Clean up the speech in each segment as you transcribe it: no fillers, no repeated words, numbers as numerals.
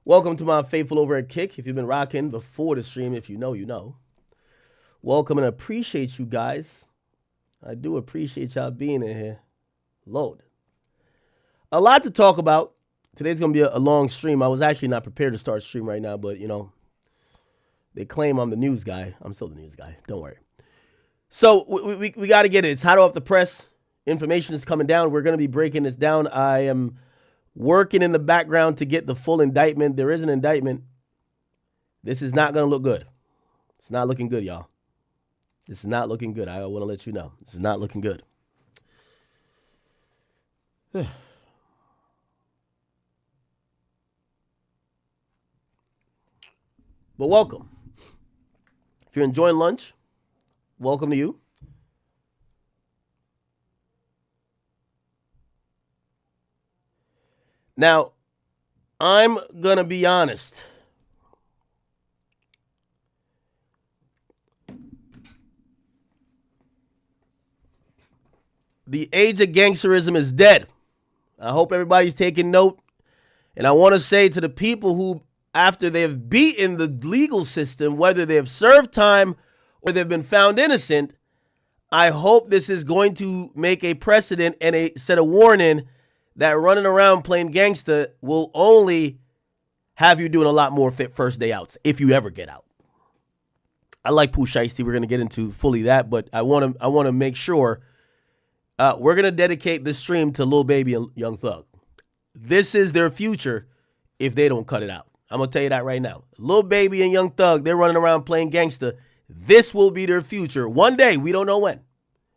Welcome to my faithful over at Kick. If you've been rocking before the stream, if you know, you know. Welcome and appreciate you guys. I do appreciate y'all being in here. Lord. A lot to talk about. Today's going to be a long stream. I was actually not prepared to start stream right now, but, you know, they claim I'm the news guy. I'm still the news guy. Don't worry. So we got to get it. It's hot off the press. Information is coming down. We're going to be breaking this down. I am working in the background to get the full indictment. There is an indictment. This is not going to look good. It's not looking good, y'all. This is not looking good. I want to let you know. This is not looking good. But welcome. If you're enjoying lunch, welcome to you. Now, I'm going to be honest. The age of gangsterism is dead. I hope everybody's taking note. And I want to say to the people who, after they've beaten the legal system, whether they've served time or they've been found innocent, I hope this is going to make a precedent and a set of warning that running around playing gangster will only have you doing a lot more fit first day outs if you ever get out. I like Pooh, Shiesty. We're going to get into fully that, but I want to make sure we're going to dedicate this stream to Lil Baby and Young Thug. This is their future if they don't cut it out. I'm going to tell you that right now. Lil Baby and Young Thug, they're running around playing gangster. This will be their future. One day, we don't know when,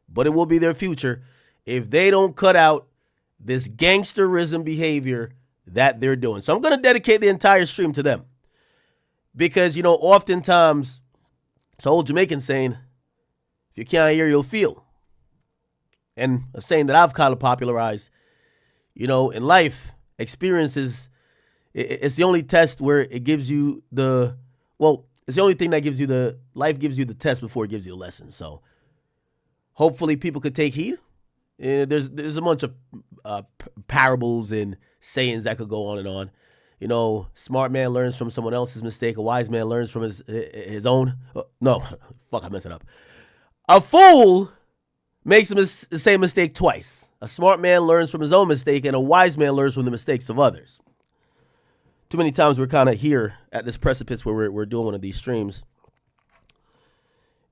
but it will be their future if they don't cut out this gangsterism behavior that they're doing. So I'm going to dedicate the entire stream to them. Because, you know, oftentimes, it's an old Jamaican saying, if you can't hear, you'll feel. And a saying that I've kind of popularized, you know, in life, experiences, it's the only test where it gives you it's the only thing that gives you life gives you the test before it gives you the lesson. So hopefully people could take heed. There's a bunch of parables and sayings that could go on and on. You know, smart man learns from someone else's mistake. A wise man learns from his own. I messed it up. A fool makes the same mistake twice. A smart man learns from his own mistake, and a wise man learns from the mistakes of others. Too many times we're kind of here at this precipice where we're doing one of these streams.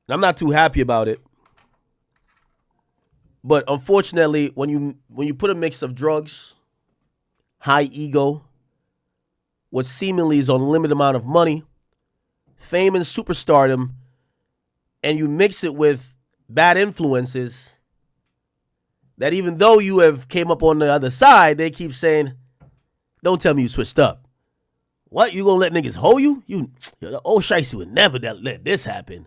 And I'm not too happy about it. But unfortunately, when you put a mix of drugs, high ego, what seemingly is unlimited amount of money, fame and superstardom, and you mix it with bad influences, that even though you have came up on the other side, they keep saying, don't tell me you switched up. What, you gonna let niggas hold you? The old Shiesty would never let this happen.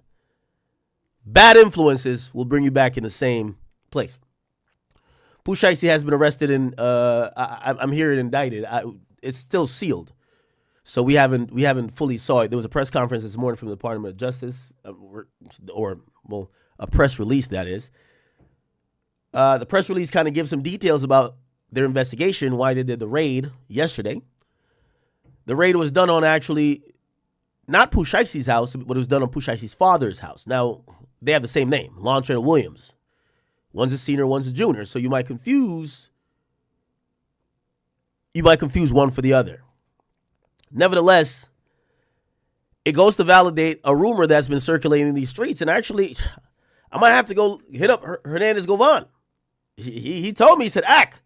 Bad influences will bring you back in the same place. Pooh Shiesty has been arrested and I'm hearing indicted. It's still sealed, so we haven't fully saw it. There was a press conference this morning from the Department of Justice, a press release that is. The press release kind of gives some details about their investigation, why they did the raid yesterday. The raid was done on actually not Pooh Shiesty's house, but it was done on Pooh Shiesty's father's house. Now they have the same name, Lontrell Williams. One's a senior, one's a junior. So you might confuse one for the other. Nevertheless, it goes to validate a rumor that's been circulating in these streets. And actually, I might have to go hit up Hernandez Govan. He told me, he said, Ack.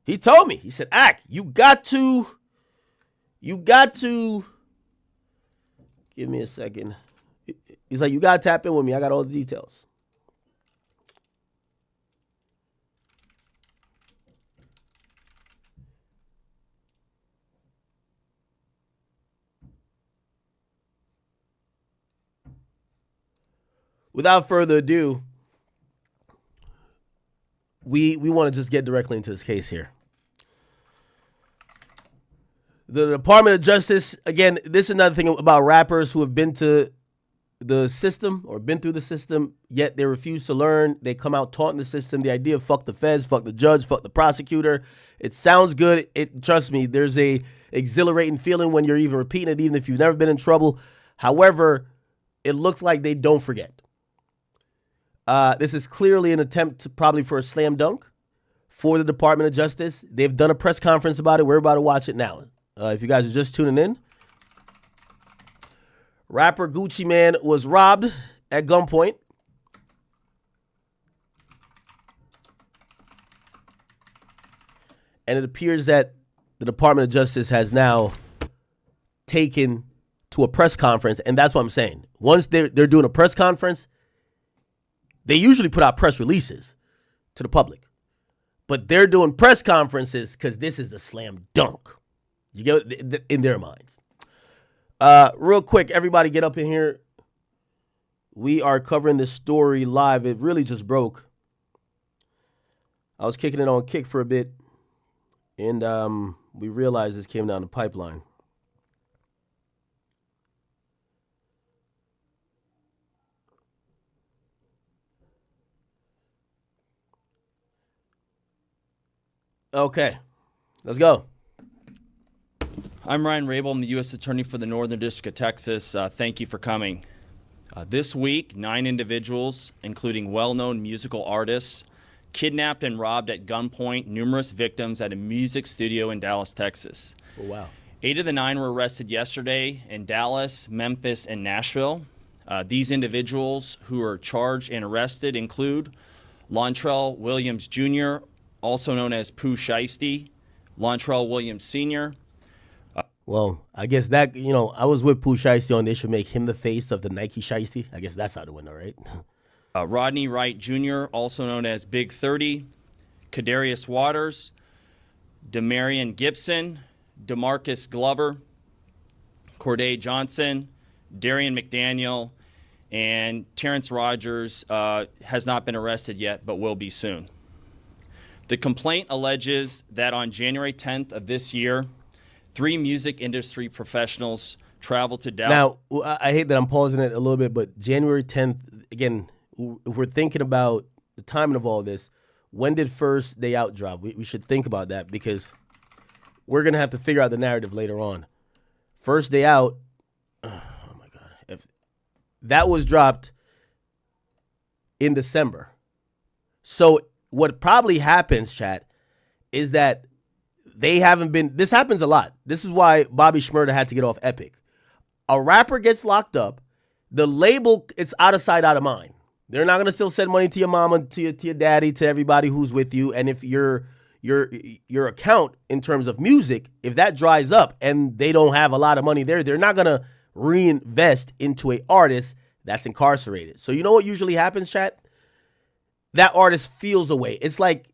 He told me, he said, Ack, you got to, give me a second. He's like, you got to tap in with me. I got all the details. Without further ado, we want to just get directly into this case here. The Department of Justice, again, this is another thing about rappers who have been to the system or been through the system, yet they refuse to learn. They come out taunting the system. The idea of fuck the feds, fuck the judge, fuck the prosecutor. It sounds good. Trust me, there's a exhilarating feeling when you're even repeating it, even if you've never been in trouble. However, it looks like they don't forget. This is clearly an attempt probably for a slam dunk for the Department of Justice. They've done a press conference about it. We're about to watch it now. If you guys are just tuning in. Rapper Gucci Mane was robbed at gunpoint. And it appears that the Department of Justice has now taken to a press conference. And that's what I'm saying. Once they're doing a press conference, they usually put out press releases to the public. But they're doing press conferences because this is the slam dunk. You get it? In their minds. Real quick, everybody get up in here. We are covering this story live. It really just broke. I was kicking it on Kick for a bit. And we realized this came down the pipeline. Okay, let's go. I'm Ryan Rabel. I'm the U.S. Attorney for the Northern District of Texas. Thank you for coming. This week, 9 individuals, including well-known musical artists, kidnapped and robbed at gunpoint numerous victims at a music studio in Dallas, Texas. Oh, wow. 8 of the 9 were arrested yesterday in Dallas, Memphis, and Nashville. These individuals who are charged and arrested include Lontrell Williams Jr., also known as Pooh Shiesty, Lontrell Williams Sr. Well, I guess that, I was with Pooh Shiesty on they should make him the face of the Nike Shiesty. I guess that's out the window, right? Rodney Wright Jr., also known as Big 30, Kadarius Waters, Demarion Gibson, DeMarcus Glover, Corday Johnson, Darian McDaniel, and Terrence Rogers has not been arrested yet, but will be soon. The complaint alleges that on January 10th of this year, 3 music industry professionals traveled to Dallas. Now, I hate that I'm pausing it a little bit, but January 10th, again, if we're thinking about the timing of all this, when did First Day Out drop? We should think about that because we're going to have to figure out the narrative later on. First Day Out, oh my God, if that was dropped in December. So what probably happens, chat, is that they haven't been, this happens a lot. This is why Bobby Shmurda had to get off Epic. A rapper gets locked up, the label, it's out of sight, out of mind. They're not going to still send money to your mama, to your daddy, to everybody who's with you. And if your account in terms of music, if that dries up and they don't have a lot of money there, they're not going to reinvest into an artist that's incarcerated. So you know what usually happens, chat? That artist feels away. It's like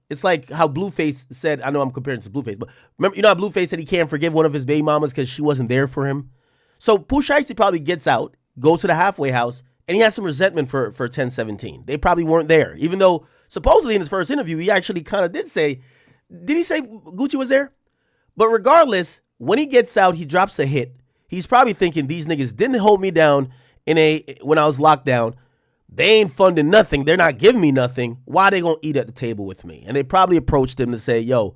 how Blueface said, I know I'm comparing to Blueface, but remember, how Blueface said he can't forgive one of his baby mamas because she wasn't there for him? So Pooh Shiesty probably gets out, goes to the halfway house, and he has some resentment for 1017. They probably weren't there. Even though supposedly in his first interview, he actually kind of did say, did he say Gucci was there? But regardless, when he gets out, he drops a hit. He's probably thinking these niggas didn't hold me down when I was locked down. They ain't funding nothing. They're not giving me nothing. Why they gonna eat at the table with me? And they probably approached him to say, yo,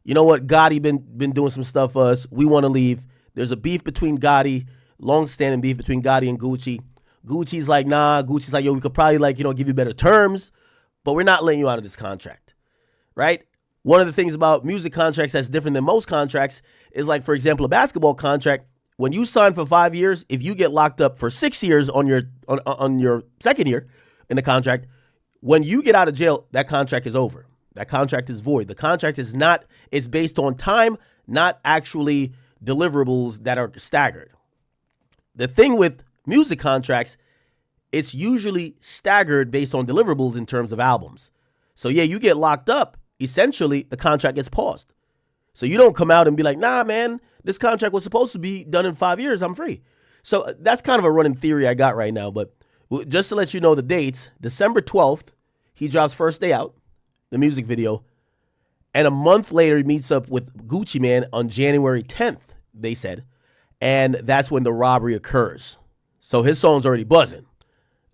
you know what? Gotti been doing some stuff for us. We want to leave. There's a beef between Gotti, long-standing beef between Gotti and Gucci. Gucci's like, nah. Gucci's like, yo, we could probably give you better terms, but we're not letting you out of this contract, right? One of the things about music contracts that's different than most contracts is like, for example, a basketball contract. When you sign for 5 years, if you get locked up for 6 years on your second year in the contract, when you get out of jail, that contract is over. That contract is void. The contract is based on time, not actually deliverables that are staggered. The thing with music contracts, it's usually staggered based on deliverables in terms of albums. So yeah, you get locked up, essentially the contract gets paused. So you don't come out and be like, nah, man, this contract was supposed to be done in 5 years. I'm free. So that's kind of a running theory I got right now. But just to let you know the dates, December 12th, he drops First Day Out, the music video. And a month later, he meets up with Gucci Mane on January 10th, they said. And that's when the robbery occurs. So his song's already buzzing.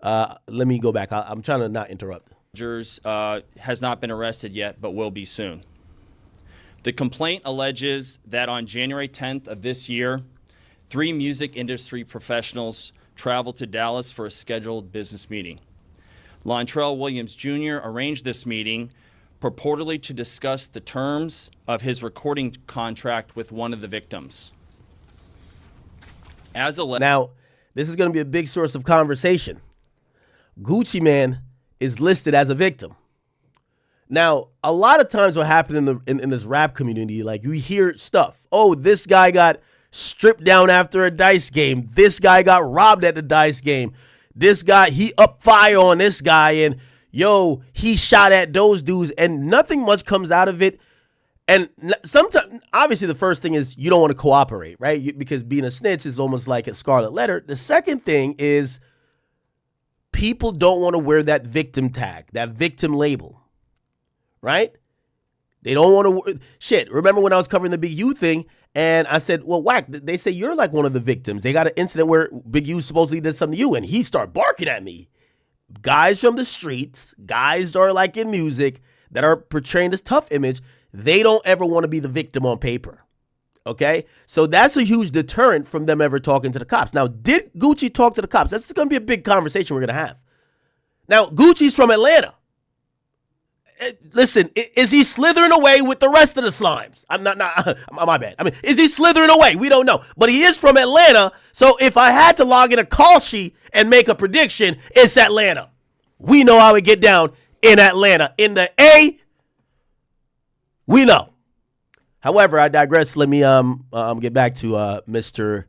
Let me go back. I'm trying to not interrupt. Has not been arrested yet, but will be soon. The complaint alleges that on January 10th of this year, 3 music industry professionals traveled to Dallas for a scheduled business meeting. Lontrell Williams Jr. arranged this meeting purportedly to discuss the terms of his recording contract with one of the victims. Now, this is going to be a big source of conversation. Gucci Mane is listed as a victim. Now, a lot of times what happened in this rap community, like you hear stuff. Oh, this guy got stripped down after a dice game. This guy got robbed at the dice game. This guy, he up fire on this guy, and yo, he shot at those dudes, and nothing much comes out of it. And sometimes, obviously, the first thing is you don't want to cooperate, right? Because being a snitch is almost like a scarlet letter. The second thing is people don't want to wear that victim tag, that victim label, right? They don't want to. Shit, remember when I was covering the Big U thing, and I said, well, Wack, they say you're like one of the victims. They got an incident where Big U supposedly did something to you, and he started barking at me. Guys from the streets, guys are like in music that are portraying this tough image, they don't ever want to be the victim on paper. Okay? So that's a huge deterrent from them ever talking to the cops. Now, did Gucci talk to the cops? That's going to be a big conversation we're going to have. Now, Gucci's from Atlanta. Listen, is he slithering away with the rest of the slimes? I'm not, my bad. I mean, is he slithering away? We don't know. But he is from Atlanta, so if I had to log in a call sheet and make a prediction, it's Atlanta. We know how we get down in Atlanta. In the A, we know. However, I digress. Let me get back to Mr.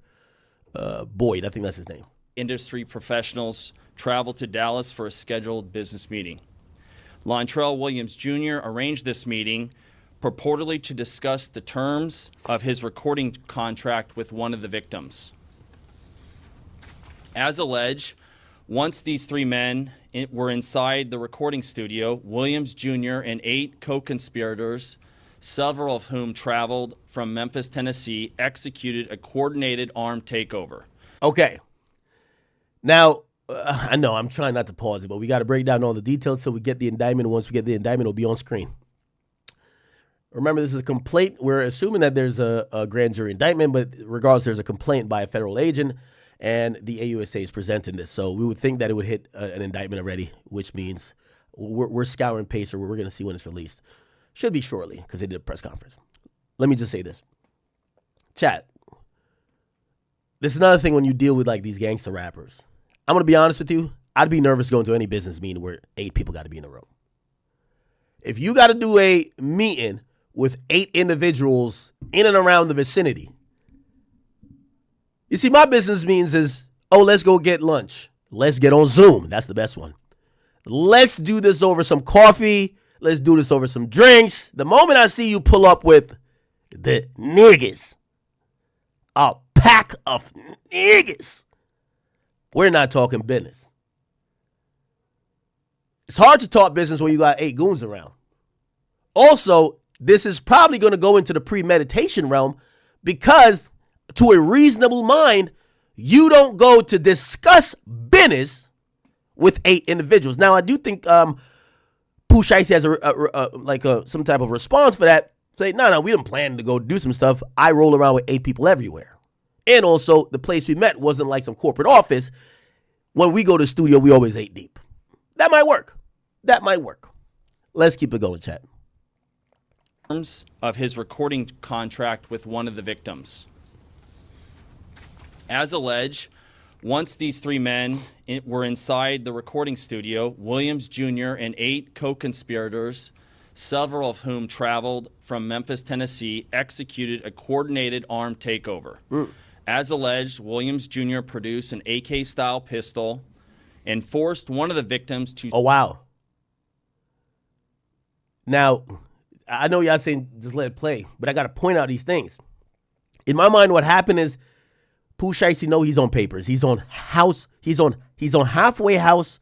Boyd. I think that's his name. Industry professionals traveled to Dallas for a scheduled business meeting. Lontrell Williams Jr. arranged this meeting purportedly to discuss the terms of his recording contract with one of the victims. As alleged, once these 3 men were inside the recording studio, Williams Jr. and 8 co-conspirators, several of whom traveled from Memphis, Tennessee, executed a coordinated armed takeover. Okay. Now, I know I'm trying not to pause it, but we got to break down all the details till we get the indictment. Once we get the indictment, it'll be on screen. Remember, this is a complaint. We're assuming that there's a grand jury indictment, but regardless, there's a complaint by a federal agent, and the AUSA is presenting this. So we would think that it would hit an indictment already, which means we're scouring Pacer. We're going to see when it's released. Should be shortly because they did a press conference. Let me just say this. Chat. This is another thing when you deal with like these gangster rappers. I'm going to be honest with you. I'd be nervous going to any business meeting where 8 people got to be in a room. If you got to do a meeting with 8 individuals in and around the vicinity, you see, my business meetings is, oh, let's go get lunch. Let's get on Zoom. That's the best one. Let's do this over some coffee. Let's do this over some drinks. The moment I see you pull up with the niggas, a pack of niggas, we're not talking business. It's hard to talk business when you got 8 goons around. Also, this is probably going to go into the premeditation realm because to a reasonable mind, you don't go to discuss business with 8 individuals. Now, I do think Pooh Shiesty has some type of response for that. Say, no, we didn't plan to go do some stuff. I roll around with 8 people everywhere. And also, the place we met wasn't like some corporate office. When we go to the studio, we always 8 deep. That might work. That might work. Let's keep it going, chat. Terms of his recording contract with one of the victims. As alleged, once these 3 men were inside the recording studio, Williams Jr. and 8 co-conspirators, several of whom traveled from Memphis, Tennessee, executed a coordinated armed takeover. As alleged, Williams Jr. produced an AK-style pistol and forced one of the victims to... Oh, wow. Now, I know y'all saying just let it play, but I got to point out these things. In my mind, what happened is Pooh Shiesty know he's on papers. He's on halfway house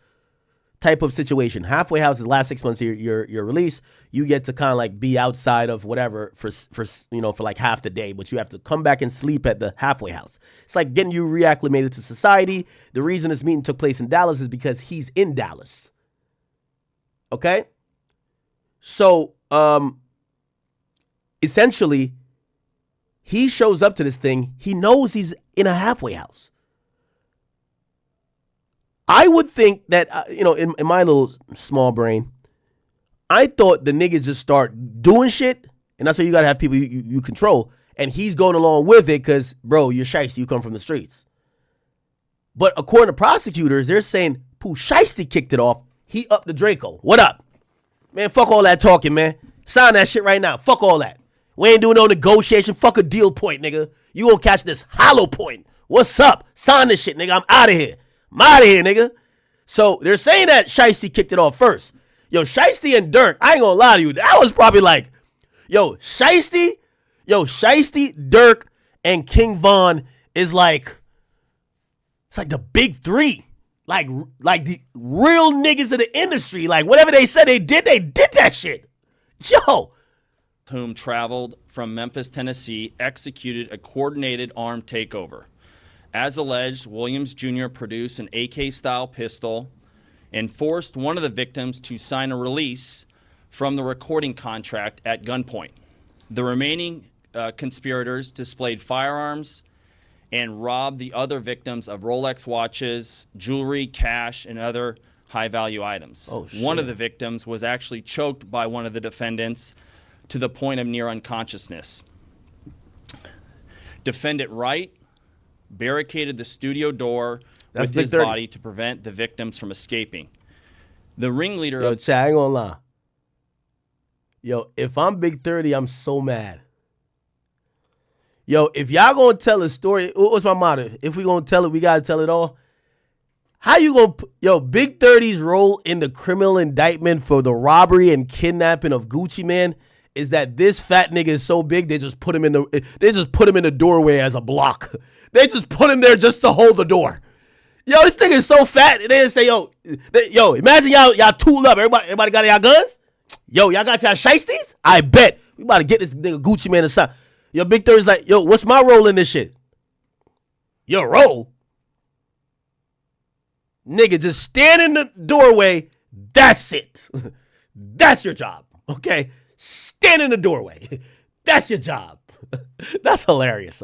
type of situation. Halfway house is the last 6 months of your release. You get to kind of like be outside of whatever for like half the day, but you have to come back and sleep at the halfway house. It's like getting you reacclimated to society. The reason this meeting took place in Dallas is because he's in Dallas. Okay? So, essentially, he shows up to this thing. He knows he's in a halfway house. I would think that, in my little small brain, I thought the niggas just start doing shit, and that's why you got to have people you control, and he's going along with it because, bro, you're shiesty, you come from the streets. But according to prosecutors, they're saying, Pooh, Shiesty kicked it off. He upped the Draco. What up? Man, fuck all that talking, man. Sign that shit right now. Fuck all that. We ain't doing no negotiation. Fuck a deal point, nigga. You gonna catch this hollow point. What's up? Sign this shit, nigga. I'm out of here. I'm out of here, nigga. So they're saying that Shiesty kicked it off first. Yo, Shiesty and Dirk, I ain't gonna lie to you. That was probably like, Shiesty, Dirk, and King Von is like, it's like the big three. Like the real niggas of the industry. Like whatever they said they did that shit. Yo. Whom traveled from Memphis, Tennessee, executed a coordinated armed takeover. As alleged, Williams Jr. produced an AK-style pistol and forced one of the victims to sign a release from the recording contract at gunpoint. The remaining conspirators displayed firearms and robbed the other victims of Rolex watches, jewelry, cash, and other high-value items. Oh, shit. One of the victims was actually choked by one of the defendants to the point of near unconsciousness. Defendant Wright barricaded the studio door with his body to prevent the victims from escaping. The ringleader Yo, Chad, I ain't gonna lie. Yo, if I'm Big 30, I'm so mad. Yo, if y'all gonna tell a story, what's my motto? If we gonna tell it, we gotta tell it all. How you gonna, Big 30's role in the criminal indictment for the robbery and kidnapping of Gucci Man is that this fat nigga is so big they just put him in the doorway as a block. They just put him there just to hold the door. Yo, this nigga is so fat. They didn't say, imagine y'all tooled up. Everybody got y'all guns? Yo, y'all got y'all shiesties? I bet. We about to get this nigga Gucci Man aside. Yo, Big 30's like, what's my role in this shit? Your role? Nigga, just stand in the doorway. That's it. That's your job, okay? Stand in the doorway. That's your job. That's hilarious.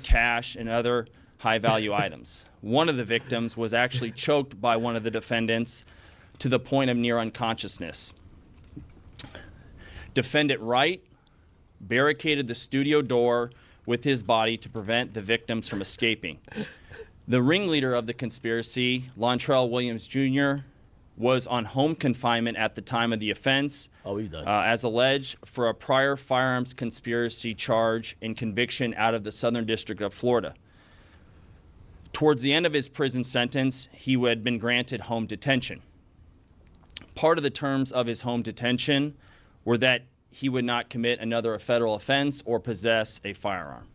Cash and other high-value items. One of the victims was actually choked by one of the defendants to the point of near unconsciousness. Defendant Wright barricaded the studio door with his body to prevent the victims from escaping. The ringleader of the conspiracy, Lontrell Williams Jr., was on home confinement at the time of the offense. Oh, he's done. As alleged for a prior firearms conspiracy charge and conviction out of the Southern District of Florida. Towards the end of his prison sentence, he had been granted home detention. Part of the terms of his home detention were that he would not commit another federal offense or possess a firearm.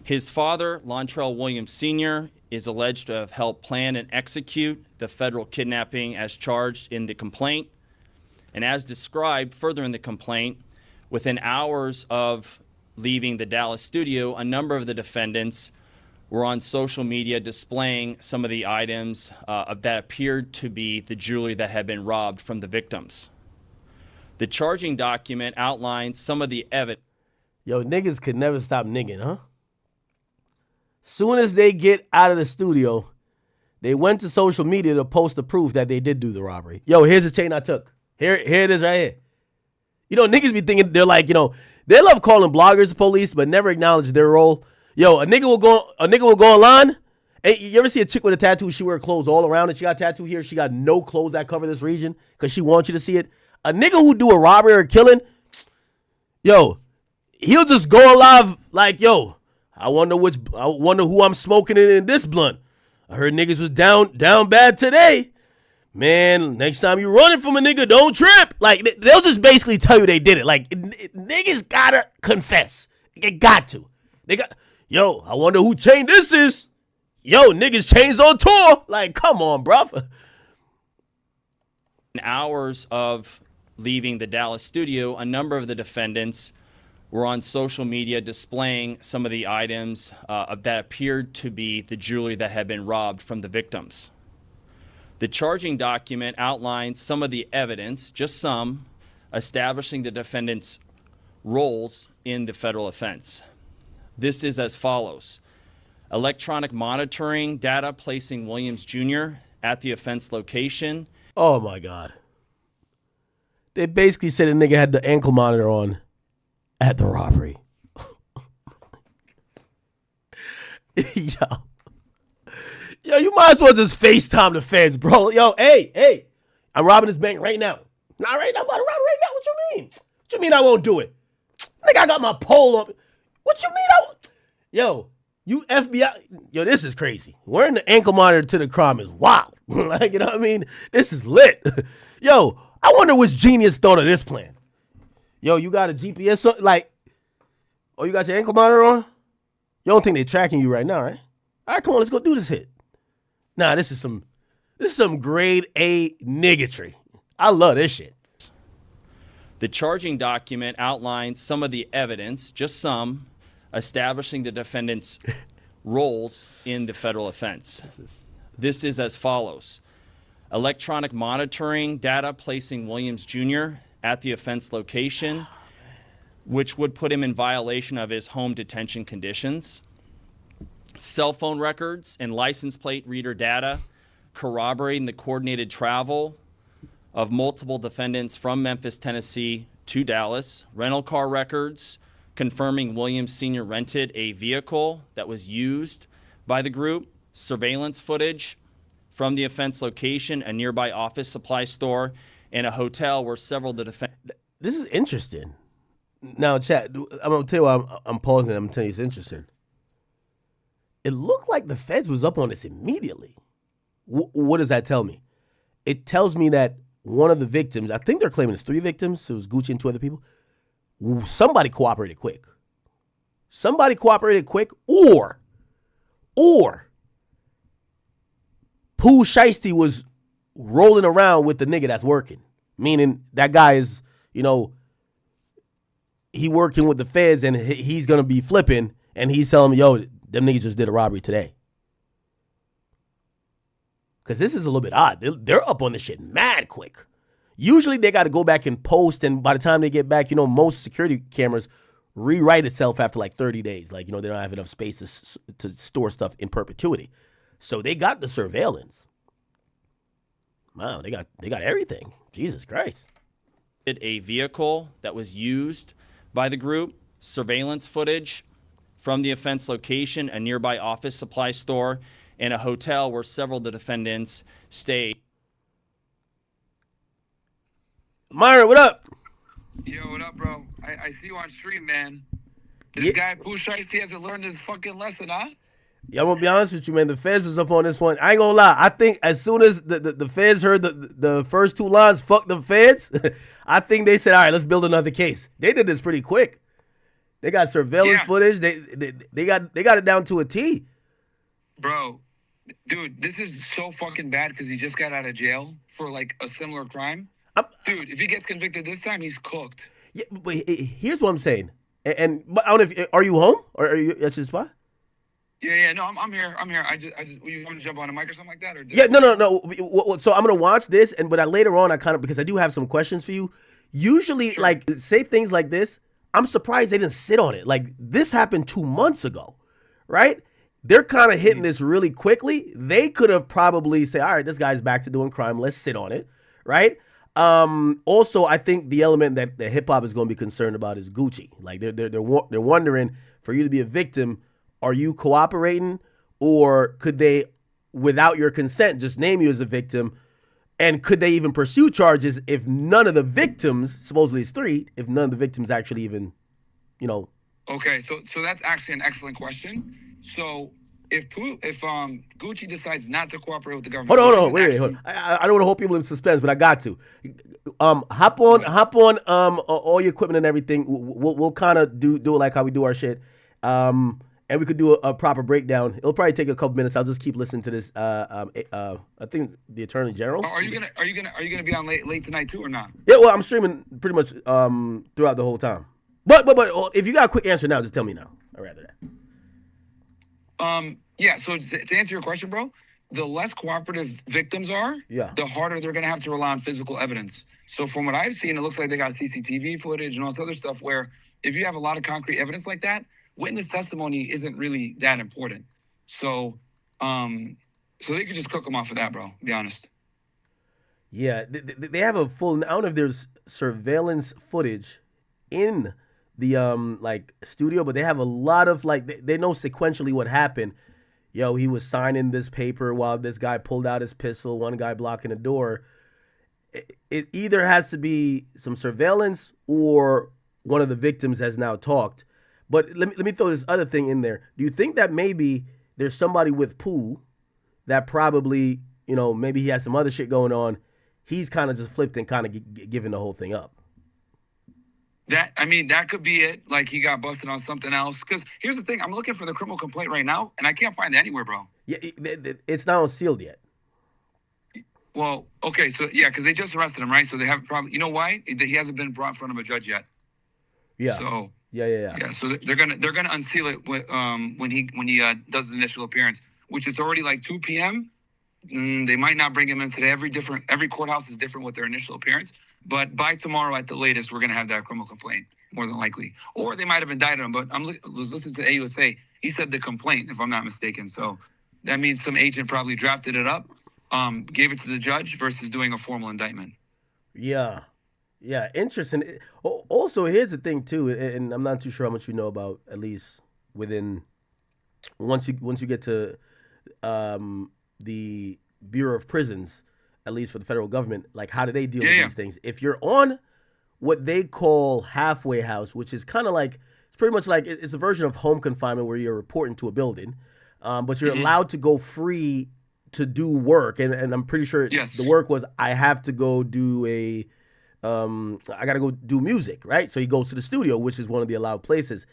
His father, Lontrell Williams Sr., is alleged to have helped plan and execute the federal kidnapping as charged in the complaint. And as described further in the complaint, within hours of leaving the Dallas studio, a number of the defendants were on social media displaying some of the items that appeared to be the jewelry that had been robbed from the victims. The charging document outlines some of the evidence. Yo, niggas could never stop nigging, huh? Soon as they get out of the studio, they went to social media to post the proof that they did do the robbery. Yo, here's the chain I took. Here it is right here. Niggas be thinking, they're like, they love calling bloggers police, but never acknowledge their role. Yo, a nigga will go online. And you ever see a chick with a tattoo? She wear clothes all around it. She got a tattoo here. She got no clothes that cover this region because she wants you to see it. A nigga who do a robbery or killing, yo, he'll just go live like, yo, I wonder who I'm smoking in this blunt. I heard niggas was down bad today. Man, next time you running from a nigga, don't trip. Like, they'll just basically tell you they did it. Like, niggas gotta confess. They got to. Yo, I wonder who chain this is. Yo, niggas chains on tour. Like, come on, bruv. hours of leaving the Dallas studio, a number of the defendants were on social media displaying some of the items that appeared to be the jewelry that had been robbed from the victims. The charging document outlines some of the evidence, just some, establishing the defendants' roles in the federal offense. This is as follows. Electronic monitoring data placing Williams Jr. at the offense location. Oh my God. They basically said the nigga had the ankle monitor on at the robbery. Yo. Yo, you might as well just FaceTime the feds, bro. Yo, hey, I'm robbing this bank right now. Not right now, I'm about to rob it right now. What you mean? What you mean I won't do it? Nigga, I got my pole on. What you mean I won't? Yo, you FBI. Yo, this is crazy. Wearing the ankle monitor to the crime is wild. Like, you know what I mean? This is lit. Yo, I wonder which genius thought of this plan. Yo, you got a GPS, like, oh, you got your ankle monitor on? You don't think they're tracking you right now, right? All right, come on, let's go do this hit. Nah, this is some grade A niggatry. I love this shit. The charging document outlines some of the evidence, just some, establishing the defendants' roles in the federal offense. This is as follows. Electronic monitoring data placing Williams Jr. at the offense location, which would put him in violation of his home detention conditions. Cell phone records and license plate reader data corroborating the coordinated travel of multiple defendants from Memphis, Tennessee to Dallas. Rental car records confirming Williams Sr. rented a vehicle that was used by the group. Surveillance footage from the offense location, a nearby office supply store, and a hotel where several of the defendants. This is interesting. Now, chat, I'm going to tell you why I'm pausing. I'm going to tell you it's interesting. It looked like the feds was up on this immediately. What does that tell me? It tells me that one of the victims, I think they're claiming it's 3 victims, so it was Gucci and 2 other people. Somebody cooperated quick. Or Pooh Shiesty was rolling around with the nigga that's working. Meaning that guy is, he working with the feds and he's going to be flipping and he's telling me, yo, them niggas just did a robbery today. Because this is a little bit odd. They're up on this shit mad quick. Usually they got to go back and post, and by the time they get back, most security cameras rewrite itself after like 30 days. Like, they don't have enough space to store stuff in perpetuity. So they got the surveillance. Wow, they got everything. Jesus Christ. A vehicle that was used by the group, surveillance footage from the offense location, a nearby office supply store, and a hotel where several of the defendants stayed. Myron, what up? Yo, what up, bro? I see you on stream, man. This guy, Pooh Shiesty, hasn't learned his fucking lesson, huh? Yeah, I'm going to be honest with you, man. The feds was up on this one. I ain't going to lie. I think as soon as the feds heard the first 2 lines, fuck the feds, I think they said, all right, let's build another case. They did this pretty quick. They got surveillance footage. They got it down to a T. Bro, dude, this is so fucking bad because he just got out of jail for like a similar crime. Dude, if he gets convicted this time, he's cooked. Yeah, but here's what I'm saying. But I don't know if are you home or are you at your spot? Yeah. No, I'm here. I just. You want to jump on a mic or something like that, or? Yeah, no. So I'm gonna watch this, but later on, because I do have some questions for you. Usually, Sure. like say things like this. I'm surprised they didn't sit on it. Like this happened 2 months ago, right? They're kind of hitting this really quickly. They could have probably said, all right, this guy's back to doing crime. Let's sit on it, right? Also, I think the element that the hip hop is going to be concerned about is Gucci. Like they're wondering, for you to be a victim, are you cooperating, or could they, without your consent, just name you as a victim? And could they even pursue charges if none of the victims, supposedly it's 3, if none of the victims actually even, Okay, so that's actually an excellent question. So if Gucci decides not to cooperate with the government, hold on, wait. I don't want to hold people in suspense, but I got to. Hop on all your equipment and everything. We'll kind of do it like how we do our shit. And and we could do a proper breakdown. It'll probably take a couple minutes. I'll just keep listening to this. I think the Attorney General. Are you gonna be on late tonight too or not? Yeah, well, I'm streaming pretty much throughout the whole time. But if you got a quick answer now, just tell me now. I'd rather that. Yeah. So to answer your question, bro, the less cooperative victims are, the harder they're gonna have to rely on physical evidence. So from what I've seen, it looks like they got CCTV footage and all this other stuff where if you have a lot of concrete evidence like that, witness testimony isn't really that important. So so they could just cook them off of that, bro, to be honest. Yeah, they have a full, I don't know if there's surveillance footage in the like studio, but they have a lot of like, they know sequentially what happened. Yo, he was signing this paper while this guy pulled out his pistol, one guy blocking the door. It either has to be some surveillance or one of the victims has now talked. But let me throw this other thing in there. Do you think that maybe there's somebody with Pooh that probably, you know, maybe he has some other shit going on. He's kind of just flipped and kind of giving the whole thing up. That could be it. Like he got busted on something else. Because here's the thing. I'm looking for the criminal complaint right now, and I can't find it anywhere, bro. Yeah, it's not unsealed yet. Well, okay. So, yeah, because they just arrested him, right? So they have probably, you know why? He hasn't been brought in front of a judge yet. Yeah. So. Yeah. Yeah, so they're gonna unseal it when he does his initial appearance, which is already like 2 p.m. They might not bring him in today. Every courthouse is different with their initial appearance, but by tomorrow at the latest, we're gonna have that criminal complaint more than likely, or they might have indicted him. But was listening to AUSA. He said the complaint, if I'm not mistaken. So that means some agent probably drafted it up, gave it to the judge versus doing a formal indictment. Yeah, interesting. Also, here's the thing too, and I'm not too sure how much you know about, at least within once you get to the Bureau of Prisons, at least for the federal government, like how do they deal with these things? If you're on what they call halfway house, which is kind of like, it's pretty much like it's a version of home confinement where you're reporting to a building, but you're allowed to go free to do work, and I'm pretty sure the work was I have to go do I got to go do music, right? So he goes to the studio, which is one of the allowed places.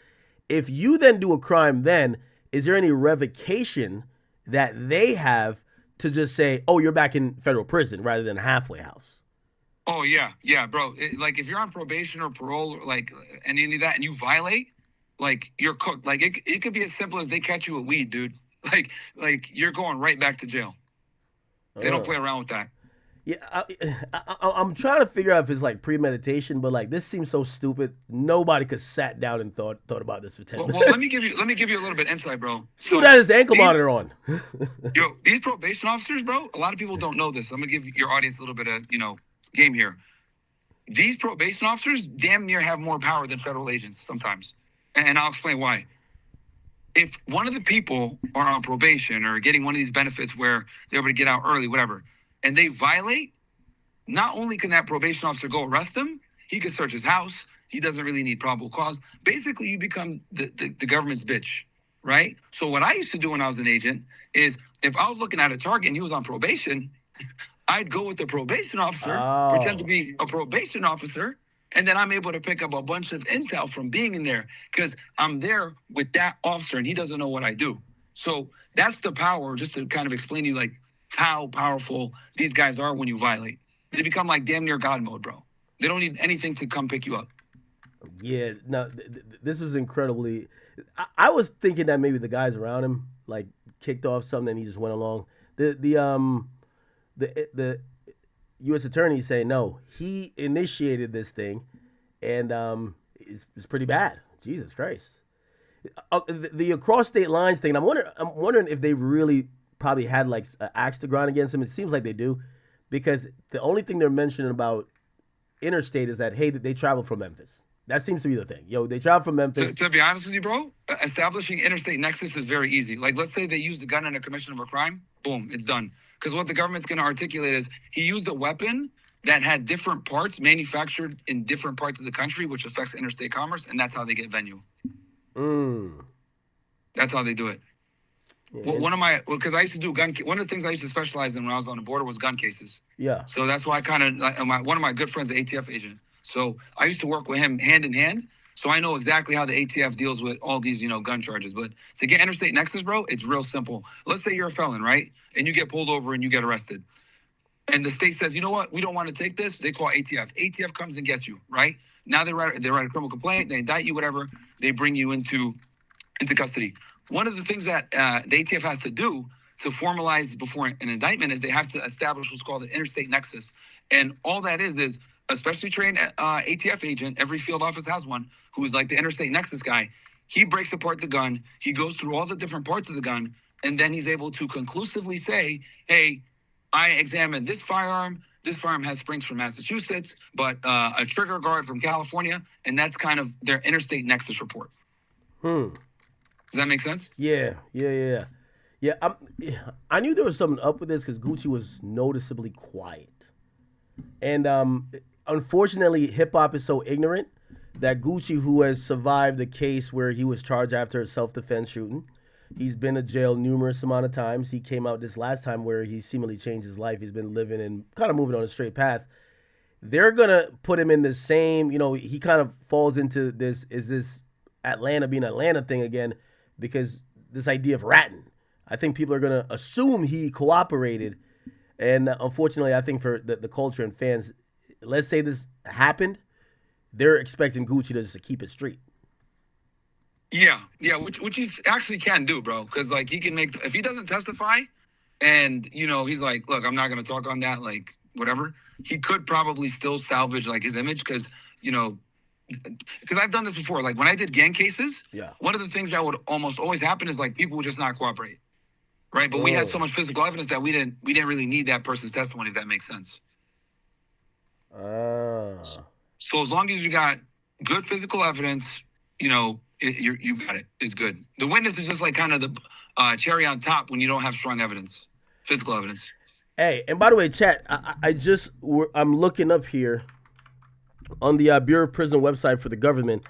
If you then do a crime, then is there any revocation that they have to just say, oh, you're back in federal prison rather than halfway house? Oh, yeah, bro. Like if you're on probation or parole or like any of that and you violate, like you're cooked. Like it could be as simple as they catch you with weed, dude. Like you're going right back to jail. They don't play around with that. Yeah, I'm trying to figure out if it's like premeditation, but like this seems so stupid. Nobody could sat down and thought about this for 10 minutes. Well, let me give you a little bit of insight, bro. Dude, that is ankle monitor on. Yo, these probation officers, bro. A lot of people don't know this. I'm gonna give your audience a little bit of game here. These probation officers damn near have more power than federal agents sometimes, and I'll explain why. If one of the people are on probation or getting one of these benefits where they're able to get out early, whatever, and they violate, not only can that probation officer go arrest them, he could search his house. He doesn't really need probable cause. Basically, you become the government's bitch, right? So what I used to do when I was an agent is if I was looking at a target and he was on probation, I'd go with the probation officer, pretend to be a probation officer, and then I'm able to pick up a bunch of intel from being in there because I'm there with that officer and he doesn't know what I do. So that's the power, just to kind of explain to you like how powerful these guys are when you violate. They become like damn near God mode, bro. They don't need anything to come pick you up. Yeah, no, this was incredibly. I was thinking that maybe the guys around him like kicked off something and he just went along. The U.S. attorney saying no, he initiated this thing, and it's pretty bad. Jesus Christ, the across state lines thing. I'm wondering if they really probably had like an axe to grind against him. It seems like they do, because the only thing they're mentioning about interstate is that hey, they travel from Memphis. That seems to be the thing. Yo, they travel from Memphis. To be honest with you, bro, establishing interstate nexus is very easy. Like, let's say they used a gun in a commission of a crime. Boom, it's done. Because what the government's going to articulate is he used a weapon that had different parts manufactured in different parts of the country, which affects interstate commerce, and that's how they get venue. That's how they do it. Yeah, because I used to do one of the things I used to specialize in when I was on the border was gun cases. Yeah. So that's why I kind of, one of my good friends, the ATF agent. So I used to work with him hand in hand. So I know exactly how the ATF deals with all these, gun charges. But to get interstate nexus, bro, it's real simple. Let's say you're a felon, right? And you get pulled over and you get arrested. And the state says, you know what? We don't want to take this. They call ATF. ATF comes and gets you, right? Now they write a criminal complaint. They indict you, whatever. They bring you into custody. One of the things that the ATF has to do to formalize before an indictment is they have to establish what's called an interstate nexus. And all that is a specially trained ATF agent, every field office has one, who is like the interstate nexus guy. He breaks apart the gun. He goes through all the different parts of the gun. And then he's able to conclusively say, hey, I examined this firearm. This firearm has springs from Massachusetts, but a trigger guard from California. And that's kind of their interstate nexus report. Does that make sense? Yeah. I knew there was something up with this because Gucci was noticeably quiet. And unfortunately, hip-hop is so ignorant that Gucci, who has survived a case where he was charged after a self-defense shooting, he's been to jail numerous amount of times. He came out this last time where he seemingly changed his life. He's been living and kind of moving on a straight path. They're going to put him in the same, he kind of falls into this, is this Atlanta being Atlanta thing again, because this idea of ratting. I think people are going to assume he cooperated. And unfortunately, I think for the culture and fans, let's say this happened, they're expecting Gucci to just keep it straight. Yeah, which he actually can do, bro. Because, like, he can if he doesn't testify and, he's like, look, I'm not going to talk on that, like, whatever, he could probably still salvage, like, his image because, because I've done this before. Like, when I did gang cases, one of the things that would almost always happen is, like, people would just not cooperate. Right, but we had so much physical evidence that we didn't really need that person's testimony, if that makes sense. So as long as you got good physical evidence, you got it. It's good. The witness is just like kind of the cherry on top when you don't have strong evidence, physical evidence. Hey, and by the way, chat, I'm looking up here on the Bureau of Prison website for the government.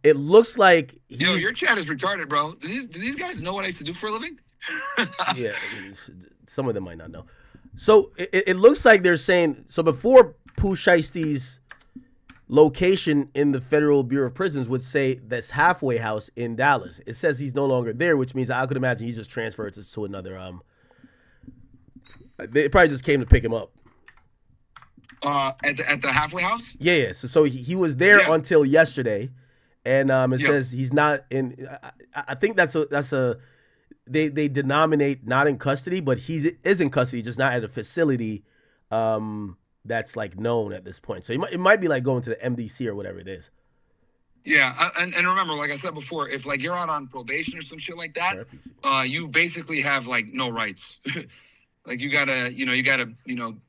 It looks like your chat is retarded, bro. Do these guys know what I used to do for a living? Yeah, some of them might not know. So it looks like they're saying, so before Pooh Shiesty's location in the Federal Bureau of Prisons would say this halfway house in Dallas. It says he's no longer there, which means I could imagine he just transferred to another. They probably just came to pick him up. At the halfway house? Yeah. So he was there until yesterday, and it says he's not in. I think that's a. They denominate not in custody, but he is in custody, just not at a facility that's like known at this point. So it might be like going to the MDC or whatever it is. Yeah, and remember, like I said before, if like you're out on probation or some shit like that, you basically have like no rights. Like you gotta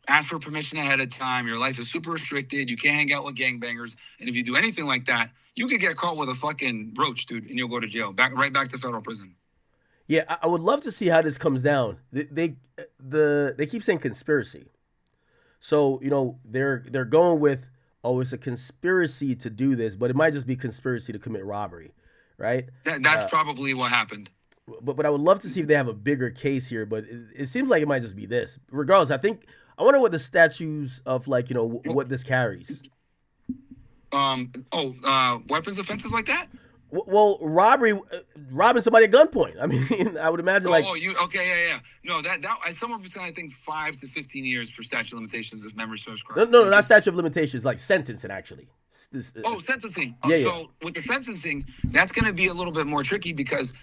ask for permission ahead of time. Your life is super restricted. You can't hang out with gangbangers, and if you do anything like that, you could get caught with a fucking roach, dude, and you'll go to jail, right back to federal prison. Yeah, I would love to see how this comes down. They keep saying conspiracy, so they're going with it's a conspiracy to do this, but it might just be conspiracy to commit robbery, right? That's probably what happened. But I would love to see if they have a bigger case here. But it seems like it might just be this. Regardless, I wonder what the statutes of what this carries. Weapons offenses like that. Well, robbing somebody at gunpoint. I mean, I would imagine yeah. No, that someone was saying I think 5 to 15 years for statute of limitations if memory serves correct. No, not statute of limitations, like sentencing actually. Sentencing. Yeah. With the sentencing, that's going to be a little bit more tricky because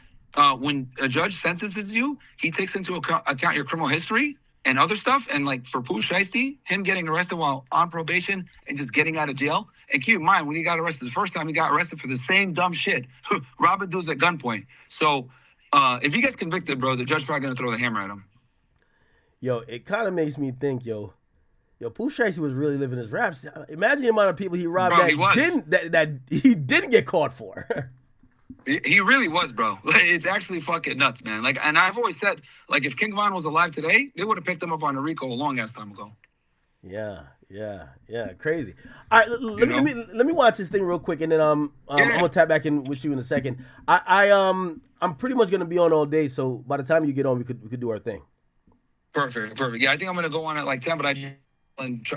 when a judge sentences you, he takes into account your criminal history and other stuff. And like for Pooh Shiesty, him getting arrested while on probation and just getting out of jail. And keep in mind, when he got arrested the first time, he got arrested for the same dumb shit, robbing dudes at gunpoint. So if he gets convicted, bro, the judge's probably going to throw the hammer at him. Yo, it kind of makes me think, Pooh Shiesty was really living his raps. Imagine the amount of people he robbed that he didn't get caught for. He really was, bro. It's actually fucking nuts, man. Like, and I've always said, like, if King Von was alive today, they would have picked him up on a RICO a long ass time ago. Yeah, crazy. All right, let me watch this thing real quick, and then I'm gonna tap back in with you in a second. I'm pretty much gonna be on all day, so by the time you get on, we could do our thing. Perfect. Yeah, I think I'm gonna go on at like 10, but I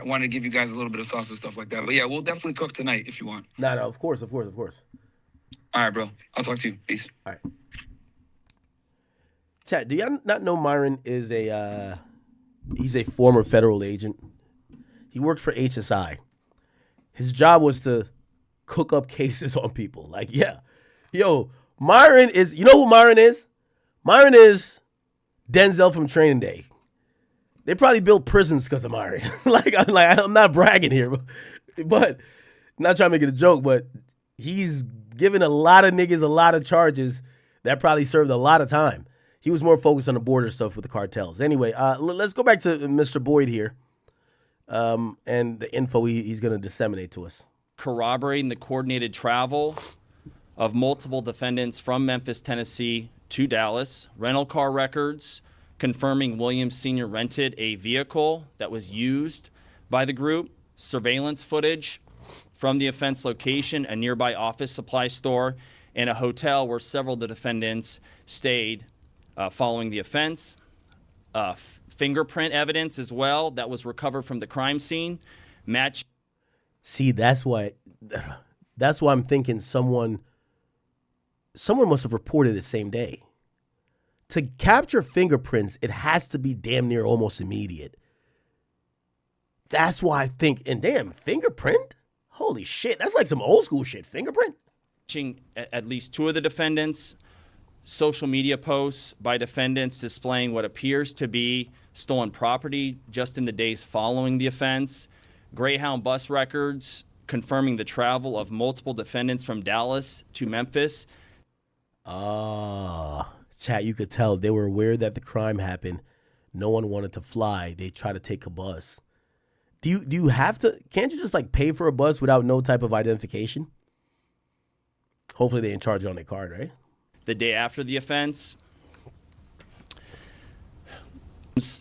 want to give you guys a little bit of sauce and stuff like that. But yeah, we'll definitely cook tonight if you want. No, of course. All right, bro. I'll talk to you. Peace. All right. Chat, do y'all not know Myron is he's a former federal agent? He worked for HSI. His job was to cook up cases on people. Like, yeah. Yo, Myron is, you know who Myron is? Myron is Denzel from Training Day. They probably built prisons because of Myron. I'm not bragging here, but not trying to make it a joke, but he's given a lot of niggas a lot of charges that probably served a lot of time. He was more focused on the border stuff with the cartels. Anyway, let's go back to Mr. Boyd here and the info he's going to disseminate to us. Corroborating the coordinated travel of multiple defendants from Memphis, Tennessee to Dallas, rental car records confirming Williams Sr. rented a vehicle that was used by the group, surveillance footage from the offense location, a nearby office supply store, and a hotel where several of the defendants stayed following the offense. Fingerprint evidence as well that was recovered from the crime scene. See, that's why I'm thinking someone must have reported the same day. To capture fingerprints, it has to be damn near almost immediate. That's why I think, and damn, fingerprint? Holy shit, that's like some old school shit, fingerprint? At least two of the defendants, social media posts by defendants displaying what appears to be stolen property just in the days following the offense, Greyhound bus records confirming the travel of multiple defendants from Dallas to Memphis. Chat, you could tell they were aware that the crime happened. No one wanted to fly. They tried to take a bus. Do you have to, can't you just like pay for a bus without no type of identification? Hopefully they didn't charge it on their card, right? The day after the offense,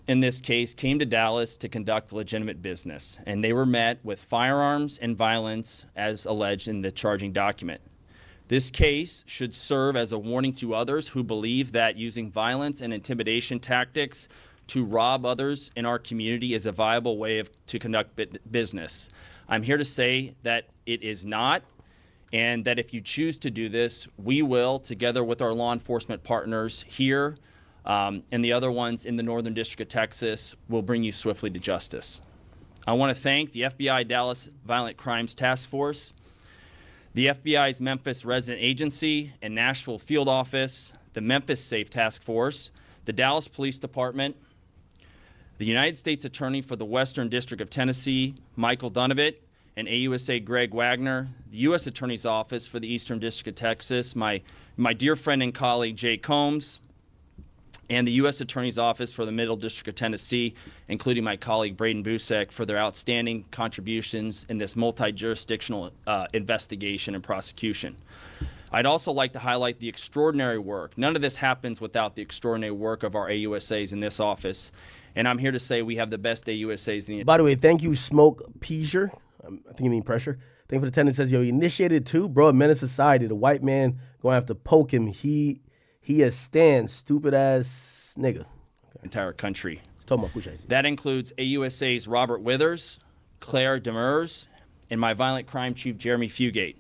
in this case, came to Dallas to conduct legitimate business, and they were met with firearms and violence as alleged in the charging document. This case should serve as a warning to others who believe that using violence and intimidation tactics to rob others in our community is a viable way to conduct business. I'm here to say that it is not, and that if you choose to do this, we will, together with our law enforcement partners here and the other ones in the Northern District of Texas, will bring you swiftly to justice. I want to thank the FBI Dallas Violent Crimes Task Force, the FBI's Memphis Resident Agency and Nashville Field Office, the Memphis Safe Task Force, the Dallas Police Department, the United States Attorney for the Western District of Tennessee, Michael Dunovit, and AUSA Greg Wagner, the U.S. Attorney's Office for the Eastern District of Texas, my dear friend and colleague Jay Combs, and the U.S. Attorney's Office for the Middle District of Tennessee, including my colleague Braden Busek, for their outstanding contributions in this multi-jurisdictional investigation and prosecution. I'd also like to highlight the extraordinary work. None of this happens without the extraordinary work of our AUSAs in this office, and I'm here to say we have the best AUSAs in the... By the way, thank you, Smoke Peasure. I think you mean pressure. Thank you for the attendance. Says, yo, he initiated too, bro, a menace society. The white man gonna have to poke him. He a stand, stupid ass nigga. Okay. Entire country. Let's talk about Pooh. That includes AUSA's Robert Withers, Claire Demers, and my violent crime chief, Jeremy Fugate.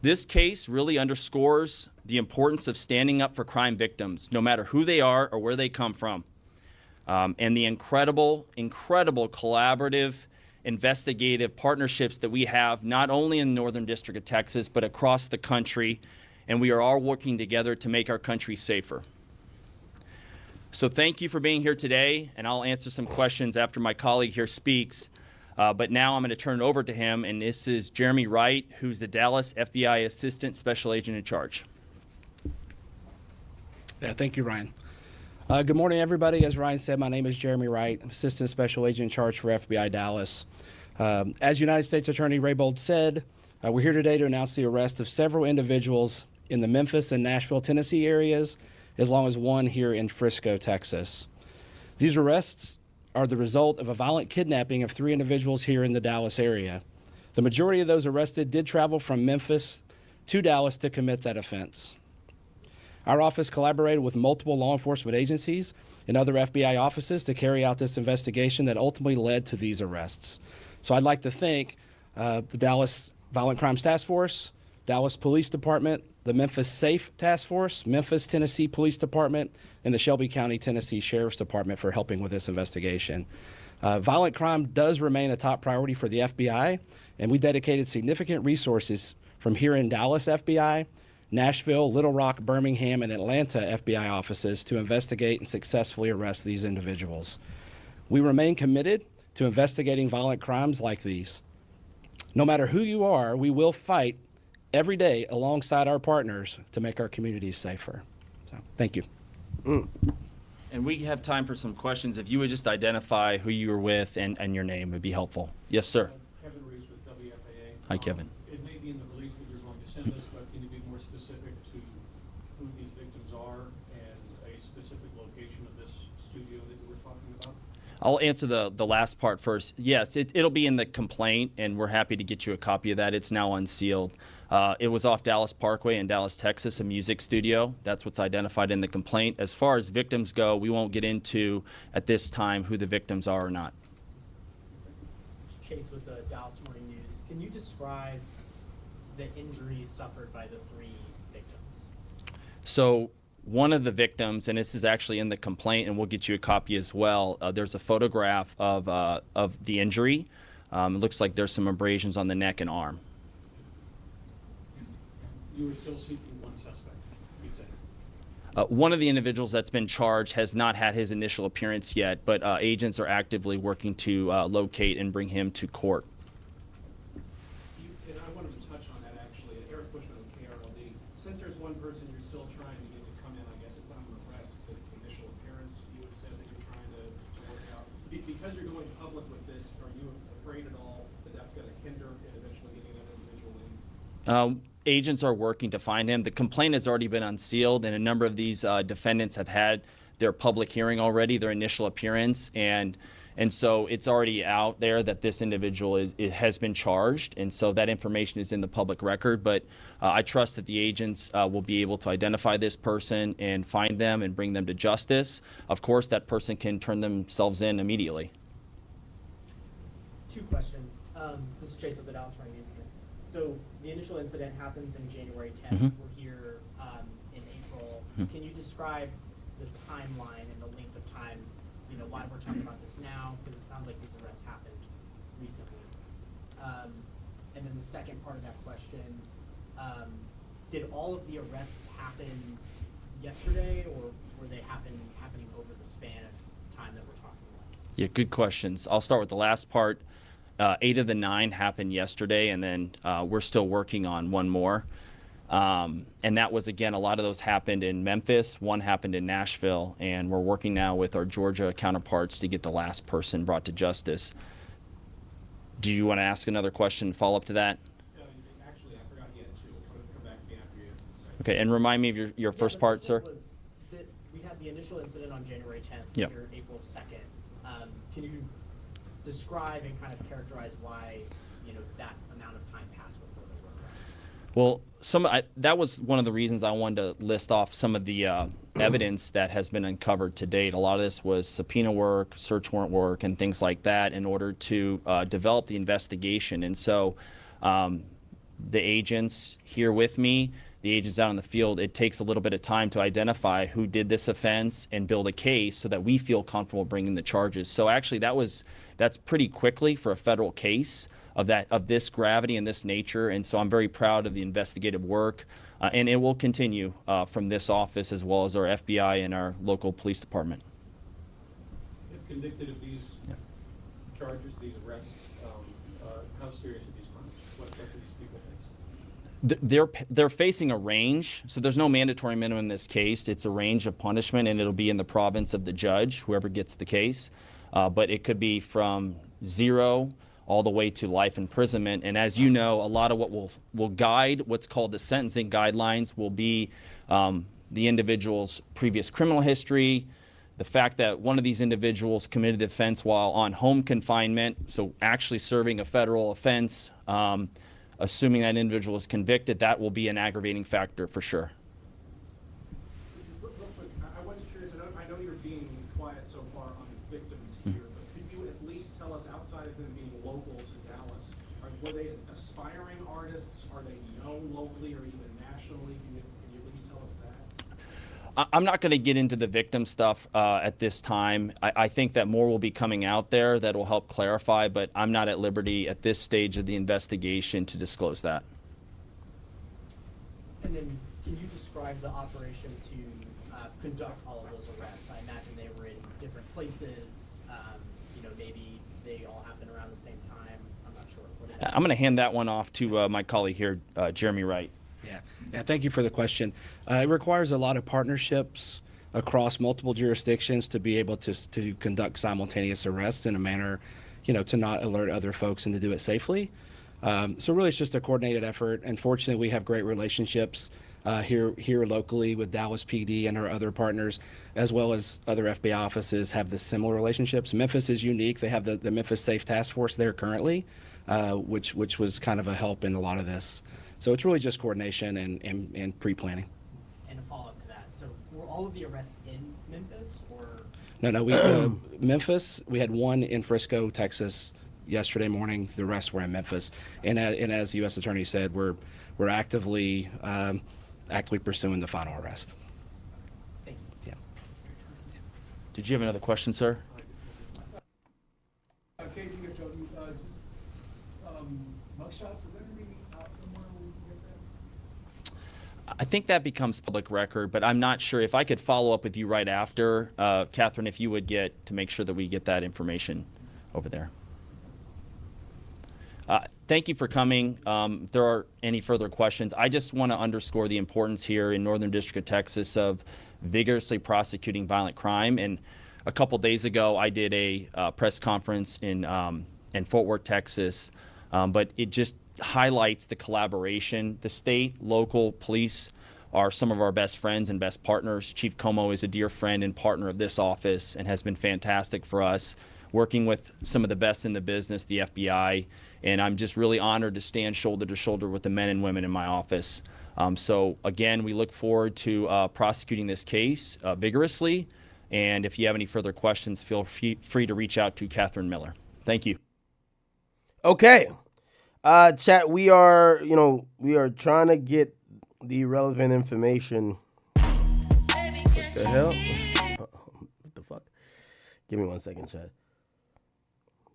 This case really underscores the importance of standing up for crime victims, no matter who they are or where they come from, and the incredible collaborative, investigative partnerships that we have, not only in the Northern District of Texas, but across the country, and we are all working together to make our country safer. So thank you for being here today, and I'll answer some questions after my colleague here speaks. But now I'm going to turn it over to him, and this is Jeremy Wright, who's the Dallas FBI Assistant Special Agent in charge. Yeah, thank you, Ryan. Good morning, everybody. As Ryan said, my name is Jeremy Wright, Assistant Special Agent in charge for FBI Dallas. As United States Attorney Raybold said, we're here today to announce the arrest of several individuals in the Memphis and Nashville, Tennessee areas, as long as one here in Frisco, Texas. These arrests are the result of a violent kidnapping of 3 individuals here in the Dallas area. The majority of those arrested did travel from Memphis to Dallas to commit that offense. Our office collaborated with multiple law enforcement agencies and other FBI offices to carry out this investigation that ultimately led to these arrests. So I'd like to thank the Dallas Violent Crimes Task Force, Dallas Police Department, the Memphis Safe Task Force, Memphis, Tennessee Police Department, and the Shelby County, Tennessee Sheriff's Department for helping with this investigation. Violent crime does remain a top priority for the FBI, and we dedicated significant resources from here in Dallas FBI, Nashville, Little Rock, Birmingham, and Atlanta FBI offices to investigate and successfully arrest these individuals. We remain committed to investigating violent crimes like these. No matter who you are, we will fight every day alongside our partners to make our communities safer. So, thank you. And we have time for some questions. If you would just identify who you were with and your name would be helpful. Yes, sir. Kevin Reese with WFAA. Hi, Kevin. It may be in the release that you're going to send us, but can you be more specific to who these victims are and a specific location of this studio that you were talking about? I'll answer the last part first. Yes, it'll be in the complaint, and we're happy to get you a copy of that. It's now unsealed. It was off Dallas Parkway in Dallas, Texas, a music studio. That's what's identified in the complaint. As far as victims go, we won't get into, at this time, who the victims are or not. Chase with the Dallas Morning News. Can you describe the injuries suffered by the 3 victims? So one of the victims, and this is actually in the complaint, and we'll get you a copy as well, there's a photograph of the injury. It looks like there's some abrasions on the neck and arm. You were still seeking one suspect, you said. One of the individuals that's been charged has not had his initial appearance yet, but agents are actively working to locate and bring him to court. And I wanted to touch on that actually. Eric Bushman with KRLD. Since there's one person you're still trying to get to come in, I guess it's not an arrest, it's its initial appearance. You had said that you're trying to work out. Because you're going public with this, are you afraid at all that that's going to hinder and eventually getting that individual in? Agents are working to find him. The complaint has already been unsealed, and a number of these defendants have had their public hearing already, their initial appearance, and so it's already out there that this individual has been charged, and so that information is in the public record. But I trust that the agents will be able to identify this person and find them and bring them to justice. Of course, that person can turn themselves in immediately. 2 questions. This is Chase with the Dallas Morning News again. So the initial incident happens in January 10th. Mhm. We're here in April. Mhm. Can you describe the timeline and the length of time, you know, why we're talking about this now? Because it sounds like these arrests happened recently. And then the second part of that question, did all of the arrests happen yesterday, or were they happening over the span of time that we're talking about? Yeah, good questions. I'll start with the last part. 8 of the 9 happened yesterday, and then we're still working on one more. And that was, again, a lot of those happened in Memphis. One happened in Nashville, and we're working now with our Georgia counterparts to get the last person brought to justice. Do you want to ask another question, follow up to that? Actually, I forgot he had 2. Come back to me after you. Okay, and remind me of your first the part, first sir. one was that we had the initial incident on January 10th, Yep. here April 2nd. Can you describe and kind of characterize why, you know, that amount of time passed before there were arrests? Well, that was one of the reasons I wanted to list off some of the evidence that has been uncovered to date. A lot of this was subpoena work, search warrant work, and things like that in order to develop the investigation. And so the agents here with me, the agents out in the field, it takes a little bit of time to identify who did this offense and build a case so that we feel comfortable bringing the charges. So actually that's pretty quickly for a federal case of this gravity and this nature, and so I'm very proud of the investigative work, and it will continue from this office as well as our FBI and our local police department. If convicted of these charges, these arrests, how serious are these crimes? What do these people face? They're facing a range, so there's no mandatory minimum in this case. It's a range of punishment, and it'll be in the province of the judge, whoever gets the case. But it could be from 0 all the way to life imprisonment. And as you know, a lot of what will guide what's called the sentencing guidelines will be the individual's previous criminal history, the fact that one of these individuals committed the offense while on home confinement, so actually serving a federal offense, assuming that individual is convicted, that will be an aggravating factor for sure. Real quick, I was curious, I know you're being quiet so far on the victims here, but could you at least tell us, outside of them being locals in Dallas, were they aspiring artists? Are they known locally or even nationally? nationally? Can you at least tell us that? I'm not going to get into the victim stuff at this time. I think that more will be coming out there that will help clarify, but I'm not at liberty at this stage of the investigation to disclose that. And then, can you describe the operation to conduct all of those arrests? I imagine they were in different places. Maybe they all happened around the same time. I'm not sure. I'm going to hand that one off to my colleague here, Jeremy Wright. Yeah, thank you for the question. It requires a lot of partnerships across multiple jurisdictions to be able to conduct simultaneous arrests in a manner, to not alert other folks and to do it safely. So really it's just a coordinated effort. And fortunately, we have great relationships here locally with Dallas PD and our other partners, as well as other FBI offices have the similar relationships. Memphis is unique. They have the Memphis Safe Task Force there currently, which was kind of a help in a lot of this. So it's really just coordination and pre-planning. And a follow-up to that. So were all of the arrests in Memphis, or? No, we Memphis. We had one in Frisco, Texas, yesterday morning. The rest were in Memphis. And as the U.S. Attorney said, we're actively pursuing the final arrest. Thank you. Yeah. Did you have another question, sir? Kate, you get just mugshots. Is there anything out somewhere we can get that? I think that becomes public record, but I'm not sure. If I could follow up with you right after, Catherine, if you would get to make sure that we get that information over there. Thank you for coming. If there are any further questions, I just want to underscore the importance here in Northern District of Texas of vigorously prosecuting violent crime. And a couple days ago, I did a press conference in Fort Worth, Texas, but it just highlights the collaboration. The state, local police are some of our best friends and best partners. Chief Como is a dear friend and partner of this office and has been fantastic for us, working with some of the best in the business, the FBI. And I'm just really honored to stand shoulder to shoulder with the men and women in my office. So again, we look forward to prosecuting this case vigorously. And if you have any further questions, feel free to reach out to Catherine Miller. Thank you. Okay. Chat, we are trying to get the relevant information. What the hell? What the fuck? Give me 1 second, chat.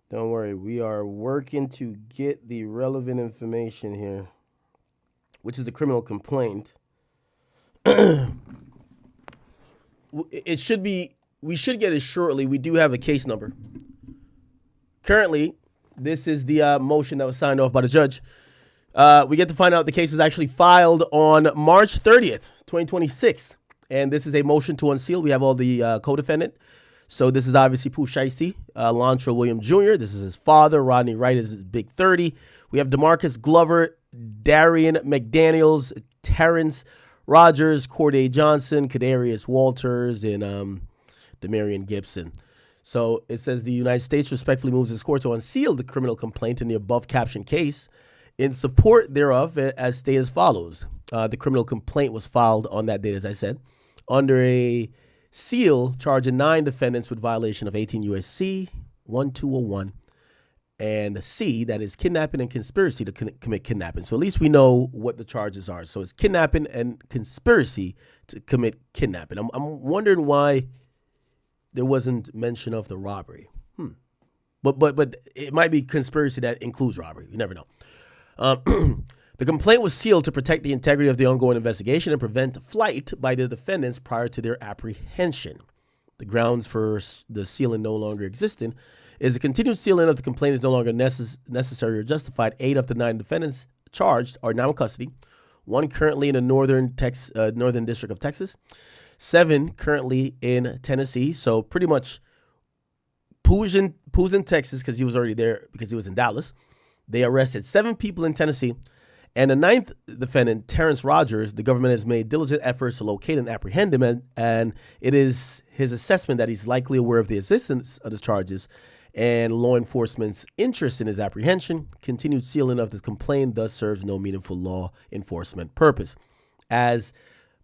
Don't worry, we are working to get the relevant information here, which is a criminal complaint. We should get it shortly. We do have a case number. Currently, this is the motion that was signed off by the judge. We get to find out the case was actually filed on March 30th, 2026. And this is a motion to unseal. We have all the co-defendant. So this is obviously Pooh, Shiesty, Lontrell William Jr. This is his father. Rodney Wright is his big 30. We have DeMarcus Glover, Darian McDaniels, Terrence Rogers, Corday Johnson, Kadarius Walters, and Demarion Gibson. So it says the United States respectfully moves this court to unseal the criminal complaint in the above captioned case. In support thereof, as stated as follows. The criminal complaint was filed on that date, as I said, under a seal charging 9 defendants with violation of 18 U.S.C. 1201 and C, that is kidnapping and conspiracy to commit kidnapping. So at least we know what the charges are. So it's kidnapping and conspiracy to commit kidnapping. I'm wondering why there wasn't mention of the robbery. But it might be conspiracy that includes robbery. You never know. The complaint was sealed to protect the integrity of the ongoing investigation and prevent flight by the defendants prior to their apprehension. The grounds for the sealing no longer existing is the continued sealing of the complaint is no longer necessary or justified. 8 of the 9 defendants charged are now in custody. 1 currently in the Northern District of Texas. 7 currently in Tennessee. So pretty much Pooh's in Texas because he was already there because he was in Dallas. They arrested 7 people in Tennessee. And the 9th defendant, Terrence Rogers, the government has made diligent efforts to locate and apprehend him, and it is his assessment that he's likely aware of the existence of the charges and law enforcement's interest in his apprehension. Continued sealing of this complaint thus serves no meaningful law enforcement purpose. As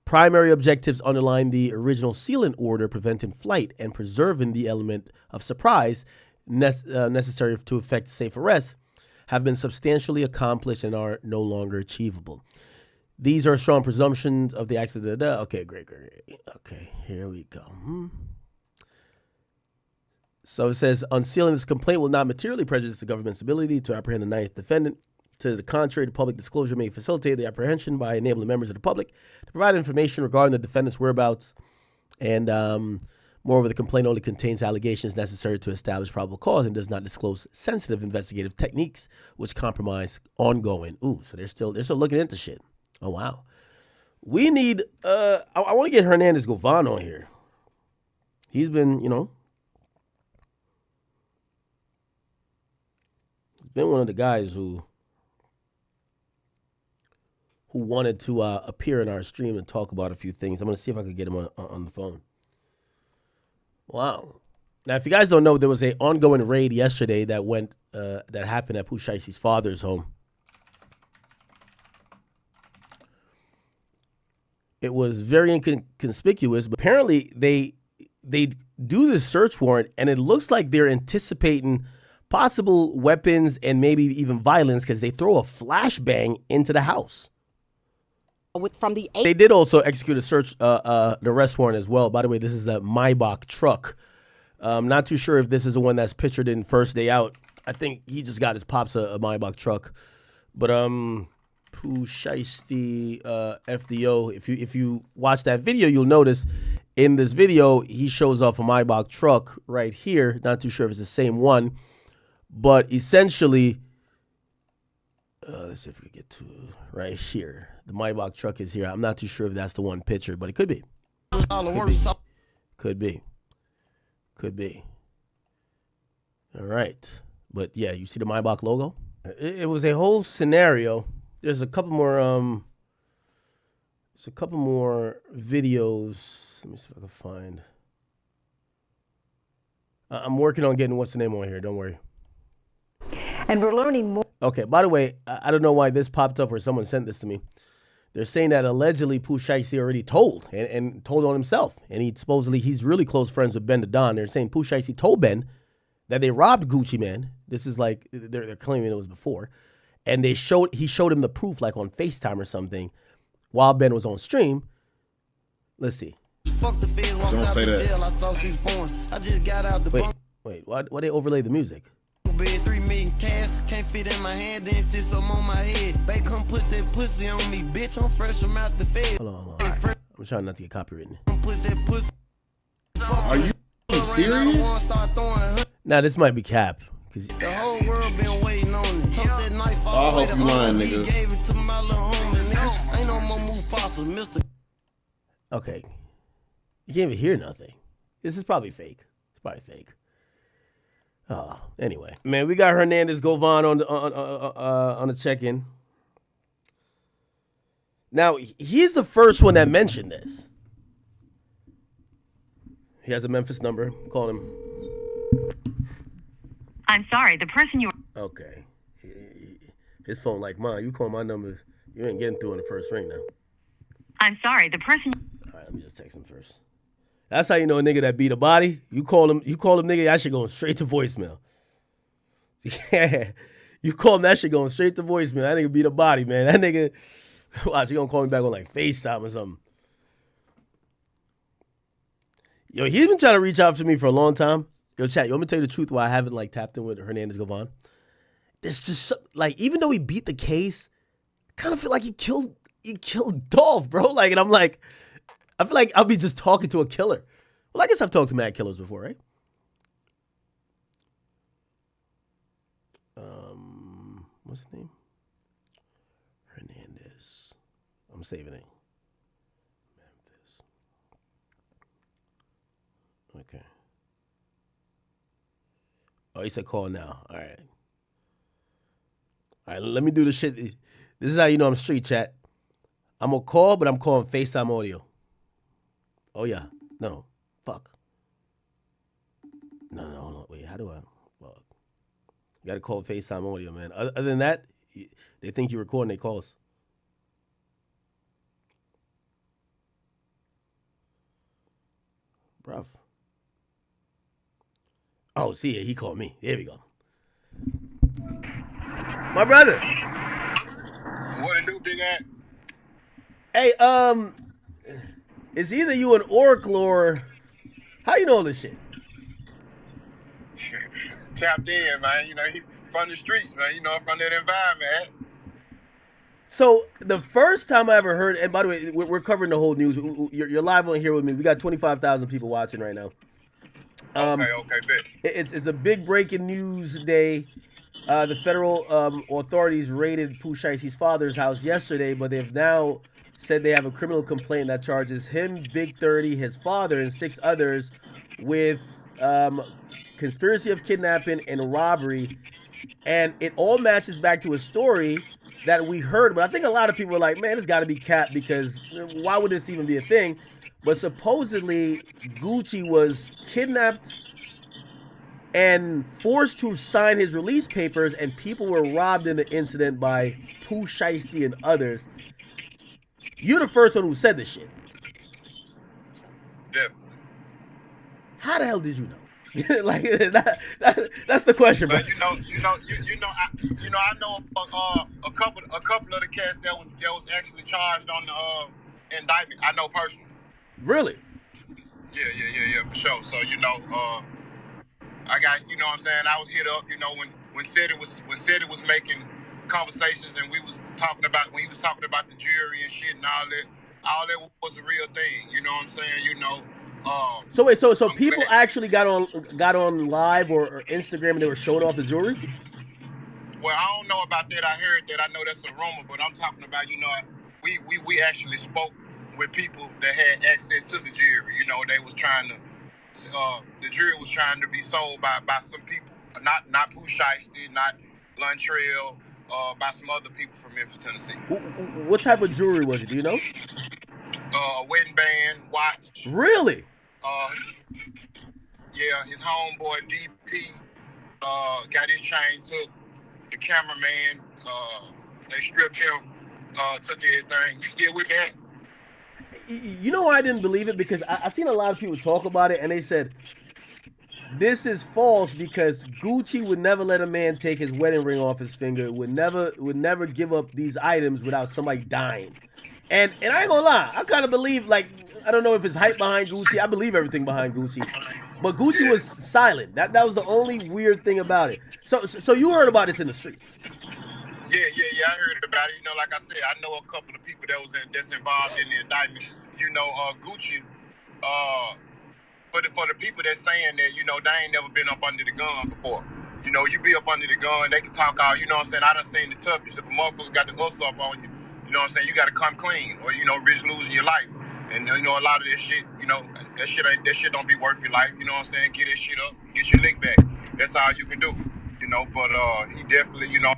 primary objectives underlying the original sealing order, preventing flight and preserving the element of surprise necessary to effect safe arrest, have been substantially accomplished and are no longer achievable. These are strong presumptions of the acts of the. Okay, great. Okay, here we go. So it says, unsealing this complaint will not materially prejudice the government's ability to apprehend the ninth defendant. To the contrary, the public disclosure may facilitate the apprehension by enabling members of the public to provide information regarding the defendant's whereabouts. And moreover, the complaint only contains allegations necessary to establish probable cause and does not disclose sensitive investigative techniques which compromise ongoing. Ooh, so they're still looking into shit. Oh, wow. We need, I want to get Hernandez Govan on here. He's been, he's been one of the guys who wanted to appear in our stream and talk about a few things. I'm going to see if I can get him on the phone. Wow. Now, if you guys don't know, there was an ongoing raid yesterday that happened at Pooh Shiesty's father's home. It was very inconspicuous, but apparently they do this search warrant, and it looks like they're anticipating possible weapons and maybe even violence because they throw a flashbang into the house. They did also execute a search, the arrest warrant as well. By the way, this is a Maybach truck. I'm not too sure if this is the one that's pictured in First Day Out. I think he just got his pops a Maybach truck. But Pooh Shiesty FDO. If you watch that video, you'll notice in this video he shows off a Maybach truck right here. Not too sure if it's the same one, but essentially, let's see if we can get to right here. The Maybach truck is here. I'm not too sure if that's the one picture, but it could be. Could be. All right. But yeah, you see the Maybach logo? It was a whole scenario. There's a couple more videos. Let me see if I can find. I'm working on getting what's the name on here. Don't worry. And we're learning more. Okay, by the way, I don't know why this popped up or someone sent this to me. They're saying that allegedly Pooh Shiesty already told and told on himself. And he's really close friends with Ben the Don. They're saying Pooh Shiesty told Ben that they robbed Gucci Man. This is like, they're claiming it was before. And he showed him the proof like on FaceTime or something while Ben was on stream. Let's see. Don't say that. Wait, why they overlay the music? 3 million cash, can't fit in my hand, then sit some on my head. Babe, come put that pussy on me, bitch. I'm fresh from out the fed. Hold on. Right. I'm trying not to get copywritten. Put that pussy. Are you serious? Nah, this might be cap. The whole world been waiting on it. Took that knife all I hope you lying, nigga. Gave it to my little homie, nigga. Ain't no more Mufasa, Mr. Okay. You can't even hear nothing. This is probably fake. It's probably fake. Oh, anyway, man, we got Hernandez Govan on the check-in. Now, he's the first one that mentioned this. He has a Memphis number. Call him. I'm sorry, the person you... Okay. His phone like mine. You call my number, you ain't getting through on the first ring now. I'm sorry, the person... All right, let me just text him first. That's how you know a nigga that beat a body. You call him nigga, that shit going straight to voicemail. Yeah. You call him, that shit going straight to voicemail. That nigga beat a body, man. That nigga, watch, he gonna call me back on like FaceTime or something. Yo, he's been trying to reach out to me for a long time. Yo, chat, you want me to tell you the truth why I haven't like tapped in with Hernandez Govan? There's just like, even though he beat the case, I kind of feel like he killed Dolph, bro. Like, and I'm like, I feel like I'll be just talking to a killer. Well, I guess I've talked to mad killers before, right? What's his name? Hernandez. I'm saving it. Memphis. Okay. Oh, he said call now. All right. All right, let me do the shit. This is how you know I'm street chat. I'm going to call, but I'm calling FaceTime audio. Oh, yeah. No. Fuck. No, hold on. Wait, how do I? Fuck. You got to call FaceTime audio, man. Other than that, they think you're recording their calls. Bruv. Oh, see, he called me. There we go. My brother. What it do, big ass? Hey, it's either you an oracle or how you know all this shit? Tapped in, man. You know, he from the streets, man. You know, from that environment. So the first time I ever heard, and by the way, we're covering the whole news. You're live on here with me. We got 25,000 people watching right now. Okay, bet. It's a big breaking news day. The federal authorities raided Pooh Shiesty's father's house yesterday, but they've now said they have a criminal complaint that charges him, Big 30, his father, and 6 others with conspiracy of kidnapping and robbery. And it all matches back to a story that we heard, but I think a lot of people were like, man, it's got to be cap, because why would this even be a thing? But supposedly Gucci was kidnapped and forced to sign his release papers, and people were robbed in the incident by Pooh Shiesty and others. You're the first one who said this shit. Definitely. How the hell did you know? Like that's the question, bro. But I know a couple of the cats that was actually charged on the indictment. I know personally. Really? Yeah, for sure. So I got, you know what I'm saying, I was hit up, you know, when Seti was making conversations, and we was talking about, when he was talking about the jury and shit and all that was a real thing, you know what I'm saying, you know. So wait, so people actually got on live or Instagram and they were showing off the jewelry? Well, I don't know about that. I heard that. I know that's a rumor, but I'm talking about, you know, we actually spoke with people that had access to the jury. You know, they was trying to, the jury was trying to be sold by some people, not Pooh Shiesty, not Luntrail, by some other people from Memphis, Tennessee. What type of jewelry was it? Do you know? Wedding band, watch. Really? Yeah, his homeboy DP got his chain took. The cameraman, they stripped him, took everything. You still with that? You know why I didn't believe it? Because I've seen a lot of people talk about it, and they said this is false because Gucci would never let a man take his wedding ring off his finger. Would never give up these items without somebody dying. And I ain't gonna lie, I kind of believe, like, I don't know if it's hype behind Gucci. I believe everything behind Gucci, but Gucci was silent. That was the only weird thing about it. So you heard about this in the streets? Yeah. I heard about it. You know, like I said, I know a couple of people that's involved in the indictment. You know, Gucci. For the people that's saying that, you know, they ain't never been up under the gun before. You know, you be up under the gun, they can talk out. You know what I'm saying? I done seen the toughest. If a motherfucker got the hooks up on you, you know what I'm saying? You got to come clean, or, you know, risk losing your life. And, you know, a lot of this shit, you know, that shit don't be worth your life. You know what I'm saying? Get that shit up, get your lick back. That's all you can do, you know. But he definitely, you know.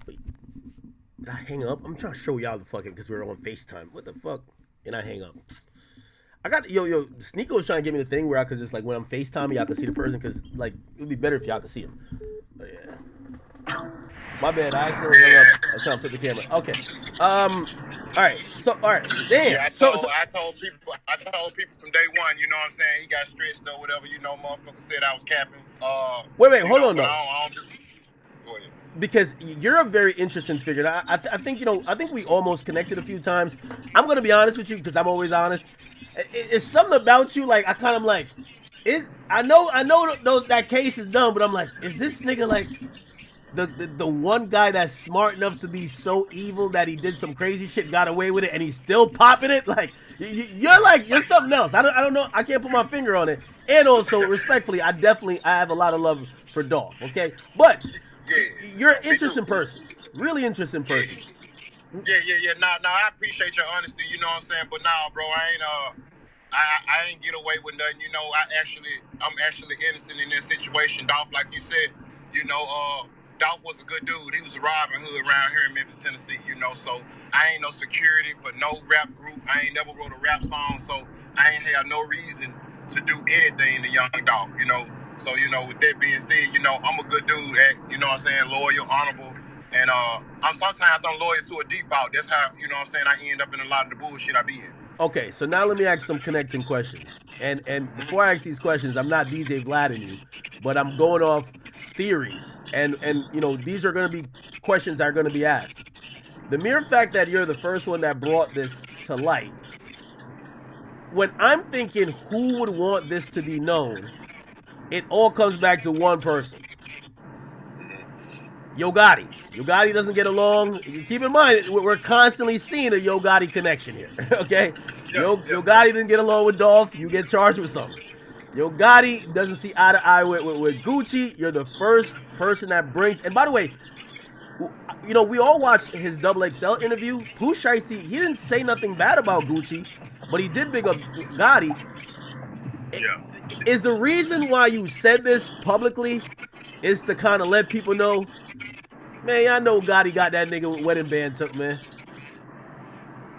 Wait, did I hang up? I'm trying to show y'all the fucking, because we were on FaceTime. What the fuck? And I hang up. I got, yo, Sneeko was trying to give me the thing where I could just, like, when I'm FaceTiming, y'all can see the person, because, like, it would be better if y'all could see him. But, yeah. My bad, I accidentally hung up. I was trying to flip the camera. Okay. All right. Damn. Yeah, I told people from day one, you know what I'm saying? He got stretched or whatever, you know, motherfucker said I was capping. Wait, hold on, though. Go ahead. Because you're a very interesting figure. I think, you know, I think we almost connected a few times. I'm going to be honest with you, because I'm always honest. It's something about you, like, I kind of like, I know that case is done, but I'm like, is this nigga, like, the one guy that's smart enough to be so evil that he did some crazy shit, got away with it, and he's still popping it? Like, you're something else. I don't know. I can't put my finger on it. And also, respectfully, I have a lot of love for Dolph, okay? But you're an interesting person. Really interesting person. Yeah. Nah, I appreciate your honesty, you know what I'm saying? But nah, bro, I ain't get away with nothing. You know, I'm actually innocent in this situation. Dolph, like you said, you know, Dolph was a good dude. He was a Robin Hood around here in Memphis, Tennessee, you know, so I ain't no security for no rap group. I ain't never wrote a rap song, so I ain't have no reason to do anything to young Dolph, you know. So, you know, with that being said, you know, I'm a good dude, you know what I'm saying, loyal, honorable, and sometimes I'm loyal to a default. That's how, you know what I'm saying, I end up in a lot of the bullshit I be in. Okay, so now let me ask some connecting questions. And before I ask these questions, I'm not DJ Vlading you, but I'm going off theories. And you know, these are going to be questions that are going to be asked. The mere fact that you're the first one that brought this to light, when I'm thinking who would want this to be known, it all comes back to one person. Yo Gotti. Yo Gotti doesn't get along. Keep in mind, we're constantly seeing a Yo Gotti connection here, okay? Yo Gotti didn't get along with Dolph. You get charged with something. Yo Gotti doesn't see eye to eye with Gucci. You're the first person that brings... And by the way, you know, we all watched his XXL interview. Pooh Shiesty, he didn't say nothing bad about Gucci, but he did big up Gotti. Yeah. Is the reason why you said this publicly is to kind of let people know, man, I know Gotti got that nigga wedding band took, man.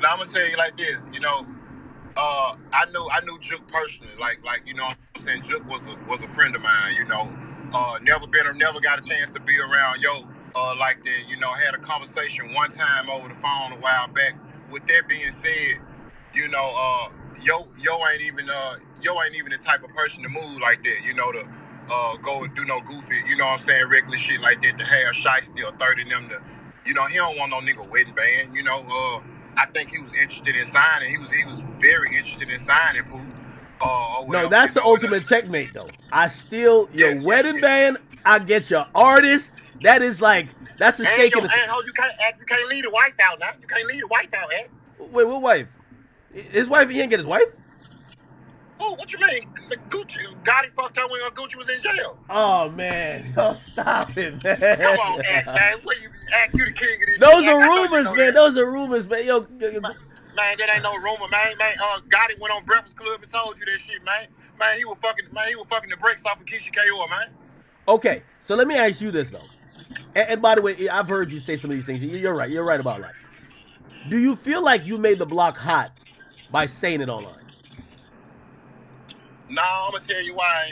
Now I'm gonna tell you like this, you know, I knew Juke personally, like you know what I'm saying. Juke was a friend of mine, you know. Never got a chance to be around Yo like that, you know. Had a conversation one time over the phone a while back. With that being said, you know, Yo ain't even the type of person to move like that, you know, to go and do no goofy, you know what I'm saying, reckless shit like that, to have Shiesty or 30 of them to, you know, he don't want no nigga wedding band, you know. I think he was interested in signing. He was very interested in signing Pooh. No, that's the ultimate checkmate, though. I steal your wedding band. I get your artist. That is like, that's the stake in the... You can't leave the wife out now. You can't leave the wife out, eh? Wait, what wife? His wife? He didn't get his wife? Oh, what you mean? Gucci, Gotti fucked her when Gucci was in jail. Oh, man. Oh, stop it, man. Come on, Act, man. What you you the king of this Those shit. are rumors, man. Those are rumors, man. Yo, man, that ain't no rumor, man. Gotti went on Breakfast Club and told you that shit, man. Man, he was fucking the brakes off of Keisha Kaur, man. Okay, so let me ask you this, though. And by the way, I've heard you say some of these things. You're right. You're right about that. Do you feel like you made the block hot by saying it online? No, I'm gonna tell you why.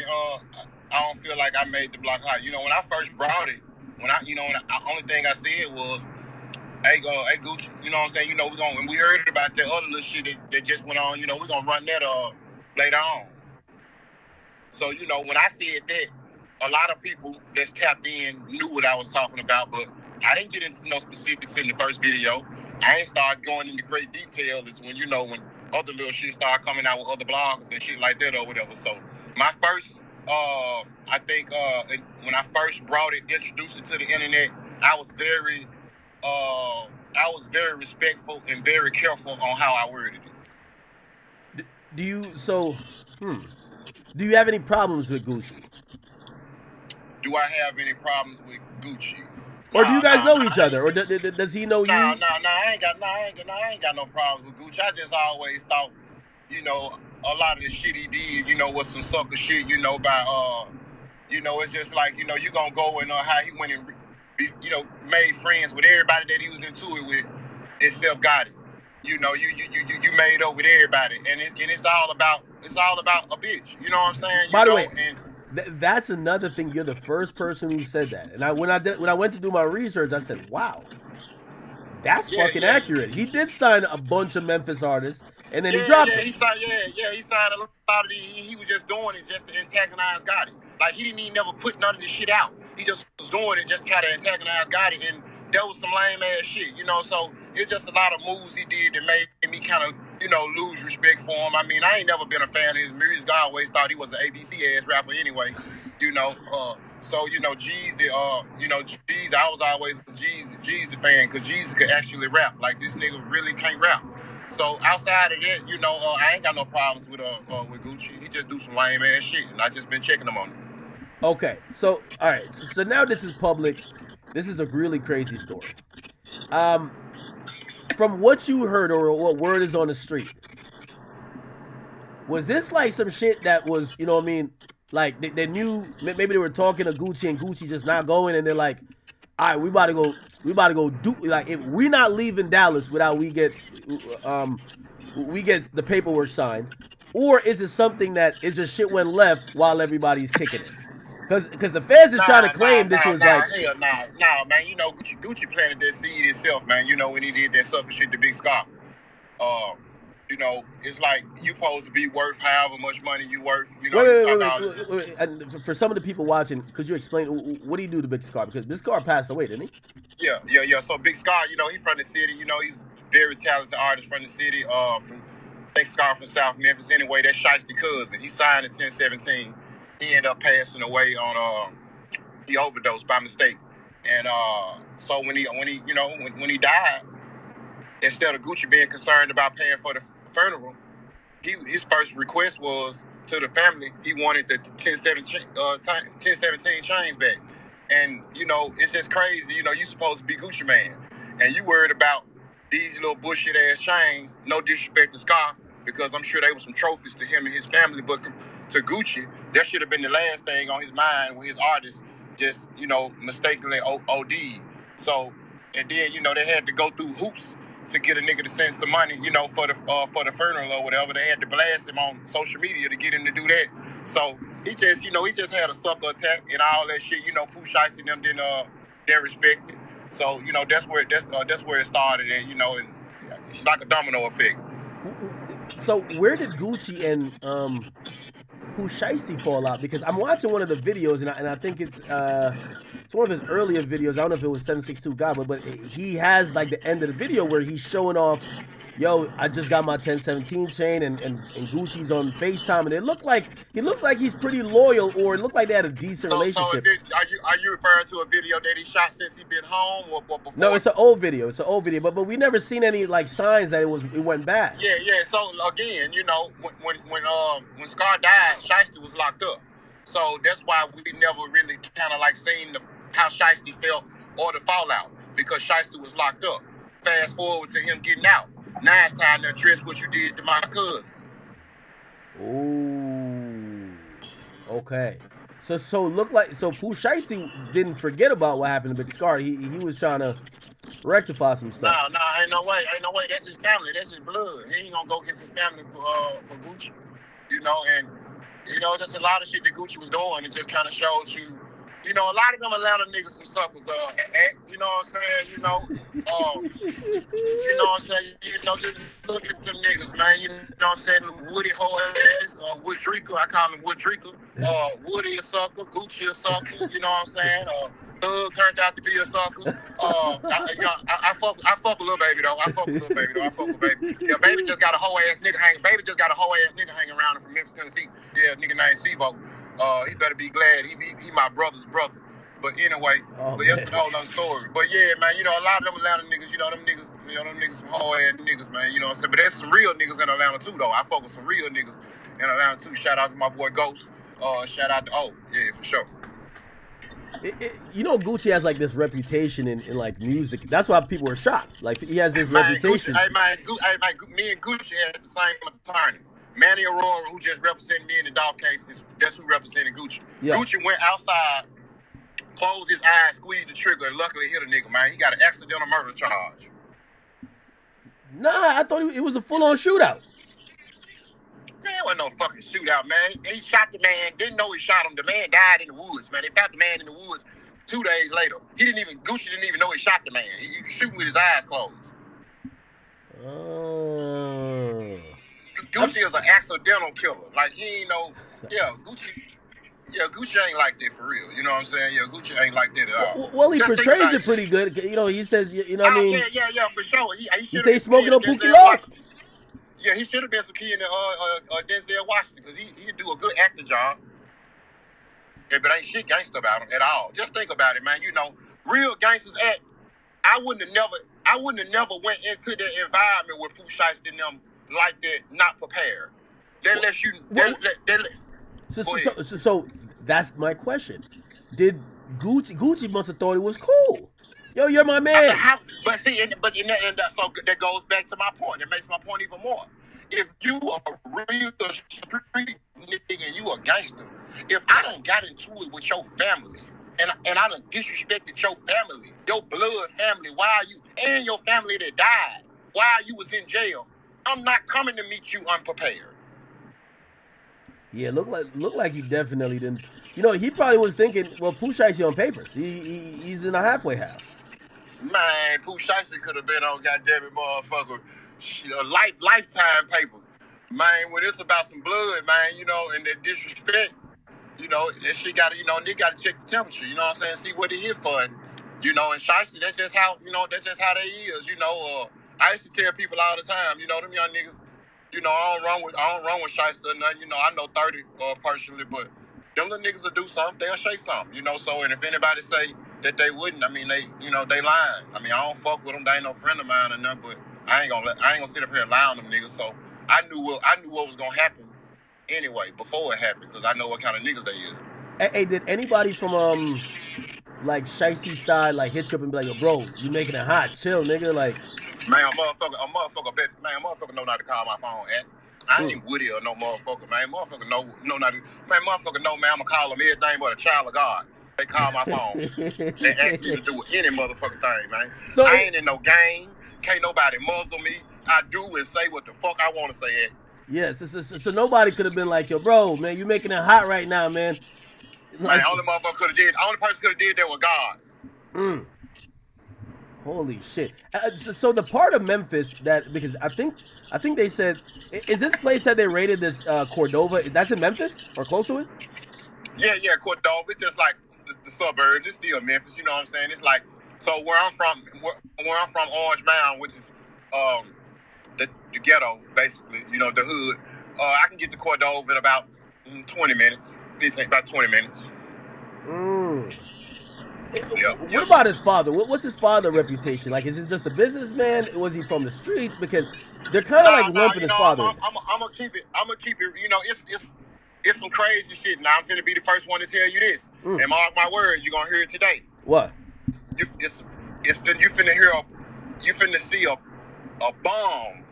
I don't feel like I made the block hot. You know, when I first brought it, only thing I said was, "Hey, Gucci," you know what I'm saying? You know, we heard about that other little shit that just went on. You know, we're gonna run that later on. So, you know, when I said that, a lot of people that's tapped in knew what I was talking about, but I didn't get into no specifics in the first video. I ain't start going into great detail. Is when, you know, when other little shit start coming out with other bloggers and shit like that or whatever. So my first, I think when I first brought it, introduced it to the internet, I was very respectful and very careful on how I worded it. Do you have any problems with Gucci? Do I have any problems with Gucci? Or do you guys know each other? Or does he know you? No, I ain't got no problems with Gucci. I just always thought, you know, a lot of the shit he did, you know, was some sucker shit, you know, by, you know, it's just like, you know, you gonna go and how he went and, you know, made friends with everybody that he was into it with, except Gotti. You know, you made up with everybody, and it's all about a bitch. You know what I'm saying? By the way, that's another thing. You're the first person who said that, and when I went to do my research, I said, "Wow, that's fucking accurate." He did sign a bunch of Memphis artists, and then he dropped it. He signed a lot of these. He was just doing it just to antagonize Gotti. Like, he didn't even never put none of this shit out. He just was doing it just to try to antagonize Gotti, and that was some lame ass shit, you know. So it's just a lot of moves he did that made me kind of, you know, lose respect for him. I mean, I ain't never been a fan of his music. I always thought he was an ABC ass rapper anyway, you know. So, you know, Jeezy, Jeezy, I was always a Jeezy fan, because Jeezy could actually rap. Like, this nigga really can't rap. So outside of that, you know, I ain't got no problems with Gucci. He just do some lame ass shit, and I just been checking him on it. Okay, so all right, so now this is public. This is a really crazy story. From what you heard or what word is on the street, was this like some shit that was, you know what I mean, like they knew, maybe they were talking to Gucci and Gucci just not going, and they're like, all right, we about to go do, like, if we're not leaving Dallas without we get the paperwork signed? Or is it something that it just shit went left while everybody's kicking it? Because the feds is trying to claim this was like... Nah, man. You know, Gucci planted that seed himself, man. You know, when he did that sucker shit to Big Scott. You know, it's like you supposed to be worth however much money you worth. You know, wait. And for some of the people watching, could you explain what do you do to Big Scar? Because Big Scar passed away, didn't he? Yeah. So Big Scar, you know, he's from the city. You know, he's a very talented artist from the city. From Big Scar from South Memphis. Anyway, that's Shiesty cousin. He signed in 1017. He ended up passing away on he overdosed by mistake. And so when he died, instead of Gucci being concerned about paying for the funeral, his first request was to the family. He wanted the 1017 chains back. And, you know, it's just crazy. You know, you supposed to be Gucci man. And you worried about these little bullshit ass chains. No disrespect to Scar, because I'm sure they were some trophies to him and his family. But to Gucci, that should have been the last thing on his mind when his artist just, you know, mistakenly OD'd. So, and then, you know, they had to go through hoops to get a nigga to send some money, you know, for the funeral or whatever. They had to blast him on social media to get him to do that. So he just had a sucker attack and all that shit. You know, Pooh, Shiesty and them didn't respect it. So, you know, that's where it started at, you know, and it's like a domino effect. So where did Gucci and Pooh Shiesty fall out? Because I'm watching one of the videos and I think it's one of his earlier videos. I don't know if it was 762 God, but he has like the end of the video where he's showing off, yo, I just got my 1017 chain and Gucci's on FaceTime, and he looks like he's pretty loyal, or it looked like they had a decent relationship. So are you referring to a video that he shot since he been home or before? No, it's an old video. But we never seen any like signs that it went bad. Yeah. So again, you know, when Scar died, Shiesty was locked up. So that's why we never really kind of like seen how Shiesty felt or the fallout, because Shiesty was locked up. Fast forward to him getting out. Now it's time to address what you did to my cousin. Ooh. Okay. So Pooh Shiesty didn't forget about what happened to Big Scar. He was trying to rectify some stuff. No, ain't no way. That's his family. That's his blood. He ain't gonna go get his family for Gucci. You know, and you know, just a lot of shit that Gucci was doing. It just kind of showed you. You know, a lot of them Atlanta niggas some suckers. You know what I'm saying? You know what I'm saying? You know, just look at them niggas, man. You know what I'm saying? Woody Ho ass, Wood Drinker. I call him Wood Drinker. Woody a sucker, Gucci a sucker. You know what I'm saying? Thug turned out to be a sucker. I fuck a little baby though. I fuck with baby. Yeah, baby just got a hoe ass nigga hanging. Baby just got a hoe ass nigga hanging around him from Memphis, Tennessee. Yeah, nigga named Sebo. He better be glad. He my brother's brother. But anyway, that's a whole other story. But yeah, man, you know, a lot of them Atlanta niggas, them niggas some whole ass niggas, man. You know what I'm saying? But there's some real niggas in Atlanta too, though. I fuck with some real niggas in Atlanta too. Shout out to my boy Ghost. Shout out to yeah, for sure. You know, Gucci has like this reputation in like music. That's why people are shocked. Like he has this reputation. Gucci, me and Gucci had the same attorney. Manny Aurora, who just represented me in the dog case, that's who represented Gucci. Yeah. Gucci went outside, closed his eyes, squeezed the trigger, and luckily hit a nigga, man. He got an accidental murder charge. Nah, I thought it was a full-on shootout. Man, it wasn't no fucking shootout, man. He shot the man, didn't know he shot him. The man died in the woods, man. They found the man in the woods 2 days later. Gucci didn't even know he shot the man. He was shooting with his eyes closed. Oh. Gucci is an accidental killer. Like, he ain't no, Gucci ain't like that for real. You know what I'm saying? Yeah, Gucci ain't like that at all. Well, he portrays it pretty good. You know, he says, you know what I mean? Yeah, for sure. He say he's smoking on Pookie Lock. Yeah, he should have been some kid in Denzel Washington, because he'd do a good acting job. Yeah, but ain't shit gangster about him at all. Just think about it, man. You know, real gangsters act. I wouldn't have never went into the environment with Pooh Shiesty and them like that, not prepared. That lets you. So that's my question. Did Gucci must have thought it was cool? Yo, you're my man. So that goes back to my point. It makes my point even more. If you are real street nigga and you a gangster, if I done got into it with your family and I done disrespected your family, your blood family, and your family that died while you was in jail, I'm not coming to meet you unprepared. Yeah, look like he definitely didn't. You know, he probably was thinking, well, Pooh Shiesty on papers. He's in a halfway house. Man, Pooh Shiesty could have been on goddamn it, motherfucker. lifetime papers. Man, when it's about some blood, man, you know, and that disrespect, you know, that shit got to, you know, nigga got to check the temperature, you know what I'm saying? See what they hit for. And, you know, and Shiesty, that's just how, you know, that's just how they is, you know. I used to tell people all the time, you know, them young niggas, you know, I don't run with Shiesty or nothing, you know, I know 30 personally, but them little niggas will do something, they'll say something, you know. So, and if anybody say that they wouldn't, I mean, they, you know, they lying. I mean, I don't fuck with them, they ain't no friend of mine or nothing, but I ain't gonna sit up here and lie on them niggas. So I knew what was gonna happen anyway before it happened, because I know what kind of niggas they is. Hey, did anybody from like Shiesty's side like hit you up and be like, yo, bro, you making it hot, chill, nigga, like? Man, a motherfucker know not to call my phone at. I ain't Woody or no motherfucker, man. Motherfucker know not to, man, motherfucker know, man, I'ma call them everything but a child of God. They call my phone. They ask me to do any motherfucking thing, man. So I ain't in no game. Can't nobody muzzle me. I do and say what the fuck I want to say at. Yes, so nobody could have been like, yo, bro, man, you making it hot right now, man. Like, man, only person could have did that was God. Holy shit! So the part of Memphis that, because I think they said, is this place that they raided, this Cordova? That's in Memphis or close to it? Yeah, Cordova. It's just like the suburbs. It's still Memphis. You know what I'm saying? It's like, so where I'm from, Orange Mound, which is the ghetto, basically. You know, the hood. I can get to Cordova in about 20 minutes. About 20 minutes. What about his father? What's his father reputation? Like, is he just a businessman? Was he from the streets? Because they're kind of like lumping his father. I'm gonna keep it. You know, it's some crazy shit. Now I'm finna be the first one to tell you this. And mark my word, you're gonna hear it today. What? You finna see a bomb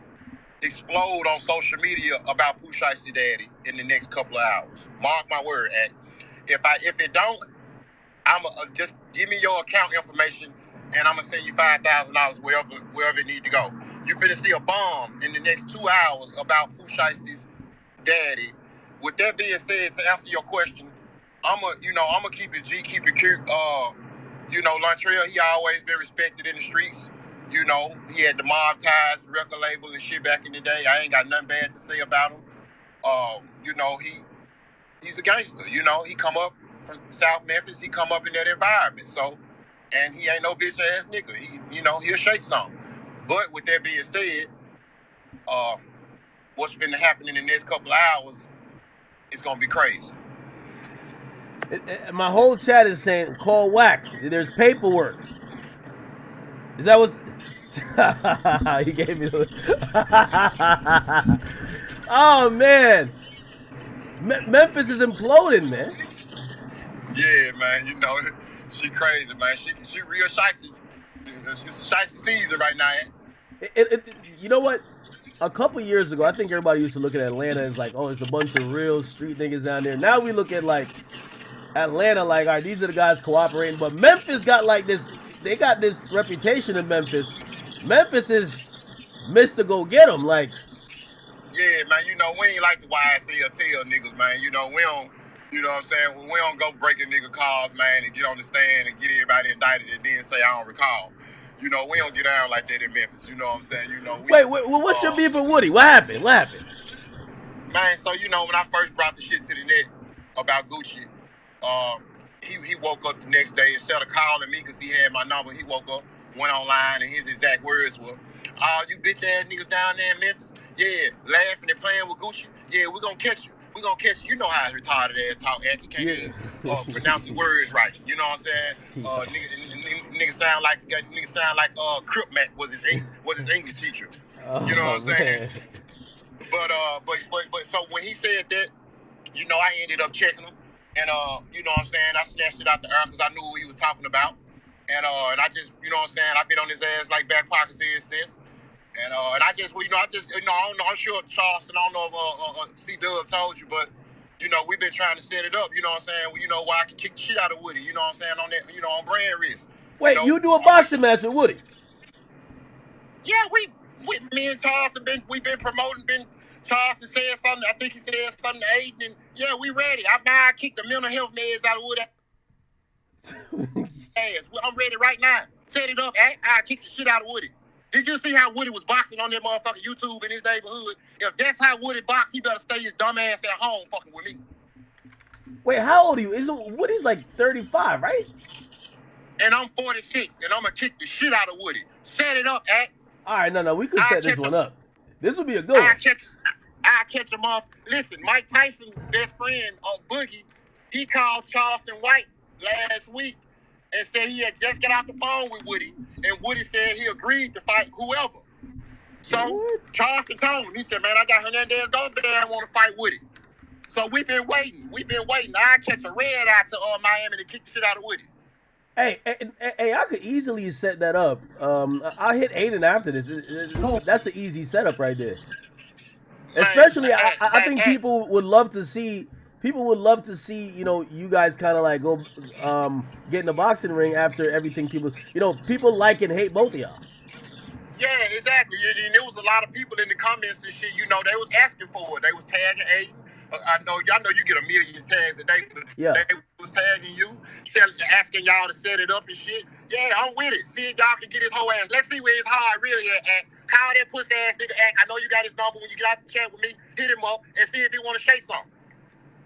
explode on social media about Pooh Shiesty Daddy in the next couple of hours. Mark my word. If it don't, I'ma just give me your account information and I'm gonna send you $5,000 wherever it need to go. You finna see a bomb in the next 2 hours about Pooh Shiesty's daddy. With that being said, to answer your question, I'ma keep it G, keep it cute. You know, Lantrell, he always been respected in the streets. You know, he had the Mob Ties record label and shit back in the day. I ain't got nothing bad to say about him. You know, he's a gangster. You know, he come up from South Memphis, he come up in that environment. So, and he ain't no bitch ass nigga. He'll shake something. But with that being said, what's been happening in the next couple of hours is gonna be crazy. My whole chat is saying, call whack. There's paperwork. Is that what's... He gave me the... Oh, man. Memphis is imploding, man. Yeah, man. You know, she crazy, man. She real shiesty. It's shiesty season right now. You know what? A couple years ago, I think everybody used to look at Atlanta as like, oh, it's a bunch of real street niggas down there. Now we look at like Atlanta like, all right, these are the guys cooperating. But Memphis got like this, they got this reputation in Memphis. Memphis is Mr. Go Get 'em. Like, yeah, man, you know, we ain't like the YSL niggas, man. You know, we don't, you know what I'm saying? We don't go breaking nigga cars, man, and get on the stand and get everybody indicted and then say, I don't recall. You know, we don't get down like that in Memphis. You know what I'm saying? You know, wait, what's your beef with Woody? What happened? Man, so, you know, when I first brought the shit to the net about Gucci, he woke up the next day, instead of calling me because he had my number, he woke up, went online, and his exact words were, oh, you bitch ass niggas down there in Memphis, yeah, laughing and playing with Gucci, yeah, we're gonna catch you. We're gonna catch you. You know how his retarded ass talk, he can't even pronounce the words right. You know what I'm saying? Niggas sound like Crip Mac was his English teacher. You know what I'm saying? But so when he said that, you know, I ended up checking him, and you know what I'm saying, I snatched it out the air because I knew what he was talking about, and I just, you know what I'm saying, I've been on his ass like back pockets ever since, and I just, well, I don't know, I'm sure Charleston, I don't know if C-Dub told you, but you know, we've been trying to set it up, you know what I'm saying, well, you know, where I can kick the shit out of Woody, you know what I'm saying, on that, you know, on brand risk. Wait, you do a boxing match with Woody? Yeah, me and Charleston we've been promoting. Charleston said something. I think he said something to Aiden, and yeah, we ready. I kicked the mental health meds out of Woody. Ass. I'm ready right now. Set it up. I kick the shit out of Woody. Did you see how Woody was boxing on that motherfucking YouTube in his neighborhood? If that's how Woody boxed, he better stay his dumb ass at home fucking with me. Wait, how old are you? Woody's like 35, right? And I'm 46, and I'm gonna kick the shit out of Woody. Set it up, Act. All right, no, we could set this one up. This would be a good one. I catch him off. Listen, Mike Tyson's best friend, Boogie, he called Charleston White last week and said he had just got out the phone with Woody, and Woody said he agreed to fight whoever. So Charleston told him, he said, man, I got Hernandez over there and want to fight Woody. So we've been waiting. I catch a red eye to Miami to kick the shit out of Woody. Hey, I could easily set that up. I'll hit Aiden after this. That's an easy setup right there. Especially, I think people would love to see. People would love to see, you guys kind of like go get in the boxing ring after everything. People like and hate both of y'all. Yeah, exactly. And there was a lot of people in the comments and shit. They was asking for it. They was tagging Aiden. Y'all know you get a million tags a day. Yeah. They was tagging you, asking y'all to set it up and shit. Yeah, I'm with it. See if y'all can get his whole ass. Let's see where his heart really at. Call that pussy ass nigga Act. I know you got his number. When you get out the chat with me, hit him up and see if he want to shake something.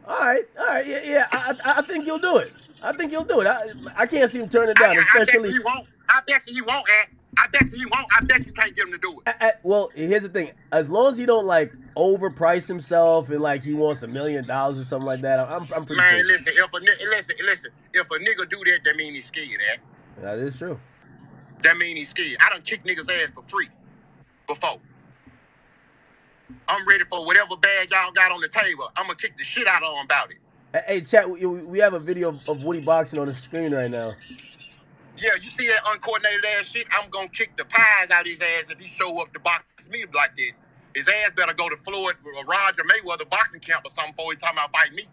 All right, yeah. I think you'll do it. I can't see him turn it down, especially. I bet you he won't, Act. I bet you he won't. I bet you can't get him to do it. Well, here's the thing. As long as he don't like overprice himself and like he wants $1 million or something like that, I'm pretty Man, sure. listen. If a nigga do that, that mean he's scared, Act. That is true. That mean he's scared. I done kick niggas ass for free before. I'm ready for whatever bag y'all got on the table. I'm gonna kick the shit out of them about it. Hey, chat. We have a video of Woody boxing on the screen right now. Yeah, you see that uncoordinated ass shit? I'm gonna kick the pies out of his ass if he show up to box me like that. His ass better go to Floyd or Roger Mayweather boxing camp or something before he talking about fighting me.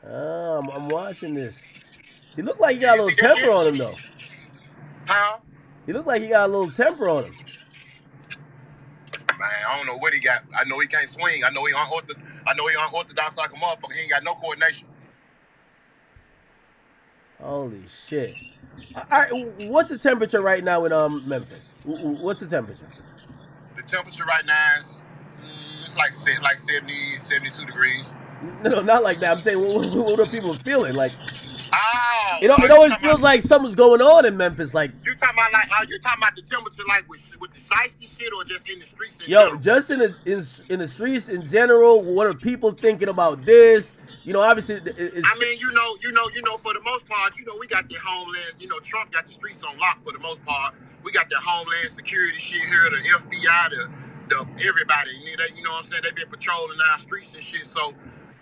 I'm watching this. He looked like he got a little temper on him though. Huh? He looked like he got a little temper on him. Man, I don't know what he got. I know he can't swing. I know he unorthodox like a motherfucker. He ain't got no coordination. Holy shit. All right, what's the temperature right now in Memphis? What's the temperature? The temperature right now is it's like 70, 72 degrees. No, not like that. I'm saying, what are people feeling? Like, oh, it always feels like something's going on in Memphis. Like, you talking about the temperature like with the Shiesty shit or just in the streets? Just in the streets in general. What are people thinking about this? Obviously, it's. I mean, for the most part, we got the homeland. Trump got the streets on lock for the most part. We got the homeland security shit here, the FBI, the everybody. You know what I'm saying? They've been patrolling our streets and shit. So,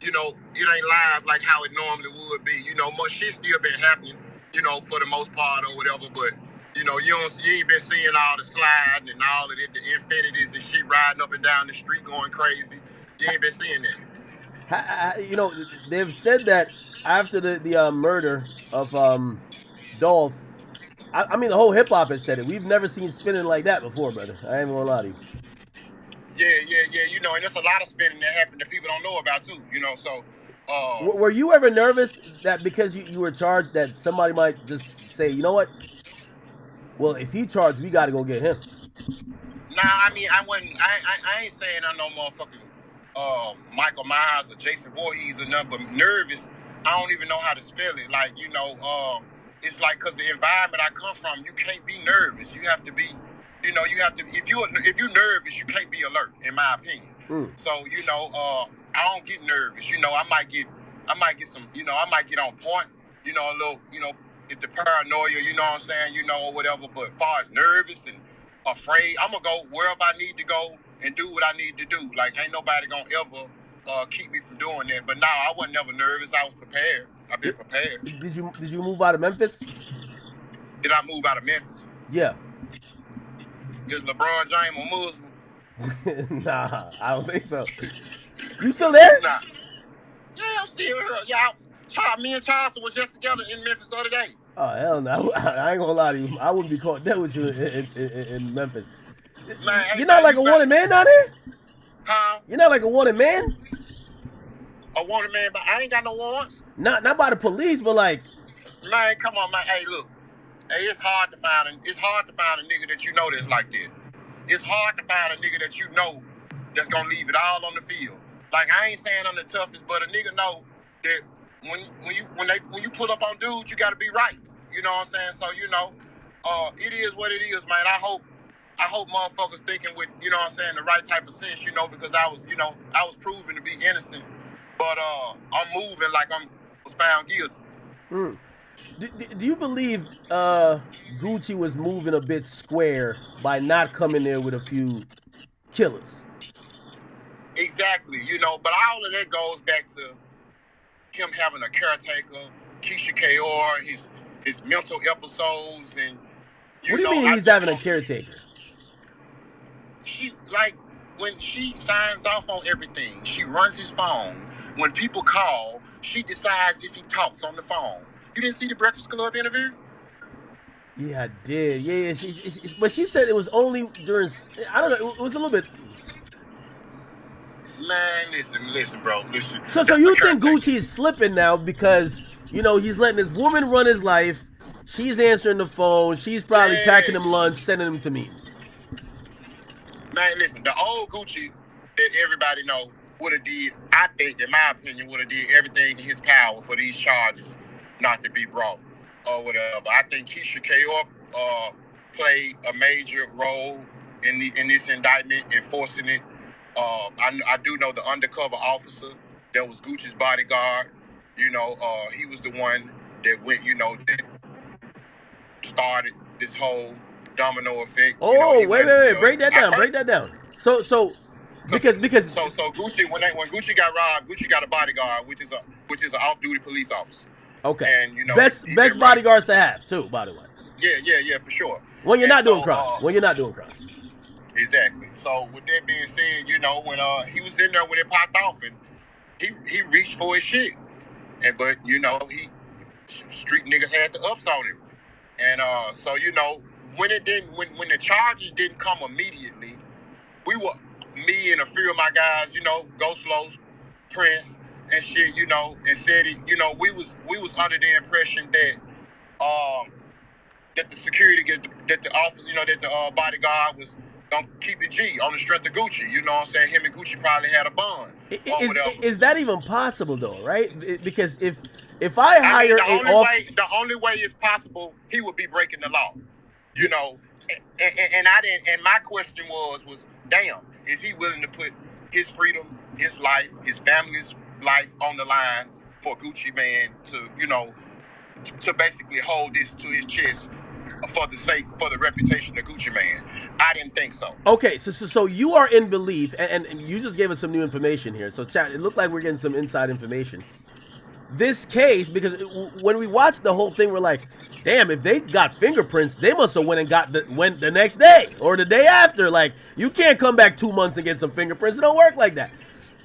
it ain't live like how it normally would be. Much shit still been happening. For the most part or whatever. But you ain't been seeing all the sliding and all of it, the infinities and shit riding up and down the street going crazy. You ain't been seeing that. They've said that after the murder of Dolph. I mean, the whole hip hop has said it. We've never seen spinning like that before, brother. I ain't gonna lie to you. Yeah. And there's a lot of spinning that happened that people don't know about too. So. Were you ever nervous that because you were charged that somebody might just say, you know what? Well, if he charged, we got to go get him. Nah, I mean, I ain't saying I'm no motherfucking Michael Myers or Jason Voorhees or nothing, but nervous. I don't even know how to spell it. Like, it's like because the environment I come from, you can't be nervous. You have to be, if you're nervous, you can't be alert, in my opinion. So, I don't get nervous. I might get some, I might get on point, a little, if the paranoia, you know what I'm saying, or whatever. But as far as nervous and afraid, I'm going to go wherever I need to go and do what I need to do. Like, ain't nobody going to ever keep me from doing that. But no, I wasn't never nervous. I was prepared. I've been prepared. Did you move out of Memphis? Did I move out of Memphis? Yeah. Is LeBron James a Muslim? Nah, I don't think so. You still there? Nah. Yeah, I'm still here. Yeah, me and Charleston was just together in Memphis the other day. Oh, hell no. I ain't gonna lie to you. I wouldn't be caught dead with you in Memphis. Man, you're not like a wanted man down here? Huh? You're not like a wanted man? A wanted man, but I ain't got no warrants. Not by the police, but like... Man, come on, man. Hey, look. Hey, it's hard to find a nigga that you know that's like that. It's hard to find a nigga that you know that's gonna leave it all on the field. Like, I ain't saying I'm the toughest, but a nigga know that when you pull up on dudes, you gotta be right. You know what I'm saying? So, you know, it is what it is, man. I hope motherfuckers thinking with, you know what I'm saying, the right type of sense, you know, because I was proven to be innocent, but I'm moving like I was found guilty. Do you believe Gucci was moving a bit square by not coming there with a few killers? Exactly, you know, but all of that goes back to him having a caretaker, Keisha Kaur, his mental episodes, and what do you mean he's having a caretaker? She, like, when she signs off on everything, she runs his phone. When people call, she decides if he talks on the phone. You didn't see the Breakfast Club interview? Yeah, I did. Yeah. But she said it was only during. I don't know. It was a little bit. Man, listen, bro. Listen. So you think Gucci is slipping now because, you know, he's letting his woman run his life. She's answering the phone. She's probably packing him lunch, sending him to meetings. Man, listen. The old Gucci that everybody know would have did, I think, in my opinion, would have did everything in his power for these charges not to be brought or whatever. I think Keisha Kaur played a major role in this indictment, enforcing it. I do know the undercover officer that was Gucci's bodyguard. You know, he was the one that went, you know, that started this whole domino effect. Oh, you know, wait. Break that down. So because Gucci, when Gucci got robbed, Gucci got a bodyguard, which is an off-duty police officer. Okay. And, you know, best bodyguards to have too, by the way. Yeah, for sure. When you're not doing crime. Exactly. So with that being said, you know, when he was in there when it popped off, and he reached for his shit, but you know, street niggas had the ups on him, and so you know, when the charges didn't come immediately, me and a few of my guys, you know, Go Slow, Prince, and shit, you know, and said it, you know, we was under the impression that that the security, that the officer, you know, that the bodyguard was gonna keep it G on the strength of Gucci. You know what I'm saying? Him and Gucci probably had a bond or whatever. Is that even possible though, right? Because if I hire the only way it's possible, he would be breaking the law. You know, and I didn't. And my question was, damn, is he willing to put his freedom, his life, his family's life on the line for Gucci Man to, you know, to basically hold this to his chest for the reputation of Gucci Man? I didn't think so. Okay, so you are in belief, and you just gave us some new information here. So chat, it looked like we're getting some inside information. This case, because when we watched the whole thing, we're like, damn, if they got fingerprints, they must have went the next day or the day after. Like, you can't come back 2 months and get some fingerprints. It don't work like that.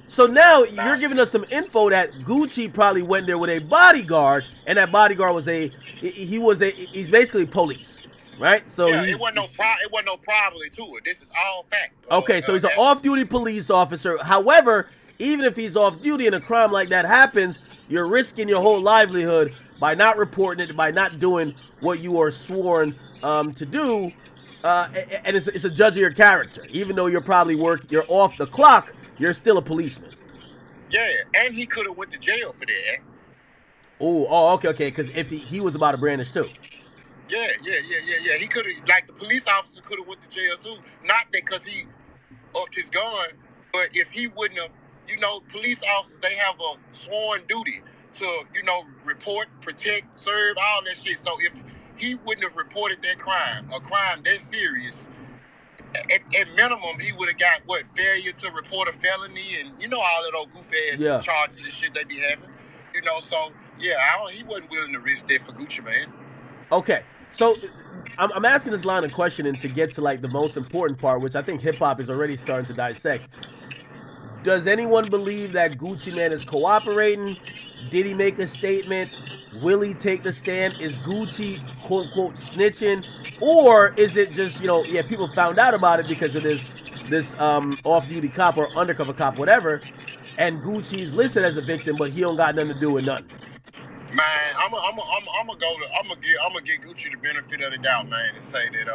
So now you're giving us some info that Gucci probably went there with a bodyguard, and that bodyguard was he's basically police, right? So yeah, it wasn't no probably to it. This is all fact. Okay, so he's an off-duty police officer. However, even if he's off-duty and a crime like that happens, you're risking your whole livelihood by not reporting it, by not doing what you are sworn to do, and it's a judge of your character. Even though you're off the clock, you're still a policeman. Yeah, and he could have went to jail for that. Oh, okay, because if he was about to brandish too. Yeah. He could have, like, the police officer could have went to jail too. Not that because he upped his gun, but if he wouldn't have, you know, police officers, they have a sworn duty to, you know, report, protect, serve, all that shit. So if he wouldn't have reported that crime, a crime that serious, at minimum, he would have got, failure to report a felony, and you know all that old goof-ass charges and shit they be having. You know, so, yeah, he wasn't willing to risk that for Gucci Man. Okay, so I'm asking this line of questioning to get to, like, the most important part, which I think hip-hop is already starting to dissect. Does anyone believe that Gucci Man is cooperating? Did he make a statement? Will he take the stand? Is Gucci, quote-unquote, snitching? Or is it just, you know, people found out about it because of this off-duty cop or undercover cop, whatever, and Gucci's listed as a victim, but he don't got nothing to do with nothing? Man, I'm gonna give Gucci the benefit of the doubt, man, and say that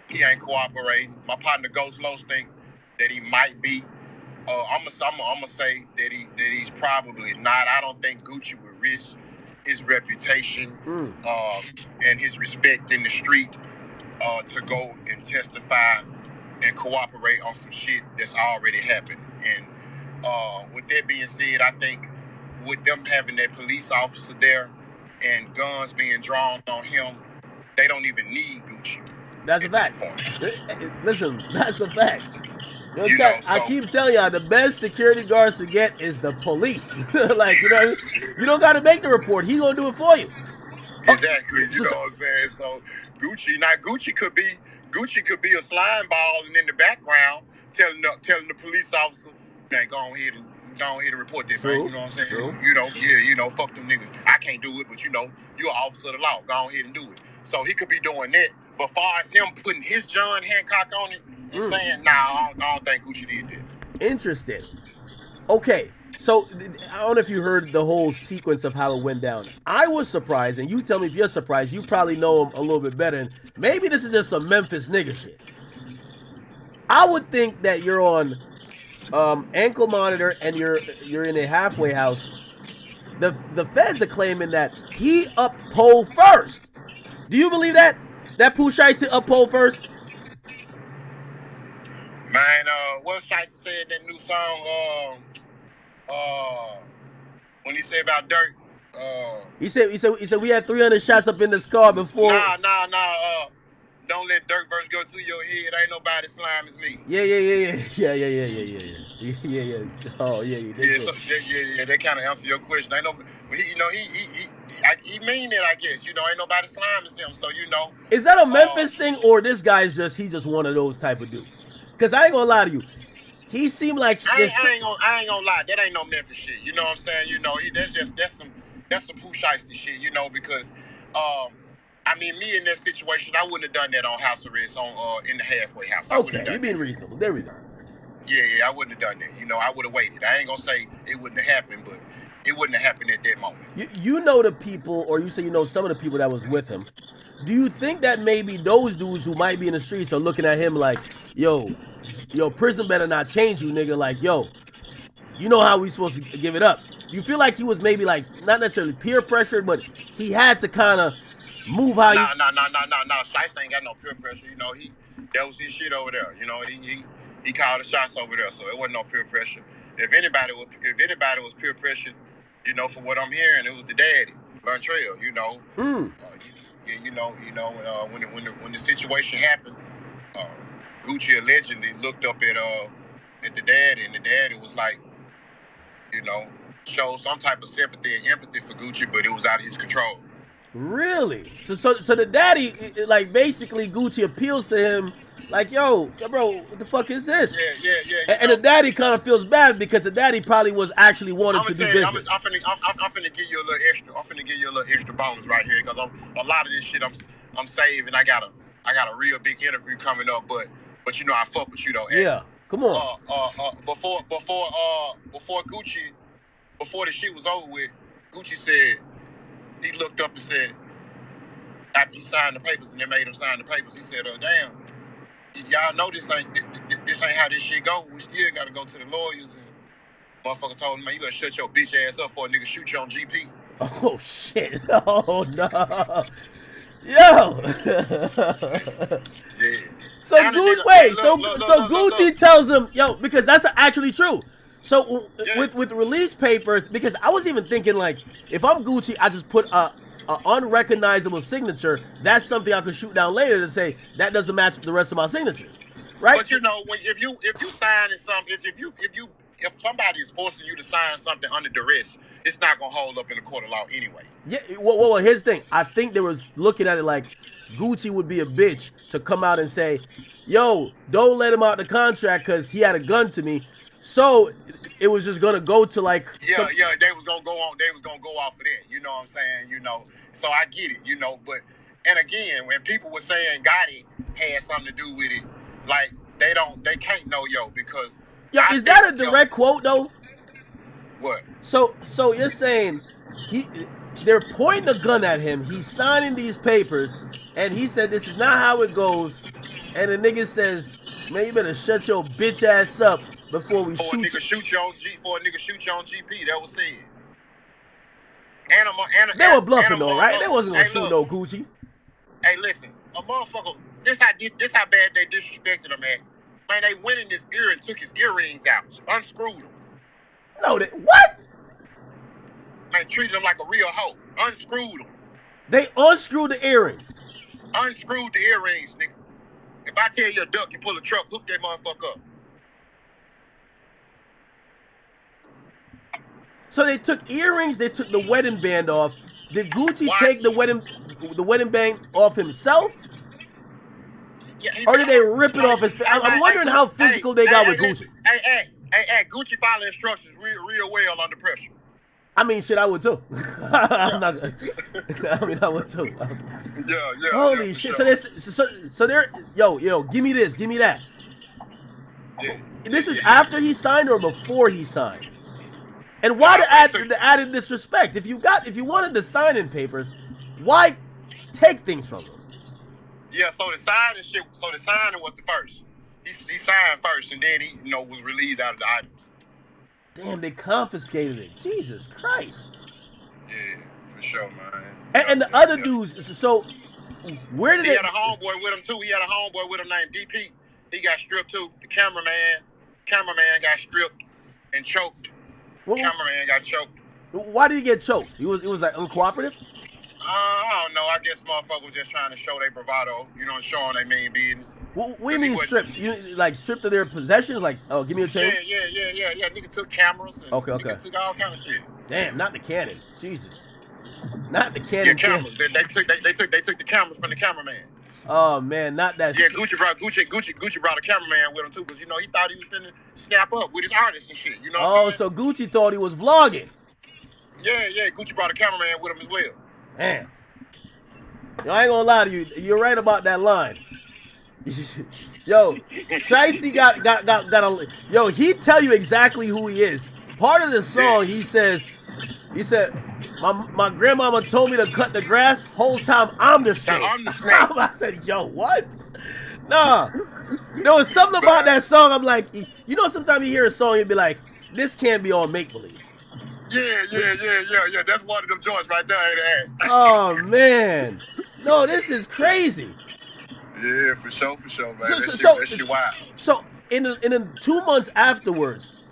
he ain't cooperating. My partner Ghost Los think that he might be. I'm gonna say that he's probably not. I don't think Gucci would risk his reputation and his respect in the street to go and testify and cooperate on some shit that's already happened. And with that being said, I think with them having that police officer there and guns being drawn on him, they don't even need Gucci. That's a fact. Listen, that's a fact. I So, keep telling y'all, the best security guards to get is the police. Like, you know what I mean? You don't got to make the report. He gonna do it for you. exactly. You know what I'm saying? So Gucci could be a slime ball and in the background telling the police officer, man, go ahead and report that, man. You know what I'm saying? True. Fuck them niggas. I can't do it, but you're an officer of the law. Go ahead and do it. So he could be doing that. But far as him putting his John Hancock on it and saying, nah, I don't think Gucci did that. Interesting. Okay, so I don't know if you heard the whole sequence of how it went down. I was surprised, and you tell me if you're surprised. You probably know him a little bit better. And maybe this is just some Memphis nigga shit. I would think that you're on ankle monitor and you're in a halfway house. The feds are claiming that he upped pole first. Do you believe that? That Pooh Shiesty up pole first? Man, what Shiesty said that new song, when he said about dirt, He said we had 300 shots up in this car before. Nah, don't let dirt verse go to your head. Ain't nobody slime as me. Yeah. Oh yeah. That kind of answer your question. Ain't no, he mean that, I guess. Ain't nobody slime as him. So Is that a Memphis thing, or this guy's just one of those type of dudes? Because I ain't gonna lie to you, he seemed like I ain't gonna lie. That ain't no Memphis shit. You know what I'm saying? That's some Pooh Shiesty shit. Because me in that situation, I wouldn't have done that on house arrest in the halfway house. Okay, you being reasonable. There we go. Yeah, I wouldn't have done that. I would have waited. I ain't gonna say it wouldn't have happened, but it wouldn't have happened at that moment. You know the people, or you say some of the people that was with him. Do you think that maybe those dudes who might be in the streets are looking at him like, yo, prison better not change you, nigga. Like, yo, you know how we supposed to give it up. Do you feel like he was maybe like, not necessarily peer pressured, but he had to kind of move how No. Shiesty ain't got no peer pressure. That was his shit over there. He called the shots over there, so it wasn't no peer pressure. If anybody was peer pressured, for what I'm hearing, it was the daddy, Lontrell. When the situation happened, Gucci allegedly looked up at the daddy, and the daddy was like, showed some type of sympathy and empathy for Gucci, but it was out of his control. Really? So the daddy, like, basically Gucci appeals to him like, yo, bro, what the fuck is this? Yeah. And the daddy kind of feels bad because the daddy probably was actually wanting to do business. I'm finna give you a little extra. I'm finna give you a little extra bonus right here because a lot of this shit I'm saving. I got a real big interview coming up, but I fuck with you though. Yeah, come on. Before Gucci, before the shit was over with, Gucci said he looked up and said, after he signed the papers and they made him sign the papers, he said, damn, y'all know this ain't how this shit go. We still gotta go to the lawyers. And motherfucker told him, man, you gotta shut your bitch ass up before a nigga shoot you on GP. Oh shit! Oh no! Yo. Yeah. So Gucci tells him, yo, because that's actually true. So with release papers, because I was even thinking like, if I'm Gucci, I just put a unrecognizable signature. That's something I could shoot down later to say that doesn't match the rest of my signatures, right? But if you sign something, if somebody is forcing you to sign something under duress, it's not gonna hold up in the court of law anyway. Yeah. Well, here's the thing. I think they was looking at it like Gucci would be a bitch to come out and say, yo, don't let him out the contract because he had a gun to me. So it was just gonna go to like they was gonna go on. They was gonna go off of that. You know what I'm saying? So I get it. But and again, when people were saying Gotti had something to do with it, like they can't know because is that a direct quote though? What? So you're saying they're pointing a gun at him. He's signing these papers, and he said this is not how it goes. And the nigga says, man, you better shut your bitch ass up before we For a shoot nigga you. shoot you on GP, that was said. They were bluffing though, right? They wasn't gonna shoot no Gucci. Hey, listen, a motherfucker. This how bad they disrespected him, man. Man, they went in his ear and took his earrings out, unscrewed him. No, what? Man, treated him like a real hoe. Unscrewed him. They unscrewed the earrings. Unscrewed the earrings, nigga. If I tell you a duck, you pull a truck, hook that motherfucker up. So they took earrings, they took the wedding band off. Did Gucci take the wedding band off himself? Yeah, or did they rip it off his face? I'm wondering how physical they got with Gucci. Hey, Gucci followed instructions real well under pressure. I mean, shit, I would too. I'm not, I mean, I would too. Yeah. Holy shit! Sure. So they're yo, give me this, give me that. Yeah. This is after he signed or before he signed? And why the added disrespect? If you wanted the signing papers, why take things from them? Yeah, so the signing was the first. He signed first, and then he was relieved out of the items. Damn, they confiscated it. Jesus Christ. Yeah, for sure, man. And the other dudes, so where did he had a homeboy with him too. He had a homeboy with him named DP. He got stripped too. The cameraman got stripped and choked. Cameraman got choked. Why did he get choked? It was like uncooperative? I don't know. I guess motherfuckers was just trying to show their bravado, showing they mean business. What do you mean stripped? You like stripped of their possessions? Like, oh, give me a chain? Yeah. Nigga took cameras. And okay. Nigga took all kind of shit. Damn, not the Canon. Jesus. Not the Canon. Yeah, cameras. They took the cameras from the cameraman. Oh man, not that. Yeah, Gucci brought a cameraman with him too, because he thought he was finna snap up with his artists and shit. Oh, so Gucci thought he was vlogging. Yeah. Gucci brought a cameraman with him as well. Damn. Yo, I ain't gonna lie to you. You're right about that line. Yo, Shiesty got a. Yo, he tell you exactly who he is. Part of the song, he said, my grandmama told me to cut the grass. Whole time I'm the snake. I'm the snake. I said, yo, what? Nah. There was something about that song. I'm like, sometimes you hear a song, you'd be like, this can't be all make believe. Yeah. That's one of them joints right there, ain't it? Oh man, no, this is crazy. Yeah, for sure, man. That shit wild. So in the 2 months afterwards,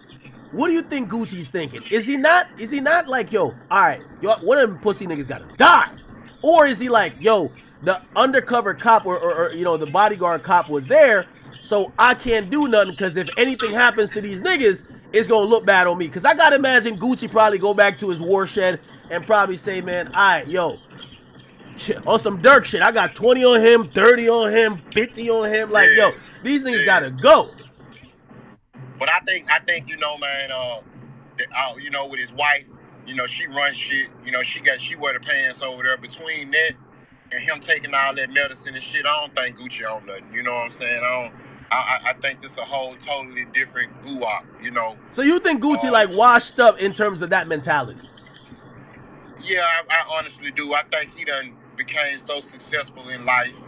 what do you think Gucci's thinking? Is he not like, yo, all right, one of them pussy niggas gotta die, or is he like, yo, the undercover cop or the bodyguard cop was there, so I can't do nothing because if anything happens to these niggas, it's gonna look bad on me. Cause I gotta imagine Gucci probably go back to his war shed and probably say, man, alright, yo, shit, on some Dirk shit, I got 20 on him, 30 on him, 50 on him. Like, yo, these niggas gotta go. But I think, man, with his wife, she runs shit. She wear the pants over there. Between that and him taking all that medicine and shit, I don't think Gucci on nothing. You know what I'm saying? I think this a whole totally different goo-op, So you think Gucci like washed up in terms of that mentality? Yeah, I honestly do. I think he done became so successful in life.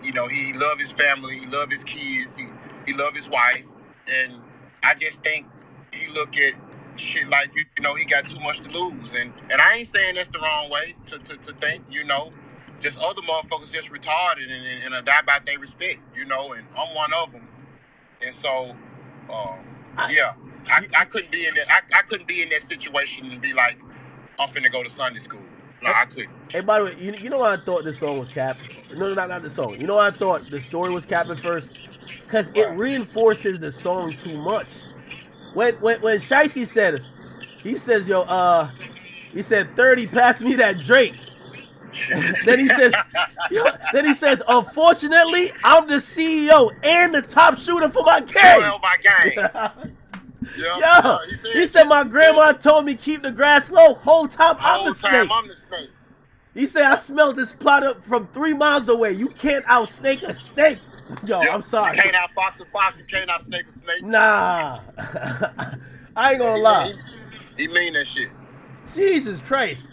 He love his family, he love his kids, he love his wife, and I just think he look at shit like he got too much to lose, and I ain't saying that's the wrong way to think, just other motherfuckers just retarded and die by their respect, and I'm one of them, and so I couldn't be in that. I couldn't be in that situation and be like, I'm finna go to Sunday school. No, I couldn't. Hey, by the way, you know why I thought this song was capped? No, not the song. You know why I thought the story was capped at first? Because it reinforces the song too much. When Shiesty said, he says, yo, he said, 30, pass me that Drake. then he says, unfortunately, I'm the CEO and the top shooter for my gang. Yo, he said my grandma told me keep the grass low. Whole time I'm the snake. He said I smelled this plot up from 3 miles away. You can't outsnake a snake. Yo, I'm sorry. You can't out-fox a fox. You can't outsnake a snake. Nah. I ain't gonna lie. He mean that shit. Jesus Christ.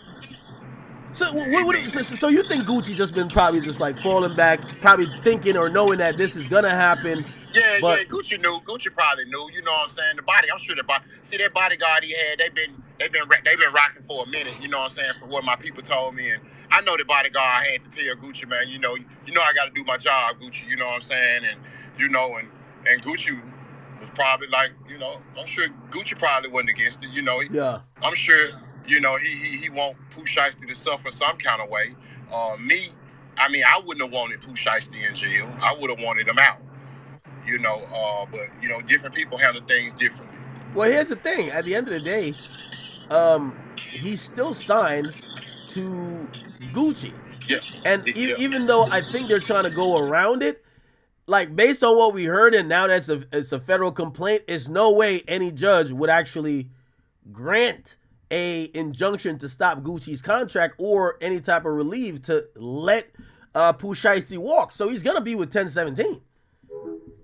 So, so you think Gucci just been probably just like falling back, probably thinking or knowing that this is gonna happen? Yeah, but Gucci knew. Gucci probably knew. You know what I'm saying? The body, I'm sure that bodyguard he had, they've been rocking for a minute. You know what I'm saying? From what my people told me, and I know the bodyguard had to tell Gucci, man. You know, I got to do my job, Gucci. You know what I'm saying? And and Gucci was probably like, I'm sure Gucci probably wasn't against it. Yeah. I'm sure, he want Pooh Shiesty to suffer some kind of way. I wouldn't have wanted Pooh Shiesty in jail. I would have wanted him out. But different people handle things differently. Well, here's the thing. At the end of the day, he's still signed to Gucci. Yeah. And even though I think they're trying to go around it, like based on what we heard, and now that's it's a federal complaint, it's no way any judge would actually grant a injunction to stop Gucci's contract or any type of relief to let Pooh Shiesty walk. So he's gonna be with 1017.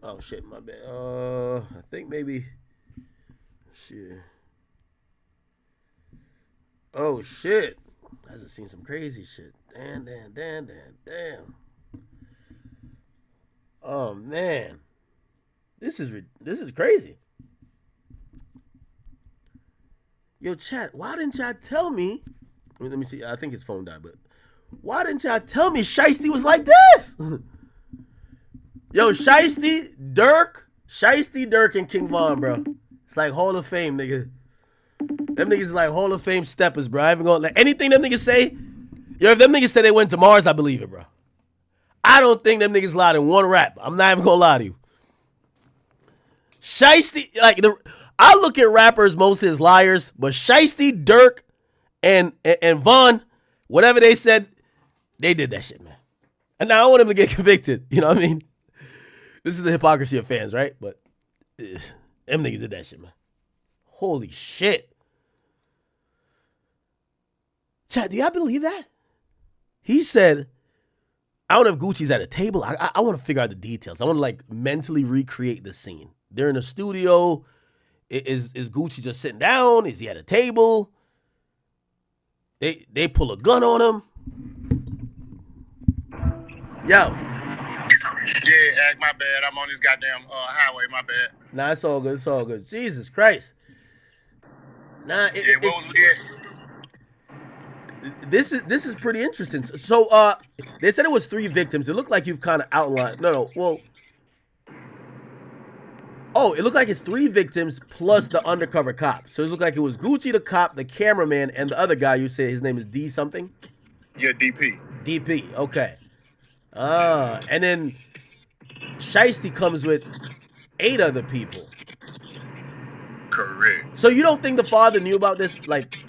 Oh shit, my bad. I think maybe shit. Oh shit. I just seen some crazy shit. Damn. Oh man. This is crazy. Yo, chat, why didn't y'all tell me? Let me see. I think his phone died, but why didn't y'all tell me Shiesty was like this? Yo, Shiesty, Dirk, and King Von, bro. It's like Hall of Fame, nigga. Them niggas is like Hall of Fame steppers, bro. I ain't gonna let anything them niggas say. Yo, if them niggas say they went to Mars, I believe it, bro. I don't think them niggas lied in one rap. I'm not even gonna lie to you. Shiesty, I look at rappers mostly as liars, but Shiesty, Dirk, and Von, whatever they said, they did that shit, man. And now I want them to get convicted. You know what I mean? This is the hypocrisy of fans, right? But them niggas did that shit, man. Holy shit. Chat, do y'all believe that? He said, I don't know if Gucci's at a table. I want to figure out the details. I want to mentally recreate the scene. They're in a studio. Is Gucci just sitting down? Is he at a table? They pull a gun on him. Yo. Yeah, my bad. I'm on this goddamn highway. My bad. Nah, it's all good. It's all good. Jesus Christ. Nah, this is pretty interesting. So they said it was 3 victims. It looked like you've kind of outlined. No. Well. Oh, it looked like it's 3 victims plus the undercover cop. So it looked like it was Gucci, the cop, the cameraman, and the other guy. You said his name is D something? Yeah, DP. DP. Okay. And then Shiesty comes with 8 other people. Correct. So you don't think the father knew about this,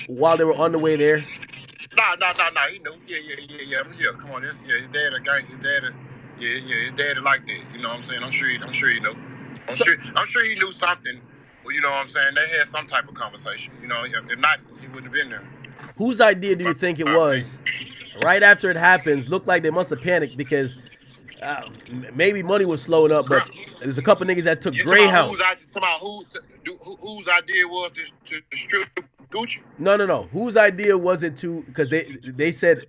while they were on the way there? No. He knew. Yeah. Come on, his dad a gangster. His dad, his dad like that. You know what I'm saying? I'm sure he knew. I'm sure he knew something. Well, you know what I'm saying? They had some type of conversation. If not, he wouldn't have been there. Whose idea do you think it was? Right after it happens, looked like they must have panicked because maybe money was slowing up, but there's a couple niggas that took Greyhound. Whose idea was to strip Gucci? No. Whose idea was it to? Because they said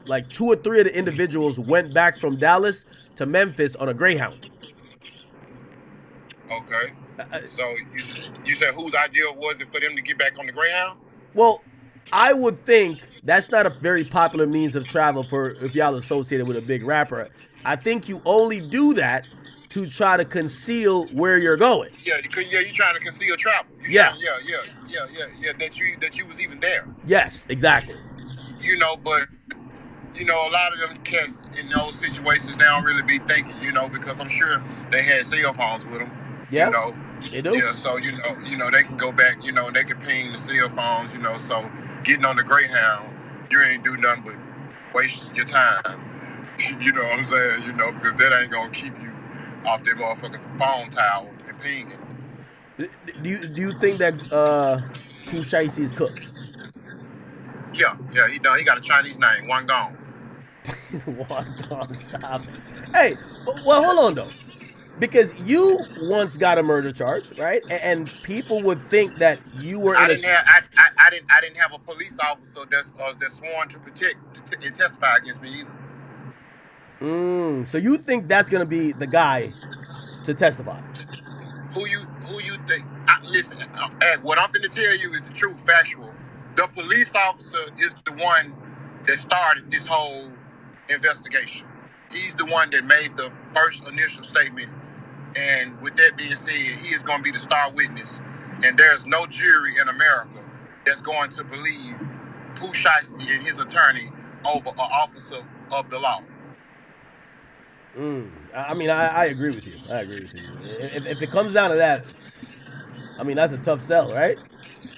2 or 3 of the individuals went back from Dallas to Memphis on a Greyhound. Okay. So you said whose idea was it for them to get back on the Greyhound? Well, I would think that's not a very popular means of travel for if y'all associated with a big rapper. I think you only do that to try to conceal where you're going. Yeah, you're trying to conceal travel. Yeah, that you was even there. Yes, exactly. But a lot of them cats in those situations, they don't really be thinking, because I'm sure they had cell phones with them. Yeah, they do. Yeah, so they can go back, they can ping the cell phones, so getting on the Greyhound, you ain't do nothing but waste your time. You know what I'm saying? Because that ain't gonna keep you off that motherfucking phone tower and pinging. Do you think that Pooh Shiesty is cooked? Yeah, he done. He got a Chinese name, One Gong. One Gong, stop. Hey, well, hold on though. Because you once got a murder charge, right? And people would think that you were I in didn't have I didn't have a police officer that's sworn to protect and testify against me either. So you think that's gonna be the guy to testify? Who you think? Listen, what I'm finna tell you is the truth, factual. The police officer is the one that started this whole investigation. He's the one that made the first initial statement. And with that being said, he is going to be the star witness. And there's no jury in America that's going to believe Pooh Shiesty and his attorney over an officer of the law. I mean, I agree with you. I agree with you. If it comes down to that, I mean, that's a tough sell, right?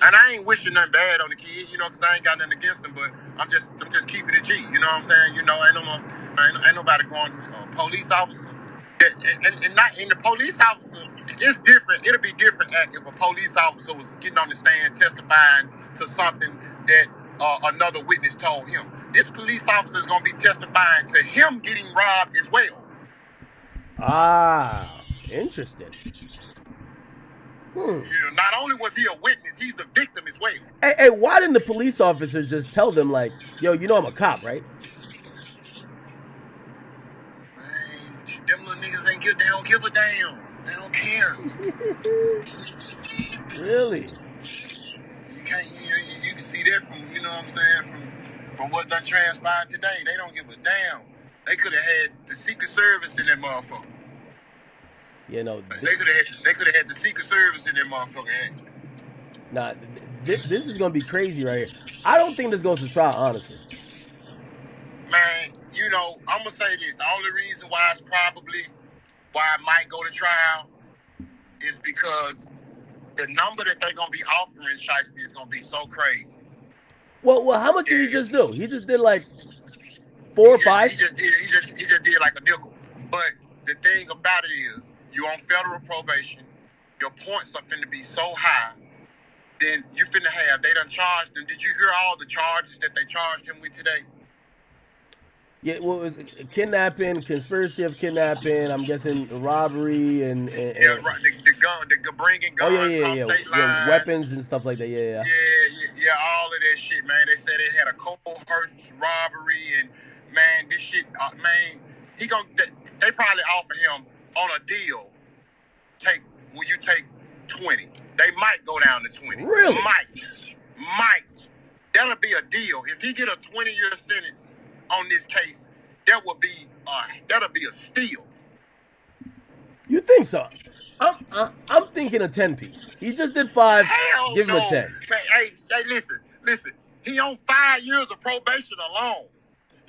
And I ain't wishing nothing bad on the kid, you know, because I ain't got nothing against him, but I'm just keeping it G, you know what I'm saying? You know, ain't nobody going, police officer. And not in the police officer, it's different. It'll be different if a police officer was getting on the stand testifying to something that another witness told him. This police officer is going to be testifying to him getting robbed as well. Ah, interesting. You know, not only was he a witness, he's a victim as well. Hey, why didn't the police officer just tell them, like, yo, you know I'm a cop, right? Them little niggas they don't give a damn. They don't care. Really? You can see that from, you know what I'm saying, from what done transpired today. They don't give a damn. They could have had the Secret Service in that motherfucker. You know, they could have had the Secret Service in that motherfucker. Nah, this is gonna be crazy right here. I don't think this goes to trial, honestly. Man, you know, I'm gonna say this. The only reason why it might go to trial is because the number that they're gonna be offering Shiesty is gonna be so crazy. Well, how much did he just do? He just did like 4 or 5. He just did like a nickel. But the thing about it is, you on federal probation. Your points are finna be so high. Then you finna have. They done charged him. Did you hear all the charges that they charged him with today? Yeah, well, it was kidnapping, conspiracy of kidnapping. I'm guessing robbery and yeah, right. The bringing guns across state lines. Yeah, weapons and stuff like that. Yeah, all of that shit, man. They said they had a cohort robbery, and man, this shit, man, they probably offer him on a deal. Will you take 20? They might go down to 20. Really? Might. That'll be a deal. If he get a 20-year sentence on this case, that'll be a steal. You think so? I'm thinking a 10-piece. He just did 5. Hell give him no. a 10. Man, hey, listen. He on 5 years of probation alone.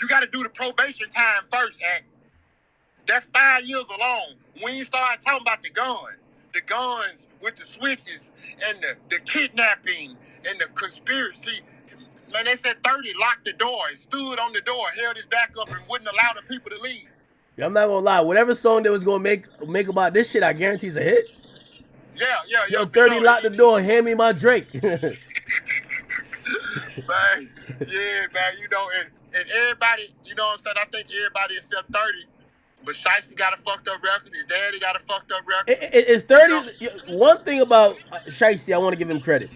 You got to do the probation time first, Act. That's 5 years alone. We ain't started talking about the guns with the switches and the kidnapping and the conspiracy. Man, they said 30 locked the door and stood on the door, held his back up and wouldn't allow the people to leave. Yeah, I'm not gonna lie. Whatever song they was gonna make about this shit, I guarantee is a hit. Yeah. Yo, 30 locked the door, hand me my Drake. Man, you know, and everybody, you know what I'm saying? I think everybody except 30. But Shiesty got a fucked up record. His daddy got a fucked up record. It's 30. One thing about Shiesty, I want to give him credit.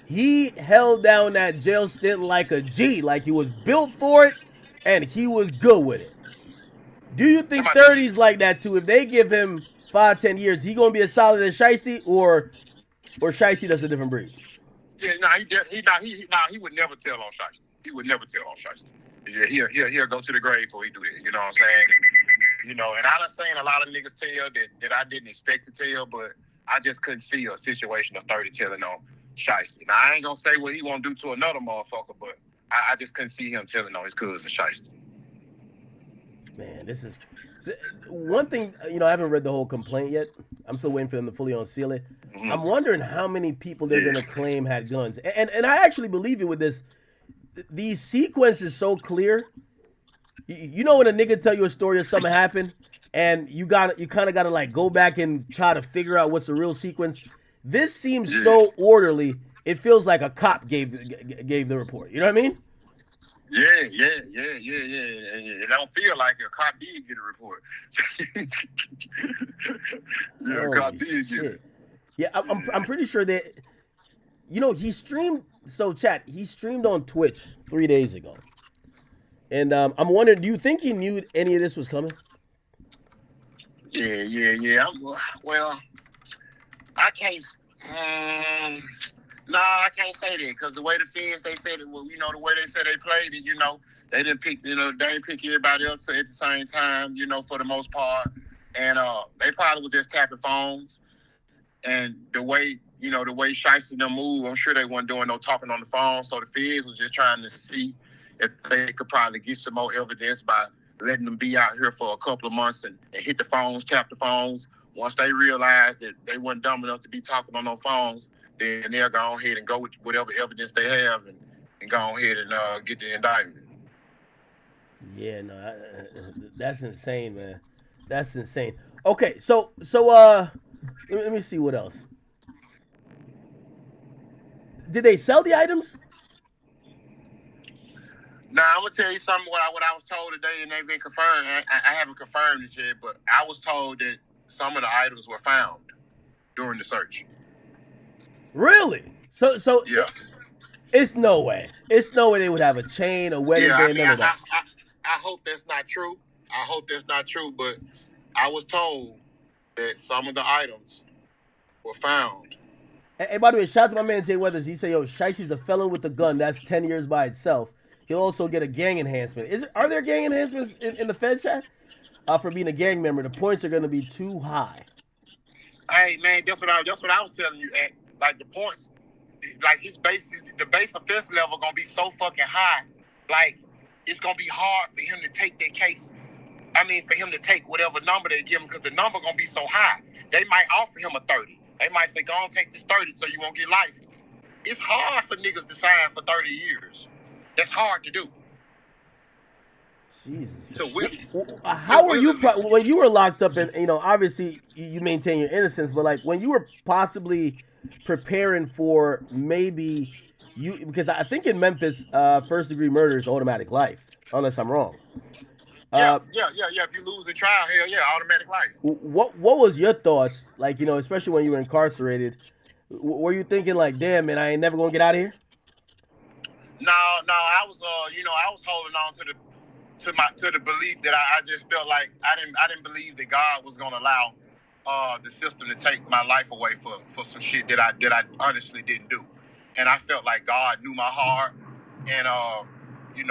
He held down that jail stint like a G, like he was built for it, and he was good with it. Do you think 30's like that too? If they give him 5-10 years, he gonna be as solid as Shiesty, or Shiesty does a different breed? Yeah, he would never tell on Shiesty. He would never tell on Shiesty. Yeah, he'll go to the grave before he do that. You know what I'm saying? You know, and I done seen a lot of niggas tell that I didn't expect to tell, but I just couldn't see a situation of 30 telling on Shiesty. Now, I ain't gonna say what he won't do to another motherfucker, but I just couldn't see him telling on his cousin Shiesty. Man, this is one thing. You know, I haven't read the whole complaint yet. I'm still waiting for them to fully unseal it. Mm-hmm. I'm wondering how many people they're gonna claim had guns, and I actually believe it with this. These sequences so clear. You know when a nigga tell you a story of something happened, and you kind of gotta like go back and try to figure out what's the real sequence. This seems so orderly. It feels like a cop gave the report. You know what I mean? Yeah. And it don't feel like a cop did get a report. Yeah, a cop did get it. Yeah, I'm pretty sure that, he streamed. So, chat, he streamed on Twitch 3 days ago. And I'm wondering, do you think he knew any of this was coming? Yeah. Well, I can't. No, I can't say that because the way the feds they said it, well, the way they said they played it, they didn't pick, they didn't pick everybody up at the same time, for the most part, and they probably was just tapping phones, and the way Shiesty them move, I'm sure they weren't doing no talking on the phone, so the feds was just trying to see if they could probably get some more evidence by letting them be out here for a couple of months and hit the phones, tap the phones. Once they realized that they weren't dumb enough to be talking on no phones, then they'll go ahead and go with whatever evidence they have and go ahead and get the indictment. Yeah, no, that's insane, man. That's insane. Okay, so let me see what else. Did they sell the items? Now, I'm going to tell you something, what I was told today, and they've been confirmed. I haven't confirmed it yet, but I was told that some of the items were found during the search. Really? So yeah. It's no way. It's no way they would have a chain, a wedding band, none of that. I hope that's not true. But I was told that some of the items were found. Hey, by the way, shout out to my man Jay Weathers. He said, Shiesty's a felon with a gun. That's 10 years by itself. He'll also get a gang enhancement. Are there gang enhancements in the Fed chat? For being a gang member, the points are going to be too high. Hey, man, that's what I was telling you. Like, the points, like, the base offense level going to be so fucking high. Like, it's going to be hard for him to take that case. I mean, for him to take whatever number they give him, because the number going to be so high. They might offer him a 30. They might say, go on, take this 30 so you won't get life. It's hard for niggas to sign for 30 years. That's hard to do. Jesus. So how were you when you were locked up? And obviously you maintain your innocence, but like when you were possibly preparing for maybe because I think in Memphis, first degree murder is automatic life, unless I'm wrong. Yeah. If you lose the trial, hell yeah, automatic life. What was your thoughts? Like especially when you were incarcerated, were you thinking like, damn man, I ain't never gonna get out of here? No, I was I was holding on to the belief that I just felt like I didn't believe that God was gonna allow the system to take my life away for some shit that I honestly didn't do, and I felt like God knew my heart, and I can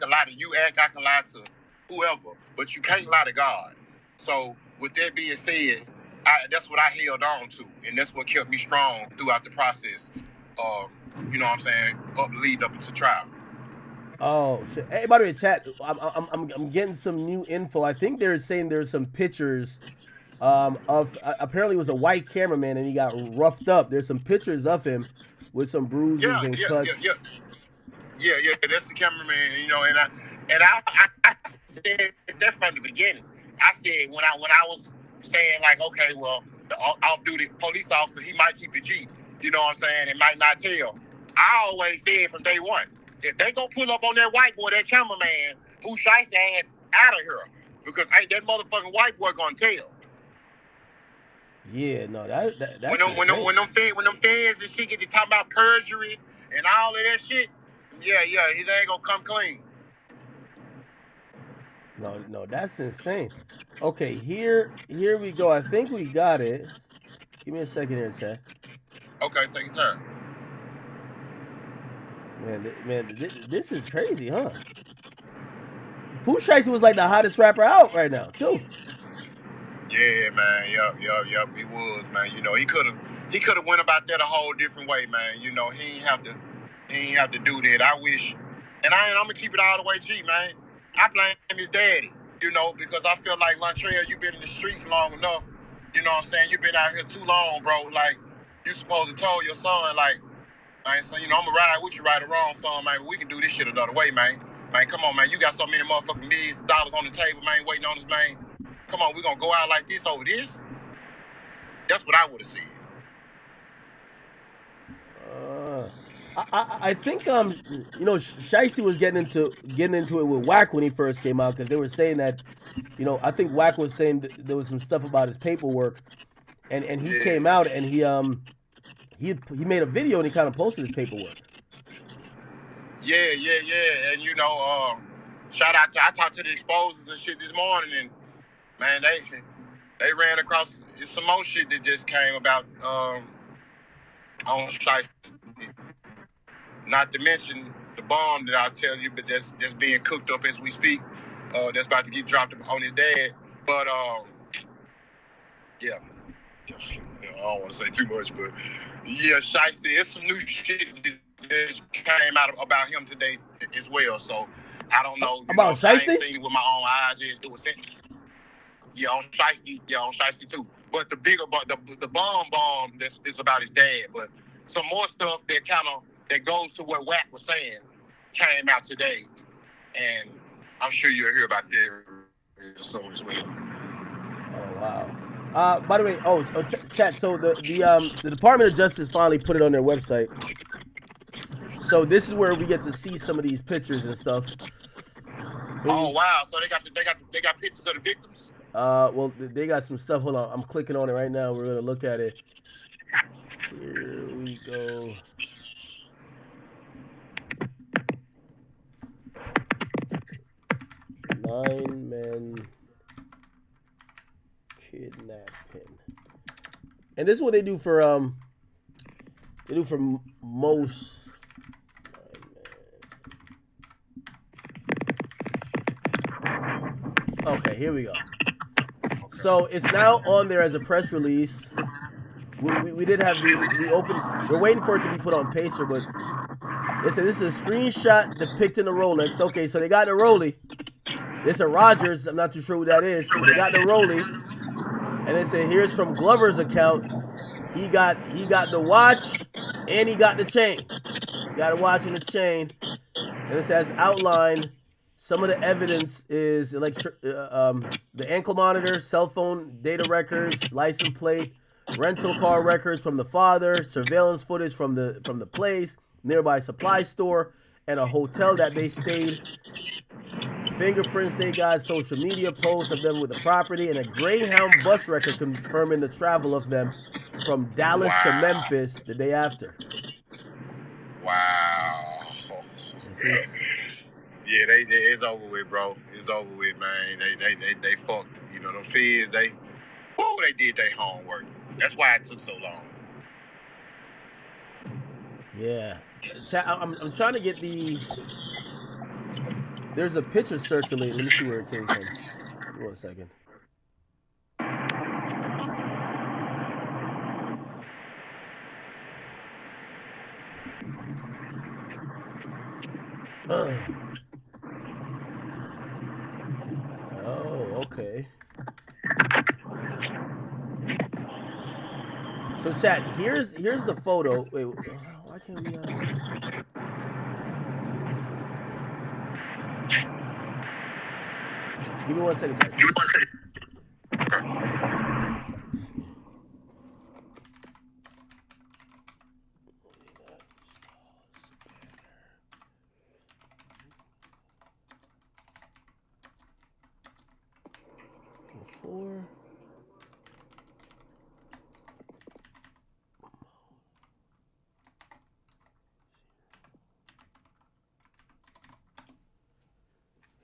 lie to you, I can lie to whoever, but you can't lie to God. So with that being said, that's what I held on to, and that's what kept me strong throughout the process. You know what I'm saying? Lead up to trial. Oh shit! Hey, by the way, chat. I'm getting some new info. I think they're saying there's some pictures of apparently it was a white cameraman and he got roughed up. There's some pictures of him with some bruises and cuts. Yeah. That's the cameraman. And I said that from the beginning. I said when I was saying like, okay, well, the off-duty police officer, he might keep the Jeep. You know what I'm saying? It might not tell. I always said from day one, if they gonna pull up on that white boy, that cameraman, who Shiesty ass out of here, because ain't that motherfucking white boy gonna tell? Yeah, no, that's when them feds and shit get to talk about perjury and all of that shit. Yeah, he ain't gonna come clean. No, that's insane. Okay, here we go. I think we got it. Give me a second here, chat. Okay, take your time. Man, this is crazy, huh? Pooh Shiesty was like the hottest rapper out right now, too. Yeah, man. Yup. He was, man. He could have went about that a whole different way, man. He ain't have to do that. I wish, and I'm gonna keep it all the way G, man. I blame his daddy, because I feel like Lantrell, you've been in the streets long enough. You know what I'm saying? You've been out here too long, bro. Like, you supposed to tell your son, like, man, son, I'm gonna ride with you right or wrong, son, man. We can do this shit another way, man. Man, come on, man. You got so many motherfucking millions of dollars on the table, man, waiting on us, man. Come on, we gonna go out like this over this? That's what I would have said. I think you know, Shiesty was getting into it with Wack when he first came out, because they were saying that, you know, I think Wack was saying there was some stuff about his paperwork, and he came out and he made a video and he kind of posted his paperwork. Yeah. And you know, shout out to, I talked to the exposers and shit this morning, and man, they ran across some more shit that just came about on Shiesty. Not to mention the bomb that I'll tell you, but that's being cooked up as we speak. That's about to get dropped on his dad. But yeah. I don't want to say too much, but yeah, Shiesty, it's some new shit that came out about him today as well. So I don't know. About Shiesty? I ain't seen it with my own eyes. It was sent. Yeah, on Shiesty too. But the bigger, the bomb that's about his dad. But some more stuff that goes to what Wack was saying came out today, and I'm sure you'll hear about that soon as well. Oh wow. By the way, chat. So the Department of Justice finally put it on their website. So this is where we get to see some of these pictures and stuff. Oh wow! So they got pictures of the victims. Well, they got some stuff. Hold on, I'm clicking on it right now. We're gonna look at it. Here we go. Nine men kidnapping, and this is what they do for most. Okay, here we go. So it's now on there as a press release. We did have we opened. We're waiting for it to be put on Pacer, but they said this is a screenshot depicting the Rolex. Okay, so they got the Rollie. It's a Rogers. I'm not too sure who that is. So they got the Rollie, and they said here's from Glover's account. He got the watch and he got the chain. He got a watch and a chain, and it says outlined. Some of the evidence is the ankle monitor, cell phone data records, license plate, rental car records from the father, surveillance footage from the place, nearby supply store, and a hotel that they stayed. Fingerprints they got, social media posts of them with the property, and a Greyhound bus record confirming the travel of them from Dallas to Memphis the day after. Wow. Yeah, it's over with, bro. It's over with, man. They fucked. You know, them feds, they did their homework. That's why it took so long. Yeah. I'm trying to get there's a picture circulating. Let me see where it came from. Give me 1 second. Oh, okay. So chat, here's the photo. Wait, why can't we Give me 1 second, chat.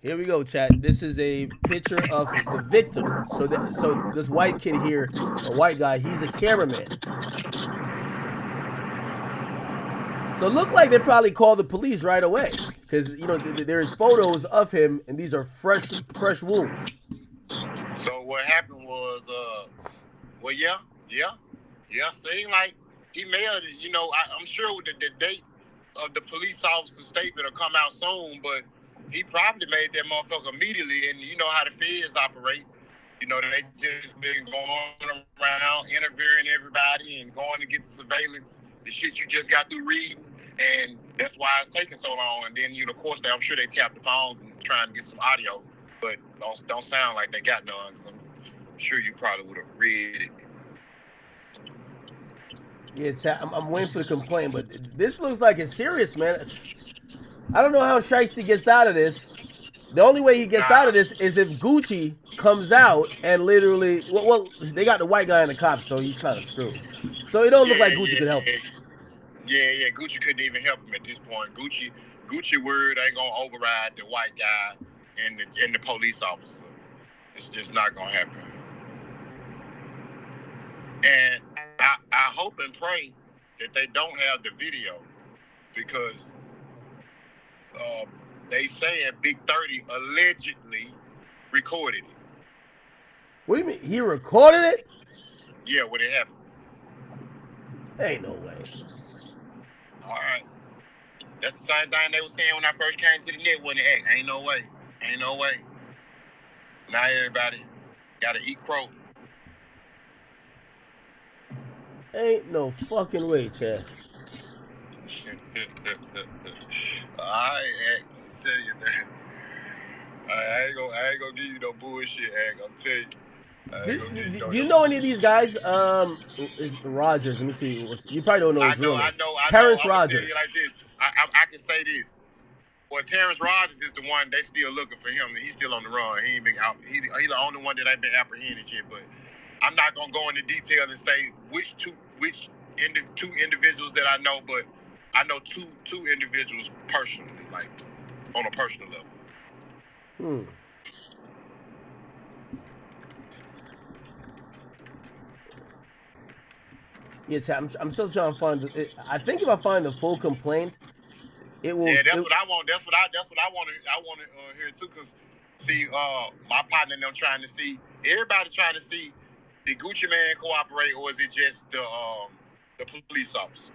Here we go, chat. This is a picture of the victim. So this white kid here, a white guy, he's a cameraman. So it looked like they probably called the police right away, because you know there's photos of him, and these are fresh wounds. So what happened was, well, yeah. Seemed like he mailed it. You know, I'm sure the date of the police officer's statement will come out soon, but he probably made that motherfucker immediately. And you know how the feds operate. You know, they just been going around interviewing everybody and going to get the surveillance, the shit you just got through reading. And that's why it's taking so long. And then, you know, of course, I'm sure they tapped the phones and trying to get some audio, but don't sound like they got none, because I'm sure you probably would have read it. Yeah, chat. I'm waiting for the complaint, but this looks like it's serious, man. I don't know how Shiesty gets out of this. The only way he gets out of this is if Gucci comes out and literally, well, they got the white guy in the cops, so he's kind of screwed. So it don't look like Gucci could help him. Yeah. Gucci couldn't even help him at this point. Gucci word ain't gonna override the white guy and the police officer. It's just not gonna happen. And I hope and pray that they don't have the video, because they saying Big 30 allegedly recorded it. What do you mean? He recorded it? Yeah, when it happened. Ain't no way. All right. That's the same thing they were saying when I first came to the net when they act. Ain't no way. Ain't no way. Now everybody gotta eat crow. Ain't no fucking way, Chad. I tell you that. I ain't gonna give you no bullshit, Hank. I'm telling you. Do you know any of these guys? Is Rogers? Let me see. You probably don't know his real name. I know. Terrence I'm gonna Rogers. tell you like this. I can say this. Well, Terrence Rogers is the one they still looking for him. He's still on the run. He ain't been out. He's the only one that ain't been apprehended yet. But I'm not gonna go into detail and say which two individuals that I know. But I know two individuals personally, like on a personal level. Yeah, chat. I'm still trying to find. I think if I find the full complaint, it will. Yeah, that's what I want. That's what I want to hear too. Cause see, my partner and them trying to see. Everybody trying to see, did Gucci Man cooperate, or is it just the police officer?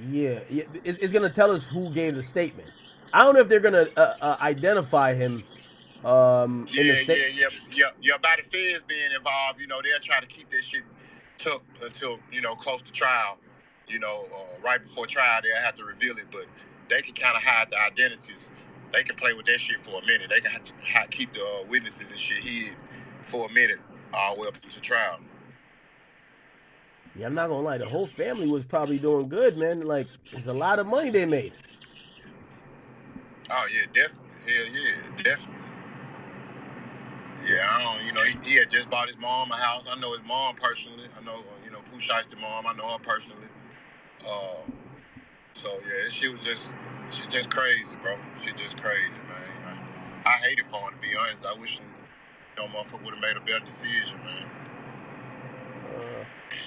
Yeah. It's gonna tell us who gave the statement. I don't know if they're gonna identify him. In the state. Yeah. By the feds being involved, they'll try to keep this shit tucked until close to trial. Right before trial, they'll have to reveal it, but they can kind of hide the identities. They can play with that shit for a minute. They can keep the witnesses and shit hid for a minute, all the way up to trial. Yeah, I'm not gonna lie. The whole family was probably doing good, man. Like, there's a lot of money they made. Oh yeah, definitely. Hell yeah, definitely. Yeah, I don't. He had just bought his mom a house. I know his mom personally. I know, Pooh Shiesty mom. I know her personally. So yeah, she just crazy, bro. She just crazy, man. I hate it for him, to be honest. I wish motherfucker would have made a better decision, man.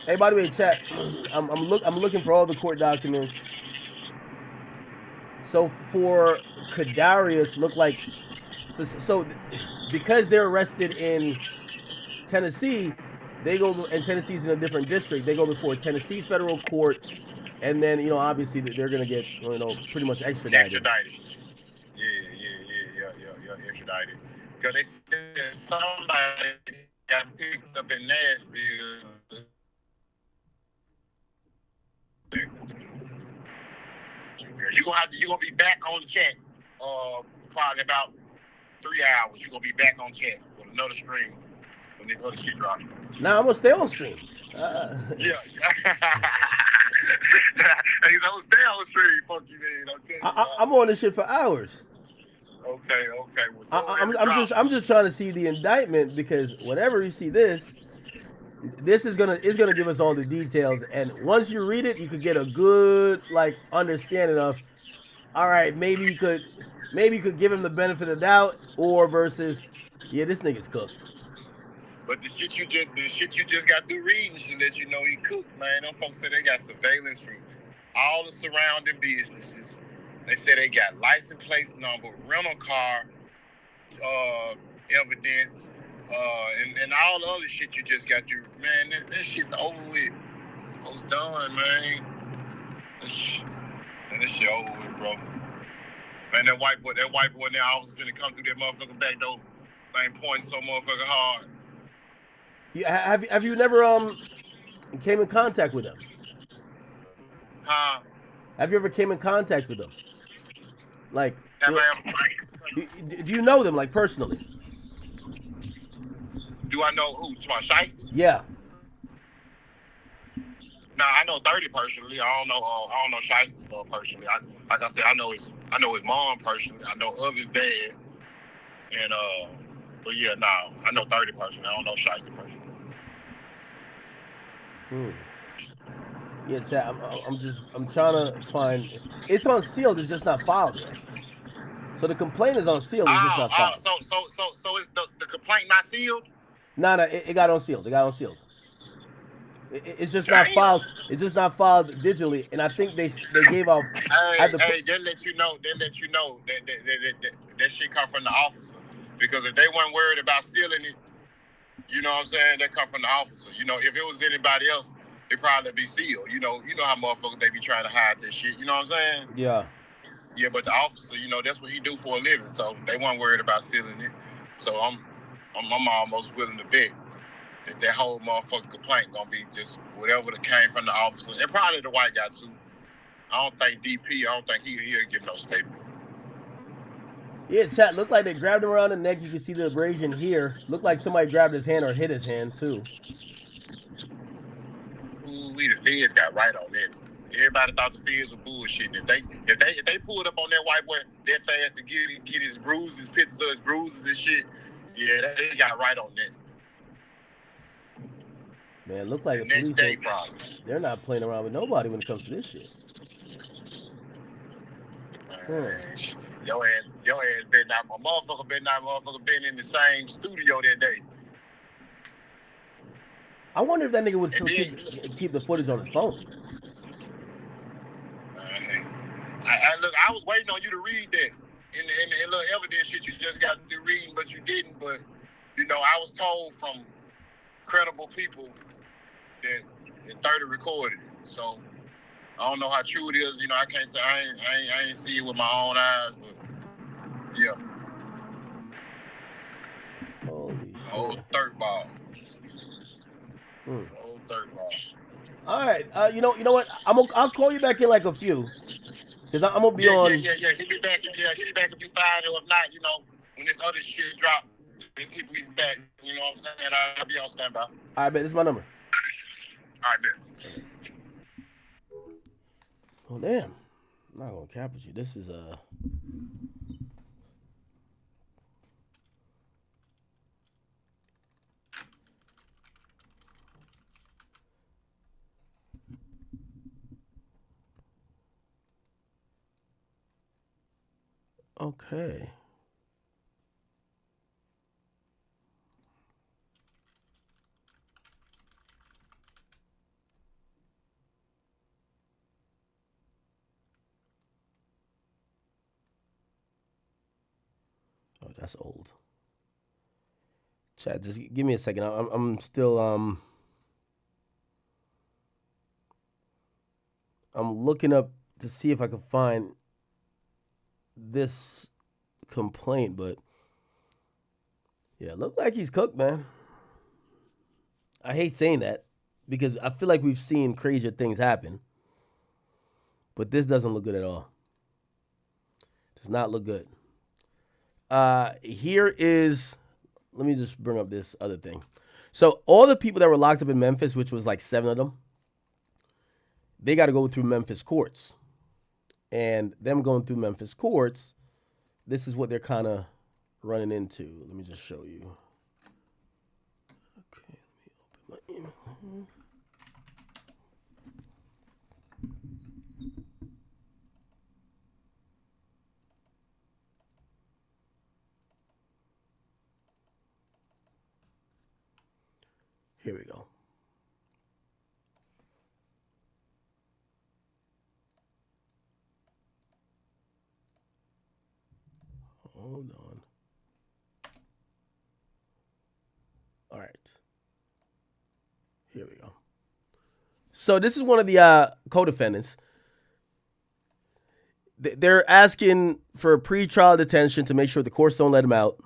Hey, by the way, chat. I'm looking for all the court documents. So for Kadarius, look like so because they're arrested in Tennessee, they go, and Tennessee's in a different district. They go before Tennessee federal court, and then obviously they're gonna get pretty much extradited. Yeah, extradited. Because they said somebody got picked up in Nashville. You're gonna be back on the chat. Probably about 3 hours. You're gonna be back on chat with another stream when this other shit drops. Nah, I'm gonna stay on stream. Yeah. He's gonna stay on stream. Fuck you, man. I'm on this shit for hours. Okay. Well, I'm just trying to see the indictment, because whenever you see this is gonna give us all the details, and once you read it, you could get a good understanding of, all right, maybe you could give him the benefit of doubt, or versus, yeah, this nigga's cooked. But the shit you just got through reading should let you know he cooked, man. Them folks said they got surveillance from all the surrounding businesses. They said they got license plate number, rental car evidence, and all the other shit you just got through. Man, that shit's over with. Folks done, man. This shit over with, bro. Man, that white boy now, I was finna come through that motherfucking back door. Man, pointing so motherfucking hard. Have you never came in contact with them? Huh? Have you ever came in contact with them? Do you know them personally? Do I know who? My Shiesty? Yeah. Now I know 30 personally. I don't know Shiesty personally. Like I said, I know his mom personally. I know of his dad. And but yeah, I know 30 personally. I don't know Shiesty personally. Yeah, chat. I'm trying to find. It's on sealed. It's just not filed yet. So the complaint is on sealed. It's just not filed. So is the complaint not sealed? No, it got on sealed. It got on sealed. It's just not filed. It's just not filed digitally, and I think they gave out. Hey, they let you know that shit come from the officer, because if they weren't worried about stealing it, you know what I'm saying, they come from the officer. You know, if it was anybody else, it'd probably be sealed. You know how motherfuckers they be trying to hide this shit. You know what I'm saying? Yeah. Yeah, but the officer, that's what he do for a living, so they weren't worried about stealing it. So I'm almost willing to bet that whole motherfucking complaint gonna be just whatever that came from the officer, and probably the white guy too. I don't think he'll give no statement. Yeah, chat. Looked like they grabbed him around the neck. You can see the abrasion here. Looked like somebody grabbed his hand or hit his hand too. Ooh, the feds got right on that. Everybody thought the feds were bullshitting. If they pulled up on that white boy that fast to get his bruises, pictures of his bruises and shit, yeah, they got right on that. Man, look like the police. They're not playing around with nobody when it comes to this shit. Your ass been out. My motherfucker been in the same studio that day. I wonder if that nigga would still keep the footage on his phone. I was waiting on you to read that in the little evidence shit you just got to reading, but you didn't. But I was told from credible people that 30 recorded it. So I don't know how true it is. I can't say I ain't see it with my own eyes, but yeah. Old third ball. Old third ball. All right. You know what? I'll call you back in like a few. Cause I'm gonna be on. Yeah. Hit me back. Yeah, hit me back if you find it. Or if not, when this other shit drop, just hit me back. You know what I'm saying? I'll be on standby. All right, bet. This is my number. All right, bet. Oh damn! I'm not gonna cap with you. This is okay. Oh, that's old. Chad, just give me a second. I'm still I'm looking up to see if I can find this complaint, but yeah, it looked like he's cooked, man. I hate saying that because I feel like we've seen crazier things happen, but this doesn't look good at all. Does not look good. Here is, let me just bring up this other thing. So all the people that were locked up in Memphis, which was like 7 of them, they got to go through Memphis courts. And them going through Memphis courts, this is what they're kind of running into. Let me just show you. Okay, let me open my email. Here we go. Hold on. All right. Here we go. So this is one of the co-defendants. They're asking for pre-trial detention to make sure the courts don't let him out.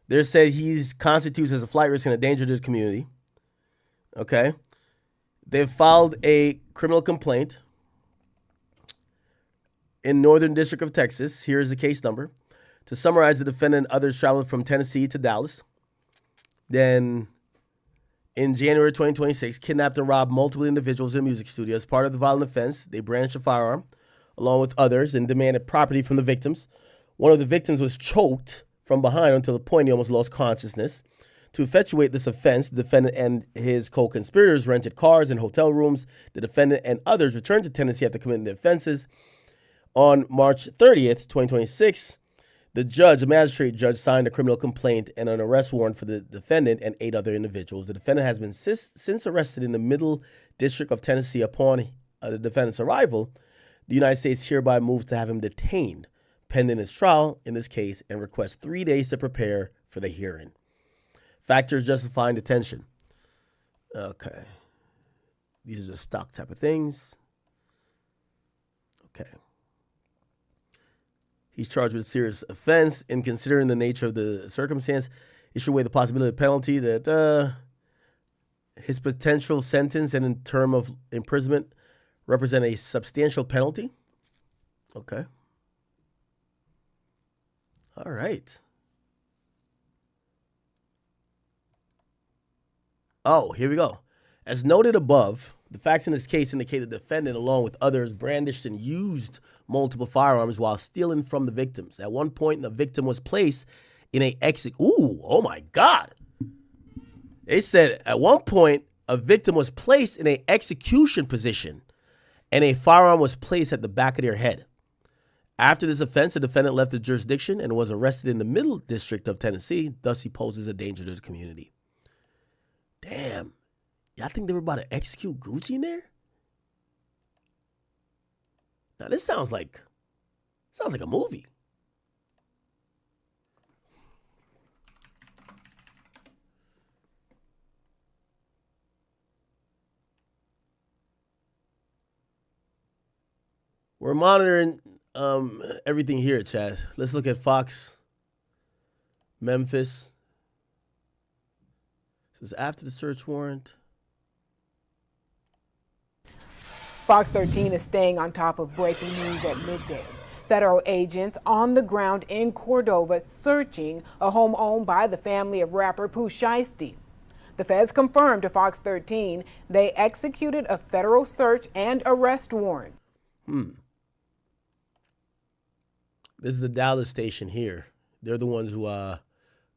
They said he constitutes as a flight risk and a danger to the community. Okay. They've filed a criminal complaint in Northern District of Texas. Here's the case number. To summarize, the defendant and others traveled from Tennessee to Dallas. Then in January 2026, kidnapped and robbed multiple individuals in a music studio. As part of the violent offense, they brandished a firearm along with others and demanded property from the victims. One of the victims was choked from behind until the point he almost lost consciousness. To effectuate this offense, the defendant and his co-conspirators rented cars and hotel rooms. The defendant and others returned to Tennessee after committing the offenses. On March 30th, 2026, a magistrate judge, signed a criminal complaint and an arrest warrant for the defendant and 8 other individuals. The defendant has been since arrested in the Middle District of Tennessee. Upon the defendant's arrival, the United States hereby moves to have him detained pending his trial in this case and requests 3 days to prepare for the hearing. Factors justifying detention. Okay. These are just stock type of things. Okay. He's charged with serious offense. In considering the nature of the circumstance, it should weigh the possibility of penalty that his potential sentence and in term of imprisonment represent a substantial penalty. Okay. All right. Oh, here we go. As noted above, the facts in this case indicate the defendant, along with others, brandished and used multiple firearms while stealing from the victims. At one point, the victim was placed in a oh my God. They said at one point, a victim was placed in an execution position and a firearm was placed at the back of their head. After this offense, the defendant left the jurisdiction and was arrested in the Middle District of Tennessee. Thus, he poses a danger to the community. Damn. Y'all think they were about to execute Gucci in there? Now, this sounds like a movie. We're monitoring everything here, Chad. Let's look at Fox, Memphis. This is after the search warrant. Fox 13 is staying on top of breaking news at midday. Federal agents on the ground in Cordova searching a home owned by the family of rapper Pooh Shiesty. The feds confirmed to Fox 13 they executed a federal search and arrest warrant. This is the Dallas station here. They're the ones who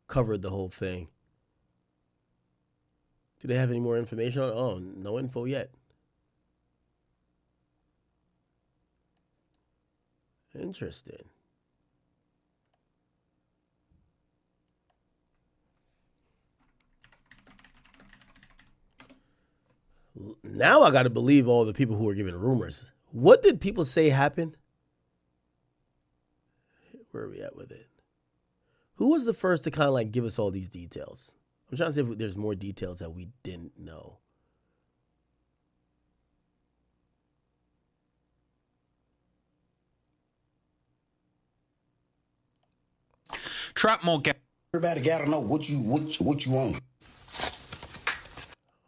covered the whole thing. Do they have any more information on it? Oh, no info yet. Interesting. Now I got to believe all the people who are giving rumors. What did people say happened? Where are we at with it? Who was the first to kind of like give us all these details? I'm trying to see if there's more details that we didn't know. Trap more gas. Everybody gotta know what you want.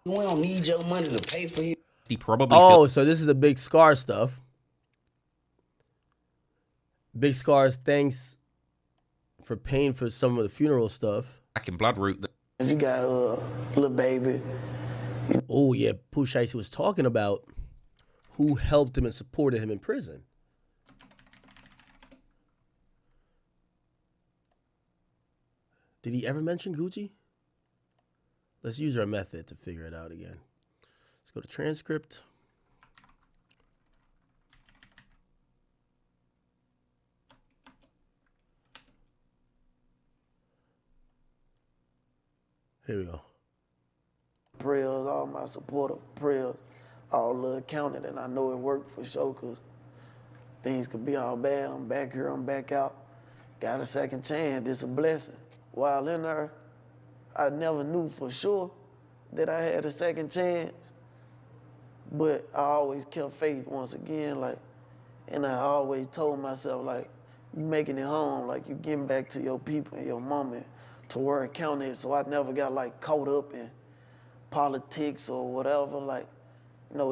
We don't need your money to pay for you. He probably. So this is the Big Scar stuff. Big Scar's thanks for paying for some of the funeral stuff. Back in Bloodroot. You got little baby. Oh yeah, Pooh Shiesty was talking about who helped him and supported him in prison. Did he ever mention Gucci? Let's use our method to figure it out again. Let's go to transcript. Here we go. Prayers, all my supportive prayers, all the accounting, and I know it worked for sure because things could be all bad. I'm back here, I'm back out. Got a second chance, it's a blessing. While in there, I never knew for sure that I had a second chance, but I always kept faith once again, and I always told myself, you making it home, you getting back to your people and your mama to where it counted. So I never got caught up in politics or whatever,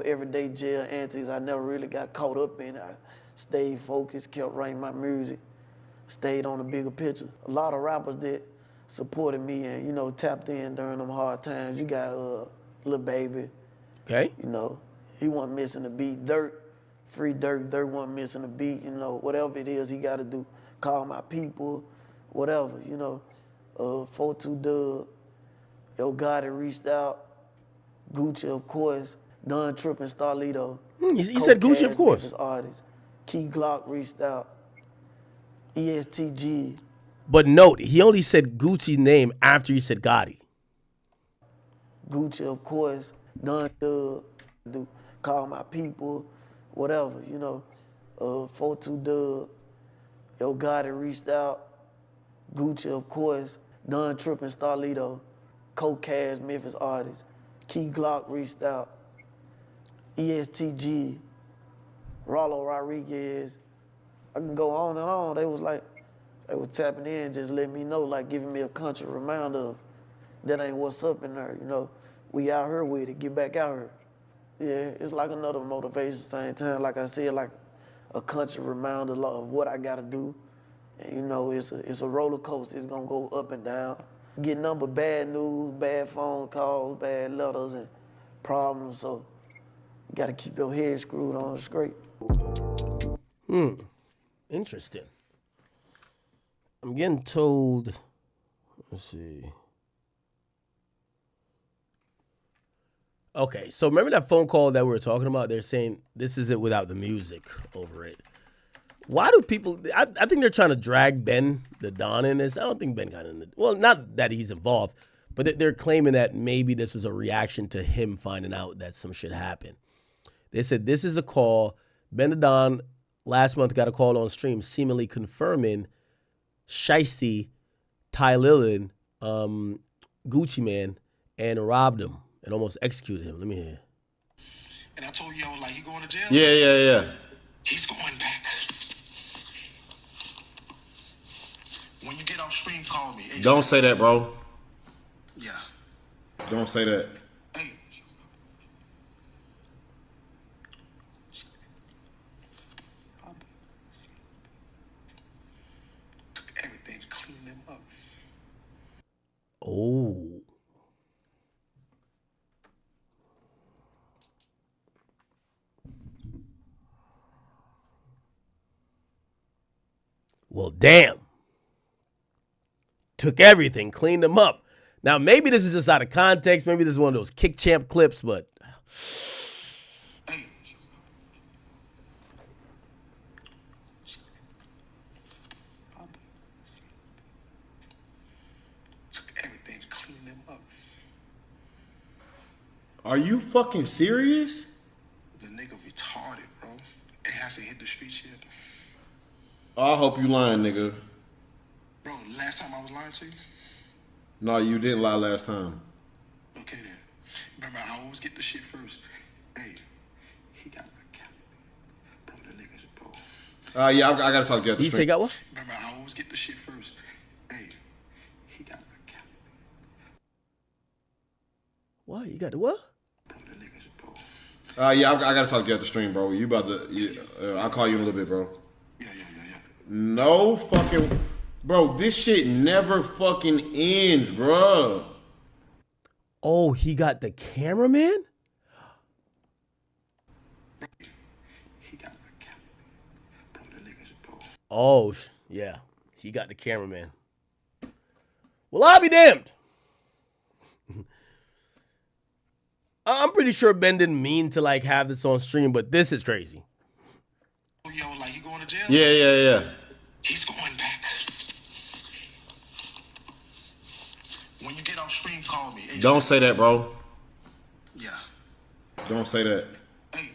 everyday jail antics. I never really got caught up in it. I stayed focused, kept writing my music, stayed on the bigger picture. A lot of rappers that supported me and, you know, tapped in during them hard times. You got Lil Baby. Okay. You know, he wasn't missing a beat. Dirt, free Dirt. Dirt wasn't missing a beat. You know, whatever it is he got to do. Call my people, whatever, you know. 4-2 Dub. Yo Gotti reached out. Gucci, of course. Don Tripp and Starlito. He said Gucci, of course. Artists. Key Glock reached out. ESTG. But note, he only said Gucci's name after he said Gotti. Gucci, of course. Don Dub. Do Call my people, whatever, you know. 4-2 Dub. Yo Gotti reached out. Gucci, of course. Don Tripp and Starlito. Cash, Memphis artists. Key Glock reached out. ESTG. Rollo Rodriguez. I can go on and on. They was tapping in, just letting me know, like giving me a country reminder of that ain't what's up in there, you know. We out here with it, get back out here. Yeah, it's like another motivation at the same time. Like I said, like a country reminder of what I gotta do. And you know, it's a roller coaster. It's gonna go up and down. Get nothing but bad news, bad phone calls, bad letters, and problems. So you gotta keep your head screwed on straight. Interesting. I'm getting told, let's see. Okay, so remember that phone call that we were talking about? They're saying this is it without the music over it. Why do people, I think they're trying to drag Ben, the Don, in this. I don't think Ben got in it. Well, not that he's involved, but they're claiming that maybe this was a reaction to him finding out that some shit happened. They said this is a call. Ben the Don last month got a call on stream seemingly confirming Shiesty, Ty Lillin, Gucci Man, and robbed him and almost executed him. Let me hear. And I told you, I was like, he going to jail? Yeah. He's going back. When you get off stream, call me. Hey, Don't say that, bro. Yeah. Don't say that. Hey. Took everything, cleaned them up. Oh. Well, damn. Took everything, cleaned them up. Now, maybe this is just out of context. Maybe this is one of those Kick Champ clips, but... Hey. Took everything, cleaned them up. Are you fucking serious? The nigga retarded, bro. It hasn't hit the streets yet. I hope you lying, nigga. Bro, last time I was lying to you? No, you didn't lie last time. Okay then. Remember, I always get the shit first. Hey, he got my cap. Bro, the niggas, bro. Yeah, I gotta talk to you at the He stream. say got what? Remember, I always get the shit first. Hey, he got my cap. What? You got the what? Bro, the niggas, bro. Yeah, I gotta talk to you at the stream, bro. You about to... I'll call you in a little bit, bro. Yeah. No fucking... Bro, this shit never fucking ends, bro. Oh, he got the cameraman? He got my cap. Bro, the niggas, bro. Oh, yeah. He got the cameraman. Well, I'll be damned. I'm pretty sure Ben didn't mean to like have this on stream, but this is crazy. Oh, yo, like, he going to jail? Yeah. He's going back. When you get off stream, call me. Hey, Don't say that, bro. Yeah. Don't say that. Hey.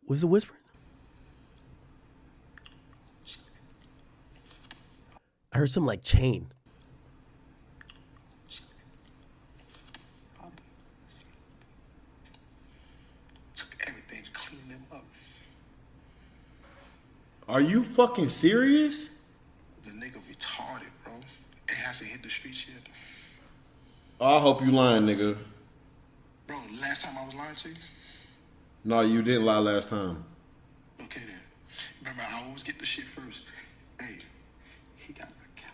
Was it whispering? I heard something like chain. Are you fucking serious? The nigga retarded, bro. It hasn't hit the streets yet. I hope you lying, nigga. Bro, last time I was lying to you? No, you didn't lie last time. Okay then. Remember, I always get the shit first. Hey, he got a cap.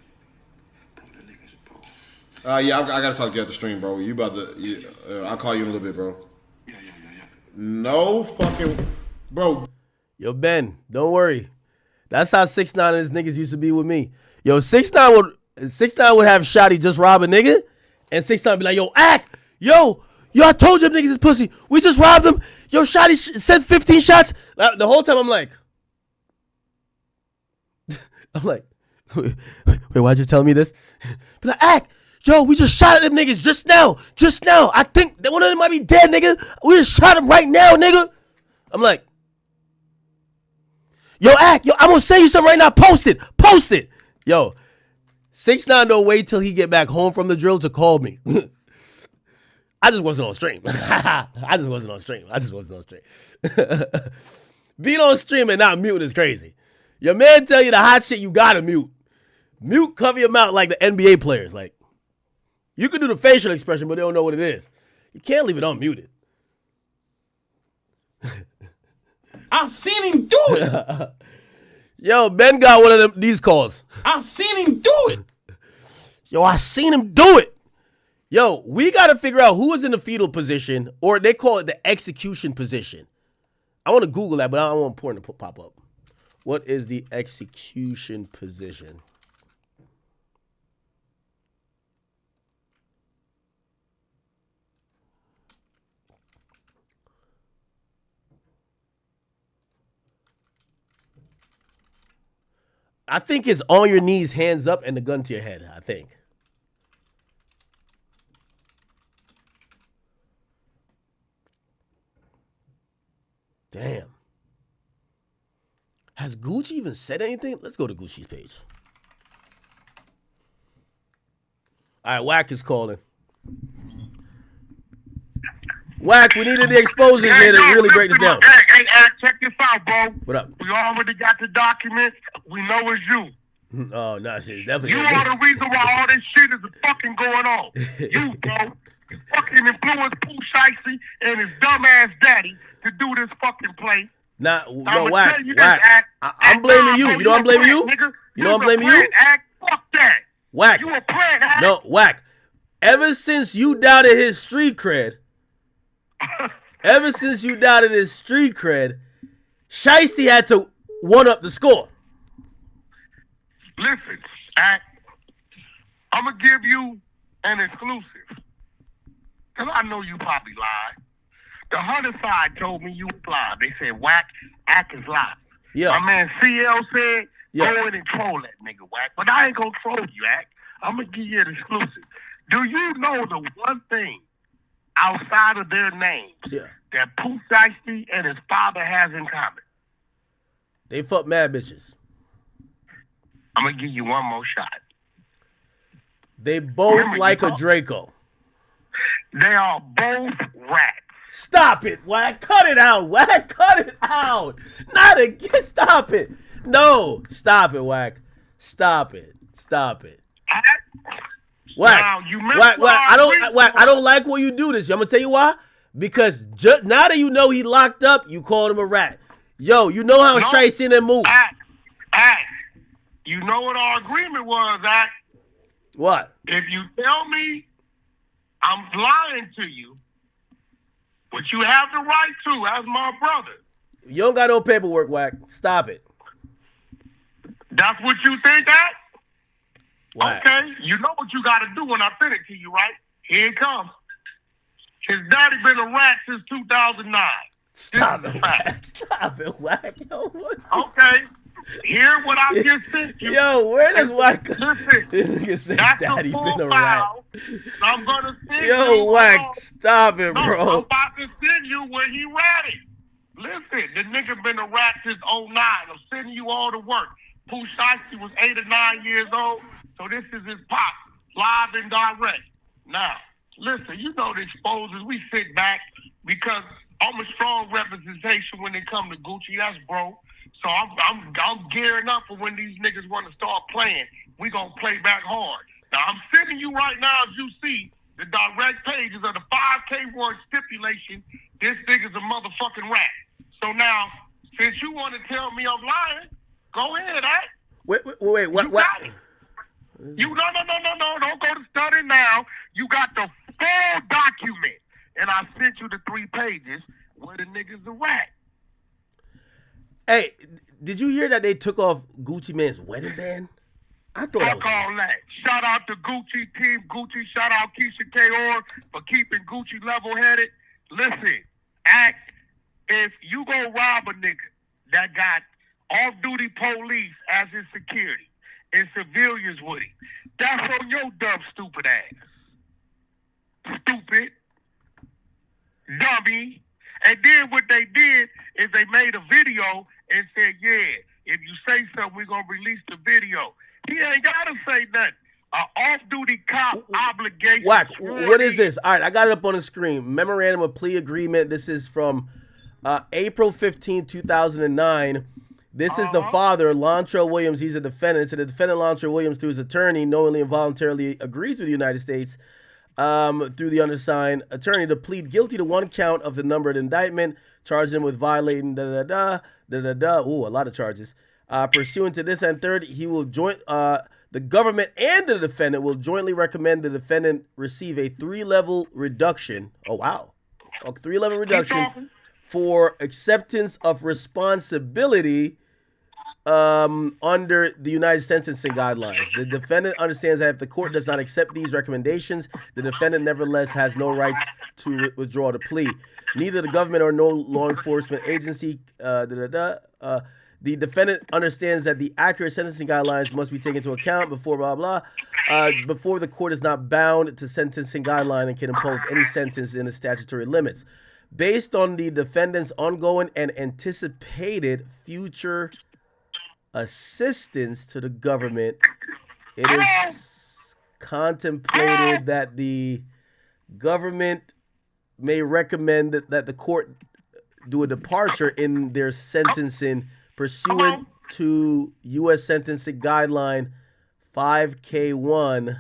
Bro, the niggas, bro. Yeah, I gotta talk to you at the stream, bro. You about to? I'll call you in a little bit, bro. Yeah. No fucking, bro. Yo, Ben, don't worry. That's how 6ix9ine and his niggas used to be with me. Yo, 6ix9ine would have Shotty just rob a nigga, and 6ix9ine be like, yo, act, yo, I told you them niggas is pussy. We just robbed them. Yo, Shotty sent 15 shots. The whole time I'm like, wait, why'd you tell me this? Be like, act, yo, we just shot at them niggas just now. I think that one of them might be dead, nigga. We just shot him right now, nigga. I'm like, yo, act, yo, I'm gonna send you something right now. Post it. Yo, 6ix9ine don't wait till he get back home from the drill to call me. I just wasn't on stream. Being on stream and not mute is crazy. Your man tell you the hot shit, you gotta mute. Mute, cover your mouth like the NBA players. Like, you can do the facial expression, but they don't know what it is. You can't leave it unmuted. I've seen him do it. Yo, Ben got one of these calls. I've seen him do it. Yo, I seen him do it. Yo, we got to figure out who is in the fetal position, or they call it the execution position. I want to Google that, but I don't want porn to pop up. What is the execution position? I think it's on your knees, hands up, and the gun to your head, I think. Damn. Has Gucci even said anything? Let's go to Gucci's page. All right, Wack is calling. Wack, we needed the exposure here to really break this down. Hey, check this out, bro. What up? We already got the documents. We know it's you. Oh, no, shit. Definitely. You are the reason why all this shit is fucking going on. You, bro. You fucking influenced Pooh Shiesty and his dumbass daddy to do this fucking play. No, Wack. I'm blaming you. You know I'm blaming you? You know I'm blaming you? Fuck that. Wack. You a plant, act. No, Wack. Ever since you doubted his street cred, Shiesty had to one-up the score. Listen, act. I'm going to give you an exclusive. Because I know you probably lied. The Hunter side told me you lied. They said, Wack, Act is live. Yeah. My man CL said, go in and troll that nigga, Wack. But I ain't going to troll you, Act. I'm going to give you an exclusive. Do you know the one thing outside of their names that Pooh Shiesty and his father has in common? They fuck mad bitches. I'm going to give you one more shot. They both like a Draco. They are both rats. Stop it, Wack. Cut it out, Wack. Cut it out. Not again. Stop it. No. Stop it, Wack. Stop it. Wack. I don't like when you do this. I'm going to tell you why. Because now that you know he locked up, you called him a rat. Yo, you know how Shiesty in that move. Act. You know what our agreement was, Act? What? If you tell me I'm lying to you, which you have the right to as my brother. You don't got no paperwork, Wack. Stop it. That's what you think, Act? Wack. Okay. You know what you got to do when I send it to you, right? Here it comes. His daddy been a rat since 2009. Stop it, Wack. Stop it, Wack. Okay. Hear what I just sent you. Yo, where does Wack go? Listen, This nigga said that's daddy the been full a rat. file. I'm going to send you. Yo, Wack, stop it, bro. I'm about to send you where he ratted. Listen, the nigga been a rat since 09. I'm sending you all the work. Pooh Shiesty was 8 or 9 years old, so this is his pop, live and direct. Now, listen, you know the exposures. We sit back because I'm a strong representation when it come to Gucci. That's bro. So I'm gearing up for when these niggas want to start playing. We gonna play back hard. Now I'm sending you right now, as you see, the direct pages of the 5K1 stipulation This nigga's a motherfucking rat. So now, since you want to tell me I'm lying, go ahead, Wait, you got it. You no, don't go to study now. You got the full document, and I sent you the 3 pages where the nigga's a rat. Hey, did you hear that they took off Gucci Mane's wedding band? I thought that was all that. Shout out to Gucci, Team Gucci. Shout out Keisha K.O. for keeping Gucci level-headed. Listen, if you go rob a nigga that got off-duty police as his security and civilians with him, that's on your dumb, stupid ass. Stupid. Dummy. And then what they did is they made a video and said, yeah, if you say something, we're going to release the video. He ain't got to say nothing. Off-duty cop obligation. Whack, what is this? All right, I got it up on the screen. Memorandum of Plea Agreement. This is from April 15, 2009. This is the father, Lontrell Williams. He's a defendant. So the defendant, Lontrell Williams, through his attorney, knowingly and voluntarily agrees with the United States through the undersigned attorney to plead guilty to 1 count of the numbered indictment, charging him with violating Ooh, a lot of charges. Pursuant to this and third, he will join the government and the defendant will jointly recommend the defendant receive a 3-level reduction. Oh, wow. A 3-level reduction for acceptance of responsibility under the United Sentencing Guidelines. The defendant understands that if the court does not accept these recommendations, the defendant nevertheless has no rights to withdraw the plea. Neither the government or no law enforcement agency, the defendant understands that the accurate sentencing guidelines must be taken into account before before the court is not bound to sentencing guideline and can impose any sentence in the statutory limits. Based on the defendant's ongoing and anticipated future assistance to the government, it is contemplated that the government may recommend that the court do a departure in their sentencing pursuant to U.S. Sentencing Guideline 5K1.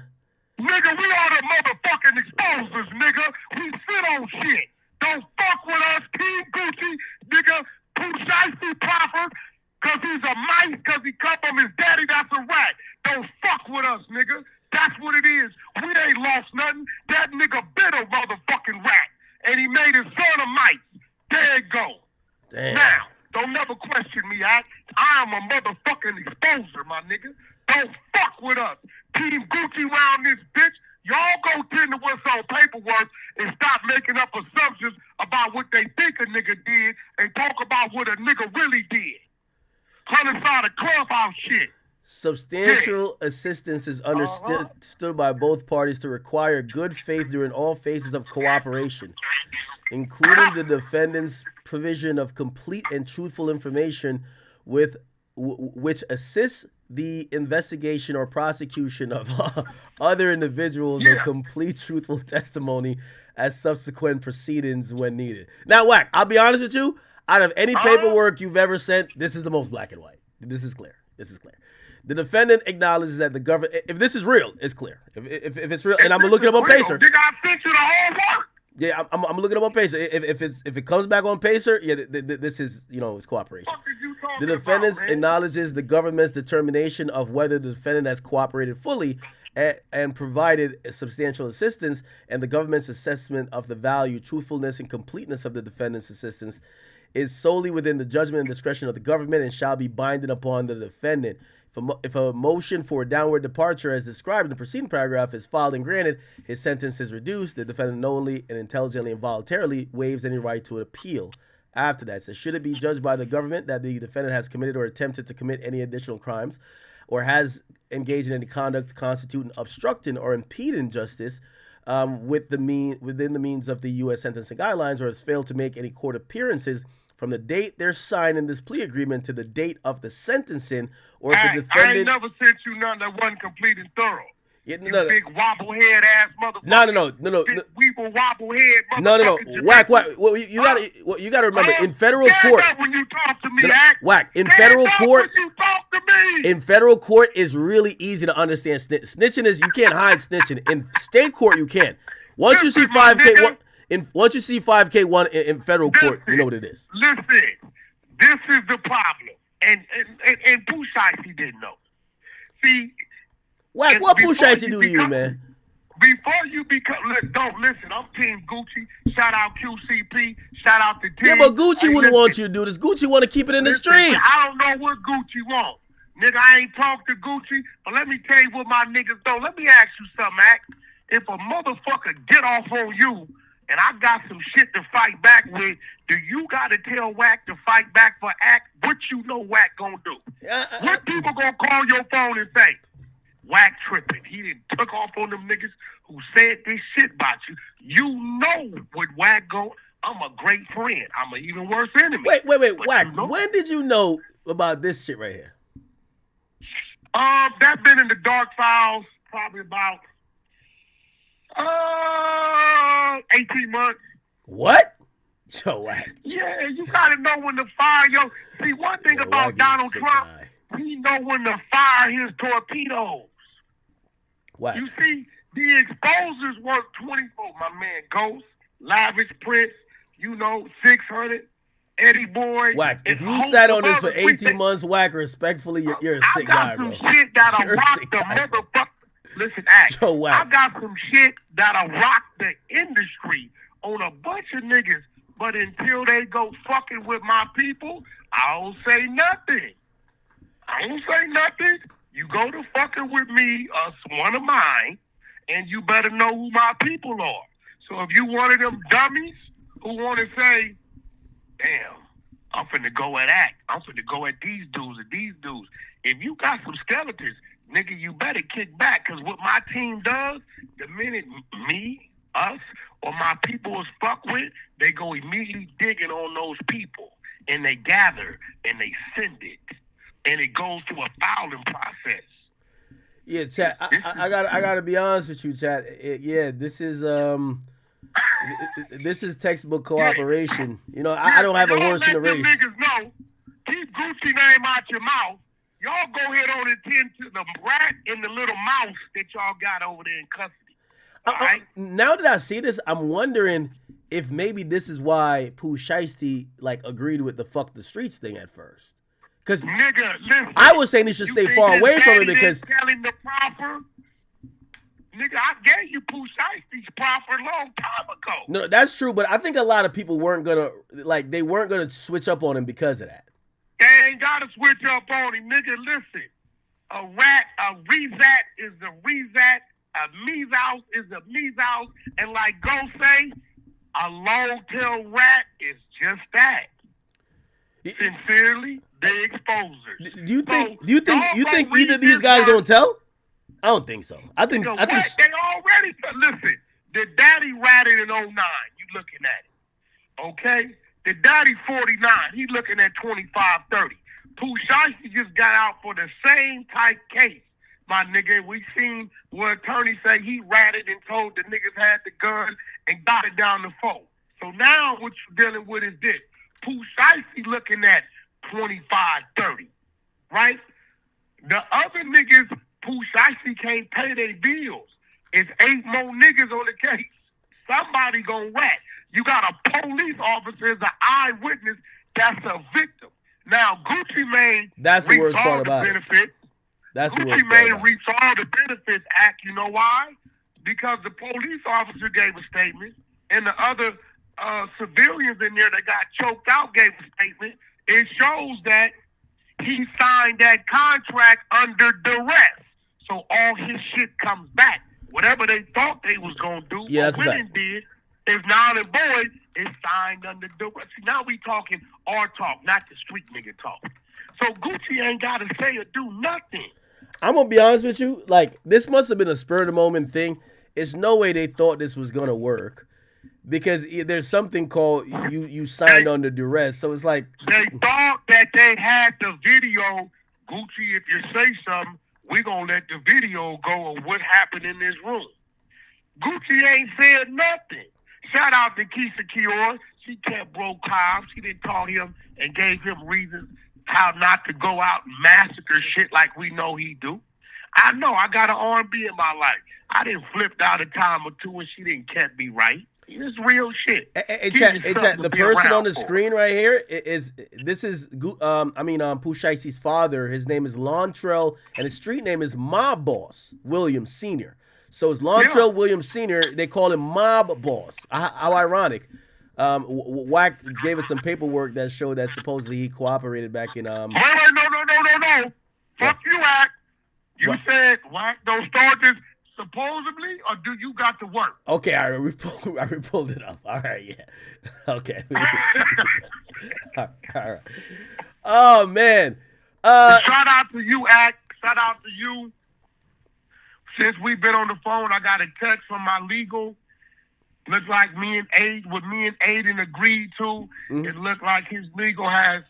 Nigga, we are the motherfucking exposers, nigga. We sit on shit. Don't fuck with us, Team Gucci, nigga. Pooh Shiesty proper, cause he's a mice, cause he come from his daddy, that's a rat. Don't fuck with us, nigga. That's what it is. We ain't lost nothing. That nigga bit a motherfucking rat, and he made his son a mice. There you go. Damn. Now, don't never question me, I am a motherfucking exposer, my nigga. Don't fuck with us. Team Gucci round this bitch. Y'all go tend to what's on paperwork and stop making up assumptions about what they think a nigga did and talk about what a nigga really did. Homicide of clubhouse shit. Substantial assistance is understood by both parties to require good faith during all phases of cooperation, including the defendant's provision of complete and truthful information which assists the investigation or prosecution of other individuals and complete truthful testimony as subsequent proceedings when needed. Now, Whack, I'll be honest with you. Out of any paperwork you've ever sent, this is the most black and white. This is clear. This is clear. The defendant acknowledges that the government, if this is real, it's clear. If it's real, and I'm gonna look it up on Pacer. Nigga, I sent you the whole work. Yeah, I'm looking up on Pacer. If it comes back on Pacer, yeah, this is, it's cooperation. The defendant acknowledges the government's determination of whether the defendant has cooperated fully and provided substantial assistance, and the government's assessment of the value, truthfulness, and completeness of the defendant's assistance is solely within the judgment and discretion of the government and shall be binding upon the defendant. If a motion for a downward departure as described in the preceding paragraph is filed and granted, his sentence is reduced. The defendant knowingly and intelligently and voluntarily waives any right to an appeal. After that, so should it be judged by the government that the defendant has committed or attempted to commit any additional crimes or has engaged in any conduct constituting obstructing or impeding justice within the means of the U.S. sentencing guidelines, or has failed to make any court appearances from the date they're signing this plea agreement to the date of the sentencing, or if the defendant... I ain't never sent you none that wasn't complete and thorough. Yeah, you big wobblehead ass motherfucker. No. Big weeble wobblehead motherfucker. No. Whack. Well, you gotta remember, in federal court... when you talk to me, Whack. In federal court... when you talk to me. In federal court, is really easy to understand. Snitching is, you can't hide snitching. In state court, you can. Once you see 5K... Once you see 5K one in federal court, you know what it is. Listen, this is the problem, and Pooh Shiesty didn't know. See, Wack, what Pooh Shiesty do to you, man? Before you become, don't listen. I'm Team Gucci. Shout out QCP. Shout out to Team. Yeah, but Gucci wouldn't want you to do this. Gucci want to keep it in the streets. I don't know what Gucci want. Nigga, I ain't talked to Gucci, but let me tell you what my niggas do. Let me ask you something, Mac. If a motherfucker get off on you and I got some shit to fight back with, do you got to tell Wack to fight back for Act? What you know Wack gonna do? What people gonna call your phone and say? Wack tripping. He didn't took off on them niggas who said this shit about you. You know what Wack go. I'm a great friend. I'm an even worse enemy. Wait, But Wack. you know, When did you know about this shit right here? That been in the dark files probably about 18 months. What? Yo, Wack. Yeah, you gotta know when to fire your. See, one thing about Donald Trump, he know when to fire his torpedoes. Wack. You see, the exposers work 24. My man Ghost, Lavish Prince, 600, Eddie Boy. Wack, if you sat on this for 18 months, Wack, respectfully, you're a sick guy, bro. I got some shit that'll You're a rock sick the guy, bro. motherfucker. Listen, Act. Yo, Wack. I got some shit that'll rock the industry on a bunch of niggas, but until they go fucking with my people, I don't say nothing. I don't say nothing. You go to fucking with me, one of mine, and you better know who my people are. So if you one of them dummies who want to say, damn, I'm finna go at Act. I'm finna go at these dudes and these dudes. If you got some skeletons, nigga, you better kick back. Because what my team does, the minute me, us, or my people is fucked with, they go immediately digging on those people. And they gather and they send it. And it goes through a filing process. Yeah, chat. I gotta be honest with you, chat. This is textbook cooperation. I don't have a horse in the race. Niggas know, keep Gucci name out your mouth. Y'all go ahead on and tend to the rat and the little mouse that y'all got over there in custody. Now that I see this, I'm wondering if maybe this is why Pooh Shiesty agreed with the fuck the streets thing at first. Because I was saying he should stay far away from it because telling the proper. Nigga, I gave you Pooh Shiesty's proper a long time ago. No, that's true, but I think a lot of people weren't gonna switch up on him because of that. They ain't gotta switch up on him, nigga. Listen, a rezat is a rezat, a measles is a measles, and like Go say, a long-tail rat is just that. Sincerely, the exposers. Do you think either of these guys gonna tell? I don't think so. I think they already listen. The daddy ratted in 09. You looking at it, okay? The daddy 49. He looking at 25-30. Pooh Shiesty just got out for the same type case, my nigga. We seen where attorneys say he ratted and told the niggas had the gun and got it down the phone. So now what you dealing with is this. Pooh Shiesty looking at 25-30, right? The other niggas, Pooh Shiesty can't pay their bills. It's 8 more niggas on the case. Somebody gonna rat. You got a police officer as an eyewitness that's a victim. Now, Gucci Mane that's the worst part about benefits. it. That's the worst Gucci part Mane about it. reached all the benefits act. You know why? Because the police officer gave a statement, and the other civilians in there that got choked out gave a statement. It shows that he signed that contract under duress. So all his shit comes back. Whatever they thought they was going to do, Yeah, that's or women did, is now the boy is signed under duress. See, now we talking our talk, not the street nigga talk. So Gucci ain't got to say or do nothing. I'm going to be honest with you. This must have been a spur of the moment thing. It's no way they thought this was going to work. Because there's something called you signed under duress. So it's like... They thought that they had the video. Gucci, if you say something, we're going to let the video go of what happened in this room. Gucci ain't said nothing. Shout out to Keisha Kior. She kept Bro Cobb. She didn't call him and gave him reasons how not to go out and massacre shit like we know he do. I know I got an R&B in my life. I didn't flip out a time or two and she didn't keep me right. It's real shit. Hey, chat, the person on the screen right here is Pooh Shiesty's father. His name is Lontrell, and his street name is Mob Boss Williams Sr. So it's Lontrell Williams Sr. They call him Mob Boss. How ironic. Wack gave us some paperwork that showed that supposedly he cooperated back in. Wait, no. Fuck you, Wack. You said Wack those charges supposedly, or do you got to work? Okay, I pulled it up. All right, yeah. Okay. All right. Oh man. Shout out to you, Act. Shout out to you. Since we've been on the phone, I got a text from my legal. Looked like me and Aiden agreed to. It looked like his legal has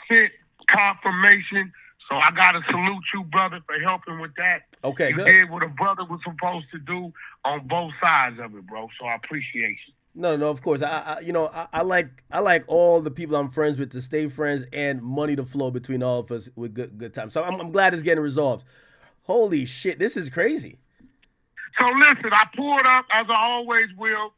sent confirmation. So I gotta salute you, brother, for helping with that. Okay, you good. did what a brother was supposed to do on both sides of it, bro. So I appreciate you. No, of course. I like all the people I'm friends with to stay friends and money to flow between all of us with good times. So I'm glad it's getting resolved. Holy shit, this is crazy. So listen, I pulled up as I always will.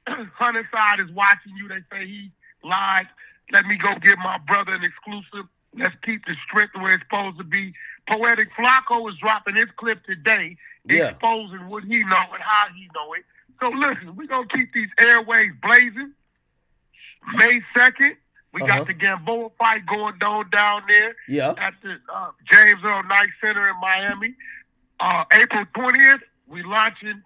Hunter side is watching you. They say he lied. Let me go give my brother an exclusive. Let's keep the strength where it's supposed to be. Poetic Flacco is dropping his clip today, exposing what he know and how he know it. So listen, we're going to keep these airways blazing. May 2nd, we got the Gamboa fight going down there at the James Earl Knight Center in Miami. April 20th, we launching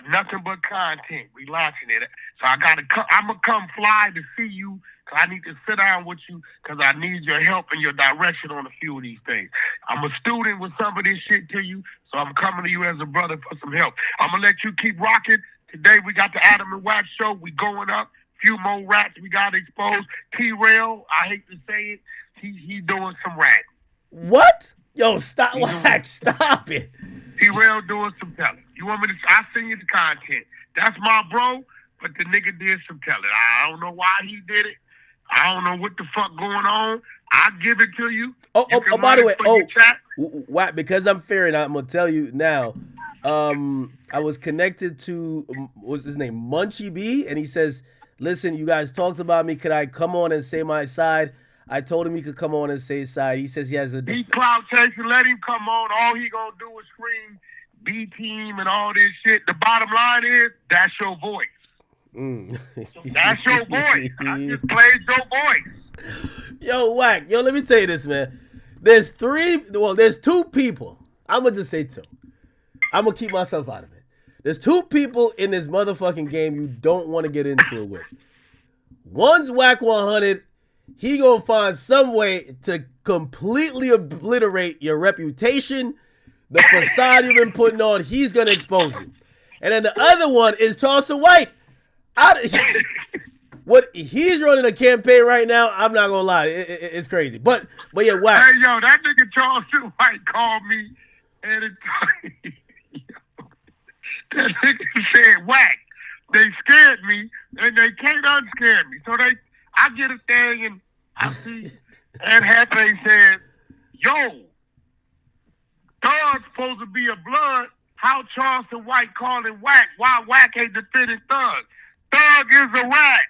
Nothing But Content. We launching it. So I'm going to come fly to see you. I need to sit down with you because I need your help and your direction on a few of these things. I'm a student with some of this shit to you, so I'm coming to you as a brother for some help. I'm going to let you keep rocking. Today we got the Adam and Wax show. We going up. Few more rats we got exposed. T-Rail, I hate to say it, he doing some rat. What? Yo, stop, Wax, stop it. T-Rail doing some telling. You want me to, I send you the content. That's my bro, but the nigga did some telling. I don't know why he did it. I don't know what the fuck going on. I'll give it to you. By the way, Wack, because I'm fair and I'm going to tell you now, I was connected to, what's his name, Munchie B, and he says, listen, you guys talked about me. Could I come on and say my side? I told him he could come on and say his side. He says he has a... He clout chasing, let him come on. All he going to do is scream B-team and all this shit. The bottom line is, that's your voice. That's your voice. I just played your voice. Yo, Wack. Yo, let me tell you this, man. There's two people. I'm going to just say two. I'm going to keep myself out of it. There's two people in this motherfucking game you don't want to get into it with. One's Wack 100. He going to find some way to completely obliterate your reputation, the facade you've been putting on. He's going to expose you. And then the other one is Charleston White. What he's running a campaign right now, I'm not gonna lie, it's crazy. But yeah, Wack. Hey yo, that nigga Charleston White called me and that nigga said, Wack, they scared me and they can't unscare me. So I get a thing and I see Ed Hathaway says, yo, Thug's supposed to be a blood. How Charleston White calling Wack? Why Wack ain't defending Thug? Thug is a rat.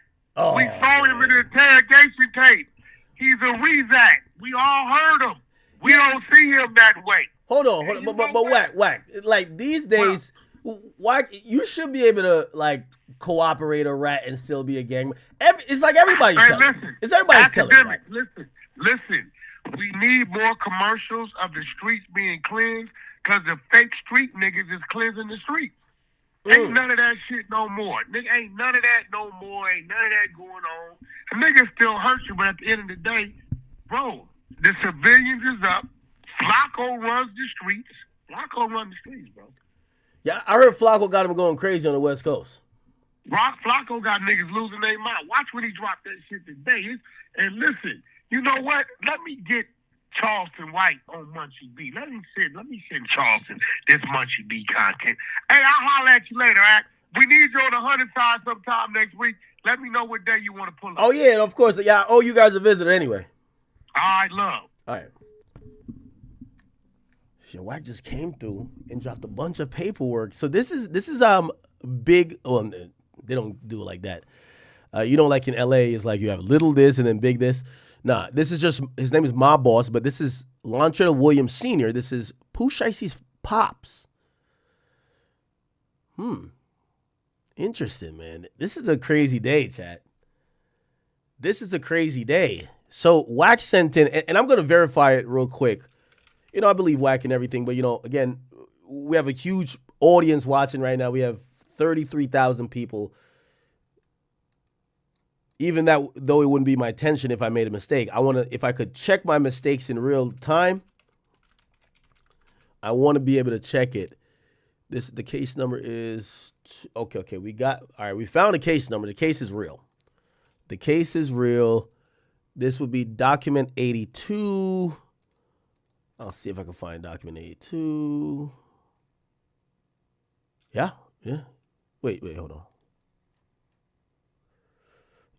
We saw him in the interrogation tape. He's a Rezac. We all heard him. We don't see him that way. Hold on. But Wack. Like these days, Wack, you should be able to like cooperate a rat and still be a gang. It's like everybody's telling. It's everybody's telling. Right? Listen. We need more commercials of the streets being cleansed because the fake street niggas is cleansing the streets. Ain't none of that shit no more. Nigga, ain't none of that no more. Ain't none of that going on. The nigga still hurt you, but at the end of the day, bro, the civilians is up. Flacco runs the streets. Flacco runs the streets, bro. Yeah, I heard Flacco got him going crazy on the West Coast. Flacco got niggas losing their mind. Watch when he dropped that shit today. And listen, you know what? Let me get Charleston White on Munchie B. Let me send Charleston this Munchie B content. Hey, I'll holler at you later, Act. We need you on the 100 side sometime next week. Let me know what day you want to pull up. Oh, yeah, and of course. Yeah, I owe you guys a visit anyway. All right, love. All right. Wack just came through and dropped a bunch of paperwork. So this is big. Well, they don't do it like that. You know, like in LA, it's like you have little this and then big this. Nah, this is just, his name is Mob Boss, but this is Lontrell Williams Sr. This is Pooh Shiesty's pops. Interesting, man. This is a crazy day, chat. This is a crazy day. So Wack sent in, and I'm going to verify it real quick. You know, I believe Wack and everything, but, you know, again, we have a huge audience watching right now. We have 33,000 people. Even that, though it wouldn't be my intention if I made a mistake. I want to, if I could check my mistakes in real time, I want to be able to check it. The case number is, okay. All right, we found a case number. The case is real. The case is real. This would be document 82. I'll see if I can find document 82. Yeah. Wait, hold on.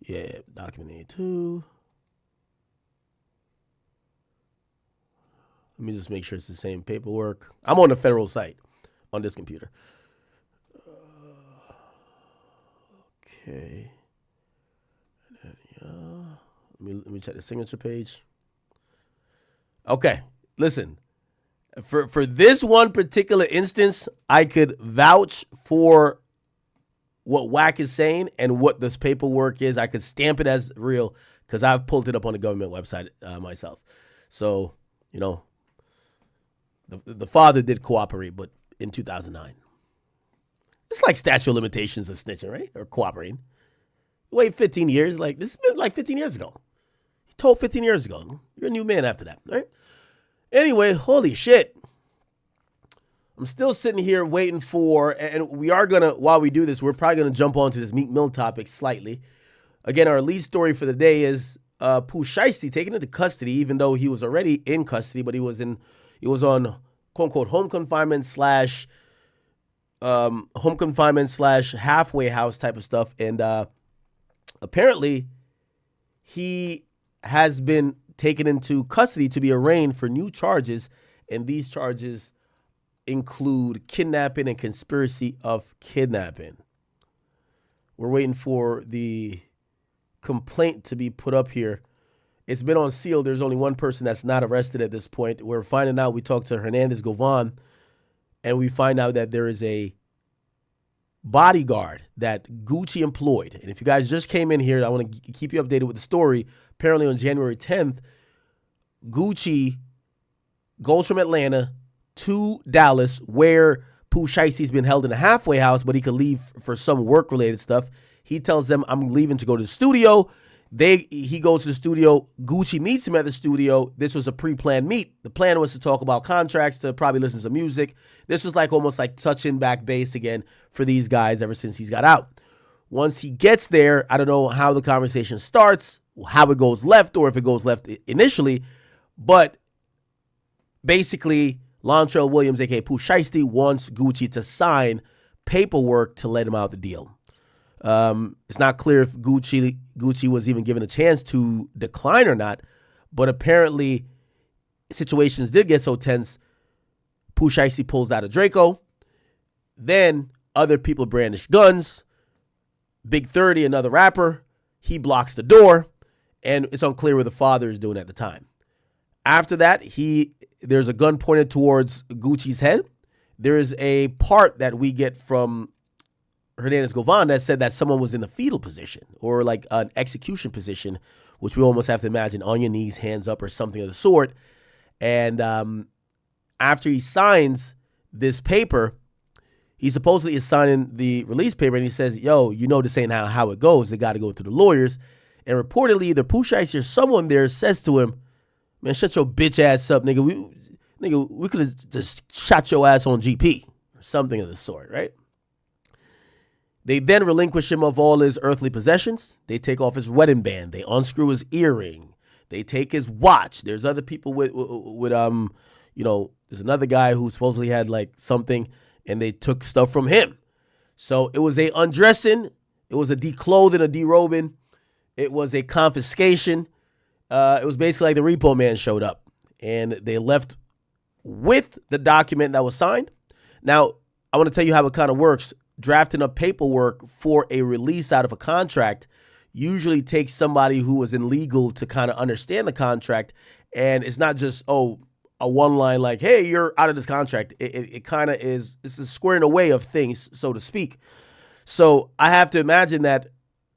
Yeah, document 82. Let me just make sure it's the same paperwork. I'm on the federal site on this computer. Okay. Let me check the signature page. Okay, listen. For this one particular instance, I could vouch for what Wack is saying and what this paperwork is. I could stamp it as real because I've pulled it up on the government website myself. So, you know, the father did cooperate, but in 2009. It's like statute of limitations of snitching, right? Or cooperating. Wait 15 years. Like, this has been like 15 years ago. He told 15 years ago. You're a new man after that, right? Anyway, holy shit. I'm still sitting here waiting for, and we are going to, while we do this, we're probably going to jump onto this Meek Mill topic slightly. Again, our lead story for the day is Pooh Shiesty taken into custody, even though he was already in custody, but he was on quote unquote home confinement slash halfway house type of stuff. And apparently he has been taken into custody to be arraigned for new charges. And these charges include kidnapping and conspiracy of kidnapping. We're waiting for the complaint to be put up here. It's been on seal. There's only one person that's not arrested at this point. We're finding out, we talked to Hernandez Govan, and we find out that there is a bodyguard that Gucci employed. And if you guys just came in here, I want to keep you updated with the story. Apparently on January 10th, Gucci goes from Atlanta to Dallas, where Pooh Shiesty's been held in a halfway house, but he could leave for some work-related stuff. He tells them, I'm leaving to go to the studio. He goes to the studio. Gucci meets him at the studio. This was a pre-planned meet. The plan was to talk about contracts, to probably listen to music. This was like almost like touching back base again for these guys ever since he's got out. Once he gets there, I don't know how the conversation starts, how it goes left, or if it goes left initially, but basically, Lontrell Williams, a.k.a. Pooh Shiesty, wants Gucci to sign paperwork to let him out the deal. It's not clear if Gucci was even given a chance to decline or not, but apparently situations did get so tense. Pooh Shiesty pulls out a Draco. Then other people brandish guns. Big 30, another rapper, he blocks the door, and it's unclear what the father is doing at the time. After that, there's a gun pointed towards Gucci's head. There is a part that we get from Hernandez Govan that said that someone was in the fetal position or like an execution position, which we almost have to imagine on your knees, hands up, or something of the sort. And after he signs this paper, he supposedly is signing the release paper, and he says, yo, you know this ain't how it goes. They got to go through the lawyers. And reportedly, either Pooh Shiesty or someone there says to him, man, shut your bitch ass up, nigga. We could have just shot your ass on GP or something of the sort, right? They then relinquish him of all his earthly possessions. They take off his wedding band. They unscrew his earring. They take his watch. There's other people with there's another guy who supposedly had like something, and they took stuff from him. So it was a undressing. It was a declothing, a derobing. It was a confiscation. It was basically like the Repo Man showed up, and they left with the document that was signed. Now, I want to tell you how it kind of works. Drafting up paperwork for a release out of a contract usually takes somebody who is in legal to kind of understand the contract. And it's not just, a one line like, hey, you're out of this contract. It kind of is, it's a squaring away of things, so to speak. So I have to imagine that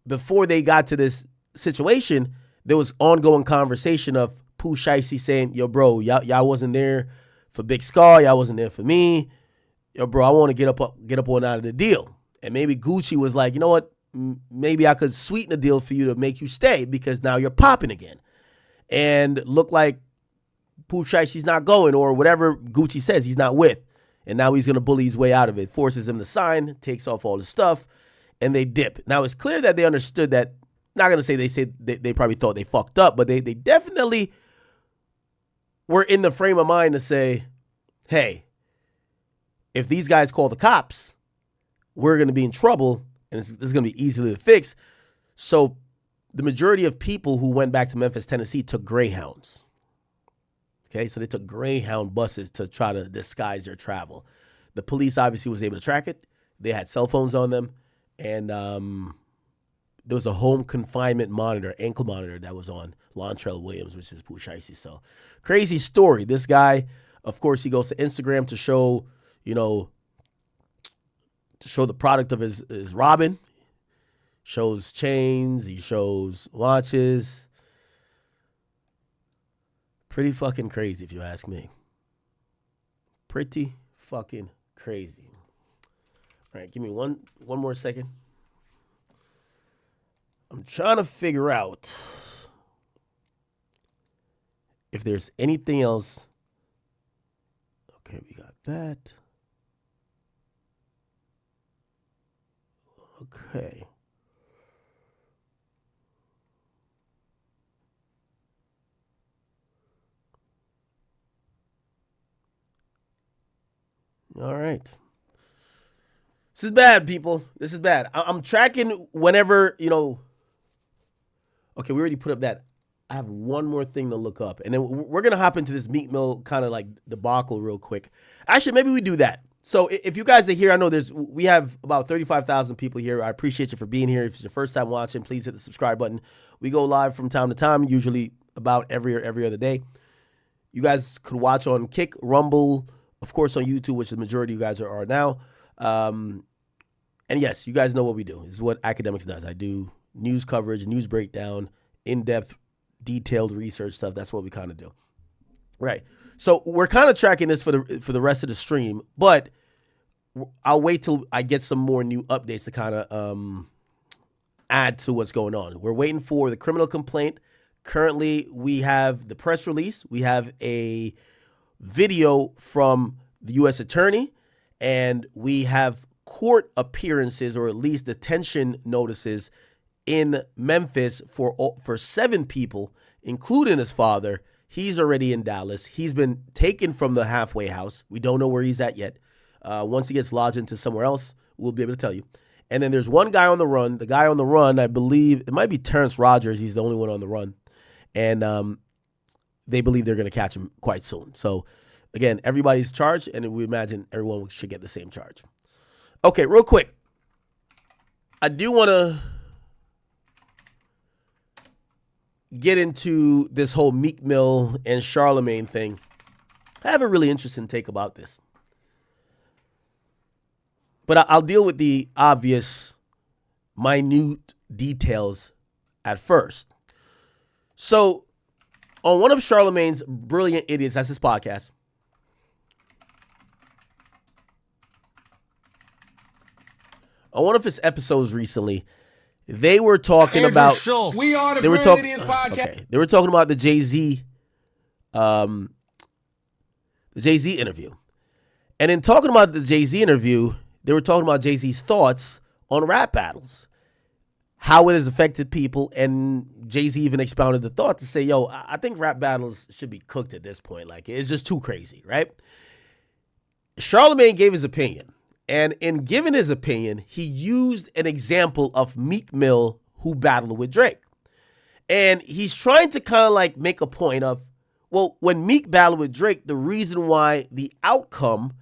before they got to this situation, there was ongoing conversation of Pooh Shiesty saying, yo, bro, y'all wasn't there for Big Scar. Y'all wasn't there for me. Yo, bro, I want to get up on out of the deal. And maybe Gucci was like, you know what? Maybe I could sweeten the deal for you to make you stay because now you're popping again. And look like Pooh Shiesty's not going, or whatever Gucci says he's not with. And now he's going to bully his way out of it, forces him to sign, takes off all his stuff, and they dip. Now, it's clear that they understood that, not going to say they probably thought they fucked up, but they definitely were in the frame of mind to say, hey, if these guys call the cops, we're going to be in trouble, and this is going to be easily to fix. So the majority of people who went back to Memphis, Tennessee took Greyhounds. Okay, so they took Greyhound buses to try to disguise their travel. The police obviously was able to track it. They had cell phones on them, and there was a home confinement monitor, ankle monitor, that was on Lontrell Williams, which is Pooh Shiesty. So crazy story. This guy, of course, he goes to Instagram to show, to show the product of his robbing. Shows chains, he shows watches. Pretty fucking crazy, if you ask me. Pretty fucking crazy. All right, give me one more second. I'm trying to figure out if there's anything else. Okay, we got that. Okay. All right. This is bad, people. This is bad. I'm tracking whenever, Okay, we already put up that. I have one more thing to look up. And then we're going to hop into this Meek Mill kind of like debacle real quick. Actually, maybe we do that. So if you guys are here, I know we have about 35,000 people here. I appreciate you for being here. If it's your first time watching, please hit the subscribe button. We go live from time to time, usually about every other day. You guys could watch on Kick, Rumble, of course, on YouTube, which the majority of you guys are now. And yes, you guys know what we do. This is what Academics does. I do news coverage, news breakdown, in-depth, detailed research stuff. That's what we kind of do. Right. So we're kind of tracking this for the rest of the stream, but I'll wait till I get some more new updates to kind of add to what's going on. We're waiting for the criminal complaint. Currently, we have the press release. We have a video from the U.S. attorney, and we have court appearances, or at least detention notices, in Memphis for 7 people, including his father. He's already in Dallas. He's been taken from the halfway house. We don't know where he's at yet. Once he gets lodged into somewhere else, we'll be able to tell you. And then there's one guy on the run. The guy on the run, I believe, it might be Terrence Rogers. He's the only one on the run. And they believe they're going to catch him quite soon. So, again, everybody's charged, and we imagine everyone should get the same charge. Okay, real quick. I do want to get into this whole Meek Mill and Charlamagne thing. I have a really interesting take about this. But I'll deal with the obvious, minute details at first. So, on one of Charlamagne's Brilliant Idiots, that's his podcast, on one of his episodes recently, they were talking about Schultz. We are the they were Brilliant Idiots podcast. Okay, they were talking about the Jay-Z interview. And in talking about the Jay-Z interview, they were talking about Jay-Z's thoughts on rap battles, how it has affected people, and Jay-Z even expounded the thought to say, yo, I think rap battles should be cooked at this point. Like, it's just too crazy, right? Charlamagne gave his opinion. And in giving his opinion, he used an example of Meek Mill who battled with Drake. And he's trying to kind of like make a point of, Well, when Meek battled with Drake, the reason why the outcome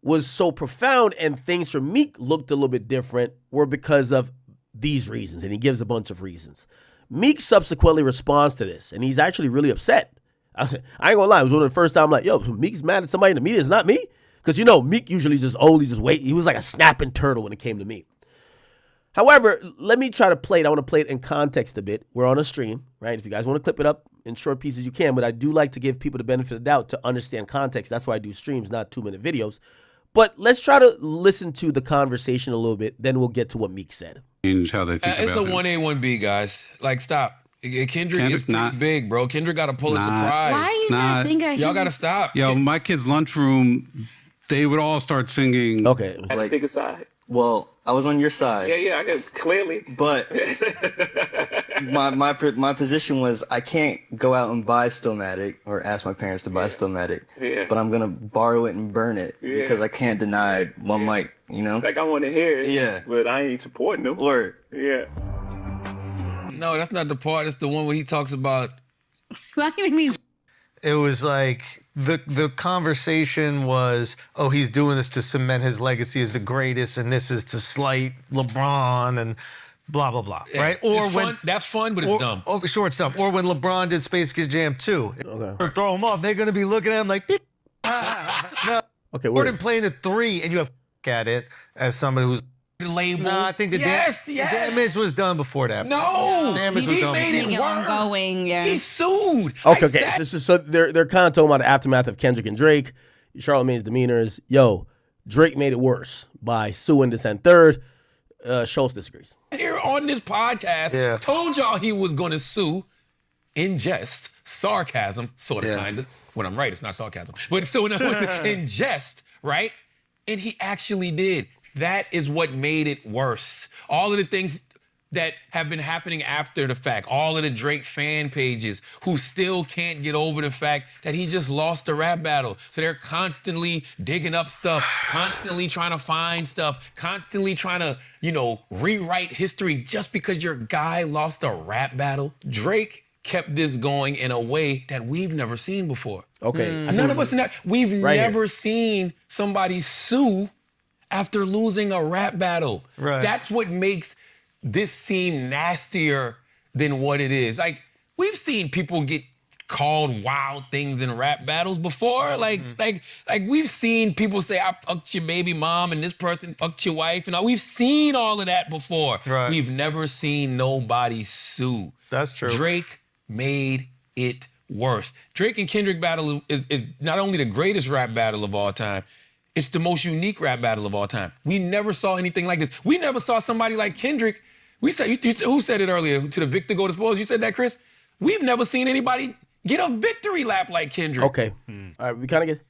was so profound and things for Meek looked a little bit different were because of these reasons, and he gives a bunch of reasons. Meek subsequently responds to this, and he's actually really upset. I ain't gonna lie, it was one of the first time I'm like, yo, Meek's mad at somebody in the media, it's not me? Because, you know, Meek usually just wait. He was like a snapping turtle when it came to me. However, let me try to play it. I want to play it in context a bit. We're on a stream, right? If you guys want to clip it up in short pieces, you can, but I do like to give people the benefit of the doubt to understand context. That's why I do streams, not 2-minute videos. But let's try to listen to the conversation a little bit, then we'll get to what Meek said. Change how they think It's a about him. 1A, 1B, guys. Like, stop. Kendrick is pretty big, bro. Kendrick got a Pulitzer Prize. Why you not think I Y'all got to stop. Yo, my kids' lunchroom, they would all start singing. Okay. Like, Pick a side. well, I was on your side. Yeah, I guess clearly. But my position was I can't go out and buy Stillmatic or ask my parents to buy Stillmatic. Yeah. But I'm gonna borrow it and burn it because I can't deny one mic. You know. Like I want to hear it. Yeah. But I ain't supporting them. Word. Yeah. No, that's not the part. It's the one where he talks about. Why do you mean? It was like the conversation was, oh, he's doing this to cement his legacy as the greatest, and this is to slight LeBron and blah blah blah, right? Or It's when fun. That's fun, but it's dumb. Oh, sure, it's dumb. Or when LeBron did Space Jam 2, or throw him off, they're gonna be looking at him like, no. Okay, Or than playing a 3, and you have at it as somebody who's label. No, I think the damage was done before that. No, damage was he done. made it Make it worse. ongoing, yeah. He sued. Okay. So they're kind of talking about the aftermath of Kendrick and Drake, Charlamagne's demeanors. Yo, Drake made it worse by suing Descent Third. Schultz disagrees. Here on this podcast, told y'all he was going to sue in jest, sarcasm, sort of, kind of. When I'm right, it's not sarcasm. But so in jest, right? And he actually did. That is what made it worse. All of the things that have been happening after the fact, all of the Drake fan pages who still can't get over the fact that he just lost the rap battle. So they're constantly digging up stuff, constantly trying to find stuff, constantly trying to, rewrite history just because your guy lost a rap battle. Drake kept this going in a way that we've never seen before. Okay. None of us, we've never seen somebody sue after losing a rap battle. Right. That's what makes this seem nastier than what it is. Like, we've seen people get called wild things in rap battles before. Like we've seen people say, I fucked your baby mom and this person fucked your wife. And all. We've seen all of that before. Right. We've never seen nobody sue. That's true. Drake made it worse. Drake and Kendrick battle is not only the greatest rap battle of all time, it's the most unique rap battle of all time. We never saw anything like this. We never saw somebody like Kendrick. We said, who said it earlier? To the victor go to spoils. You said that, Chris? We've never seen anybody get a victory lap like Kendrick. Okay. All right, we kind of get.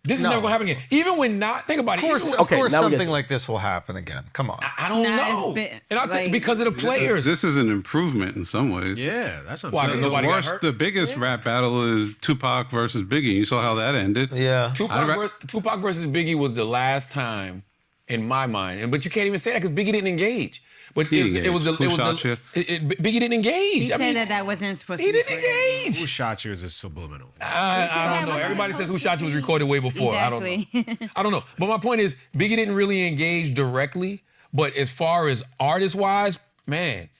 This is never gonna happen again. Even when not, think about it. Of course something like this will happen again. Come on. I don't know. And I'll tell you, because of the players. This is an improvement in some ways. Yeah, that's what Why, the nobody got worst, hurt? the biggest rap battle is Tupac versus Biggie. You saw how that ended. Yeah. Tupac versus Biggie was the last time, in my mind. But you can't even say that because Biggie didn't engage. But Biggie didn't engage. He said that wasn't supposed to be. He didn't engage. Who shot you is a subliminal. I don't know. Everybody says Who Shot You was recorded way before. Exactly. I don't know. I don't know. But my point is, Biggie didn't really engage directly. But as far as artist-wise, man,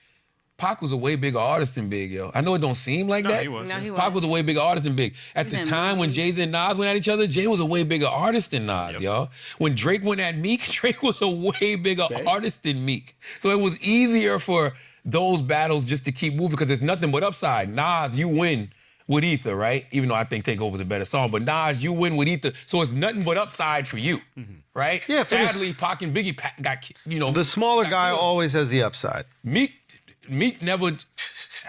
Pac was a way bigger artist than Big, yo. I know it don't seem like that. He was. No, he Pac was a way bigger artist than Big. At He the was in time when Jay-Z and Nas went at each other, Jay was a way bigger artist than Nas, y'all. When Drake went at Meek, Drake was a way bigger artist than Meek. So it was easier for those battles just to keep moving because there's nothing but upside. Nas, you win with Ether, right? Even though I think Take Over's a better song, but Nas, you win with Ether. So it's nothing but upside for you, right? Yeah, Sadly, Pac and Biggie got, the smaller guy always has the upside. Meek never.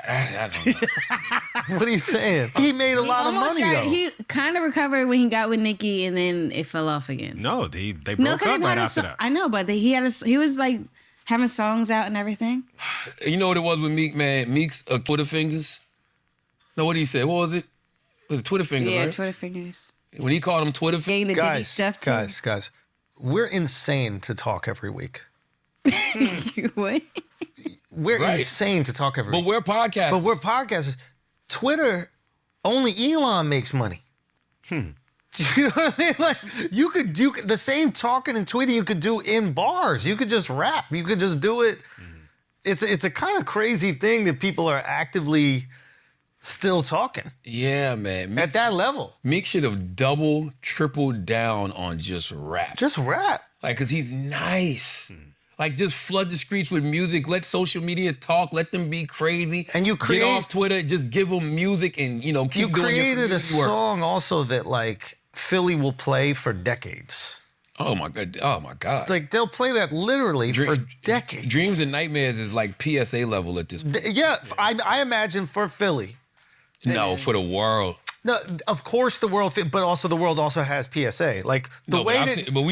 I don't know. What are you saying? He made a lot of money though. He kind of recovered when he got with Nicki, and then it fell off again. No, they broke up right after that. I know, but he was like having songs out and everything. You know what it was with Meek, man? Meek's Twitter fingers. No, what did he say? What was it? It was Twitter fingers, Yeah, right? Twitter fingers. When he called him Twitter fingers. Guys, we're insane to talk every week. What? We're insane to talk every week. But we're podcasters. Twitter Only Elon makes money. You know what I mean? Like you could do the same talking and tweeting you could do in bars. You could just rap. You could just do it. It's a kind of crazy thing that people are actively still talking. Yeah, man. At that level. Meek should have doubled, tripled down on just rap. Just rap. Like, because he's nice. Like, just flood the streets with music. Let social media talk. Let them be crazy. And you get off Twitter. Just give them music and, keep doing your You created a community work. song also that, like, Philly will play for decades. Oh, my God. Oh, my God. Like, they'll play that literally for decades. Dreams and Nightmares is like PSA level at this point. Yeah, I imagine for Philly. No, for the world. No, of course the world, but also the world also has PSA. Like the way I've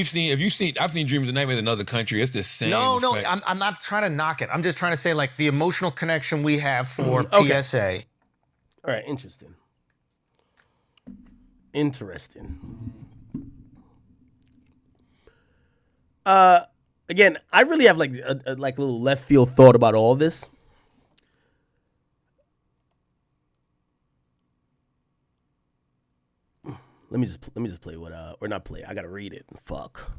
seen Dreams and Nightmares in another country. It's the same. No, effect. I'm not trying to knock it. I'm just trying to say like the emotional connection we have for PSA. All right, interesting. Again, I really have like a little left field thought about all this. Let me just play what or not play. I gotta read it. Fuck.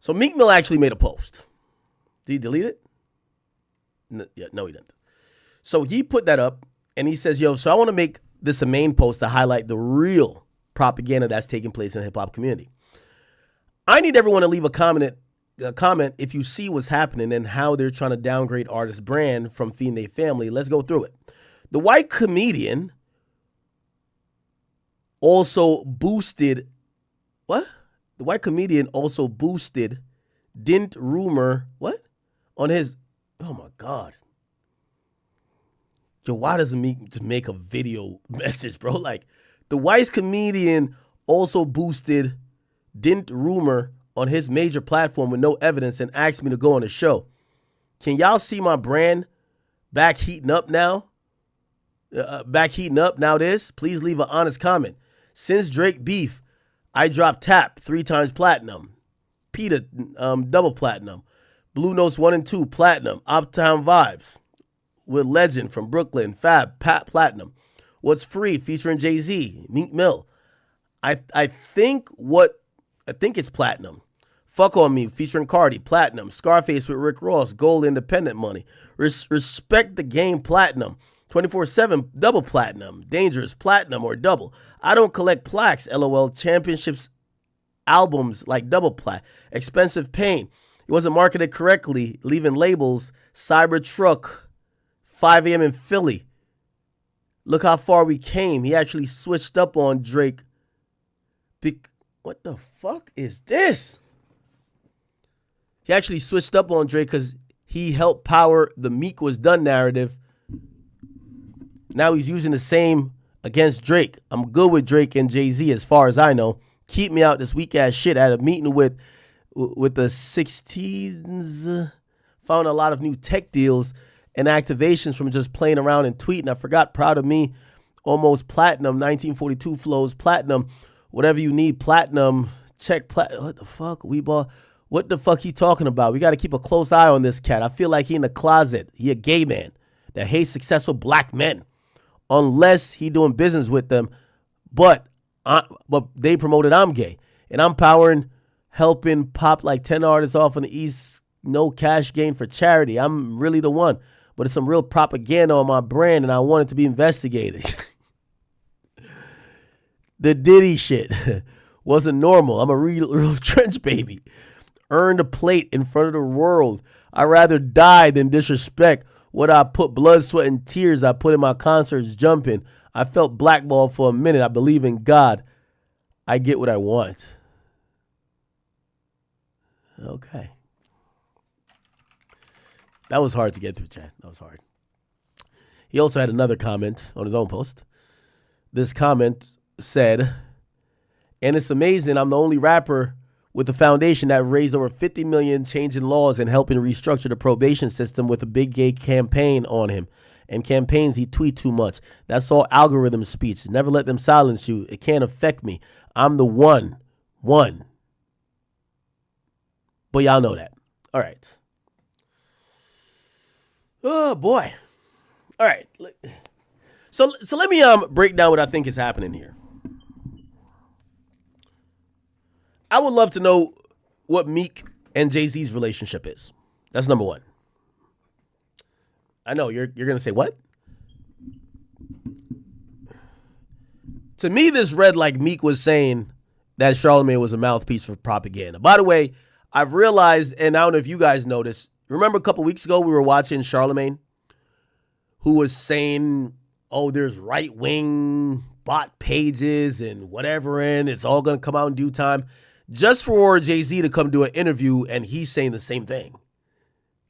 So Meek Mill actually made a post. Did he delete it? No, he didn't. So he put that up and he says, "Yo, so I want to make this a main post to highlight the real propaganda that's taking place in the hip hop community. I need everyone to leave a comment if you see what's happening and how they're trying to downgrade artists' brand from feeding their family. Let's go through it. The white comedian also boosted, what? The white comedian also boosted, didn't rumor, what? On his, oh my God. Yo, why does it make a video message, bro? Like, the white comedian also boosted, didn't rumor on his major platform with no evidence and asked me to go on the show. Can y'all see my brand back heating up now? Please leave an honest comment. Since Drake beef, I dropped Tap 3 times platinum. Peter, double platinum. Blue Notes 1 and 2, platinum. Uptown Vibes with Legend from Brooklyn, Fab, platinum. What's Free, featuring Jay-Z, Meek Mill. I think it's platinum. Fuck On Me, featuring Cardi, platinum. Scarface with Rick Ross, gold independent money. Respect the Game, platinum. 24/7, double platinum. Dangerous, platinum or double. I don't collect plaques, LOL. Championships albums like double plat. Expensive Pain. It wasn't marketed correctly, leaving labels. Cybertruck, 5 a.m. in Philly. Look how far we came. He actually switched up on Drake. What the fuck is this? He actually switched up on Drake because he helped power the Meek was done narrative. Now he's using the same against Drake. I'm good with Drake and Jay-Z as far as I know. Keep me out this weak ass shit. I had a meeting with the 16s. Found a lot of new tech deals and activations from just playing around and tweeting. I forgot Proud of Me. Almost platinum. 1942 flows. Platinum. Whatever you need. Platinum. Check platinum. What the fuck? What the fuck he talking about? We got to keep a close eye on this cat. I feel like he in the closet. He a gay man that hates successful black men. Unless he doing business with them. But they promoted I'm gay. And I'm powering, helping pop like 10 artists off on the East. No cash gain for charity. I'm really the one. But it's some real propaganda on my brand and I want it to be investigated. The Diddy shit wasn't normal. I'm a real trench baby. Earned a plate in front of the world. I'd rather die than disrespect what I put blood, sweat, and tears I put in my concerts jumping. I felt blackballed for a minute. I believe in God. I get what I want. Okay. That was hard to get through, Chad. That was hard. He also had another comment on his own post. This comment said, and it's amazing I'm the only rapper with a foundation that raised over $50 million changing laws and helping restructure the probation system with a big gay campaign on him. And campaigns, he tweet too much. That's all algorithm speech. Never let them silence you. It can't affect me. I'm the one. But y'all know that. All right. Oh, boy. All right. So let me break down what I think is happening here. I would love to know what Meek and Jay-Z's relationship is. That's number one. I know you're gonna say what? To me, this read like Meek was saying that Charlamagne was a mouthpiece for propaganda. By the way, I've realized, and I don't know if you guys noticed, remember a couple weeks ago we were watching Charlamagne, who was saying, oh, there's right-wing bot pages and whatever, and it's all going to come out in due time, just for Jay-Z to come do an interview, and he's saying the same thing.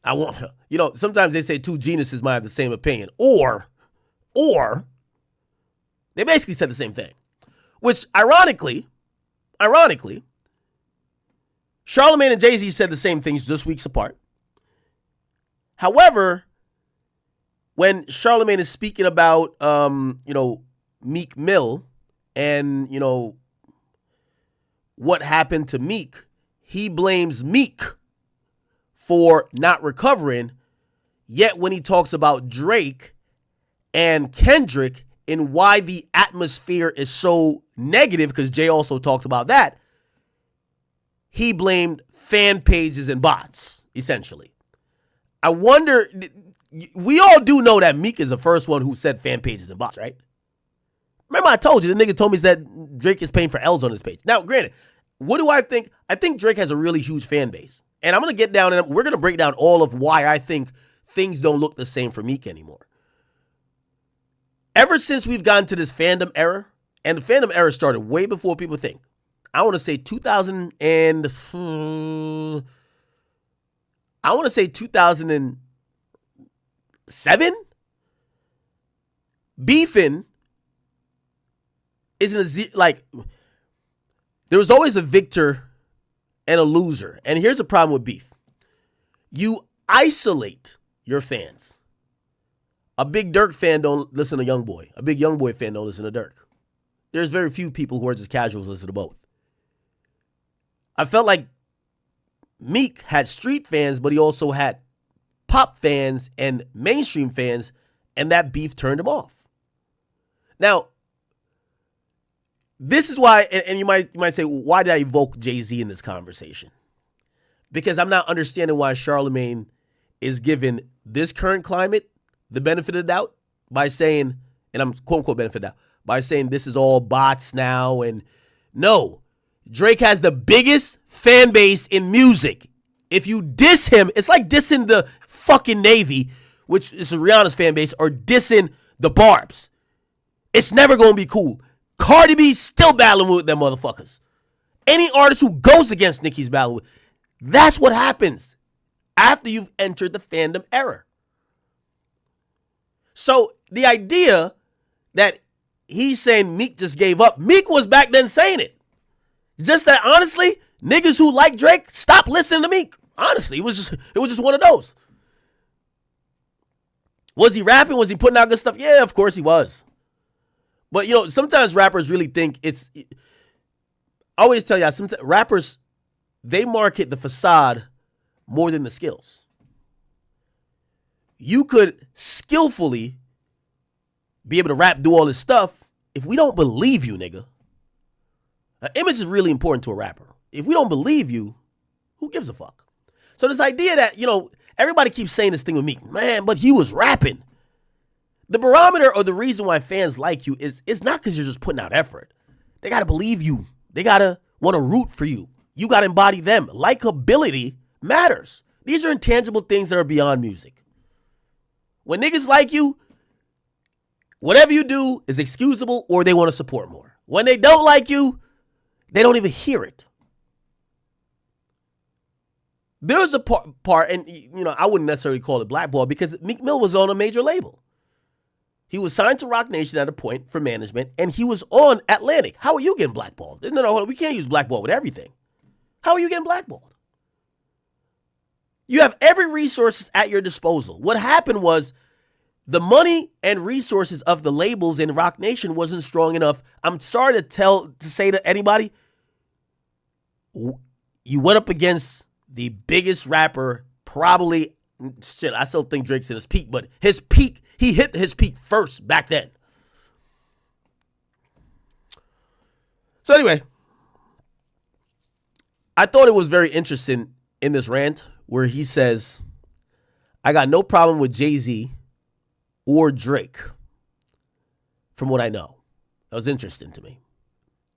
Sometimes they say two geniuses might have the same opinion, or they basically said the same thing, which ironically, Charlamagne and Jay-Z said the same things just weeks apart. However, when Charlamagne is speaking about, Meek Mill and, what happened to Meek, he blames Meek for not recovering. Yet when he talks about Drake and Kendrick and why the atmosphere is so negative, because Jay also talked about that, he blamed fan pages and bots, essentially. I wonder, we all do know that Meek is the first one who said fan pages and bots, right? Remember I told you, the nigga told me that Drake is paying for L's on his page. Now, granted, what do I think? I think Drake has a really huge fan base. And I'm going to get down and we're going to break down all of why I think things don't look the same for Meek anymore. Ever since we've gotten to this fandom era, and the fandom era started way before people think. I want to say 2007? Beefing isn't like, there was always a victor and a loser. And here's the problem with beef. You isolate your fans. A big Dirk fan don't listen to Youngboy. A big Youngboy fan don't listen to Dirk. There's very few people who are just casuals listen to both. I felt like Meek had street fans, but he also had pop fans and mainstream fans, and that beef turned him off. Now, this is why, and you might say, why did I evoke Jay-Z in this conversation? Because I'm not understanding why Charlamagne is giving this current climate the benefit of the doubt by saying, and I'm quote unquote benefit of the doubt, by saying this is all bots now. And no, Drake has the biggest fan base in music. If you diss him, it's like dissing the fucking Navy, which is Rihanna's fan base, or dissing the Barbs. It's never going to be cool. Cardi B still battling with them motherfuckers. Any artist who goes against Nicki's battling with, that's what happens after you've entered the fandom era. So the idea that he's saying Meek just gave up, Meek was back then saying it. Just that, honestly, niggas who like Drake, stop listening to Meek. Honestly, it was just one of those. Was he rapping? Was he putting out good stuff? Yeah, of course he was. But, sometimes rappers really think it's... I always tell y'all, sometimes rappers, they market the facade more than the skills. You could skillfully be able to rap, do all this stuff. If we don't believe you, nigga, an image is really important to a rapper. If we don't believe you, who gives a fuck? So this idea that, everybody keeps saying this thing with me, man, but he was rapping. The barometer or the reason why fans like you is not because you're just putting out effort. They got to believe you. They got to want to root for you. You got to embody them. Likability matters. These are intangible things that are beyond music. When niggas like you, whatever you do is excusable or they want to support more. When they don't like you, they don't even hear it. There's a part, and I wouldn't necessarily call it blackball because Meek Mill was on a major label. He was signed to Roc Nation at a point for management, and he was on Atlantic. How are you getting blackballed? No, we can't use blackball with everything. How are you getting blackballed? You have every resource at your disposal. What happened was the money and resources of the labels in Roc Nation wasn't strong enough. I'm sorry to say to anybody, you went up against the biggest rapper probably shit, I still think Drake's in his peak, but his peak, he hit his peak first back then. So anyway, I thought it was very interesting in this rant where he says, I got no problem with Jay-Z or Drake from what I know. That was interesting to me.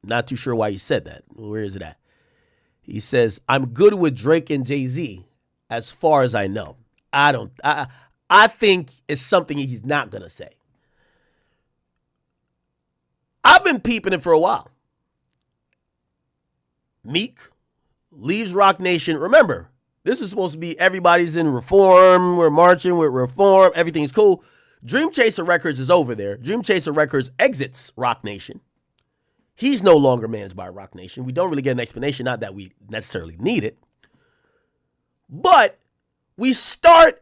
Not too sure why he said that. Where is it at? He says, I'm good with Drake and Jay-Z as far as I know. I think it's something he's not going to say. I've been peeping it for a while. Meek leaves Rock Nation. Remember, this is supposed to be everybody's in reform. We're marching with reform. Everything's cool. Dream Chaser Records is over there. Dream Chaser Records exits Rock Nation. He's no longer managed by Rock Nation. We don't really get an explanation, not that we necessarily need it. But I start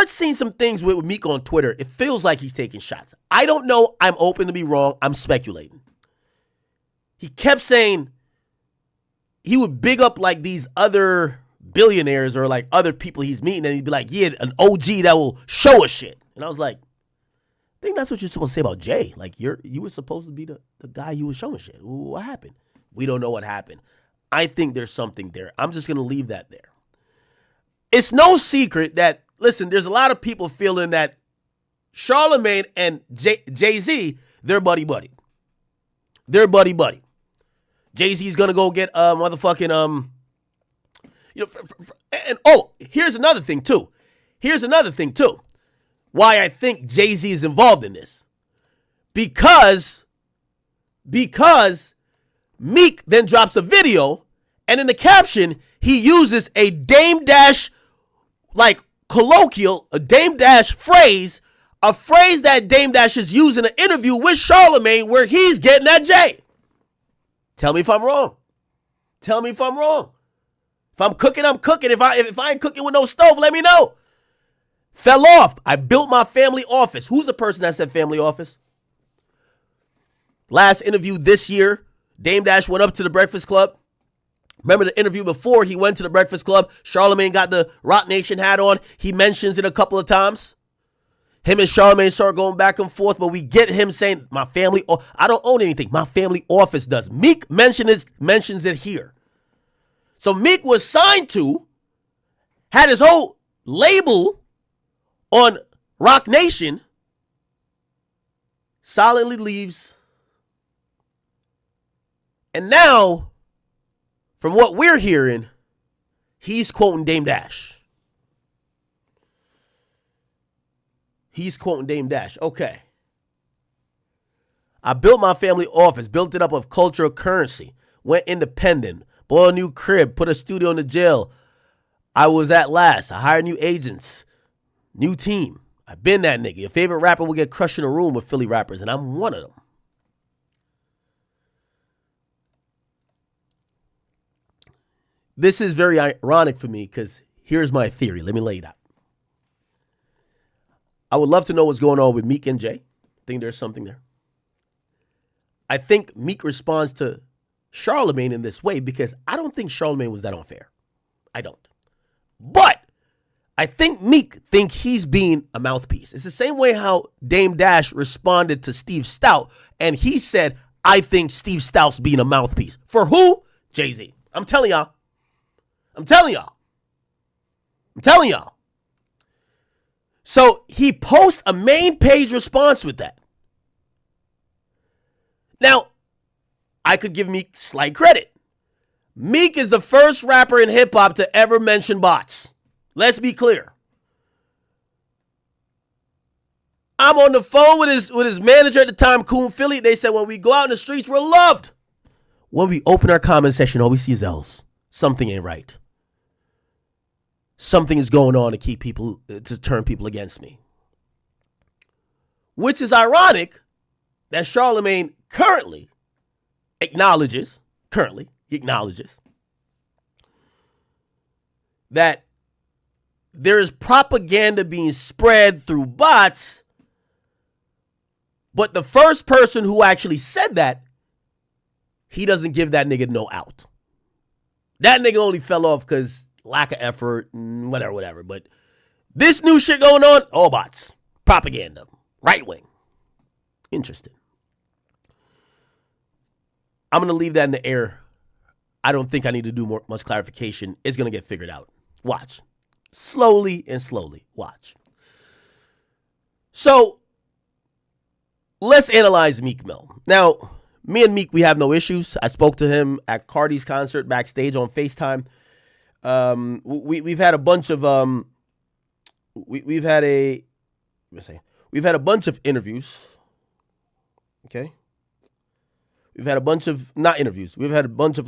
seeing some things with Meek on Twitter. It feels like he's taking shots. I don't know. I'm open to be wrong. I'm speculating. He kept saying he would big up like these other billionaires or like other people he's meeting, and he'd be like, yeah, an OG that will show us shit. And I was like, I think that's what you're supposed to say about Jay. Like, you were supposed to be the guy you was showing shit. What happened? We don't know what happened. I think there's something there. I'm just going to leave that there. It's no secret that, listen, there's a lot of people feeling that Charlamagne and Jay-Z, they're buddy-buddy. They're buddy-buddy. Jay-Z's going to go get motherfucking, here's another thing, too. Why I think Jay-Z is involved in this. Because Meek then drops a video, and in the caption, he uses a Dame Dash, like, colloquial, a Dame Dash phrase, a phrase that Dame Dash is using in an interview with Charlamagne where he's getting at Jay. Tell me if I'm wrong. If I'm cooking, I'm cooking. If I ain't cooking with no stove, let me know. Fell off. I built my family office. Who's the person that said family office? Last interview this year, Dame Dash went up to the Breakfast Club. Remember the interview before he went to the Breakfast Club? Charlamagne got the Rock Nation hat on. He mentions it a couple of times. Him and Charlamagne start going back and forth, but we get him saying, my family, I don't own anything. My family office does. Meek mentions it here. So Meek was signed to, had his whole label on Rock Nation, silently leaves. And now, from what we're hearing, he's quoting Dame Dash. Okay. I built my family office, built it up of cultural currency, went independent, bought a new crib, put a studio in the jail I was at last. I hired new agents, new team. I've been that nigga. Your favorite rapper will get crushed in a room with Philly rappers, and I'm one of them. This is very ironic for me because here's my theory. Let me lay it out. I would love to know what's going on with Meek and Jay. I think there's something there. I think Meek responds to Charlamagne in this way because I don't think Charlamagne was that unfair. I don't. But I think Meek think he's being a mouthpiece. It's the same way how Dame Dash responded to Steve Stout, and he said, I think Steve Stout's being a mouthpiece. For who? Jay-Z. I'm telling y'all. So he posts a main page response with that. Now, I could give Meek slight credit. Meek is the first rapper in hip hop to ever mention bots. Let's be clear. I'm on the phone with his manager at the time, Coon Philly. They said when we go out in the streets, we're loved. When we open our comment section, all we see is L's. Something ain't right. Something is going on to turn people against me. Which is ironic that Charlamagne currently acknowledges that there is propaganda being spread through bots, but the first person who actually said that, he doesn't give that nigga no out. That nigga only fell off because lack of effort, whatever. But this new shit going on, all bots, propaganda, right wing. Interesting. I'm going to leave that in the air. I don't think I need to do much clarification. It's going to get figured out. Watch. Slowly and slowly. Watch. So, let's analyze Meek Mill. Now, me and Meek, we have no issues. I spoke to him at Cardi's concert backstage on FaceTime. We've had a bunch of we've had a bunch of interviews. Okay. We've had a bunch of, not interviews, we've had a bunch of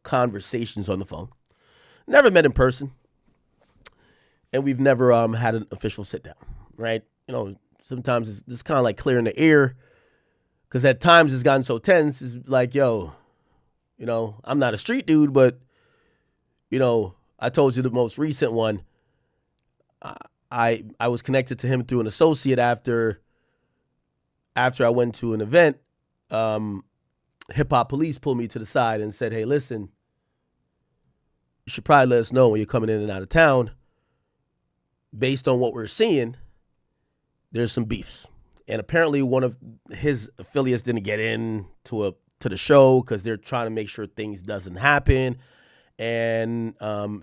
conversations on the phone. Never met in person. And we've never had an official sit down, right? Sometimes it's just kind of like clearing the air because at times it's gotten so tense. It's like, I'm not a street dude, but, I told you the most recent one. I was connected to him through an associate after I went to an event. Hip Hop Police pulled me to the side and said, hey, listen, you should probably let us know when you're coming in and out of town. Based on what we're seeing, there's some beefs. And apparently one of his affiliates didn't get in to the show because they're trying to make sure things doesn't happen. And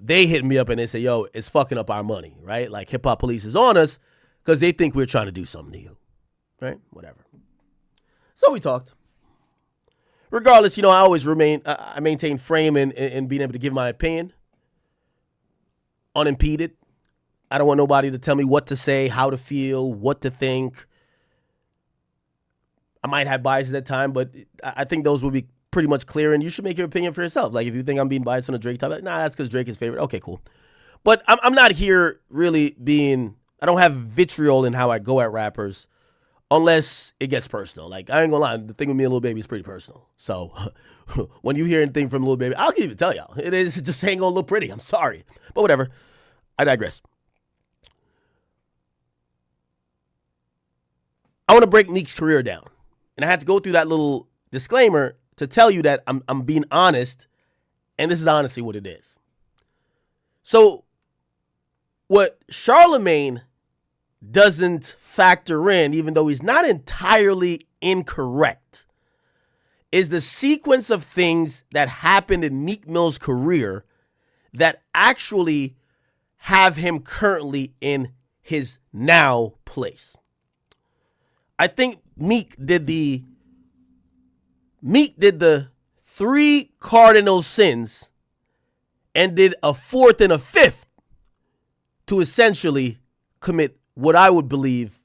they hit me up and they say, yo, it's fucking up our money, right? Like Hip Hop Police is on us because they think we're trying to do something to you, right? Whatever. So we talked. Regardless, I always I maintain frame and being able to give my opinion unimpeded. I don't want nobody to tell me what to say, how to feel, what to think. I might have biases at time, but I think those will be pretty much clear, and you should make your opinion for yourself. Like, if you think I'm being biased on a Drake topic, nah, that's because Drake is favorite. Okay, cool. But I'm not here really I don't have vitriol in how I go at rappers unless it gets personal. Like, I ain't gonna lie, the thing with me and Lil Baby is pretty personal. So, when you hear anything from Lil Baby, I'll even tell y'all. It just ain't gonna look pretty. I'm sorry. But whatever. I digress. I want to break Meek's career down. And I had to go through that little disclaimer to tell you that I'm being honest, and this is honestly what it is. So, what Charlamagne doesn't factor in, even though he's not entirely incorrect, is the sequence of things that happened in Meek Mill's career that actually have him currently in his now place. I think Meek did the 3 cardinal sins and did a 4th and a 5th to essentially commit what I would believe,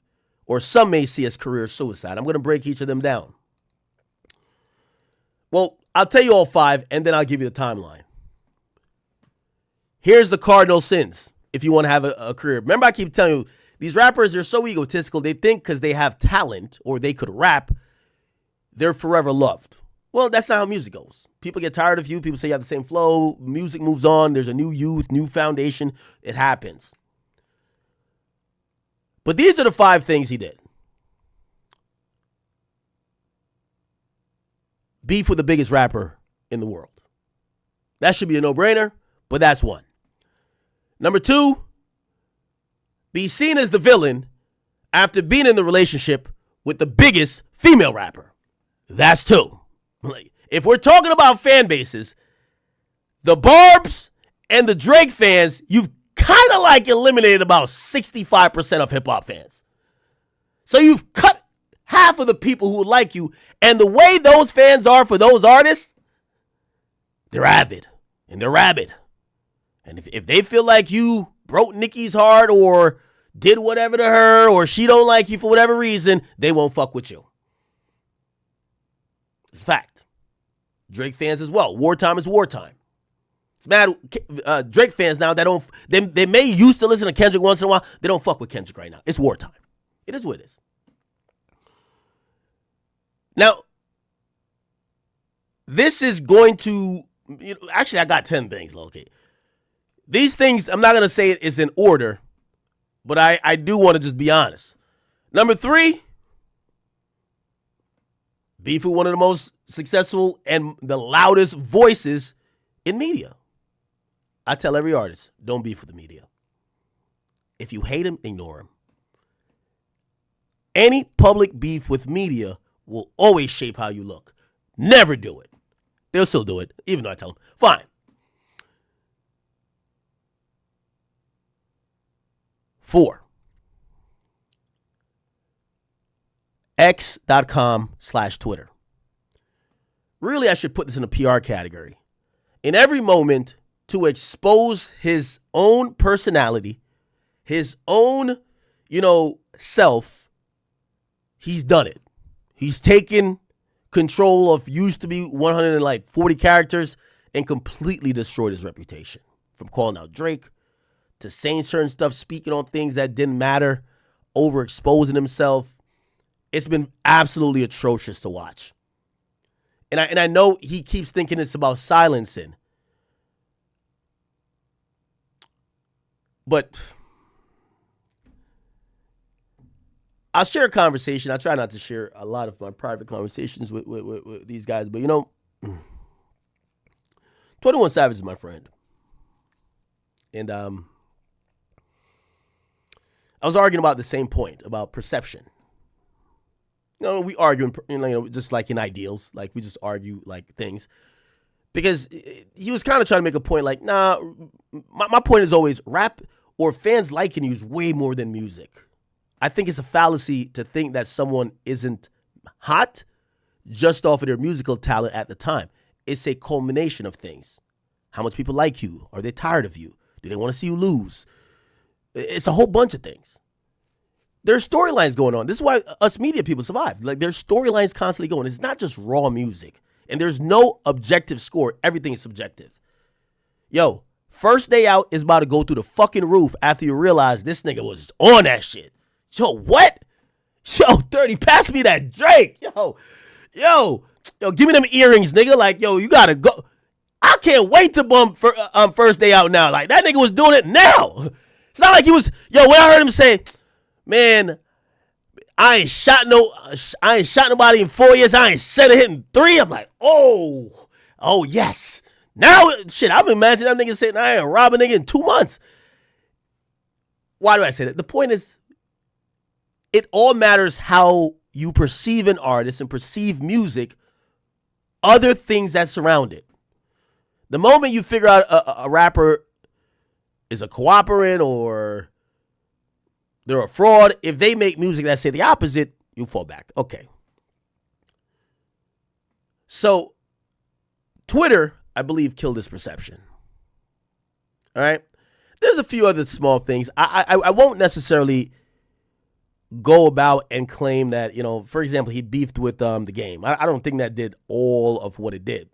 or some may see as career suicide. I'm going to break each of them down. Well, I'll tell you all 5, and then I'll give you the timeline. Here's the cardinal sins if you want to have a career. Remember, I keep telling you, these rappers, they're so egotistical. They think because they have talent or they could rap, they're forever loved. Well, that's not how music goes. People get tired of you. People say you have the same flow. Music moves on. There's a new youth, new foundation. It happens. But these are the 5 things he did. Beef with the biggest rapper in the world. That should be a no-brainer, but that's 1. Number 2, be seen as the villain after being in the relationship with the biggest female rapper. That's 2. If we're talking about fan bases, the Barbs and the Drake fans, you've kind of like eliminated about 65% of hip hop fans. So you've cut half of the people who like you, and the way those fans are for those artists, they're avid and they're rabid. And if they feel like you broke Nicki's heart or did whatever to her or she don't like you for whatever reason, they won't fuck with you. It's a fact. Drake fans as well. Wartime is wartime. It's mad. Drake fans now that they may used to listen to Kendrick once in a while. They don't fuck with Kendrick right now. It's wartime. It is what it is. Now, this is going to, actually I got 10 things, okay. These things, I'm not going to say it is in order, but I do want to just be honest. Number 3, beef with one of the most successful and the loudest voices in media. I tell every artist, don't beef with the media. If you hate him, ignore him. Any public beef with media will always shape how you look. Never do it. They'll still do it, even though I tell them, fine. 4. X.com/Twitter. Really, I should put this in a PR category. In every moment, to expose his own personality, his own, self, he's done it. He's taken control of used to be 140 characters and completely destroyed his reputation. From calling out Drake to saying certain stuff, speaking on things that didn't matter, overexposing himself. It's been absolutely atrocious to watch. And I know he keeps thinking it's about silencing. But I'll share a conversation. I try not to share a lot of my private conversations with these guys. But, 21 Savage is my friend. And I was arguing about the same point, about perception. We argue, just like in ideals. Like, we just argue, like, things. Because he was kind of trying to make a point, like, nah, my point is always rap or fans liking you is way more than music. I think it's a fallacy to think that someone isn't hot just off of their musical talent at the time. It's a culmination of things. How much people like you? Are they tired of you? Do they want to see you lose? It's a whole bunch of things. There's storylines going on. This is why us media people survive. Like, there's storylines constantly going. It's not just raw music. And there's no objective score. Everything is subjective. Yo, First Day Out is about to go through the fucking roof after you realize this nigga was on that shit. Yo, what? Yo, 30, pass me that Drake. Yo, give me them earrings, nigga. Like, yo, you gotta go. I can't wait to bump for, First Day Out now. Like, that nigga was doing it now. It's not like he was, when I heard him say, man, I ain't shot nobody in 4 years. I ain't said a hit in 3. I'm like, oh yes. Now, shit, I'm imagining that nigga saying I ain't rob a nigga in 2 months. Why do I say that? The point is, it all matters how you perceive an artist and perceive music, other things that surround it. The moment you figure out a rapper is a cooperant or they're a fraud, if they make music that say the opposite, you fall back. Okay. So, Twitter, I believe, killed this perception. All right? There's a few other small things. I won't necessarily go about and claim that, for example, he beefed with the game. I don't think that did all of what it did.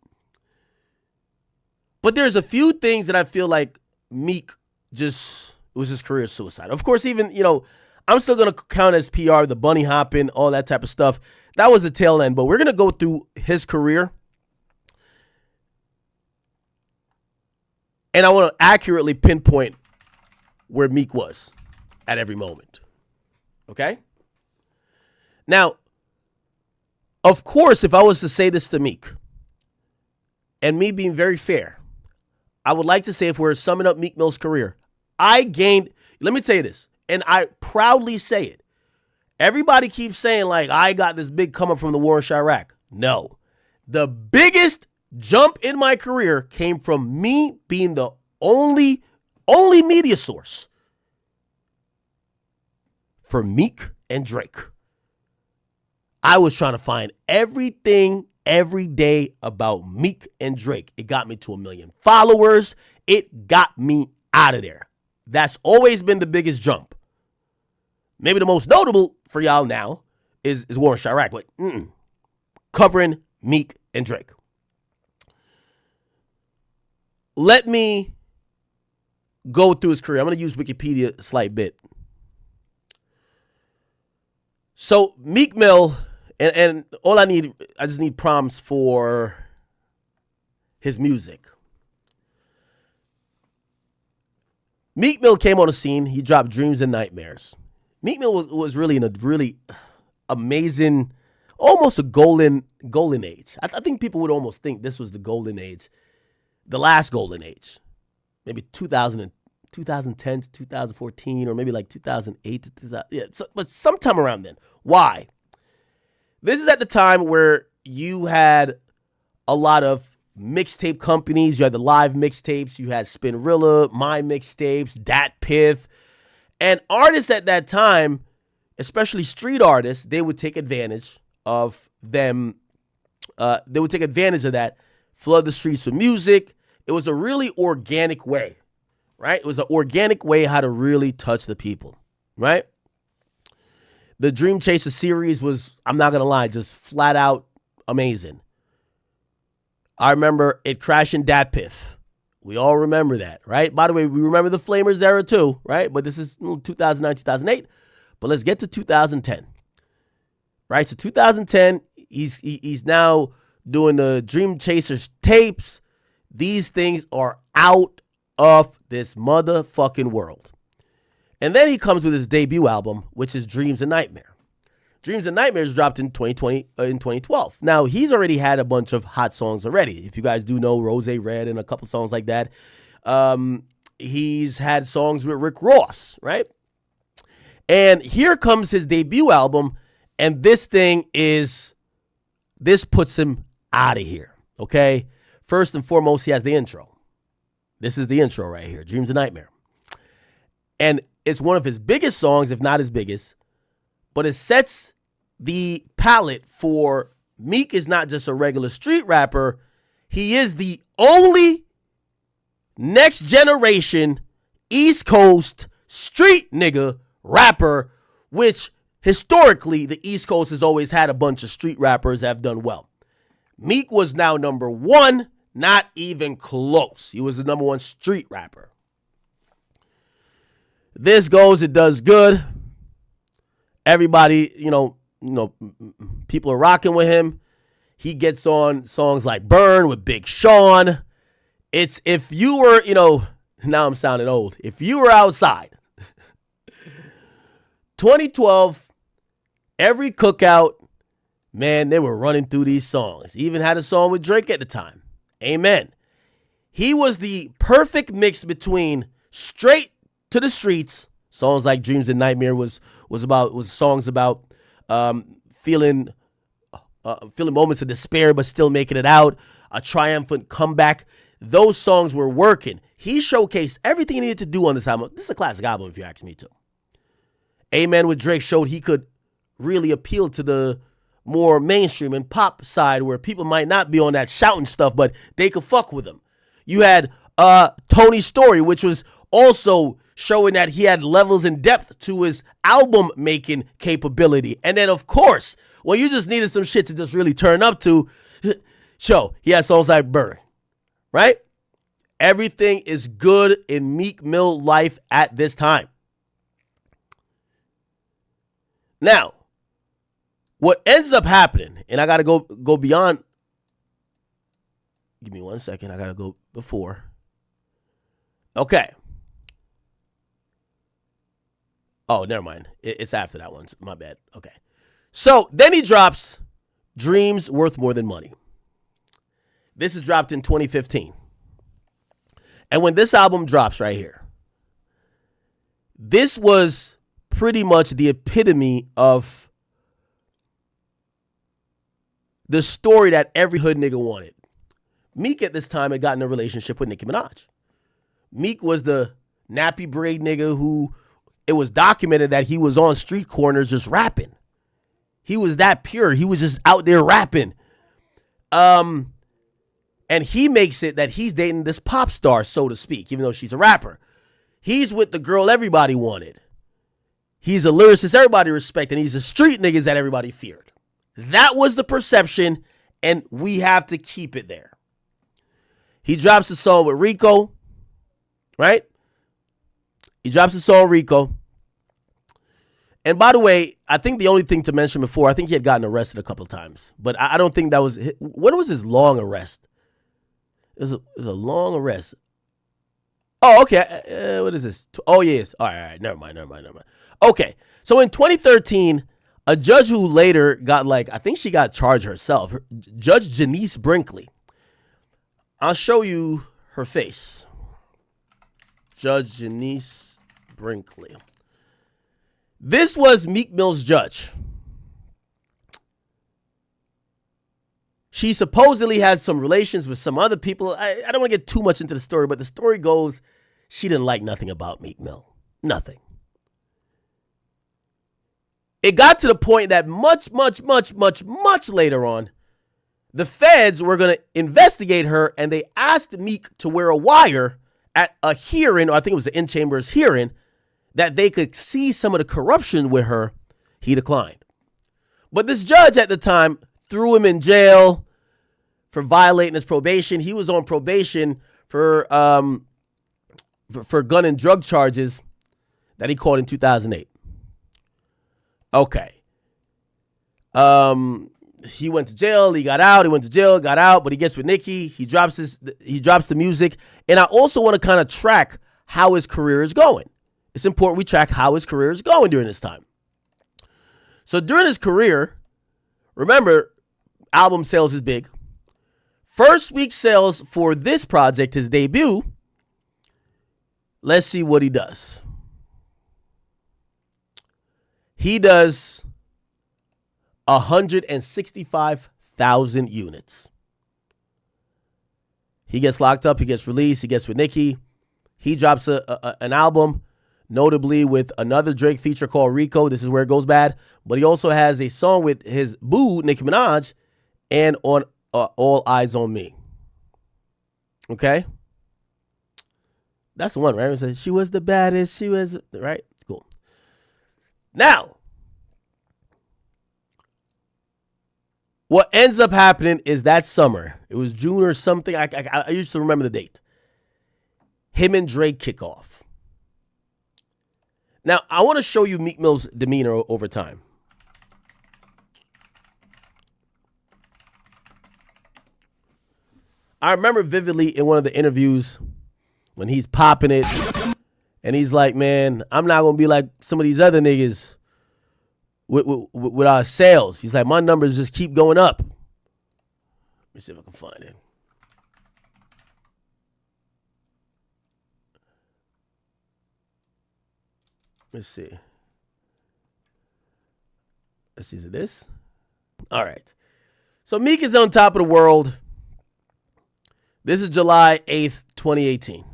But there's a few things that I feel like Meek it was his career suicide. Of course, even, I'm still going to count as PR, the bunny hopping, all that type of stuff. That was the tail end, but we're going to go through his career. And I want to accurately pinpoint where Meek was at every moment. Okay? Now, of course, if I was to say this to Meek, and me being very fair, I would like to say if we're summing up Meek Mill's career, let me say this, and I proudly say it. Everybody keeps saying, like, I got this big come up from the war in Chirac. No. The biggest jump in my career came from me being the only media source for Meek and Drake. I was trying to find everything every day about Meek and Drake. It got me to 1 million followers. It got me out of there. That's always been the biggest jump. Maybe the most notable for y'all now is War in Chirac, but covering Meek and Drake. Let me go through his career. I'm going to use Wikipedia a slight bit. So Meek Mill, and all I just need prompts for his music. Meek Mill came on the scene. He dropped Dreams and Nightmares. Meek Mill was really in a really amazing, almost a golden age. I think people would almost think this was the golden age, the last golden age. maybe 2010 to 2014, or maybe like 2008 to 2000. Yeah, but sometime around then. Why? This is at the time where you had a lot of mixtape companies. You had the live mixtapes. You had Spinrilla, My Mixtapes, Dat Piff. And artists at that time, especially street artists, they would take advantage of them. They would take advantage of that, flood the streets with music. It was a really organic way, right? It was an organic way how to really touch the people, right? The Dream Chaser series was, I'm not going to lie, just flat out amazing. I remember it crashing Dat Piff. We all remember that, right? By the way, we remember the Flamers era too, right? But this is 2009, 2008. But let's get to 2010, right? So 2010, he's now doing the Dream Chasers tapes. These things are out of this motherfucking world. And then he comes with his debut album, which is Dreams and Nightmare. Dreams and Nightmares dropped in 2012. Now, he's already had a bunch of hot songs already. If you guys do know Rose Red and a couple songs like that. He's had songs with Rick Ross, right? And here comes his debut album, and this puts him out of here, okay? First and foremost, he has the intro. This is the intro right here, Dreams and Nightmare. And it's one of his biggest songs, if not his biggest, but it sets the palette for Meek is not just a regular street rapper. He is the only next generation East Coast street nigga rapper, which historically the East Coast has always had a bunch of street rappers that have done well. Meek was now number one, not even close. He was the number one street rapper. This goes, it does good. Everybody, people are rocking with him. He gets on songs like Burn with Big Sean. It's, if you were, now I'm sounding old. If you were outside, 2012, every cookout, man, they were running through these songs. He even had a song with Drake at the time. Amen. He was the perfect mix between straight to the streets. Songs like Dreams and Nightmare was songs about feeling moments of despair but still making it out, a triumphant comeback. Those songs were working. He showcased everything he needed to do on this album. This is a classic album if you ask me too. Amen with Drake showed he could really appeal to the more mainstream and pop side where people might not be on that shouting stuff, but they could fuck with him. You had Tony's Story, which was also showing that he had levels and depth to his album making capability. And then, of course, when you just needed some shit to just really turn up to, he had songs like Burn, right? Everything is good in Meek Mill life at this time. Now, what ends up happening, and I got to go beyond. Give me 1 second. I got to go before. Okay. Oh, never mind. It's after that one. My bad. Okay. So then he drops Dreams Worth More Than Money. This is dropped in 2015. And when this album drops right here, this was pretty much the epitome of the story that every hood nigga wanted. Meek at this time had gotten a relationship with Nicki Minaj. Meek was the nappy braid nigga who it was documented that he was on street corners just rapping. He was that pure. He was just out there rapping. And he makes it that he's dating this pop star, so to speak, even though she's a rapper. He's with the girl everybody wanted. He's a lyricist everybody respected, and he's a street niggas that everybody feared. That was the perception, and we have to keep it there. He drops a song with Rico, right? He drops a song Rico. And by the way, I think the only thing to mention before, I think he had gotten arrested a couple of times. But I don't think that was, when was his long arrest? It was a long arrest. Oh, okay. What is this? Oh, yes. All right. Never mind. Okay. So in 2013, a judge who later got I think she got charged herself, Judge Janice Brinkley. I'll show you her face. Judge Janice Brinkley. This was Meek Mill's judge. She supposedly had some relations with some other people. I don't want to get too much into the story, but the story goes she didn't like nothing about Meek Mill. Nothing. It got to the point that much later on, the feds were going to investigate her, and they asked Meek to wear a wire at a hearing, or I think it was the in-chambers hearing, that they could see some of the corruption with her. He declined. But this judge at the time threw him in jail for violating his probation. He was on probation for gun and drug charges that he caught in 2008. Okay. He went to jail. He got out. He went to jail. Got out. But he gets with Nicki. He drops the music. And I also want to kind of track how his career is going. It's important we track how his career is going during this time. So during his career, remember, album sales is big. First week sales for this project, his debut. Let's see what he does. He does 165,000 units. He gets locked up. He gets released. He gets with Nicki. He drops an album, notably with another Drake feature called Rico. This is where it goes bad. But he also has a song with his boo, Nicki Minaj, and on All Eyes on Me. Okay? That's the one, right? It says, she was the baddest. She was, right? Cool. Now, what ends up happening is that summer, it was June or something. I used to remember the date. Him and Drake kick off. Now, I want to show you Meek Mill's demeanor over time. I remember vividly in one of the interviews when he's popping it and he's like, man, I'm not going to be like some of these other niggas with our sales. He's like, my numbers just keep going up. Let me see if I can find it. Let's see. Let's see, is it this? All right. So Meek is on top of the world. This is July 8th, 2018.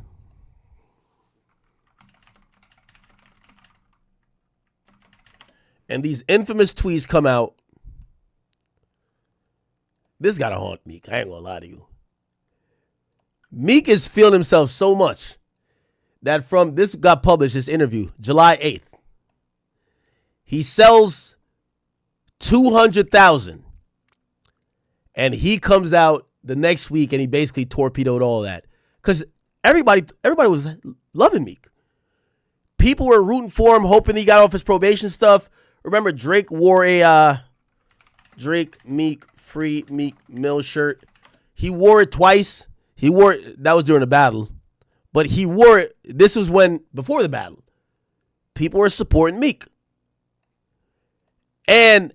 And these infamous tweets come out. This gotta haunt Meek. I ain't gonna lie to you. Meek is feeling himself so much that from this got published, this interview, July 8th. He sells 200,000. And he comes out the next week and he basically torpedoed all that. Because everybody was loving Meek. People were rooting for him, hoping he got off his probation stuff. Remember, Drake wore a Drake Meek Free Meek Mill shirt. He wore it twice. That was during the battle. But he wore it, this was before the battle. People were supporting Meek. And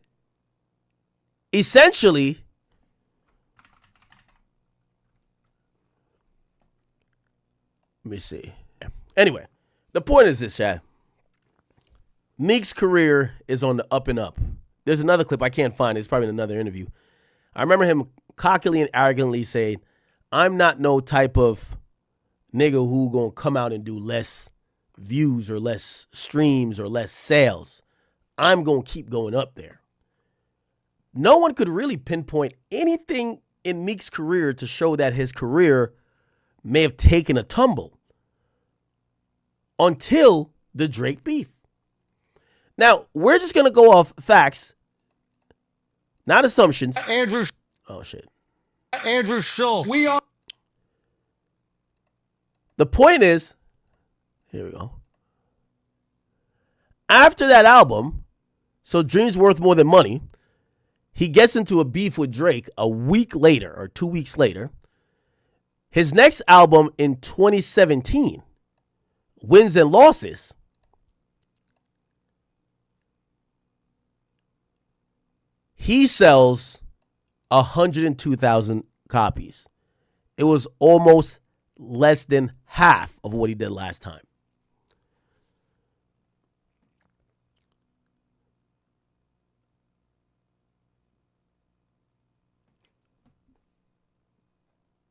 essentially, let me see. Anyway, the point is this, Chad. Meek's career is on the up and up. There's another clip I can't find. It's probably in another interview. I remember him cockily and arrogantly saying, I'm not no type of nigga who gonna come out and do less views or less streams or less sales. I'm gonna keep going up there. No one could really pinpoint anything in Meek's career to show that his career may have taken a tumble until the Drake beef. Now, we're just going to go off facts, not assumptions. Andrew. Oh, shit. Andrew Schultz. The point is, here we go. After that album, so Dreams Worth More Than Money, he gets into a beef with Drake a week later or 2 weeks later. His next album in 2017, Wins and Losses, he sells 102,000 copies. It was almost less than half of what he did last time.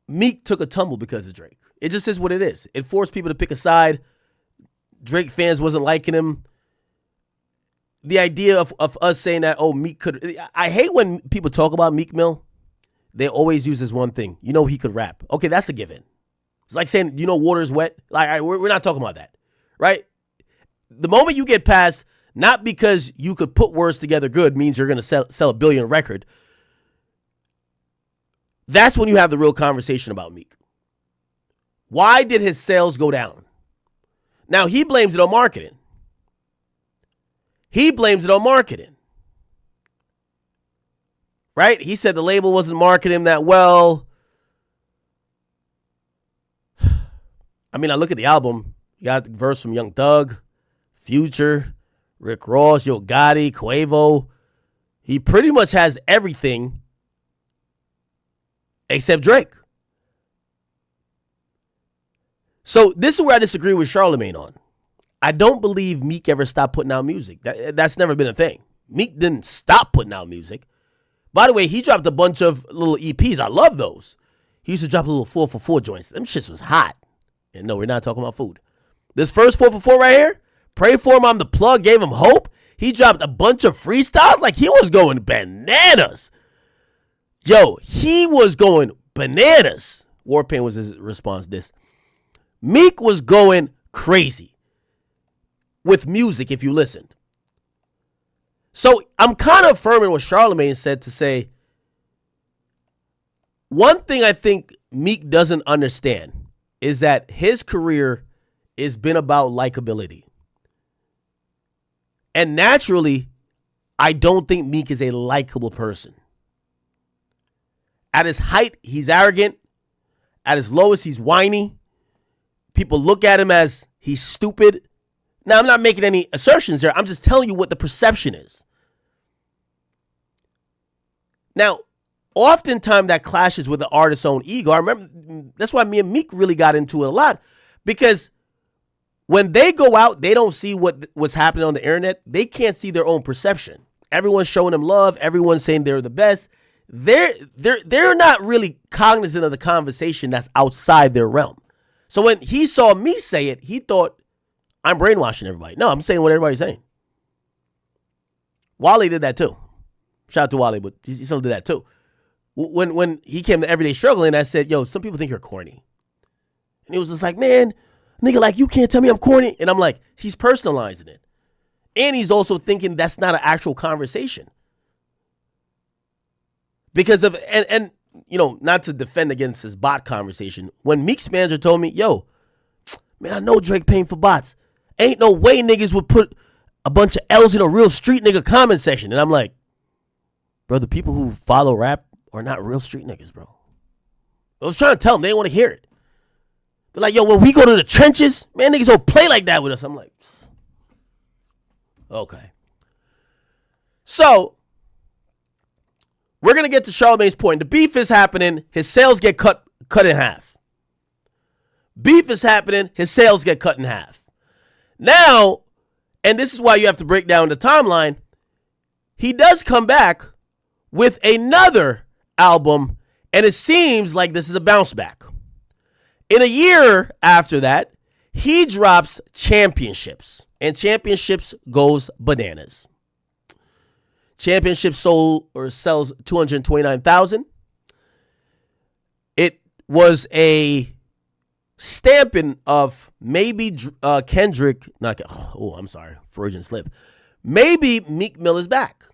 Meek took a tumble because of Drake. It just is what it is. It forced people to pick a side. Drake fans wasn't liking him. The idea of us saying that, oh, Meek could... I hate when people talk about Meek Mill. They always use this one thing. You know he could rap. Okay, that's a given. It's like saying, you know water's wet. Like, all right, we're not talking about that, right? The moment you get past, not because you could put words together good means you're going to sell a billion record. That's when you have the real conversation about Meek. Why did his sales go down? Now, he blames it on marketing. Right? He said the label wasn't marketing him that well. I mean, I look at the album. You got the verse from Young Thug, Future, Rick Ross, Yo Gotti, Quavo. He pretty much has everything except Drake. So this is where I disagree with Charlamagne on. I don't believe Meek ever stopped putting out music. That's never been a thing. Meek didn't stop putting out music. By the way, he dropped a bunch of little EPs. I love those. He used to drop a little 4 for 4 joints. Them shits was hot. And no, we're not talking about food. This first 4 for 4 right here, Pray For Him, I'm the Plug, gave him hope. He dropped a bunch of freestyles like he was going bananas. Yo, he was going bananas. Warpaint was his response to this. Meek was going crazy with music if you listened. So I'm kind of affirming what Charlamagne said to say, one thing I think Meek doesn't understand is that his career has been about likability. And naturally, I don't think Meek is a likable person. At his height, he's arrogant. At his lowest, he's whiny. People look at him as he's stupid. Now, I'm not making any assertions there. I'm just telling you what the perception is. Now, oftentimes that clashes with the artist's own ego. I remember that's why me and Meek really got into it a lot, because when they go out, they don't see what's happening on the internet. They can't see their own perception. Everyone's showing them love. Everyone's saying they're the best. They're not really cognizant of the conversation that's outside their realm. So when he saw me say it, he thought I'm brainwashing everybody. No, I'm saying what everybody's saying. Wale did that too. Shout out to Wale, but he still did that too. When he came to Everyday Struggling, I said, yo, some people think you're corny. And he was just like, man, nigga, like, you can't tell me I'm corny. And I'm like, he's personalizing it. And he's also thinking that's not an actual conversation. Because of, and you know, not to defend against his bot conversation, when Meek's manager told me, yo, man, I know Drake paying for bots. Ain't no way niggas would put a bunch of L's in a real street nigga comment section. And I'm like, bro, the people who follow rap are not real street niggas, bro. I was trying to tell them, they didn't want to hear it. They're like, yo, when we go to the trenches, man, niggas don't play like that with us. I'm like, okay. So, we're going to get to Charlamagne's point. The beef is happening. His sales get cut in half. Beef is happening. His sales get cut in half. Now, and this is why you have to break down the timeline, he does come back with another album, and it seems like this is a bounce back. In a year after that, he drops Championships, and Championships goes bananas. Championship sells 229,000. It was a stamping of maybe Kendrick, I'm sorry, Freudian slip. Maybe Meek Mill is back.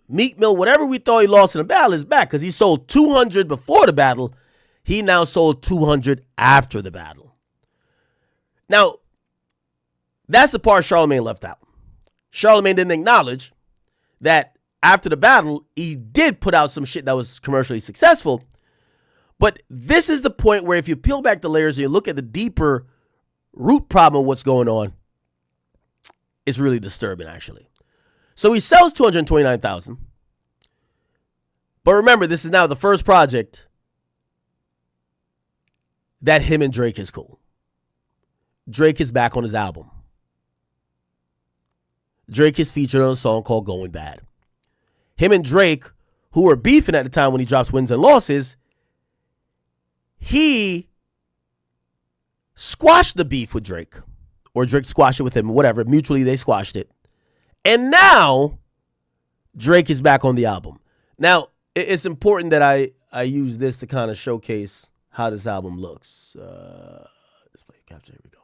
Meek Mill, whatever we thought he lost in the battle, is back because he sold 200 before the battle. He now sold 200 after the battle. Now, that's the part Charlamagne left out. Charlamagne didn't acknowledge that after the battle, he did put out some shit that was commercially successful. But this is the point where if you peel back the layers and you look at the deeper root problem of what's going on, it's really disturbing, actually. So he sells 229,000. But remember, this is now the first project that him and Drake is cool. Drake is back on his album. Drake is featured on a song called Going Bad. Him and Drake, who were beefing at the time when he drops Wins and Losses, he squashed the beef with Drake. Or Drake squashed it with him, whatever. Mutually, they squashed it. And now, Drake is back on the album. Now, it's important that I use this to kind of showcase how this album looks. Display capture, here we go.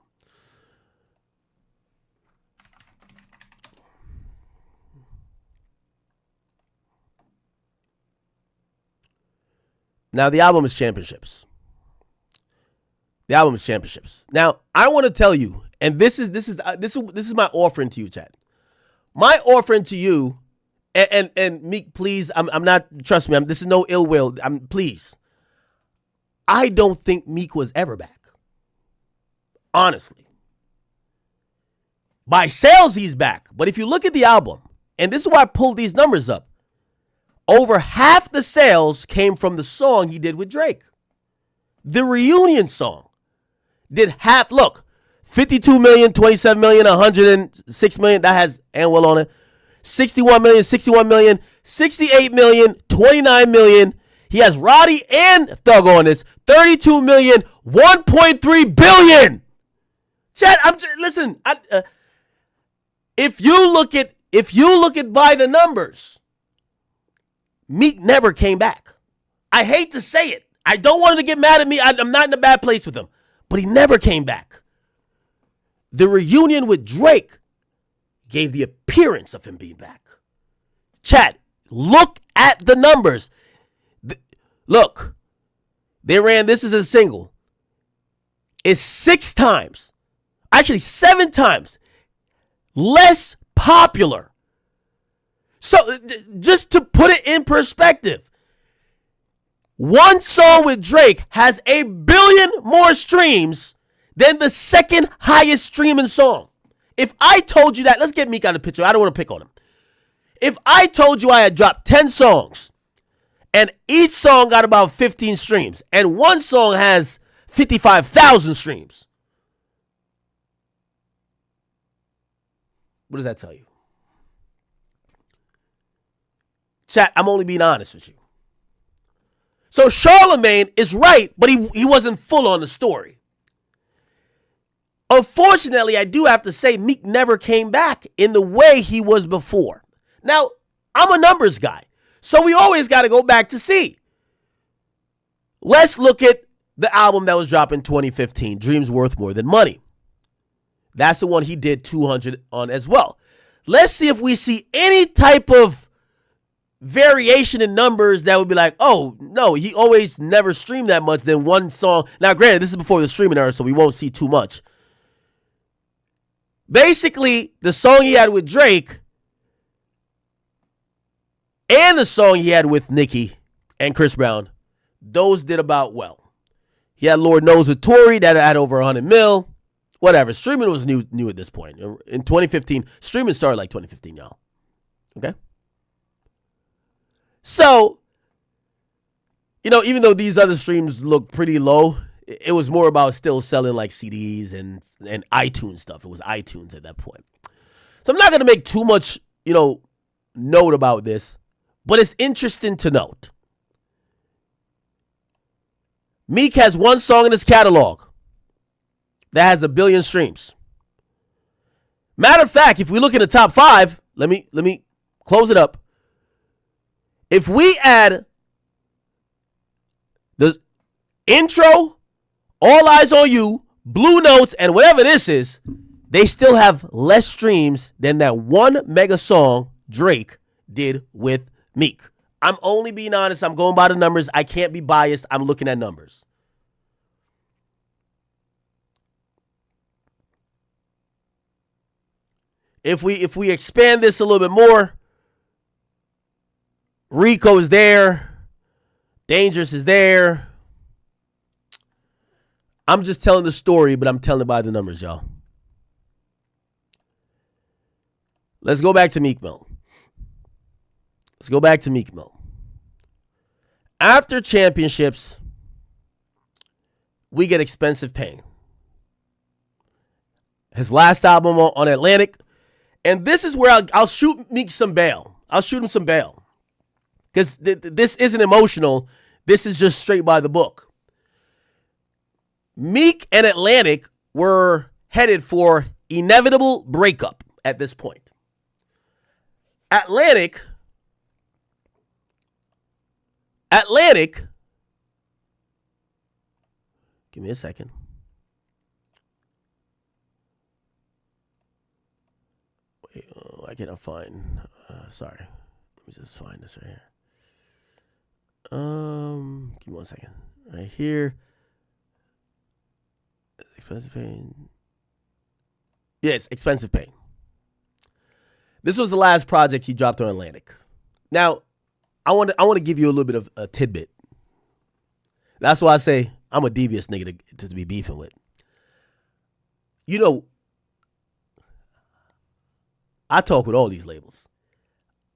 Now, the album is Championships. The album is Championships. Now, I want to tell you, and this is my offering to you, Chad. My offering to you, and Meek, please, I'm not, trust me, this is no ill will. Please. I don't think Meek was ever back. Honestly. By sales, he's back. But if you look at the album, and this is why I pulled these numbers up, over half the sales came from the song he did with Drake. The reunion song did half. Look, 52 million, 27 million, 106 million. That has Anwell on it. 61 million, 61 million, 68 million, 29 million. He has Roddy and Thug on this. 32 million, 1.3 billion. Chad, listen. If you look at by the numbers, Meek never came back. I hate to say it. I don't want him to get mad at me. I'm not in a bad place with him. But he never came back. The reunion with Drake gave the appearance of him being back. Chat, look at the numbers. Look, they ran this as a single. It's 6 times, actually 7 times less popular. So just to put it in perspective, one song with Drake has 1 billion more streams than the second highest streaming song. If I told you that, let's get Meek out of the picture. I don't want to pick on him. If I told you I had dropped 10 songs and each song got about 15 streams and one song has 55,000 streams, what does that tell you? Chat, I'm only being honest with you. So Charlamagne is right, but he wasn't full on the story. Unfortunately, I do have to say Meek never came back in the way he was before. Now, I'm a numbers guy, so we always got to go back to see. Let's look at the album that was dropped in 2015, Dreams Worth More Than Money. That's the one he did 200 on as well. Let's see if we see any type of variation in numbers that would be like, oh, no, he always never streamed that much than one song. Now, granted, this is before the streaming era, so we won't see too much. Basically, the song he had with Drake and the song he had with Nicki and Chris Brown, those did about well. He had Lord Knows with Tory that had over 100 mil. Whatever. Streaming was new at this point. In 2015, streaming started like 2015, y'all. Okay? So, even though these other streams look pretty low, it was more about still selling like CDs and iTunes stuff. It was iTunes at that point. So I'm not going to make too much, note about this, but it's interesting to note. Meek has one song in his catalog that has 1 billion streams. Matter of fact, if we look in the top 5, let me close it up. If we add the intro, All Eyes on You, Blue Notes, and whatever this is, they still have less streams than that one mega song Drake did with Meek. I'm only being honest. I'm going by the numbers. I can't be biased. I'm looking at numbers. If we expand this a little bit more, Rico is there. Dangerous is there. I'm just telling the story, but I'm telling it by the numbers, y'all. Let's go back to Meek Mill. After Championships, we get Expensive Pain. His last album on Atlantic. And this is where I'll shoot Meek some bail. I'll shoot him some bail. Because this isn't emotional. This is just straight by the book. Meek and Atlantic were headed for inevitable breakup at this point. Atlantic, give me a second. Wait, I cannot find, sorry. Let me just find this right here. Give me 1 second. Right here. Expensive Pain. Yes, Expensive Pain. This was the last project he dropped on Atlantic. Now, I want to give you a little bit of a tidbit. That's why I say I'm a devious nigga to be beefing with. You know, I talk with all these labels.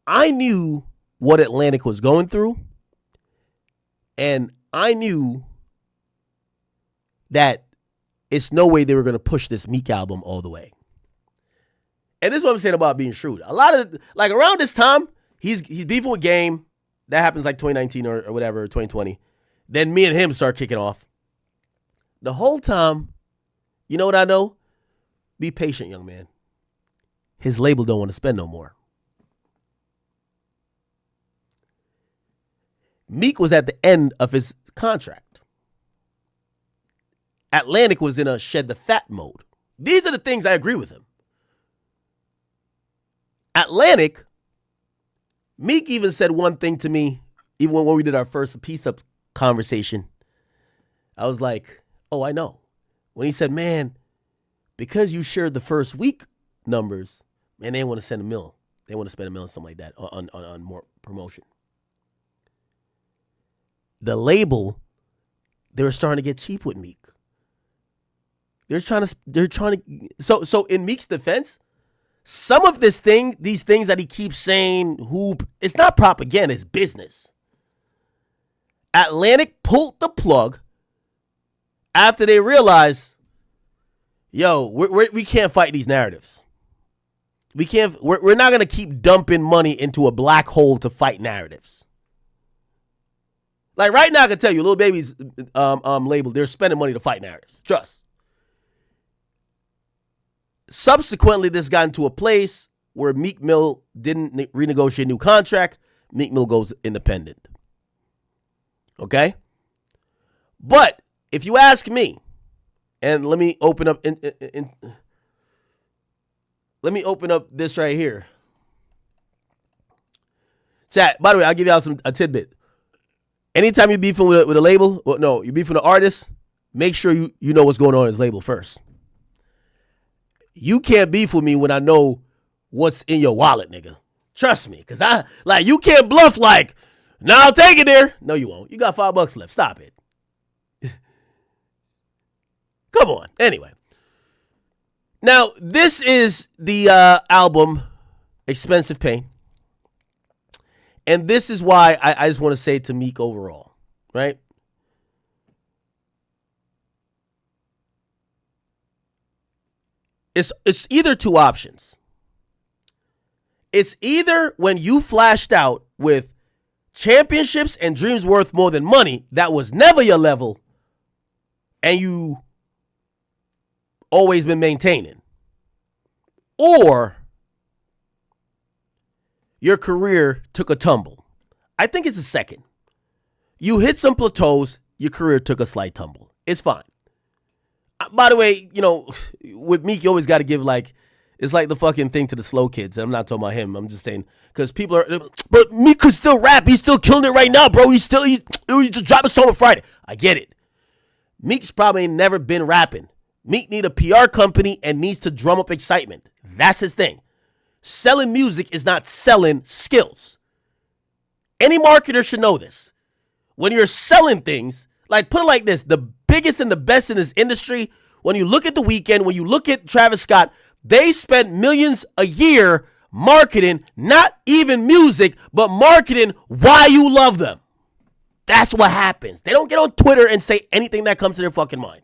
I knew what Atlantic was going through, and I knew that it's no way they were going to push this Meek album all the way. And this is what I'm saying about being shrewd. A lot of, like, around this time, he's beefing with Game. That happens like 2019 or whatever, 2020. Then me and him start kicking off. The whole time, you know what I know? Be patient, young man. His label don't want to spend no more. Meek was at the end of his contract. Atlantic was in a shed the fat mode. These are the things I agree with him. Atlantic, Meek even said one thing to me, even when we did our first piece up conversation. I was like, oh, I know. When he said, man, because you shared the first week numbers, man, they want to send $1 million. They want to spend $1 million, something like that, on more promotion. The label, they were starting to get cheap with Meek. They're trying to. So in Meek's defense, some of these things that he keeps saying, it's not propaganda, it's business. Atlantic pulled the plug after they realized, yo, we can't fight these narratives. We're not gonna keep dumping money into a black hole to fight narratives. Like right now, I can tell you, Lil Baby's label, they're spending money to fight narratives. Trust. Subsequently, this got into a place where Meek Mill didn't renegotiate a new contract. Meek Mill goes independent. Okay? But if you ask me, and let me open up let me open up this right here. Chat, by the way, I'll give y'all a tidbit. Anytime you're beefing with a label, you're beefing with an artist, make sure you know what's going on in his label first. You can't beef with me when I know what's in your wallet, nigga. Trust me, because you can't bluff like, nah, I'll take it there. No, you won't. You got $5 left. Stop it. Come on. Anyway. Now, this is the album, Expensive Pain. And this is why I just want to say to Meek overall, right? It's either two options. It's either when you flashed out with championships and dreams worth more than money, that was never your level, and you always been maintaining. Or your career took a tumble. I think it's the second. You hit some plateaus, your career took a slight tumble. It's fine. By the way, with Meek, you always got to give it's like the fucking thing to the slow kids. And I'm not talking about him. I'm just saying, because people are, but Meek could still rap. He's still killing it right now, bro. He just dropped a song on Friday. I get it. Meek's probably never been rapping. Meek need a PR company and needs to drum up excitement. That's his thing. Selling music is not selling skills. Any marketer should know this. When you're selling things, put it like this, the biggest and the best in this industry, when you look at The Weeknd, when you look at Travis Scott, they spent millions a year marketing, not even music, but marketing why you love them. That's what happens. They don't get on Twitter and say anything that comes to their fucking mind.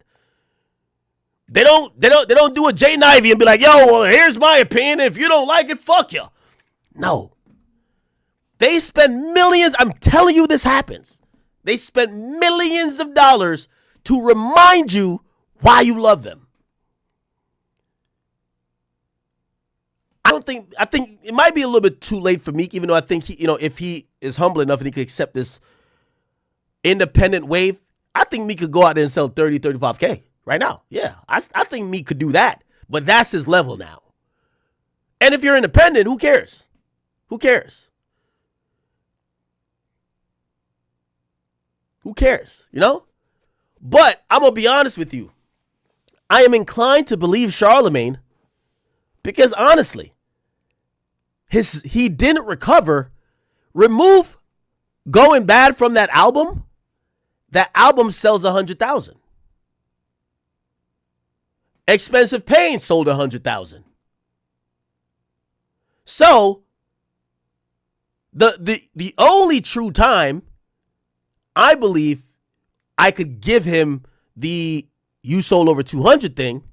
They don't do a Jay Nivey and be like, yo, well, here's my opinion. If you don't like it, fuck you. No. They spend millions. I'm telling you this happens. They spend millions of dollars to remind you why you love them. I think it might be a little bit too late for Meek, even though I think if he is humble enough and he could accept this independent wave, I think Meek could go out there and sell 30, 35K right now. Yeah, I think Meek could do that, but that's his level now. And if you're independent, who cares? Who cares? Who cares, But I'm going to be honest with you. I am inclined to believe Charlamagne because honestly, he didn't recover. Remove Going Bad from that album sells 100,000. Expensive Pain sold 100,000. So the only true time I believe I could give him the you sold over 200 thing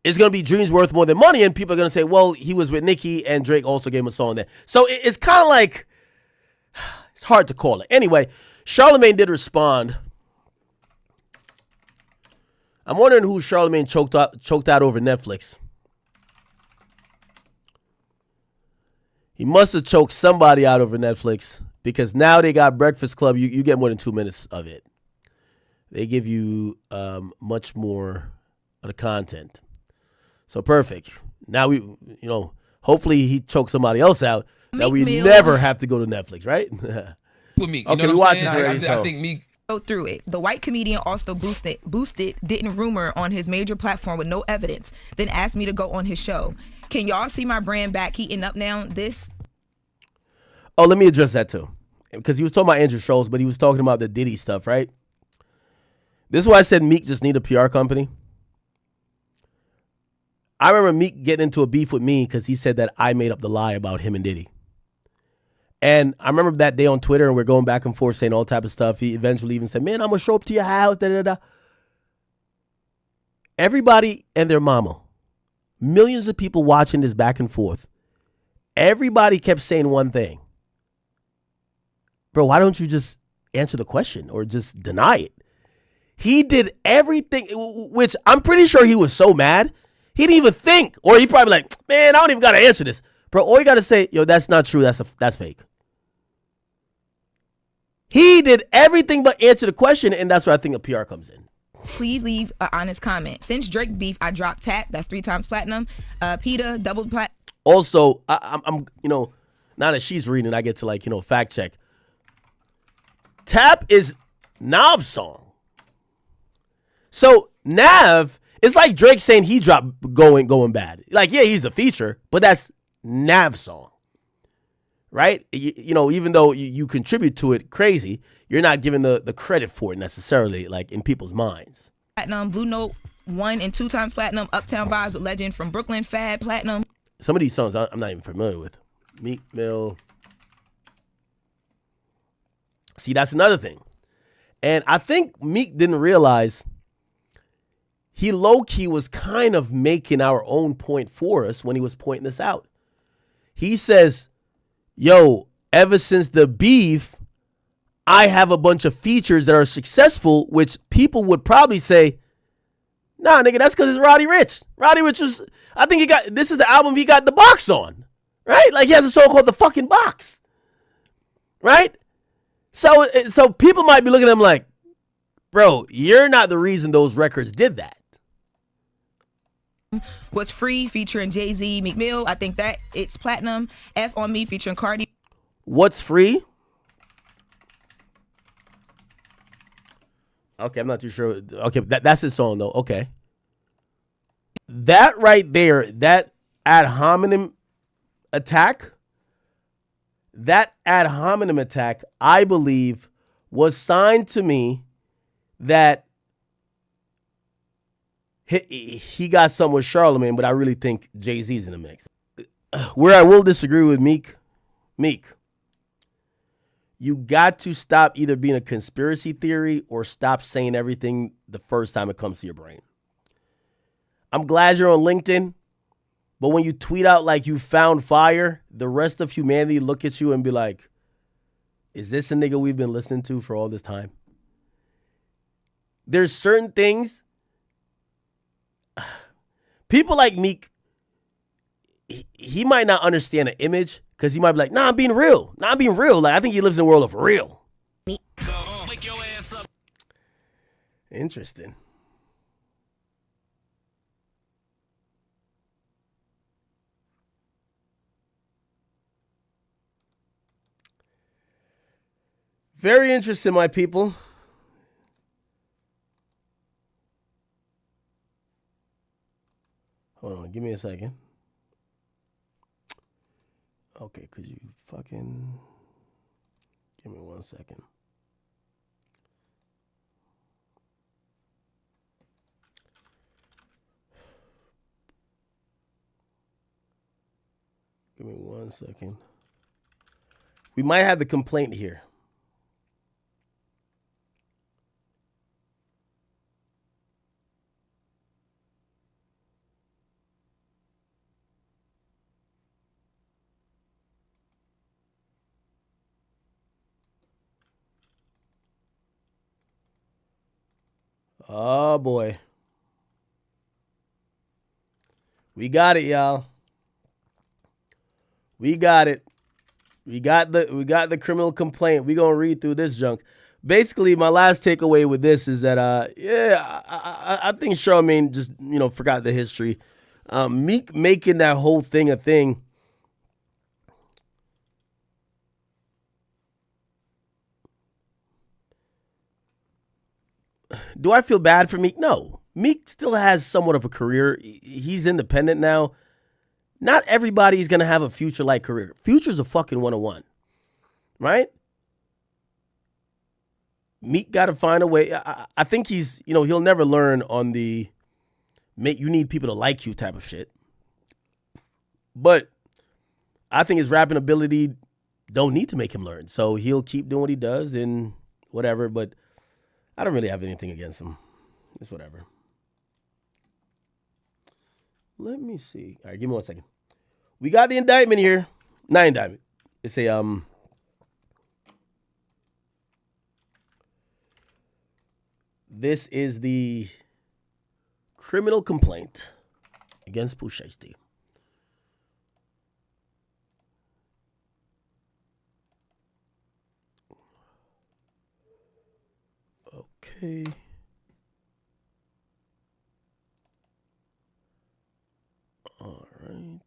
is going to be Dreams Worth More Than Money, and people are going to say, well, he was with Nicki and Drake also gave him a song there. So it's kind of like, it's hard to call it. Anyway, Charlamagne did respond. I'm wondering who Charlamagne choked out over Netflix. He must have choked somebody out over Netflix because now they got Breakfast Club. You get more than 2 minutes of it. They give you much more of the content. So perfect. Now hopefully he choked somebody else out that we never have to go to Netflix, right? With Meek. Okay, we watched this already. I think Meek go through it. The white comedian also boosted didn't rumor on his major platform with no evidence, then asked me to go on his show. Can y'all see my brand back heating up now? Oh, let me address that too. Because he was talking about Andrew Schultz, but he was talking about the Diddy stuff, right? This is why I said Meek just need a PR company. I remember Meek getting into a beef with me because he said that I made up the lie about him and Diddy. And I remember that day on Twitter, and we're going back and forth saying all type of stuff. He eventually even said, man, I'm going to show up to your house, da-da-da. Everybody and their mama, millions of people watching this back and forth, everybody kept saying one thing. Bro, why don't you just answer the question or just deny it? He did everything, which I'm pretty sure he was so mad, he didn't even think. Or he probably like, man, I don't even got to answer this. Bro, all you got to say, yo, that's not true. That's fake. He did everything but answer the question, and that's where I think a PR comes in. Please leave an honest comment. Since Drake beef, I dropped Tap. That's 3 times platinum. PETA, double plat. Also, I'm now that she's reading, I get to fact check. Tap is Nav's song. So Nav, it's like Drake saying he dropped Going Bad. Like, yeah, he's a feature, but that's Nav's song. Right? Even though you contribute to it crazy, you're not giving the credit for it necessarily, like in people's minds. Platinum, Blue Note 1 and 2 times platinum, Uptown Vibes with Legend from Brooklyn, Fad, platinum. Some of these songs I'm not even familiar with. Meek Mill. See, that's another thing. And I think Meek didn't realize he low-key was kind of making our own point for us when he was pointing this out. He says, yo, ever since the beef, I have a bunch of features that are successful, which people would probably say, nah, nigga, that's because it's Roddy Ricch. Roddy Ricch was, I think this is the album he got the box on, right? Like he has a song called The Fucking Box, right? So people might be looking at him like, bro, you're not the reason those records did that. What's Free featuring Jay-Z, Meek Mill. I think that it's platinum. F on Me featuring Cardi. What's Free? Okay, I'm not too sure. Okay, that's his song though. Okay. That right there, that ad hominem attack, I believe, was signed to me that he got something with Charlamagne, but I really think Jay-Z's in the mix. Where I will disagree with Meek, You got to stop either being a conspiracy theory or stop saying everything the first time it comes to your brain. I'm glad you're on LinkedIn, but when you tweet out like you found fire, the rest of humanity look at you and be like, is this a nigga we've been listening to for all this time? There's certain things. People like Meek, he might not understand an image because he might be like, nah, I'm being real. Nah, I'm being real. Like, I think he lives in a world of real. Interesting. Very interesting, my people. Hold on, give me a second. Okay, could you fucking give me 1 second? Give me 1 second. We might have the complaint here. Oh boy. We got it, y'all. We got it. We got the criminal complaint. We're gonna read through this junk. Basically, my last takeaway with this is that I think Charlamagne just, forgot the history. Meek making that whole thing a thing. Do I feel bad for Meek? No. Meek still has somewhat of a career. He's independent now. Not everybody's going to have a Future-like career. Future's a fucking 101, right? Meek got to find a way. I think he's, he'll never learn on the you need people to like you type of shit. But I think his rapping ability don't need to make him learn. So he'll keep doing what he does and whatever, but I don't really have anything against him. It's whatever. Let me see. All right, give me 1 second. We got the indictment here. Not indictment. It's a This is the criminal complaint against Pooh Shiesty. Okay. All right.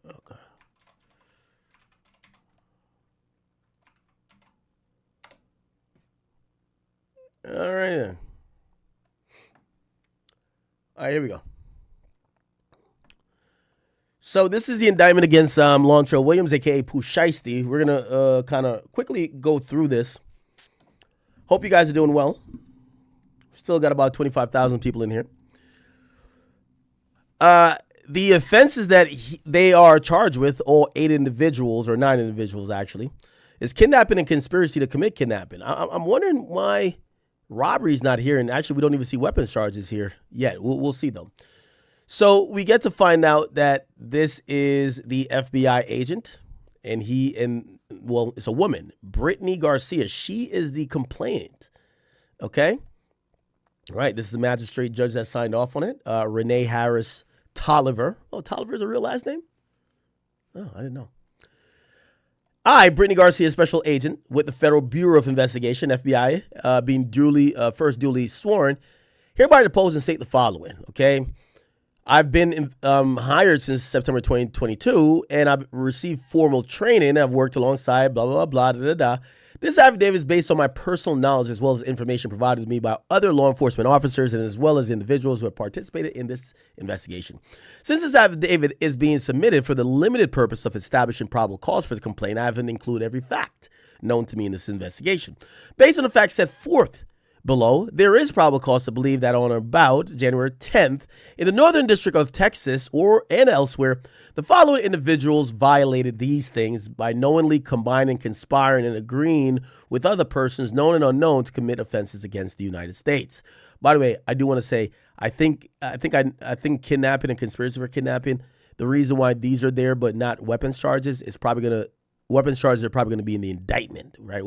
Okay. All right then. All right, here we go. So this is the indictment against Lontrell Williams, a.k.a. Pooh Shiesty. We're going to kind of quickly go through this. Hope you guys are doing well. Still got about 25,000 people in here. The offenses that they are charged with, all 8 individuals, or 9 individuals actually, is kidnapping and conspiracy to commit kidnapping. I'm wondering why robbery's not here, and actually we don't even see weapons charges here yet. We'll see though. So we get to find out that this is the FBI agent, and it's a woman, Brittany Garcia. She is the complainant. Okay. All right. This is the magistrate judge that signed off on it. Renee Harris Tolliver. Oh, Tolliver is a real last name? Oh, I didn't know. I, Brittany Garcia, special agent with the Federal Bureau of Investigation, FBI, being first duly sworn, hereby depose and state the following, okay? I've been hired since September 2022, and I've received formal training. I've worked alongside blah, blah, blah, blah, da, da, da. This affidavit is based on my personal knowledge as well as information provided to me by other law enforcement officers and as well as individuals who have participated in this investigation. Since this affidavit is being submitted for the limited purpose of establishing probable cause for the complaint, I haven't included every fact known to me in this investigation. Based on the facts set forth below, there is probable cause to believe that on or about January 10th, in the Northern District of Texas and elsewhere, the following individuals violated these things by knowingly combining, conspiring, and agreeing with other persons known and unknown to commit offenses against the United States. By the way, I do want to say, I think kidnapping and conspiracy for kidnapping, the reason why these are there but not weapons charges is weapons charges are probably going to be in the indictment, right?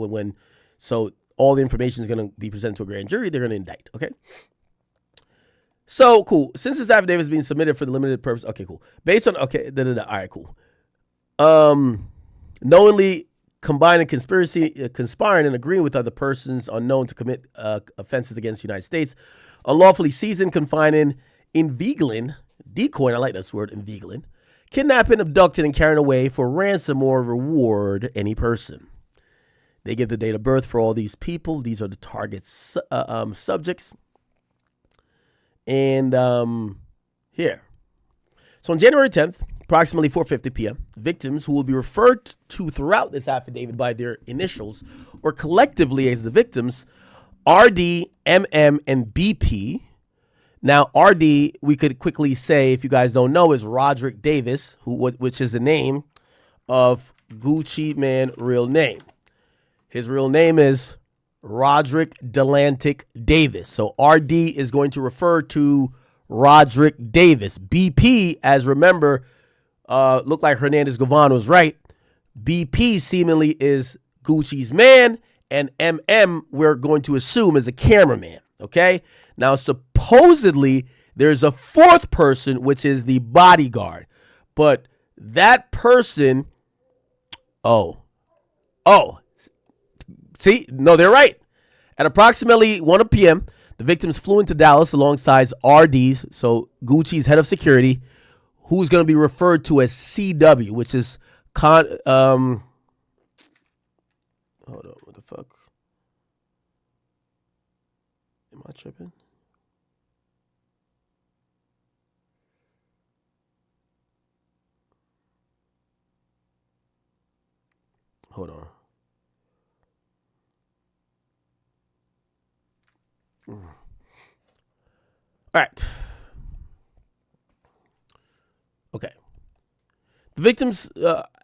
So all the information is going to be presented to a grand jury. They're going to indict. Okay. So cool. Since this affidavit is being submitted for the limited purpose. Okay, cool. Based on, okay. All right, cool. Knowingly combining conspiring and agreeing with other persons unknown to commit offenses against the United States, unlawfully seizing, confining, inveigling, decoying, I like this word, inveigling, kidnapping, abducting, and carrying away for ransom or reward any person. They give the date of birth for all these people. These are the target subjects. And here. So on January 10th, approximately 4:50 p.m., victims who will be referred to throughout this affidavit by their initials or collectively as the victims, RD, MM, and BP. Now, RD, we could quickly say, if you guys don't know, is Roderick Davis, which is the name of Gucci Mane real name. His real name is Roderick Delantic Davis. So RD is going to refer to Roderick Davis. BP, as remember, looked like Hernandez Govan was right. BP seemingly is Gucci's man, and MM we're going to assume is a cameraman. Okay? Now, supposedly, there's a fourth person, which is the bodyguard. But that person, see, no, they're right. At approximately 1 p.m., the victims flew into Dallas alongside RD's, so Gucci's head of security, who's going to be referred to as CW, which is hold on, what the fuck? Am I tripping? Hold on. All right. Okay. The victims,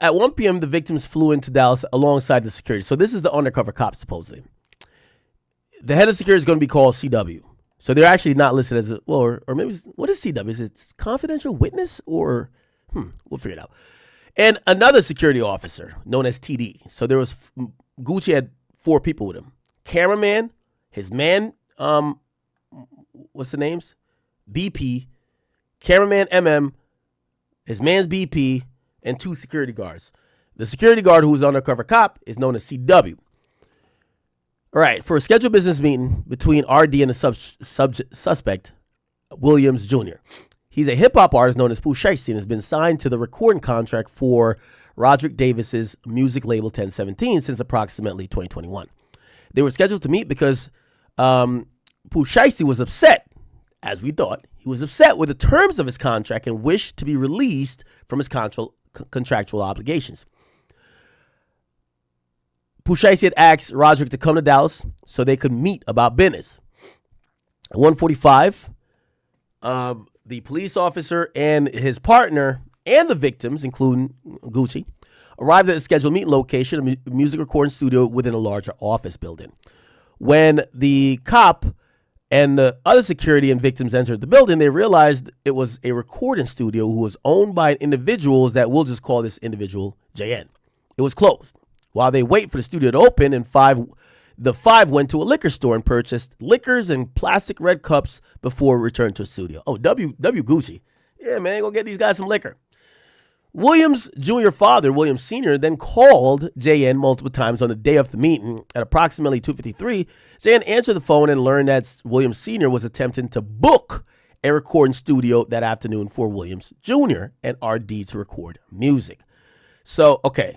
at 1 p.m., the victims flew into Dallas alongside the security. So this is the undercover cop, supposedly. The head of security is going to be called CW. So they're actually not listed as a, well, or maybe, what is CW? Is it confidential witness or, we'll figure it out. And another security officer known as TD. So there was, Gucci had 4 people with him. Cameraman, his man, what's the names? BP, cameraman MM, his man's BP, and 2 security guards. The security guard who's undercover cop is known as CW. All right, for a scheduled business meeting between RD and the suspect, Williams Jr. He's a hip-hop artist known as Pooh Shiesty and has been signed to the recording contract for Roderick Davis's music label 1017 since approximately 2021. They were scheduled to meet because Pooh Shiesty was upset, as we thought. He was upset with the terms of his contract and wished to be released from his contractual obligations. Pooh Shiesty had asked Roderick to come to Dallas so they could meet about business. At 1:45, the police officer and his partner and the victims, including Gucci, arrived at the scheduled meeting location, a music recording studio within a larger office building. When the cop and the other security and victims entered the building, they realized it was a recording studio who was owned by individuals that we'll just call this individual JN. It was closed. While they wait for the studio to open, the five went to a liquor store and purchased liquors and plastic red cups before returning to the studio. Oh, W Gucci. Yeah, man, go get these guys some liquor. Williams' junior father, William Sr., then called JN multiple times on the day of the meeting. At approximately 2:53, JN answered the phone and learned that Williams Sr. was attempting to book a recording studio that afternoon for Williams Jr. and RD to record music. So, okay.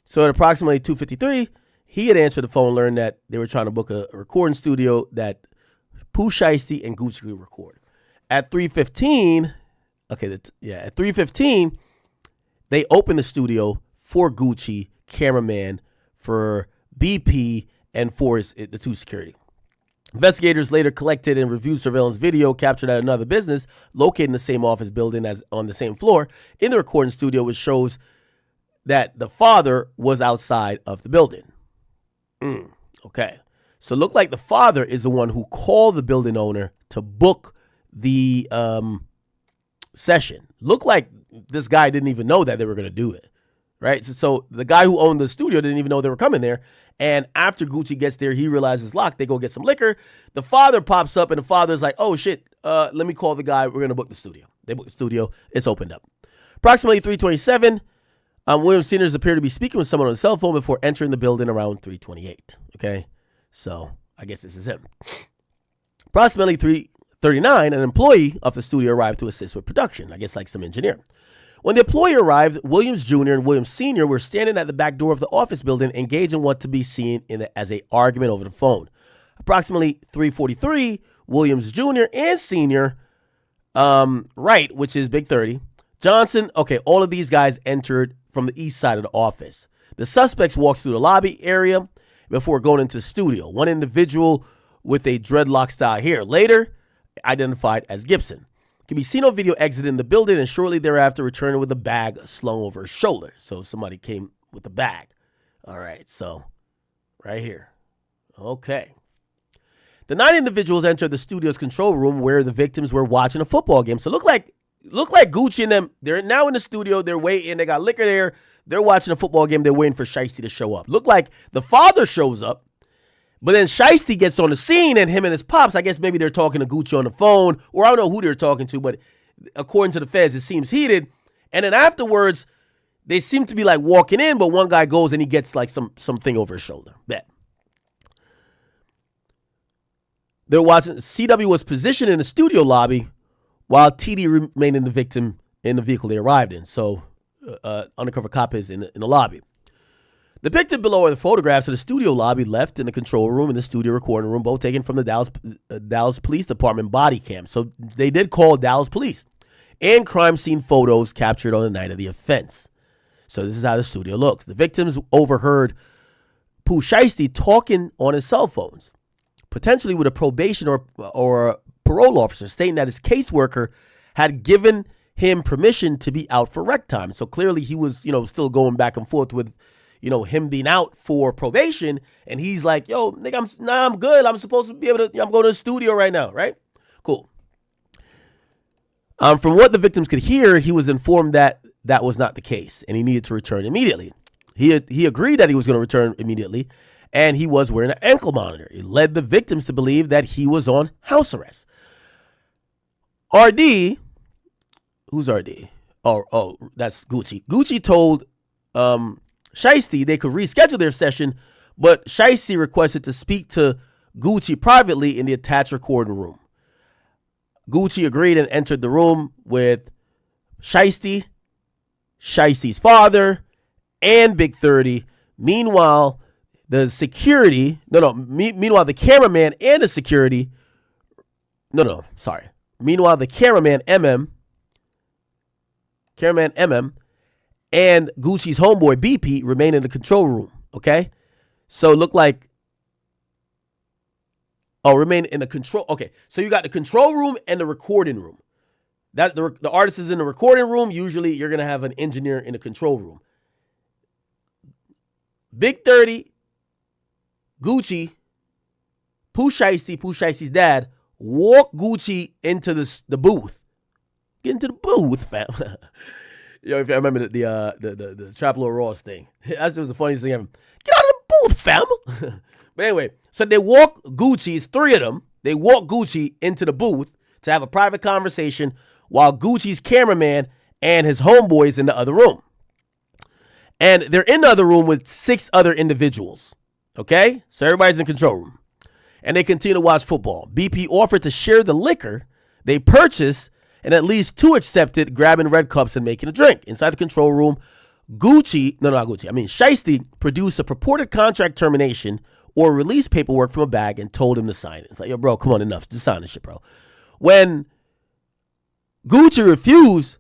So at approximately 2:53, He had answered the phone, learned that they were trying to book a recording studio that Pooh, Shiesty, and Gucci could record. At 3:15, at 3:15, they opened the studio for Gucci, cameraman, for BP, and for the two security. Investigators later collected and reviewed surveillance video captured at another business located in the same office building as on the same floor in the recording studio, which shows that the father was outside of the building. Okay. So it looked like the father is the one who called the building owner to book the session. Looked like this guy didn't even know that they were going to do it. Right? So the guy who owned the studio didn't even know they were coming there. And after Gucci gets there, he realizes it's locked. They go get some liquor. The father pops up and the father's like, oh shit, let me call the guy. We're going to book the studio. They book the studio. It's opened up. Approximately 3:27, William Seniors appeared to be speaking with someone on his cell phone before entering the building around 3:28. Okay. So I guess this is him. Approximately 3:39, an employee of the studio arrived to assist with production. I guess like some engineer. When the employee arrived, Williams Jr. and Williams Sr. were standing at the back door of the office building, engaged in what to be seen as an argument over the phone. Approximately 3:43, Williams Jr. and Sr., Wright, which is Big 30, Johnson, all of these guys entered from the east side of the office. The suspects walked through the lobby area before going into the studio. One individual with a dreadlock style hair, later identified as Gibson, can be seen on video exiting the building and shortly thereafter returning with a bag slung over his shoulder. So somebody came with a bag. All right, so right here. Okay. The 9 individuals entered the studio's control room where the victims were watching a football game. So look like Gucci and them, they're now in the studio, they're waiting, they got liquor there, they're watching a football game, they're waiting for Shiesty to show up. Look like the father shows up, but then Shiesty gets on the scene and him and his pops, I guess maybe they're talking to Gucci on the phone, or I don't know who they're talking to, but according to the feds, it seems heated. And then afterwards, they seem to be like walking in, but one guy goes and he gets like something over his shoulder. Bet. CW was positioned in the studio lobby while TD remained in the victim in the vehicle they arrived in. So undercover cop is in the lobby. Depicted below are the photographs of the studio lobby, left in the control room and the studio recording room, both taken from the Dallas Police Department body cam. So they did call Dallas Police. And crime scene photos captured on the night of the offense. So this is how the studio looks. The victims overheard Pooh Shiesty talking on his cell phones, potentially with a probation or parole officer, stating that his caseworker had given him permission to be out for rec time. So clearly he was, still going back and forth with, him being out for probation. And he's like, yo, nigga, I'm good. I'm supposed to be able to, I'm going to the studio right now, right? Cool. From what the victims could hear, he was informed that that was not the case and he needed to return immediately. He agreed that he was going to return immediately, and he was wearing an ankle monitor. It led the victims to believe that he was on house arrest. RD, who's RD? Oh, that's Gucci. Gucci told Shiesty they could reschedule their session, but Shiesty requested to speak to Gucci privately in the attached recording room. Gucci agreed and entered the room with Shiesty, Shiesty's father, and Big 30. Meanwhile, the cameraman and the security. Meanwhile, the cameraman MM, and Gucci's homeboy BP remain in the control room. Okay, so it looked like. Remain in the control. Okay, so you got the control room and the recording room. That the artist is in the recording room. Usually, you're gonna have an engineer in the control room. Big 30, Gucci, Pooh Shiesty's dad, walk Gucci into the booth. Get into the booth, fam. If I remember the Trap Lord Ross thing. That's just the funniest thing ever. Get out of the booth, fam. But anyway, so they walk Gucci's, 3 of them, they walk Gucci into the booth to have a private conversation while Gucci's cameraman and his homeboys in the other room. And they're in the other room with 6 other individuals. Okay? So everybody's in the control room. And they continue to watch football. BP offered to share the liquor they purchased, and at least 2 accepted, grabbing red cups and making a drink. Inside the control room, Shiesty produced a purported contract termination or release paperwork from a bag and told him to sign it. It's like, yo, bro, come on, enough. Just sign this shit, bro. When Gucci refused,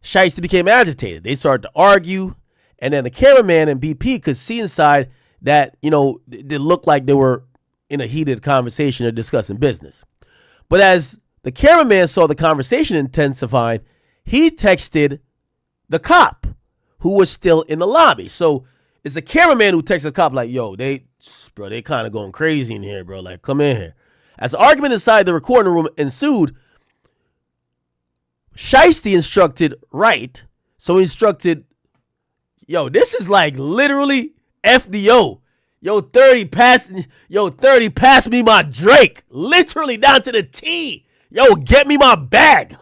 Shiesty became agitated. They started to argue, and then the cameraman and BP could see inside that, you know, it looked like they were in a heated conversation or discussing business. But as the cameraman saw the conversation intensifying, he texted the cop who was still in the lobby. So it's the cameraman who texted the cop like, yo, they kind of going crazy in here, bro. Like, come in here. As the argument inside the recording room ensued, Shiesty instructed right. So he instructed, yo, this is like literally FDO. Yo, 30, pass me my Drake. Literally down to the T. Yo, get me my bag.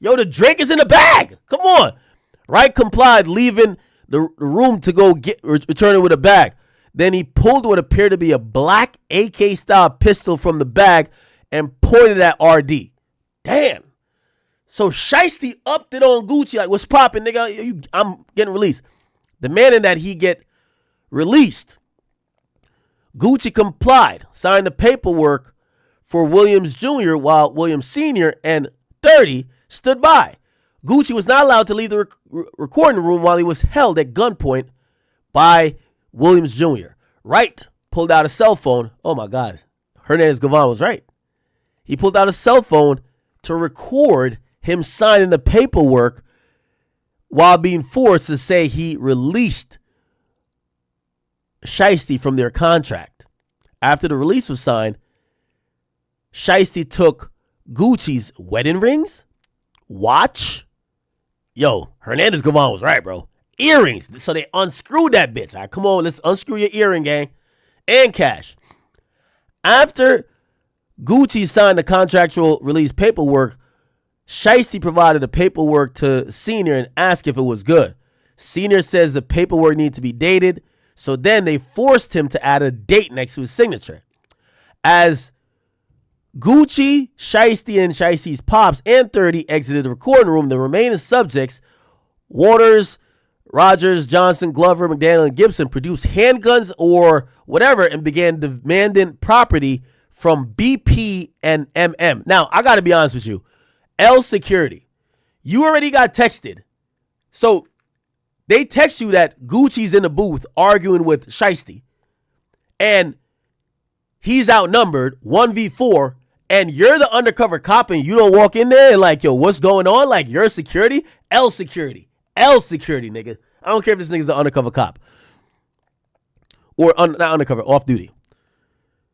Yo, the Drake is in the bag. Come on. Right complied, leaving the room to go returning with a bag. Then he pulled what appeared to be a black AK-style pistol from the bag and pointed at RD. Damn. So Shiesty upped it on Gucci like, what's poppin', nigga? I'm getting released. Demanding that he get released. Gucci complied, signed the paperwork for Williams Jr. while Williams Sr. and 30 stood by. Gucci was not allowed to leave the recording room while he was held at gunpoint by Williams Jr. Wright pulled out a cell phone. Oh my God. Hernandez Gavon was right. He pulled out a cell phone to record him signing the paperwork while being forced to say he released Shiesty from their contract. After the release was signed, Shiesty took Gucci's wedding rings, watch. Yo, Hernandez Gavon was right, bro. Earrings. So they unscrewed that bitch. All right, come on, let's unscrew your earring, gang. And cash. After Gucci signed the contractual release paperwork, Shiesty provided the paperwork to Senior and asked if it was good. Senior says the paperwork needs to be dated, so then they forced him to add a date next to his signature. As Gucci, Shiesty, and Shiesty's pops and 30 exited the recording room, the remaining subjects, Waters, Rogers, Johnson, Glover, McDaniel, and Gibson, produced handguns or whatever and began demanding property from BP and MM. Now, I got to be honest with you. L Security, you already got texted. So they text you that Gucci's in the booth arguing with Shiesty and he's outnumbered 1v4 and you're the undercover cop and you don't walk in there and like, yo, what's going on? Like, you're security? L Security, nigga. I don't care if this nigga's the undercover cop or not undercover, off duty.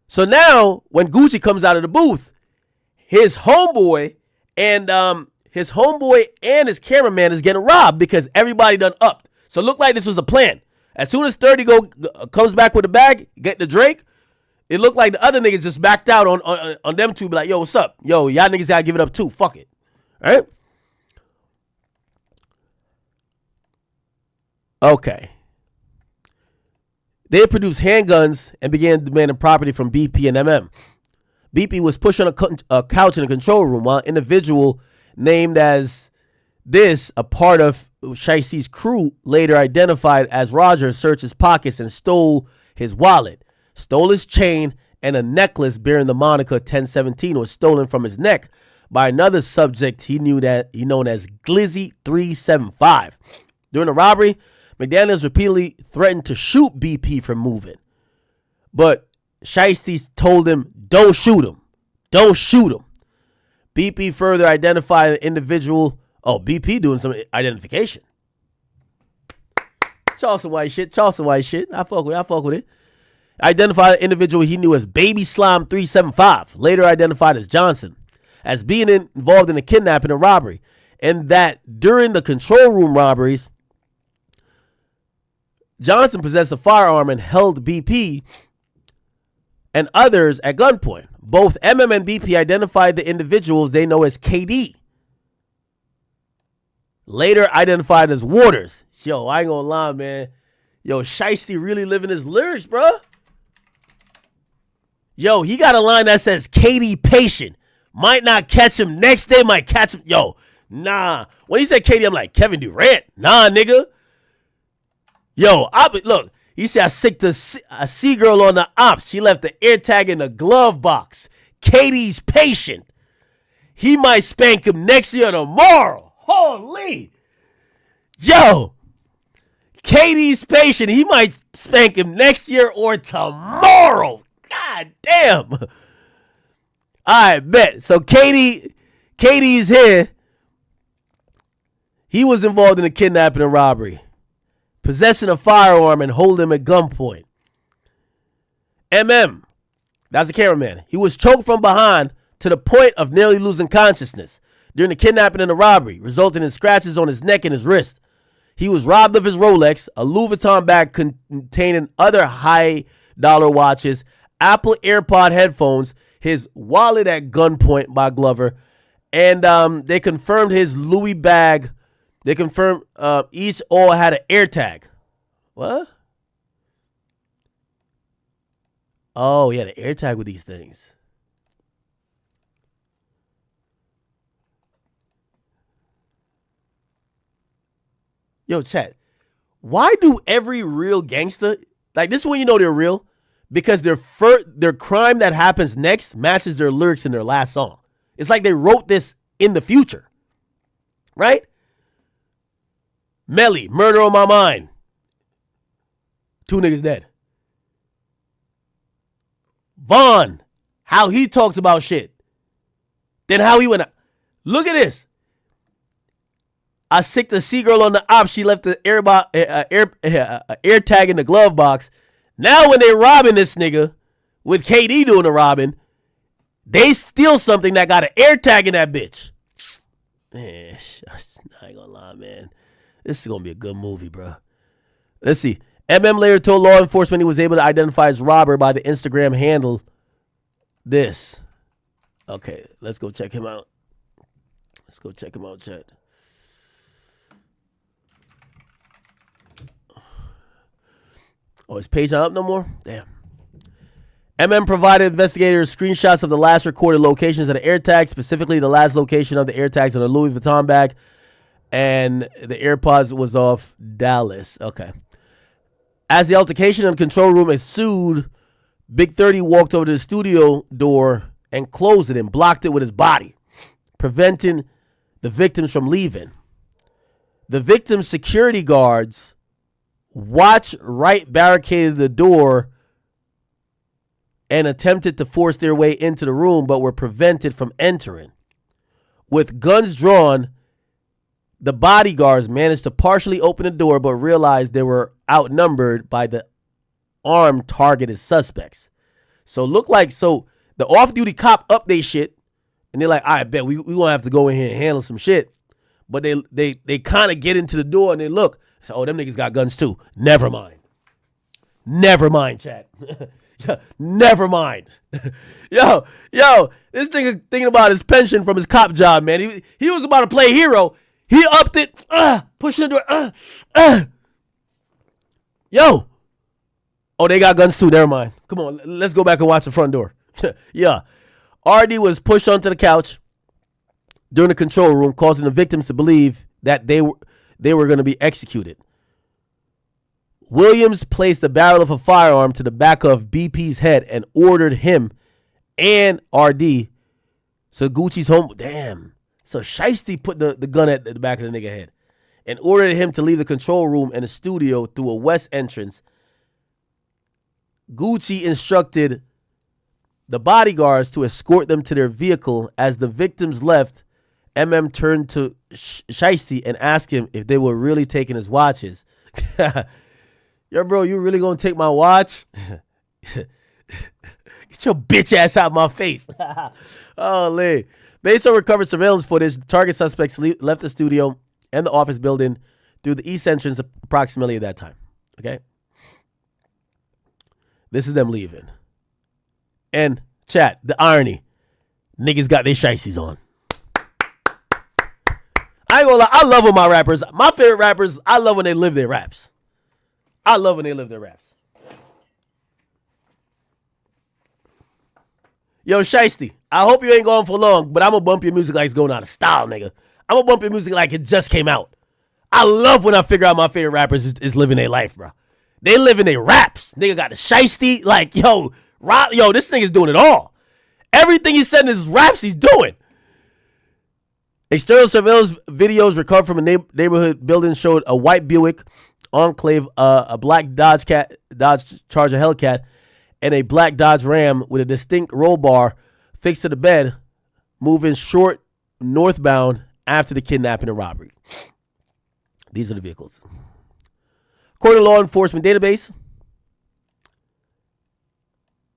So now when Gucci comes out of the booth, his homeboy and his cameraman is getting robbed because everybody done upped. So it looked like this was a plan. As soon as 30 comes back with the bag, get the Drake, it looked like the other niggas just backed out on them two. Be like, yo, what's up? Yo, y'all niggas gotta give it up too. Fuck it. All right? Okay. They produced handguns and began demanding property from BP and MM. BP was pushed on a couch in a control room while an individual named as this, a part of Shiesty's crew, later identified as Roger, searched his pockets and stole his wallet, stole his chain, and a necklace bearing the moniker 1017 was stolen from his neck by another subject he known as Glizzy 375. During the robbery, McDaniels repeatedly threatened to shoot BP for moving, but Shiesty told him, don't shoot him. Don't shoot him. BP further identified an individual. Oh, BP doing some identification. Charleston white shit. I fuck with it. Identified an individual he knew as Baby Slime 375, later identified as Johnson, as being involved in a kidnapping and robbery, and that during the control room robberies, Johnson possessed a firearm and held BP and others at gunpoint. Both MM and BP identified the individuals they know as KD, later identified as Waters. Yo, I ain't gonna lie, man. Yo, Shiesty really living his lyrics, bro. Yo, he got a line that says KD patient. Might not catch him next day, might catch him. Yo, nah. When he said KD, I'm like, Kevin Durant. Nah, nigga. Yo, look, he said I sicked a C-girl on the ops. She left the air tag in the glove box. Katie's patient. He might spank him next year tomorrow. Holy. Yo, Katie's patient. He might spank him next year or tomorrow. God damn. All right, bet. So Katie's here. He was involved in a kidnapping and robbery, possessing a firearm and holding him at gunpoint. That's the cameraman. He was choked from behind to the point of nearly losing consciousness during the kidnapping and the robbery, resulting in scratches on his neck and his wrist. He was robbed of his Rolex, a Louis Vuitton bag containing other high-dollar watches, Apple AirPod headphones, his wallet at gunpoint by Glover, and they confirmed his Louis bag. They confirmed each all had an air tag. What? Oh, he had an air tag with these things. Yo, chat. Why do every real gangster, like this is when you know they're real? Because their crime that happens next matches their lyrics in their last song. It's like they wrote this in the future. Right? Melly, murder on my mind. 2 niggas dead. Vaughn, how he talks about shit. Then how he went out. Look at this. I sicked a C-girl on the op. She left the air tag in the glove box. Now when they robbing this nigga, with KD doing the robbing, they steal something that got an air tag in that bitch. Man, I ain't gonna lie, man. This is going to be a good movie, bro. Let's see. Later told law enforcement he was able to identify his robber by the Instagram handle. This. Okay, let's go check him out. Let's go check him out, chat. Oh, his page not up no more? Damn. Provided investigators screenshots of the last recorded locations of the air tags, specifically the last location of the air tags on the Louis Vuitton bag. And the AirPods was off Dallas. Okay. As the altercation in the control room ensued, Big 30 walked over to the studio door and closed it and blocked it with his body, preventing the victims from leaving. The victim's security guards barricaded the door and attempted to force their way into the room, but were prevented from entering. With guns drawn, the bodyguards managed to partially open the door, but realized they were outnumbered by the armed targeted suspects. So the off-duty cop up they shit, and they're like, I bet we gonna have to go in here and handle some shit. But they kind of get into the door and they look. So, oh, them niggas got guns too. Never mind, chat. Never mind. yo, this nigga thinking about his pension from his cop job, man. He was about to play hero. He upped it, pushing the door. Yo. Oh, they got guns too. Never mind. Come on, let's go back and watch the front door. Yeah. RD was pushed onto the couch during the control room, causing the victims to believe that they were going to be executed. Williams placed the barrel of a firearm to the back of BP's head and ordered him and RD. So Gucci's home. Damn. So Shiesty put the gun at the back of the nigga head and ordered him to leave the control room and the studio through a west entrance. Gucci instructed the bodyguards to escort them to their vehicle. As the victims left, turned to Shiesty and asked him if they were really taking his watches. Yo, bro, you really gonna take my watch? Get your bitch ass out of my face. Holy. Based on recovered surveillance footage, the target suspects left the studio and the office building through the east entrance approximately at that time. Okay? This is them leaving. And chat, the irony. Niggas got their shiesties on. I ain't gonna lie, I love when my rappers, my favorite rappers, I love when they live their raps. I love when they live their raps. Yo, Shiesty, I hope you ain't going for long, but I'm gonna bump your music like it's going out of style, nigga. I'm gonna bump your music like it just came out. I love when I figure out my favorite rappers is living their life, bro. They living their raps. Nigga got the Shiesty. Like, yo, this nigga's doing it all. Everything he said in his raps, he's doing. External surveillance videos recovered from a neighborhood building showed a white Buick Enclave, a black Dodge Charger Hellcat, and a black Dodge Ram with a distinct roll bar fixed to the bed, moving short northbound after the kidnapping and robbery. These are the vehicles. According to law enforcement database,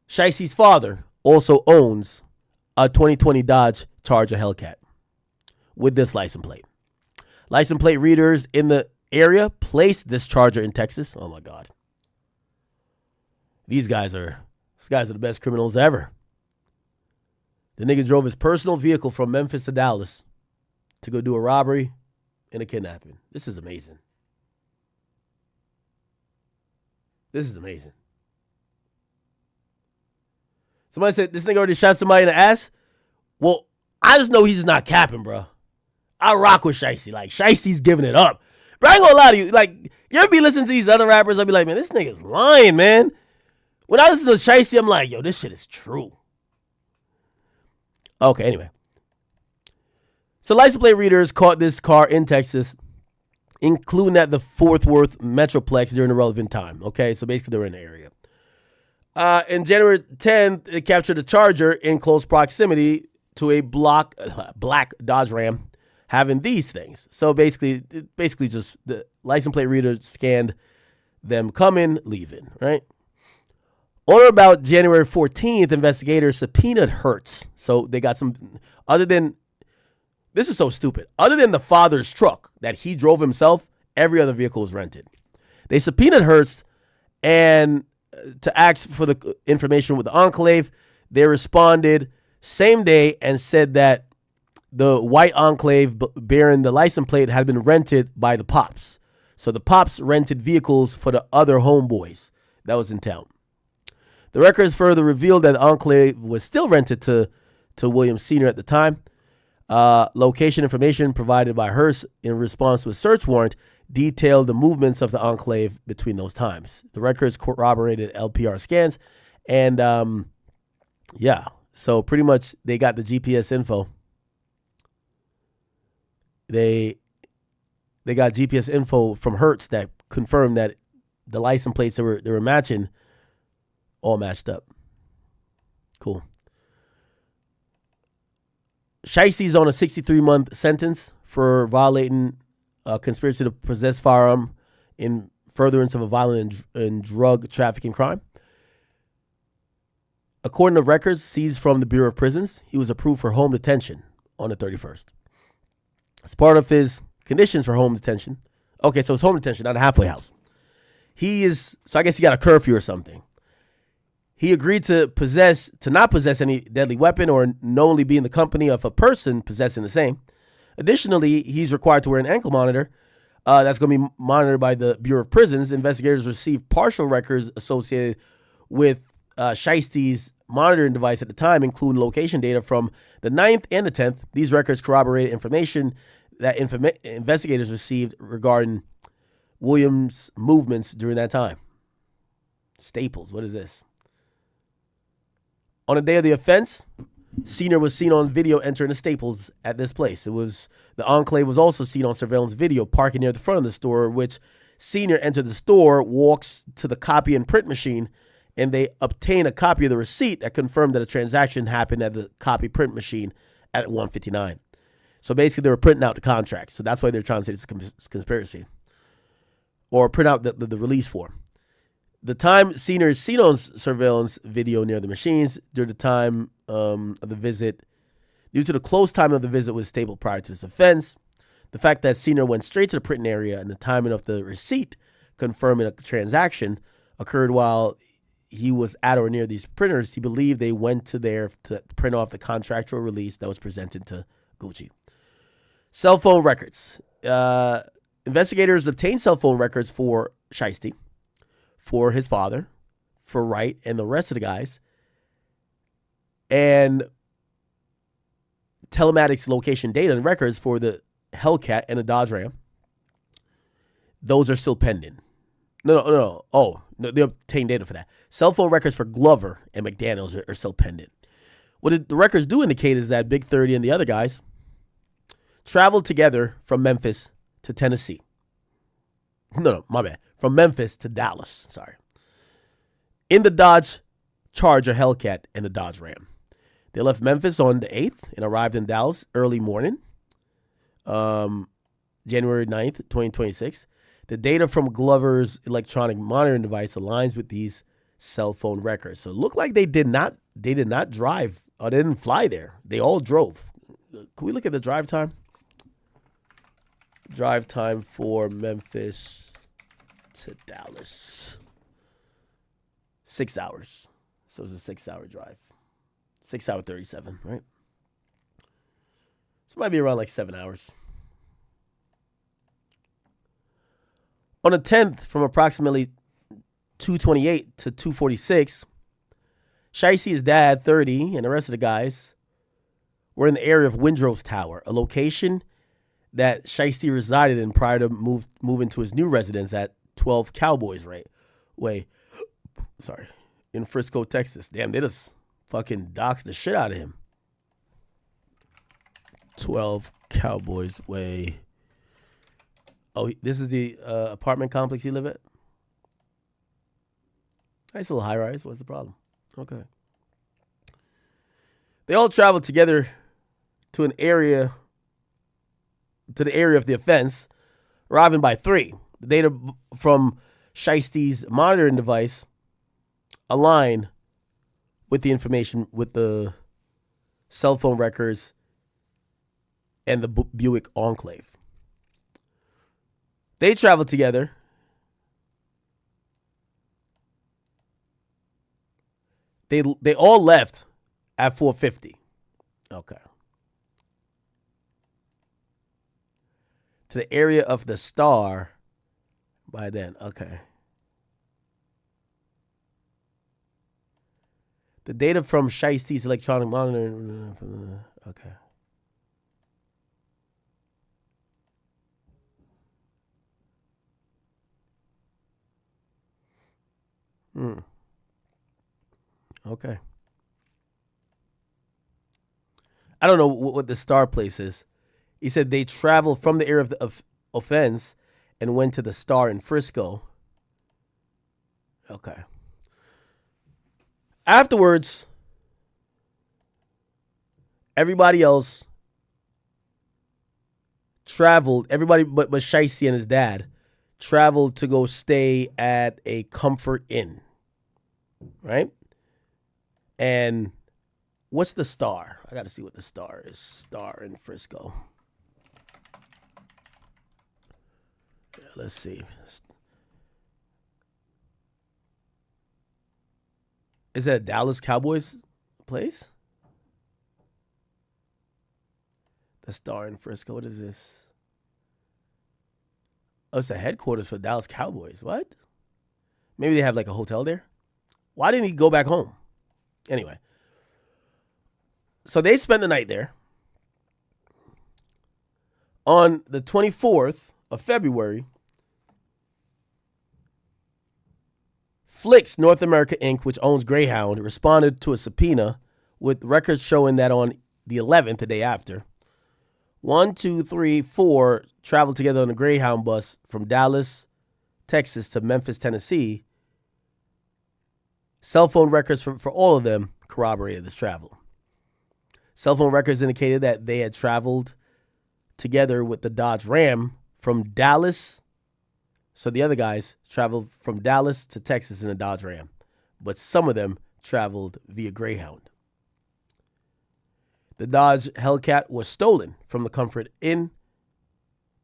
Shiesty's father also owns a 2020 Dodge Charger Hellcat with this license plate. License plate readers in the area placed this Charger in Texas. Oh my God. These guys are the best criminals ever. The nigga drove his personal vehicle from Memphis to Dallas to go do a robbery and a kidnapping. This is amazing. This is amazing. Somebody said this nigga already shot somebody in the ass. Well, I just know he's just not capping, bro. I rock with Shiesty. Like, Shiesty's giving it up. But I ain't gonna lie to you. Like, you ever be listening to these other rappers? I'll be like, man, this nigga's lying, man. When I listen to Shiesty, I'm like, yo, this shit is true. Okay, anyway. So license plate readers caught this car in Texas, including at the Fort Worth Metroplex during the relevant time. Okay, so basically they were in the area. In January 10th, they captured a Charger in close proximity to a black Dodge Ram having these things. So basically just the license plate reader scanned them coming, leaving, right? On or about January 14th, investigators subpoenaed Hertz. So they got some, this is so stupid. Other than the father's truck that he drove himself, every other vehicle was rented. They subpoenaed Hertz and to ask for the information with the Enclave. They responded same day and said that the white Enclave bearing the license plate had been rented by the Pops. So the Pops rented vehicles for the other homeboys that was in town. The records further revealed that the Enclave was still rented to William Sr. at the time. Location information provided by Hearst in response to a search warrant detailed the movements of the Enclave between those times. The records corroborated LPR scans, and so pretty much they got the GPS info. They got GPS info from Hertz that confirmed that the license plates they were matching all matched up. Cool. Shiesty's on a 63-month sentence for violating a conspiracy to possess firearm in furtherance of a violent and drug trafficking crime. According to records seized from the Bureau of Prisons, he was approved for home detention on the 31st. As part of his conditions for home detention, okay, so it's home detention, not a halfway house. So I guess he got a curfew or something. He agreed to not possess any deadly weapon or knowingly be in the company of a person possessing the same. Additionally, he's required to wear an ankle monitor that's going to be monitored by the Bureau of Prisons. Investigators received partial records associated with Shiesty's monitoring device at the time, including location data from the 9th and the 10th. These records corroborated information that investigators received regarding Williams' movements during that time. Staples, what is this? On the day of the offense, Senior was seen on video entering the Staples at this place. The Enclave was also seen on surveillance video parking near the front of the store, which Senior entered the store, walks to the copy and print machine, and they obtain a copy of the receipt that confirmed that a transaction happened at the copy print machine at 1:59. So basically, they were printing out the contracts. So that's why they're trying to say it's a conspiracy. Or print out the release form. The time Senior is seen on surveillance video near the machines during the time of the visit, due to the close time of the visit was stable prior to this offense. The fact that Senior went straight to the printing area and the timing of the receipt confirming a transaction occurred while he was at or near these printers. He believed they went to there to print off the contractual release that was presented to Gucci. Cell phone records. Investigators obtained cell phone records for Shiesty, for his father, for Wright, and the rest of the guys, and telematics location data and records for the Hellcat and the Dodge Ram. those are still pending. No. Oh, no, they obtained data for that. Cell phone records for Glover and McDaniels are still pending. What the records do indicate is that Big 30 and the other guys traveled together from Memphis to Tennessee. No, my bad. From Memphis to Dallas, sorry. In the Dodge Charger Hellcat and the Dodge Ram. They left Memphis on the 8th and arrived in Dallas early morning, January 9th, 2026. The data from Glover's electronic monitoring device aligns with these cell phone records. So it looked like they did not drive or they didn't fly there. They all drove. Can we look at the drive time? Drive time for Memphis to Dallas. 6 hours. So it's a 6-hour drive. 6 hour 37, right? So it might be around like 7 hours. On the 10th, from approximately 2:28 to 2:46, Shiesty's dad, 30, and the rest of the guys were in the area of Windrow's Tower, a location that Shiesty resided in prior to moving to his new residence at 12 Cowboys Way. Sorry, in Frisco, Texas. Damn, they just fucking doxed the shit out of him. 12 Cowboys Way. Oh, this is the apartment complex you live at? Nice little high rise. What's the problem? Okay. They all traveled together to the area of the offense, arriving by 3. The data from Shiesty's monitoring device align with the information with the cell phone records and the Buick Enclave. They traveled together. They all left at 4:50. Okay. To the area of the Star by then. Okay. The data from Shiesty's electronic monitoring. Okay. Okay. I don't know what the Star place is. He said they traveled from the area of the offense and went to the Star in Frisco. Okay. Afterwards, everybody else traveled, everybody but Shiesty and his dad traveled to go stay at a Comfort Inn. Right? And what's the Star? I got to see what the Star is. Star in Frisco. Yeah, let's see. Is that a Dallas Cowboys place? The Star in Frisco. What is this? Oh, it's a headquarters for Dallas Cowboys. What? Maybe they have like a hotel there? Why didn't he go back home? Anyway. So they spent the night there. On the 24th of February, Flicks North America Inc., which owns Greyhound, responded to a subpoena with records showing that on the 11th, the day after, 1, 2, 3, 4 traveled together on a Greyhound bus from Dallas, Texas to Memphis, Tennessee. Cell phone records for all of them corroborated this travel. Cell phone records indicated that they had traveled together with the Dodge Ram from Dallas. So the other guys traveled from Dallas to Texas in a Dodge Ram. But some of them traveled via Greyhound. The Dodge Hellcat was stolen from the Comfort Inn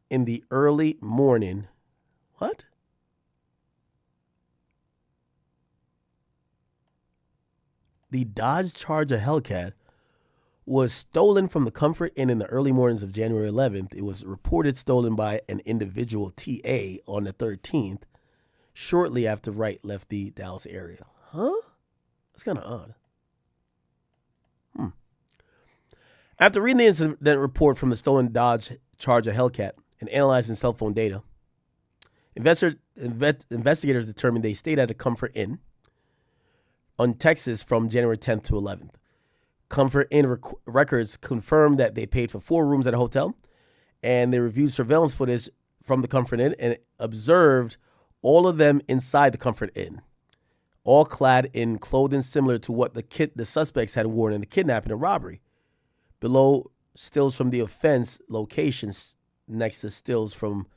in the early morning. What? The Dodge Charger Hellcat was stolen from the Comfort Inn in the early mornings of January 11th. It was reported stolen by an individual TA on the 13th, shortly after Wright left the Dallas area. Huh? That's kind of odd. After reading the incident report from the stolen Dodge Charger Hellcat and analyzing cell phone data, Investigators determined they stayed at a Comfort Inn on Texas from January 10th to 11th. Comfort Inn records confirmed that they paid for 4 rooms at a hotel, and they reviewed surveillance footage from the Comfort Inn and observed all of them inside the Comfort Inn, all clad in clothing similar to what the suspects had worn in the kidnapping and robbery. Below, stills from the offense locations next to stills from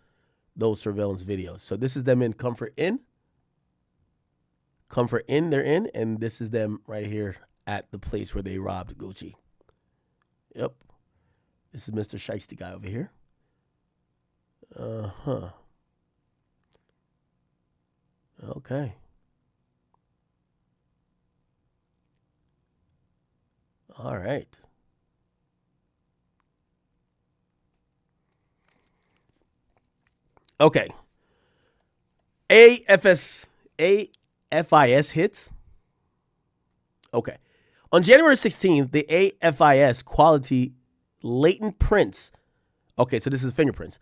those surveillance videos. So this is them in Comfort Inn. Comfort Inn, they're in, and this is them right here at the place where they robbed Gucci. Yep. This is Mr. Shiesty guy over here. Uh-huh. Okay. All right. Okay. AFIS hits. Okay. On January 16th, the AFIS quality latent prints. Okay, so this is fingerprints.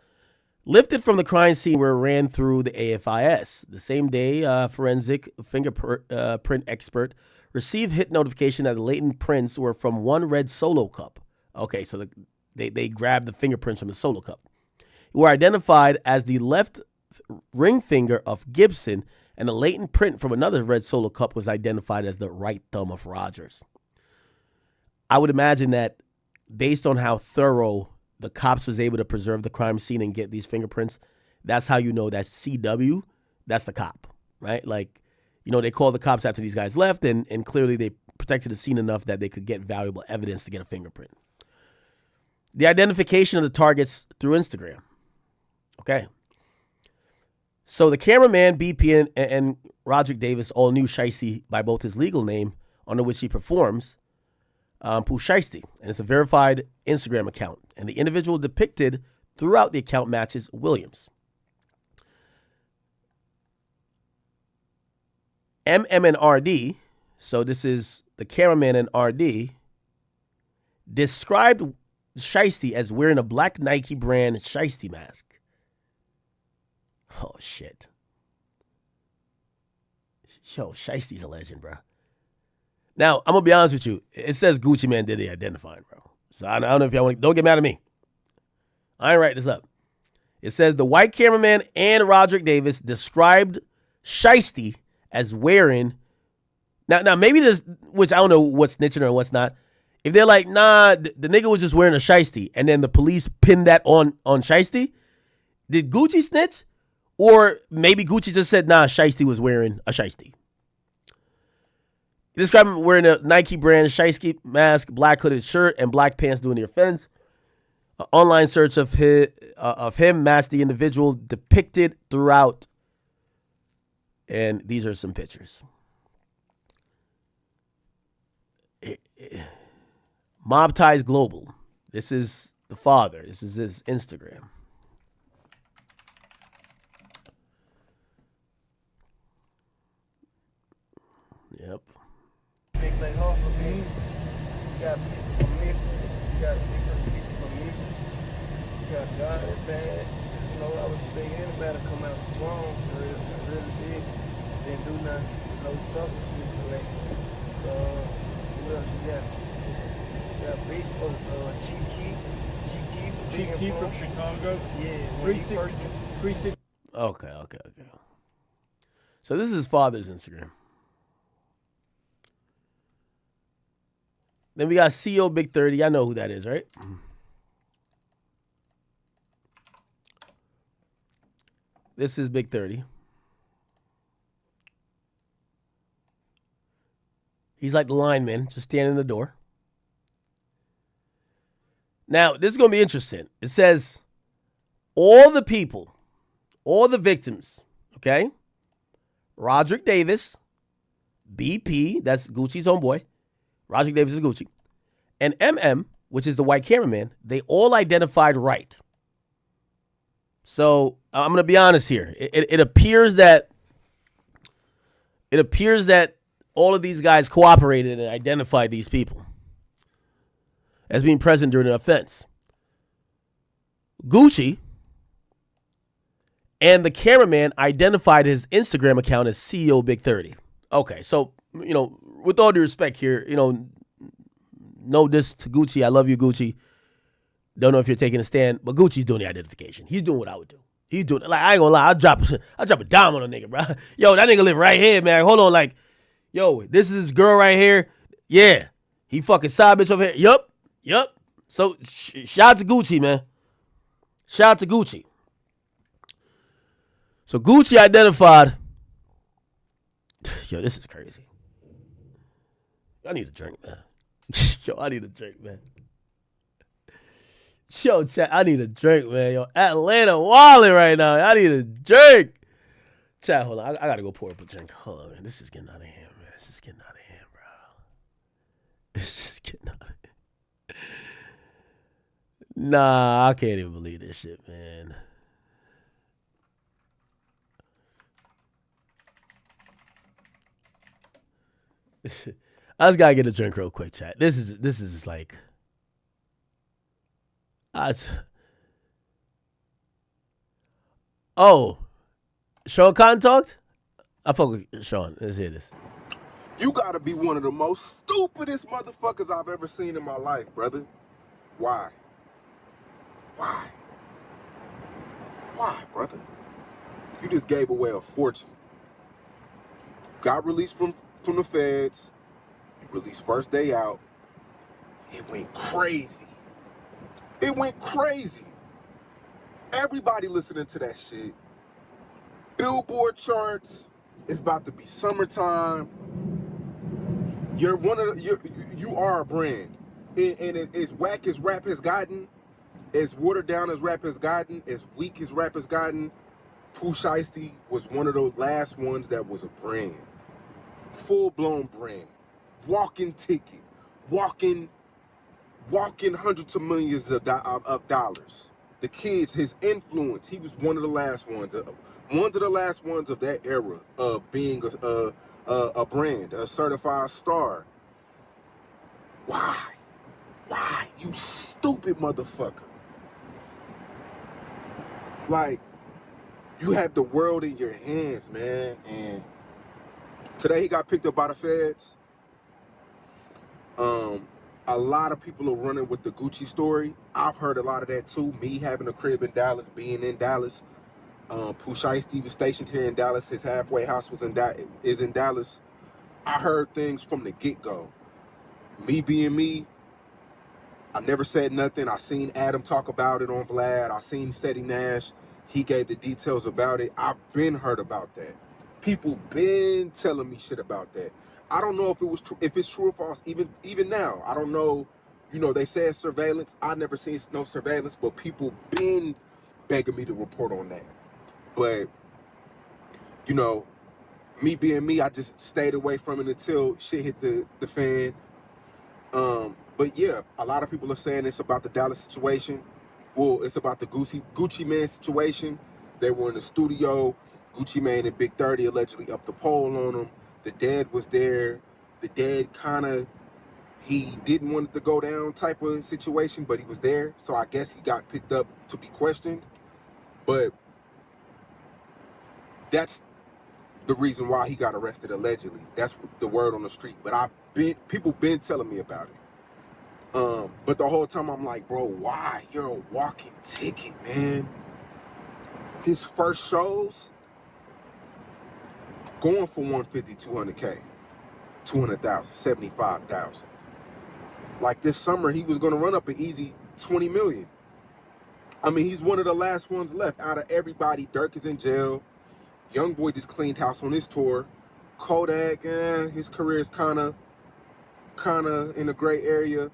Lifted from the crime scene were ran through the AFIS. The same day, forensic fingerprint expert received hit notification that the latent prints were from one red Solo cup. Okay, so they grabbed the fingerprints from the Solo cup. Were identified as the left ring finger of Gibson, and the latent print from another red Solo cup was identified as the right thumb of Rogers. I would imagine that based on how thorough the cops was able to preserve the crime scene and get these fingerprints, that's how you know that's CW, that's the cop, right? Like, you know, they called the cops after these guys left, and clearly they protected the scene enough that they could get valuable evidence to get a fingerprint. The identification of the targets through Instagram. Okay. So the cameraman, BP, and Roderick Davis all knew Shiesty by both his legal name, under which he performs, Pooh Shiesty, and it's a verified Instagram account. And the individual depicted throughout the account matches Williams. MM and RD, so this is the cameraman and RD, described Shiesty as wearing a black Nike brand Shiesty mask. Oh, shit. Yo, Shiesty's a legend, bro. Now, I'm going to be honest with you. It says Gucci Man did the identifying, bro. So I don't know if y'all want to, don't get mad at me. I ain't write this up. It says the white cameraman and Roderick Davis described Shiesty as wearing, now maybe this, which I don't know what's snitching or what's not. If they're like, nah, the nigga was just wearing a Shiesty, and then the police pinned that on Shiesty, did Gucci snitch? Or maybe Gucci just said, nah, Shiesty was wearing a Shiesty. He described him wearing a Nike brand Shiesty mask, black hooded shirt, and black pants during the offense. An online search of him matched the individual depicted throughout. And these are some pictures. Mob Ties Global. This is the father. This is his Instagram. Yep. Big leg hustle here. You got people from Memphis. You got different people from Memphis. You got God is bad. You know, I was expecting anybody to come out strong for real. I really did. Didn't do nothing. No sucker shit to it. Who else you got? You got big folks. Chief Keef from Chicago. Yeah. 360. Okay. So this is his father's Instagram. Then we got CEO Big 30. I know who that is, right? This is Big 30. He's like the lineman, just standing in the door. Now, this is going to be interesting. It says all the people, all the victims, okay? Roderick Davis, BP, that's Gucci's homeboy. Roderick Davis is Gucci. And MM, which is the white cameraman, they all identified right. So I'm going to be honest here. It appears that all of these guys cooperated and identified these people as being present during the offense. Gucci And the cameraman identified his Instagram account as CEO Big 30. Okay, so, with all due respect here, no diss to Gucci. I love you, Gucci. Don't know if you're taking a stand, but Gucci's doing the identification. He's doing what I would do. He's doing like, I ain't gonna lie, I'll drop a dime on a nigga, bro. Yo, that nigga live right here, man. Hold on, like, yo, this is his girl right here. Yeah. He fucking side bitch over here. Yup. So shout out to Gucci, man. Shout out to Gucci. So Gucci identified. Yo, this is crazy. I need a drink, man. Yo, I need a drink, man. Yo, chat, I need a drink, man. Yo, Atlanta wilding right now. I need a drink. Chat, hold on. I gotta go pour up a drink. Hold on, man. This is getting out of hand, man. This is getting out of hand, bro. This is getting out of hand. Nah, I can't even believe this shit, man. I just gotta get a drink real quick, chat. This is like, Sean Cotton talked? I fuck with Sean. Let's hear this. You gotta be one of the most stupidest motherfuckers I've ever seen in my life, brother. Why? Why, brother? You just gave away a fortune. Got released from the feds. You released first day out. It went crazy. Everybody listening to that shit. Billboard charts. It's about to be summertime. You are a brand. And as whack as rap has gotten, as watered down as rap has gotten, as weak as rap has gotten, Pooh Shiesty was one of those last ones that was a brand. Full-blown brand. Walking ticket. Walking hundreds of millions of dollars. The kids, his influence, he was one of the last ones. One of the last ones of that era of being a brand, a certified star. Why? You stupid motherfucker. Like, you have the world in your hands, man. And today he got picked up by the feds. A lot of people are running with the Gucci story. I've heard a lot of that too. Me having a crib in Dallas, being in Dallas. Pooh Shiesty was stationed here in Dallas. His halfway house is in Dallas. I heard things from the get-go. Me being me, I never said nothing. I seen Adam talk about it on Vlad. I seen Seti Nash. He gave the details about it. I've been heard about that. People been telling me shit about that. I don't know if it's true or false. Even now, I don't know. They said surveillance. I never seen no surveillance, but people been begging me to report on that. But me being me, I just stayed away from it until shit hit the fan. But yeah, a lot of people are saying it's about the Dallas situation. Well, it's about the Gucci Mane situation. They were in the studio. Gucci Mane and Big 30 allegedly upped the pole on him. The dad was there. The dad he didn't want it to go down type of situation, but he was there. So I guess he got picked up to be questioned. But that's the reason why he got arrested allegedly. That's the word on the street. But people been telling me about it. But the whole time I'm like, bro, why? You're a walking ticket, man. His first shows going for 150, 200K, 200,000, 75,000. Like this summer, he was going to run up an easy 20 million. I mean, he's one of the last ones left out of everybody. Dirk is in jail. Young Boy just cleaned house on his tour. Kodak, his career is kind of in a gray area.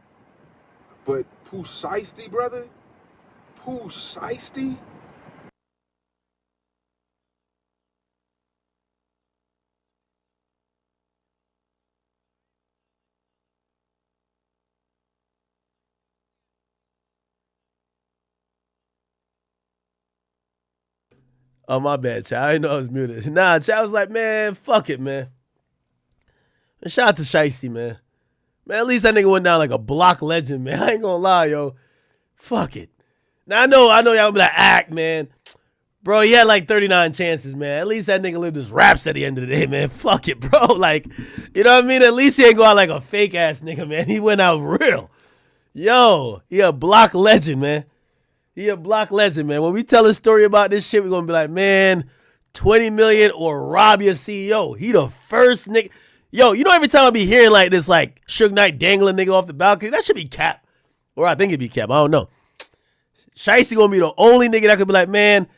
But Pooh Shiesty, brother? Pooh Shiesty? Oh, my bad, Chad. I didn't know I was muted. Nah, Chad was like, man, fuck it, man. And shout out to Shiesty, man. Man, at least that nigga went down like a block legend, man. I ain't gonna lie, yo. Fuck it. Now, I know y'all gonna be like, act, man. Bro, he had like 39 chances, man. At least that nigga lived his raps at the end of the day, man. Fuck it, bro. Like, you know what I mean? At least he ain't go out like a fake ass nigga, man. He went out real. Yo, he a block legend, man. He a block legend, man. When we tell a story about this shit, we're gonna be like, man, 20 million or rob your CEO. He the first nigga. Yo, you know every time I be hearing like this, like Suge Knight dangling nigga off the balcony, that should be cap. Or I think it'd be cap. I don't know. Shiesty gonna be the only nigga that could be like, man,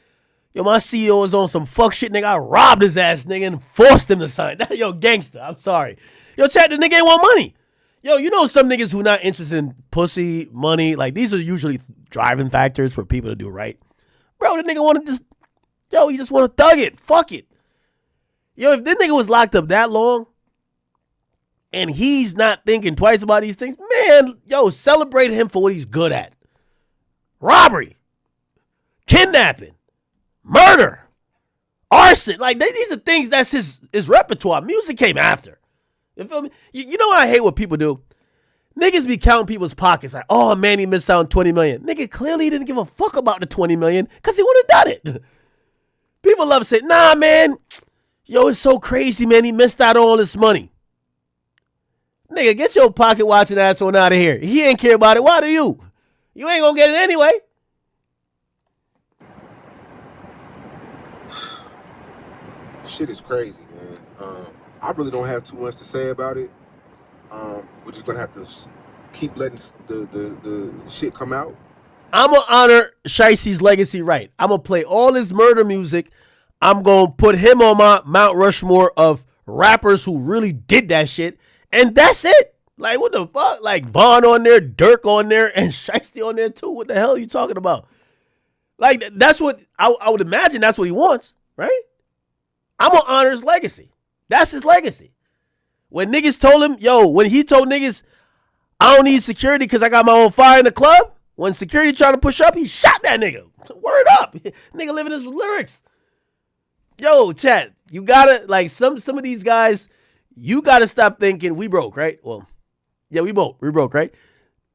yo, my CEO is on some fuck shit, nigga. I robbed his ass, nigga, and forced him to sign. Yo, gangster, I'm sorry. Yo, chat, the nigga ain't want money. Yo, you know some niggas who not interested in pussy, money, like these are usually driving factors for people to do right. Bro, the nigga want to just, yo, he just want to thug it. Fuck it. Yo, if this nigga was locked up that long and he's not thinking twice about these things, man, yo, celebrate him for what he's good at. Robbery, kidnapping, murder, arson. Like, these are things that's his repertoire. Music came after. You feel me? You know what I hate what people do? Niggas be counting people's pockets like, oh, man, he missed out on 20 million. Nigga clearly didn't give a fuck about the 20 million because he would have done it. People love saying, nah, man, yo, it's so crazy, man. He missed out on all this money. Nigga, get your pocket watching ass on out of here. He ain't care about it. Why do you? You ain't gonna get it anyway. Shit is crazy, man. I really don't have too much to say about it. We're just gonna have to keep letting the shit come out. I'm gonna honor Shiesty's legacy right. I'm gonna play all his murder music. I'm gonna put him on my Mount Rushmore of rappers who really did that shit. And that's it. Like, what the fuck? Like, Vaughn on there, Dirk on there, and Shiesty on there too. What the hell are you talking about? Like, that's what, I would imagine that's what he wants, right? I'm gonna honor his legacy. That's his legacy. When niggas told him, yo, when he told niggas, I don't need security because I got my own fire in the club, when security tried to push up, he shot that nigga. Word up. Nigga living his lyrics. Yo, chat, you gotta, like, some of these guys, you gotta stop thinking we broke, right? Well, yeah, we broke, right?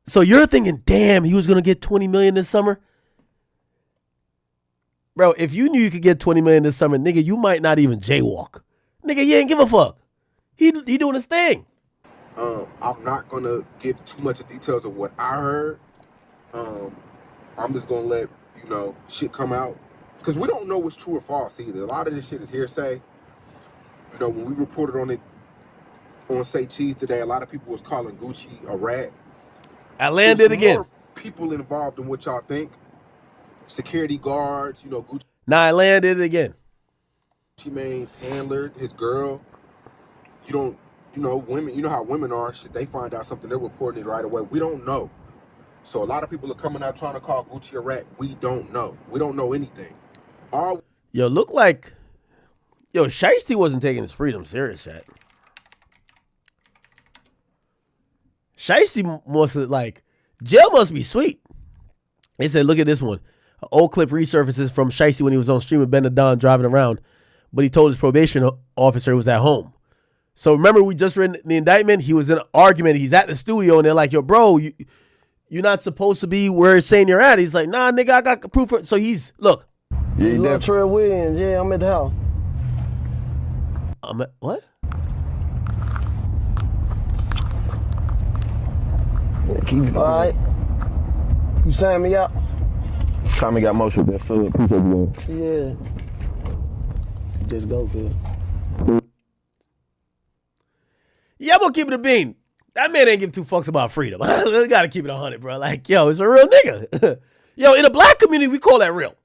So you're thinking, damn, he was gonna get 20 million this summer? Bro, if you knew you could get 20 million this summer, nigga, you might not even jaywalk. Nigga, he ain't give a fuck. He doing his thing. I'm not gonna give too much of details of what I heard. I'm just gonna let, you know, shit come out. Because we don't know what's true or false either. A lot of this shit is hearsay. You know, when we reported on it on Say Cheese today, a lot of people was calling Gucci a rat. I landed again. More people involved in what y'all think. Security guards, you know, Gucci. Nah, I landed again. Gucci Mane's handler, his girl. You don't, you know, women, you know how women are. Shit, they find out something, they're reporting it right away. We don't know. So a lot of people are coming out trying to call Gucci a rat. We don't know. We don't know anything. Yo, look like, yo, Shiesty wasn't taking his freedom serious yet. Shiesty must have, like, jail must be sweet. They said, look at this one. An old clip resurfaces from Shiesty when he was on stream with Ben the Don driving around, but he told his probation officer he was at home. So remember, we just read the indictment. He was in an argument. He's at the studio, and they're like, yo, bro, you're not supposed to be where it's saying you're at. He's like, nah, nigga, I got proof. So he's, look. Yeah, look, Trey Williams. Yeah, I'm at the house. I'm at, what? Yeah, keep it. All right. You sign me up? Tommy got motion with that, so appreciate you. Yeah. Just go, kid. Yeah, I'm gonna keep it a bean. That man ain't give two fucks about freedom. We gotta keep it 100, bro. Like, yo, it's a real nigga. Yo, in a black community, we call that real.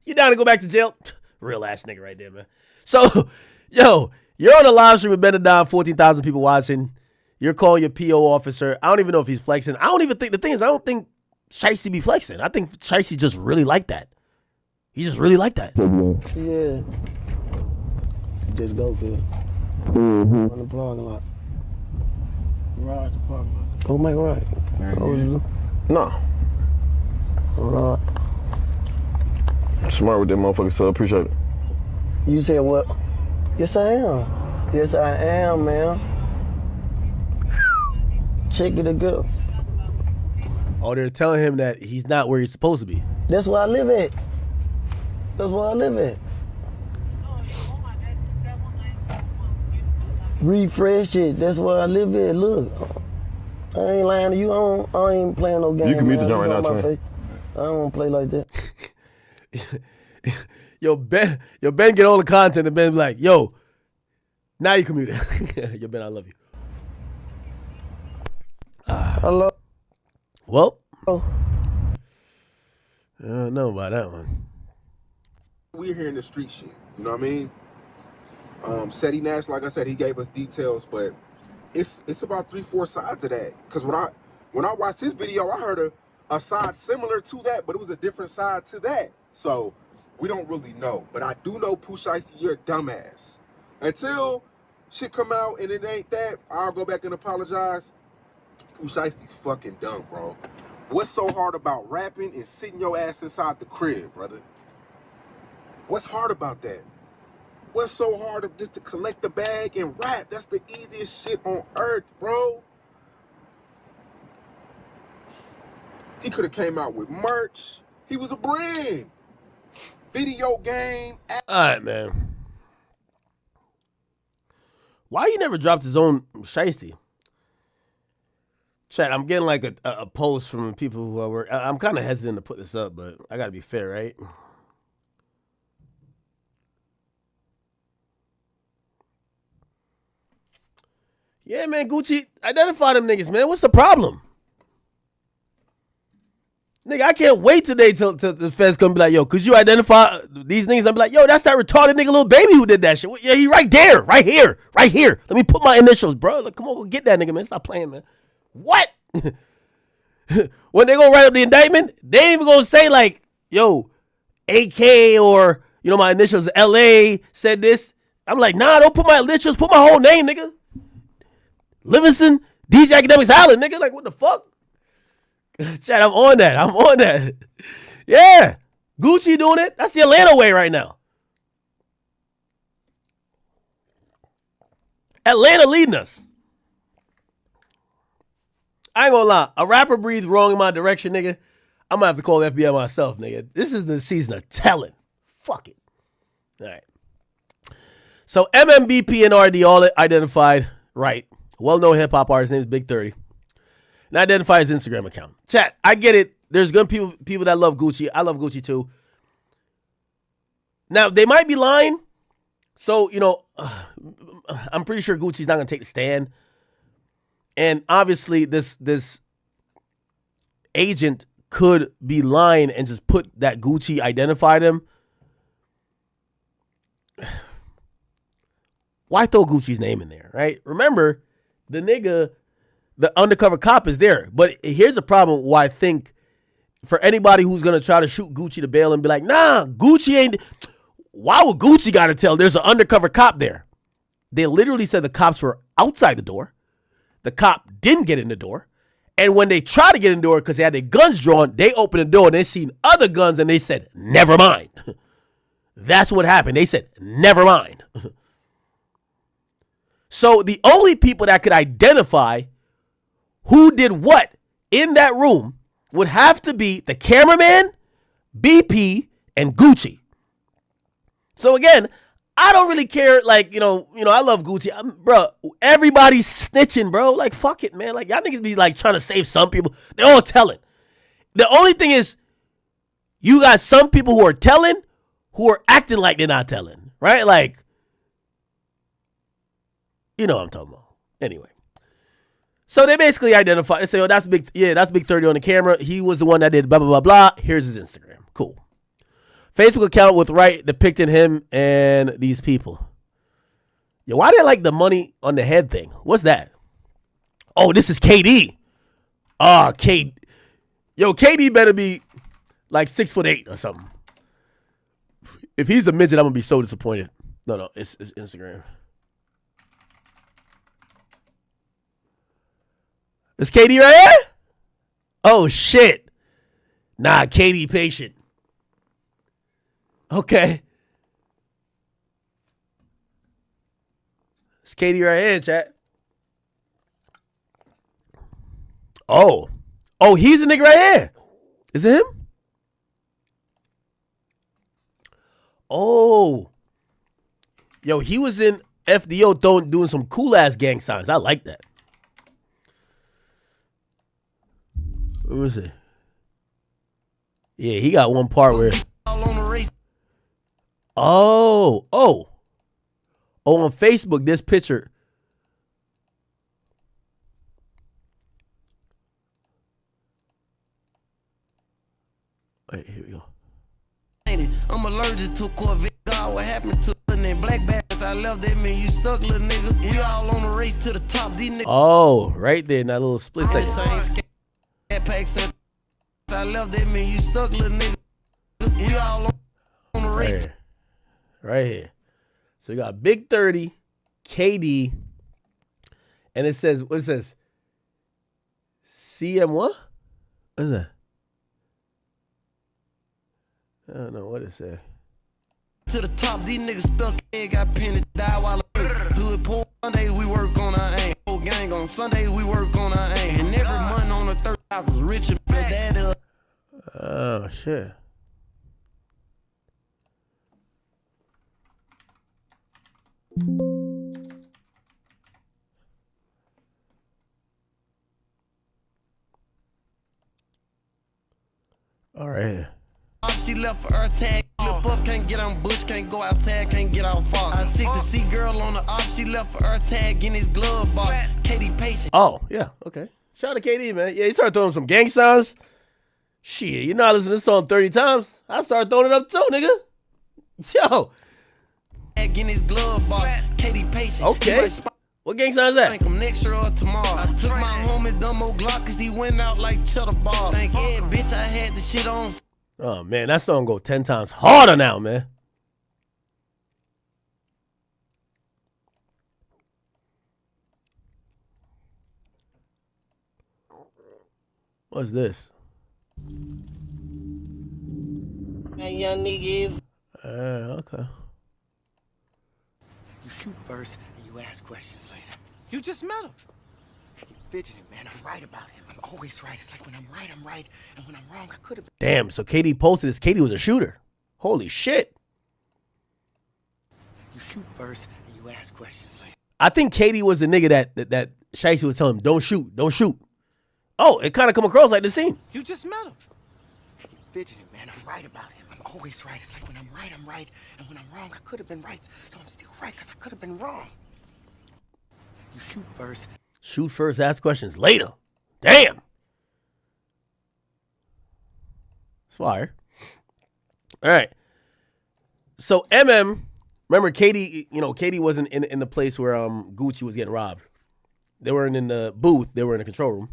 You down to go back to jail? Real ass nigga right there, man. So, yo, you're on a live stream with Ben and Don, 14,000 people watching. You're calling your PO officer. I don't even know if he's flexing. I don't even think, the thing is, I don't think Shiesty be flexing. I think Shiesty just really like that. He just really like that. Yeah. Just go, kid. On the parking lot. Right, the parking lot. Go make right. Oh, you? No. All right. Smart with that motherfucker, so appreciate it. You said what? Yes, I am. Yes, I am, man. Check it again. Oh, they're telling him that he's not where he's supposed to be. That's where I live at. That's where I live at. Refresh it. That's where I live at. Look, I ain't lying to you. I ain't playing no game. You can mute the joint right now, my Trey. face. I don't want to play like that. Yo, Ben get all the content and Ben be like, yo, now you can mute it. Yo, Ben, I love you. Hello. Well, I don't know about that one. We're hearing the street shit. You know what I mean? Seti Nash, like I said, he gave us details, but it's about 3-4 sides of that. Because when I watched his video, I heard a side similar to that, but it was a different side to that. So we don't really know. But I do know, Pooh Shiesty, you're a dumbass. Until shit come out and it ain't that, I'll go back and apologize. Pooh Shiesty's fucking dumb, bro. What's so hard about rapping and sitting your ass inside the crib, brother? What's hard about that? What's so hard of just to collect the bag and rap? That's the easiest shit on earth, bro. He could have came out with merch. He was a brand. Video game. All right, man. Why he never dropped his own Shiesty? Chat, I'm getting like a post from people who are. I'm kind of hesitant to put this up, but I got to be fair, right? Yeah, man, Gucci, identify them niggas, man. What's the problem? Nigga, I can't wait today till the feds come be like, yo, could you identify these niggas? I'm like, yo, that's that retarded nigga little baby who did that shit. Yeah, he right there, right here. Let me put my initials, bro. Look, come on, go get that nigga, man. Stop playing, man. What? When they gonna write up the indictment, they ain't even gonna say like, yo, AK or, my initials LA said this. I'm like, nah, don't put my initials, put my whole name, nigga. Livingston, DJ Academics Island, nigga. Like, what the fuck? Chat, I'm on that. Yeah. Gucci doing it. That's the Atlanta way right now. Atlanta leading us. I ain't gonna lie. A rapper breathed wrong in my direction, nigga. I'm gonna have to call the FBI myself, nigga. This is the season of telling. Fuck it. All right. So MMBP and RD all identified right. Well-known hip-hop artist, his name is Big 30. And identify his Instagram account. Chat, I get it. There's gonna be people that love Gucci. I love Gucci too. Now, they might be lying. So, I'm pretty sure Gucci's not gonna take the stand. And obviously, this agent could be lying and just put that Gucci identified him. Why throw Gucci's name in there, right? Remember, the undercover cop is there. But here's the problem why I think for anybody who's going to try to shoot Gucci to bail and be like, nah, Gucci ain't. Why would Gucci got to tell? There's an undercover cop there. They literally said the cops were outside the door. The cop didn't get in the door. And when they tried to get in the door because they had their guns drawn, they opened the door and they seen other guns and they said, never mind. That's what happened. They said, never mind. So the only people that could identify who did what in that room would have to be the cameraman, BP, and Gucci. So again, I don't really care. Like, I love Gucci. Bro, everybody's snitching, bro. Like, fuck it, man. Like, y'all niggas be like trying to save some people. They're all telling. The only thing is, you got some people who are telling, who are acting like they're not telling, right? Like, you know what I'm talking about. Anyway. So they basically identify. They say, oh, that's Big 30 on the camera. He was the one that did blah, blah, blah, blah. Here's his Instagram. Cool. Facebook account with right depicting him and these people. Yo, why they like the money on the head thing? What's that? Oh, this is KD. Yo, KD better be like 6'8" or something. If he's a midget, I'm gonna be so disappointed. No, it's Instagram. Is KD right here? Oh, shit. Nah, KD patient. Okay. It's KD right here, chat. Oh, he's a nigga right here. Is it him? Oh. Yo, he was in FDO doing some cool ass gang signs. I like that. What was it? Yeah, he got one part where. Oh, on Facebook, this picture. Wait, here we go. I'm allergic to Corvette. God, what happened to the black bass? I left that man, you stuck, little nigga. We all on the race to the top. These niggas. Oh, right there in that little split second. I left that man, you stuck, little nigga. We all on the race. Right here. So you got Big 30, KD, and it says, what it says? CM what? What is that? I don't know what it said. To the top, these niggas stuck, got pinned, die while hood poor. Sundays we work on our aim. Whole gang on Sundays we work on our aim. And every month on the third, I was rich and dad up. Oh shit. All right. She left for her tag. Flip up, can't get on bush, can't go outside, can't get out far. I see the C girl on the off. She left for her tag in his glove box. Katie patient. Oh, yeah, okay. Shout out to KD, man. Yeah, he started throwing some gang signs. Shit, you know I listen to this song 30 times. I started throwing it up too, nigga. Yo. In his glove box. Katie patient. Okay. What gang sign is that? Think I'm next year or tomorrow. I took my homie Dumbo Glock cause he went out like cheddar ball. Thank yeah, bitch, I had the shit on. Oh, man, that song go 10 times harder now, man. What's this? Hey, young niggas. Okay. You shoot first and you ask questions later. You just met him. Fidgeting, man. I'm right about him. I'm always right. It's like when I'm right, I'm right. And when I'm wrong, I could have been. Damn, so KD posted this. KD was a shooter. Holy shit. You shoot first and you ask questions later. I think KD was the nigga that Shiesty was telling him, don't shoot, don't shoot. Oh, it kind of come across like the scene. You just met him. Fidgeting, man. I'm right about him. I'm always right. It's like when I'm right, I'm right. And when I'm wrong, I could have been right. So I'm still right because I could have been wrong. You shoot first. Shoot first, ask questions later. Damn. It's fire. All right. So MM, remember KD, KD wasn't in the place where Gucci was getting robbed. They weren't in the booth, they were in the control room.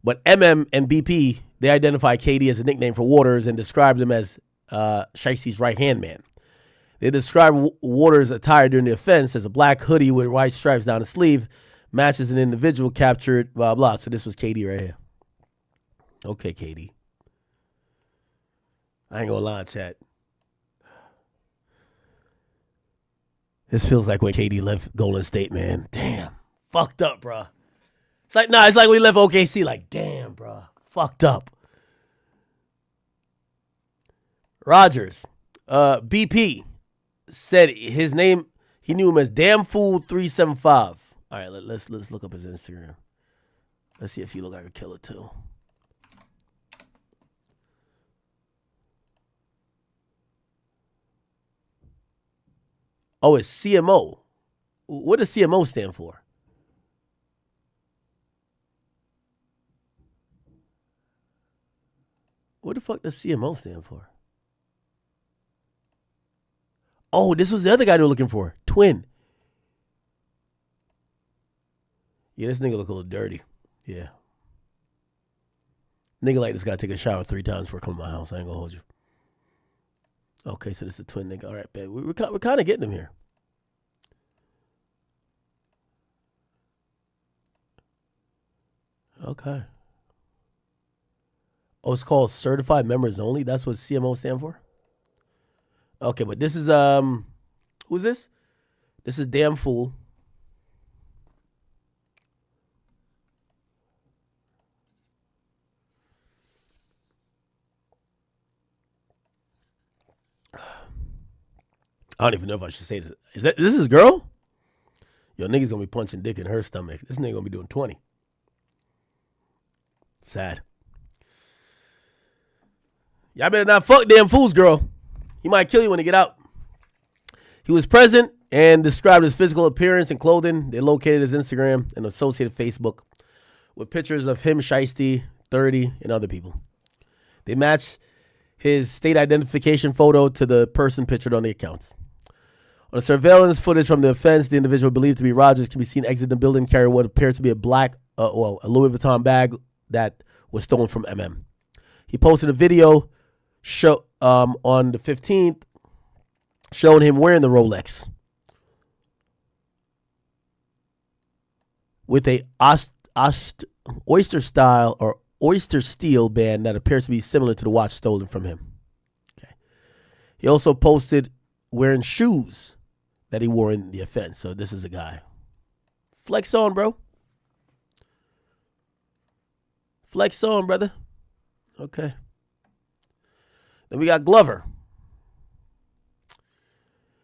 But MM and BP, they identified KD as a nickname for Waters and described him as Shiesty's right-hand man. They described Waters' attire during the offense as a black hoodie with white stripes down the sleeve, matches an individual captured, blah, blah. So this was KD right here. Okay, KD. I ain't gonna lie, chat. This feels like when KD left Golden State, man. Damn. Fucked up, bruh. It's like when he left OKC, like, damn, bruh. Fucked up. Rogers. BP said his name, he knew him as Damn Fool 375. All right, let's look up his Instagram. Let's see if he look like a killer too. Oh, it's CMO. What does CMO stand for? What the fuck does CMO stand for? Oh, this was the other guy they were looking for. Twin. Yeah, this nigga look a little dirty. Yeah. Nigga like this guy take a shower 3 times before coming to my house. I ain't gonna hold you. Okay, so this is a twin nigga. All right, babe. We're kind of getting him here. Okay. Oh, it's called Certified Members Only. That's what CMO stand for? Okay, but this is, who's this? This is Damn Fool. I don't even know if I should say this. Is this his girl? Yo, niggas gonna be punching dick in her stomach. This nigga gonna be doing 20. Sad. Y'all better not fuck damn fool's girl. He might kill you when he get out. He was present and described his physical appearance and clothing. They located his Instagram and associated Facebook with pictures of him, Shiesty, 30, and other people. They matched his state identification photo to the person pictured on the accounts. On the surveillance footage from the offense, the individual believed to be Rogers can be seen exiting the building carrying what appears to be a a Louis Vuitton bag that was stolen from MM. He posted a video on the 15th showing him wearing the Rolex with a oyster steel band that appears to be similar to the watch stolen from him. Okay. He also posted wearing shoes that he wore in the offense. So this is a guy. Flex on, bro. Flex on, brother. Okay. Then we got Glover.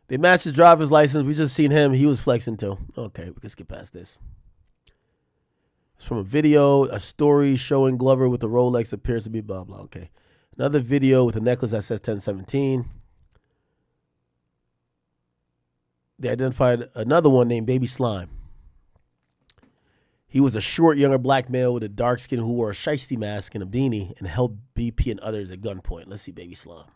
They matched his driver's license. We just seen him. He was flexing too. Okay, we can skip past this. It's from a video, a story showing Glover with the Rolex appears to be blah, blah. Okay. Another video with a necklace that says 1017. They identified another one named Baby Slime. He was a short, younger black male with a dark skin who wore a Shiesty mask and a beanie and held BP and others at gunpoint. Let's see Baby Slime.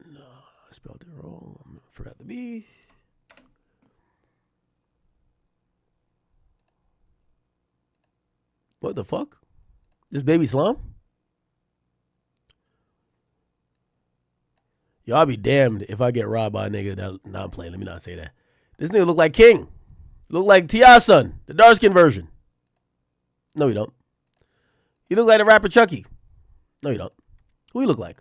No, I spelled it wrong. I forgot the B. What the fuck? This Baby Slime? Y'all be damned if I get robbed by a nigga that. Nah, I'm playing. Let me not say that. This nigga look like King. Look like T.I.'s son, the dark skin version. No, he don't. He look like the rapper Chucky. No, he don't. Who he look like?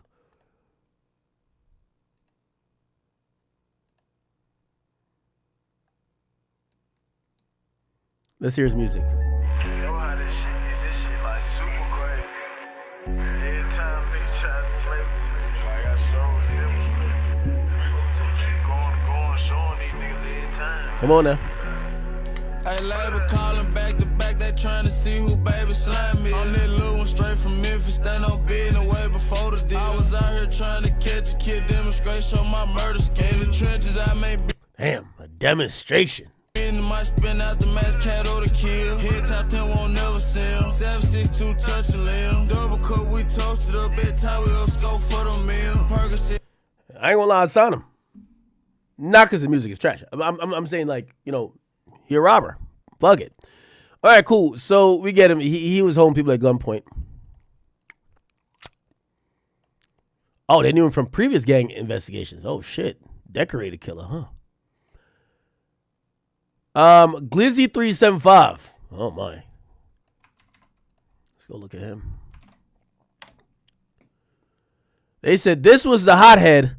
Let's hear his music. Come on now. Hey, label calling back to back, they trying to see who Baby Slime me. On that little one straight from Memphis, stand on being away before the deal. I was out here trying to catch a kid, demonstrate, show my murder skin. In the trenches, I may be. Damn, a demonstration. Might spin out the match, cat or the kill. Head top 10 won't never sell. 762 touching limb. Double cup, we toasted up. Bedtime, we up scope for the meal. Percocet. I ain't gonna lie, I signed him. Not because the music is trash. I'm saying, like, you know, he a robber. Plug it. All right, cool. So we get him. He was holding people at gunpoint. Oh, they knew him from previous gang investigations. Oh, shit. Decorated killer, huh? Glizzy 375. Oh, my. Let's go look at him. They said this was the hothead.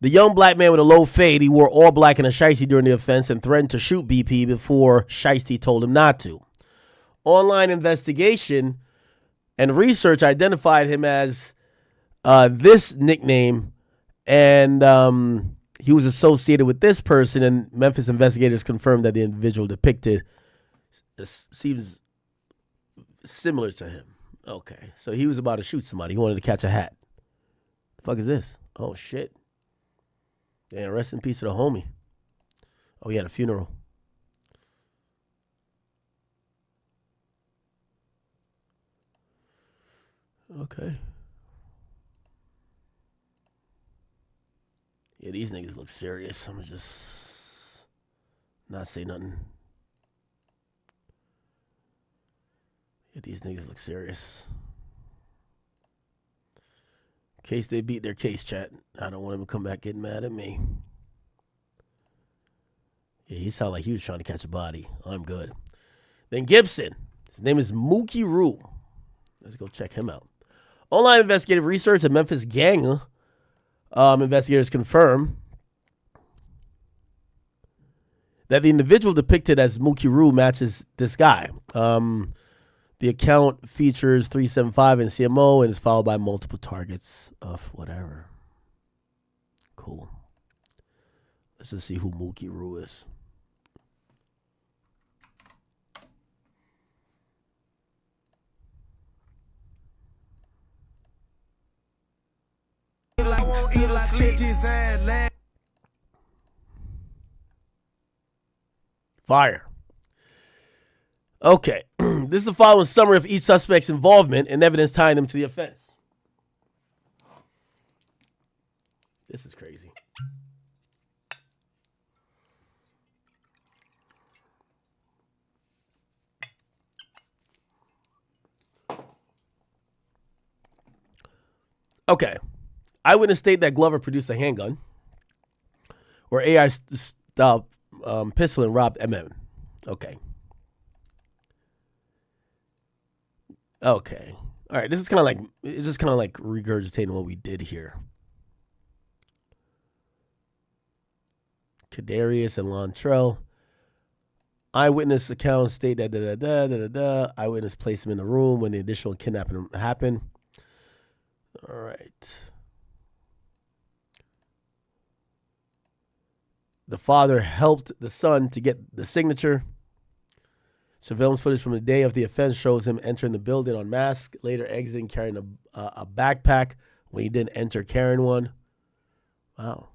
The young black man with a low fade, he wore all black and a Shiesty during the offense and threatened to shoot BP before Shiesty told him not to. Online investigation and research identified him as this nickname, and he was associated with this person, and Memphis investigators confirmed that the individual depicted seems similar to him. Okay, so he was about to shoot somebody. He wanted to catch a hat. The fuck is this? Oh, shit. Damn, rest in peace to the homie. Oh, he had a funeral. Okay. Yeah, these niggas look serious. I'm gonna just not say nothing. Yeah, these niggas look serious. In case they beat their case, chat. I don't want him to come back getting mad at me. Yeah, he sounded like he was trying to catch a body. I'm good. Then Gibson. His name is Mookie Rue. Let's go check him out. Online investigative research at Memphis gang investigators confirm that the individual depicted as Mookie Rue matches this guy. The account features 375 and CMO and is followed by multiple targets of whatever. Cool. Let's just see who Mookie Rue is. Fire. Okay. This is the following summary of each suspect's involvement and evidence tying them to the offense. This is crazy. Okay. Eyewitness state that Glover produced a handgun or AI style pistol and robbed MM. Okay. Okay. All right. This is kind of like, it's just kind of like regurgitating what we did here. Kadarius and Lontrell. Eyewitness accounts state that eyewitness placed him in the room when the initial kidnapping happened. All right. The father helped the son to get the signature. Surveillance footage from the day of the offense shows him entering the building unmasked, later exiting carrying a backpack when he didn't enter carrying one. Wow.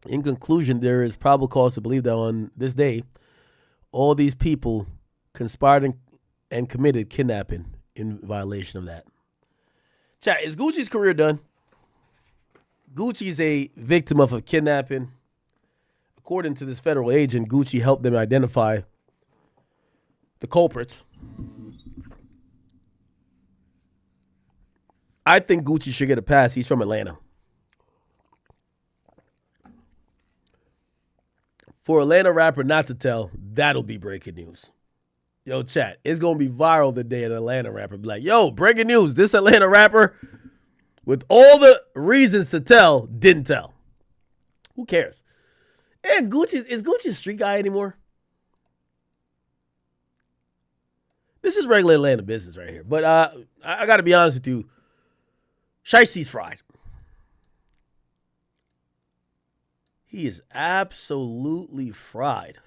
In conclusion, there is probable cause to believe that on this day, all these people conspired and committed kidnapping in violation of that. Chat, is Gucci's career done? Gucci's a victim of a kidnapping. According to this federal agent, Gucci helped them identify the culprits. I think Gucci should get a pass. He's from Atlanta. For Atlanta rapper not to tell, that'll be breaking news. Yo, chat, it's going to be viral the day an Atlanta rapper be like, yo, breaking news, this Atlanta rapper, with all the reasons to tell, didn't tell. Who cares? And is Gucci a street guy anymore? This is regular Atlanta business right here. But I got to be honest with you. Shiesty's fried. He is absolutely fried.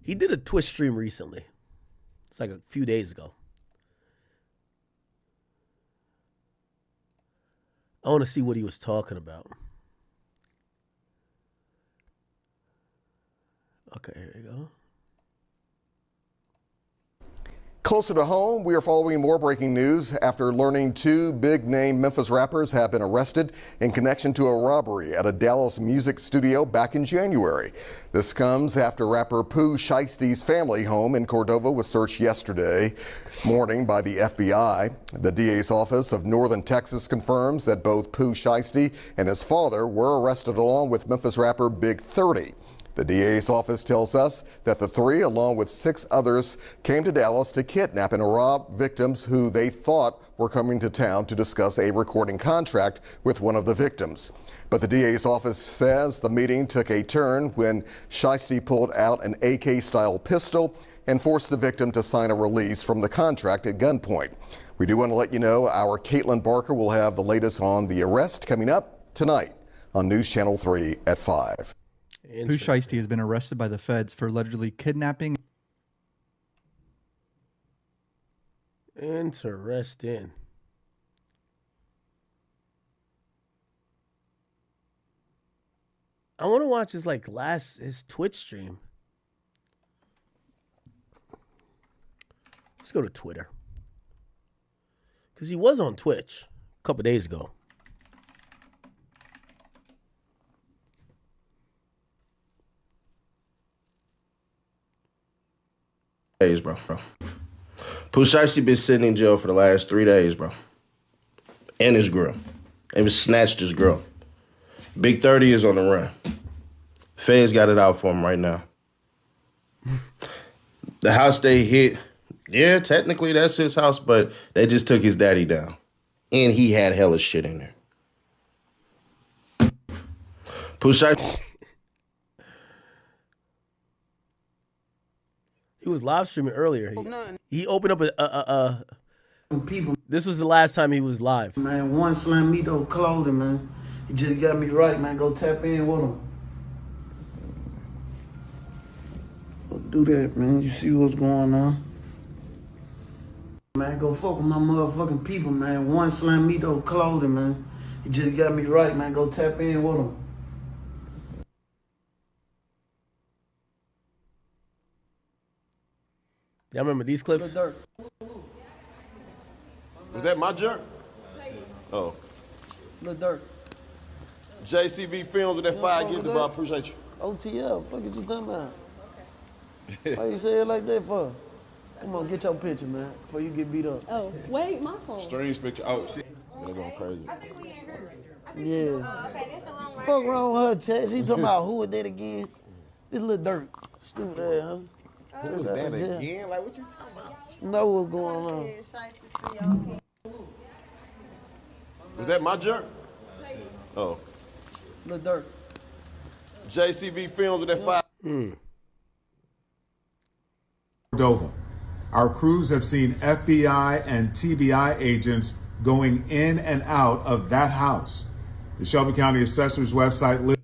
He did a Twitch stream recently. It's like a few days ago. I want to see what he was talking about. Okay, here you go. Closer to home, we are following more breaking news after learning two big-name Memphis rappers have been arrested in connection to a robbery at a Dallas music studio back in January. This comes after rapper Pooh Shiesty's family home in Cordova was searched yesterday morning by the FBI. The DA's office of Northern Texas confirms that both Pooh Shiesty and his father were arrested along with Memphis rapper Big 30. The DA's office tells us that the three, along with 6 others, came to Dallas to kidnap and rob victims who they thought were coming to town to discuss a recording contract with one of the victims. But the DA's office says the meeting took a turn when Shiesty pulled out an AK-style pistol and forced the victim to sign a release from the contract at gunpoint. We do want to let you know our Caitlin Barker will have the latest on the arrest coming up tonight on News Channel 3 at 5. Pooh Shiesty has been arrested by the feds for allegedly kidnapping. Interesting. I want to watch his Twitch stream. Let's go to Twitter. Because he was on Twitch a couple days ago. Days, bro. Pooh Shiesty been sitting in jail for the last 3 days, bro. And his girl. They was snatched his girl. Big 30 is on the run. Feds got it out for him right now. The house they hit, yeah, technically that's his house, but they just took his daddy down. And he had hella shit in there. Pooh Shiesty. He was live streaming earlier. He opened up a people. This was the last time he was live. Man, one Slamito clothing, man. He just got me right, man. Go tap in with him. So do that, man. You see what's going on. Man, go fuck with my motherfucking people, man. One Slamito clothing, man. He just got me right, man. Go tap in with him. Y'all remember these clips? Was that my jerk? Oh. Lil Durk. JCV Films with that fire gift, bro. I appreciate you. OTL, fuck is you talking about? Why you say it like that for? Come on, get your picture, man, before you get beat up. Oh, wait, my phone. Strange picture. Oh, shit. They're going crazy. Yeah. Fuck wrong with her, Chad. She talking about who is that again? This Lil Durk. Stupid ass, huh? Who is that again? Like, what you talking about? Know what's going on. Was that my jerk? Oh. Lil Durk. JCV Films with that fire. Moldova. Our crews have seen FBI and TBI agents going in and out of that house. The Shelby County Assessor's website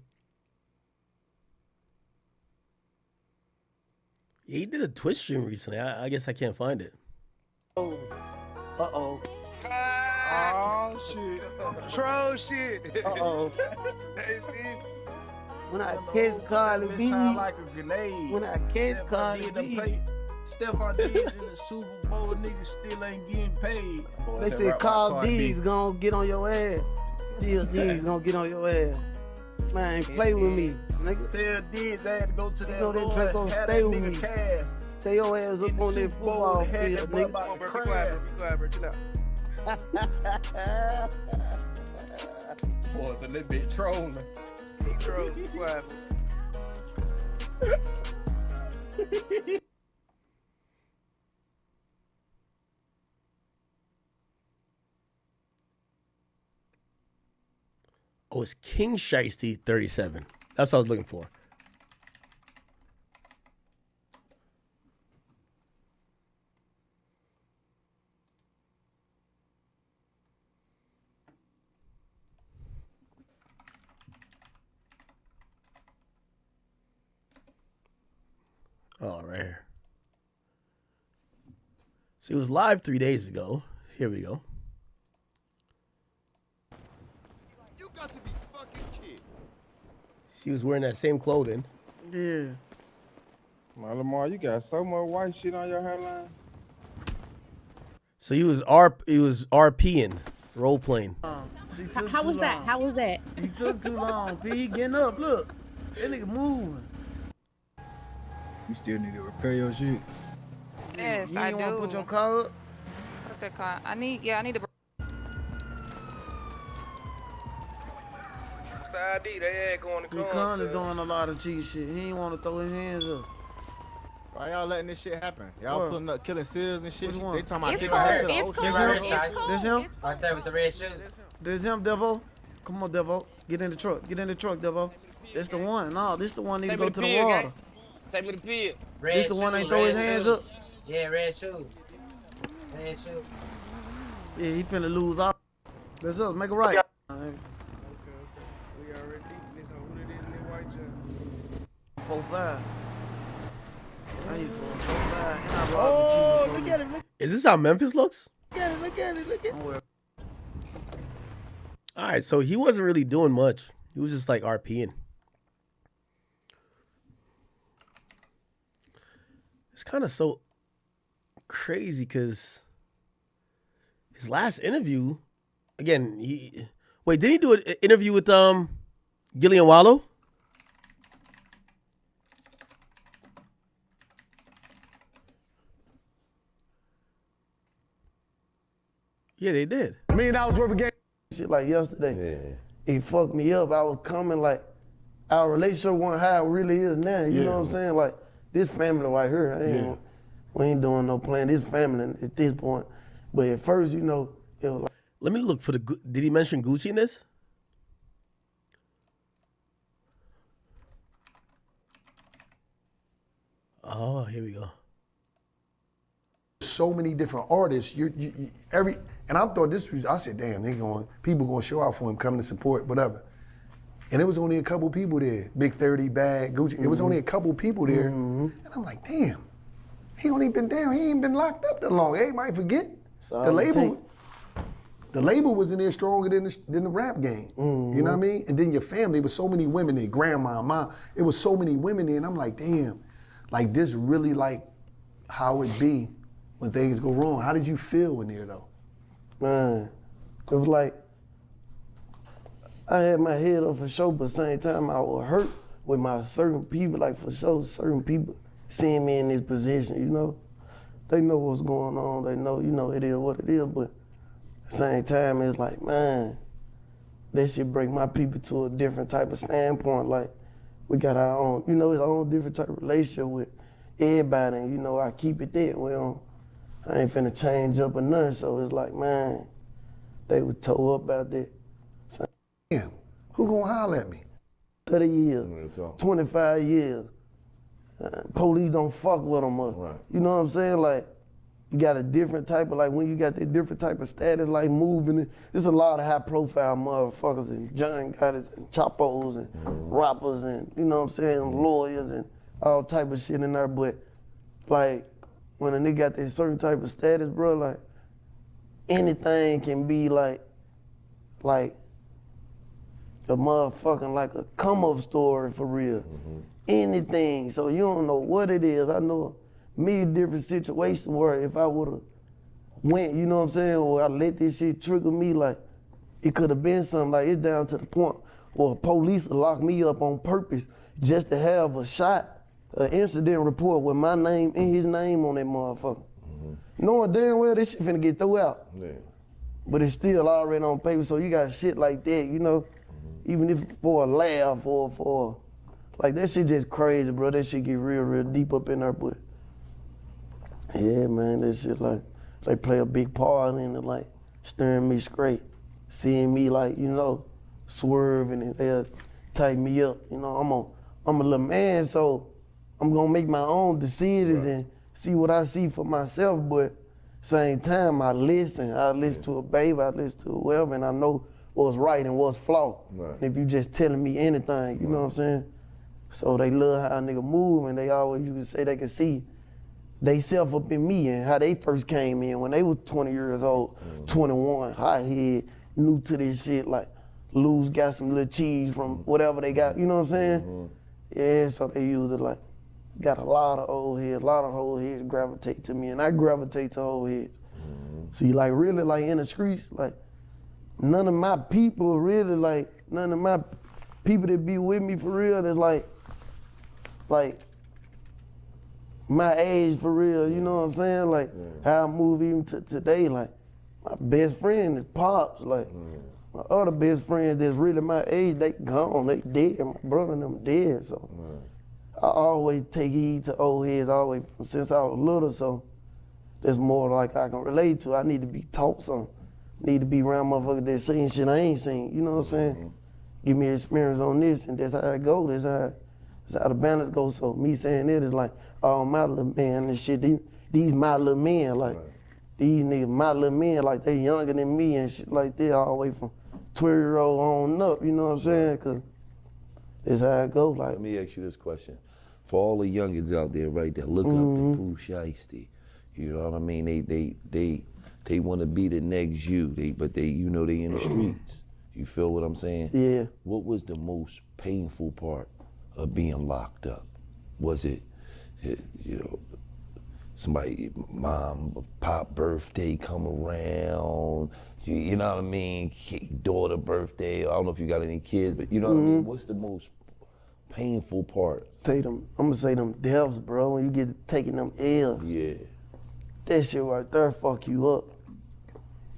He did a Twitch stream recently. I guess I can't find it. Uh-oh. Oh, shit. Troll shit. Uh-oh. Hey, bitch. When I catch Carly B. Sound like a grenade. When I catch Carly B. Stephon Diggs in the Super Bowl, niggas still ain't getting paid. They said Carl D's gonna get on your ass. D's gonna get on your ass. Man, play with me, nigga. Tell Diggs I had to go to that. You know that Drake gonna stay with me. Stay your ass up on that football field, nigga. Be quiet, bro. Chill out. Boys in that bitch trolling. He trolling. Be quiet. Oh, it's King Shiesty 37. That's what I was looking for. Oh, right here. So it was live 3 days ago. Here we go. She was wearing that same clothing. Yeah. My Lamar, you got so much white shit on your hairline. So he was RPing, role playing. How was that? How was that? He took too long. P, he getting up. Look, that nigga moving. You still need to repair your shit. Yes, you I ain't do. want to put your car up? What's that car? I need to. ID, they had going to He come. kinda doing a lot of cheat shit. He ain't want to throw his hands up. Why y'all letting this shit happen? Y'all What? pulling up, killing seals and shit. Which one? They talking about It's taking her to the cool. ocean. It's cool. This him? Right there with the red shoes. This him, Devo? Come on, Devo. Get in the truck. Get in the truck, Devo. That's the one. No, this the one need to go to the water. Take me to pit. This the one ain't throw his hands up? Yeah, red shoes. Red shoes. Yeah, he finna lose out. Let's up. Make it right. We already deep in this hole. Who it is in that white jump? 4-5. I ain't going 4-5. And I robbed Oh, the look at him. Look Is this how Memphis looks? at him. Look at him. Look at him. All right, so he wasn't really doing much. He was just like RPing. It's kind of so crazy because his last interview, again, did he do an interview with Gillian Wallow? Yeah, they did. $1 million worth of game. Shit like yesterday. Yeah. He fucked me up. I was coming like our relationship wasn't how it really is now. You know what I'm saying? Like this family right here. We ain't doing no plan. This family at this point. But at first, you know, it was like Let me look for the. Did he mention Gucci in this? Oh, here we go. So many different artists. And I thought this was. I said, damn, people gonna show out for him, coming to support, whatever. And it was only a couple people there. Big 30, Bag, Gucci. It was only a couple people there, and I'm like, damn, he only been down. He ain't been locked up that long. Everybody forget the label. The label was in there stronger than the rap game. You know what I mean? And then your family, was so many women there, grandma, mom. It was so many women there, and I'm like, damn, like this really like how it be when things go wrong. How did you feel in there though? Man, it was like, I had my head up for sure, but at the same time I was hurt with my certain people, like for sure, certain people seeing me in this position, you know? They know what's going on, they know, it is what it is, but at the same time, it's like, man, that shit break my people to a different type of standpoint. Like, we got our own, it's our own different type of relationship with everybody, and I keep it there. I ain't finna change up or nothing, so it's like, man, they was tore up out there. So, damn, who gonna holler at me? 30 years, 25 years. Police don't fuck with them. You know what I'm saying? Like, you got a different type of, like, when you got that different type of status, like moving it, there's a lot of high profile motherfuckers and John Goddess and Chapos and rappers and, you know what I'm saying, lawyers and all type of shit in there. But, like, when a nigga got that certain type of status, bro, like, anything can be like a motherfucking, like a come up story for real. Anything, so you don't know what it is. I know many different situations where if I would've went, you know what I'm saying, or I let this shit trigger me, like, it could've been something, like, it's down to the point where police will lock me up on purpose just to have a shot, an incident report with my name and his name on that motherfucker. Knowing damn well this shit finna get thrown out. But it's still already on paper, so you got shit like that, even if for a laugh or for, like, that shit just crazy, bro. That shit get real, real deep up in there, but yeah, man, that shit, like, they play a big part in it, like, steering me straight, seeing me, like, swerving, and they'll tighten me up. I'm a little man, so I'm gonna make my own decisions and see what I see for myself, but same time, I listen to a baby, I listen to whoever, and I know what's right and what's flawed. And if you just telling me anything, you know what I'm saying? So they love how a nigga move, and they always, you can say they can see they self up in me and how they first came in when they was 20 years old, 21, hot head, new to this shit, like, Lou's got some little cheese from whatever they got, you know what I'm saying? Yeah, so they usually, like, got a lot of old heads, gravitate to me, and I gravitate to old heads. See, like, really, like, in the streets, like, none of my people really, like, none of my people that be with me for real that's like my age for real, you know what I'm saying? Like, how I move even to today, like, my best friend is Pops, like, my other best friends that's really my age, they gone, they dead, my brother and them dead, so. I always take heed to old heads always since I was little, so there's more like I can relate to. I need to be taught something. Need to be around motherfuckers that seen shit I ain't seen, you know what I'm saying? Give me experience on this, and that's how it go, that's how the balance goes. So me saying it is like, oh, my little man and shit, these my little men, like, these niggas my little men, like, they younger than me and shit like that, all the way from 12-year-old on up, you know what I'm saying? Cause that's how it go, like. Let me ask you this question. For all the youngins out there, right, that look up to Pooh Shiesty, you know what I mean? They want to be the next you, but they in the streets. You feel what I'm saying? Yeah. What was the most painful part of being locked up? Was it somebody, mom, pop birthday come around? You know what I mean? Daughter birthday. I don't know if you got any kids, but you know what I mean? What's the most painful part? I'm gonna say them deaths, bro, when you get taking them L's. Yeah. That shit right there fuck you up.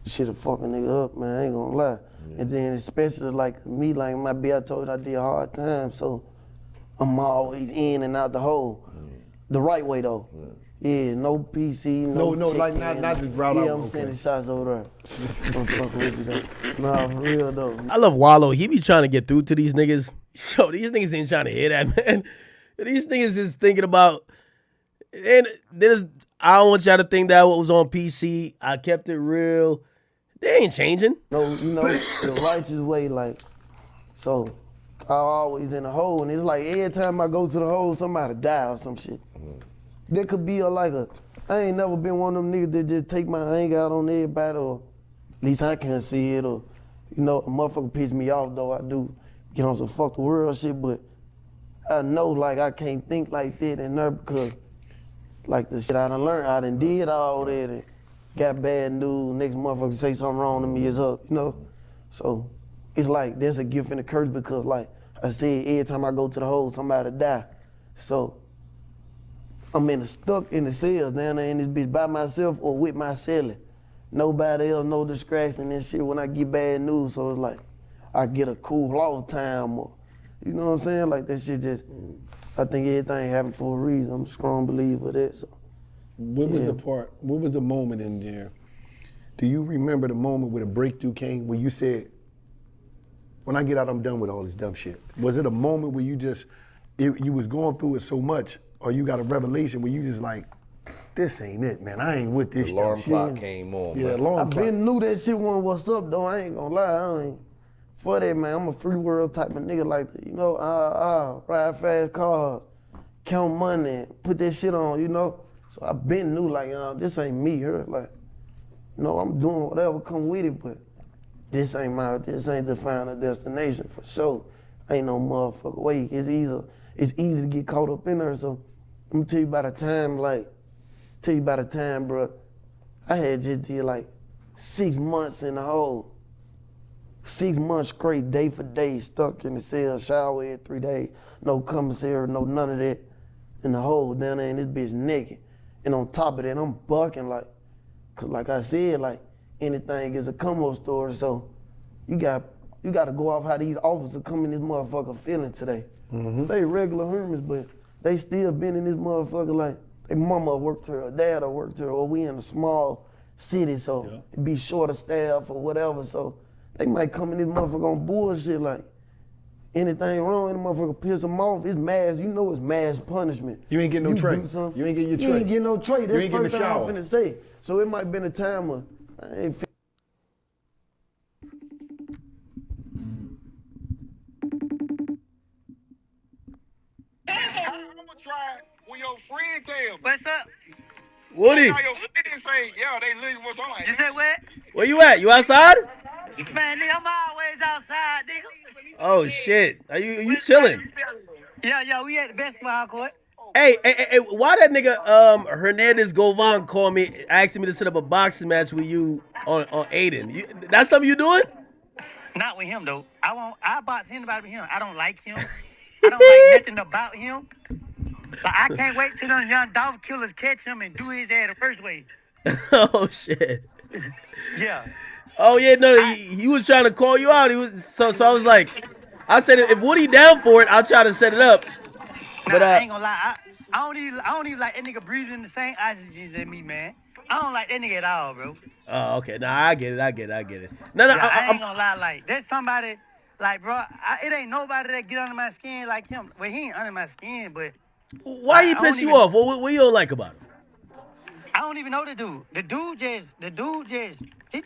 Shit'll fuck a nigga up, man, I ain't gonna lie. And then especially like me, like I told you I did hard time, so I'm always in and out the hole. The right way though. Yeah, no PC, No, no like chicken. not the route I Yeah, I'm okay. sending shots over there. I'm fucking with you though. Nah, for real though. I love Wallow. He be trying to get through to these niggas. Yo, these niggas ain't trying to hear that, man. These niggas is thinking about, and I don't want y'all to think that what was on PC. I kept it real. They ain't changing. No, you know, the righteous way, like, so I always in the hole, and it's like every time I go to the hole, somebody die or some shit. There could be I ain't never been one of them niggas that just take my anger out on everybody, or at least I can't see it, or, you know, a motherfucker piss me off though, I do get on some fuck the world shit, but I know, like, I can't think like that in there because, like, the shit I done learned, I done did all that and got bad news, next motherfucker say something wrong to me, it's up, you know? So, it's like, there's a gift and a curse because, like I said, every time I go to the hole, somebody die. So, I'm stuck in the cells down there in this bitch by myself or with my cellie. Nobody else, no distraction and shit when I get bad news, so it's like, I get a cool off time or, you know what I'm saying? Like that shit just, I think everything happened for a reason. I'm a strong believer of that, so. What was the moment in there? Do you remember the moment where the breakthrough came, where you said, when I get out, I'm done with all this dumb shit? Was it a moment where you was going through it so much, or you got a revelation where you just like, this ain't it, man. I ain't with this shit. The alarm clock came on. Yeah, man. alarm clock. I been knew that shit wasn't what's up though, I ain't gonna lie, I ain't. For that, man, I'm a free world type of nigga like that, you know, ride fast cars, count money, put that shit on, you know? So I been knew like, this ain't me here, like, you know, I'm doing whatever come with it, but this ain't the final destination for sure. Ain't no motherfucker way. It's easy to get caught up in there, so I'm gonna tell you by the time, bro, I had just did like 6 months in the hole. 6 months straight, day for day, stuck in the cell, shower every 3 days, no commissary, no none of that. In the hole down there in this bitch naked. And on top of that, I'm bucking like, cause like I said, like anything is a come-up story, so you got to go off how these officers come in this motherfucker feeling today. Mm-hmm. They regular humans, but they still been in this motherfucker like, their mama worked here, or dad worked here, or we in a small city, so it be short of staff or whatever, so they might come in this motherfucker on bullshit like, anything wrong, and the motherfucker piss them off, it's mass, you know it's mass punishment. You ain't getting no tray. You ain't getting your tray. You ain't getting no tray, that's You ain't the first getting thing a I'm shower. finna say. So it might been a time of, I ain't When your friend tell me, what's up? Woody. Your friends say, yeah, they looking for something. You said what? Where you at? You outside? Man, nigga, I'm always outside, nigga. Oh shit. Are you chilling? Yeah, we at the basketball court. Hey, why that nigga Hernandez Govan called me asking me to set up a boxing match with you on Aiden? That's something you doing? Not with him though. I box anybody with him. I don't like him. I don't like nothing about him. Like, I can't wait till them young dog killers catch him and do his ass the first way. Oh shit. Yeah. Oh yeah, no, he was trying to call you out. He was so I was like, I said if Woody down for it, I'll try to set it up. But I ain't gonna lie. I don't even like that nigga breathing the same oxygen as me, man. I don't like that nigga at all, bro. Oh, okay. Nah, I get it. No, Yeah, I ain't gonna lie. Like, there's somebody, like, bro, it ain't nobody that get under my skin like him. Well, he ain't under my skin, but. Why he piss you off? What you don't like about him? I don't even know the dude. The dude just, he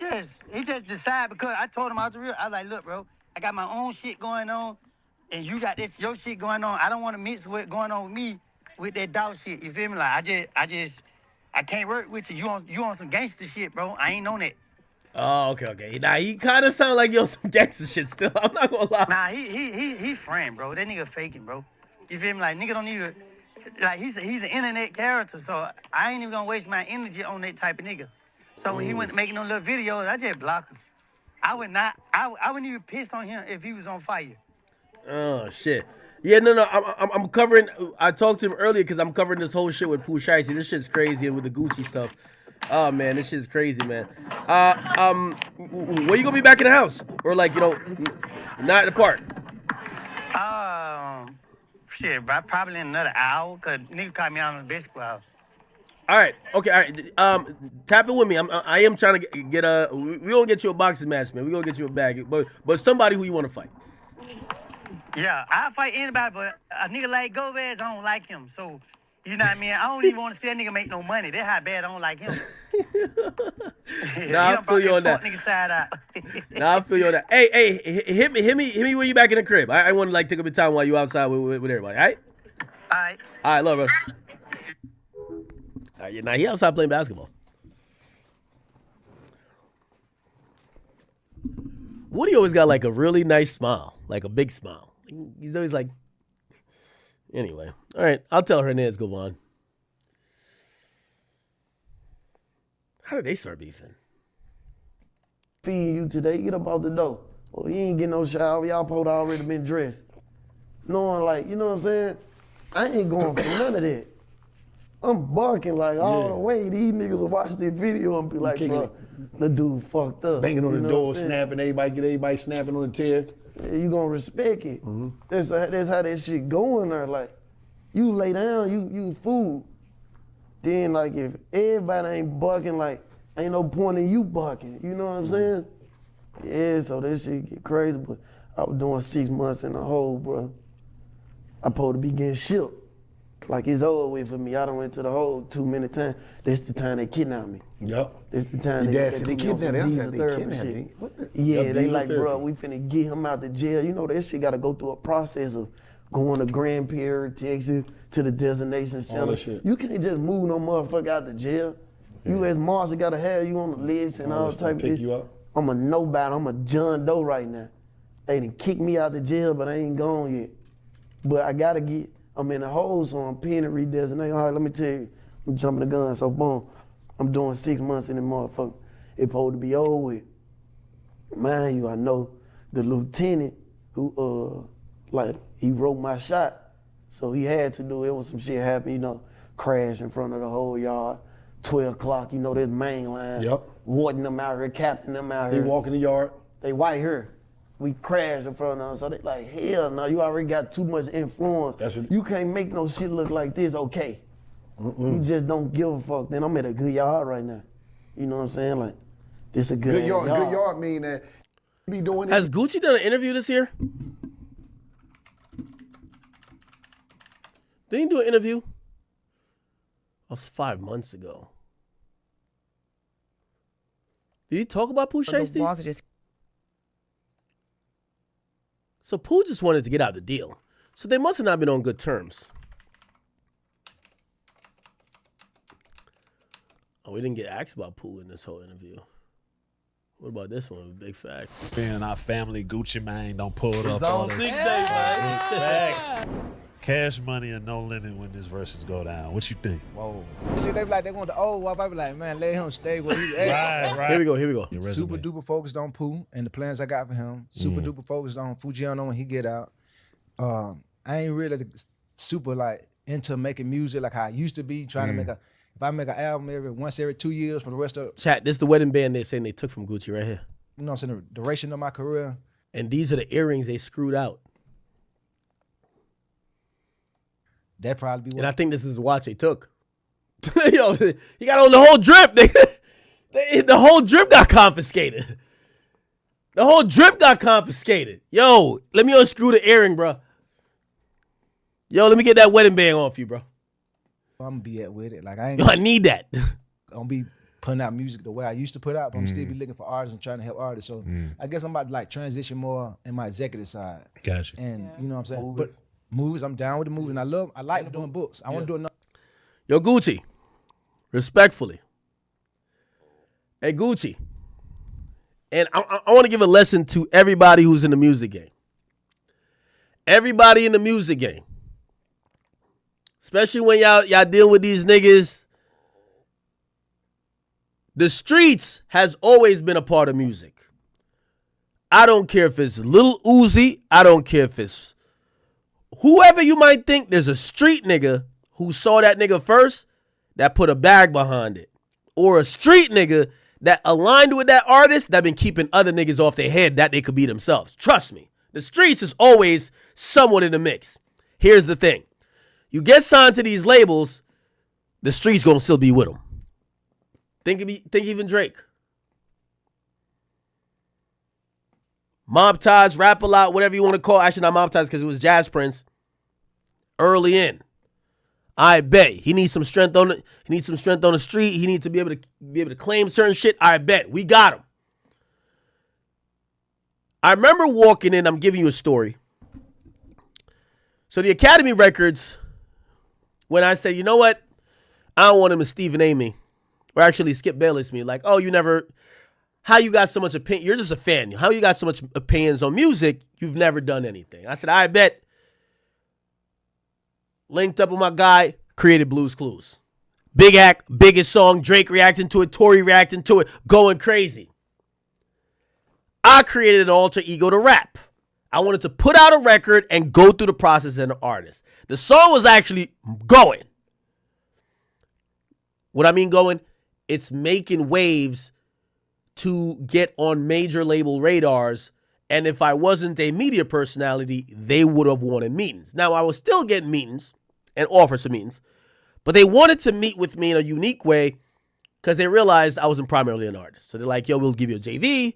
just decided because I told him out the real. I was like, look, bro, I got my own shit going on, and you got your shit going on. I don't want to mix what's going on with me with that dog shit. You feel me? Like, I can't work with you. You on some gangster shit, bro. I ain't on that. Oh, okay. Nah, he kind of sound like you on some gangster shit still. I'm not gonna lie. Nah, he friend, bro. That nigga faking, bro. You feel me? Like, nigga don't even, like, he's an internet character, so I ain't even gonna waste my energy on that type of nigga. So when he went making them little videos, I just blocked him. I wouldn't even piss on him if he was on fire. Oh shit. Yeah, no. I'm covering. I talked to him earlier because I'm covering this whole shit with Pooh Shiesty. This shit's crazy with the Gucci stuff. Oh man, this shit's crazy, man. When you gonna be back in the house, or like, you know, not at the park? Shit, bro, probably in another hour, because nigga caught me out on the biscuit house. All right. Okay. All right. Tap it with me. I am trying to get a. We gonna get you a boxing match, man. We gonna get you a bag, but somebody who you want to fight. Yeah, I'll fight anybody, but a nigga like Gomez, I don't like him. So, you know what I mean? I don't even want to see a nigga make no money. That's how bad I don't like him. Nah, I feel you on that. Nigga side out. Nah, I feel you on that. Hey, hit me when you back in the crib. I want to like take up your time while you outside with everybody. All right. All right, love, bro. All right, now he outside playing basketball. Woody always got like a really nice smile, like a big smile. He's always like. Anyway, all right. I'll tell Hernandez go on. How did they start beefing? Feeding you today, get up out the door. Well, you ain't get no shower. Y'all supposed to already been dressed. Knowing like, you know what I'm saying? I ain't going for none of that. I'm barking like all the way. These niggas will watch this video and be like, bro, the dude fucked up. Banging on You the know door, what I'm saying? snapping, everybody snapping on the tail. Yeah, you gonna respect it. That's how that shit going there. Like, you lay down, you fool. Then like if everybody ain't barking, like ain't no point in you barking. You know what I'm saying? Yeah, so that shit get crazy. But I was doing 6 months in the hole, bro. I supposed to be getting shipped. Like it's over with for me. I done went to the hole too many times. That's the time they kidnapped me. Yup. That's the time Your dad said they put me on kidnapped him. I some said they diesel therapy kidnapped shit. him. What the? Yeah, Yup, they diesel like, bro, therapy. we finna get him out the jail. You know, that shit gotta go through a process of going to Grand Prairie, Texas, to the destination center. that shit. You can't just move no motherfucker out the jail. You as Marshall gotta have you on the list and all that type of pick shit. you up. I'm a nobody. I'm a John Doe right now. They done kicked me out the jail, but I ain't gone yet. But I gotta get, I'm in the hole, so I'm penning redesignation. All right, let me tell you, I'm jumping the gun, so boom. I'm doing 6 months in the motherfucker. It supposed to be over with. Mind you, I know the lieutenant who, like, he wrote my shot, so he had to do it. It was some shit happen, you know, crash in front of the whole yard. 12 o'clock, you know, there's main line. Yep. Warden them out here, captain them out They here. walk in the yard. They white here. We crashed in front of them, so they like, hell no, you already got too much influence. That's what, You can't make no shit look like this, okay. You just don't give a fuck. Then I'm at a good yard right now. You know what I'm saying? Like, this a good yard. yard. Good yard mean that you be doing Has Gucci done an interview this year? Did he do an interview? That was 5 months ago. Did he talk about Pooh Shiesty? So Pooh just wanted to get out of the deal. So they must have not been on good terms. Oh, we didn't get asked about Pooh in this whole interview. What about this one with big facts? Being our family, Gucci Mane don't pull it up. It's on 6 days, man. Facts. Cash Money and No Limit when this verses go down. What you think? Whoa. See, they be like, they want the old wife. I be like, man, let him stay where he at. Right. Here we go. Your resume. Super duper focused on Pooh and the plans I got for him. Super duper focused on Fujiano when he get out. I ain't really super like into making music like how I used to be, trying to make a, if I make an album once every 2 years for the rest of, Chat, this is the wedding band they're saying they took from Gucci right here. you know what I'm saying, the duration of my career. And these are the earrings they screwed out. That probably be what. And I think this is the watch they took. Yo, he got on the whole drip. The whole drip got confiscated. The whole drip got confiscated. Yo, let me unscrew the earring, bro. Yo, let me get that wedding band off you, bro. I'm gonna be at with it. Like I ain't Yo, I need that. gonna be putting out music the way I used to put out, but I'm still be looking for artists and trying to help artists. So I guess I'm about to like transition more in my executive side. Gotcha. And you know what I'm saying? But movies, I'm down with the movies. And I like doing books. I want to do another. Yo, Gucci, respectfully. Hey, Gucci. And I want to give a lesson to everybody who's in the music game. Everybody in the music game. Especially when y'all deal with these niggas. The streets has always been a part of music. I don't care if it's Lil Uzi. I don't care if it's whoever you might think. There's a street nigga who saw that nigga first that put a bag behind it. Or a street nigga that aligned with that artist that been keeping other niggas off their head that they could be themselves. Trust me. The streets is always somewhat in the mix. Here's the thing. You get signed to these labels, the streets gonna still be with them. Think even Drake. Mob ties, rap a lot, whatever you want to call it. Actually, not mob ties because it was Jazz Prince. Early in. I bet. He needs some strength on the street. He needs to be able to claim certain shit. I bet. We got him. I remember walking in, I'm giving you a story. So the Academy Records, when I say, you know what? I don't want him to Stephen A. me. Or actually Skip Bayless me. Like, oh, how you got so much opinion? You're just a fan. How you got so much opinions on music? You've never done anything. I said, I bet. Linked up with my guy, created Blue's Clues. Big act, biggest song, Drake reacting to it, Tory reacting to it, going crazy. I created an alter ego to rap. I wanted to put out a record and go through the process as an artist. The song was actually going. What I mean going, it's making waves to get on major label radars. And if I wasn't a media personality, they would have wanted meetings. Now, I was still getting meetings and offers for meetings, but they wanted to meet with me in a unique way because they realized I wasn't primarily an artist. So they're like, yo, we'll give you a JV.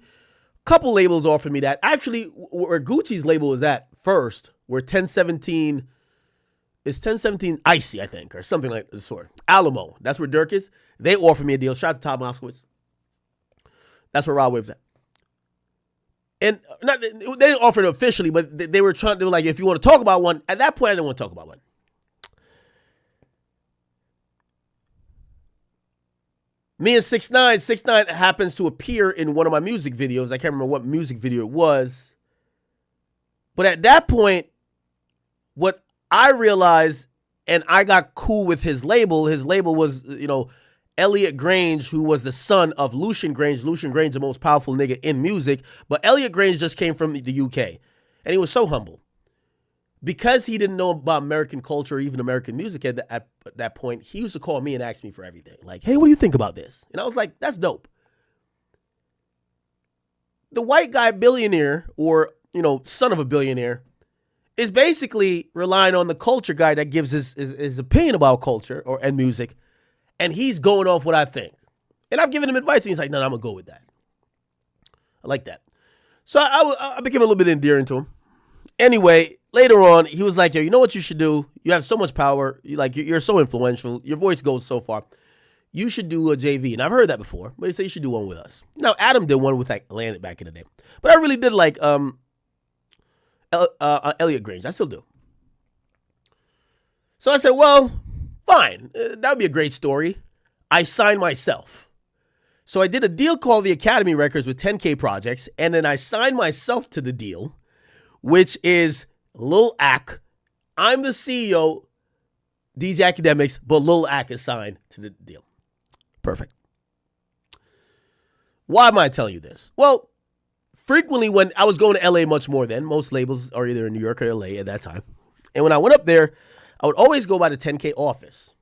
Couple labels offered me that. Actually, where Gucci's label was at first, where 1017 Icy, I think, or something like the sort. Alamo, that's where Dirk is. They offered me a deal. Shout out to Todd Moskowitz. That's where Rod Wave's at. And they didn't offer it officially, but they were like, if you want to talk about one, at that point, I didn't want to talk about one. Me and 6ix9ine. 6ix9ine happens to appear in one of my music videos. I can't remember what music video it was. But at that point, what I realized, and I got cool with his label was, Elliot Grange, who was the son of Lucian Grange. Lucian Grange, the most powerful nigga in music. But Elliot Grange just came from the UK. And he was so humble. Because he didn't know about American culture or even American music at that point, he used to call me and ask me for everything. Like, hey, what do you think about this? And I was like, that's dope. The white guy billionaire or, son of a billionaire is basically relying on the culture guy that gives his opinion about culture and music. And he's going off what I think. And I've given him advice, and he's like, no, I'm going to go with that. I like that. So I became a little bit endearing to him. Anyway, later on, he was like, yo, you know what you should do? You have so much power. You're so influential. Your voice goes so far. You should do a JV. And I've heard that before, but he said you should do one with us. Now, Adam did one with Atlantic back in the day. But I really did like Elliot Grange. I still do. So I said, well, fine. That would be a great story. I signed myself. So I did a deal called the Academy Records with 10K Projects, and then I signed myself to the deal, which is Lil Ak. I'm the CEO, DJ Academics, but Lil Ak is signed to the deal. Perfect. Why am I telling you this? Well, frequently when I was going to LA much more then, most labels are either in New York or LA at that time. And when I went up there, I would always go by the 10K office.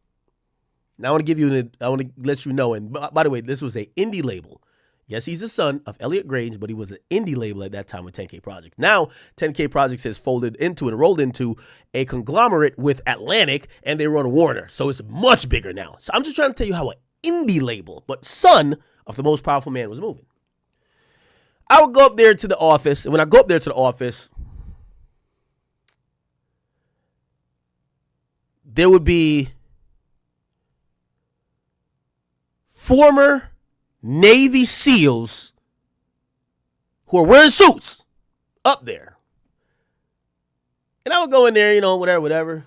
Now I want to let you know, and by the way, this was an indie label. Yes, he's the son of Elliot Grange, but he was an indie label at that time with 10K Projects. Now, 10K Projects has folded into and rolled into a conglomerate with Atlantic, and they run Warner. So it's much bigger now. So I'm just trying to tell you how an indie label, but son of the most powerful man, was moving. I would go up there to the office, and when I go up there to the office, there would be former Navy SEALs who are wearing suits up there. And I would go in there, whatever.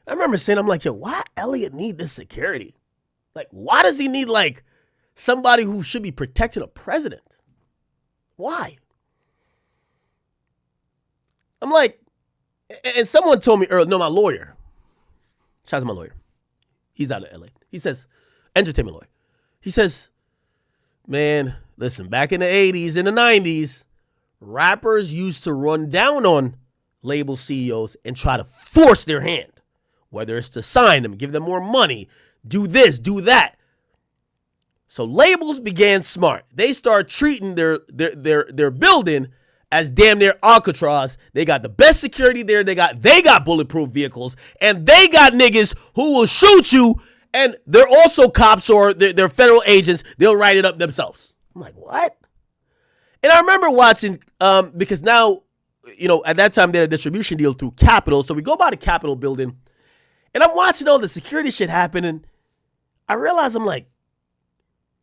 I remember saying, I'm like, yo, why Elliot need this security? Like, why does he need, somebody who should be protecting a president? Why? I'm like, and someone told me earlier, no, my lawyer. Shout out to my lawyer. He's out of LA. He says, entertainment lawyer. He says, man, listen, back in the 80s and the 90s, rappers used to run down on label CEOs and try to force their hand, whether it's to sign them, give them more money, do this, do that. So labels began smart. They start treating their building as damn near Alcatraz. They got the best security there. They got bulletproof vehicles, and they got niggas who will shoot you, and they're also cops or they're federal agents. They'll write it up themselves. I'm like, what? And I remember watching, because now, at that time they had a distribution deal through Capitol. So we go by the Capitol building, and I'm watching all the security shit happen, and I realize I'm like,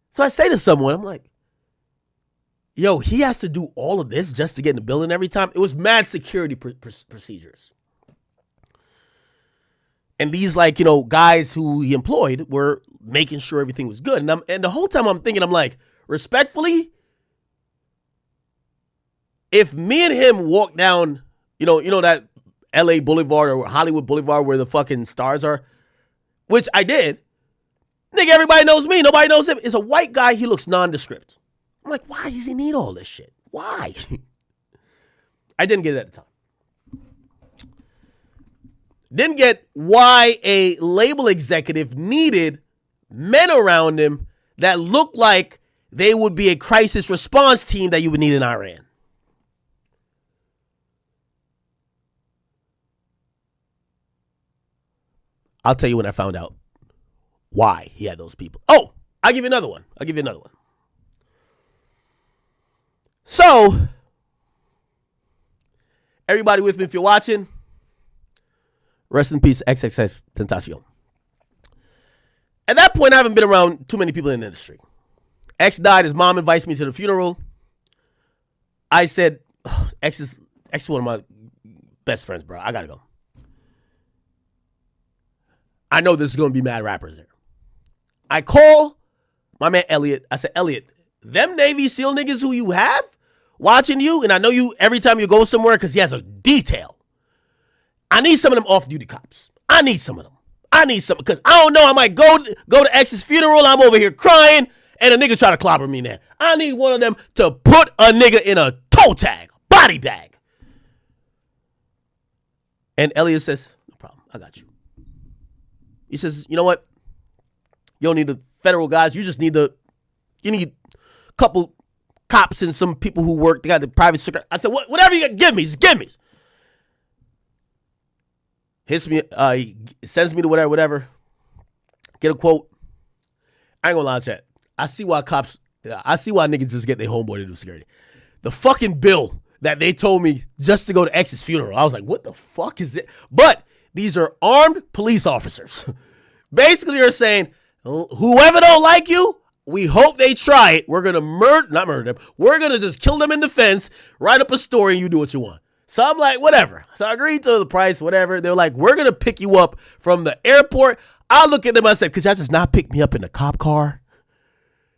so I say to someone, I'm like, yo, he has to do all of this just to get in the building every time? It was mad security procedures. And these, guys who he employed were making sure everything was good. And the whole time I'm thinking, I'm like, respectfully, if me and him walk down, that LA Boulevard or Hollywood Boulevard where the fucking stars are, which I did, nigga, everybody knows me. Nobody knows him. It's a white guy. He looks nondescript. I'm like, why does he need all this shit? Why? I didn't get it at the time. Didn't get why a label executive needed men around him that looked like they would be a crisis response team that you would need in Iran. I'll tell you when I found out why he had those people. Oh, I'll give you another one. So, everybody with me if you're watching, rest in peace, XXX Tentacion. At that point, I haven't been around too many people in the industry. X died. His mom invites me to the funeral. I said, X is one of my best friends, bro. I got to go. I know there's going to be mad rappers there. I call my man Elliot. I said, Elliot, them Navy SEAL niggas who you have watching you, and I know you every time you go somewhere because he has a detail. I need some of them off-duty cops. I need some because I don't know. I might go to X's funeral. I'm over here crying, and a nigga try to clobber me now. I need one of them to put a nigga in a toe tag, body bag. And Elliot says, no problem. I got you. He says, you know what? You don't need the federal guys. You need a couple cops and some people who work. They got the private secret. I said, whatever you got, give me. Just give me. Hits me, he sends me to whatever. Get a quote. I ain't gonna lie, chat. I see why niggas just get their homeboy to do security. The fucking bill that they told me just to go to X's funeral. I was like, what the fuck is it? But these are armed police officers. Basically, they're saying, whoever don't like you, we hope they try it. We're going to not murder them. We're going to just kill them in defense, write up a story, and you do what you want. So I'm like, whatever. So I agreed to the price, whatever. They're like, we're going to pick you up from the airport. I look at them, I said, could y'all just not pick me up in a cop car?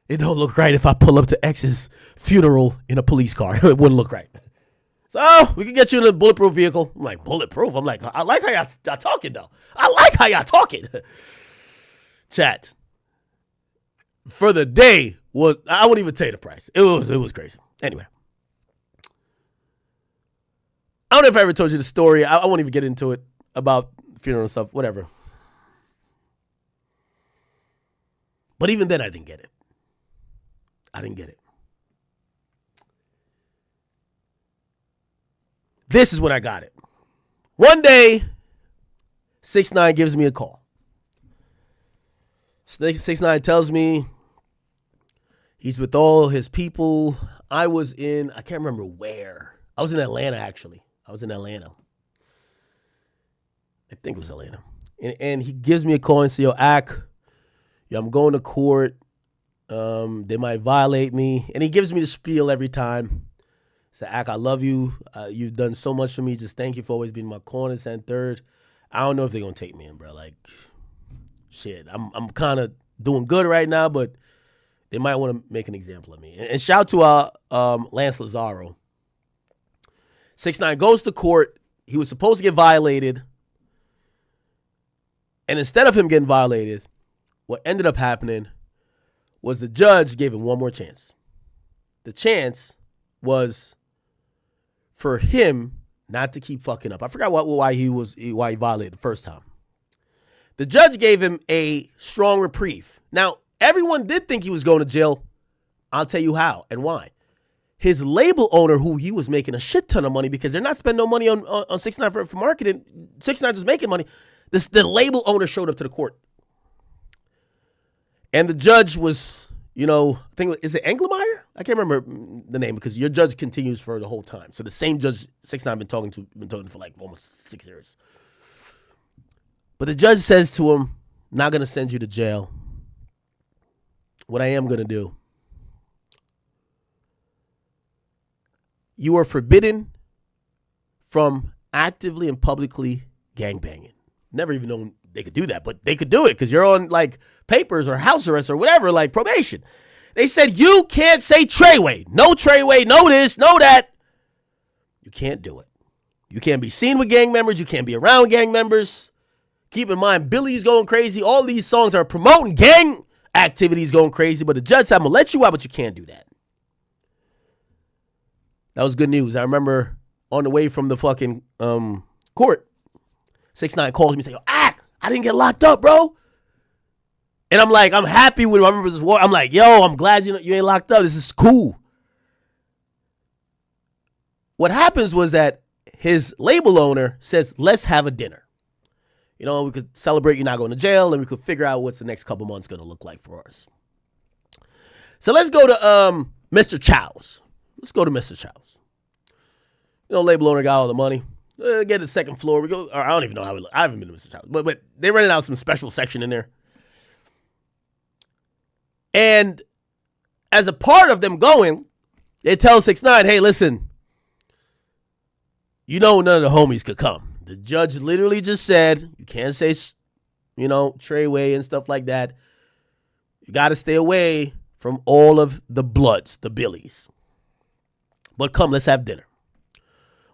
It don't look right if I pull up to X's funeral in a police car. It wouldn't look right. So we can get you in a bulletproof vehicle. I'm like, bulletproof? I'm like, I like how y'all talking, though. I like how y'all talking. Chat. For the day I wouldn't even tell you the price. It was crazy. Anyway. I don't know if I ever told you the story. I won't even get into it about funeral and stuff, whatever. But even then, I didn't get it. This is when I got it. One day, 6ix9ine gives me a call. 6ix9ine tells me he's with all his people. I can't remember where. I was in Atlanta, actually. I think it was Atlanta. And he gives me a call and says, yo, I'm going to court. They might violate me. And he gives me the spiel every time. Say, Ak, I love you. You've done so much for me. Just thank you for always being in my corner, and third. I don't know if they're going to take me in, bro. Like, shit. I'm kind of doing good right now, but they might want to make an example of me. And shout to Lance Lazaro. 6ix9ine goes to court. He was supposed to get violated. And instead of him getting violated, what ended up happening was the judge gave him one more chance. The chance was for him not to keep fucking up. I forgot why he violated the first time. The judge gave him a strong reprieve. Now, everyone did think he was going to jail. I'll tell you how and why. his label owner, who he was making a shit ton of money because they're not spending no money on 6ix9ine for marketing. 6ix9ine was making money. The label owner showed up to the court. And the judge was, I think, is it Engelmeyer? I can't remember the name because your judge continues for the whole time. So the same judge 6ix9ine been talking to for like almost 6 years. But the judge says to him, not going to send you to jail. What I am going to do, you are forbidden from actively and publicly gangbanging. Never even known they could do that, but they could do it because you're on like papers or house arrest or whatever, like probation. They said you can't say Treyway. No Treyway, no this, no that. You can't do it. You can't be seen with gang members. You can't be around gang members. Keep in mind, Billy's going crazy. All these songs are promoting gang activities going crazy, but the judge said, I'm going to let you out, but you can't do that. That was good news. I remember on the way from the fucking court, 6ix9ine calls me and says, I didn't get locked up, bro. And I'm like, I'm happy with him. I remember this war. I'm like, yo, I'm glad you ain't locked up. This is cool. What happens was that his label owner says, let's have a dinner. We could celebrate you not going to jail, and we could figure out what's the next couple months going to look like for us. So let's go to Mr. Chow's. Let's go to Mr. Chow's. Label owner got all the money. Get to the second floor. We go. Or I don't even know how it looks. I haven't been to Mr. Chow's, but they rented out some special section in there. And as a part of them going, they tell 6ix9ine, hey, listen, none of the homies could come. The judge literally just said, you can't say, Treyway and stuff like that. You got to stay away from all of the Bloods, the Billies. But come, let's have dinner.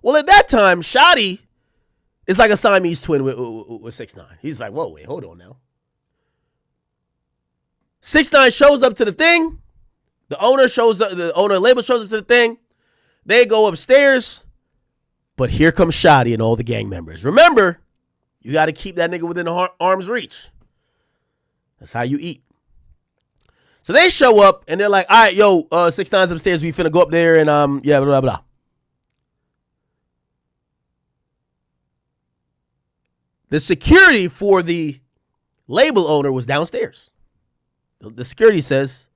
Well, at that time, Shotty is like a Siamese twin with 6ix9ine. He's like, whoa, wait, hold on now. 6ix9ine shows up to the thing. The owner of the label shows up to the thing. They go upstairs. But here comes Shotty and all the gang members. Remember, you got to keep that nigga within arm's reach. That's how you eat. So they show up and they're like, all right, yo, 6ix9ine's upstairs. We finna go up there and blah, blah, blah. The security for the label owner was downstairs. The security says,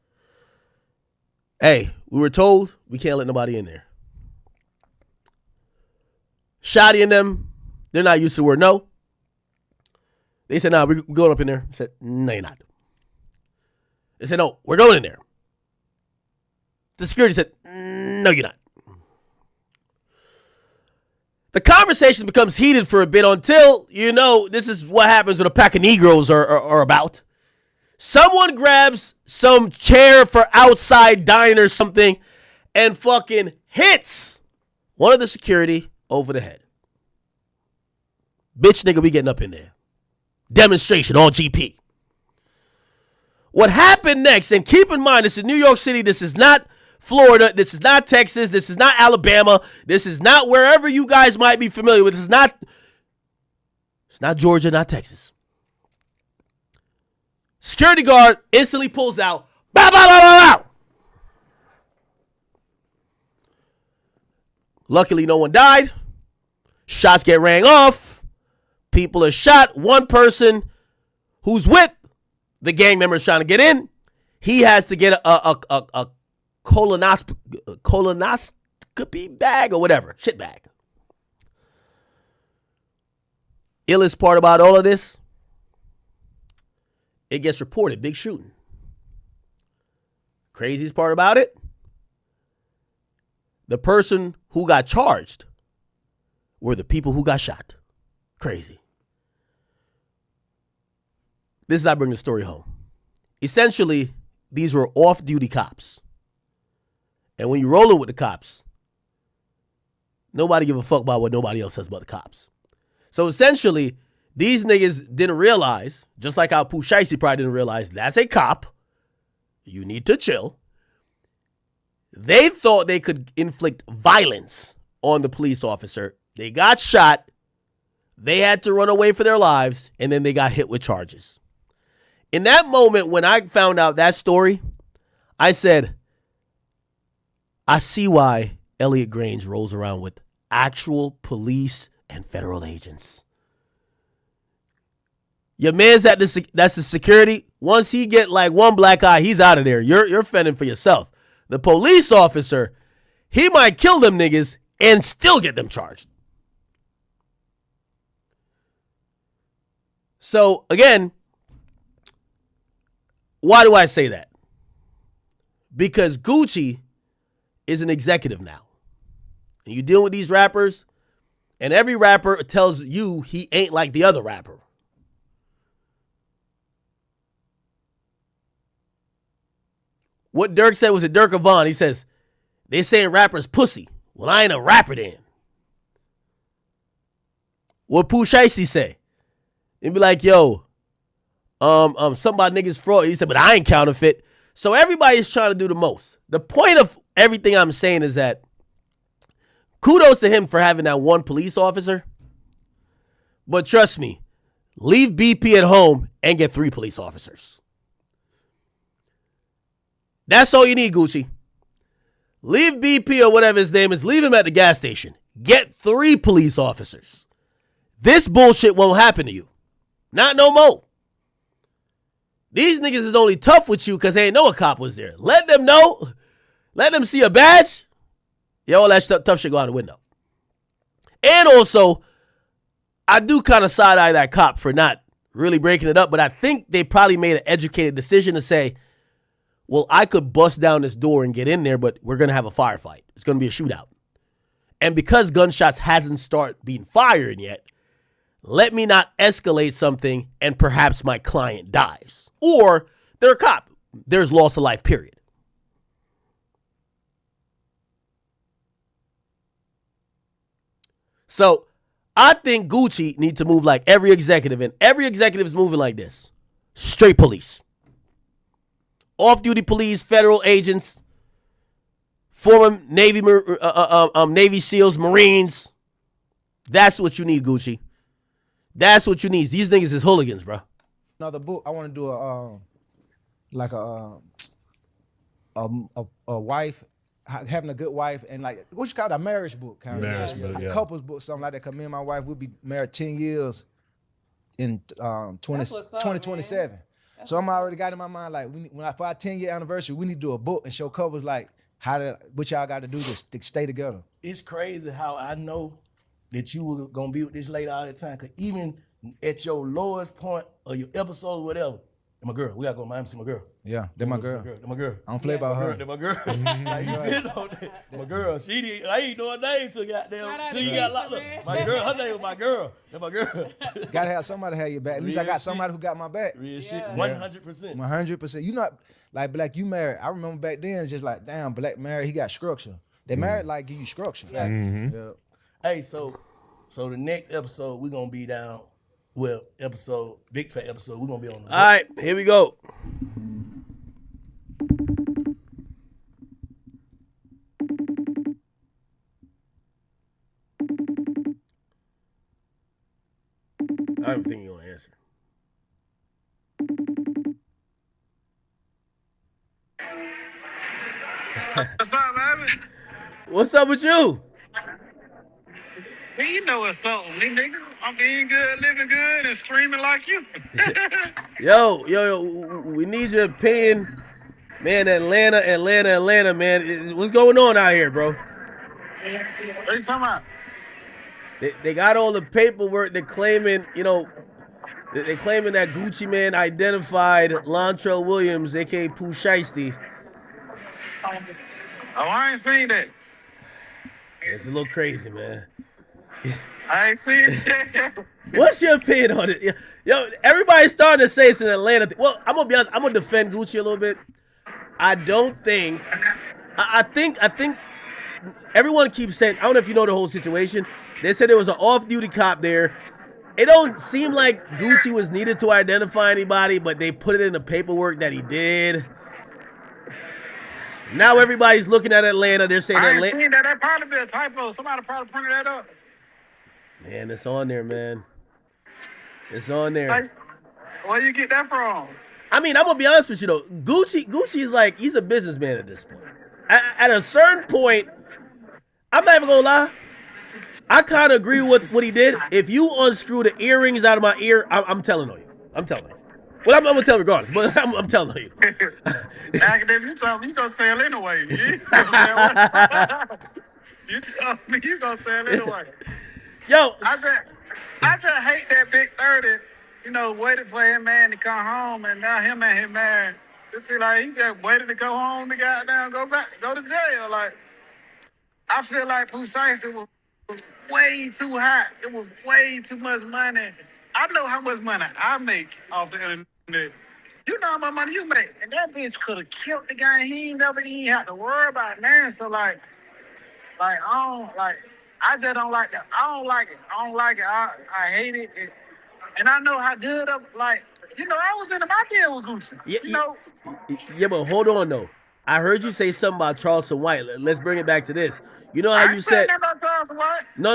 hey, we were told we can't let nobody in there. Shotty and them, they're not used to the word no. They said, nah, we're going up in there. I said, no, you're not. They said, no, we're going in there. The security said, no, you're not. The conversation becomes heated for a bit until, this is what happens when a pack of Negroes are about. Someone grabs some chair for outside diner or something and fucking hits one of the security over the head. Bitch, nigga, we getting up in there. Demonstration, all GP. What happened next, and keep in mind, this is New York City, this is not Florida, this is not Texas, this is not Alabama, this is not wherever you guys might be familiar with. It's not Georgia, not Texas. Security guard instantly pulls out. Bow, bow, bow, bow, bow. Luckily, no one died. Shots get rang off. People are shot. One person who's with the gang members trying to get in, he has to get a colonoscopy bag or whatever. Shit bag. Illest part about all of this, it gets reported. Big shooting. Craziest part about it, the person who got charged were the people who got shot. Crazy. This is how I bring the story home. Essentially, these were off-duty cops. And when you're rolling with the cops, nobody give a fuck about what nobody else says about the cops. So essentially, these niggas didn't realize, just like how Pooh Shiesty probably didn't realize, that's a cop. You need to chill. They thought they could inflict violence on the police officer. They got shot. They had to run away for their lives, and then they got hit with charges. In that moment, when I found out that story, I said, I see why Elliot Grange rolls around with actual police and federal agents. Your man's that's the security. Once he get like one black eye, he's out of there. You're fending for yourself. The police officer, he might kill them niggas and still get them charged. So again, why do I say that? Because Gucci is an executive now. And you deal with these rappers, and every rapper tells you he ain't like the other rapper. What Dirk said was it Dirk Avon. He says, they saying rappers pussy. Well, I ain't a rapper then. What Pooh Shiesty say? He'd be like, yo, somebody niggas fraud. He said, but I ain't counterfeit. So everybody's trying to do the most. The point of everything I'm saying is that kudos to him for having that one police officer. But trust me, leave BP at home and get 3 police officers. That's all you need, Gucci. Leave BP or whatever his name is. Leave him at the gas station. Get 3 police officers. This bullshit won't happen to you. Not no more. These niggas is only tough with you because they ain't know a cop was there. Let them know. Let them see a badge. Yeah, all that tough shit go out the window. And also, I do kind of side-eye that cop for not really breaking it up, but I think they probably made an educated decision to say, well, I could bust down this door and get in there, but we're going to have a firefight. It's going to be a shootout. And because gunshots hasn't started being fired yet, let me not escalate something and perhaps my client dies. Or they're a cop. There's loss of life, period. So I think Gucci needs to move like every executive, and every executive is moving like this. Straight police. Off-duty police, federal agents, former Navy SEALs, Marines. That's what you need, Gucci. That's what you need. These niggas is hooligans, bro. Another book. I want to do a wife, having a good wife, and like what you call it, a marriage book, kind of marriage book, a couples book, something like that. Cause me and my wife will be married 10 years in 2027. So I'm already got in my mind like for our 10-year anniversary, we need to do a book and show couples like what y'all got to do to stay together. It's crazy how I know that you were gonna be with this lady all the time. Cause even at your lowest point of your episode, or whatever, my girl, we gotta go to Miami to see my girl. Yeah, they're my girl. They're my girl. I don't play about her. They're my girl. Like, you been on that. My girl. I ain't know her name till you got locked up. My girl, her name was my girl. They're my girl. Gotta have somebody to have your back. At least I got somebody who got my back. Real shit. 100%. 100%. You not like Black, you married. I remember back then it's just like, damn, Black married, he got structure. They married like give you structure. Mm-hmm. Yeah. Hey, so the next episode we gonna be down. Well, big fat episode, we're gonna be on the All right, here we go. I don't think you're gonna answer. What's up, man? What's up with you? Man, you know what's up with me, nigga. I'm eating good, living good, and streaming like you. Yo, we need your opinion. Man, Atlanta, man. What's going on out here, bro? What you talking about? They got all the paperwork. They're claiming, they're claiming that Gucci Man identified Lontrell Williams, a.k.a. Pooh Shiesty. Oh, I ain't seen that. It's a little crazy, man. I ain't seen that. What's your opinion on it? Yo, everybody's starting to say it's an Atlanta thing. Well, I'm gonna be honest. I'm gonna defend Gucci a little bit. I think everyone keeps saying. I don't know if you know the whole situation. They said there was an off-duty cop there. It don't seem like Gucci was needed to identify anybody, but they put it in the paperwork that he did. Now everybody's looking at Atlanta. They're saying I ain't Atlanta. seen that. That probably be a typo. Somebody probably printed that up. Man, it's on there, man. It's on there. Where you get that from? I mean, I'm gonna be honest with you though. Gucci is like, he's a businessman at this point. at a certain point, I'm not even gonna lie. I kind of agree with what he did. If you unscrew the earrings out of my ear, I'm telling on you. I'm telling you. Well, I'm gonna tell regardless, but I'm telling on you. Academic, you gonna tell anyway. You told me you gonna tell anyway. Yo, I just hate that Big 30. You know, waited for his man to come home, and now him and his man, it seems like he just waited to go home to goddamn go to jail. Like, I feel like Pooh Shiesty was way too hot. It was way too much money. I know how much money I make off the internet. You know how much money you make. And that bitch could have killed the guy. He ain't never even had to worry about man. So I just don't like that. I don't like it. I don't like it. I hate it. And I know how good I was in my deal with Gucci. Yeah, but hold on though. I heard you say something about Charleston White. Let's bring it back to this. You know how you said about Charleston White? No.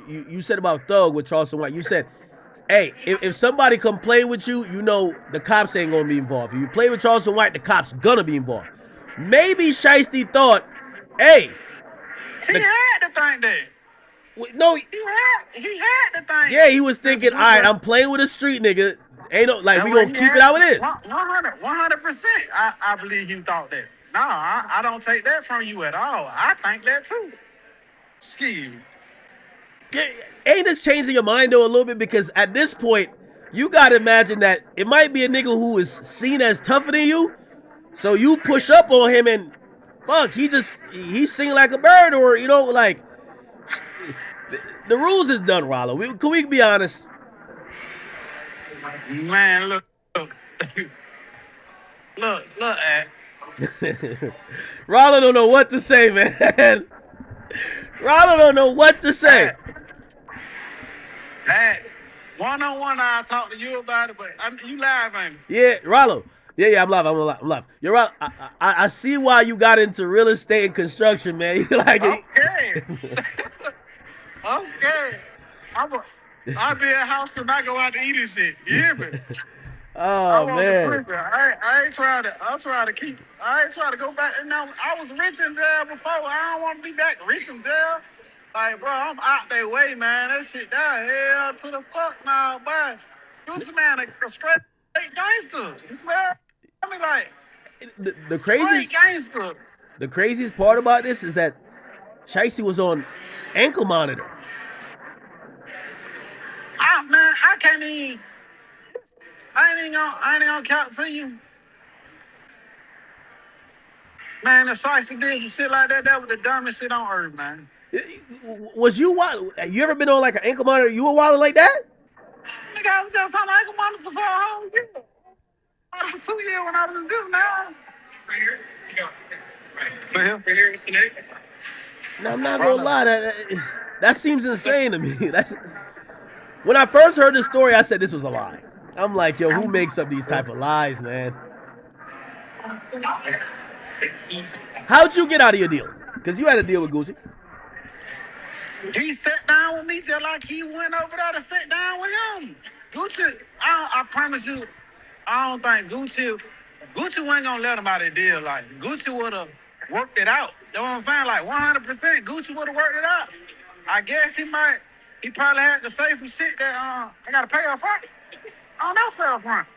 You said about Thug with Charleston White. You said, hey, if somebody complain with you, you know the cops ain't gonna be involved. If you play with Charleston White, the cops gonna be involved. Maybe Shiesty thought, hey, he had to think that. No, he had to think. Yeah, he was thinking, all right, I'm playing with a street nigga. Ain't no we gonna keep it how it is. 100%. I believe he thought that. No, I don't take that from you at all. I think that too. Steve. Yeah, ain't this changing your mind though a little bit? Because at this point, you gotta imagine that it might be a nigga who is seen as tougher than you. So you push up on him and fuck, he's singing like a bird, or like the rules is done, Rollo. Can we be honest? Man, look, at. Rollo don't know what to say, man. Rollo don't know what to say. Hey, one-on-one, I'll talk to you about it, but you live, ain't you? Yeah, Rollo. Yeah, I'm live. You're right. I see why you got into real estate and construction, man. I'm scared. I'm scared. I'll be at house and I go out to eat and shit. You hear me? Oh, man. I ain't trying to go back. And now I was rich in jail before. I don't want to be back rich in jail. Like, bro, I'm out their way, man. That shit, that hell to the fuck now, boy. Gucci man, a straight gangster. You smell? I mean, like, the craziest gangster. The craziest part about this is that Shiesty was on ankle monitor. Man, I can't even. I ain't gonna count to you. Man, if Shiesty did some shit like that was the dumbest shit on earth, man. Was you wild? You ever been on like an ankle monitor? You were wilding like that? Nigga, I was just on ankle monitor for a whole year. For 2 years when I was in juvenile. Right here? Right here, Mr. Nick? No, I'm not gonna lie. That seems insane to me. When I first heard this story, I said this was a lie. I'm like, yo, who makes up these type of lies, man? How'd you get out of your deal? Because you had a deal with Gucci. He sat down with me just like he went over there to sit down with him. Gucci, I promise you, I don't think Gucci wasn't gonna let him out of the deal. Like, Gucci would have worked it out. You know what I'm saying? Like, 100% Gucci would have worked it out. I guess he probably had to say some shit that I gotta pay up front. I don't know if pay up front.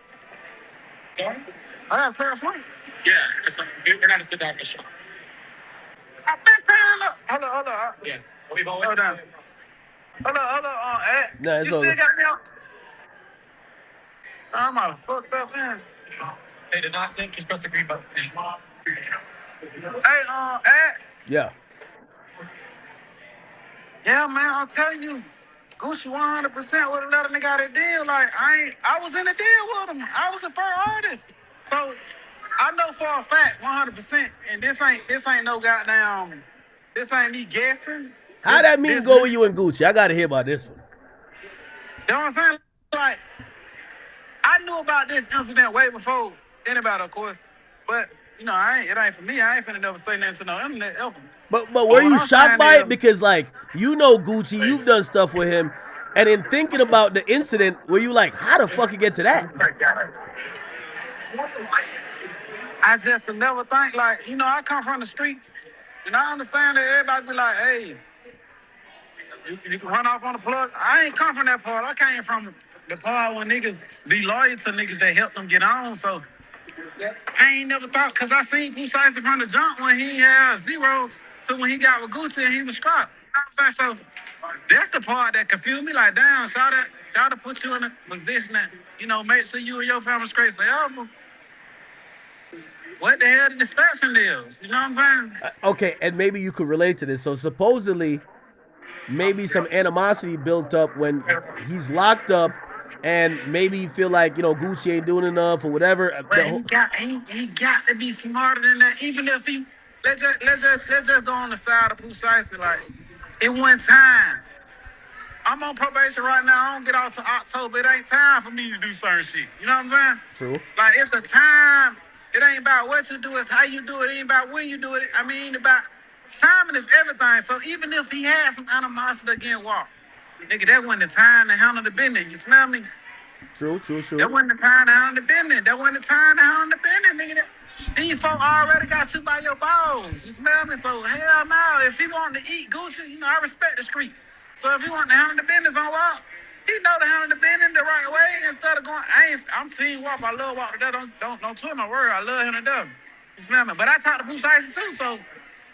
Sorry? I gotta pay up front. Yeah, we're gonna sit down for sure. I've been paying up. Hold on. Yeah. We've always Hold on. Ed. No, it's you still got me on? I'm fucked up, man. They did not take, just press the green button. Hey, Ed. Yeah. Yeah, man, I'm telling you, Gucci 100% would have let a nigga out of the deal. Like, I was in the deal with him. I was the first artist. So, I know for a fact, 100%, and this ain't no goddamn, this ain't me guessing. How that mean go with you and Gucci? I gotta hear about this one. You know what I'm saying? Like, I knew about this incident way before anybody, of course. But, it ain't for me. I ain't finna never say nothing to no internet ever. But were you shocked by it? Because, like, you know Gucci, you've done stuff with him. And in thinking about the incident, were you like, how the fuck you get to that? I just never think like, you know, I come from the streets, and I understand that everybody be like, hey, you can run off on the plug. I ain't come from that part. I came from the part when niggas be loyal to niggas that help them get on. So I ain't never thought, because I seen Pooh Shiesty from the jump when he had 0 to when he got with Gucci and he was strapped. You know what I'm saying? So that's the part that confused me. Like, damn, shout to put you in a position that, you know, make sure you and your family straight forever. What the hell the dispersion is? You know what I'm saying? Okay, and maybe you could relate to this. So supposedly, maybe some animosity built up when he's locked up, and maybe you feel like, you know, Gucci ain't doing enough or whatever. But he got to be smarter than that. Even if he let's just go on the side of Pooh Shiesty. Like, it one time. I'm on probation right now. I don't get out till October. It ain't time for me to do certain shit. You know what I'm saying? True. Like, it's a time. It ain't about what you do, it's how you do it. It ain't about when you do it. I mean, about timing is everything. So even if he had some animosity against Walk, nigga, that wasn't the time to handle the business. You smell me? True. That wasn't the time to handle the business. That wasn't the time to handle the business, nigga. These folk already got you by your balls. You smell me? So hell no. If he wanted to eat Gucci, you know, I respect the streets. So if he wanted to handle the business on Walk, he know to handle the business the right way instead of going. I'm Team Walk. I love Walk to death. Don't twist my word. I love him to death. You smell me? But I talk to Pooh Shiesty too. So, you know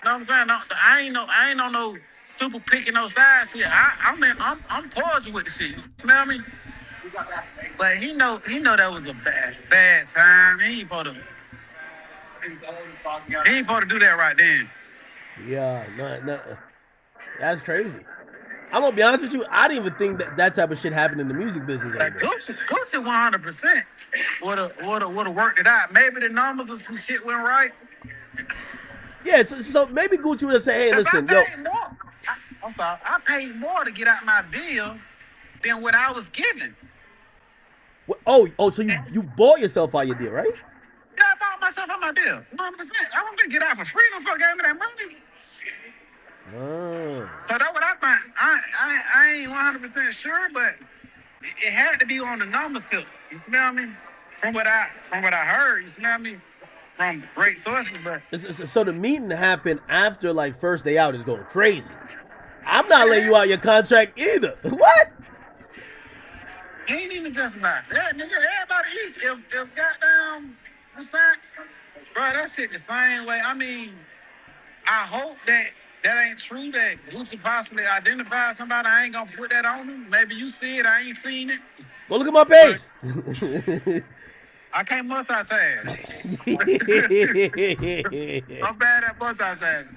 what I'm saying? No, so I ain't on no super picking no side shit. I'm cordial with the shit. You smell me? But he know that was a bad time. He ain't supposed to do that right then. Yeah, no, that's crazy. I'm gonna be honest with you. I didn't even think that type of shit happened in the music business anymore. Gucci 100% would have worked it out. Maybe the numbers or some shit went right. Yeah, so maybe Gucci would have said, "Hey, listen, yo." I'm sorry. I paid more to get out my deal than what I was given. Oh, so you bought yourself out your deal, right? Yeah, I bought myself out my deal. 100%. I wasn't gonna get out for free. No fuck gave me that money. Oh. So that's what I think. I ain't 100% sure, but it had to be on the number tip. You smell me? From what I heard, you smell me? From great sources, but So the meeting happened after like first day out is going crazy. I'm not letting you out your contract either. What? Ain't even just about that, nigga. Everybody eats. If goddamn, I'm saying, bro, that shit the same way. I mean, I hope that ain't true, that Gucci possibly identified somebody. I ain't gonna put that on him. Maybe you see it. I ain't seen it. Go look at my page. I can't multitask. I'm bad at multitasking.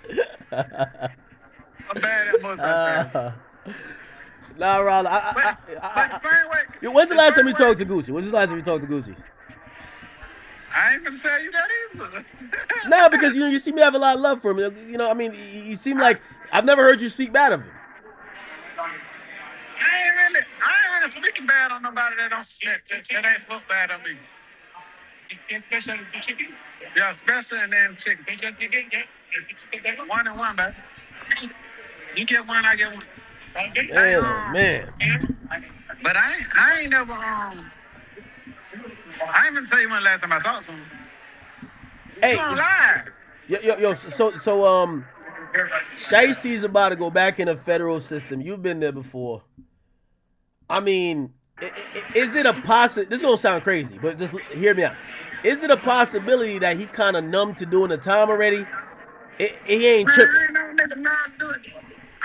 Nah, Ron. But the same way. When's the last time you talked to Gucci? I ain't gonna tell you that either. Nah, because you seem to have a lot of love for him. You know, I mean, you seem like I've never heard you speak bad of him. I ain't really speaking bad on nobody that ain't spoke bad on me. Especially the chicken. Yeah, especially in them chicken. 1 and 1, baby. You get one, I get one. Damn, man. But I ain't never I ain't even tell you when the last time I talked to him. Hey, you don't lie. Yo, so Shiesty's about to go back in the federal system. You've been there before. I mean, is it a possibility? This is gonna sound crazy, but just hear me out. Is it a possibility that he kind of numb to doing the time already? He ain't tripping.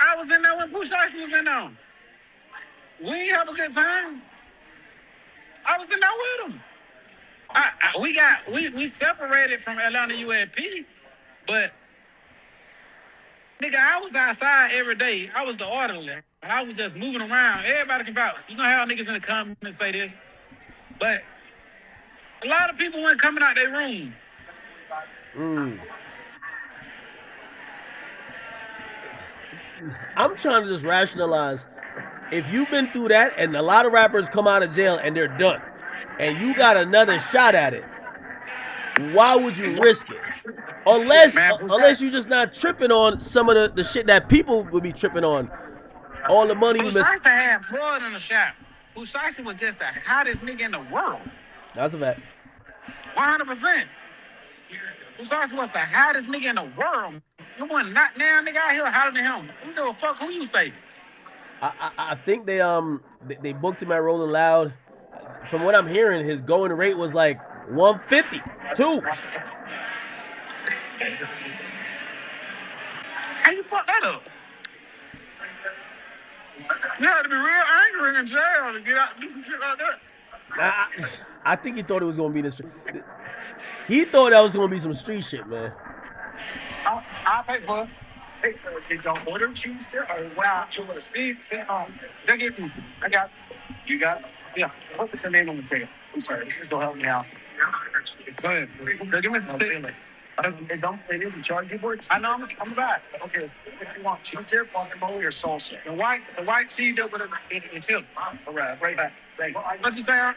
I was in there when Pooh Shiesty was in there. We ain't have a good time. I was in there with him. We separated from Atlanta UAP, but nigga, I was outside every day. I was the orderly. I was just moving around. Everybody can vouch. You know how niggas in the comments say this, but a lot of people weren't coming out their room. I'm trying to just rationalize. If you've been through that, and a lot of rappers come out of jail and they're done, and you got another shot at it, why would you risk it? Unless you're just not tripping on some of the shit that people would be tripping on. All the money you Pooh Shiesty had more than a shot. Pooh Shiesty was just the hottest nigga in the world. That's a fact. 100%. Pooh Shiesty was the hottest nigga in the world. You want not now nigga out here hotter than him. Who give a fuck who you say? I think they booked him at Rolling Loud. From what I'm hearing, his going rate was like 150. How you fuck that up? You had to be real angry in jail to get out and do some shit like that. I think he thought it was gonna be this. He thought that was gonna be some street shit, man. I'll pay for it. Hey, did y'all order cheese there or wow? You want to speak? They get me. I got. You got? Yeah. What's the name on the table? I'm sorry. This will help me out. Go ahead. Give me some thing. They didn't charge you for it? I know. I'm back. Okay. If you want cheese there, guacamole, or salsa. The white cheese there with a chip. All right. Right back. What'd you say, Aaron?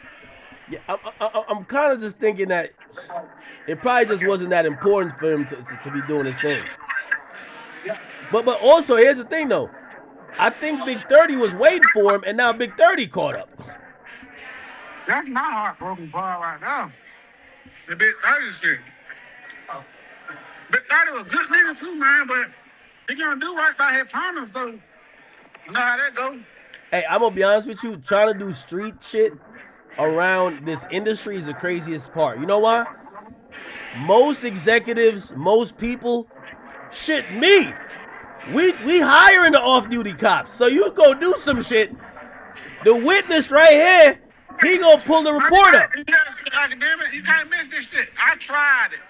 Yeah, I'm kind of just thinking that it probably just wasn't that important for him to be doing his thing. But also, here's the thing, though. I think Big 30 was waiting for him, and now Big 30 caught up. That's my heartbroken part right now. The Big 30 shit. Big 30 was a good nigga too, man, but he gonna do right by his partners, so you know how that go. Hey, I'm gonna be honest with you. Trying to do street shit around this industry is the craziest part. You know why? Most executives, most people, shit, me. We hiring the off-duty cops. So you go do some shit. The witness right here, he gonna pull the report up. Yes, academic, you can't miss this shit. I tried it.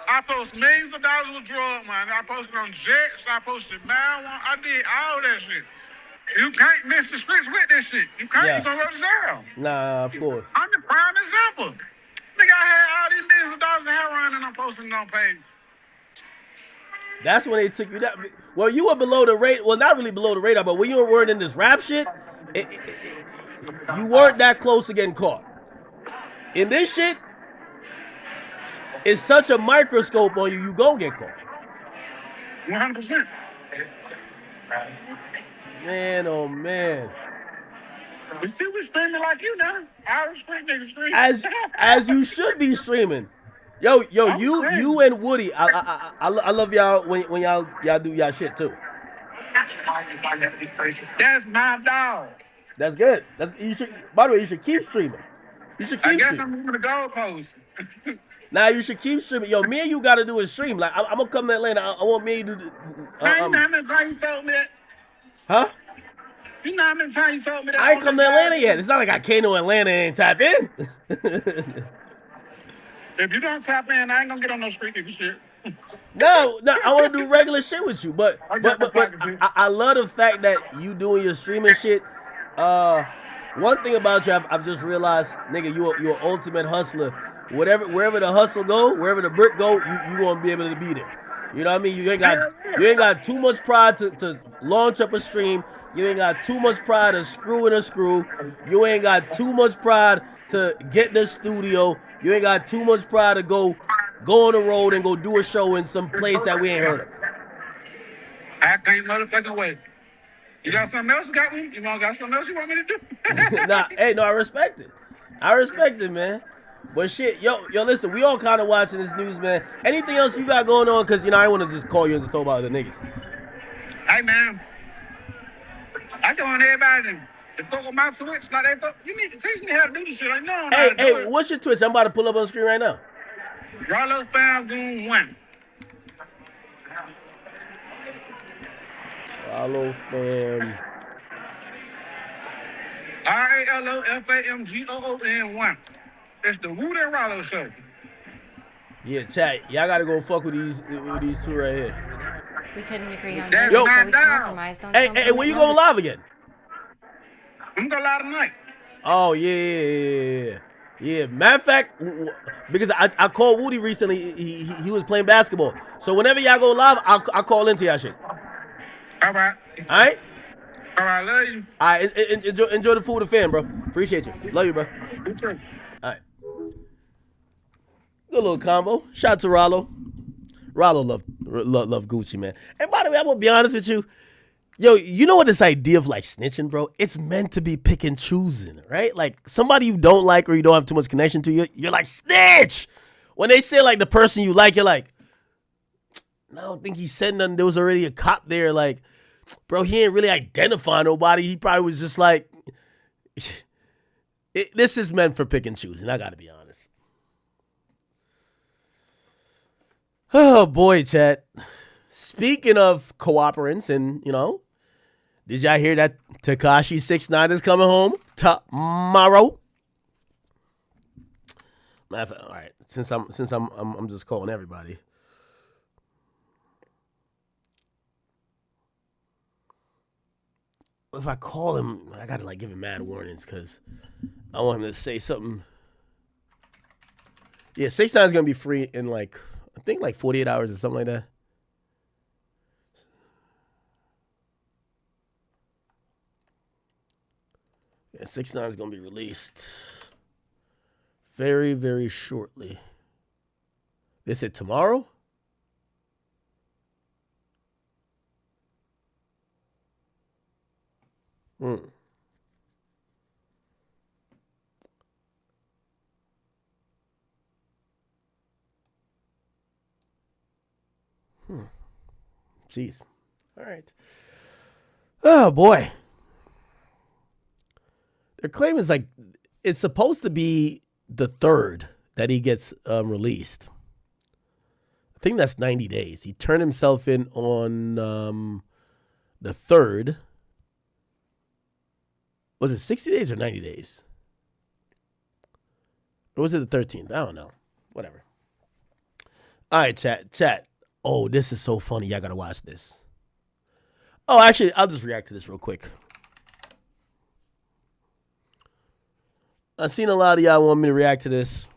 I post millions of dollars with drug money. I posted on jets. I posted marijuana. I did all that shit. You can't miss the streets with this shit. You can't. Yeah. You gonna go to jail. Nah, of course. I'm the prime example. Nigga, I had all these millions of dollars of heroin and I'm posting it on page. That's when they took you down. Well, you were below the radar. Well, not really below the radar, but when you were in this rap shit, you weren't that close to getting caught. In this shit, it's such a microscope on you, you gonna get caught. 100%. Man, oh man. We see we streaming like you now. Irish street niggas streaming. As you should be streaming. Yo, you and Woody, I love y'all when y'all do y'all shit too. That's my dog. That's good. By the way, you should keep streaming. You should keep I guess streaming. I'm moving the goalpost. Now you should keep streaming. Yo, me and you gotta do a stream. Like I'm gonna come to Atlanta. I want me to do. I ain't know how many times you told me that. Huh? You know how many times you told me that? I ain't come to Atlanta yet. It's not like I came to Atlanta and ain't tap in. If you don't tap in, I ain't gonna get on no street nigga shit. No, I want to do regular shit with you, but I love the fact that you doing your streaming shit. One thing about you, I've just realized, nigga, you're an ultimate hustler. Wherever the hustle go, wherever the brick go, you gonna be able to be there. You know what I mean? You ain't got too much pride to launch up a stream. You ain't got too much pride to screw in a screw. You ain't got too much pride to get in the studio. You ain't got too much pride to go on the road and go do a show in some place that we ain't heard of. I can't motherfucking wait. You got something else you got me? You got something else you want me to do? I respect it. I respect it, man. But shit, yo, listen, we all kind of watching this news, man. Anything else you got going on? Because, I want to just call you and just talk about the niggas. Hey, man. I just want everybody to fuck with my Twitch. Like they fuck. You need to teach me how to do this shit. I know how to do it. What's your Twitch? I'm about to pull up on the screen right now. Rollo Fam Goon 1. Rollo Fam. RALOFAMGOON 1. It's the Woo That Rollo show. Yeah, chat. Y'all gotta go fuck with these two right here. We couldn't agree on That's dates, so not we down. compromised on Hey, something. when you going live again? I'm going live tonight. Oh, yeah. Matter of fact, because I called Woody recently, he was playing basketball. So whenever y'all go live, I'll call into y'all shit. All right. All right? All right, love you. All right, enjoy the food with the fam, bro. Appreciate you. Love you, bro. You too. All right. Good little combo. Shout out to Rollo. Rollo love Gucci, man. And by the way, I'm gonna be honest with you. Yo, you know what this idea of like snitching, bro? It's meant to be pick and choosing, right? Like somebody you don't like or you don't have too much connection to, you're like, snitch! when they say like the person you like, you're like, I don't think he said nothing. There was already a cop there. Like, bro, he ain't really identify nobody. He probably was just like, this is meant for pick and choosing. I got to be honest. Oh, boy, chat. Speaking of cooperants and, did y'all hear that Tekashi 6ix9ine is coming home tomorrow? All right, since I'm just calling everybody. If I call him, I gotta like give him mad warnings because I want him to say something. Yeah, 6ix9ine is gonna be free in like I think like 48 hours or something like that. Yeah, 6ix9ine is gonna be released very, very shortly. They said tomorrow? Jeez. All right. Oh, boy. Their claim is like it's supposed to be the 3rd that he gets released. I think that's 90 days. He turned himself in on the 3rd. Was it 60 days or 90 days? Or was it the 13th? I don't know. Whatever. All right, chat. Oh, this is so funny. Y'all got to watch this. Oh, actually, I'll just react to this real quick. I've seen a lot of y'all want me to react to this.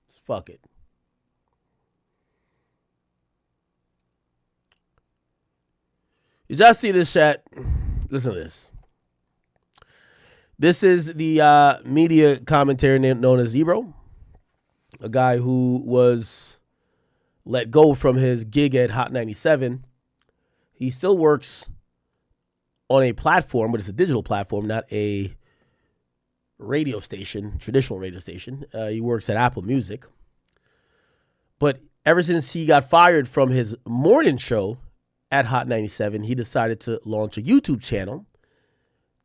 Fuck it. Did y'all see this, chat? Listen to this. This is the media commentator known as Ebro, a guy who was let go from his gig at Hot 97. He still works on a platform, but it's a digital platform, not a radio station, traditional radio station. He works at Apple Music. But ever since he got fired from his morning show at Hot 97, he decided to launch a YouTube channel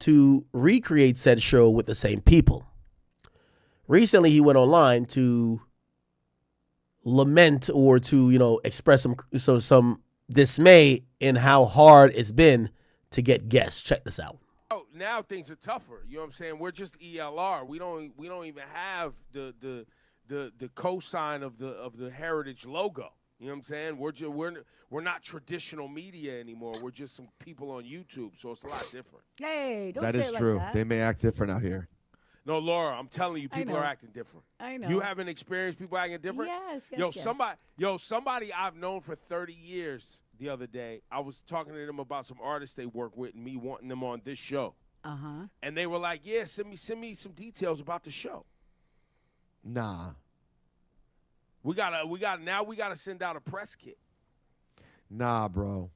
to recreate said show with the same people. Recently, he went online to lament or to, express some dismay in how hard it's been to get guests. Check this out. Oh, now things are tougher. You know what I'm saying? We're just ELR. We don't even have the cosign of the Heritage logo. You know what I'm saying? We're not traditional media anymore. We're just some people on YouTube, so it's a lot different. Hey, don't that say is it true. like that. They may act different out here. No, Laura, I'm telling you, people are acting different. I know. You haven't experienced people acting different? Yes. Somebody I've known for 30 years the other day, I was talking to them about some artists they work with and me wanting them on this show. Uh-huh. And they were like, yeah, send me some details about the show. Nah. We gotta send out a press kit. Nah, bro.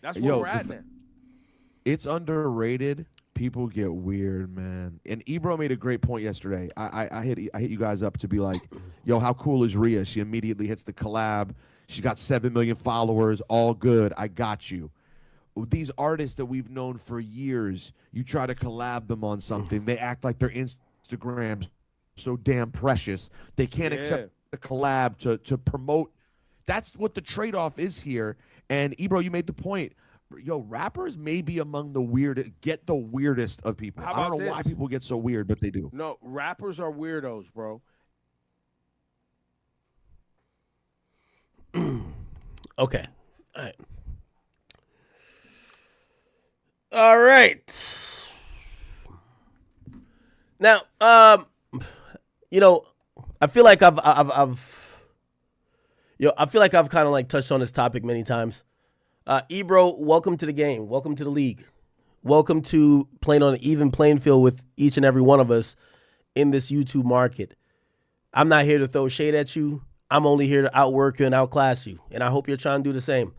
That's where we're at now. It's underrated. People get weird, man. And Ebro made a great point yesterday. I hit you guys up to be like, yo, how cool is Rhea? She immediately hits the collab. She got 7 million followers. All good. I got you. These artists that we've known for years, you try to collab them on something. They act like their Instagram's so damn precious. They can't accept the collab to promote. That's what the trade-off is here. And Ebro, you made the point. Yo, rappers may be among the weirdest of people. I don't know why people get so weird, but they do. No, rappers are weirdos, bro. Okay. All right. Now, I feel like I've kind of like touched on this topic many times. Ebro, welcome to the game. Welcome to the league. Welcome to playing on an even playing field with each and every one of us in this YouTube market. I'm not here to throw shade at you. I'm only here to outwork you and outclass you. And I hope you're trying to do the same.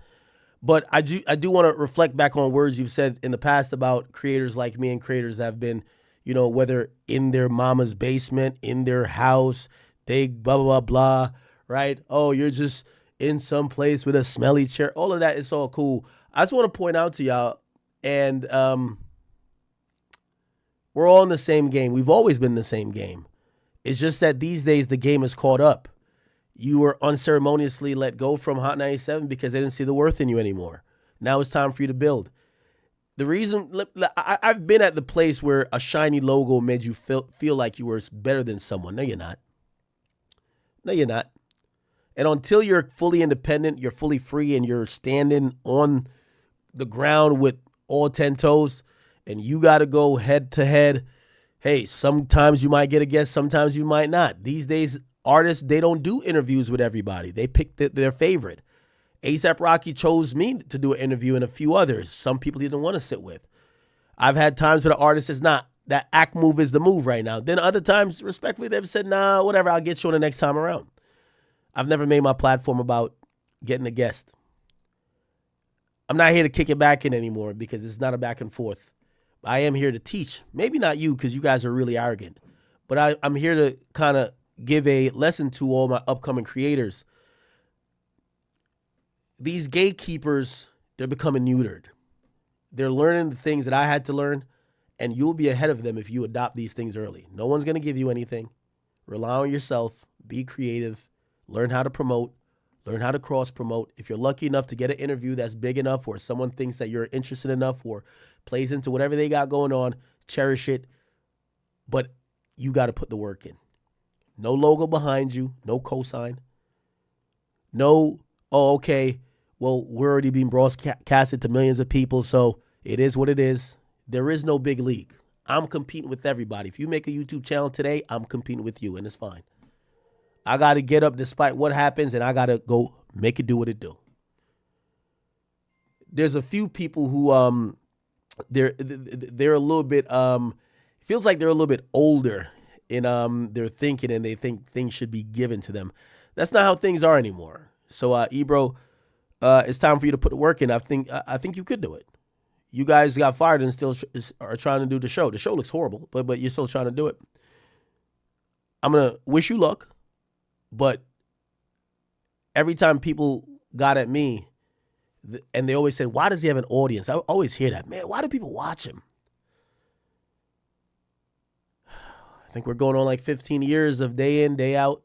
But I do want to reflect back on words you've said in the past about creators like me and creators that have been, whether in their mama's basement, in their house, they blah, blah, blah, blah, right? Oh, you're just in some place with a smelly chair. All of that is all cool. I just want to point out to y'all, and we're all in the same game. We've always been in the same game. It's just that these days the game is caught up. You were unceremoniously let go from Hot 97 because they didn't see the worth in you anymore. Now it's time for you to build. The reason I've been at the place where a shiny logo made you feel like you were better than someone. No, you're not. No, you're not. And until you're fully independent, you're fully free, and you're standing on the ground with all 10 toes, and you got to go head to head. Hey, sometimes you might get a guest, sometimes you might not. These days, artists, they don't do interviews with everybody. They pick their favorite. A$AP Rocky chose me to do an interview and a few others. Some people he didn't want to sit with. I've had times where the artist says, nah, that act move is the move right now. Then other times, respectfully, they've said, nah, whatever, I'll get you on the next time around. I've never made my platform about getting a guest. I'm not here to kick it back in anymore because it's not a back and forth. I am here to teach. Maybe not you because you guys are really arrogant. But I'm here to kind of give a lesson to all my upcoming creators. These gatekeepers, they're becoming neutered. They're learning the things that I had to learn, and you'll be ahead of them if you adopt these things early. No one's going to give you anything. Rely on yourself. Be creative. Learn how to promote. Learn how to cross-promote. If you're lucky enough to get an interview that's big enough or someone thinks that you're interested enough or plays into whatever they got going on, cherish it. But you got to put the work in. No logo behind you. No cosign. No, oh, okay, well, we're already being broadcasted to millions of people, so it is what it is. There is no big league. I'm competing with everybody. If you make a YouTube channel today, I'm competing with you, and it's fine. I got to get up despite what happens, and I got to go make it do what it do. There's a few people who they're a little bit feels like they're a little bit older in their thinking, and they think things should be given to them. That's not how things are anymore. So Ebro, it's time for you to put the work in. I think you could do it. You guys got fired and still are trying to do the show. The show looks horrible, but you're still trying to do it. I'm gonna wish you luck. But every time people got at me, and they always said, why does he have an audience? I always hear that. Man, why do people watch him? I think we're going on like 15 years of day in, day out.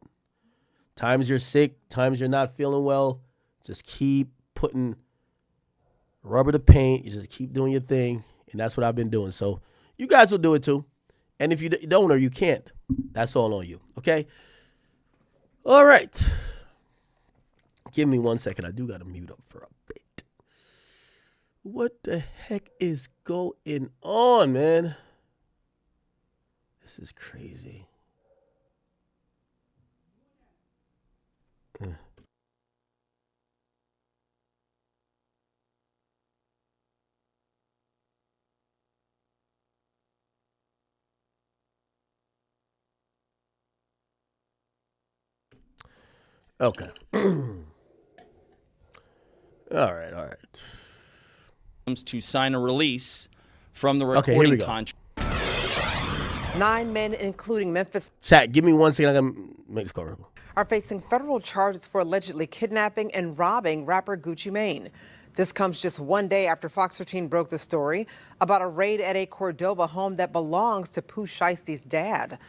Times you're sick, times you're not feeling well. Just keep putting rubber to paint. You just keep doing your thing. And that's what I've been doing. So you guys will do it too. And if you don't or you can't, that's all on you. Okay? All right. Give me 1 second. I do got to mute up for a bit. What the heck is going on, man? This is crazy. Okay. All right. To sign a release from the Okay, here we recording go. contract. 9 men, including Memphis, Chat, give me 1 second. I got to make this call. are facing federal charges for allegedly kidnapping and robbing rapper Gucci Mane. This comes just 1 day after Fox 13 broke the story about a raid at a Cordoba home that belongs to Pooh Shiesty's dad.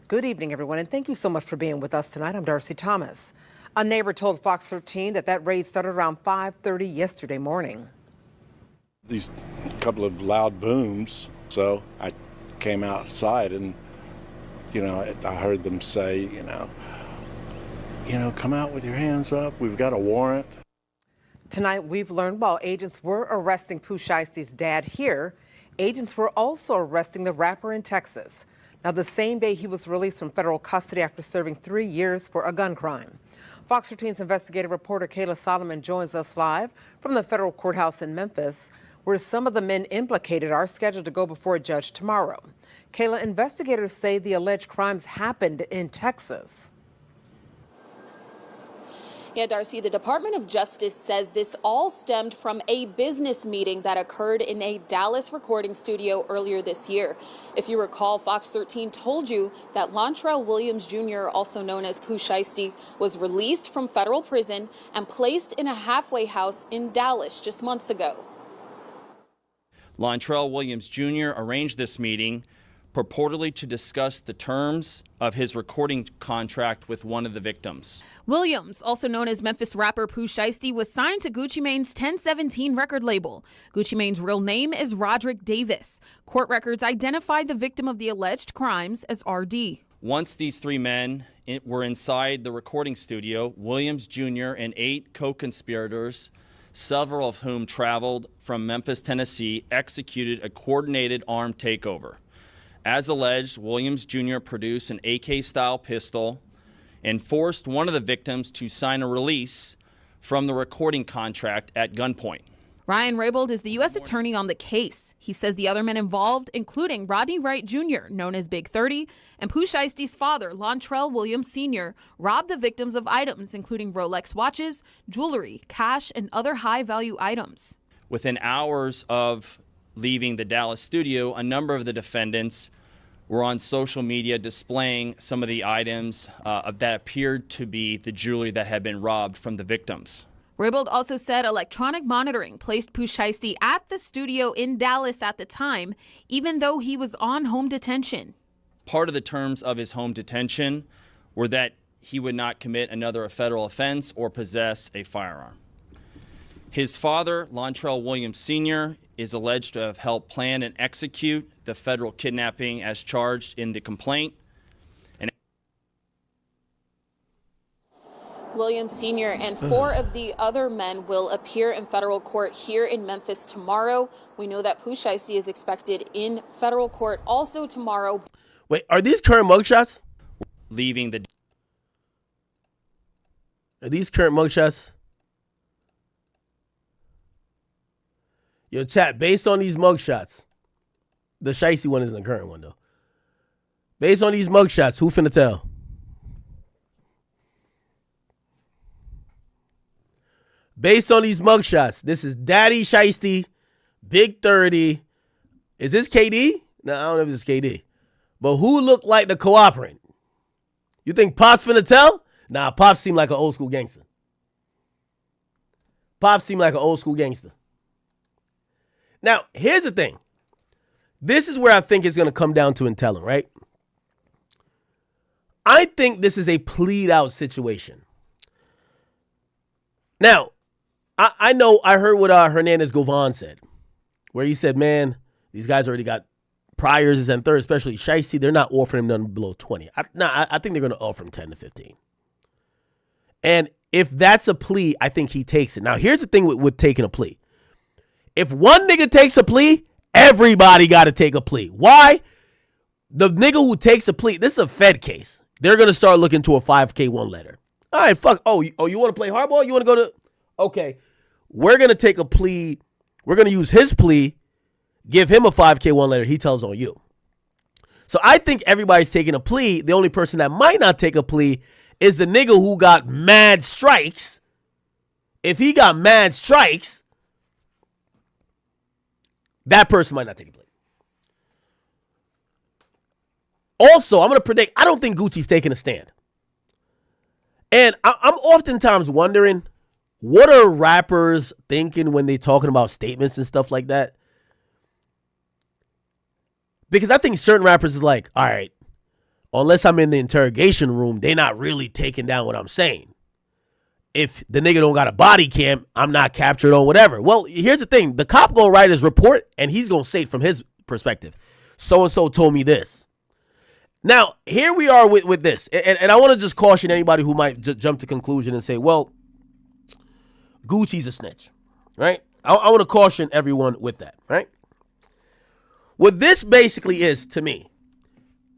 Good evening, everyone, and thank you so much for being with us tonight. I'm Darcy Thomas. A neighbor told Fox 13 that raid started around 5:30 yesterday morning. These couple of loud booms, so I came outside and, I heard them say, come out with your hands up. We've got a warrant. Tonight, we've learned while agents were arresting Pooh Shiesty's dad here, agents were also arresting the rapper in Texas. Now, the same day he was released from federal custody after serving 3 years for a gun crime. Fox 13's investigative reporter Kayla Solomon joins us live from the federal courthouse in Memphis, where some of the men implicated are scheduled to go before a judge tomorrow. Kayla, investigators say the alleged crimes happened in Texas. Yeah, Darcy, the Department of Justice says this all stemmed from a business meeting that occurred in a Dallas recording studio earlier this year. If you recall, Fox 13 told you that Lontrell Williams Jr., also known as Pooh Shiesty, was released from federal prison and placed in a halfway house in Dallas just months ago. Lontrell Williams Jr. arranged this meeting purportedly to discuss the terms of his recording contract with one of the victims. Williams, also known as Memphis rapper Pooh Shiesty, was signed to Gucci Mane's 1017 record label. Gucci Mane's real name is Roderick Davis. Court records identified the victim of the alleged crimes as RD. Once these three men were inside the recording studio, Williams Jr. and 8 co-conspirators, several of whom traveled from Memphis, Tennessee, executed a coordinated armed takeover. As alleged, Williams Jr. produced an AK-style pistol and forced one of the victims to sign a release from the recording contract at gunpoint. Ryan Raybould is the U.S. attorney on the case. He says the other men involved, including Rodney Wright Jr., known as Big 30, and Pooh Shiesty's father, Lontrell Williams Sr., robbed the victims of items including Rolex watches, jewelry, cash, and other high-value items. Within hours of leaving the Dallas studio, a number of the defendants were on social media displaying some of the items that appeared to be the jewelry that had been robbed from the victims. Raybould also said electronic monitoring placed Pooh Shiesty at the studio in Dallas at the time, even though he was on home detention. Part of the terms of his home detention were that he would not commit another federal offense or possess a firearm. His father, Lontrell Williams Sr., is alleged to have helped plan and execute the federal kidnapping as charged in the complaint. Williams Sr. and 4 of the other men will appear in federal court here in Memphis tomorrow. We know that Pooh Shiesty is expected in federal court also tomorrow. Wait, are these current mugshots? Leaving the... Are these current mugshots? Yo, chat, based on these mugshots, the Shiesty one isn't the current one, though. Based on these mugshots, who finna tell? Based on these mugshots, this is Daddy Shiesty, Big 30. Is this KD? No, I don't know if this is KD. But who looked like the cooperant? You think Pop's finna tell? Nah, Pop seemed like an old school gangster. Pop seemed like an old school gangster. Now, here's the thing. This is where I think it's going to come down to in telling, right? I think this is a plead out situation. Now, I know I heard what Hernandez Govan said, where he said, man, these guys already got priors and third, especially Shiesty. They're not offering him nothing below 20. I think they're going to offer him 10 to 15. And if that's a plea, I think he takes it. Now, here's the thing with taking a plea. If one nigga takes a plea, everybody got to take a plea. Why? The nigga who takes a plea, this is a Fed case. They're going to start looking to a 5K1 letter. All right, fuck. Oh, you want to play hardball? You want to go to... Okay, we're going to take a plea. We're going to use his plea, give him a 5K1 letter. He tells on you. So I think everybody's taking a plea. The only person that might not take a plea is the nigga who got mad strikes. If he got mad strikes, that person might not take a plea. Also, I'm going to predict, I don't think Gucci's taking a stand. And I'm oftentimes wondering, what are rappers thinking when they're talking about statements and stuff like that? Because I think certain rappers is like, all right, unless I'm in the interrogation room, they're not really taking down what I'm saying. If the nigga don't got a body cam, I'm not captured or whatever. Well, here's the thing. The cop gonna write his report, and he's gonna say it from his perspective. So-and-so told me this. Now, here we are with this. And I want to just caution anybody who might jump to conclusion and say, well, Gucci's a snitch, right? I want to caution everyone with that, right? What this basically is to me,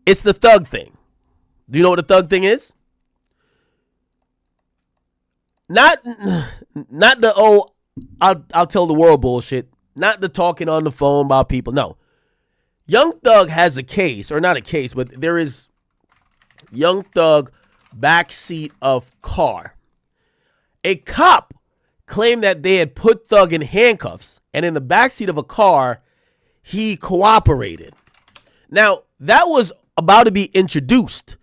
it's the thug thing. Do you know what the thug thing is? Not the, I'll tell the world bullshit. Not the talking on the phone about people. No. Young Thug has a case, or not a case, but there is Young Thug backseat of car. A cop claimed that they had put Thug in handcuffs, and in the backseat of a car, he cooperated. Now, that was about to be introduced.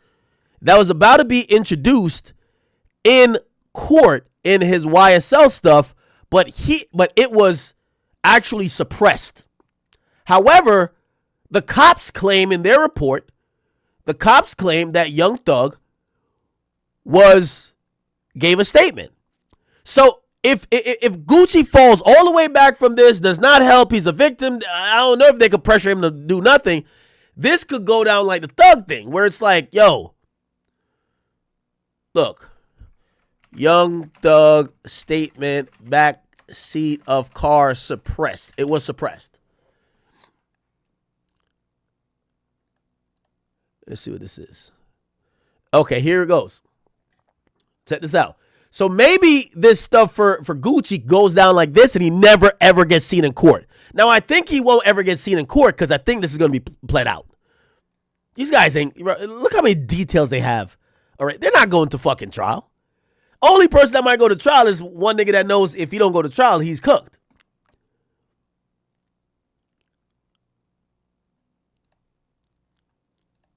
In court in his YSL stuff, but it was actually suppressed. However, the cops claim in their report, that Young Thug gave a statement. So if Gucci falls all the way back from this, does not help, he's a victim, I don't know if they could pressure him to do nothing. This could go down like the Thug thing, where it's like, yo, look, Young Thug statement, back seat of car suppressed. It was suppressed. Let's see what this is. Okay, here it goes. Check this out. So maybe this stuff for Gucci goes down like this and he never ever gets seen in court. Now I think he won't ever get seen in court because I think this is going to be played out. These guys ain't, look how many details they have. All right, they're not going to fucking trial. Only person that might go to trial is one nigga that knows if he don't go to trial, he's cooked.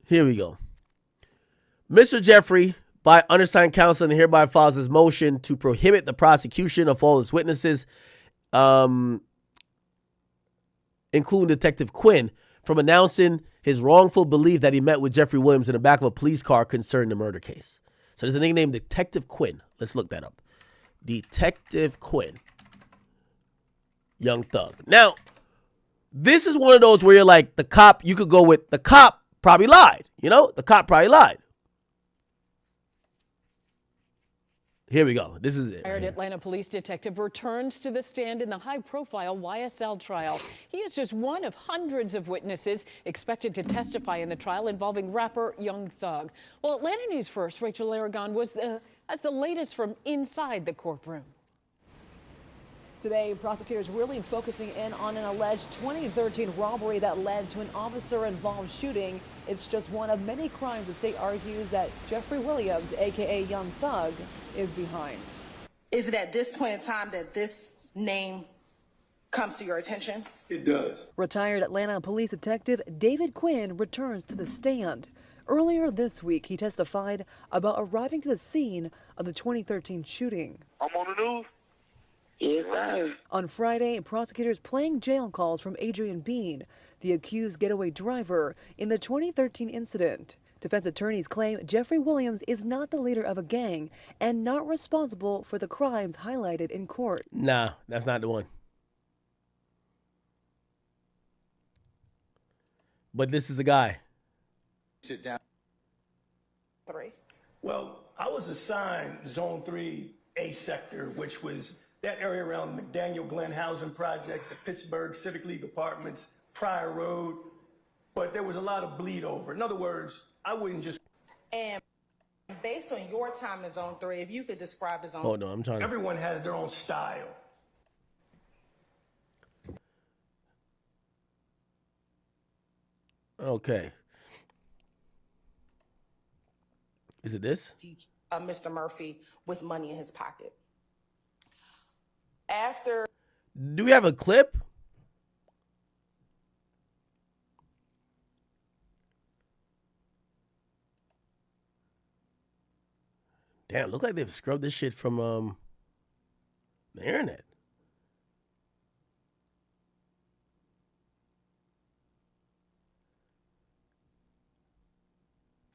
Here we go. Mr. Jeffrey, by undersigned counsel, and hereby files his motion to prohibit the prosecution of all his witnesses, including Detective Quinn, from announcing his wrongful belief that he met with Jeffrey Williams in the back of a police car concerning the murder case. So there's a nigga named Detective Quinn. Let's look that up. Detective Quinn. Young Thug. Now, this is one of those where you're like, the cop, you could go with, the cop probably lied. You know, the cop probably lied. Here we go. This is it. Retired Atlanta police detective returns to the stand in the high-profile YSL trial. He is just one of hundreds of witnesses expected to testify in the trial involving rapper Young Thug. Well, Atlanta News First, Rachel Aragon has the latest from inside the courtroom. Today, prosecutors really focusing in on an alleged 2013 robbery that led to an officer-involved shooting. It's just one of many crimes the state argues that Jeffrey Williams, a.k.a. Young Thug, is behind. Is it at this point in time that this name comes to your attention? It does. Retired Atlanta police detective David Quinn returns to the stand. Earlier this week, he testified about arriving to the scene of the 2013 shooting. I'm on the news. Yes, sir. On Friday, prosecutors playing jail calls from Adrian Bean, the accused getaway driver in the 2013 incident. Defense attorneys claim Jeffrey Williams is not the leader of a gang and not responsible for the crimes highlighted in court. Nah, that's not the one. But this is a guy. Sit down. 3. Well, I was assigned Zone 3 A sector, which was that area around McDaniel Glen Housing Project, the Pittsburgh Civic League Apartments, Pryor Road, but there was a lot of bleed over. In other words, I wouldn't just... And based on your time in Zone 3, if you could describe the Zone... Hold on, I'm trying to... Everyone has their own style. Okay. Is it this? Mr. Murphy with money in his pocket. After... Do we have a clip? Damn, look like they've scrubbed this shit from the internet.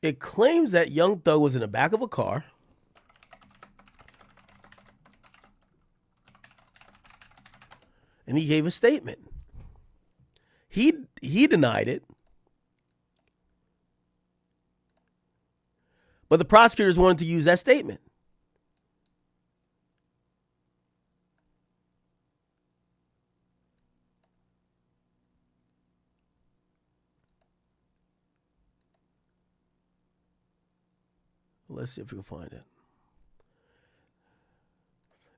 It claims that Young Thug was in the back of a car. And he gave a statement. He denied it. But the prosecutors wanted to use that statement. Let's see if we can find it.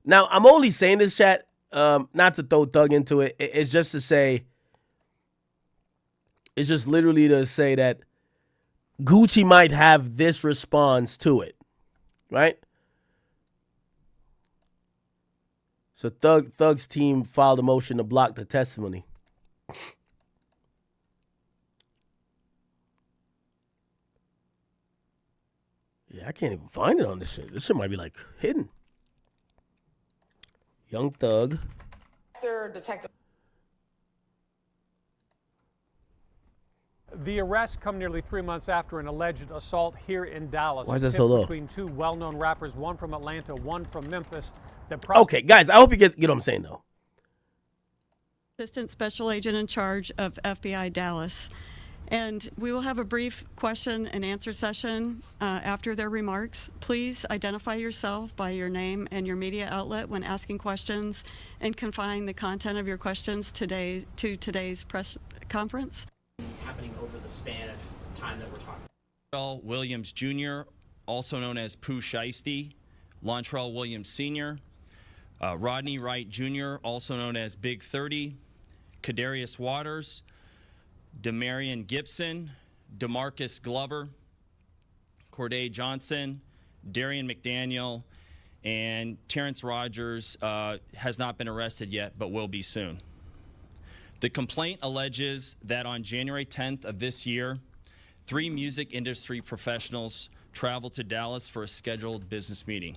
Now, I'm only saying this, chat, not to throw Thug into it. It's just to say, it's just literally to say that Gucci might have this response to it, right? So Thug's team filed a motion to block the testimony. Yeah, I can't even find it on this shit. This shit might be like hidden. Young Thug. Detective. The arrests come nearly 3 months after an alleged assault here in Dallas. Why is that so low? Between two well-known rappers, one from Atlanta, one from Memphis. Okay, guys, I hope you get what I'm saying, though. Assistant Special Agent in charge of FBI Dallas. And we will have a brief question and answer session after their remarks. Please identify yourself by your name and your media outlet when asking questions, and confine the content of your questions to today's press conference. Happening over the span of time that we're talking. Lontrell Williams Jr., also known as Pooh Shiesty, Lontrell Williams Sr., Rodney Wright Jr., also known as Big 30, Kadarius Waters, Demarion Gibson, DeMarcus Glover, Corday Johnson, Darian McDaniel, and Terrence Rogers has not been arrested yet, but will be soon. The complaint alleges that on January 10th of this year, 3 music industry professionals traveled to Dallas for a scheduled business meeting.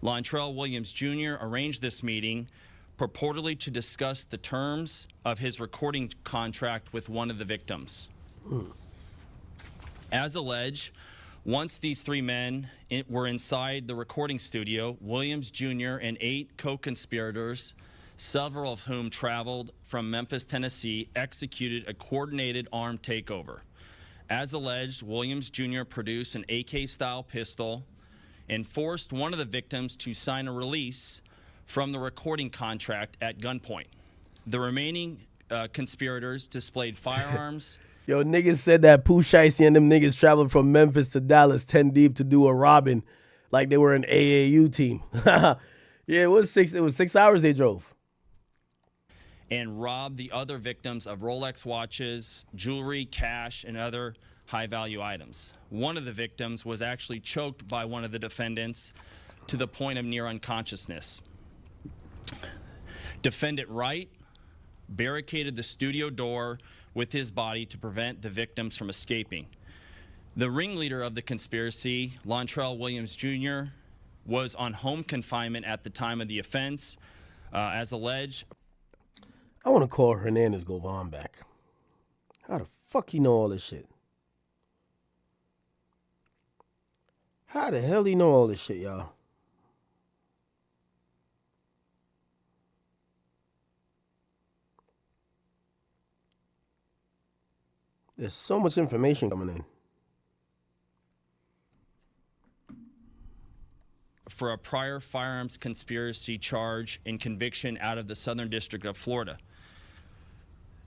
Lontrell Williams Jr. arranged this meeting purportedly to discuss the terms of his recording contract with one of the victims. As alleged, once these 3 men were inside the recording studio, Williams Jr. and 8 co-conspirators, several of whom traveled from Memphis, Tennessee, executed a coordinated armed takeover. As alleged, Williams Jr. produced an AK-style pistol and forced one of the victims to sign a release from the recording contract at gunpoint. The remaining conspirators displayed firearms. Yo, niggas said that Pooh Shiesty and them niggas traveled from Memphis to Dallas 10 deep to do a robbing like they were an AAU team. Yeah, it was 6 hours they drove. And robbed the other victims of Rolex watches, jewelry, cash, and other high-value items. One of the victims was actually choked by one of the defendants to the point of near unconsciousness. Defendant Wright barricaded the studio door with his body to prevent the victims from escaping. The ringleader of the conspiracy, Lontrell Williams Jr., was on home confinement at the time of the offense, as alleged. I want to call Hernandez Govan back. How the fuck he know all this shit? How the hell he know all this shit, y'all? There's so much information coming in. For a prior firearms conspiracy charge and conviction out of the Southern District of Florida.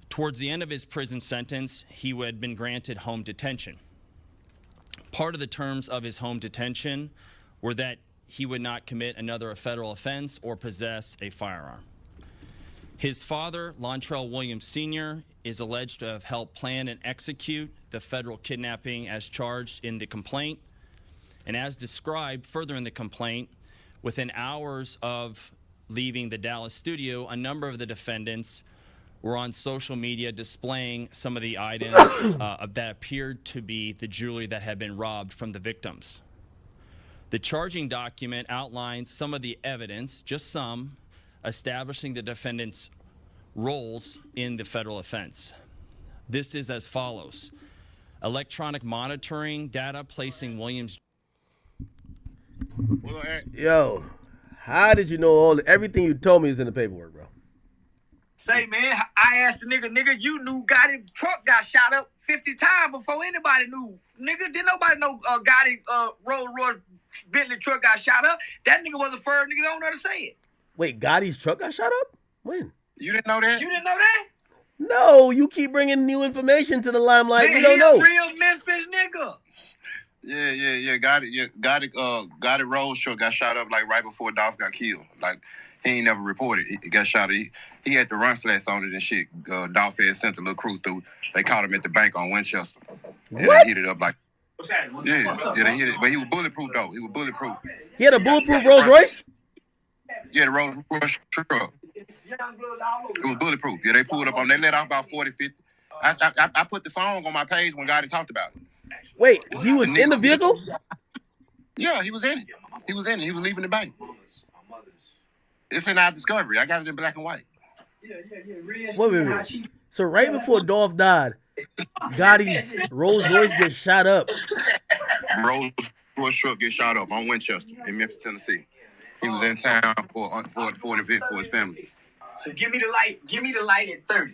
Towards the end of his prison sentence, he had been granted home detention. Part of the terms of his home detention were that he would not commit another federal offense or possess a firearm. His father, Lontrell Williams Sr., is alleged to have helped plan and execute the federal kidnapping as charged in the complaint. And as described further in the complaint, within hours of leaving the Dallas studio, a number of the defendants were on social media displaying some of the items that appeared to be the jewelry that had been robbed from the victims. The charging document outlines some of the evidence, just some, establishing the defendants' roles in the federal offense. This is as follows. Electronic monitoring data placing Williams. Yo, how did you know everything you told me is in the paperwork, bro? Say, man, I asked the nigga, you knew Gotti's truck got shot up 50 times before anybody knew. Nigga, didn't nobody know Gotti Rolls Royce Bentley truck got shot up? That nigga was the first nigga don't know to say it. Wait, Gotti's truck got shot up? When? You didn't know that? You didn't know that? No, you keep bringing new information to the limelight. Man, We don't know. He a real Memphis nigga. Yeah. Gotti Rolls truck got shot up like right before Dolph got killed. Like he ain't never reported. He got shot. He had to run flats on it and shit. Dolph had sent a little crew through. They caught him at the bank on Winchester. And they hit it up like. What's happening? Yeah, they hit it. But he was bulletproof though. He was bulletproof. He had a bulletproof Rolls Royce? Yeah, the Rolls Royce truck. It was bulletproof. Yeah, they pulled up on. They let off about 40, 50. I put the song on my page when God had talked about it. Wait, he was in the vehicle? Yeah, he was in it. He was in it. He was leaving the bank. It's in our discovery. I got it in black and white. Wait. So right before Dolph died, Gotti's Rolls Royce gets shot up. Rolls Royce truck gets shot up on Winchester in Memphis, Tennessee. He was in town for an event for his family. So give me the light. Give me the light at 30.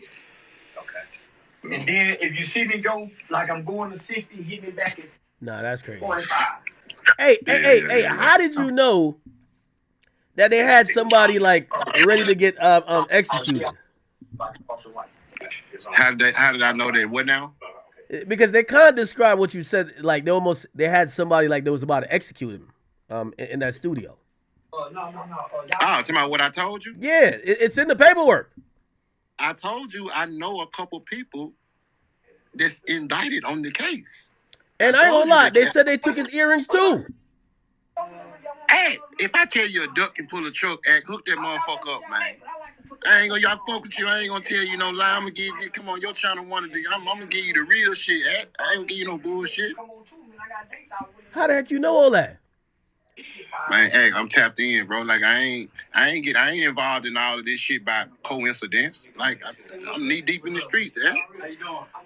Okay. And then if you see me go like I'm going to 60, hit me back at. Nah, that's crazy. 45. Hey! How did you know that they had somebody like ready to get executed? How did I know that? What now? Because they kind of described what you said, like they had somebody like that was about to execute him in that studio. No. Talking about what I told you? Yeah, it's in the paperwork. I told you I know a couple people that's indicted on the case. And I ain't gonna lie, they said they took his earrings too. Hey, if I tell you a duck can pull a truck, hook that motherfucker up, man. I ain't gonna, y'all fuck with you. I ain't gonna tell you no lie. I'm gonna give you, come on, your channel one of the, I'm gonna give you the real shit. I ain't gonna give you no bullshit. How the heck you know all that? Man, hey, I'm tapped in, bro. Like I ain't involved in all of this shit by coincidence. Like I'm knee deep in the streets,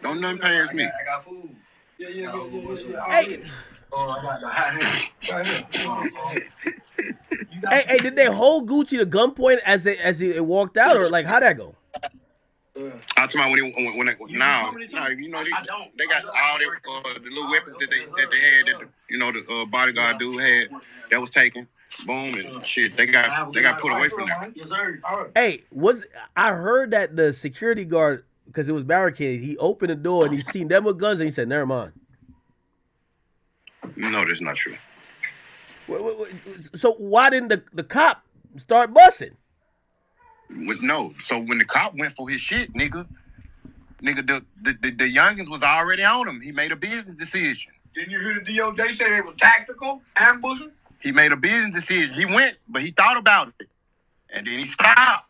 Don't nothing pass me. I got food. Hey. Hey, did they hold Gucci to gunpoint as he walked out, or like how'd that go? I'm talking about when they they got all the little weapons that they had that the bodyguard dude had that was taken. Boom and shit. They got put away from that. Yes, sir. Hey, I heard that the security guard, because it was barricaded, he opened the door and he seen them with guns and he said, "Never mind." No, that's not true. So why didn't the cop start busting? No. So when the cop went for his shit, nigga, the youngins was already on him. He made a business decision. Didn't you hear the DOJ say it was tactical ambushing? He made a business decision. He went, but he thought about it, and then he stopped.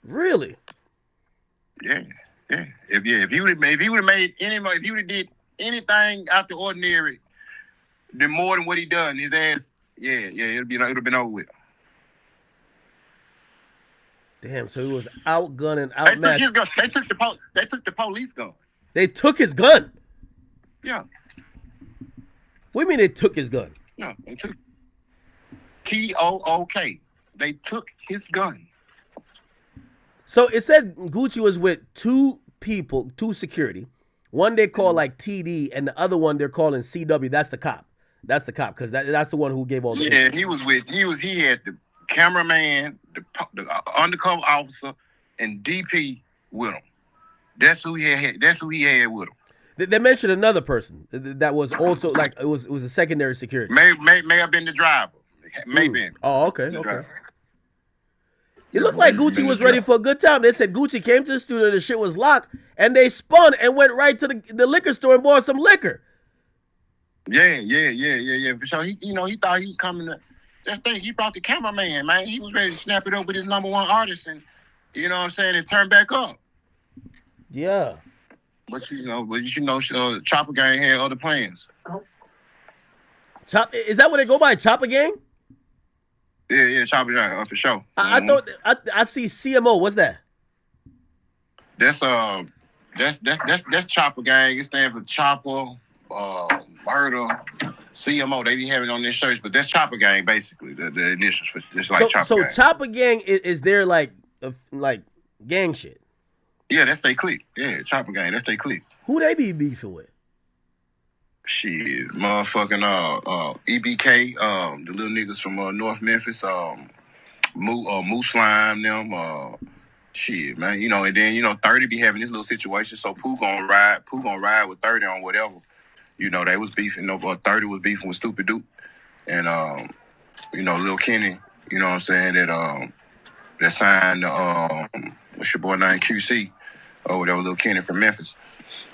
Really? Yeah. If he would have made if he would have did anything out the ordinary, then more than what he done, his ass, it would have been over with. Damn, so he was outgunning, outmatched. They took his gun. They took the police gun. They took his gun? Yeah. What do you mean they took his gun? No, they took T-O-O-K. They took his gun. So it said Gucci was with two people, two security. One they call like TD, and the other one they're calling CW. That's the cop. That's the cop, because that's the one who gave all the info. He had the cameraman, the undercover officer, and DP with him. That's who he had with him. They mentioned another person that was also like it was a secondary security. May have been the driver. Been. Oh, okay. It looked like Gucci was ready for a good time. They said Gucci came to the studio, the shit was locked, and they spun and went right to the liquor store and bought some liquor. Yeah. For sure. He thought he was coming to just think he brought the cameraman, man. He was ready to snap it up with his number one artist and and turn back up. Yeah. But Chopper Gang had other plans. Is that what they go by, Chopper Gang? Yeah, Chopper Gang, for sure. I thought I see CMO. What's that? That's Chopper Gang. It stands for Chopper, Murder, CMO. They be having it on their shirts, but that's Chopper Gang basically. The initials for just like Chopper Gang. So Chopper Gang is there like gang shit? Yeah, that's they clique. Yeah, Chopper Gang, that's they clique. Who they be beefing with? Shit, motherfucking EBK, the little niggas from North Memphis, Moose Slime, them, shit, man, and then 30 be having this little situation, so Pooh gonna ride with 30 on whatever. They was beefing, 30 was beefing with Stupid Duke, and Lil Kenny, that signed what's your boy name, QC, or whatever, Lil Kenny from Memphis,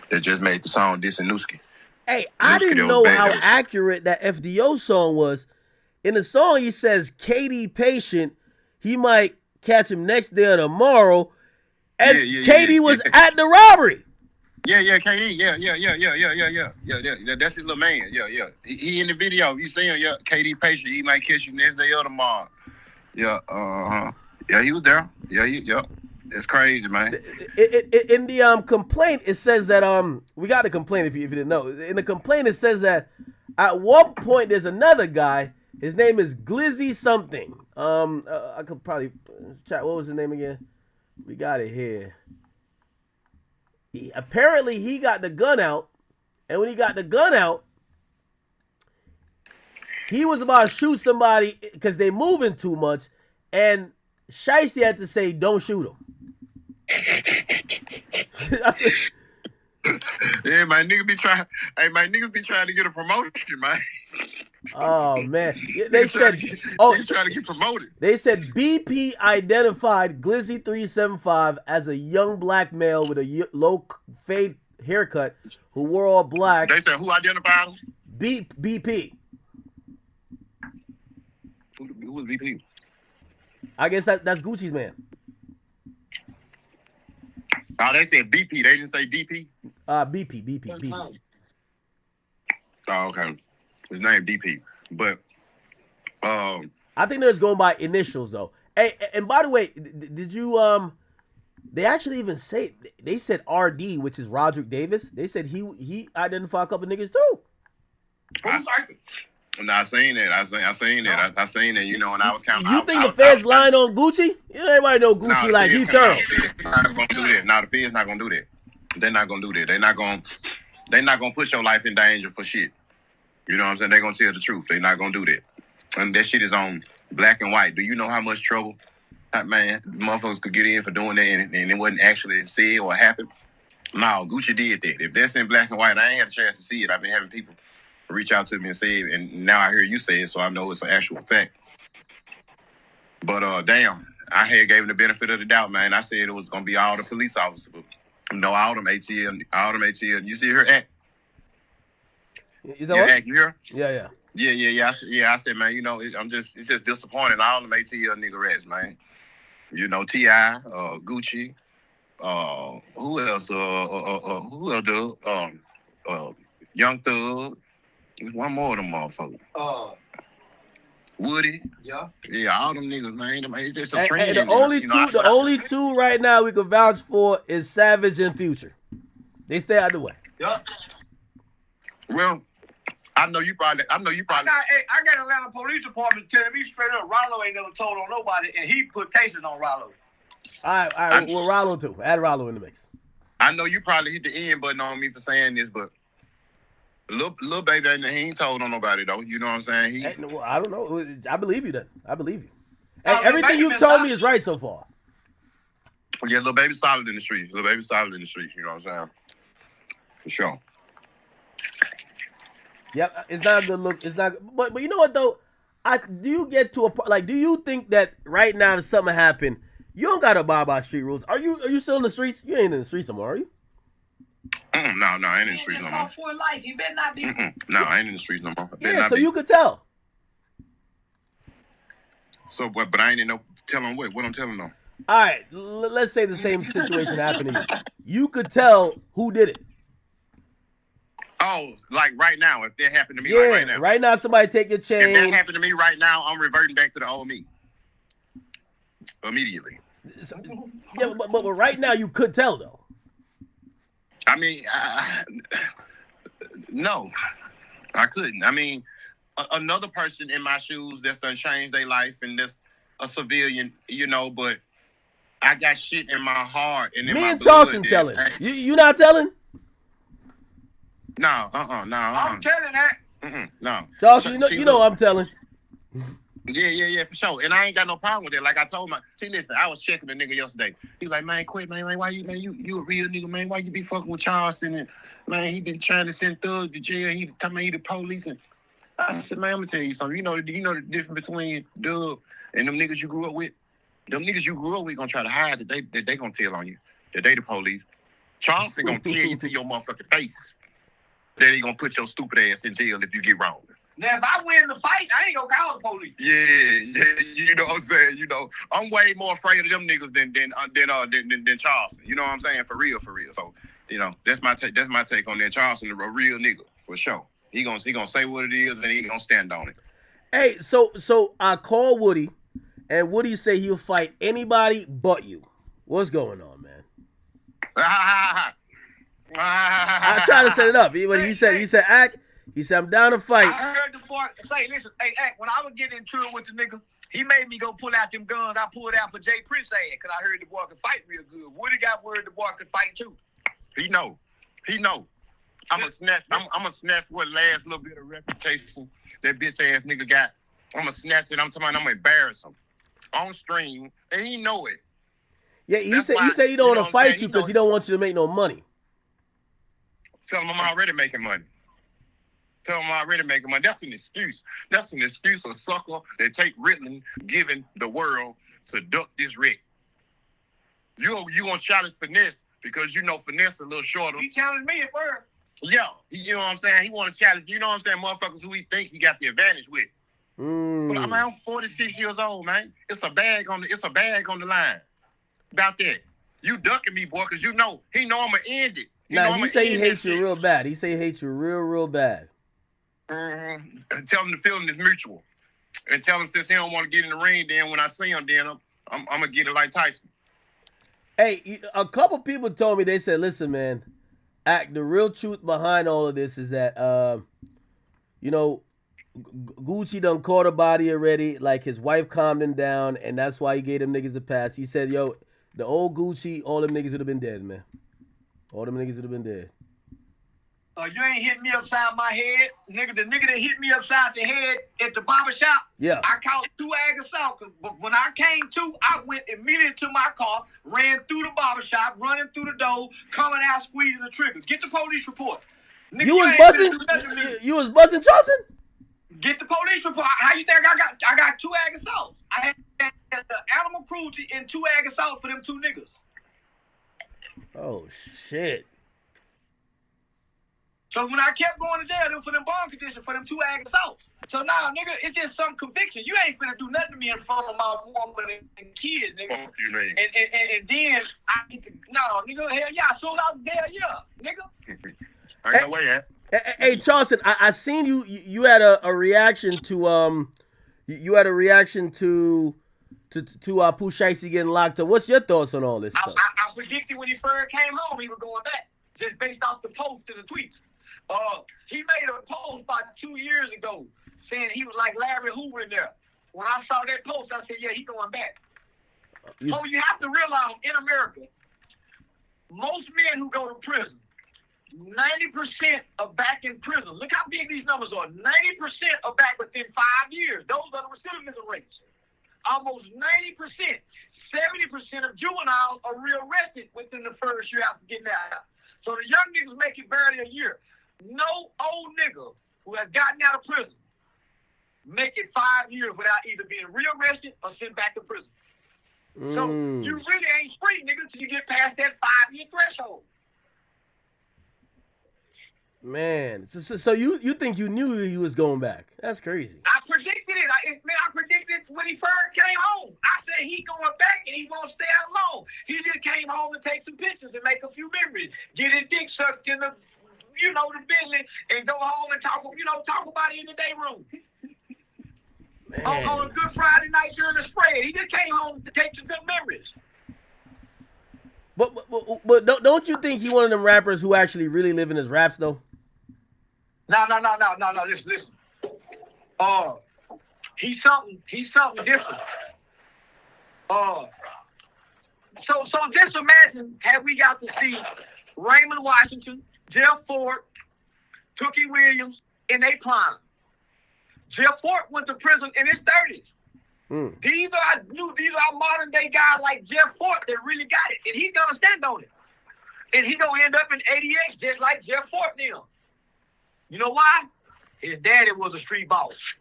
that just made the song Dissing Newski. Hey, I didn't know how accurate that FDO song was. in the song he says KD patient, he might catch him next day or tomorrow. And KD was at the robbery. Yeah, KD. Yeah. That's his little man. Yeah. He in the video. You see him? Yeah, KD patient. He might catch you next day or tomorrow. Yeah. Yeah, he was there. Yeah. It's crazy, man. In the complaint, it says that we got a complaint if you didn't know. In the complaint, it says that at one point there's another guy. His name is Glizzy something. I could probably chat. What was his name again? We got it here. Apparently, he got the gun out, and when he got the gun out, he was about to shoot somebody because they moving too much, and Shiesty had to say, "Don't shoot him." Yeah, my niggas be trying. Hey, my niggas be trying to get a promotion, man. Oh man, they said, he's trying to get promoted. They said BP identified Glizzy 375 as a young black male with a low fade haircut who wore all black. They said who identified him? BP. Who was BP? I guess that's Gucci's man. Oh, they said BP. They didn't say DP. BP. Oh, okay. His name DP. But I think they're just going by initials though. Hey, and by the way, did you they actually even say, they said RD, which is Roderick Davis. They said he identified a couple niggas too. I seen that. I seen that. You know, and I was kind of. You think the feds lying on Gucci? You know, everybody know Gucci like he's thorough. Not gonna do that. Now the feds not gonna do that. They're not gonna do that. They're not gonna put your life in danger for shit. You know what I'm saying? They're gonna tell the truth. They're not gonna do that. And that shit is on black and white. Do you know how much trouble that man motherfuckers could get in for doing that and it wasn't actually said or happened? No, Gucci did that. If that's in black and white, I ain't had a chance to see it. I've been having people reach out to me and say it, and now I hear you say it, so I know it's an actual fact. But damn, I had gave him the benefit of the doubt, man. I said it was gonna be all the police officers, but no, all them ATL. You see her act? Is that act? You hear? Yeah. Yeah. I said, man, you know, it's just disappointing. All them ATL nigga rats, man. You know, T.I., Gucci, who else? Young Thug. One more of them motherfuckers. Woody. Yeah, all them niggas, man. It's just a trend. And the only two right now we can vouch for is Savage and Future. They stay out of the way. Yeah. Well, I know you probably. I got Atlanta Police Department telling me straight up, Rollo ain't never told on nobody, and he put cases on Rollo. All right. Well, Rollo too. Add Rollo in the mix. I know you probably hit the end button on me for saying this, but Lil baby, he ain't told on nobody though. You know what I'm saying? I don't know. I believe you then. I believe you. Hey, everything you've told me is right so far. Yeah, Lil baby solid in the streets. You know what I'm saying? For sure. Yep, it's not a good look. It's not. But you know what though? Do you get to do you think that right now if something happened, you don't gotta abide by street rules? Are you still in the streets? You ain't in the streets anymore, are you? No, I ain't in the streets no more. For life, you better not be. No, I ain't in the streets no more. Yeah, so you could tell. So what? But I ain't in no telling what I'm telling them. All right, let's say the same situation happened to you. You could tell who did it. Oh, like right now, if that happened to me, yeah, right now. Right now, somebody take your chain. If that happened to me right now, I'm reverting back to the old me. Immediately. Yeah, but right now you could tell though. I mean, no, I couldn't. I mean, another person in my shoes that's done changed their life and that's a civilian, you know, but I got shit in my heart and in me my and Charleston blood telling. You not telling? No, I'm telling that. No. Charleston, you know I'm telling. Yeah, for sure. And I ain't got no problem with that. Like I told my, listen, I was checking the nigga yesterday. He was like, man, quit, man, why you a real nigga, man? Why you be fucking with Charleston? And man, he been trying to send Thug to jail. He talking about he the police. And I said, man, I'm gonna tell you something. You know the difference between Dub and them niggas you grew up with? Them niggas you grew up with gonna try to hide that they gonna tell on you. That they the police. Charleston gonna tell you to your motherfucking face that he gonna put your stupid ass in jail if you get wrong. Now, if I win the fight, I ain't gonna call the police. Yeah, you know what I'm saying. You know, I'm way more afraid of them niggas than Charleston. You know what I'm saying? For real. So, you know, that's my take. That's my take on that. Charleston, a real nigga for sure. He gonna say what it is, and he gonna stand on it. Hey, so I call Woody, and Woody say he'll fight anybody but you. What's going on, man? I tried to set it up. He said, act. He said, I'm down to fight. I heard the boy say, listen, hey, Act, when I was getting into it with the nigga, he made me go pull out them guns I pulled out for Jay Prince ass, because I heard the boy could fight real good. Woody got word the boy could fight too. He know. I'm a snatch what last little bit of reputation that bitch ass nigga got. I'm gonna snatch it. I'm gonna embarrass him on stream, and he know it. Yeah, he said he don't want to fight you because he don't want you to make no money. Tell him I'm already making money. That's an excuse. That's an excuse, a sucker that take Ritalin giving the world to duck this Rick. You gonna challenge Finesse because you know Finesse a little shorter. He challenged me at first. Yeah, you know what I'm saying? He want to challenge, you know what I'm saying, motherfuckers who he think he got the advantage with. But I'm 46 years old, man. It's a bag on the line. About that. You ducking me, boy, because you know he know I'm gonna end it. He say he hates you real bad. He say he hates you real bad. Tell him the feeling is mutual. And tell him since he don't want to get in the ring, then when I see him, then I'm gonna get it like Tyson. Hey, a couple people told me, they said, listen, man, Act, the real truth behind all of this is that, Gucci done caught a body already. Like, his wife calmed him down, and that's why he gave them niggas a pass. He said, yo, the old Gucci, all them niggas would have been dead, man. All them niggas would have been dead. You ain't hitting me upside my head. The nigga that hit me upside the head at the barbershop, yeah, I caught 2 ag assault. But when I came to, I went immediately to my car, ran through the barbershop, running through the door, coming out, squeezing the trigger. Get the police report. Nigga, you was buzzing Charleston? Get the police report. How you think I got 2 ag assaults? I had animal cruelty and 2 ag assault for them 2 niggas. Oh shit. So when I kept going to jail, for them bond conditions, for them 2 ag assaults. So now, nigga, it's just some conviction. You ain't finna do nothing to me in front of my woman and kids, nigga. You mean? And then nigga, hell yeah, I sold out hell yeah, nigga. Ain't no way at. Hey, Charleston, I seen you had a reaction to Pooh Shiesty getting locked up. What's your thoughts on all this stuff? I predicted when he first came home he was going back, just based off the post and the tweets. He made a post about 2 years ago saying he was like Larry Hoover in there. When I saw that post, I said, yeah, he going back. You have to realize in America, most men who go to prison, 90% are back in prison. Look how big these numbers are. 90% are back within 5 years. Those are the recidivism rates. Almost 90%, 70% of juveniles are rearrested within the first year after getting out. So the young niggas make it barely a year. No old nigga who has gotten out of prison make it 5 years without either being rearrested or sent back to prison. So you really ain't free, nigga, till you get past that 5-year threshold. Man, so you think you knew he was going back? That's crazy. I predicted it. I predicted it when he first came home. I said he going back and he won't stay out long. He just came home to take some pictures and make a few memories. Get his dick sucked in the Bentley and go home and talk about it in the day room. On a good Friday night during the spread. He just came home to take some good memories. But don't you think he one of them rappers who actually really live in his raps though? No. Listen. He's something different. So just imagine had we got to see Raymond Washington, Jeff Ford, Tookie Williams in their prime. Jeff Ford went to prison in his 30s. These are modern day guys like Jeff Ford that really got it, and he's gonna stand on it. And he's gonna end up in ADX just like Jeff Ford did. You know why? His daddy was a street boss.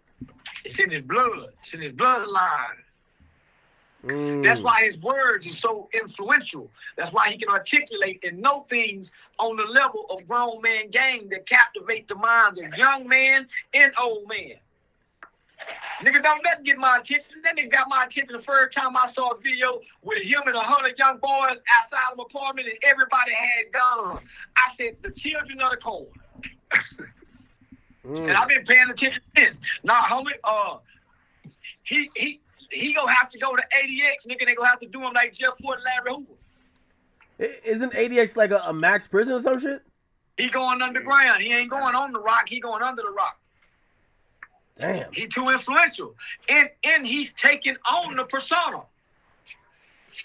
It's in his blood. It's in his bloodline. That's why his words are so influential. That's why he can articulate and know things on the level of grown man game that captivate the minds of young man and old man. Nigga, don't let get my attention. That nigga got my attention the first time I saw a video with him and 100 young boys outside of my apartment and everybody had guns. I said, the children of the corn. And I've been paying attention since. Nah, homie, he gonna have to go to ADX, nigga. They gonna have to do him like Jeff Ford and Larry Hoover. Isn't ADX like a max prison or some shit? He going underground. He ain't going on the rock. He going under the rock. Damn. He too influential. And he's taking on the persona.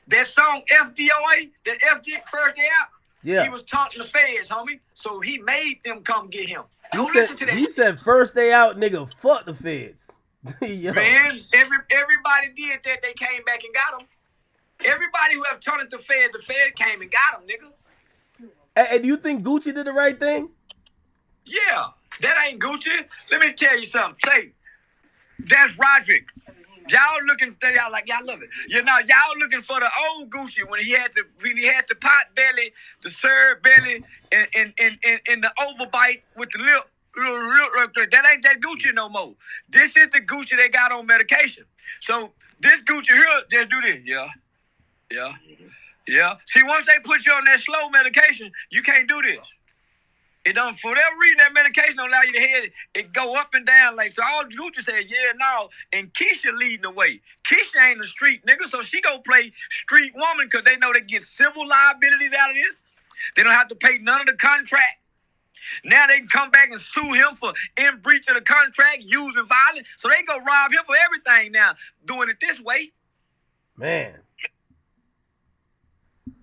That song FDOA, that FD First Day Out, yeah. He was taunting the feds, homie. So he made them come get him. Go listen to that. He said first day out, nigga, fuck the feds. Man, everybody did that. They came back and got him. Everybody who have taunted the fed came and got him, nigga. And you think Gucci did the right thing? Yeah, that ain't Gucci. Let me tell you something. Say, that's Roderick. Y'all looking for y'all love it. You know, y'all looking for the old Gucci when he had the pot belly, the serve belly, and the overbite with the lip. That ain't that Gucci no more. This is the Gucci they got on medication. So this Gucci here, just do this. Yeah. See, once they put you on that slow medication, you can't do this. It don't, for whatever reason, that medication don't allow you to head it go up and down. Like, so all Gucci said, yeah, no. And Keisha leading the way. Keisha ain't a street nigga, so she go play street woman because they know they get civil liabilities out of this. They don't have to pay none of the contract. Now they can come back and sue him for in breach of the contract, using violence. So they go rob him for everything now, doing it this way. Man.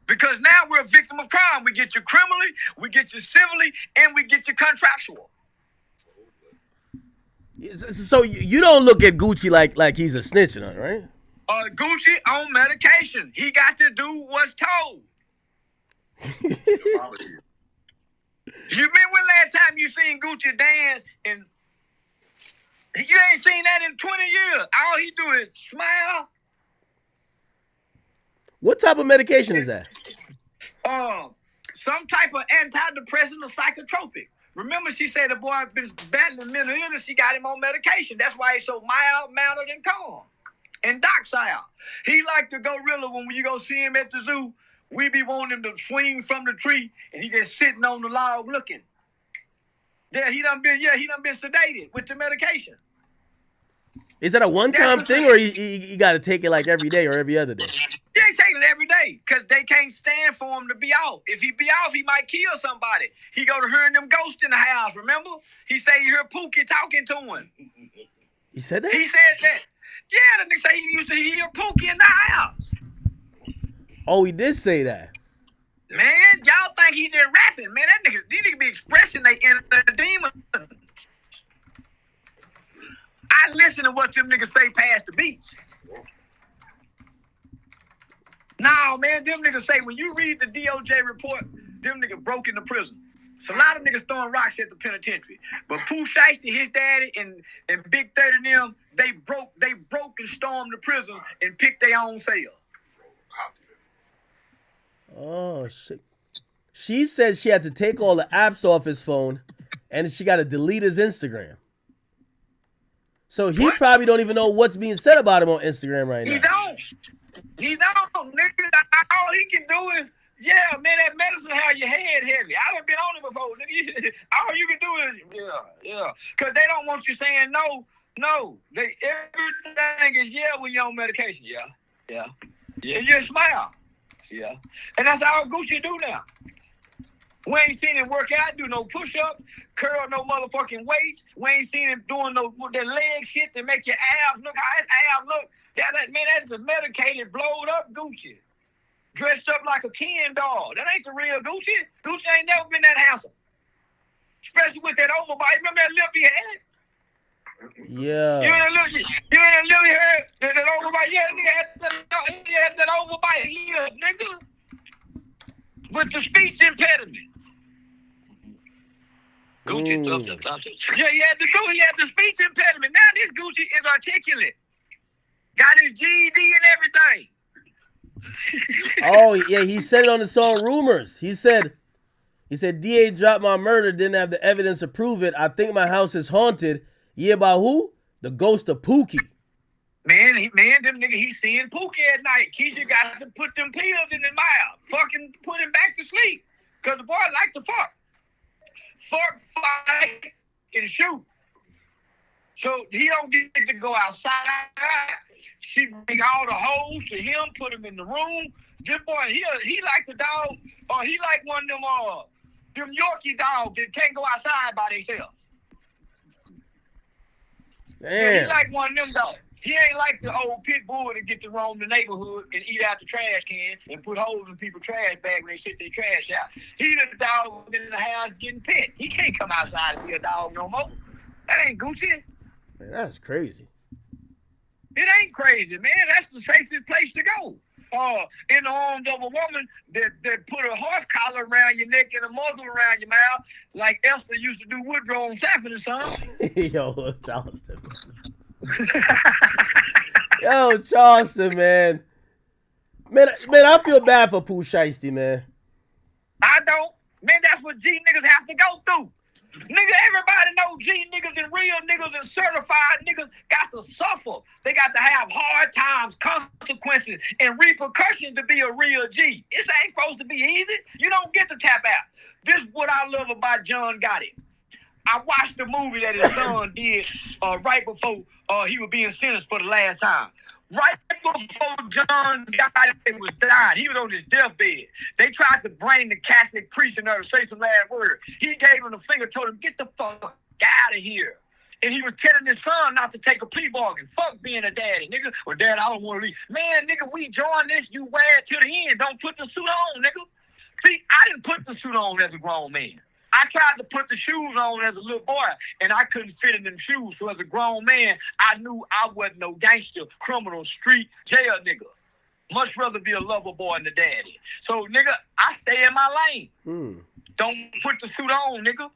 Because now we're a victim of crime. We get you criminally, we get you civilly, and we get you contractual. So you don't look at Gucci like he's a snitch, right? Gucci on medication. He got to do what's told. You remember when last time you seen Gucci dance and you ain't seen that in 20 years. All he do is smile. What type of medication is that? Some type of antidepressant or psychotropic. Remember, she said the boy had been battling mental illness. She got him on medication. That's why he's so mild, mannered, and calm. And docile. He like the gorilla when you go see him at the zoo. We be wanting him to swing from the tree, and he just sitting on the log looking. Yeah, he done been sedated with the medication. Is that a one-time thing, or you got to take it like every day or every other day? Yeah, he taking it every day because they can't stand for him to be off. If he be off, he might kill somebody. He go to hearing them ghosts in the house, remember? He say he heard Pooh talking to him. He said that? He said that. Yeah, the nigga say he used to hear Pooh in the house. Oh, he did say that. Man, y'all think he just rapping. Man, these niggas be expressing their inner demon. I listen to what them niggas say past the beats. No, man, them niggas say when you read the DOJ report, them niggas broke into prison. So a lot of niggas throwing rocks at the penitentiary. But Pooh Shiesty, his daddy, and Big 30 and them, they broke and stormed the prison and picked their own cell. Oh, shit. She said she had to take all the apps off his phone and she got to delete his Instagram. So he probably don't even know what's being said about him on Instagram right now. He don't. Nigga, all he can do is, yeah, man, that medicine have your head heavy. I done been on it before, nigga. All you can do is, yeah. Because they don't want you saying no. Everything is yeah when you're on medication. Yeah. You just smile. Yeah. And that's all Gucci do now. We ain't seen him work out, do no push-ups, curl no motherfucking weights. We ain't seen him doing that leg shit to make your abs look how his abs look. That is a medicated, blowed up Gucci. Dressed up like a Ken doll. That ain't the real Gucci. Gucci ain't never been that handsome. Especially with that overbite. Remember that lip he had? Yeah. You ain't look he had that overbite. Yeah, he had that overbite. Yeah, nigga. With the speech impediment. Gucci. Yeah, he had the speech impediment. Now this Gucci is articulate. Got his GED and everything. Oh yeah, he said it on the song Rumors. He said DA dropped my murder, didn't have the evidence to prove it. I think my house is haunted. Yeah, by who? The ghost of Pookie. Man, them nigga, he seeing Pookie at night. Keisha got to put them pills in his mouth. Fucking put him back to sleep. Because the boy like to fuck. Fuck, fight, and shoot. So he don't get to go outside. She bring all the hoes to him, put him in the room. This boy, he like the dog, or he like one of them Yorkie dogs that can't go outside by themselves. Damn. Yeah, he like one of them dogs. He ain't like the old pit bull that get to roam the neighborhood and eat out the trash can and put holes in people's trash bag when they shit their trash out. He the dog in the house getting pet. He can't come outside and be a dog no more. That ain't Gucci. Man, that's crazy. It ain't crazy, man. That's the safest place to go. In the arms of a woman that put a horse collar around your neck and a muzzle around your mouth, like Esther used to do Woodrow on Sanford and Son. Yo, Charleston. Yo, Charleston, man. Man, I feel bad for Pooh Shiesty, man. I don't. Man, that's what G niggas have to go through. Nigga, everybody know G niggas and real niggas and certified niggas got to suffer. They got to have hard times, consequences, and repercussions to be a real G. This ain't supposed to be easy. You don't get to tap out. This is what I love about John Gotti. I watched the movie that his son did right before he was being sentenced for the last time. Right before John Gotti was dying, he was on his deathbed. They tried to bring the Catholic priest in there to say some last word. He gave him the finger, told him, get the fuck out of here. And he was telling his son not to take a plea bargain. Fuck being a daddy, nigga. Or dad, I don't want to leave. Man, nigga, we join this, you wear it to the end. Don't put the suit on, nigga. See, I didn't put the suit on as a grown man. I tried to put the shoes on as a little boy, and I couldn't fit in them shoes. So as a grown man, I knew I wasn't no gangster, criminal, street, jail nigga. Much rather be a lover boy than a daddy. So, nigga, I stay in my lane. Don't put the suit on, nigga.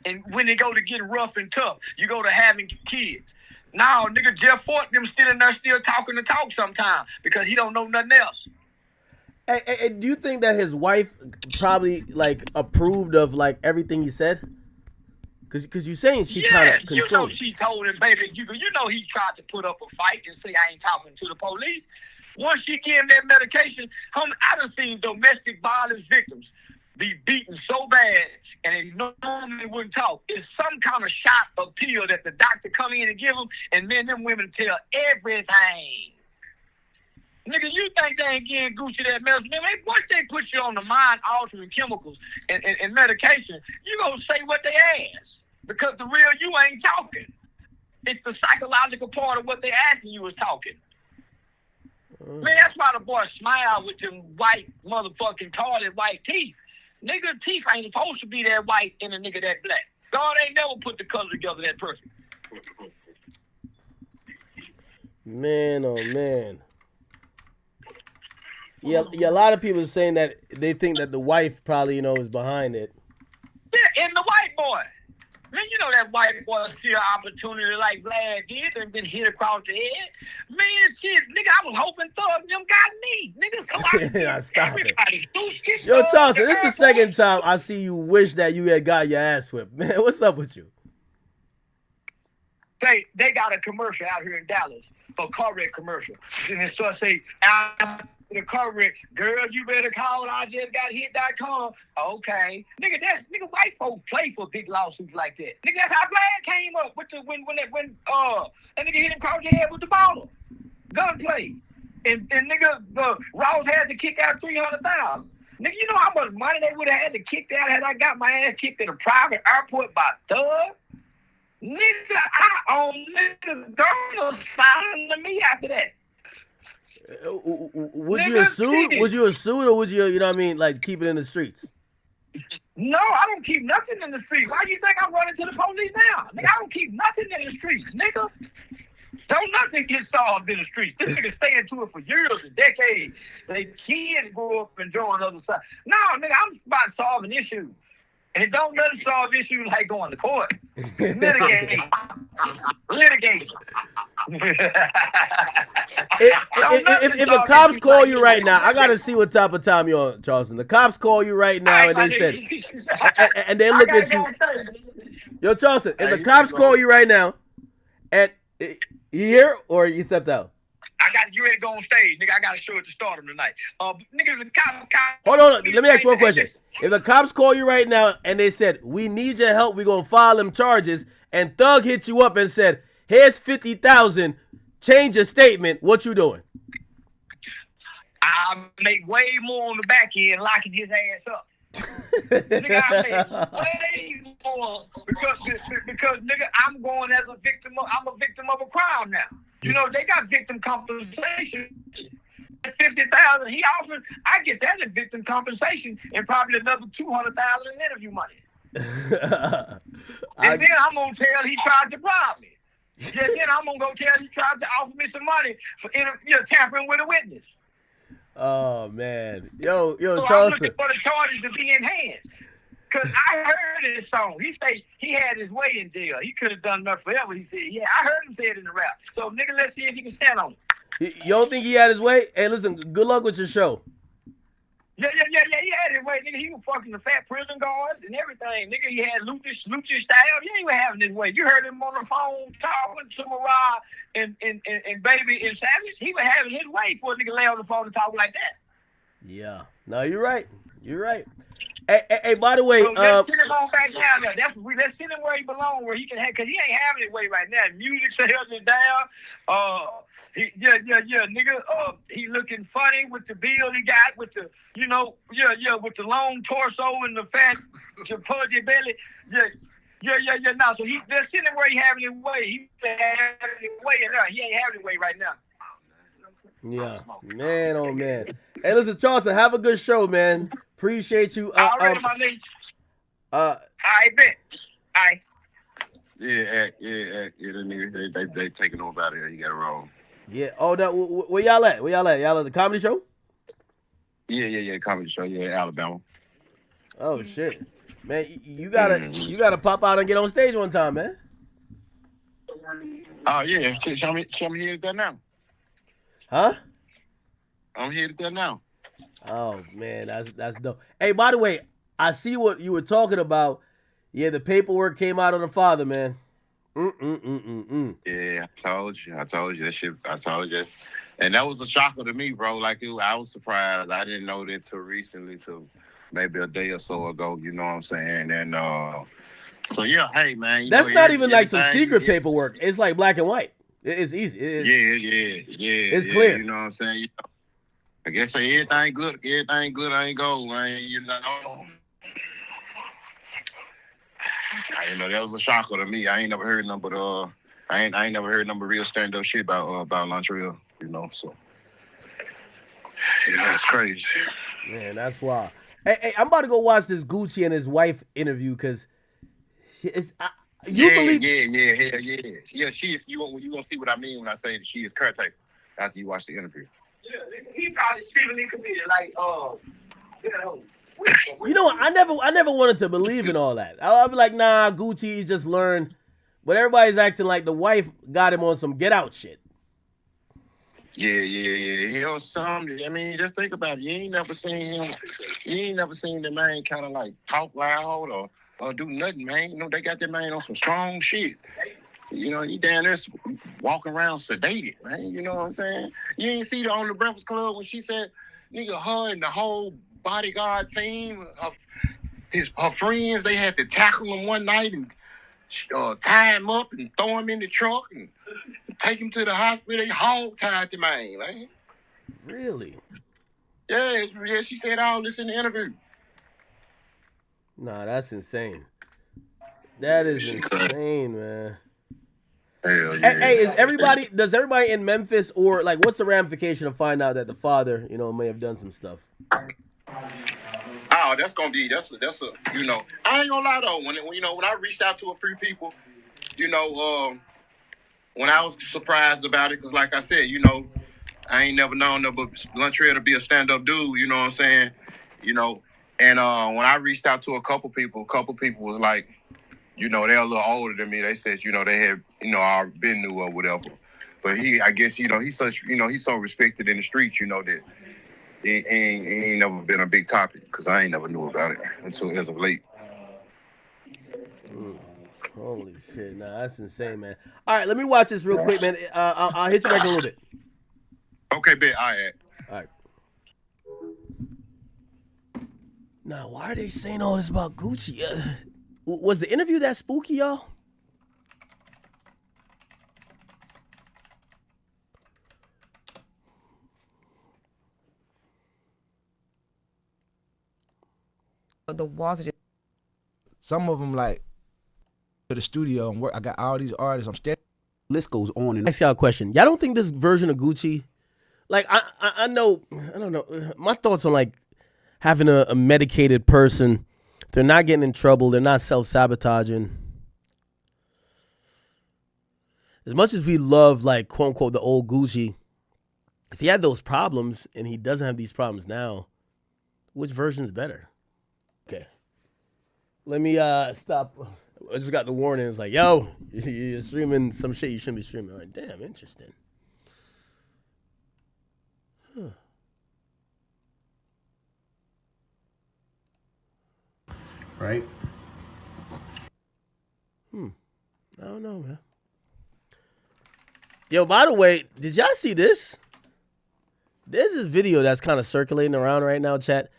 And when they go to getting rough and tough, you go to having kids. Now, nigga, Jeff Fort, them still in there still talking the talk sometimes because he don't know nothing else. Hey, do you think that his wife probably like approved of like everything he said? Because you're saying she kind of controlled. You know she told him, baby, you know he tried to put up a fight and say I ain't talking to the police. Once she gave him that medication, I done seen domestic violence victims be beaten so bad and they normally wouldn't talk. It's some kind of shot or pill that the doctor come in and give them, and then them women tell everything. Nigga, you think they ain't getting Gucci that medicine? Man, once they put you on the mind-altering chemicals and medication, you gonna say what they ask. Because the real you ain't talking. It's the psychological part of what they asking you is talking. Man, that's why the boy smiled with them white motherfucking carded white teeth. Nigga, teeth ain't supposed to be that white and a nigga that black. God ain't never put the color together that perfect. Man, oh man. Yeah, a lot of people are saying that they think that the wife probably, is behind it. Yeah, and the white boy. Man, you know that white boy see an opportunity like Vlad did and been hit across the head. Man, shit, nigga, I was hoping Thug them got me. Nigga, so Nah, stop it. Yo, Charleston, this is the second time I see you wish that you had got your ass whipped. Man, what's up with you? They got a commercial out here in Dallas, a car wreck commercial. And it starts say, after the car wreck, girl, you better call I just got hit.com. Okay. Nigga, white folks play for big lawsuits like that. Nigga, that's how Vlad came up with the when that nigga hit him across the head with the bottle. Gunplay. And nigga, Ross had to kick out $300,000. Nigga, you know how much money they would have had to kick out had I got my ass kicked in a private airport by Thug? Nigga, I own nigga girl signed to me after that. Would you have sued? Was you a sued or would you, like keep it in the streets? No, I don't keep nothing in the streets. Why you think I'm running to the police now? Nigga, I don't keep nothing in the streets, nigga. Don't nothing get solved in the streets. This nigga stay into it for years and decades. They kids grow up and join the other side. No, nigga, I'm about solving issues. And don't nothing solve issues like going to court. Litigate. If the cops call you right now, I gotta see what type of time you're on, Charleston. The cops call you right now and they said, and they look at you. Yo, Charleston, if the cops call you right now, and you here or you stepped out? I got to get ready to go on stage, nigga. I got a show at the Stardom tonight. Nigga, the cop. Hold on, let me ask you one question. If the cops call you right now and they said, we need your help, we're gonna file them charges, and Thug hit you up and said, here's 50,000, change your statement, what you doing? I make way more on the back end, locking his ass up. Nigga, I make way more because nigga, I'm going as a victim. I'm a victim of a crime now. You know, they got victim compensation. 50,000. He offered. I get that in victim compensation and probably another 200,000 in interview money. And then I'm gonna tell he tried to bribe me. Yeah, then I'm gonna go tell he tried to offer me some money for tampering with a witness. Oh man, yo, so Charleston. I'm looking for the charges to be enhanced. Cause I heard his song. He said he had his way in jail. He could have done that forever. He said, yeah, I heard him say it in the rap. So nigga, let's see if he can stand on it. You don't think he had his way? Hey, listen, good luck with your show. Yeah, he had his way. Nigga, he was fucking the fat prison guards and everything. Nigga, he had Lucha style. Yeah, he was having his way. You heard him on the phone talking to Mariah and Baby and Savage. He was having his way for a nigga lay on the phone and talk like that. Yeah. No, you're right. You're right. Hey, by the way, so let's send him on back down there. Let's send him where he belongs, where he can have, because he ain't having it way right now. Music held it down. Nigga. He looking funny with the build he got, with the, with the long torso and the fat, pudgy belly. Now, so let's send him where he having it way. He having it way in there. He ain't having it way right now. Yeah, man, oh man. Hey, listen, Charleston, have a good show, man. Appreciate you. Already, my nigga. I bet. Yeah, the nigga, they taking over out of here. You got it wrong. Yeah. Oh, no, where y'all at? Y'all at the comedy show? Yeah, comedy show. Yeah, Alabama. Oh shit, man, you gotta pop out and get on stage one time, man. Oh yeah, show me here to that now. Huh? I'm here to that now. Oh man, that's dope. Hey, by the way, I see what you were talking about. Yeah, the paperwork came out on the father, man. Yeah, I told you that shit. I told you, and that was a shocker to me, bro. Like I was surprised. I didn't know that till recently, till maybe a day or so ago. You know what I'm saying? And so yeah, hey man, that's not even like some secret paperwork. It's like black and white. It's easy. It's clear. You know what I'm saying? I guess everything good ain't gold, man. You know. That was a shocker to me. I ain't never heard nothing but I ain't never heard nothing but real stand up shit about Montreal. You know, so yeah, that's crazy. Man, that's wild. Hey, I'm about to go watch this Gucci and his wife interview because it's. Yeah. She is. You gonna see what I mean when I say she is caretaker after you watch the interview. Yeah, he probably civilly committed, like You know what? I never wanted to believe in all that. I'll be like, nah, Gucci just learned, but everybody's acting like the wife got him on some get out shit. Yeah. You know, I mean, just think about it. You ain't never seen the man kind of like talk loud or do nothing, man. You know, they got that man on some strong shit. You know, he down there walking around sedated, man. You know what I'm saying? You ain't see her on the Breakfast Club when she said, nigga, her and the whole bodyguard team of her friends, they had to tackle him one night and tie him up and throw him in the truck and take him to the hospital. They hog-tied the man. Really? Yeah, she said all this in the interview. Nah, that's insane. That is insane, man. Hell yeah. Hey, does everybody in Memphis, or like, what's the ramification to find out that the father, may have done some stuff? Oh, that's a I ain't gonna lie though, when I reached out to a few people, when I was surprised about it, because like I said, I ain't never known no but Lunchreal to be a stand-up dude, you know what I'm saying? And when I reached out to a couple people was like, they're a little older than me. They said, they had, I been knew or whatever. But I guess, he's such, he's so respected in the streets, that it ain't never been a big topic because I ain't never knew about it until as of late. Holy shit, nah, that's insane, man. All right, let me watch this real quick, man. I'll hit you back in a little bit. Okay, bet. All right. Now, why are they saying all this about Gucci? Was the interview that spooky, y'all? The walls are just... Some of them, like, to the studio and work. I got all these artists. I'm still... List goes on and I ask y'all a question. Y'all don't think this version of Gucci, like, I know, I don't know. My thoughts on, like, having a medicated person. They're not getting in trouble. They're not self-sabotaging. As much as we love, like, quote unquote, the old Gucci, if he had those problems and he doesn't have these problems now, which version's better? Okay. Let me stop. I just got the warning. It's like, yo, you're streaming some shit you shouldn't be streaming. All right, damn, interesting. Huh. right? I don't know, man. Yo, by the way, did y'all see this? There's this video that's kind of circulating around right now, chat.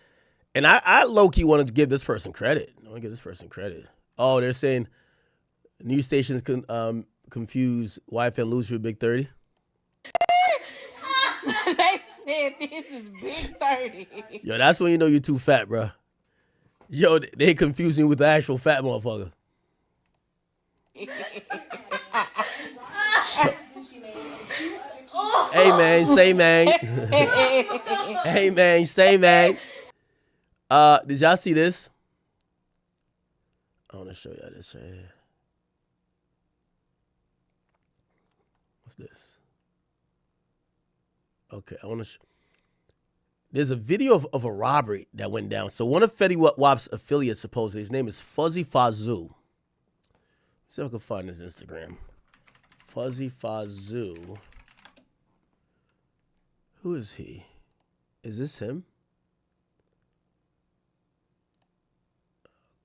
And I low-key wanted to give this person credit. I want to give this person credit. Oh, they're saying news stations confuse YFN Loser with Big 30. They said this is Big 30. Yo, that's when you know you're too fat, bro. Yo, they confusing you with the actual fat motherfucker. Hey, man, say, man. Hey, man, say, man. Did y'all see this? I want to show y'all this right here. What's this? Okay, I want to. There's a video of a robbery that went down. So one of Fetty Wap's affiliates, supposedly, his name is Fuzzy Fazoo. Let's see if I can find his Instagram. Fuzzy Fazoo. Who is he? Is this him?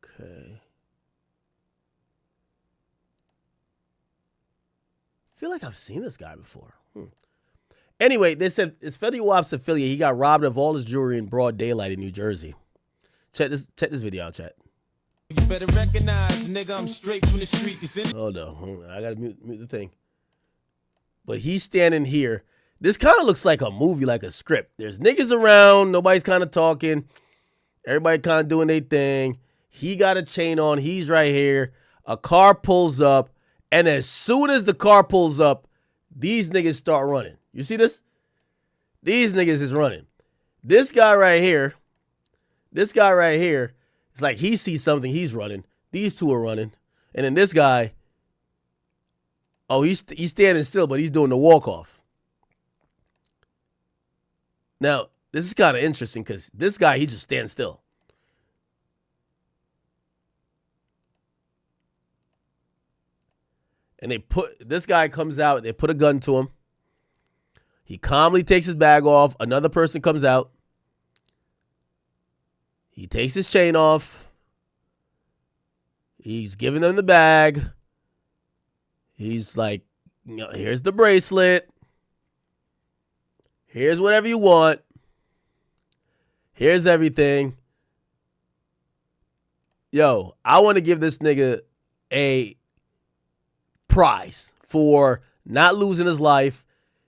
Okay. I feel like I've seen this guy before. Anyway, they said it's Fetty Wap's affiliate. He got robbed of all his jewelry in broad daylight in New Jersey. Check this video out, chat. You better recognize, nigga, I'm straight from the street. Hold on. I gotta mute the thing. But he's standing here. This kind of looks like a movie, like a script. There's niggas around. Nobody's kind of talking. Everybody kind of doing their thing. He got a chain on. He's right here. A car pulls up. And as soon as the car pulls up, these niggas start running. You see this? These niggas is running. This guy right here, it's like he sees something, he's running. These two are running. And then this guy, oh, he's standing still, but he's doing the walk-off. Now, this is kind of interesting because this guy, he just stands still. And this guy comes out, they put a gun to him. He calmly takes his bag off. Another person comes out. He takes his chain off. He's giving them the bag. He's like, here's the bracelet. Here's whatever you want. Here's everything. Yo, I want to give this nigga a prize for not losing his life.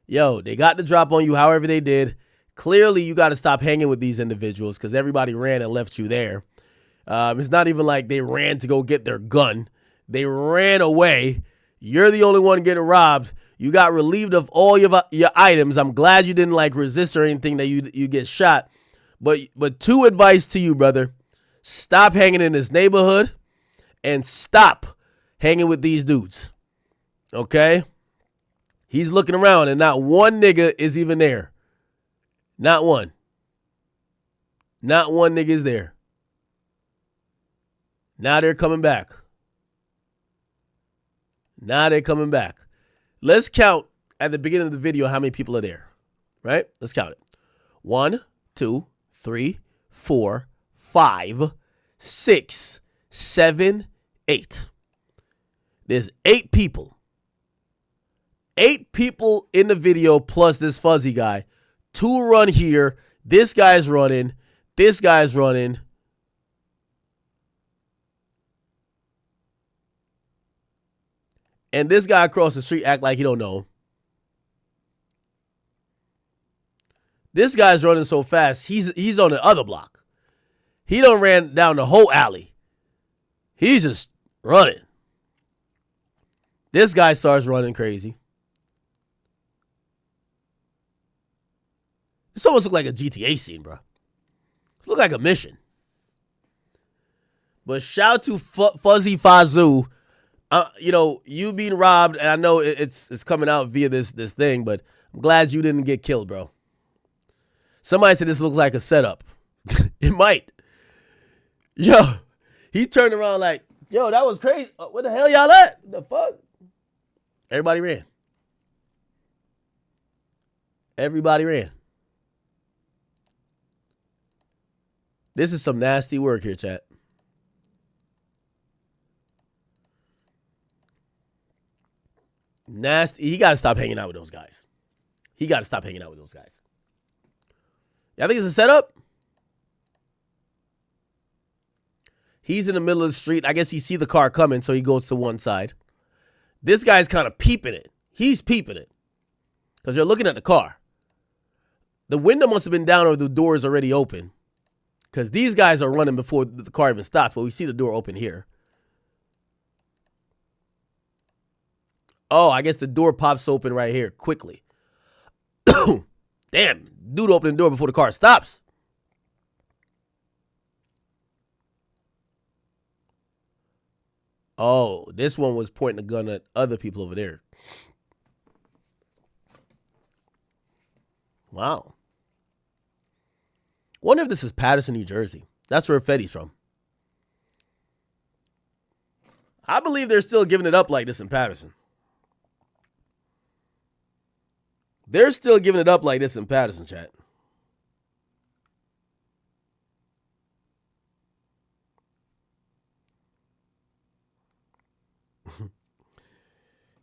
Yo, they got the drop on you however they did. Clearly, you got to stop hanging with these individuals because everybody ran and left you there. It's not even like they ran to go get their gun. They ran away. You're the only one getting robbed. You got relieved of all your items. I'm glad you didn't like resist or anything that you get shot. But two advice to you, brother. Stop hanging in this neighborhood and stop hanging with these dudes. Okay? He's looking around and not one nigga is even there. Not one. Not one nigga is there. Now they're coming back. Let's count at the beginning of the video how many people are there, right? Let's count it. 1, 2, 3, 4, 5, 6, 7, 8. There's 8 people. 8 people in the video plus this fuzzy guy. 2 run here. This guy's running. This guy's running. And this guy across the street act like he don't know him. This guy's running so fast, he's on the other block. He done ran down the whole alley. He's just running. This guy starts running crazy. This almost look like a GTA scene, bro. It look like a mission. But shout to Fuzzy Fazoo. You know, you being robbed, and I know it's coming out via this thing, but I'm glad you didn't get killed, bro. Somebody said this looks like a setup. It might. Yo, he turned around like, yo, that was crazy. What the hell y'all at? What the fuck? Everybody ran. Everybody ran. This is some nasty work here, chat. Nasty. He got to stop hanging out with those guys. He got to stop hanging out with those guys. Y'all think it's a setup? He's in the middle of the street. I guess he see the car coming, so he goes to one side. This guy's kind of peeping it. He's peeping it. Because they're looking at the car. The window must have been down or the door is already open. Because these guys are running before the car even stops. But we see the door open here. Oh, I guess the door pops open right here quickly. Damn, dude opened the door before the car stops. Oh, this one was pointing a gun at other people over there. Wow. Wonder if this is Patterson, New Jersey. That's where Fetty's from. I believe they're still giving it up like this in Patterson. They're still giving it up like this in Patterson, chat.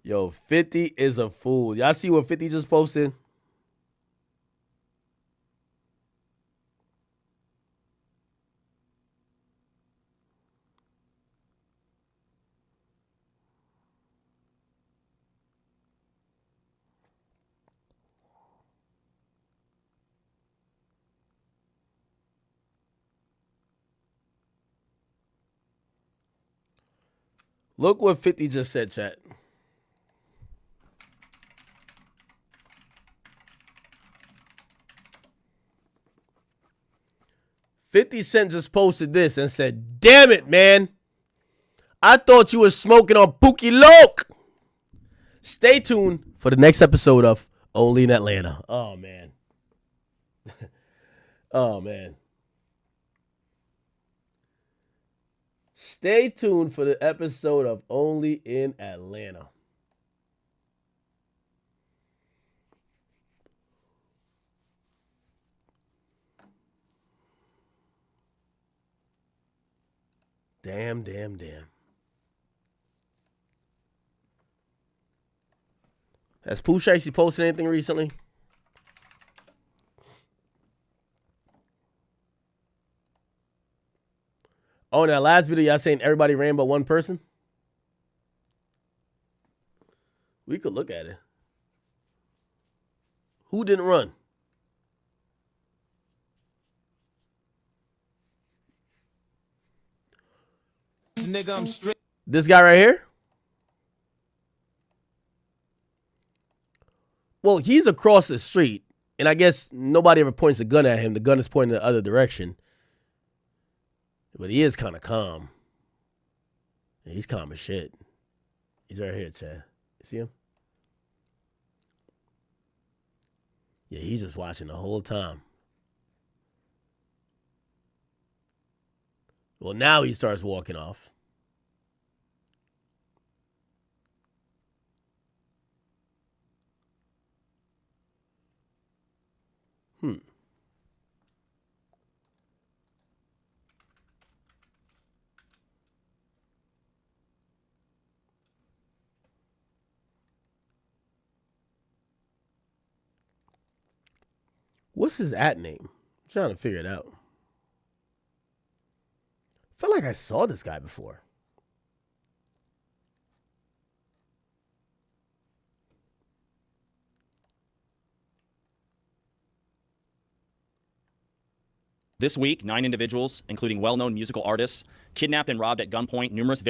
Yo, 50 is a fool. Y'all see what 50 just posted? Look what 50 just said, chat. $50 just posted this and said, damn it, man. I thought you were smoking on Pookie Loke. Stay tuned for the next episode of Only in Atlanta. Oh, man. Oh, man. Stay tuned for the episode of Only in Atlanta. Damn, damn, damn. Has Pooh Shiesty posted anything recently? Oh, in that last video, y'all saying everybody ran but one person? We could look at it. Who didn't run? Nigga, I'm straight. This guy right here? Well, he's across the street, and I guess nobody ever points a gun at him. The gun is pointing in the other direction. But he is kind of calm. Yeah, he's calm as shit. He's right here, Chad. You see him? Yeah, he's just watching the whole time. Well, now he starts walking off. What's his @ name? I'm trying to figure it out. I feel like I saw this guy before. This week, 9 individuals, including well-known musical artists, kidnapped and robbed at gunpoint numerous victims.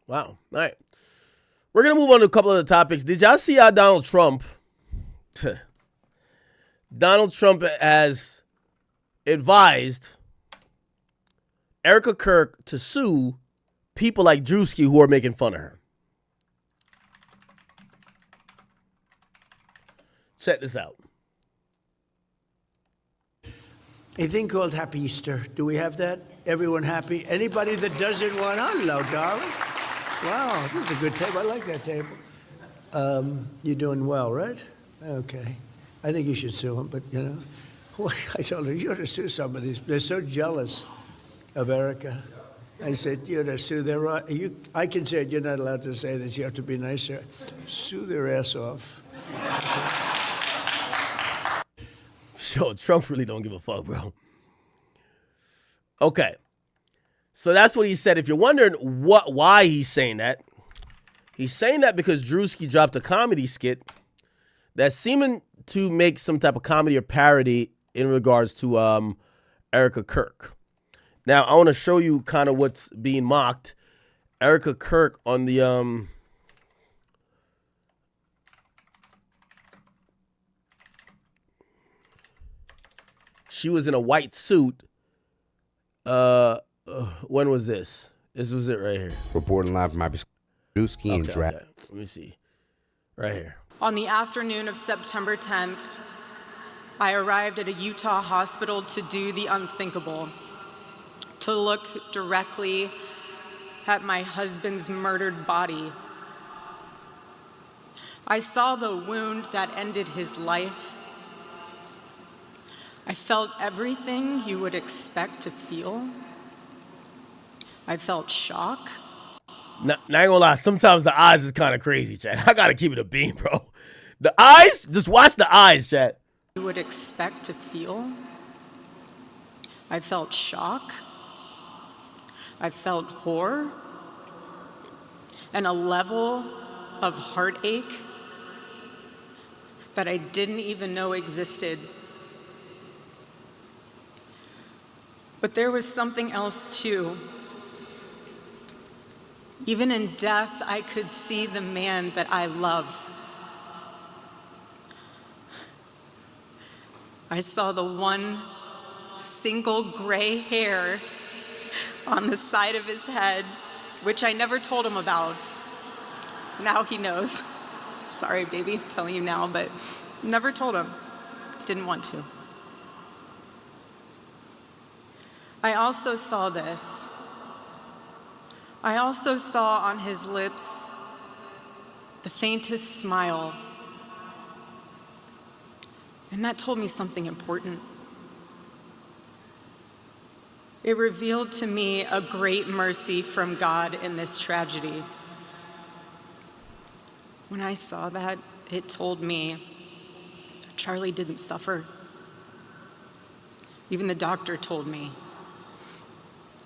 Wow. All right. We're going to move on to a couple of the topics. Did y'all see how Donald Trump has advised Erica Kirk to sue people like Drewski who are making fun of her? Check this out. A thing called Happy Easter. Do we have that? Everyone happy? Anybody that doesn't want, hello, darling. Wow, this is a good table. I like that table. You're doing well, right? Okay. I think you should sue them, but, you know, I told her, you ought to sue somebody. They're so jealous of Erica. I said, you ought to sue their... I can say it. You're not allowed to say this. You have to be nicer. Sue their ass off. Yo, Trump really don't give a fuck, bro. Okay. So that's what he said. If you're wondering why he's saying that because Drewski dropped a comedy skit that's seeming to make some type of comedy or parody in regards to Erica Kirk. Now, I want to show you kind of what's being mocked. Erica Kirk on the she was in a white suit. When was this? This was it right here. Reporting live from my Drewski and Draft. Okay. Let me see. Right here. On the afternoon of September 10th, I arrived at a Utah hospital to do the unthinkable, to look directly at my husband's murdered body. I saw the wound that ended his life. I felt everything you would expect to feel. I felt shock. Now, I ain't gonna lie, sometimes the eyes is kind of crazy, chat. I gotta keep it a beam, bro. The eyes, just watch the eyes, chat. You would expect to feel. I felt shock. I felt horror. And a level of heartache that I didn't even know existed. But there was something else too. Even in death, I could see the man that I love. I saw the one single gray hair on the side of his head, which I never told him about. Now he knows. Sorry, baby, I'm telling you now, but never told him. Didn't want to. I also saw this. I also saw on his lips the faintest smile. And that told me something important. It revealed to me a great mercy from God in this tragedy. When I saw that, it told me Charlie didn't suffer. Even the doctor told me.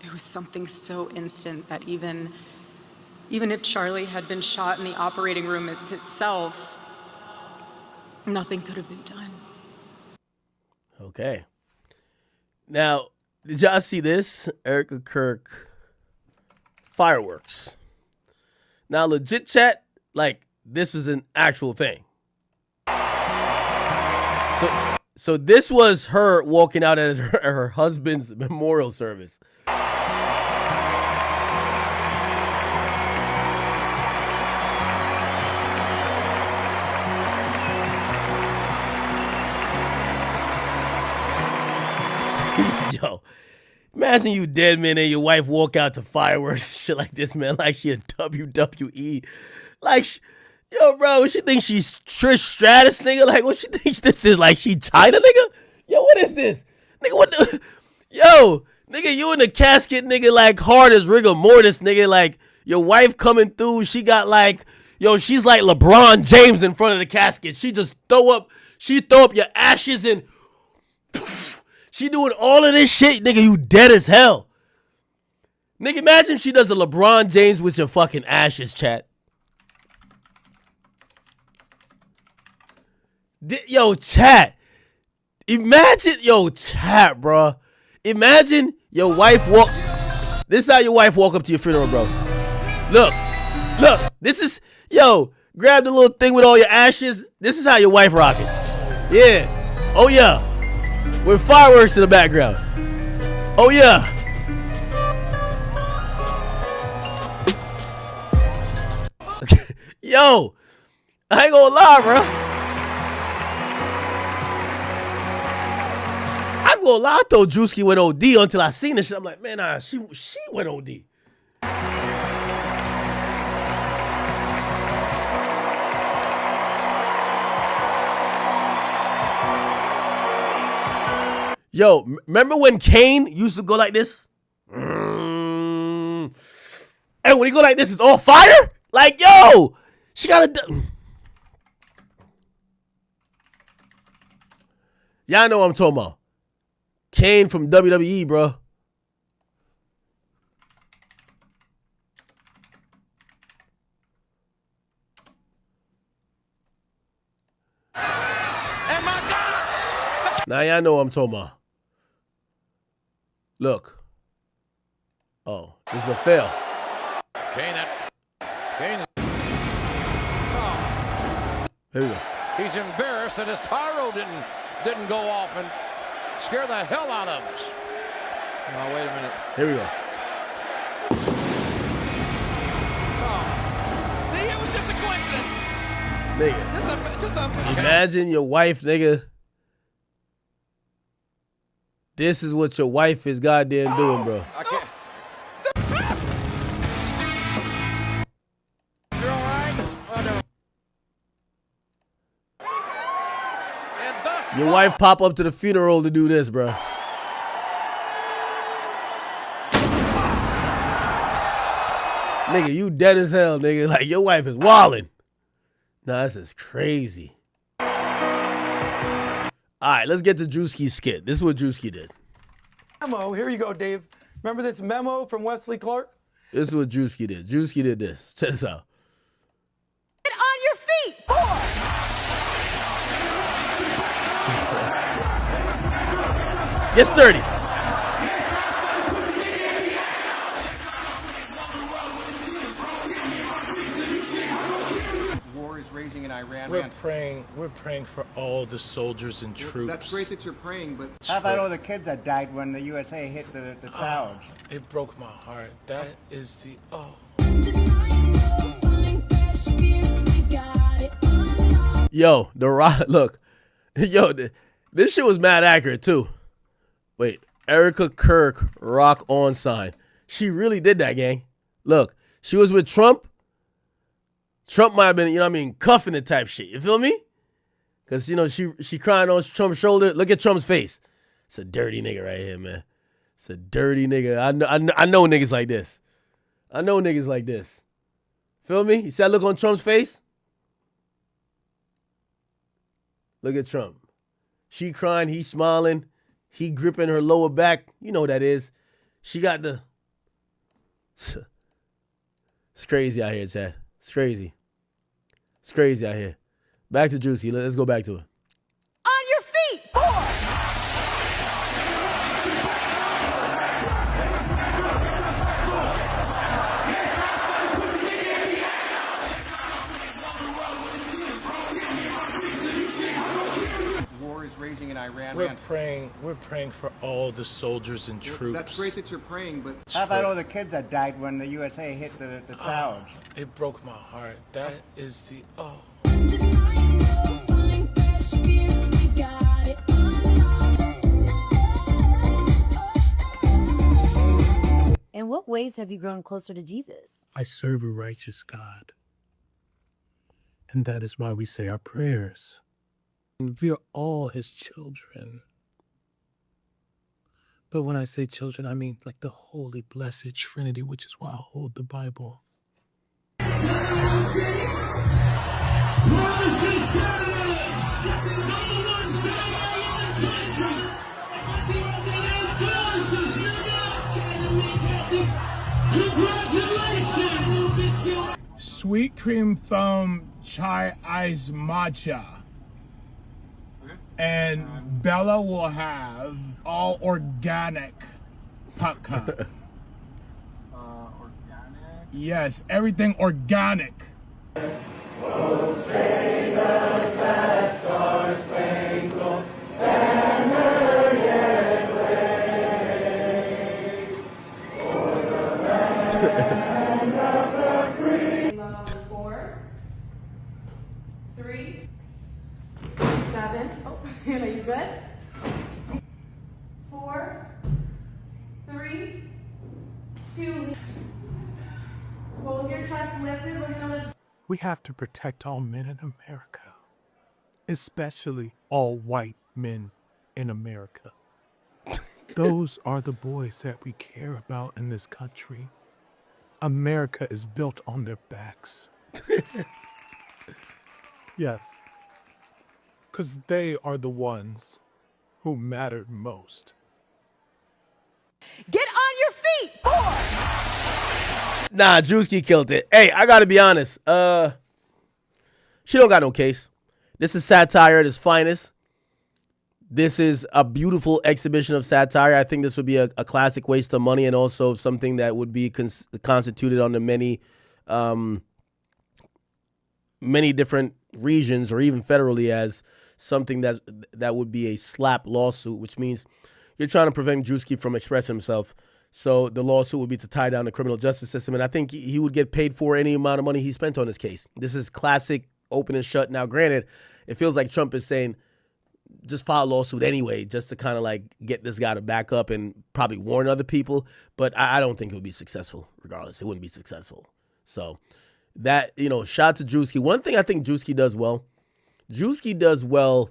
It was something so instant that even if Charlie had been shot in the operating room itself, nothing could have been done. Okay. Now, did y'all see this? Erica Kirk fireworks. Now, legit chat, like, this was an actual thing. So this was her walking out at her husband's memorial service. Yo, imagine you dead, man, and your wife walk out to fireworks, shit like this, man, like she a WWE. Like, yo, bro, what she think she's Trish Stratus, nigga? Like, what she think this is? Like, she China, nigga? Yo, what is this? Nigga, what the? Yo, nigga, you in the casket, nigga, like, hard as rigor mortis, nigga. Like, your wife coming through, she got like, yo, she's like LeBron James in front of the casket. She just throw up your ashes and she doing all of this shit, nigga, you dead as hell. Nigga, imagine if she does a LeBron James with your fucking ashes, chat. Yo, chat. Imagine, yo, chat, bro. Imagine your wife walk. This is how your wife walk up to your funeral, bro. Look. This is, yo, grab the little thing with all your ashes. This is how your wife rock it. Yeah. Oh, yeah. With fireworks in the background. Oh, yeah. Yo, I ain't gonna lie, bro. I'm gonna lie, I thought Drewski went OD until I seen this shit. I'm like, man, nah, she went OD. Yo, remember when Kane used to go like this? And when he go like this, it's all fire? Like, yo, she gotta y'all know what I'm talking about. Kane from WWE, bro. Now y'all know what I'm talking about. Look. Oh, this is a fail. Kane's. Here we go. He's embarrassed that his pyro didn't go off and scare the hell out of us. No, wait a minute. Here we go. See, it was just a coincidence. Nigga. Just a Imagine your wife, nigga. This is what your wife is goddamn doing, bro. I can't. You're all right? And thus Your wife pop up to the funeral to do this, bro. Nigga, you dead as hell, nigga. Like, your wife is wildin'. Nah, this is crazy. All right, let's get to Drewski's skit. This is what Drewski did. Memo, here you go, Dave. Remember this memo from Wesley Clark? This is what Drewski did. Drewski did this. Check this out. Get on your feet, boy! Get sturdy. War is raging in Iran. We're praying for all the soldiers and troops. That's great that you're praying, but how about all the kids that died when the USA hit the towers? It broke my heart. That is the Yo, the rock. Look, yo, this shit was mad accurate too. Wait, Erica Kirk rock on sign. She really did that, gang. Look, she was with Trump. Trump might have been, you know what I mean, cuffing it type shit. You feel me? Because, you know, she crying on Trump's shoulder. Look at Trump's face. It's a dirty nigga right here, man. It's a dirty nigga. I know niggas like this. I know niggas like this. Feel me? You see that look on Trump's face? Look at Trump. She crying, he smiling, he gripping her lower back. You know what that is. She got the... It's crazy out here, Chad. It's crazy. It's crazy out here. Back to Juicy. Let's go back to it. On your feet, boy! war is raging in Iran. praying for all the soldiers and troops. That's great that you're praying, but How about all the kids that died when the USA hit the towers? It broke my heart. That is the In what ways have you grown closer to Jesus? I serve a righteous God. And that is why we say our prayers. And we are all his children. But when I say children, I mean like the holy, blessed Trinity, which is why I hold the Bible. Sweet cream foam chai ice matcha. And Bella will have all organic popcorn. organic? Yes, everything organic. Oh, say does that star-spangled banner yet wave for the land of the free? 4, 3, 7. Oh, Hannah, you good? 4, 3, 2. Hold your chest lifted. We're gonna lift. We have to protect all men in America, especially all white men in America. Those are the boys that we care about in this country. America is built on their backs. Yes. Because they are the ones who mattered most. Get on your feet, boy! Nah, Drewski killed it. Hey, I gotta be honest. She don't got no case. This is satire at its finest. This is a beautiful exhibition of satire. I think this would be a classic waste of money and also something that would be constituted under many different regions or even federally as something that would be a slap lawsuit, which means you're trying to prevent Drewski from expressing himself. So the lawsuit would be to tie down the criminal justice system, and I think he would get paid for any amount of money he spent on this case. This is classic open and shut. Now, granted, it feels like Trump is saying, just file a lawsuit anyway, just to kind of like get this guy to back up and probably warn other people. But I don't think it would be successful regardless. It wouldn't be successful. So that, shout out to Drewski. One thing I think Drewski does well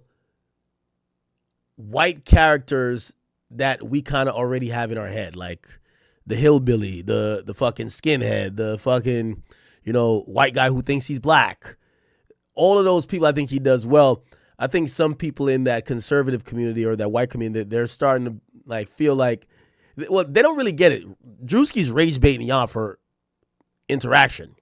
white characters that we kind of already have in our head, like the hillbilly, the fucking skinhead, the fucking, white guy who thinks he's black. All of those people I think he does well. I think some people in that conservative community or that white community, they're starting to like feel like, well, they don't really get it. Drewski's rage baiting y'all for interaction.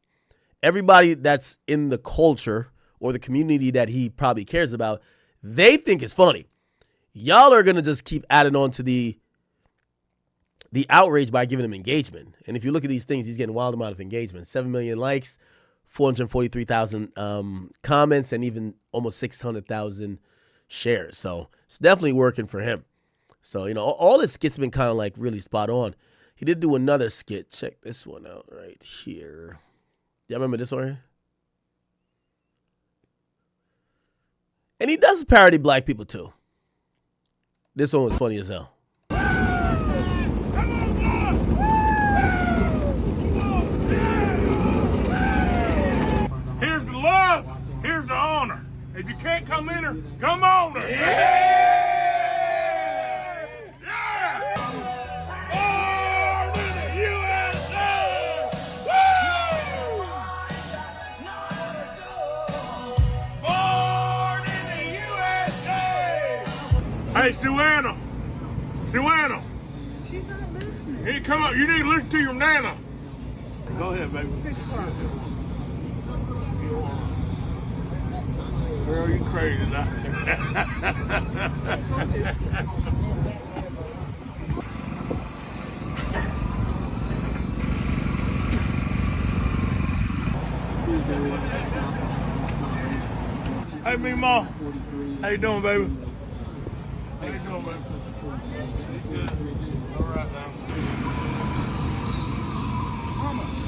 Everybody that's in the culture or the community that he probably cares about, they think it's funny. Y'all are going to just keep adding on to the outrage by giving him engagement. And if you look at these things, he's getting a wild amount of engagement. 7 million likes, 443,000 comments, and even almost 600,000 shares. So it's definitely working for him. So, all his skits have been kind of like really spot on. He did do another skit. Check this one out right here. Y'all remember this one? And he does parody black people too. This one was funny as hell. Here's the love. Here's the honor. If you can't come in her, come on her. Hey, Suanna. She's not listening. Hey, come up. You need to listen to your nana. Go ahead, baby. 6 o'clock. Girl, you crazy now. Hey, Meemaw. How you doing, baby?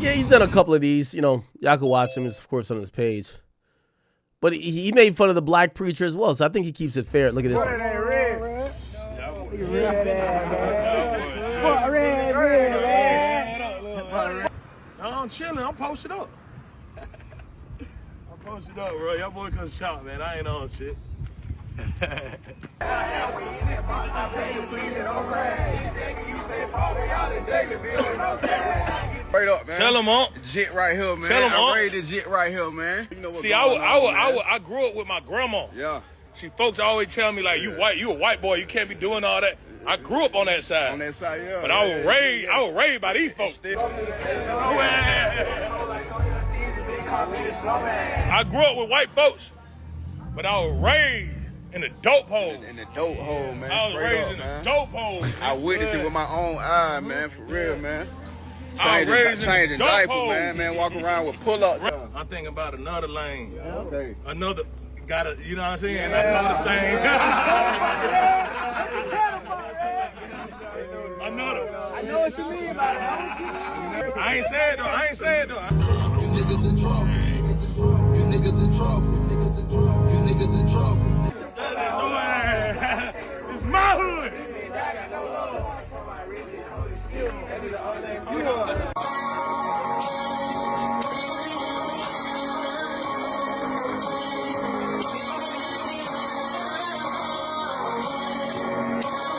Yeah, he's done a couple of these. You know, y'all can watch him. It's, of course, on his page. But he made fun of the black preacher as well, so I think he keeps it fair. Look at this one. I'm chilling. I'm posted up. I'm posted up, bro. Y'all boy come shot, man. I ain't on shit. Straight up, man. Tell him on. Jit right here, man. Tell him on. I raided Jit right here, man. You know what See, I grew up with my grandma. Yeah. See, folks always tell me like, you a white boy, you can't be doing all that. I grew up on that side. On that side, yeah. But I was raised by these folks. I grew up with white folks, but I was raised in the dope hole. In the dope hole, man. I was raised in the dope hole. I witnessed it with my own eye, man. For real, man. I was raised in the dope diaper, hole. man. Walking around with pull-ups. I'm thinking about another lane. Okay. Another, gotta, you know what I'm saying? I know this thing. Another. I know what you mean about it. I ain't saying though. I ain't saying though. You niggas in trouble. You niggas in trouble. You niggas in trouble. You niggas in trouble. It's my hood.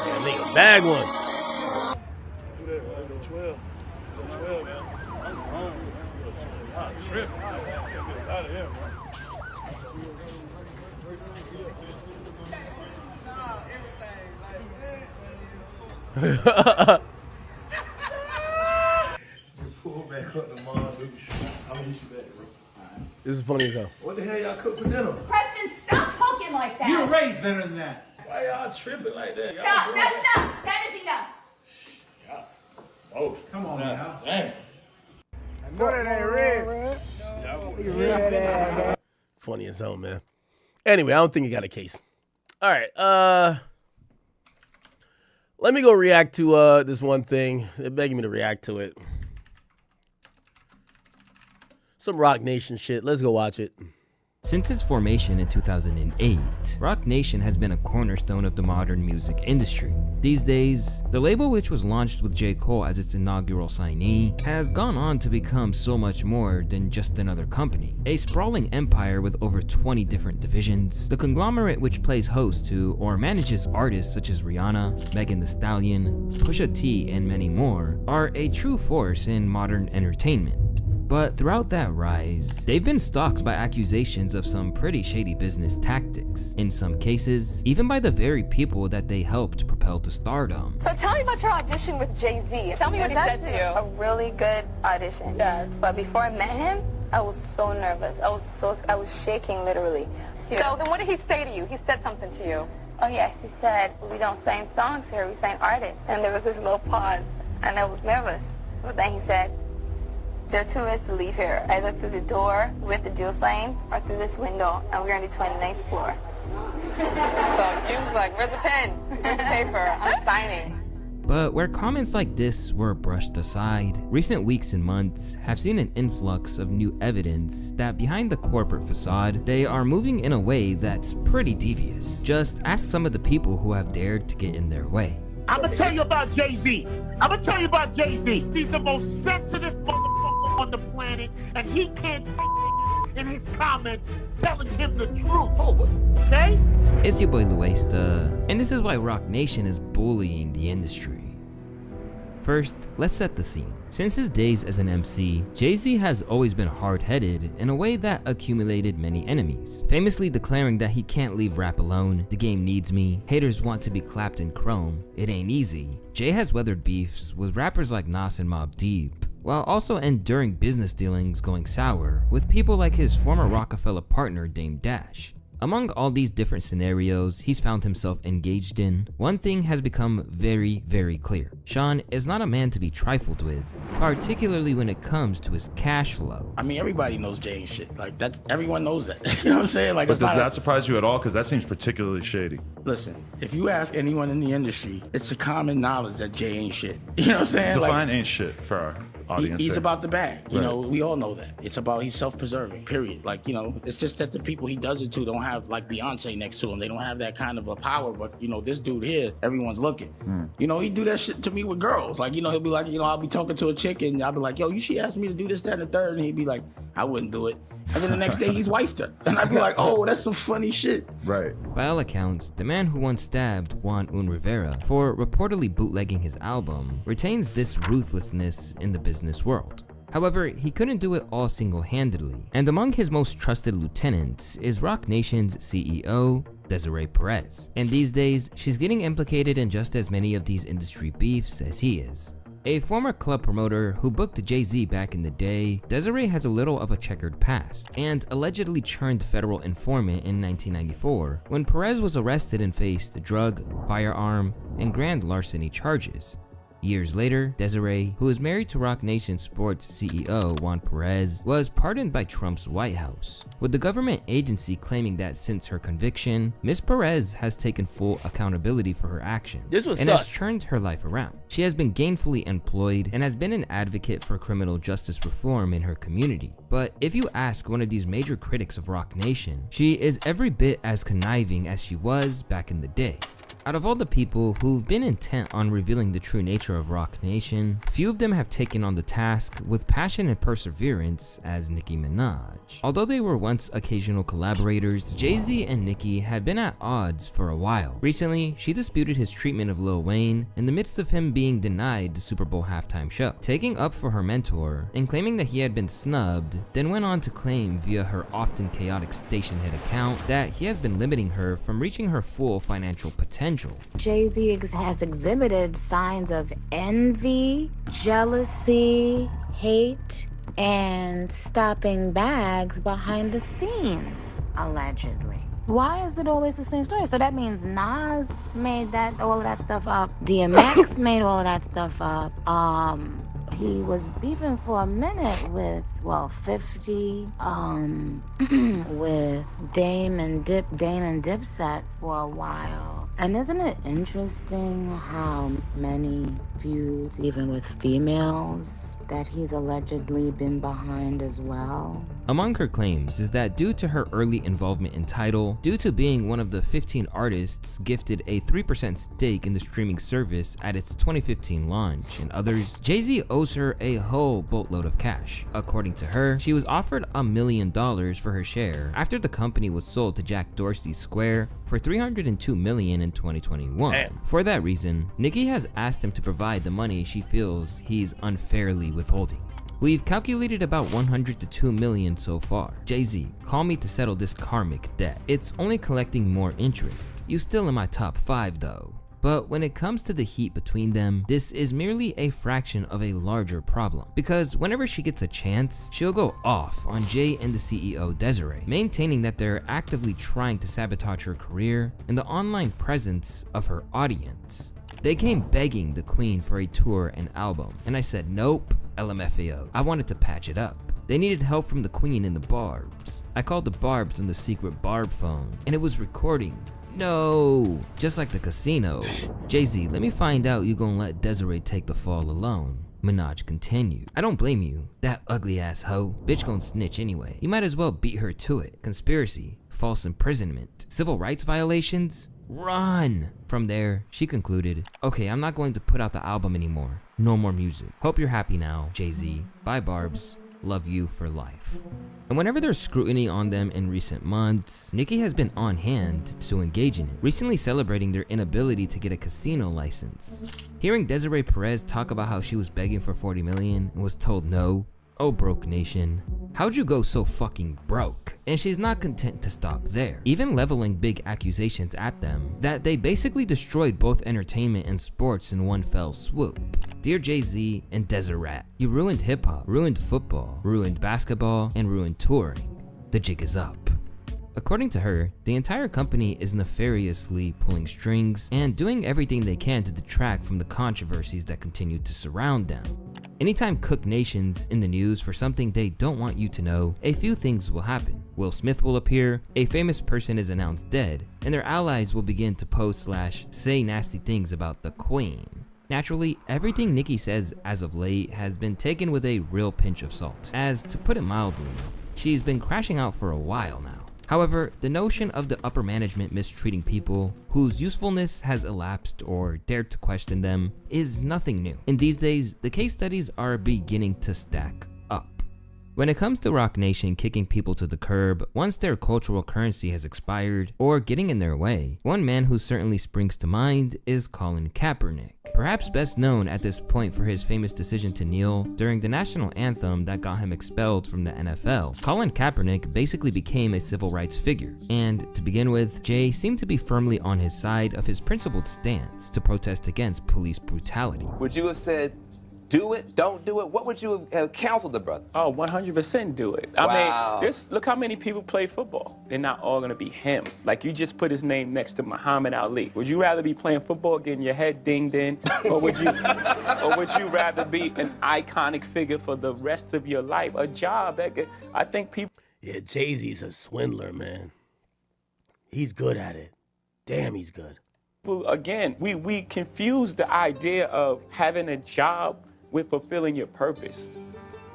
Yeah, nigga, bag one. This is funny as hell. What the hell y'all cook for dinner? Preston, stop talking like that. You were raised better than that. Why y'all tripping like that? Stop. That's enough. That is enough. Oh, come on now. Damn. I know that ain't red. Funny as hell, man. Anyway, I don't think he got a case. All right. Let me go react to this one thing. They're begging me to react to it. Some Rock Nation shit. Let's go watch it. Since its formation in 2008, Rock Nation has been a cornerstone of the modern music industry. These days, the label, which was launched with J. Cole as its inaugural signee, has gone on to become so much more than just another company. A sprawling empire with over 20 different divisions, the conglomerate which plays host to or manages artists such as Rihanna, Megan Thee Stallion, Pusha T, and many more, are a true force in modern entertainment. But throughout that rise, they've been stalked by accusations of some pretty shady business tactics. In some cases, even by the very people that they helped propel to stardom. So tell me about your audition with Jay-Z. Tell me what he said to you. A really good audition. Yes. But before I met him, I was so nervous. I was shaking literally. Yeah. So then what did he say to you? He said something to you. Oh yes, he said, we don't sing songs here, we sing artists. And there was this little pause, and I was nervous. But then he said, there are two ways to leave here, either through the door with the deal sign or through this window, and we're on the 29th floor. So he was like, where's the pen? Where's the paper? I'm signing. But where comments like this were brushed aside, recent weeks and months have seen an influx of new evidence that behind the corporate facade, they are moving in a way that's pretty devious. Just ask some of the people who have dared to get in their way. I'm gonna tell you about Jay-Z. He's the most sensitive motherfucker on the planet, and he can't take niggas in his comments telling him the truth. Okay? It's your boy Luesta, and this is why Rock Nation is bullying the industry. First, let's set the scene. Since his days as an MC, Jay-Z has always been hard-headed in a way that accumulated many enemies, famously declaring that he can't leave rap alone, the game needs me, haters want to be clapped in chrome, it ain't easy. Jay has weathered beefs with rappers like Nas and Mobb Deep, while also enduring business dealings going sour with people like his former Rockefeller partner Dame Dash. Among all these different scenarios he's found himself engaged in, one thing has become very, very clear. Sean is not a man to be trifled with, particularly when it comes to his cash flow. I mean, everybody knows Jay ain't shit. Like, that, everyone knows that. You know what I'm saying? Like, But it's does not that surprise you at all? Because that seems particularly shady. Listen, if you ask anyone in the industry, it's a common knowledge that Jay ain't shit. You know what I'm saying? Define Like, ain't shit for our audience. he's here. about the bag. You Right. know, we all know that. It's about he's self-preserving, period. Like, you know, it's just that the people he does it to don't have, like, Beyonce next to him. They don't have that kind of a power. But, you know, this dude here, everyone's looking. You know, he do that shit to me with girls. Like, you know, he'll be like, you know, I'll be talking to a chick and I'll be like, yo, she asked me to do this, that, and the third. And he'd be like, I wouldn't do it. And then the next day he's wifed her. And I'd be like, oh, that's some funny shit. Right. By all accounts, the man who once stabbed Juan Un Rivera for reportedly bootlegging his album retains this ruthlessness in the business world. However, he couldn't do it all single-handedly, and among his most trusted lieutenants is Roc Nation's CEO, Desiree Perez. And these days, she's getting implicated in just as many of these industry beefs as he is. A former club promoter who booked Jay-Z back in the day, Desiree has a little of a checkered past, and allegedly churned federal informant in 1994 when Perez was arrested and faced drug, firearm, and grand larceny charges. Years later, Desiree, who is married to Roc Nation Sports CEO Juan Perez, was pardoned by Trump's White House, with the government agency claiming that since her conviction, Ms. Perez has taken full accountability for her actions This was and sus. has turned her life around. She has been gainfully employed and has been an advocate for criminal justice reform in her community. But if you ask one of these major critics of Roc Nation, she is every bit as conniving as she was back in the day. Out of all the people who've been intent on revealing the true nature of Roc Nation, few of them have taken on the task with passion and perseverance as Nicki Minaj. Although they were once occasional collaborators, Jay-Z and Nicki had been at odds for a while. Recently, she disputed his treatment of Lil Wayne in the midst of him being denied the Super Bowl halftime show, taking up for her mentor and claiming that he had been snubbed, then went on to claim via her often chaotic station head account that he has been limiting her from reaching her full financial potential. Jay-Z has exhibited signs of envy, jealousy, hate, and stopping bags behind the scenes, allegedly. Why is it always the same story? So that means Nas made all of that stuff up. DMX made all of that stuff up. He was beefing for a minute with, 50, with Dame and Dipset for a while. And isn't it interesting how many feuds, even with females, that he's allegedly been behind as well? Among her claims is that due to her early involvement in Tidal, due to being one of the 15 artists gifted a 3% stake in the streaming service at its 2015 launch, and others, Jay-Z owes her a whole boatload of cash. According to her, she was offered $1 million for her share after the company was sold to Jack Dorsey Square for $302 million in 2021. Damn. For that reason, Nicki has asked him to provide the money she feels he's unfairly withholding. We've calculated about $100 to $2 million so far. Jay-Z, call me to settle this karmic debt. It's only collecting more interest. You still in my top 5 though. But when it comes to the heat between them, this is merely a fraction of a larger problem. Because whenever she gets a chance, she'll go off on Jay and the CEO Desiree, maintaining that they're actively trying to sabotage her career and the online presence of her audience. They came begging the queen for a tour and album, and I said nope, LMFAO. I wanted to patch it up. They needed help from the queen and the Barbs. I called the Barbs on the secret Barb phone, and it was recording. No, just like the casino. Jay-Z, let me find out you gonna let Desiree take the fall alone. Minaj continued. I don't blame you. That ugly ass hoe. Bitch gon' snitch anyway. You might as well beat her to it. Conspiracy, false imprisonment, civil rights violations. Run! From there, she concluded, okay, I'm not going to put out the album anymore. No more music. Hope you're happy now, Jay-Z. Bye, Barbs. Love you for life. And whenever there's scrutiny on them in recent months, Nicki has been on hand to engage in it, recently celebrating their inability to get a casino license. Hearing Desiree Perez talk about how she was begging for $40 million and was told no, oh broke nation, how'd you go so fucking broke? And she's not content to stop there, even leveling big accusations at them that they basically destroyed both entertainment and sports in one fell swoop. Dear Jay-Z and Desiree, you ruined hip-hop, ruined football, ruined basketball, and ruined touring. The jig is up. According to her, the entire company is nefariously pulling strings and doing everything they can to detract from the controversies that continue to surround them. Anytime Cook Nation's in the news for something they don't want you to know, a few things will happen. Will Smith will appear, a famous person is announced dead, and their allies will begin to post/say nasty things about the Queen. Naturally, everything Nicki says as of late has been taken with a real pinch of salt, as, to put it mildly, she's been crashing out for a while now. However, the notion of the upper management mistreating people whose usefulness has elapsed or dared to question them is nothing new. In these days, the case studies are beginning to stack up. When it comes to Roc Nation kicking people to the curb once their cultural currency has expired or getting in their way, one man who certainly springs to mind is Colin Kaepernick. Perhaps best known at this point for his famous decision to kneel during the national anthem that got him expelled from the NFL, Colin Kaepernick basically became a civil rights figure. And to begin with, Jay seemed to be firmly on his side of his principled stance to protest against police brutality. Would you have said, do it, don't do it? What would you have counseled the brother? Oh, 100% do it. Wow. I mean, look how many people play football. They're not all gonna be him. Like, you just put his name next to Muhammad Ali. Would you rather be playing football, getting your head dinged in, or would you rather be an iconic figure for the rest of your life? A job that I think people. Yeah, Jay-Z's a swindler, man. He's good at it. Damn, he's good. Again, we confuse the idea of having a job with fulfilling your purpose.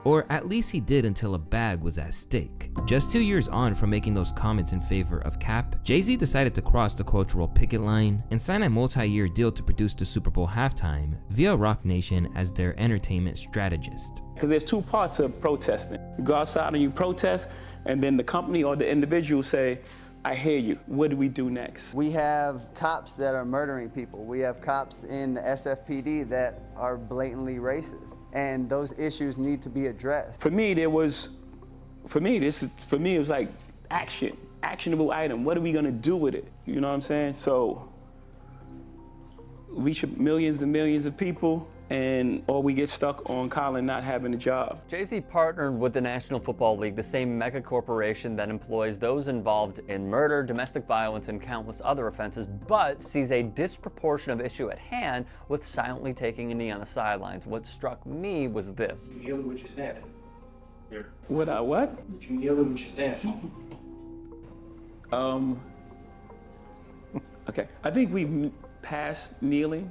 Or at least he did until a bag was at stake. Just 2 years on from making those comments in favor of Cap, Jay-Z decided to cross the cultural picket line and sign a multi-year deal to produce the Super Bowl halftime via Roc Nation as their entertainment strategist. Because there's two parts of protesting. You go outside and you protest, and then the company or the individual say, I hear you. What do we do next? We have cops that are murdering people. We have cops in the SFPD that are blatantly racist. And those issues need to be addressed. For me, it was like actionable item. What are we gonna do with it? You know what I'm saying? So, reach millions and millions of people, or we get stuck on Colin not having a job. Jay-Z partnered with the National Football League, the same mega corporation that employs those involved in murder, domestic violence, and countless other offenses, but sees a disproportionate issue at hand with silently taking a knee on the sidelines. What struck me was this. You kneel with your standing. Here. What? You kneel with your standing. Okay, I think we passed kneeling.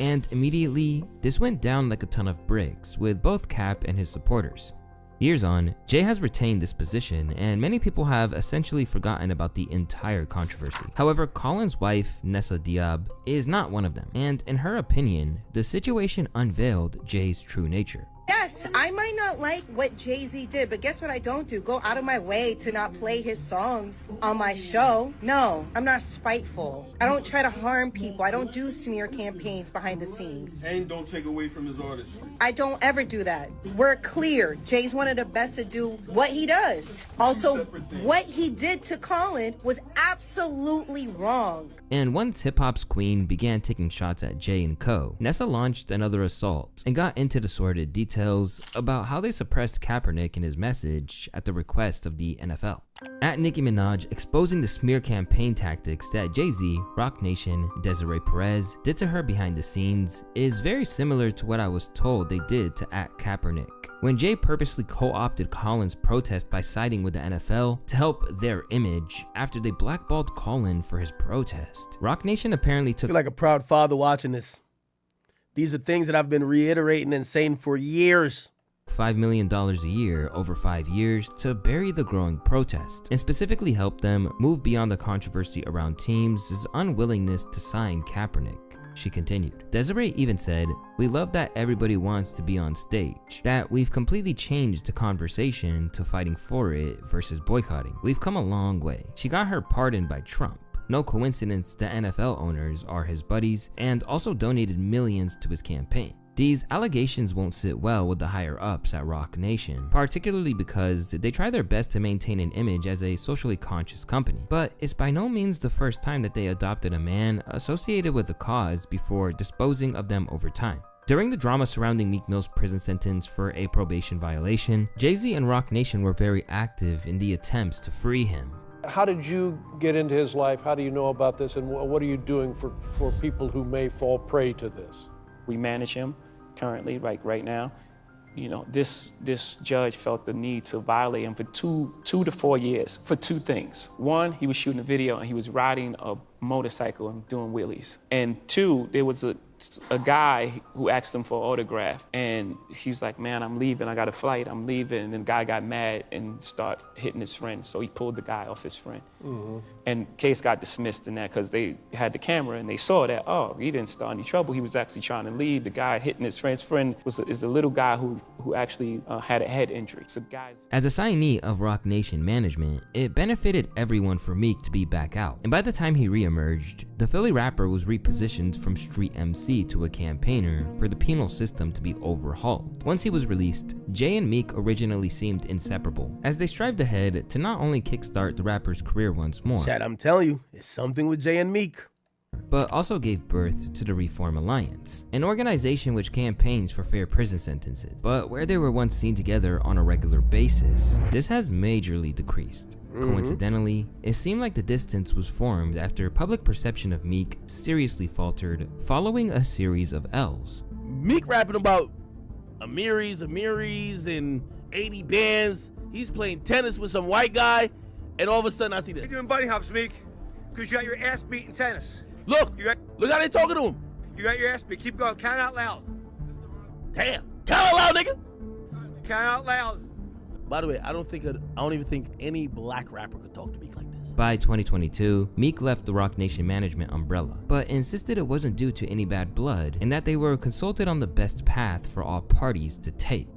And immediately, this went down like a ton of bricks with both Cap and his supporters. Years on, Jay has retained this position, and many people have essentially forgotten about the entire controversy. However, Colin's wife, Nessa Diab, is not one of them, and in her opinion, the situation unveiled Jay's true nature. Yes, I might not like what Jay-Z did, but guess what I don't do? Go out of my way to not play his songs on my show. No, I'm not spiteful. I don't try to harm people. I don't do smear campaigns behind the scenes. And don't take away from his artistry. I don't ever do that. We're clear. Jay's one of the best to do what he does. Also, what he did to Colin was absolutely wrong. And once hip-hop's queen began taking shots at Jay and co, Nessa launched another assault and got into the sordid details about how they suppressed Kaepernick and his message at the request of the NFL. At Nicki Minaj exposing the smear campaign tactics that Jay-Z, Roc Nation, Desiree Perez did to her behind the scenes is very similar to what I was told they did to Kaepernick. When Jay purposely co-opted Colin's protest by siding with the NFL to help their image after they blackballed Colin for his protest, Roc Nation apparently took— I feel like a proud father watching this. These are things that I've been reiterating and saying for years. $5 million a year over 5 years to bury the growing protest and specifically help them move beyond the controversy around teams' unwillingness to sign Kaepernick. She continued. Desiree even said, "We love that everybody wants to be on stage, that we've completely changed the conversation to fighting for it versus boycotting. We've come a long way." She got her pardoned by Trump. No coincidence the NFL owners are his buddies and also donated millions to his campaign. These allegations won't sit well with the higher-ups at Roc Nation, particularly because they try their best to maintain an image as a socially conscious company. But it's by no means the first time that they adopted a man associated with the cause before disposing of them over time. During the drama surrounding Meek Mill's prison sentence for a probation violation, Jay-Z and Roc Nation were very active in the attempts to free him. How did you get into his life? How do you know about this? And what are you doing for people who may fall prey to this? We manage him currently, like right now. You know, this judge felt the need to violate him for two to 4 years for two things. One, he was shooting a video and he was riding a motorcycle and doing wheelies. And two, there was a guy who asked him for an autograph, and he was like, man, I'm leaving, I got a flight, I'm leaving. And the guy got mad and started hitting his friend, so he pulled the guy off his friend. And case got dismissed in that because they had the camera and they saw that, oh, he didn't start any trouble, he was actually trying to leave. The guy hitting his friend's friend is the little guy who actually had a head injury. So guys. As a signee of Roc Nation management, it benefited everyone for Meek to be back out. And by the time he re-emerged, the Philly rapper was repositioned from street MC to a campaigner for the penal system to be overhauled. Once he was released, Jay and Meek originally seemed inseparable, as they strived ahead to not only kickstart the rapper's career once more, Chad, I'm telling you, it's something with Jay and Meek, but also gave birth to the Reform Alliance, an organization which campaigns for fair prison sentences. But where they were once seen together on a regular basis, this has majorly decreased. Coincidentally, it seemed like the distance was formed after public perception of Meek seriously faltered following a series of L's. Meek rapping about Amiris, and 80 bands. He's playing tennis with some white guy, and all of a sudden I see this. You're doing buddy hops, Meek, because you got your ass beat in tennis. Look how they talking to him. You got your ass beat. Keep going. Count out loud. Damn. Count out loud, nigga. Count out loud. By the way, I don't even think any black rapper could talk to Meek like this. By 2022, Meek left the Roc Nation management umbrella, but insisted it wasn't due to any bad blood and that they were consulted on the best path for all parties to take.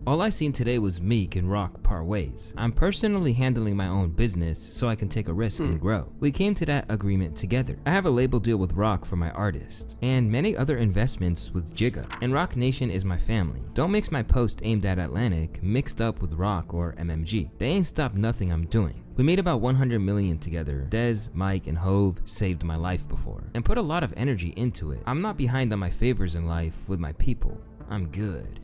All I seen today was Meek and Roc part ways. I'm personally handling my own business so I can take a risk and grow. We came to that agreement together. I have a label deal with Roc for my artist, and many other investments with Jigga, and Roc Nation is my family. Don't mix my post aimed at Atlantic mixed up with Roc or MMG. They ain't stopped nothing I'm doing. We made about 100 million together. Dez, Mike, and Hove saved my life before, and put a lot of energy into it. I'm not behind on my favors in life with my people. I'm good.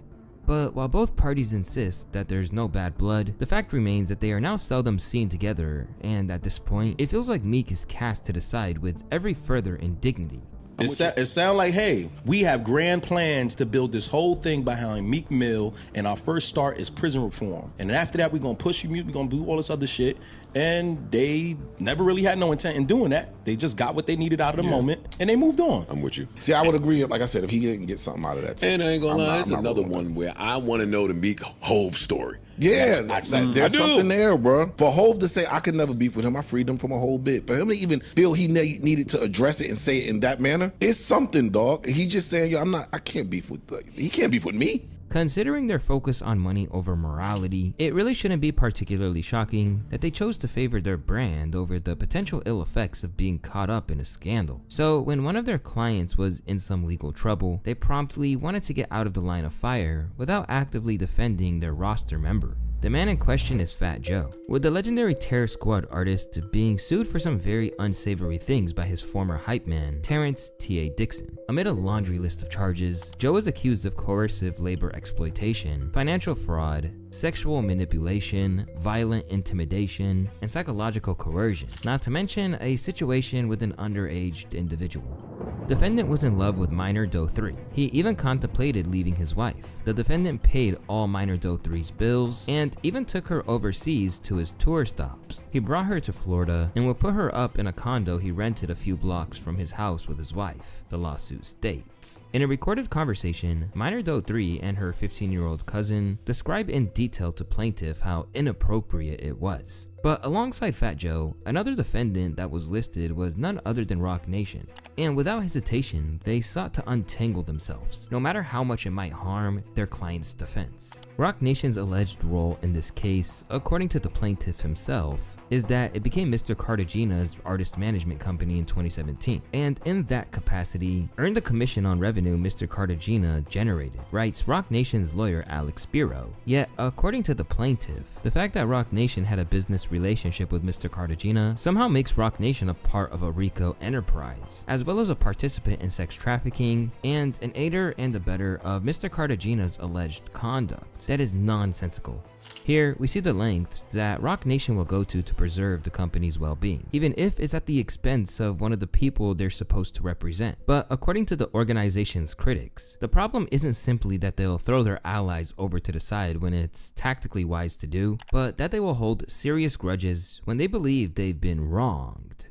But while both parties insist that there's no bad blood, the fact remains that they are now seldom seen together, and at this point, it feels like Meek is cast to the side with every further indignity. It sounds like, hey, we have grand plans to build this whole thing behind Meek Mill, and our first start is prison reform. And then after that, we're going to push you, we're going to do all this other shit. And they never really had no intent in doing that. They just got what they needed out of the moment, and they moved on. I'm with you. See, I would agree, like I said, if he didn't get something out of that. And I ain't gonna lie, it's another one where I want to know the Meek Hove story. Yeah, there's something there, bro. For Hove to say, I could never beef with him, I freed him from a whole bit. For him to even feel he needed to address it and say it in that manner, it's something, dog. He just saying, yo, I can't beef with, he can't beef with me. Considering their focus on money over morality, it really shouldn't be particularly shocking that they chose to favor their brand over the potential ill effects of being caught up in a scandal. So when one of their clients was in some legal trouble, they promptly wanted to get out of the line of fire without actively defending their roster member. The man in question is Fat Joe, with the legendary Terror Squad artist being sued for some very unsavory things by his former hype man, Terrence T.A. Dixon. Amid a laundry list of charges, Joe is accused of coercive labor exploitation, financial fraud, sexual manipulation, violent intimidation, and psychological coercion, not to mention a situation with an underage individual. Defendant was in love with Minor Doe 3. He even contemplated leaving his wife. The defendant paid all Minor Doe 3's bills and even took her overseas to his tour stops. He brought her to Florida and would put her up in a condo he rented a few blocks from his house with his wife, the lawsuit states. In a recorded conversation, Minor Doe 3 and her 15-year-old cousin describe in detail to plaintiff how inappropriate it was. But alongside Fat Joe, another defendant that was listed was none other than Roc Nation. And without hesitation, they sought to untangle themselves, no matter how much it might harm their client's defense. Roc Nation's alleged role in this case, according to the plaintiff himself, is that it became Mr. Cartagena's artist management company in 2017, and in that capacity, earned the commission on revenue Mr. Cartagena generated, writes Roc Nation's lawyer Alex Spiro. Yet, according to the plaintiff, the fact that Roc Nation had a business relationship with Mr. Cartagena somehow makes Roc Nation a part of a RICO enterprise, as well as a participant in sex trafficking and an aider and abetter of Mr. Cartagena's alleged conduct. That is nonsensical. Here, we see the lengths that Roc Nation will go to preserve the company's well-being, even if it's at the expense of one of the people they're supposed to represent. But according to the organization's critics, the problem isn't simply that they'll throw their allies over to the side when it's tactically wise to do, but that they will hold serious grudges when they believe they've been wronged.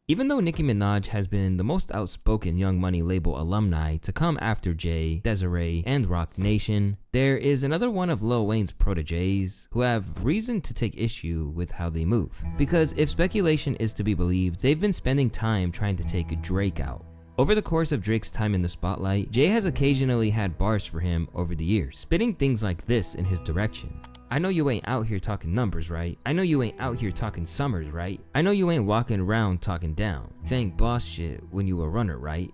Even though Nicki Minaj has been the most outspoken Young Money label alumni to come after Jay, Desiree, and Roc Nation, there is another one of Lil Wayne's proteges who have reason to take issue with how they move. Because if speculation is to be believed, they've been spending time trying to take Drake out. Over the course of Drake's time in the spotlight, Jay has occasionally had bars for him over the years, spitting things like this in his direction. I know you ain't out here talking numbers, right? I know you ain't out here talking summers, right? I know you ain't walking around talking down, saying boss shit when you a runner, right?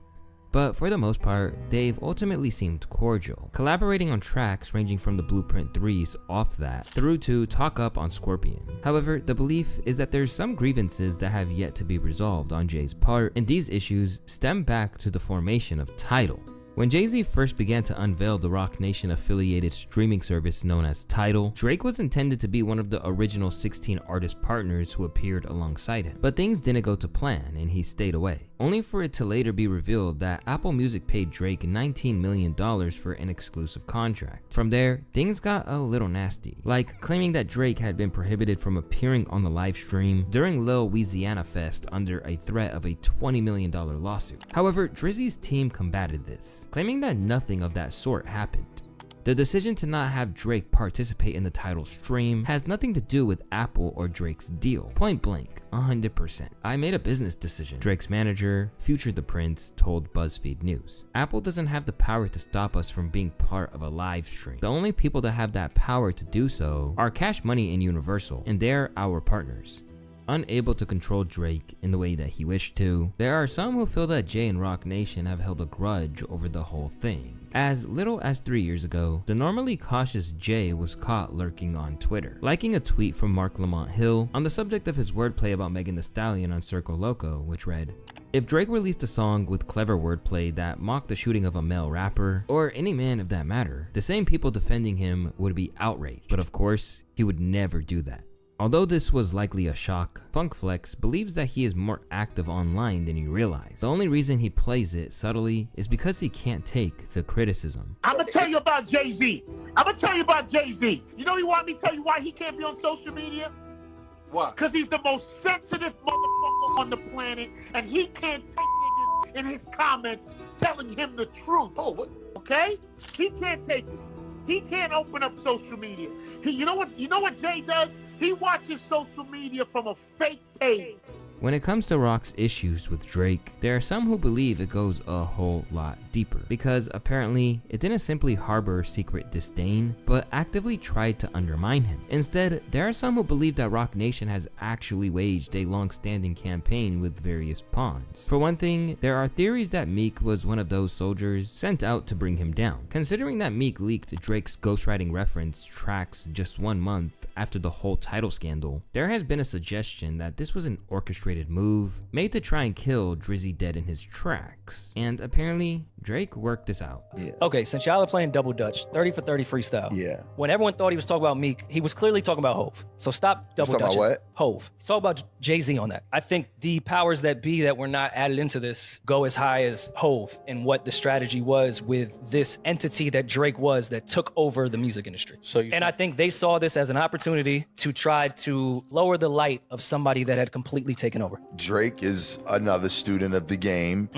But for the most part, they've ultimately seemed cordial, collaborating on tracks ranging from the Blueprint 3s Off That through to Talk Up on Scorpion. However, the belief is that there's some grievances that have yet to be resolved on Jay's part, and these issues stem back to the formation of Tidal. When Jay-Z first began to unveil the Roc Nation affiliated streaming service known as Tidal, Drake was intended to be one of the original 16 artist partners who appeared alongside him. But things didn't go to plan and he stayed away, only for it to later be revealed that Apple Music paid Drake $19 million for an exclusive contract. From there, things got a little nasty, like claiming that Drake had been prohibited from appearing on the live stream during Lil Louisiana Fest under a threat of a $20 million lawsuit. However, Drizzy's team combated this, claiming that nothing of that sort happened. The decision to not have Drake participate in the Tidal stream has nothing to do with Apple or Drake's deal. Point blank, 100%. I made a business decision, Drake's manager, Future the Prince, told BuzzFeed News. Apple doesn't have the power to stop us from being part of a live stream. The only people that have that power to do so are Cash Money and Universal, and they're our partners. Unable to control Drake in the way that he wished to, there are some who feel that Jay and Roc Nation have held a grudge over the whole thing. As little as 3 years ago, the normally cautious Jay was caught lurking on Twitter, liking a tweet from Mark Lamont Hill on the subject of his wordplay about Megan Thee Stallion on Circo Loco, which read, "If Drake released a song with clever wordplay that mocked the shooting of a male rapper, or any man of that matter, the same people defending him would be outraged. But of course, he would never do that." Although this was likely a shock, Funk Flex believes that he is more active online than you realize. The only reason he plays it subtly is because he can't take the criticism. I'm gonna tell you about Jay-Z. You know you want me to tell you why he can't be on social media? Why? Because he's the most sensitive motherfucker on the planet, and he can't take niggas in his comments telling him the truth. Oh, what? Okay? He can't take it. He can't open up social media. You know what Jay does? He watches social media from a fake page. When it comes to Roc's issues with Drake, there are some who believe it goes a whole lot deeper, because apparently it didn't simply harbor secret disdain, but actively tried to undermine him. Instead, there are some who believe that Roc Nation has actually waged a long-standing campaign with various pawns. For one thing, there are theories that Meek was one of those soldiers sent out to bring him down. Considering that Meek leaked Drake's ghostwriting reference tracks just 1 month after the whole Tidal scandal, there has been a suggestion that this was an orchestrated move made to try and kill Drizzy dead in his tracks. And apparently, Drake worked this out. Yeah. Okay, since y'all are playing double dutch, 30 for 30 freestyle. Yeah. When everyone thought he was talking about Meek, he was clearly talking about Hove. So stop double talking dutching. about what? Hove. He's talking about Jay-Z on that. I think the powers that be that were not added into this go as high as Hove and what the strategy was with this entity that Drake was that took over the music industry. And I think they saw this as an opportunity to try to lower the light of somebody that had completely taken over. Drake is another student of the game.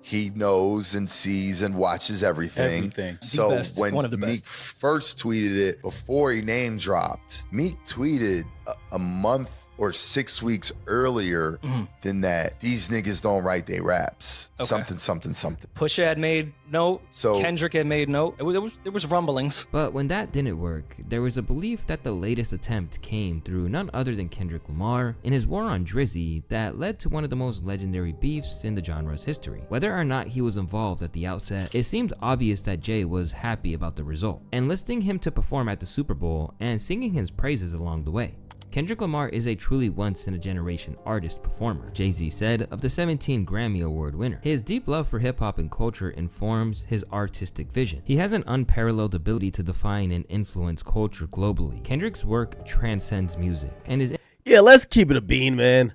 He knows and sees and watches everything. So when Meek first tweeted it, before he name dropped, Meek tweeted a month or 6 weeks earlier than that, these niggas don't write their raps. Something. Pusha had made note. So Kendrick had made note. There was rumblings. But when that didn't work, there was a belief that the latest attempt came through none other than Kendrick Lamar in his war on Drizzy that led to one of the most legendary beefs in the genre's history. Whether or not he was involved at the outset, it seemed obvious that Jay was happy about the result, enlisting him to perform at the Super Bowl and singing his praises along the way. Kendrick Lamar is a truly once-in-a-generation artist performer, Jay-Z said of the 17 Grammy Award winner. His deep love for hip-hop and culture informs his artistic vision. He has an unparalleled ability to define and influence culture globally. Kendrick's work transcends music and is... Yeah, let's keep it a bean, man.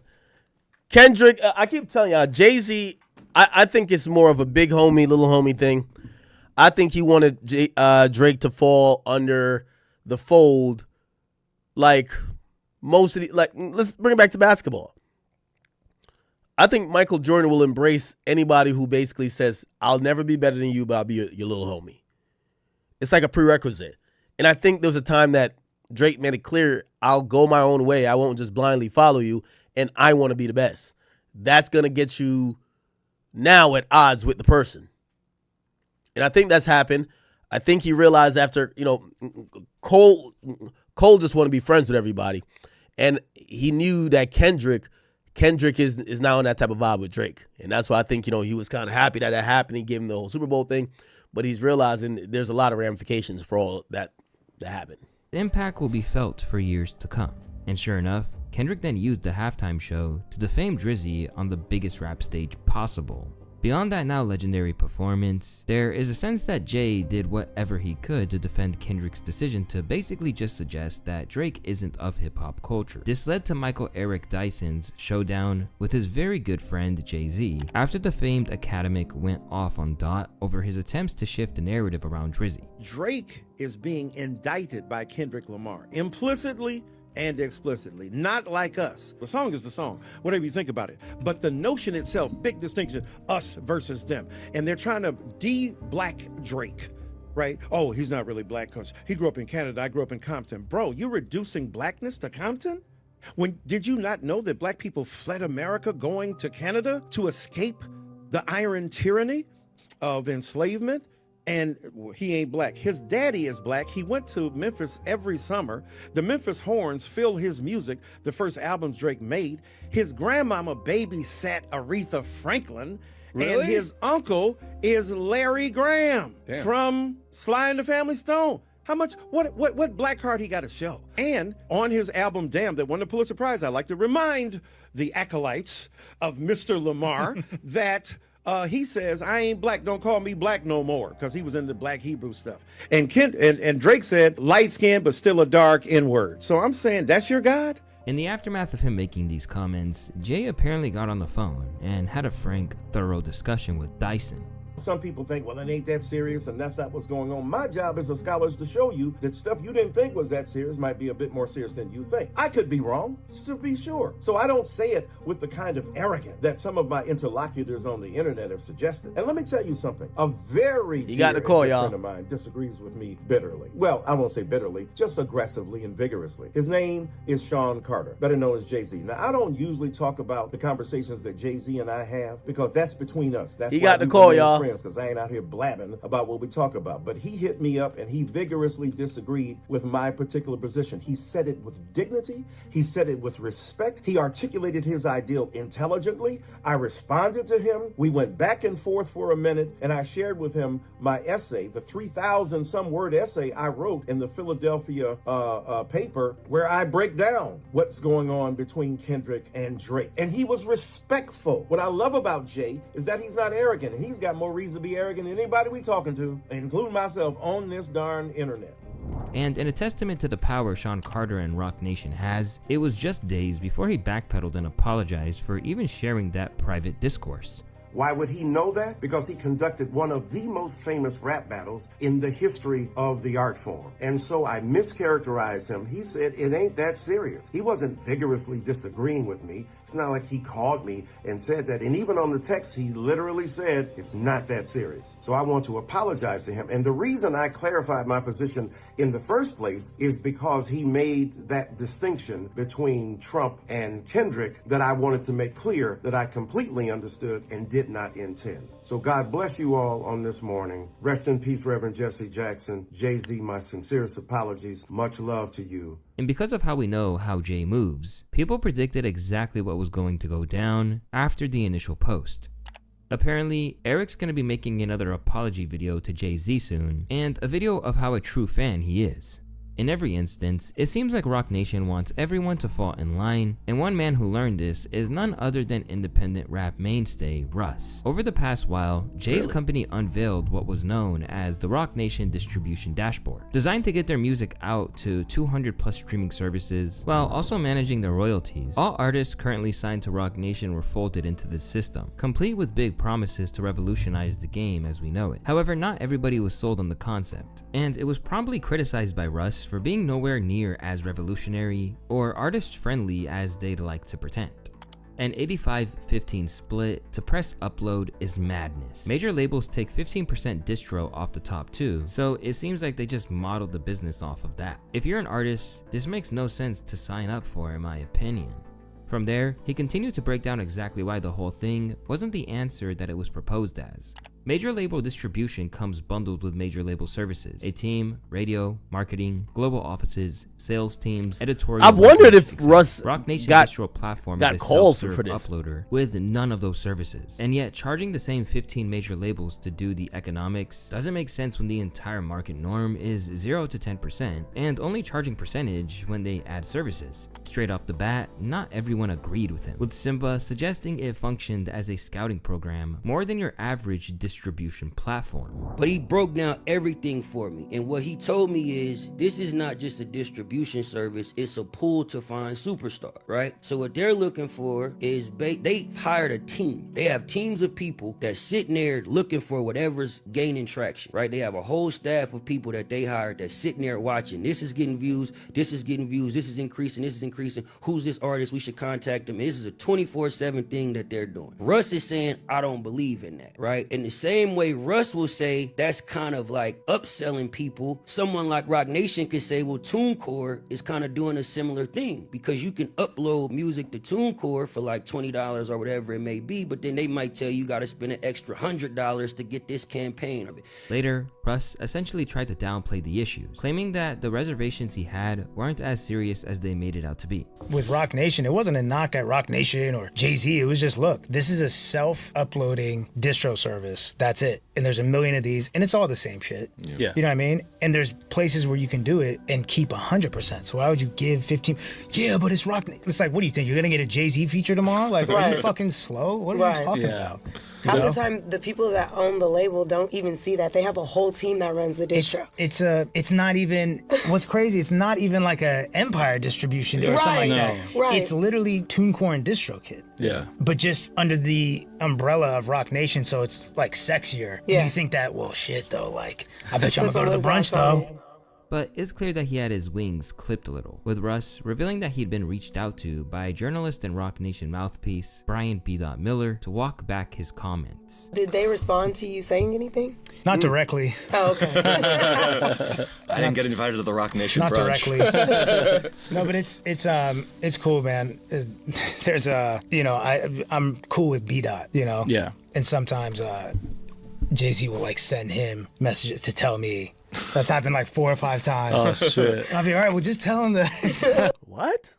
Kendrick, I keep telling y'all, Jay-Z, I think it's more of a big homie, little homie thing. I think he wanted Drake to fall under the fold like most of the, like, let's bring it back to basketball. I think Michael Jordan will embrace anybody who basically says, I'll never be better than you, but I'll be your little homie. It's like a prerequisite. And I think there was a time that Drake made it clear, I'll go my own way. I won't just blindly follow you, and I want to be the best. That's going to get you now at odds with the person. And I think that's happened. I think he realized after, Cole just want to be friends with everybody. And he knew that Kendrick is now in that type of vibe with Drake. And that's why I think, he was kind of happy that happened. He gave him the whole Super Bowl thing. But he's realizing there's a lot of ramifications for all that happened. The impact will be felt for years to come. And sure enough, Kendrick then used the halftime show to defame Drizzy on the biggest rap stage possible. Beyond that now legendary performance, there is a sense that Jay did whatever he could to defend Kendrick's decision to basically just suggest that Drake isn't of hip-hop culture. This led to Michael Eric Dyson's showdown with his very good friend Jay-Z after the famed academic went off on Dot over his attempts to shift the narrative around Drizzy. Drake is being indicted by Kendrick Lamar, implicitly and explicitly, not like us. The song is the song, whatever you think about it. But the notion itself, big distinction, us versus them. And they're trying to de-black Drake, right? Oh, he's not really black because he grew up in Canada, I grew up in Compton. Bro, you're reducing blackness to Compton? Did you not know that black people fled America going to Canada to escape the iron tyranny of enslavement? And he ain't black. His daddy is black. He went to Memphis every summer. The Memphis Horns fill his music, the first albums Drake made. His grandmama babysat Aretha Franklin. Really? And his uncle is Larry Graham from Sly and the Family Stone. How much, what black card he got to show? And on his album, Damn, that won the Pulitzer Prize, I like to remind the acolytes of Mr. Lamar that he says, I ain't black, don't call me black no more, because he was into black Hebrew stuff. And Drake said, light skin, but still a dark N-word. So I'm saying, that's your God? In the aftermath of him making these comments, Jay apparently got on the phone and had a frank, thorough discussion with Dyson. Some people think, well, it ain't that serious, and that's not what's going on. My job as a scholar is to show you that stuff you didn't think was that serious might be a bit more serious than you think. I could be wrong, just to be sure. So I don't say it with the kind of arrogance that some of my interlocutors on the internet have suggested. And let me tell you something. A very dear friend of mine disagrees with me bitterly. Well, I won't say bitterly, just aggressively and vigorously. His name is Sean Carter, better known as Jay-Z. Now, I don't usually talk about the conversations that Jay-Z and I have, because that's between us. That's he got the call, y'all. Because I ain't out here blabbing about what we talk about. But he hit me up and he vigorously disagreed with my particular position. He said it with dignity. He said it with respect. He articulated his ideal intelligently. I responded to him. We went back and forth for a minute, and I shared with him my essay, the 3,000 some word essay I wrote in the Philadelphia paper, where I break down what's going on between Kendrick and Drake. And he was respectful. What I love about Jay is that he's not arrogant, and he's got more reason to be arrogant than anybody we talking to, including myself, on this darn internet. And in a testament to the power Sean Carter and Rock Nation has, it was just days before he backpedaled and apologized for even sharing that private discourse. Why would he know that? Because he conducted one of the most famous rap battles in the history of the art form. And so I mischaracterized him. He said, it ain't that serious. He wasn't vigorously disagreeing with me. It's not like he called me and said that. And even on the text, he literally said, it's not that serious. So I want to apologize to him. And the reason I clarified my position in the first place is because he made that distinction between Trump and Kendrick that I wanted to make clear that I completely understood and did not intend. So God bless you all on this morning. Rest in peace, Reverend Jesse Jackson. Jay-Z, my sincerest apologies. Much love to you. And because of how we know how Jay moves, people predicted exactly what was going to go down after the initial post. Apparently, Eric's going to be making another apology video to Jay-Z soon, and a video of how a true fan he is. In every instance, it seems like Roc Nation wants everyone to fall in line, and one man who learned this is none other than independent rap mainstay Russ. Over the past while, Jay's company unveiled what was known as the Roc Nation Distribution Dashboard, designed to get their music out to 200 plus streaming services, while also managing their royalties. All artists currently signed to Roc Nation were folded into this system, complete with big promises to revolutionize the game as we know it. However, not everybody was sold on the concept, and it was promptly criticized by Russ for being nowhere near as revolutionary or artist-friendly as they'd like to pretend. An 85-15 split to press upload is madness. Major labels take 15% distro off the top too, so it seems like they just modeled the business off of that. If you're an artist, this makes no sense to sign up for, in my opinion. From there, he continued to break down exactly why the whole thing wasn't the answer that it was proposed as. Major label distribution comes bundled with major label services: a team, radio, marketing, global offices, sales teams, editorial. I've wondered if Russ Roc Nation got distro platform got is a called for self-serve this uploader with none of those services, and yet charging the same 15 major labels to do the economics doesn't make sense when the entire market norm is 0 to 10% and only charging percentage when they add services. Straight off the bat, not everyone agreed with him, with Simba suggesting it functioned as a scouting program more than your average distribution platform. But he broke down everything for me, and what he told me is this is not just a distribution service, it's a pool to find superstar, right? So what they're looking for is they hired a team. They have teams of people that sitting there looking for whatever's gaining traction, right? They have a whole staff of people that they hired that's sitting there watching. This is getting views, this is getting views, this is increasing, this is increasing. Who's this artist? We should contact them. This is a 24/7 thing that they're doing. Russ is saying, I don't believe in that, right? In the same way Russ will say that's kind of like upselling people, someone like Roc Nation could say, well, TuneCore is kind of doing a similar thing, because you can upload music to TuneCore for like $20 or whatever it may be, but then they might tell you got to spend an extra $100 to get this campaign of it. Later, Russ essentially tried to downplay the issues, claiming that the reservations he had weren't as serious as they made it out to be. With Roc Nation, it wasn't a knock at Roc Nation or Jay-Z. It was just, look, this is a self-uploading distro service. That's it. And there's a million of these, and it's all the same shit. Yeah. You know what I mean? And there's places where you can do it and keep 100%. So why would you give 15? Yeah, but it's Roc Nation. It's like, what do you think? You're gonna get a Jay-Z feature tomorrow? Like, are you fucking slow? What are you talking about? Half the time, the people that own the label don't even see that. They have a whole team that runs the distro. It's not even, what's crazy, it's not even like a Empire distribution or something like that. Right. It's literally TuneCore and DistroKid. Yeah. But just under the umbrella of Roc Nation, so it's like sexier. Yeah. You think that, well, shit though, like, I bet you I'm gonna go to the brunch though. But it's clear that he had his wings clipped a little, with Russ revealing that he'd been reached out to by journalist and Roc Nation mouthpiece Brian B. Miller to walk back his comments. Did they respond to you saying anything? Not directly. Oh, okay. I didn't get invited to the Roc Nation Not brunch. directly. No, but it's cool, man. There's I'm cool with B. Yeah. And sometimes Jay-Z will like send him messages to tell me. That's happened like 4 or 5 times. Oh, shit. I'll be all right. Well, just tell him that. What?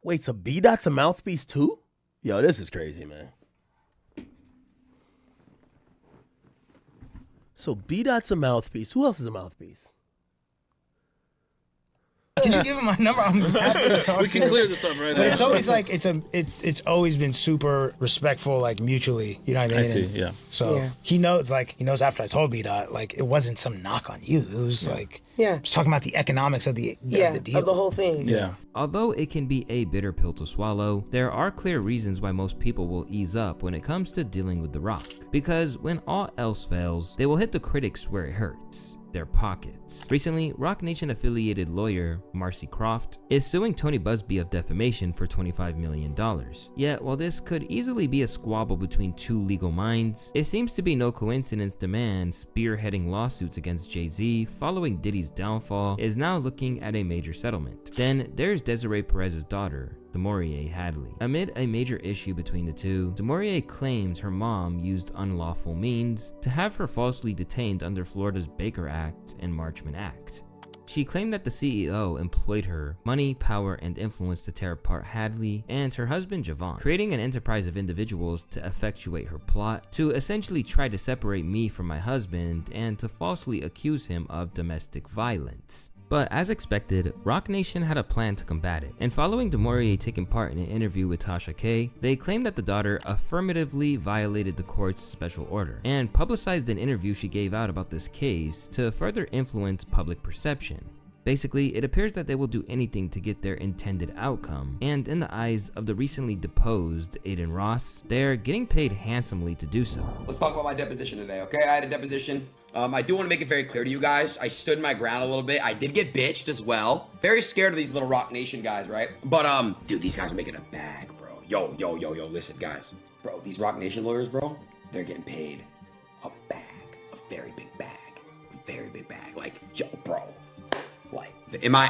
Wait, so B-Dot's a mouthpiece too? Yo, this is crazy, man. So B-Dot's a mouthpiece. Who else is a mouthpiece? Can you give him my number? I'm happy to talk. We can clear this up right now. But it's always like it's always been super respectful, like mutually. You know what I mean? I see. Yeah. So he knows after I told B-Dot, like it wasn't some knock on you. It was like just talking about the economics of the deal. Of the whole thing. Yeah. Although it can be a bitter pill to swallow, there are clear reasons why most people will ease up when it comes to dealing with The Roc. Because when all else fails, they will hit the critics where it hurts. Their pockets. Recently, Roc Nation affiliated lawyer Marcy Croft is suing Tony Busby of defamation for $25 million. Yet, while this could easily be a squabble between two legal minds, it seems to be no coincidence the man spearheading lawsuits against Jay-Z following Diddy's downfall is now looking at a major settlement. Then there's Desiree Perez's daughter, DeMaurier Hadley. Amid a major issue between the two, DeMaurier claims her mom used unlawful means to have her falsely detained under Florida's Baker Act and Marchman Act. She claimed that the CEO employed her money, power, and influence to tear apart Hadley and her husband Javon, creating an enterprise of individuals to effectuate her plot, to essentially try to separate me from my husband, and to falsely accuse him of domestic violence. But as expected, Roc Nation had a plan to combat it, and following DeMaurier taking part in an interview with Tasha K, they claimed that the daughter affirmatively violated the court's special order, and publicized an interview she gave out about this case to further influence public perception. Basically, it appears that they will do anything to get their intended outcome, and in the eyes of the recently deposed Aiden Ross, they're getting paid handsomely to do so. Let's talk about my deposition today, okay? I had a deposition. I do want to make it very clear to you guys. I stood my ground a little bit. I did get bitched as well. Very scared of these little Roc Nation guys, right? But, dude, these guys are making a bag, bro. Yo, listen, guys. Bro, these Roc Nation lawyers, bro, they're getting paid a bag, a very big bag, a very big bag. Like, yo, bro. Like, in my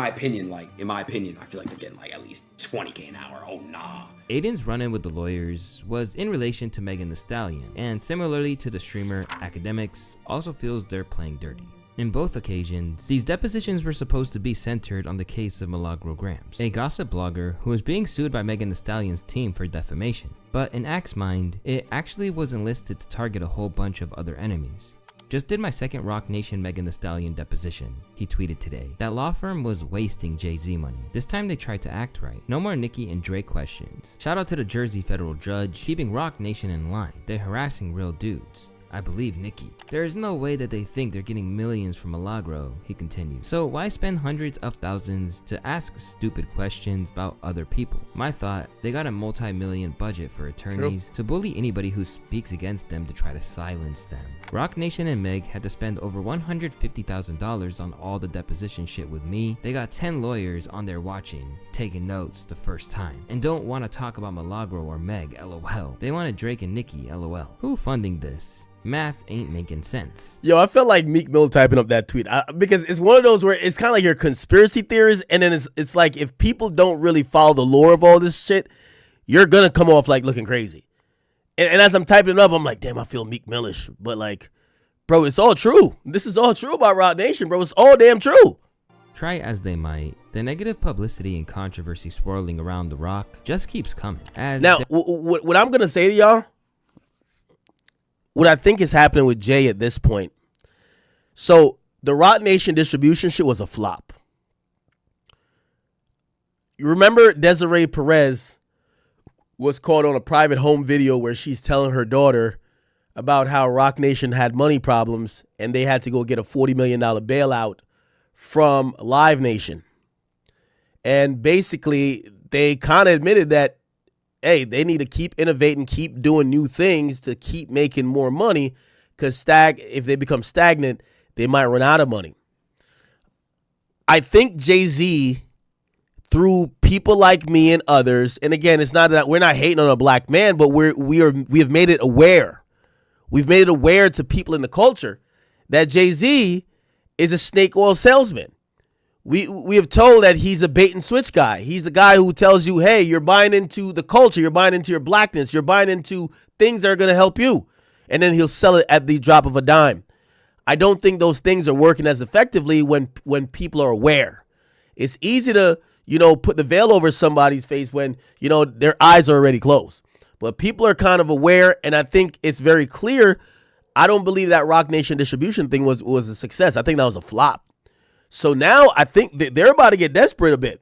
opinion, I feel like they're getting like at least 20K an hour. Oh, nah. Aiden's run-in with the lawyers was in relation to Megan Thee Stallion, and similarly to the streamer Academics, also feels they're playing dirty. In both occasions, these depositions were supposed to be centered on the case of Milagro Grams, a gossip blogger who was being sued by Megan Thee Stallion's team for defamation. But in Act's mind, it actually was enlisted to target a whole bunch of other enemies. Just did my second Roc Nation Megan Thee Stallion deposition. He tweeted today. That law firm was wasting Jay-Z money. This time they tried to act right. No more Nicki and Drake questions. Shout out to the Jersey federal judge keeping Roc Nation in line. They're harassing real dudes. I believe Nicki. There is no way that they think they're getting millions from Milagro, he continued. So why spend hundreds of thousands to ask stupid questions about other people? My thought, they got a multi-million budget for attorneys to bully anybody who speaks against them to try to silence them. Roc Nation and Meg had to spend over $150,000 on all the deposition shit with me. They got 10 lawyers on there watching, taking notes the first time, and don't want to talk about Milagro or Meg, lol. They wanted Drake and Nicki, lol. Who funding this? Math ain't making sense. Yo, I felt like Meek Mill typing up that tweet because it's one of those where it's kind of like your conspiracy theories, and then it's like if people don't really follow the lore of all this shit, you're gonna come off like looking crazy. And as I'm typing it up, I'm like, damn, I feel Meek Millish. But like, bro, it's all true. This is all true about Roc Nation, bro. It's all damn true. Try as they might, the negative publicity and controversy swirling around The Rock just keeps coming. Now, what I'm gonna say to y'all, what I think is happening with Jay at this point. So the Roc Nation distribution shit was a flop. You remember Desiree Perez was caught on a private home video where she's telling her daughter about how Roc Nation had money problems and they had to go get a $40 million bailout from Live Nation. And basically they kind of admitted that, hey, they need to keep innovating, keep doing new things to keep making more money, because if they become stagnant, they might run out of money. I think Jay-Z, through people like me and others, and again, it's not that we're not hating on a black man, but we have made it aware. We've made it aware to people in the culture that Jay-Z is a snake oil salesman. We have told that he's a bait and switch guy. He's the guy who tells you, hey, you're buying into the culture, you're buying into your blackness, you're buying into things that are going to help you. And then he'll sell it at the drop of a dime. I don't think those things are working as effectively when people are aware. It's easy to, put the veil over somebody's face when, their eyes are already closed. But people are kind of aware, and I think it's very clear. I don't believe that Roc Nation distribution thing was a success. I think that was a flop. So now I think that they're about to get desperate a bit.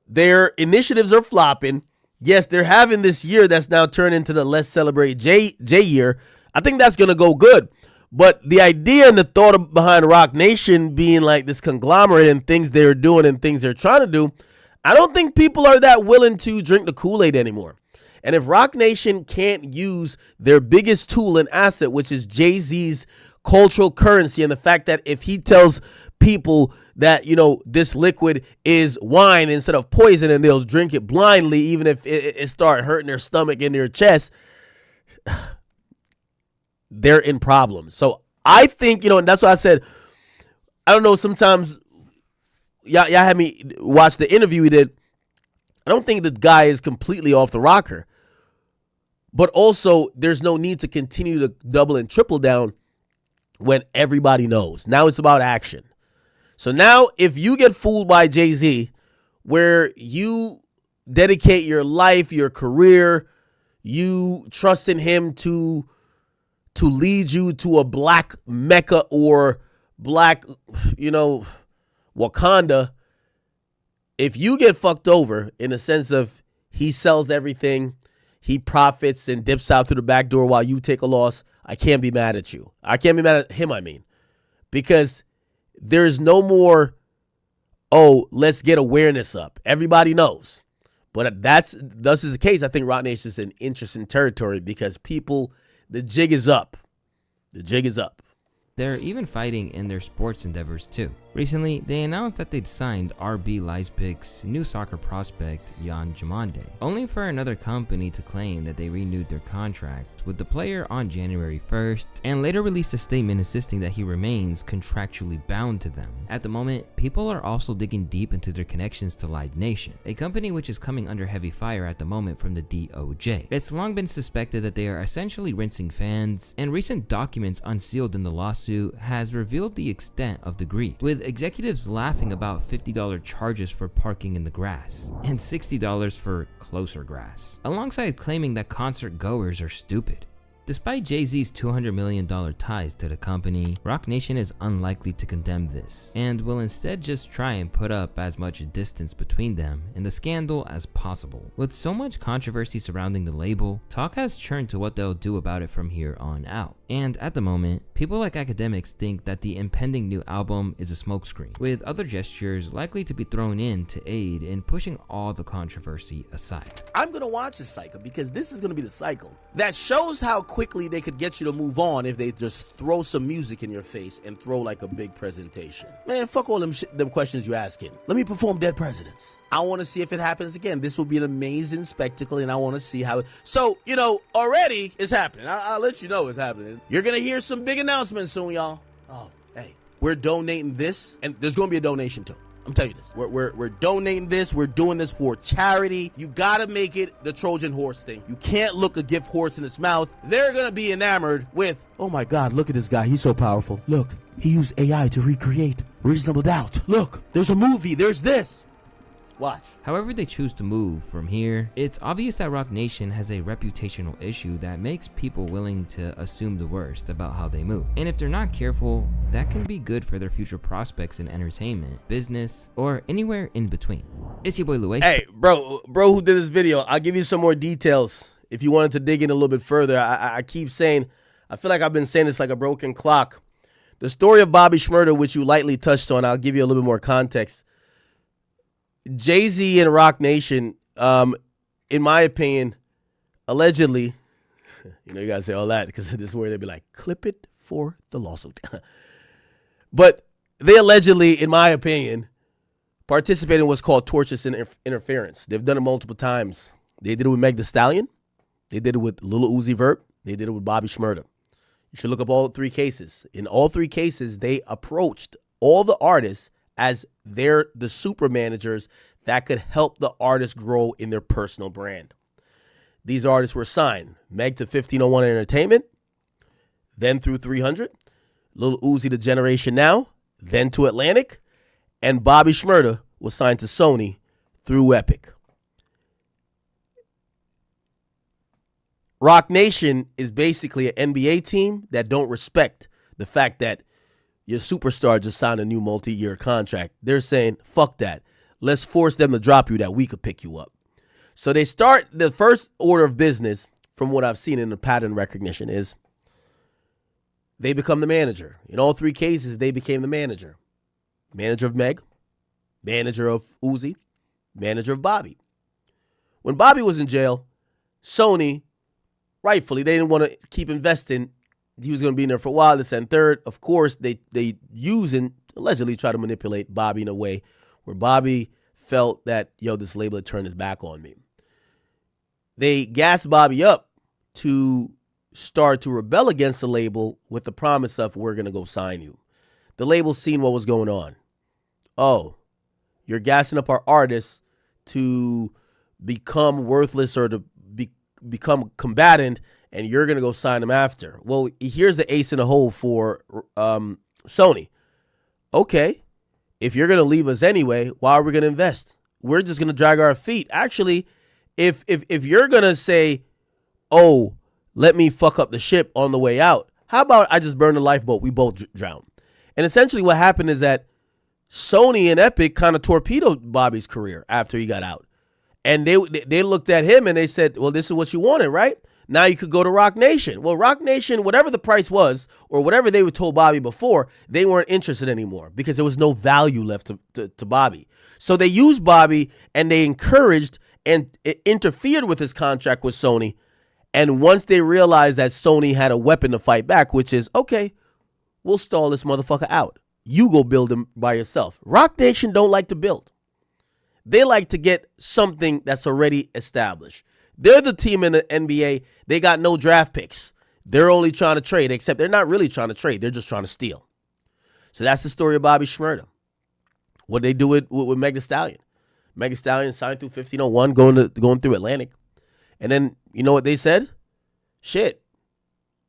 Their initiatives are flopping. Yes, they're having this year that's now turned into the Let's Celebrate J year. I think that's going to go good. But the idea and the thought behind Roc Nation being like this conglomerate and things they're doing and things they're trying to do, I don't think people are that willing to drink the Kool-Aid anymore. And if Roc Nation can't use their biggest tool and asset, which is Jay-Z's cultural currency, and the fact that if he tells people that, this liquid is wine instead of poison, and they'll drink it blindly, even if it start hurting their stomach and their chest, they're in problems. So I think, and that's why I said, I don't know, sometimes y'all had me watch the interview he did. I don't think the guy is completely off the rocker, but also there's no need to continue to double and triple down when everybody knows. Now it's about action. So now if you get fooled by Jay-Z, where you dedicate your life, your career, you trust in him to lead you to a black Mecca or black, Wakanda, if you get fucked over in the sense of he sells everything, he profits and dips out through the back door while you take a loss, I can't be mad at you. I can't be mad at him, because there's no more, let's get awareness up. Everybody knows. But thus is the case. I think Roc Nation is in interesting territory because the jig is up. The jig is up. They're even fighting in their sports endeavors too. Recently, they announced that they'd signed RB Leipzig's new soccer prospect, Jan Jamande, only for another company to claim that they renewed their contract with the player on January 1st, and later released a statement insisting that he remains contractually bound to them. At the moment, people are also digging deep into their connections to Live Nation, a company which is coming under heavy fire at the moment from the DOJ. It's long been suspected that they are essentially rinsing fans, and recent documents unsealed in the lawsuit has revealed the extent of the greed, with executives laughing about $50 charges for parking in the grass and $60 for closer grass, alongside claiming that concert goers are stupid. Despite Jay-Z's $200 million ties to the company, Roc Nation is unlikely to condemn this, and will instead just try and put up as much distance between them and the scandal as possible. With so much controversy surrounding the label, talk has turned to what they'll do about it from here on out. And at the moment, people like academics think that the impending new album is a smokescreen, with other gestures likely to be thrown in to aid in pushing all the controversy aside. I'm going to watch this cycle because this is going to be the cycle that shows how quickly they could get you to move on if they just throw some music in your face and throw like a big presentation. Man, fuck all them questions you asking. Let me perform Dead Presidents. I want to see if it happens again. This will be an amazing spectacle, and I want to see how it... So, already it's happening. I'll let you know it's happening. You're going to hear some big announcements soon, y'all. Oh, hey, we're donating this, and there's going to be a donation too. I'm telling you this. We're donating this. We're doing this for charity. You gotta make it the Trojan horse thing. You can't look a gift horse in its mouth. They're gonna be enamored with, oh my God, look at this guy. He's so powerful. Look, he used AI to recreate Reasonable Doubt. Look, there's a movie. There's this. Watch. However they choose to move from here, it's obvious that Roc Nation has a reputational issue that makes people willing to assume the worst about how they move. And if they're not careful, that can be good for their future prospects in entertainment, business, or anywhere in between. It's your boy Luis. Hey, bro who did this video, I'll give you some more details if you wanted to dig in a little bit further. I keep saying, I feel like I've been saying this like a broken clock. The story of Bobby Shmurda, which you lightly touched on, I'll give you a little bit more context. Jay-Z and Roc Nation, in my opinion, allegedly, you gotta say all that because this is where they'd be like, clip it for the lawsuit. But they allegedly, in my opinion, participated in what's called tortious interference. They've done it multiple times. They did it with Meg Thee Stallion. They did it with Lil Uzi Vert. They did it with Bobby Shmurda. You should look up all three cases. In all three cases, they approached all the artists as they're the super managers that could help the artists grow in their personal brand. These artists were signed. Meg to 1501 Entertainment, then through 300. Lil Uzi to Generation Now, then to Atlantic. And Bobby Shmurda was signed to Sony through Epic. Roc Nation is basically an NBA team that don't respect the fact that your superstar just signed a new multi-year contract. They're saying, fuck that. Let's force them to drop you that we could pick you up. So they start, the first order of business, from what I've seen in the pattern recognition, is they become the manager. In all three cases, they became the manager. Manager of Meg, manager of Uzi, manager of Bobby. When Bobby was in jail, Sony, rightfully, they didn't want to keep investing. He was going to be in there for a while, this and third. Of course, they use and allegedly try to manipulate Bobby in a way where Bobby felt that, this label had turned his back on me. They gassed Bobby up to start to rebel against the label with the promise of, we're going to go sign you. The label seen what was going on. Oh, you're gassing up our artists to become worthless or to become combatant, and you're going to go sign them after. Well, here's the ace in the hole for Sony. Okay, if you're going to leave us anyway, why are we going to invest? We're just going to drag our feet. Actually, if you're going to say, oh, let me fuck up the ship on the way out, how about I just burn the lifeboat? We both drown. And essentially what happened is that Sony and Epic kind of torpedoed Bobby's career after he got out. And they looked at him and they said, well, this is what you wanted, right? Now you could go to Rock Nation. Well, Rock Nation, whatever the price was or whatever they were told Bobby before, they weren't interested anymore because there was no value left to Bobby. So they used Bobby and they encouraged and interfered with his contract with Sony. And once they realized that Sony had a weapon to fight back, which is, okay, we'll stall this motherfucker out. You go build him by yourself. Rock Nation don't like to build. They like to get something that's already established. They're the team in the NBA. They got no draft picks. They're only trying to trade, except they're not really trying to trade. They're just trying to steal. So that's the story of Bobby Shmurda. What they do with Meg Thee Stallion. Meg Thee Stallion signed through 1501, going through Atlantic. And then, you know what they said? Shit.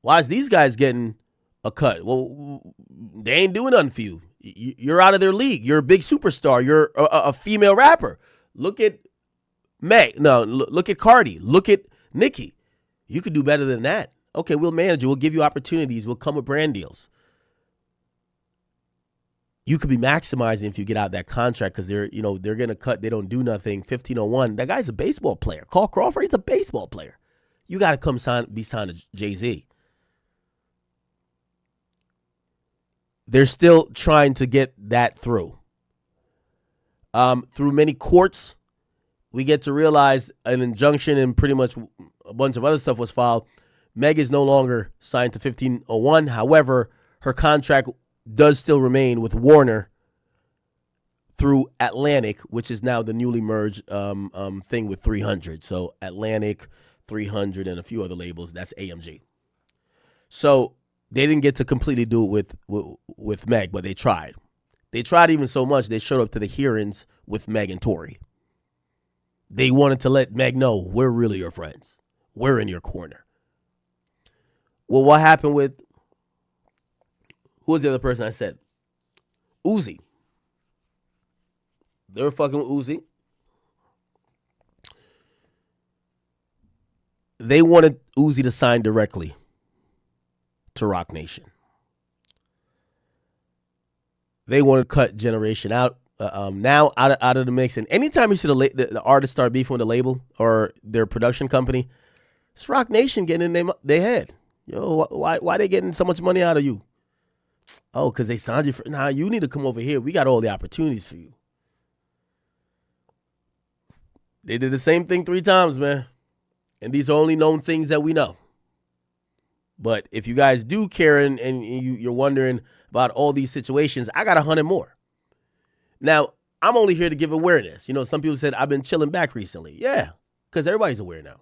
Why is these guys getting a cut? Well, they ain't doing nothing for you. You're out of their league. You're a big superstar. You're a female rapper. Look at Meg. No, look at Cardi. Look at Nicki. You could do better than that. Okay, we'll manage you. We'll give you opportunities. We'll come with brand deals. You could be maximizing if you get out that contract because they're going to cut. They don't do nothing. 1501. That guy's a baseball player. Carl Crawford, he's a baseball player. You got to come be signed to Jay-Z. They're still trying to get that through. Through many courts, we get to realize an injunction and pretty much a bunch of other stuff was filed. Meg is no longer signed to 1501. However, her contract does still remain with Warner through Atlantic, which is now the newly merged thing with 300. So Atlantic, 300, and a few other labels. That's AMG. So they didn't get to completely do it with Meg, but they tried. They tried even so much they showed up to the hearings with Meg and Tory. They wanted to let Meg know we're really your friends. We're in your corner. Well, what happened with, who was the other person I said? Uzi. They were fucking with Uzi. They wanted Uzi to sign directly to Rock Nation. They want to cut Generation out now out of the mix. And anytime you see the artists start beefing with the label or their production company, it's Rock Nation getting in their head. Yo, why they getting so much money out of you? Oh, because they signed you for. Nah, you need to come over here. We got all the opportunities for you. They did the same thing 3 times, man. And these are only known things that we know. But if you guys do care and you're wondering about all these situations, I got 100 more. Now, I'm only here to give awareness. You know, some people said I've been chilling back recently. Yeah, because everybody's aware now.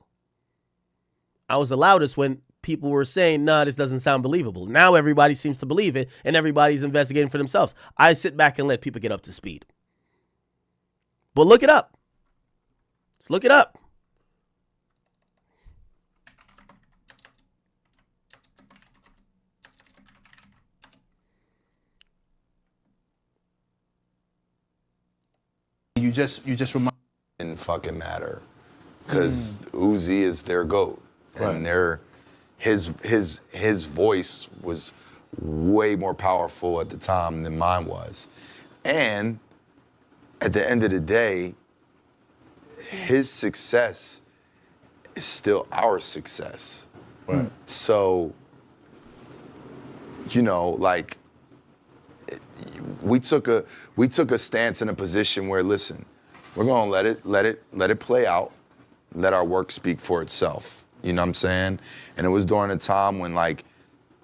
I was the loudest when people were saying, nah, this doesn't sound believable. Now everybody seems to believe it, and everybody's investigating for themselves. I sit back and let people get up to speed. But look it up. Let's look it up. You just remind. Didn't fucking matter, because Uzi is their GOAT, and his voice was way more powerful at the time than mine was, and at the end of the day, his success is still our success. Right. So, you know, like, we took a stance in a position where, listen, we're gonna let it play out, let our work speak for itself. You know what I'm saying? And it was during a time when, like,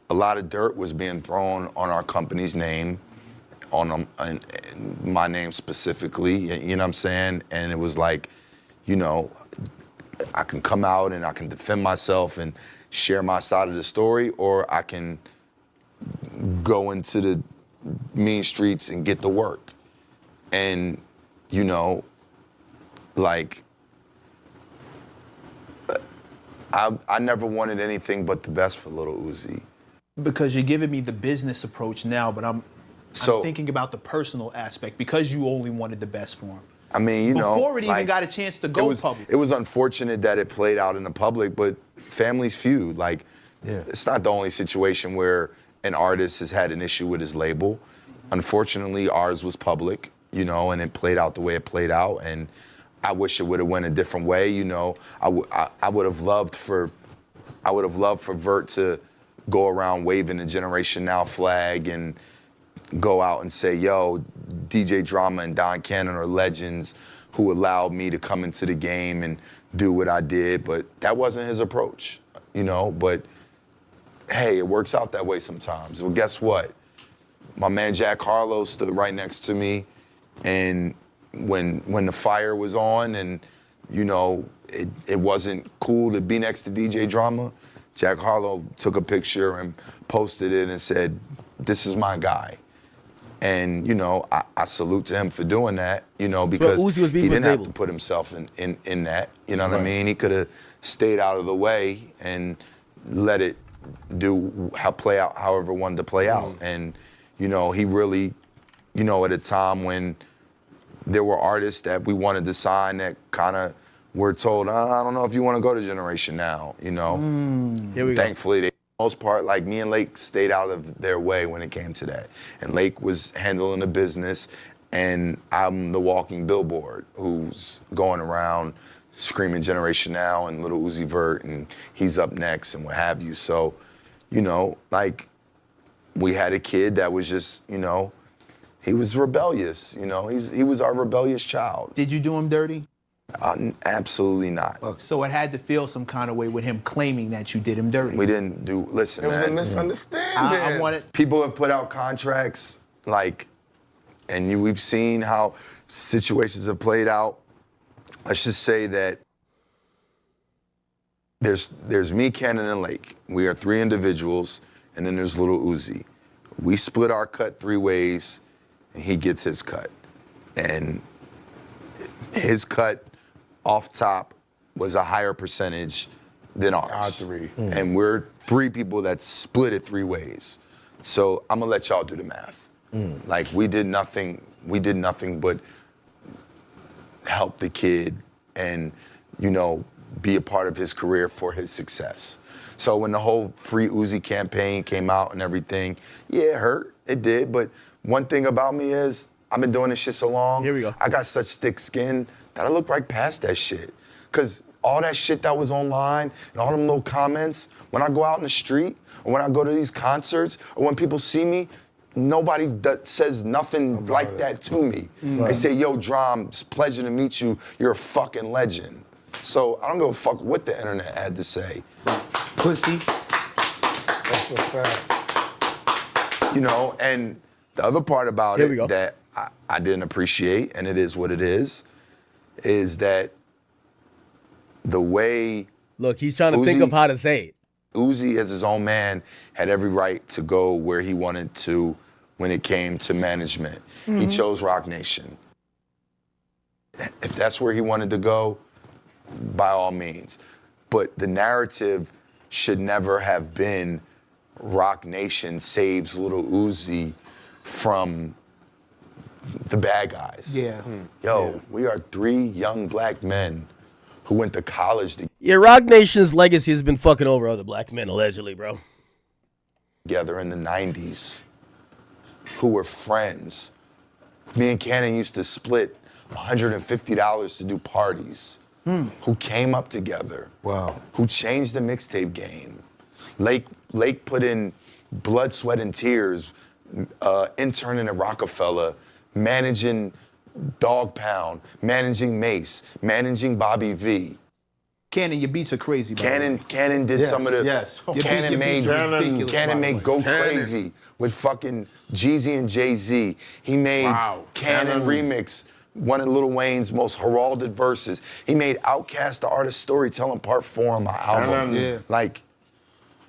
a lot of dirt was being thrown on our company's name, on my name specifically. You know what I'm saying? And it was like, you know, I can come out and I can defend myself and share my side of the story, or I can go into the mean streets and get the work. And, you know, like, I never wanted anything but the best for Lil Uzi. Because you're giving me the business approach now, but I'm So I'm thinking about the personal aspect because you only wanted the best for him. I mean, you know, before it even got a chance to go public. It was unfortunate that it played out in the public, but families feud. Like, it's not the only situation where an artist has had an issue with his label. Unfortunately, ours was public, you know, and it played out the way it played out. And I wish it would have went a different way, you know. I would have loved for Vert to go around waving the Generation Now flag and go out and say, yo, DJ Drama and Don Cannon are legends who allowed me to come into the game and do what I did. But that wasn't his approach, you know. But hey, it works out that way sometimes. Well, guess what? My man Jack Harlow stood right next to me, and when the fire was on and, you know, it wasn't cool to be next to DJ Drama, Jack Harlow took a picture and posted it and said, this is my guy. And, you know, I salute to him for doing that, you know, because Uzi was he didn't have label. to put himself in that, you know what I mean? He could have stayed out of the way and let it play out however it wanted to play out. And, you know, he really, you know, at a time when there were artists that we wanted to sign that kind of were told, I don't know if you want to go to Generation Now, you know? Here we go. Thankfully, they, for the most part, like me and Lake stayed out of their way when it came to that. And Lake was handling the business, and I'm the walking billboard who's going around screaming Generation Now and Little Uzi Vert, and he's up next and what have you. So, you know, like, we had a kid that was just, you know, he was rebellious, you know, he was our rebellious child. Did you do him dirty? Absolutely not. So it had to feel some kind of way with him claiming that you did him dirty. We didn't do, listen, It was man. a misunderstanding. I wanted. People have put out contracts, like, and we've seen how situations have played out. Let's just say that there's me, Cannon, and Lake. We are three individuals, and then there's Little Uzi. We split our cut 3 ways, and he gets his cut. And his cut off top was a higher percentage than ours. Our 3. And we're 3 people that split it 3 ways. So I'm gonna let y'all do the math. Like, we did nothing but help the kid and, you know, be a part of his career for his success. So when the whole Free Uzi campaign came out and everything, yeah, it hurt, it did. But one thing about me is, I've been doing this shit so long. Here we go. I got such thick skin that I look right past that shit. Cause all that shit that was online and all them little comments, when I go out in the street or when I go to these concerts or when people see me, nobody says nothing like that to me. They say, yo, Drum, it's a pleasure to meet you. You're a fucking legend. So I don't give a fuck what the internet had to say. Pussy. That's a fact. You know, and the other part about it that I didn't appreciate, and it is what it is that the way... Look, he's trying to think of how to say it. Uzi, as his own man, had every right to go where he wanted to when it came to management. He chose Rock Nation. If that's where he wanted to go, by all means. But the narrative should never have been Rock Nation saves Little Uzi from the bad guys. Yeah. Yo, we are 3 young black men who went to college Yeah, Rock Nation's legacy has been fucking over other black men, allegedly, bro. together in the 90s, who were friends. Me and Cannon used to split $150 to do parties. Who came up together. Wow. Who changed the mixtape game. Lake put in blood, sweat, and tears, interning at Rockefeller, managing Dog Pound, managing Mace, managing Bobby V. Cannon, your beats are crazy, bro. Cannon did some of the. Yes. Cannon made Go Crazy with fucking Jeezy and Jay-Z. He made Cannon Remix, one of Lil Wayne's most heralded verses. He made Outkast, the Art of Storytelling, Part 4 on my album. Like,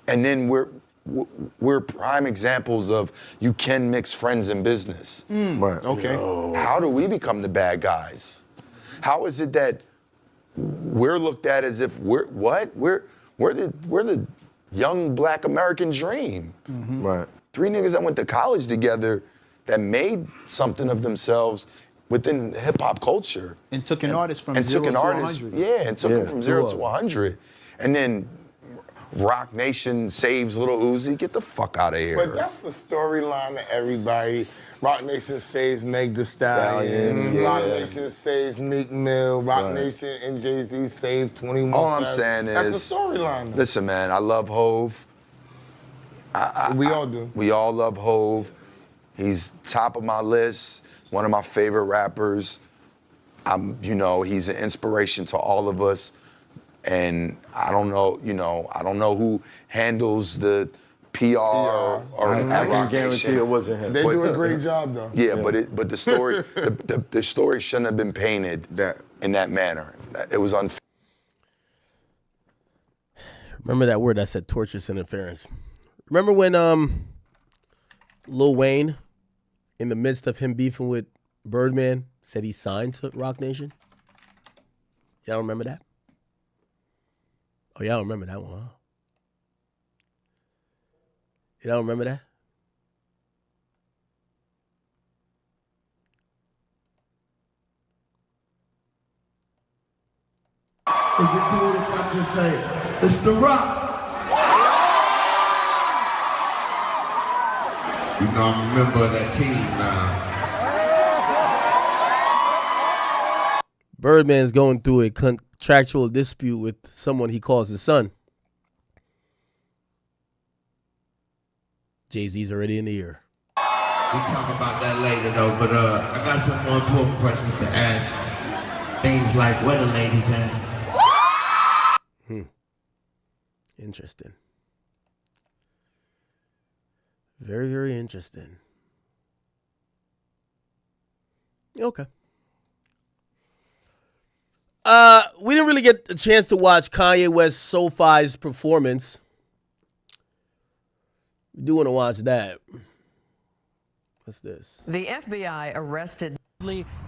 and then we're prime examples of you can mix friends and business. Right. Okay. How do we become the bad guys? How is it that we're looked at as if we're the young black American dream? Right. 3 niggas that went to college together that made something of themselves within hip hop culture. And took an artist from and 0 took an to artist, 100. yeah, and took him from 0 to 100. And then Rock Nation saves Lil Uzi. Get the fuck out of here. But that's the storyline of everybody. Rock Nation saves Meg Thee Stallion. Rock Nation saves Meek Mill. Rock Nation and Jay-Z save 21 All I'm saying is, that's the storyline. Listen, man, I love Hove. We all do. We all love Hove. He's top of my list, one of my favorite rappers. He's an inspiration to all of us. And I don't know who handles the PR or I can guarantee it wasn't him. They do a great job though. Yeah, but the story the story shouldn't have been painted in that manner. It was unfair. Remember that word that said torturous interference. Remember when Lil Wayne, in the midst of him beefing with Birdman, said he signed to Rock Nation? Y'all remember that? Oh, y'all remember that one, huh? Y'all remember that? Is it cool if I just say, it's The Rock? You know, I'm a member of that team now. Birdman's going through a contractual dispute with someone he calls his son. Jay-Z's already in the ear. We'll talk about that later, though, but I got some more important questions to ask. Things like, where the ladies at? Interesting. Very, very interesting. Okay. We didn't really get a chance to watch Kanye West SoFi's performance. We do want to watch that. What's this? The FBI arrested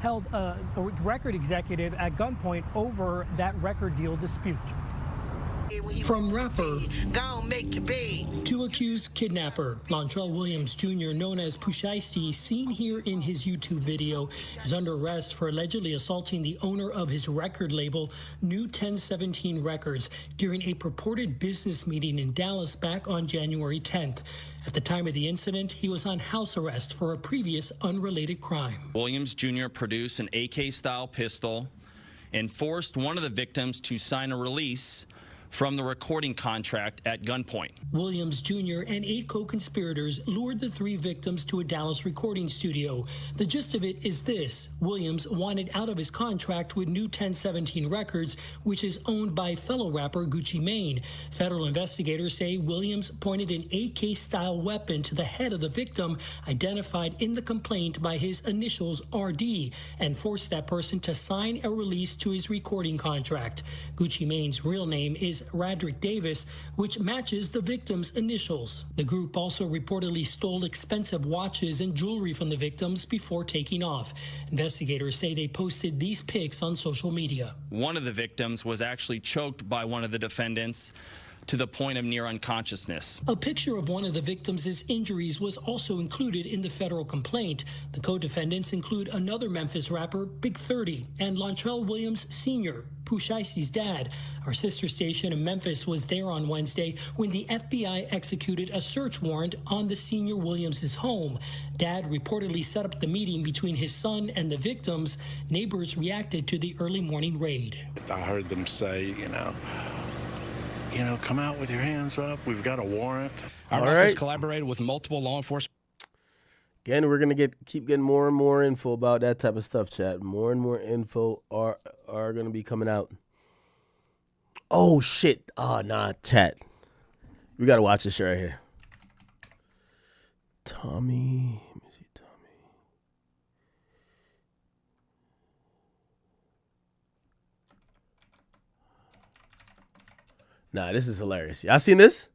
held a record executive at gunpoint over that record deal dispute. From rapper to accused kidnapper, Lontrell Williams Jr., known as Pooh, Shiesty, seen here in his YouTube video, is under arrest for allegedly assaulting the owner of his record label, New 1017 Records, during a purported business meeting in Dallas back on January 10th. At the time of the incident, he was on house arrest for a previous unrelated crime. Williams Jr. produced an AK-style pistol and forced one of the victims to sign a release from the recording contract at gunpoint. Williams Jr. and 8 co-conspirators lured the 3 victims to a Dallas recording studio. The gist of it is this: Williams wanted out of his contract with New 1017 Records, which is owned by fellow rapper Gucci Mane. Federal investigators say Williams pointed an AK-style weapon to the head of the victim, identified in the complaint by his initials RD, and forced that person to sign a release to his recording contract. Gucci Mane's real name is Radrick Davis, which matches the victim's initials. The group also reportedly stole expensive watches and jewelry from the victims before taking off. Investigators say they posted these pics on social media. One of the victims was actually choked by one of the defendants to the point of near unconsciousness. A picture of one of the victims' injuries was also included in the federal complaint. The co-defendants include another Memphis rapper, Big 30, and Lontrell Williams Sr., Pooh Shiesty's dad. Our sister station in Memphis was there on Wednesday when the FBI executed a search warrant on the senior Williams' home. Dad reportedly set up the meeting between his son and the victims. Neighbors reacted to the early morning raid. I heard them say, come out with your hands up. We've got a warrant. Our office collaborated with multiple law enforcement. Again, we're gonna keep getting more and more info about that type of stuff, chat. More and more info are gonna be coming out. Oh shit! Oh nah, chat. We gotta watch this shit right here. Tommy. Let me see, Tommy. Nah, this is hilarious. Y'all seen this?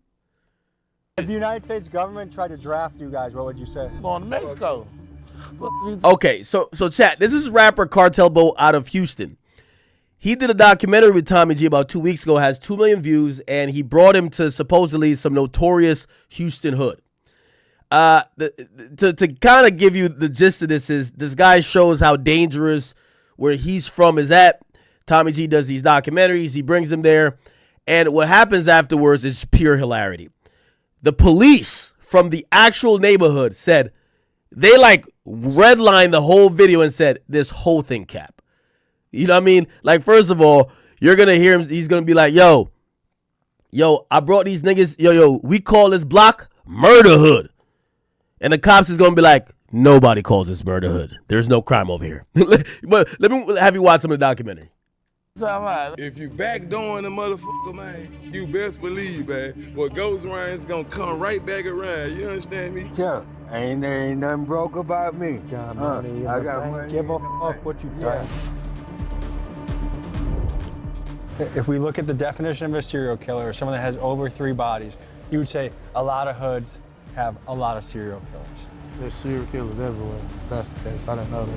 If the United States government tried to draft you guys, what would you say? Going to Mexico. Okay, so chat, this is rapper Cartel Bo out of Houston. He did a documentary with Tommy G about 2 weeks ago, has 2 million views, and he brought him to supposedly some notorious Houston hood. To kind of give you the gist of this is this guy shows how dangerous where he's from is at. Tommy G does these documentaries. He brings them there. And what happens afterwards is pure hilarity. The police from the actual neighborhood said they like redlined the whole video and said this whole thing cap. You know what I mean? Like, first of all, you're going to hear him. He's going to be like, yo, I brought these niggas. Yo, we call this block Murder Hood. And the cops is going to be like, nobody calls this Murder Hood. There's no crime over here. But let me have you watch some of the documentary. If you backdooring the motherfucker, man, you best believe, man, what goes around is gonna come right back around. You understand me? Yeah, ain't nothing broke about me. I got money. Give a fuck what you think. If we look at the definition of a serial killer, someone that has over 3 bodies, you would say a lot of hoods have a lot of serial killers. There's serial killers everywhere. If that's the case. I didn't know that.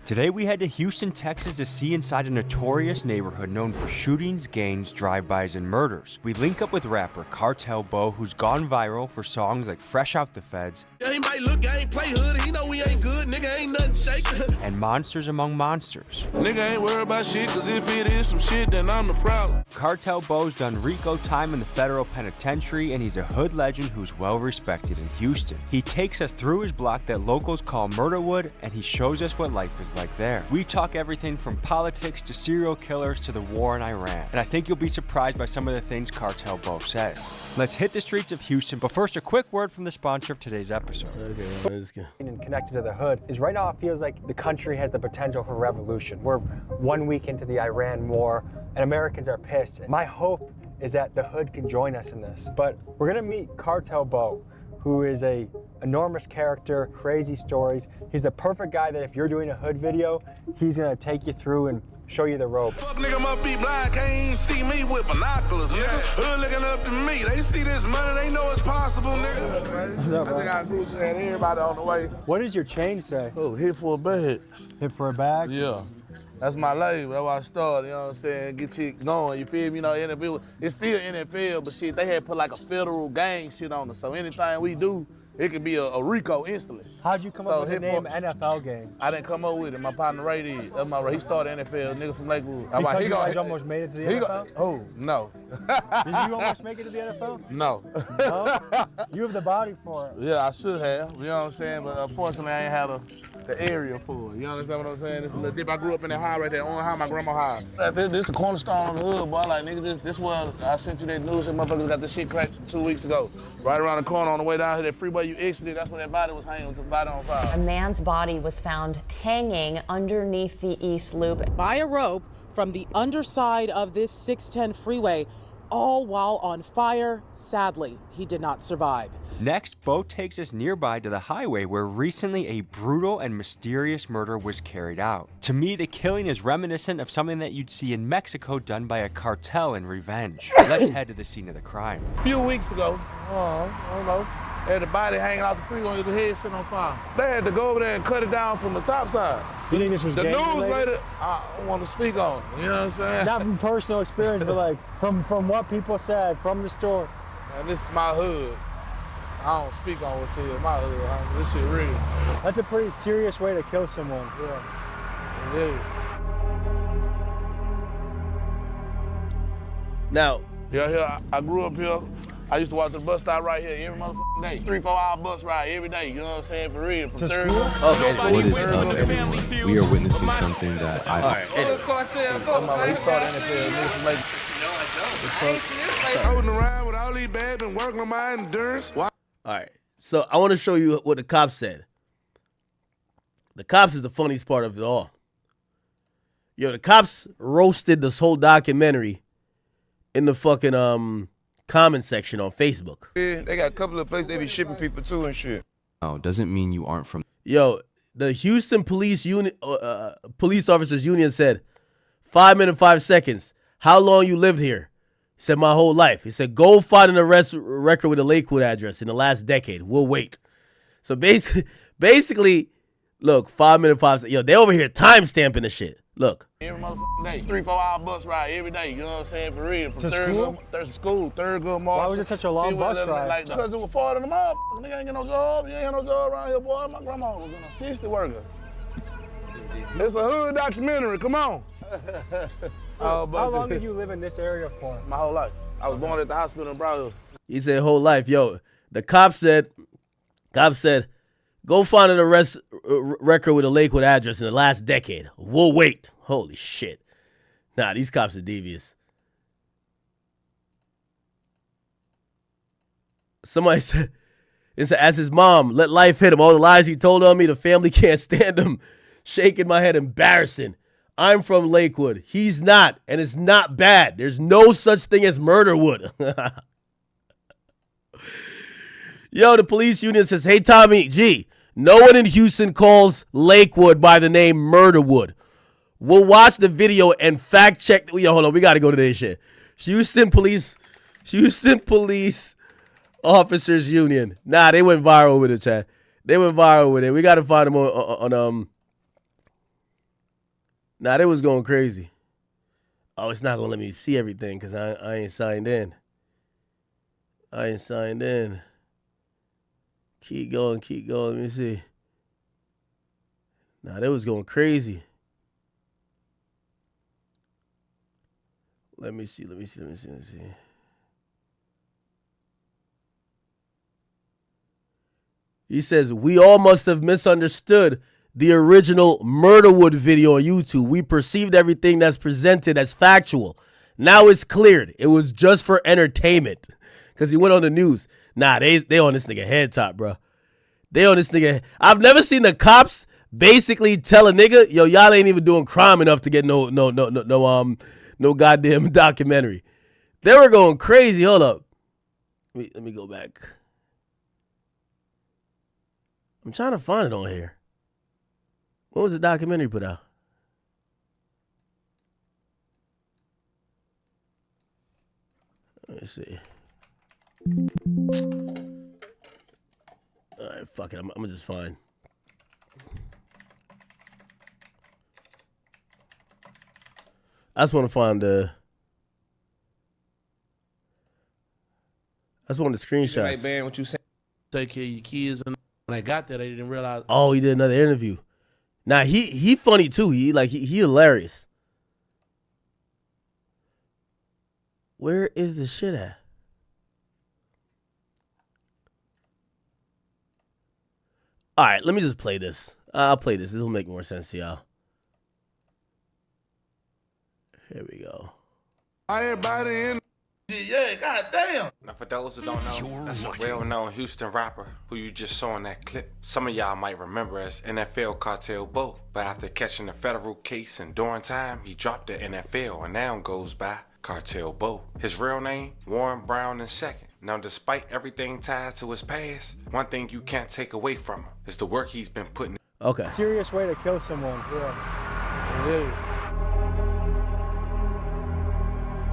Today we head to Houston, Texas to see inside a notorious neighborhood known for shootings, gangs, drive-bys, and murders. We link up with rapper Cartel Bo, who's gone viral for songs like Fresh Out the Feds. He might look, I ain't play hood, he know we ain't good, nigga ain't nothing shaking. And Monsters Among Monsters. Nigga ain't worried about shit, cause if it is some shit, then I'm the problem. Cartel Bo's done RICO time in the federal penitentiary, and he's a hood legend who's well respected in Houston. He takes us through his block that locals call Murderwood, and he shows us what life is like there. We talk everything from politics to serial killers to the war in Iran. And I think you'll be surprised by some of the things Cartel Bo says. Let's hit the streets of Houston, but first a quick word from the sponsor of today's episode. And connected to the hood is right now it feels like the country has the potential for revolution. We're 1 week into the Iran war and Americans are pissed. My hope is that the hood can join us in this. But we're gonna meet Cartel Bo, who is a enormous character, crazy stories. He's the perfect guy that if you're doing a hood video, he's gonna take you through and show you the ropes. Fuck nigga must be blind, can't even see me with binoculars, nigga. Hood looking up to me, they see this money, they know it's possible, nigga. I got group saying everybody on the way. What does your chain say? Oh, hit for a bag. Hit for a bag? Yeah. That's my label. That's why I started, you know what I'm saying? Get you going, you feel me? You know, NFL, it's still NFL, but shit, they had put like a federal gang shit on it. So anything we do, it could be a RICO instantly. How'd you come up with the name NFL game? I didn't come up with it. My partner Ray did. That's my He started NFL, nigga from Lakewood. Because you guys almost made it to the NFL? Oh, no. Did you almost make it to the NFL? No. No? You have the body for it. Yeah, I should have. You know what I'm saying? But unfortunately, I ain't have the area for it. You understand what I'm saying? It's a little dip. I grew up in that high right there, on high, my grandma high. This the cornerstone of the hood, boy. Like, nigga, this where I sent you that news and motherfuckers got this shit cracked 2 weeks ago. Right around the corner on the way down here, that freeway you exited, that's where that body was hanging with the body on fire. A man's body was found hanging underneath the East Loop. By a rope from the underside of this 610 freeway, all while on fire. Sadly, he did not survive. Next, Bo takes us nearby to the highway where recently a brutal and mysterious murder was carried out. To me, the killing is reminiscent of something that you'd see in Mexico done by a cartel in revenge. Let's head to the scene of the crime. A few weeks ago, I don't know, they had the body hanging out the freeway with the head sitting on fire. They had to go over there and cut it down from the top side. You think this was the gang news related? later? I don't want to speak on it, you know what I'm saying? Not from personal experience, but like from what people said, from the story. Man, this is my hood. I don't speak on what's here in my hood. This shit real. That's a pretty serious way to kill someone. Yeah. Now, I grew up here. I used to watch the bus stop right here every motherfucking day. 3-4 hour bus ride every day, you know what I'm saying, for real, from third. What is up, everyone? We are witnessing something that I... All right, anyway. He started NFL, nigga from Lakewood. Holding around with all these bad, been working on my endurance. All right, so I want to show you what the cops said. The cops is the funniest part of it all. Yo, the cops roasted this whole documentary in the fucking comment section on Facebook. Yeah, they got a couple of places they be shipping people to and shit. Oh, doesn't mean you aren't from... Yo, the Houston Police Officers Union said, 5 minutes, 5 seconds. How long you lived here? He said, my whole life. He said, go find an arrest record with a Lakewood address in the last decade. We'll wait. So basically, Look, 5 minute 5 seconds. Yo, they over here time stamping the shit. Look. Every motherfucking day. 3-4 hour bus ride every day. You know what I'm saying? For real. From third good Why was it such a long bus ride? Because it was farther than the motherfucker. Nigga ain't get no job. You ain't had no job around here, boy. My grandma was an assistant worker. It's a hood documentary. Come on. How long did you live in this area for? My whole life. I was born at the hospital in Broward. He said whole life. Yo, the cop said, go find an arrest record with a Lakewood address in the last decade. We'll wait. Holy shit. Nah, these cops are devious. Somebody said, as his mom, let life hit him. All the lies he told on me, the family can't stand him. Shaking my head, embarrassing. I'm from Lakewood. He's not, and it's not bad. There's no such thing as Murderwood. Yo, the police union says, hey, Tommy G, no one in Houston calls Lakewood by the name Murderwood. We'll watch the video and fact check. Yo, hold on, we got to go to this shit. Houston Police Officers Union. Nah, they went viral with it, chat. They went viral with it. We got to find them on Nah, they was going crazy. Oh, it's not going to let me see everything because I ain't signed in. Keep going. Let me see. Nah, they was going crazy. Let me see. He says, we all must have misunderstood the original Murderwood video on YouTube. We perceived everything that's presented as factual. Now it's cleared. It was just for entertainment. Because he went on the news. Nah, they on this nigga head top, bro. They on this nigga. I've never seen the cops basically tell a nigga, yo, y'all ain't even doing crime enough to get no goddamn documentary. They were going crazy. Hold up. Let me go back. I'm trying to find it on here. When was the documentary put out? Let's see. All right, fuck it. I'm just fine. I just want to find the. I just want the screenshots. Hey, man, what you saying? Take care of your kids. And when I got there, they didn't realize. Oh, he did another interview. Nah, he funny too. He hilarious. Where is the shit at? All right, let me just play this. I'll play this. This will make more sense to y'all. Here we go. Everybody in. Yeah, goddamn. Now, for those who don't know, that's a well-known Houston rapper who you just saw in that clip. Some of y'all might remember as NFL Cartel Bo, but after catching a federal case and during time, he dropped the NFL and now goes by Cartel Bo. His real name, Warren Brown II. Now, despite everything tied to his past, one thing you can't take away from him is the work he's been putting. Okay. Serious way to kill someone. Yeah.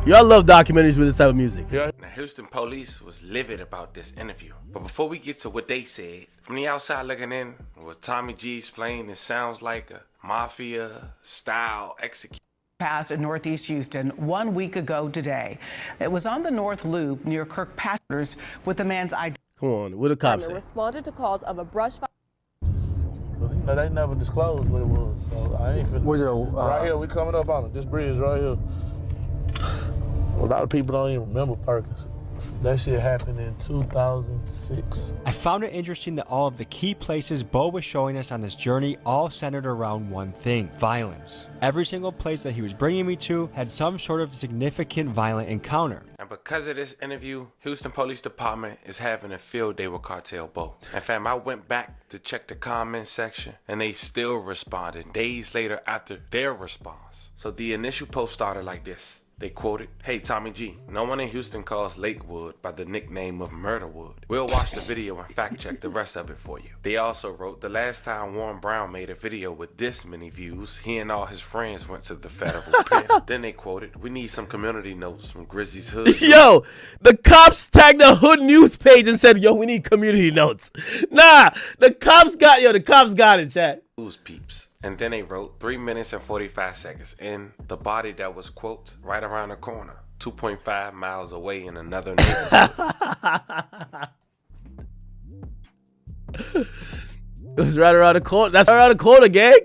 Y'all love documentaries with this type of music. Now, Houston police was livid about this interview. But before we get to what they said, from the outside looking in, what Tommy G explained, it sounds like a mafia-style execution. Passed in Northeast Houston 1 week ago today. It was on the North Loop near Kirkpatrick with the man's identity. Come on, what the cops say? Responded to calls of a brush fire. But they never disclosed what it was, so I ain't finna. Was it right here, we coming up on it. This bridge right here. A lot of people don't even remember Perkins. That shit happened in 2006. I found it interesting that all of the key places Bo was showing us on this journey all centered around one thing: violence. Every single place that he was bringing me to had some sort of significant violent encounter. And because of this interview, Houston Police Department is having a field day with Cartel Bo. In fact, I went back to check the comment section and they still responded days later after their response. So the initial post started like this. They quoted, "Hey Tommy G, no one in Houston calls Lakewood by the nickname of Murderwood. We'll watch the video and fact check the rest of it for you." They also wrote, "The last time Warren Brown made a video with this many views, he and all his friends went to the federal pen." Then they quoted, "We need some community notes from Grizzly's Hood." Yo, the cops tagged the Hood News page and said, "Yo, we need community notes." Nah, the cops got it, chat. news peeps. And then they wrote 3 minutes and 45 seconds in the body that was, quote, right around the corner, 2.5 miles away in another neighborhood. It was right around the corner. That's right around the corner, gang.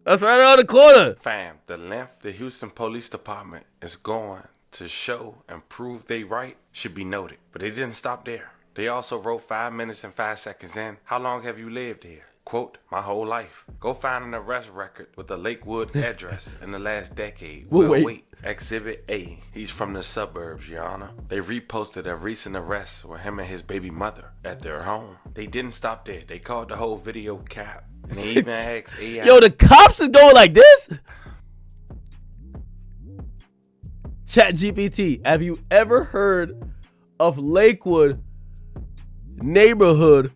That's right around the corner. Fam, the length the Houston Police Department is going to show and prove they right should be noted. But they didn't stop there. They also wrote 5 minutes and 5 seconds in. How long have you lived here? Quote, my whole life. Go find an arrest record with the Lakewood address in the last decade. Wait. Exhibit A. He's from the suburbs, Your Honor. They reposted a recent arrest with him and his baby mother at their home. They didn't stop there. They called the whole video cap. And they even asked AI. Yo, the cops is going like this? ChatGPT, have you ever heard of Lakewood neighborhood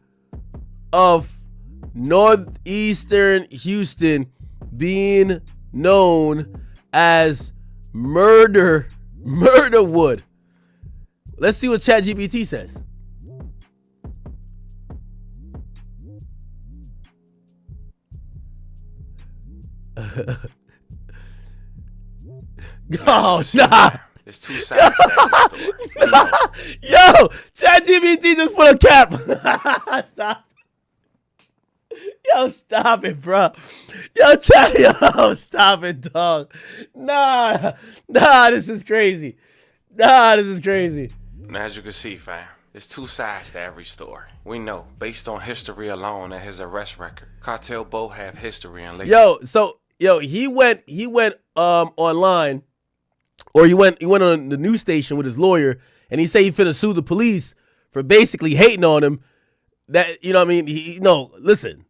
of northeastern Houston being known as Murderwood? Let's see what ChatGPT says. Oh, nah. There's two sides to that story. Nah. Yo, ChatGPT just put a cap. Stop. Yo, stop it, bro. Yo, stop it, dog. Nah, this is crazy. Now, as you can see, fam, there's two sides to every story. We know, based on history alone and his arrest record, Cartel Bo have history in Lakewood. He went online, or he went on the news station with his lawyer, and he said he finna sue the police for basically hating on him. That, you know what I mean? Listen.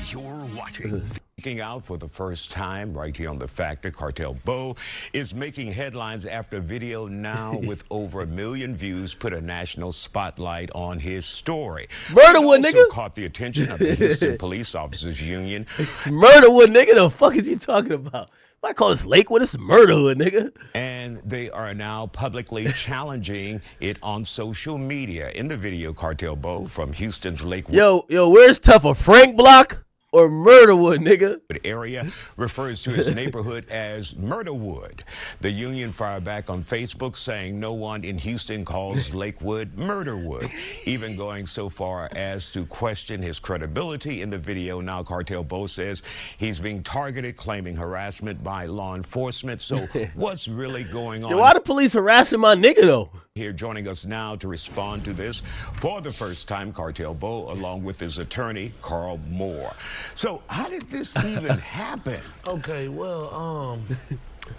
You're watching. Speaking out for the first time right here on The Factor, Cartel Bo is making headlines after a video now with over 1 million views put a national spotlight on his story. Murderwood, nigga. Caught the attention of the Houston Police Officers Union. It's Murderwood, nigga. The fuck is you talking about? I call this Lakewood. This is Murderwood, nigga. And they are now publicly challenging it on social media. In the video, Cartel Bo from Houston's Lakewood. Yo, where's tougher, Frank Block or Murderwood, nigga? Area refers to his neighborhood as Murderwood. The union fired back on Facebook saying no one in Houston calls Lakewood Murderwood, even going so far as to question his credibility in the video. Now Cartel Bo says he's being targeted, claiming harassment by law enforcement. So what's really going on? Yo, why the police harassing my nigga, though? Here joining us now to respond to this for the first time, Cartel Bo, along with his attorney, Carl Moore. So how did this even happen? Okay, well,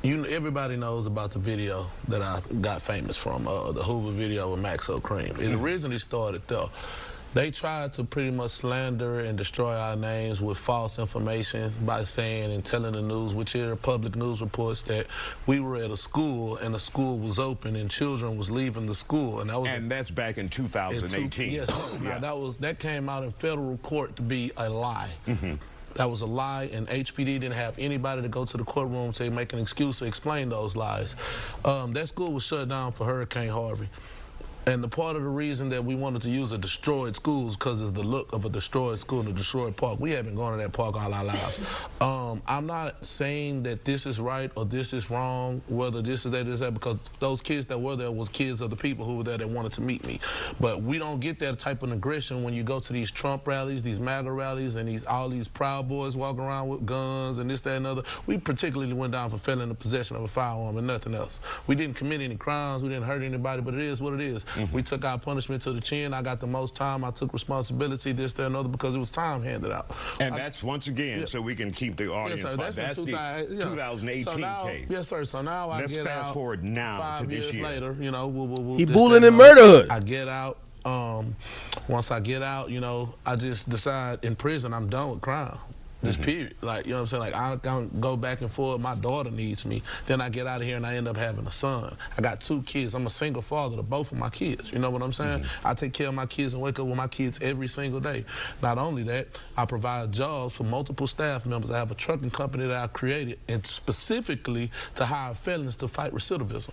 everybody knows about the video that I got famous from, the Hoover video with Maxo Cream. It originally started though. They tried to pretty much slander and destroy our names with false information by saying and telling the news, which are public news reports, that we were at a school and the school was open and children was leaving the school. And that's back in 2018. Yes, yeah. That came out in federal court to be a lie. Mm-hmm. That was a lie, and HPD didn't have anybody to go to the courtroom to make an excuse to explain those lies. That school was shut down for Hurricane Harvey. And the part of the reason that we wanted to use a destroyed school is because it's the look of a destroyed school and a destroyed park. We haven't gone to that park all our lives. I'm not saying that this is right or this is wrong, whether this is that, because those kids that were there was kids of the people who were there that wanted to meet me. But we don't get that type of aggression when you go to these Trump rallies, these MAGA rallies, and all these Proud Boys walking around with guns and this, that, and other. We particularly went down for felon in possession of a firearm and nothing else. We didn't commit any crimes, we didn't hurt anybody, but it is what it is. Mm-hmm. We took our punishment to the chin. I got the most time. I took responsibility, this, that, and other, because it was time handed out. And that's, once again, so we can keep the audience. Yes, sir, that's the 2018 case. Yes, sir. So now Let's fast forward now to this year. 5 years later, we'll he bullying in Murderhood. I get out. Once I get out, I just decide in prison I'm done with crime. Just period. Like, you know what I'm saying? Like, I don't go back and forth. My daughter needs me. Then I get out of here and I end up having a son. I got 2 kids. I'm a single father to both of my kids. You know what I'm saying? I take care of my kids and wake up with my kids every single day. Not only that, I provide jobs for multiple staff members. I have a trucking company that I created, and specifically to hire felons to fight recidivism.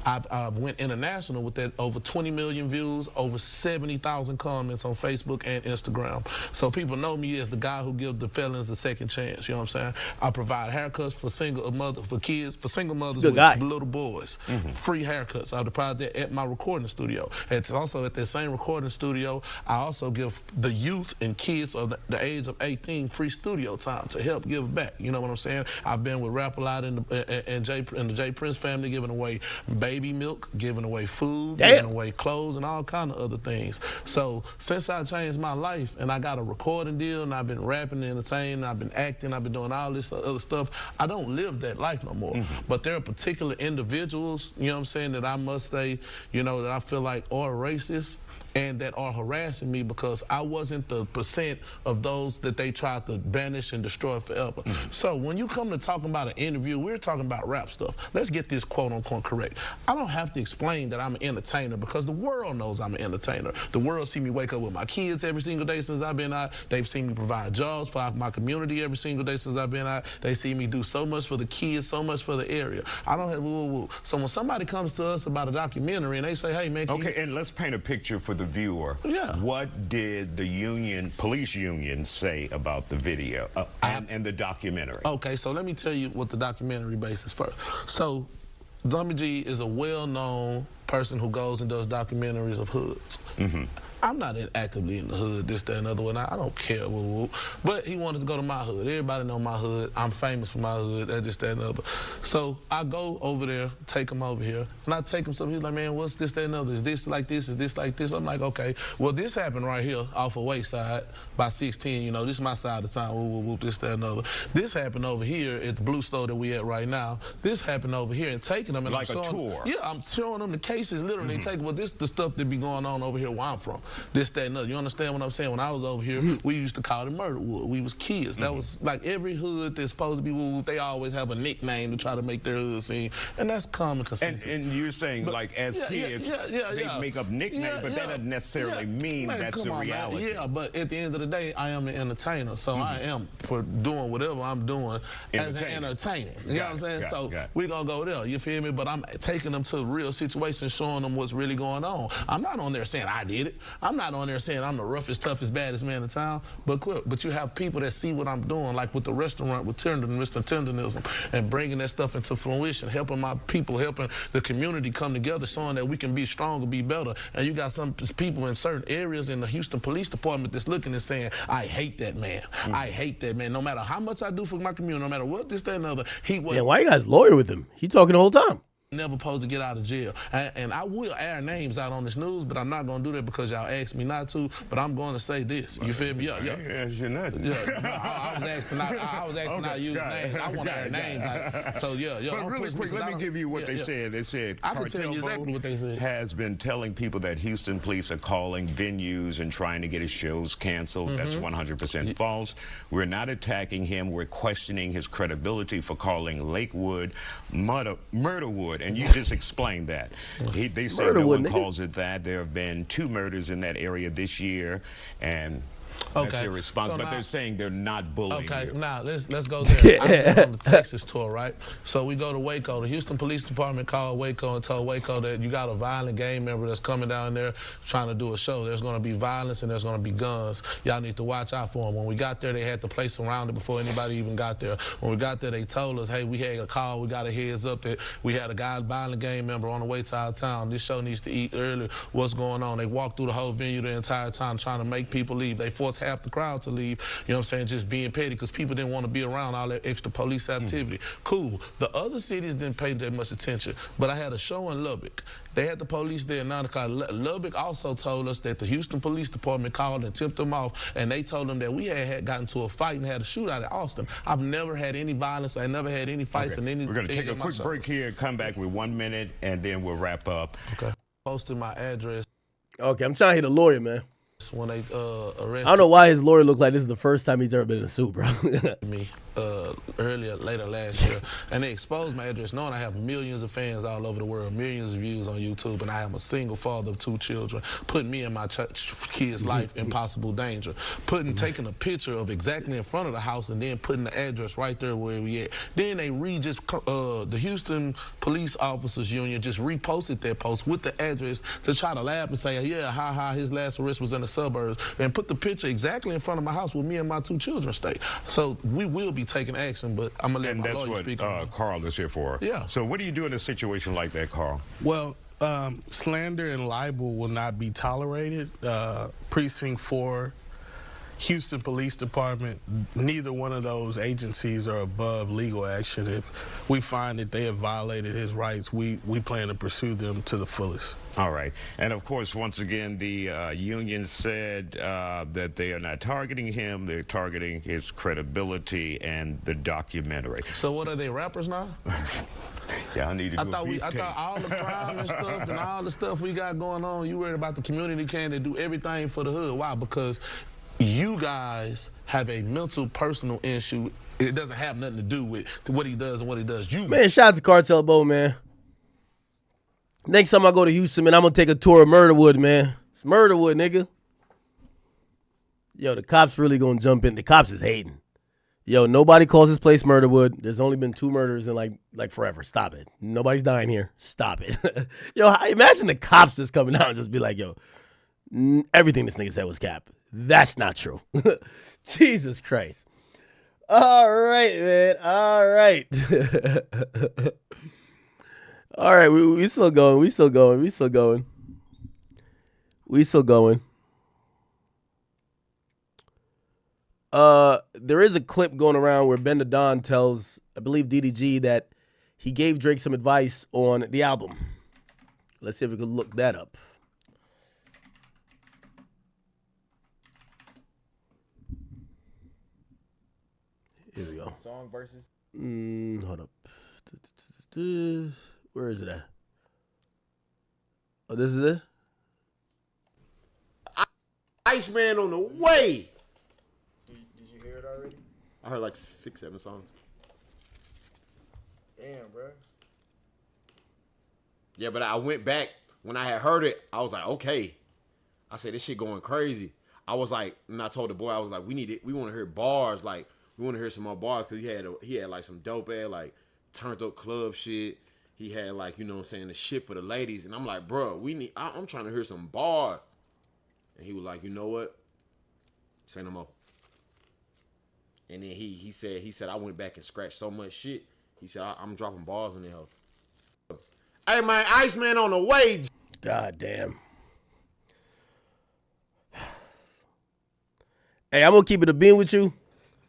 I've went international with that. Over 20 million views, over 70,000 comments on Facebook and Instagram. So people know me as the guy who gives the felons a second chance. You know what I'm saying? I provide haircuts for single mothers with little boys. Free haircuts. I provide that at my recording studio. And it's also at that same recording studio, I also give the youth and kids of the age of 18 free studio time to help give back. You know what I'm saying? I've been with Rap-A-Lot and the J Prince family, giving away baby milk, giving away food, giving away clothes, and all kind of other things. So since I changed my life and I got a recording deal and I've been rapping and entertaining, I've been acting, I've been doing all this other stuff, I don't live that life no more. But there are particular individuals, you know what I'm saying, that I must say, you know, that I feel like are racist and that are harassing me because I wasn't the percent of those that they tried to banish and destroy forever. So when you come to talking about an interview, we're talking about rap stuff. Let's get this quote unquote correct. I don't have to explain that I'm an entertainer because the world knows I'm an entertainer. The world see me wake up with my kids every single day since I've been out. They've seen me provide jobs for my community every single day since I've been out. They see me do so much for the kids, so much for the area. I don't have So when somebody comes to us about a documentary and they say, hey man, and let's paint a picture for the viewer. What did the police union say about the video and the documentary? Okay, so let me tell you what the documentary basis first. So Dummy G is a well-known person who goes and does documentaries of hoods. I'm not actively in the hood, this, that, and other one. I don't care, but he wanted to go to my hood. Everybody know my hood. I'm famous for my hood, this, that, and other. So I go over there, take him over here, and I take him something. He's like, man, what's this, that, and other? Is this like this? Is this like this? I'm like, okay, well, this happened right here off of Wayside by 16. You know, this is my side of town, this, that, and other. This happened over here at the Blue Store that we at right now. This happened over here, and taking them. And like a tour. Yeah, I'm showing them the cases, literally. Taking, well, this is the stuff that be going on over here where I'm from. This, that, and other. You understand what I'm saying? When I was over here, we used to call it Murderwood. We was kids. That was like every hood that's supposed to be woo, they always have a nickname to try to make their hood seem, and that's common consensus. And you're saying, like, as kids, they make up nicknames, but that doesn't necessarily mean that's the reality. Yeah, but at the end of the day, I am an entertainer, so I am for doing whatever I'm doing as an entertainer. You know what I'm saying? So we're going to go there, you feel me? But I'm taking them to real situations, showing them what's really going on. I'm not on there saying I did it. I'm not on there saying I'm the roughest, toughest, baddest man in town, but you have people that see what I'm doing, like with the restaurant, with Mr. Tendernism, and bringing that stuff into fruition, helping my people, helping the community come together, showing that we can be stronger, be better. And you got some people in certain areas in the Houston Police Department that's looking and saying, I hate that man. I hate that man. No matter how much I do for my community, no matter what, this, that, and other, he was. Yeah, why you guys lawyer with him? He talking the whole time. Never supposed to get out of jail. And I will air names out on this news, but I'm not going to do that because y'all asked me not to, but I'm going to say this. You feel me? Yeah, you're not. I was asked to not use names. I want to air names. So, But really quick, let me give you what they said. They said, I can tell you exactly what they said. Has been telling people that Houston police are calling venues and trying to get his shows canceled. That's 100% false. We're not attacking him. We're questioning his credibility for calling Lakewood Murderwood. And you just explained that. They say no one calls it that. There have been 2 murders in that area this year, and that's your response. So but they're saying they're not bullying you. Now let's go there. I've been on the Texas tour, right? So we go to Waco. The Houston Police Department called Waco and told Waco that you got a violent gang member that's coming down there trying to do a show. There's going to be violence and there's going to be guns. Y'all need to watch out for them. When we got there, they had the place surrounded before anybody even got there. When we got there, they told us, hey, we had a call. We got a heads up that we had a violent gang member on the way to our town. This show needs to eat early. What's going on? They walked through the whole venue the entire time trying to make people leave. They forced half the crowd to leave, you know what I'm saying, just being petty because people didn't want to be around all that extra police activity. Cool. The other cities didn't pay that much attention, but I had a show in Lubbock. They had the police there, 9 o'clock. Lubbock also told us that the Houston Police Department called and tipped them off, and they told them that we had gotten to a fight and had a shootout at Austin. I've never had any violence. I never had any fights. Okay. We're going to take a quick break here, come back with 1 minute, and then we'll wrap up. Okay. Posted my address. Okay, I'm trying to hit a lawyer, man. when they arrested I don't know why his lawyer looked like this is the first time he's ever been in a suit, bro. me later last year, and they exposed my address knowing I have millions of fans all over the world, millions of views on YouTube, and I am a single father of 2 children, putting me and my kids' life in possible danger, taking a picture of exactly in front of the house and then putting the address right there where we at. Then they the Houston Police Officers Union just reposted that post with the address to try to laugh and say, yeah, his last arrest was in the suburbs, and put the picture exactly in front of my house where me and my 2 children stay. So we will be taking action, but I'm gonna let my lawyer speak. And that's what Carl is here for. Yeah. So what do you do in a situation like that, Carl? Well, slander and libel will not be tolerated. Precinct 4, Houston Police Department, neither one of those agencies are above legal action. If we find that they have violated his rights, we plan to pursue them to the fullest. All right. And of course, once again, the union said that they are not targeting him. They're targeting his credibility and the documentary. So what are they, rappers now? Yeah, I need to do a beef I thought all the crime and stuff and all the stuff we got going on, you worried about the community can do everything for the hood. Why? Because you guys have a mental, personal issue. It doesn't have nothing to do with what he does and what he does. Man, shout out to Cartel Bo, man. Next time I go to Houston, man, I'm going to take a tour of Murderwood, man. It's Murderwood, nigga. Yo, the cops really going to jump in. The cops is hating. Yo, nobody calls this place Murderwood. There's only been 2 murders in like forever. Stop it. Nobody's dying here. Stop it. Yo, imagine the cops just coming out and just be like, yo, everything this nigga said was cap. That's not true. Jesus Christ. All right, man. All right. All right, we still going. We still going. We still going. We still going. There is a clip going around where Ben the Don tells, I believe, DDG that he gave Drake some advice on the album. Let's see if we can look that up. Here we go. Song versus. Hold up. Where is it at? Oh, this is it? Iceman on the way. Did you hear it already? I heard like 6, 7 songs. Damn, bro. Yeah, but I went back when I had heard it. I was like, okay. I said this shit going crazy. I was like, and I told the boy, I was like, we want to hear bars. Like, we want to hear some more bars because he had like some dope ass like turned up club shit. He had like, you know what I'm saying, the shit for the ladies. And I'm like, bro, I'm trying to hear some bars. And he was like, you know what? Say no more. And then he said I went back and scratched so much shit. He said I'm dropping bars in there. Hey man, Iceman on the way. God damn. Hey, I'm gonna keep it a bean with you.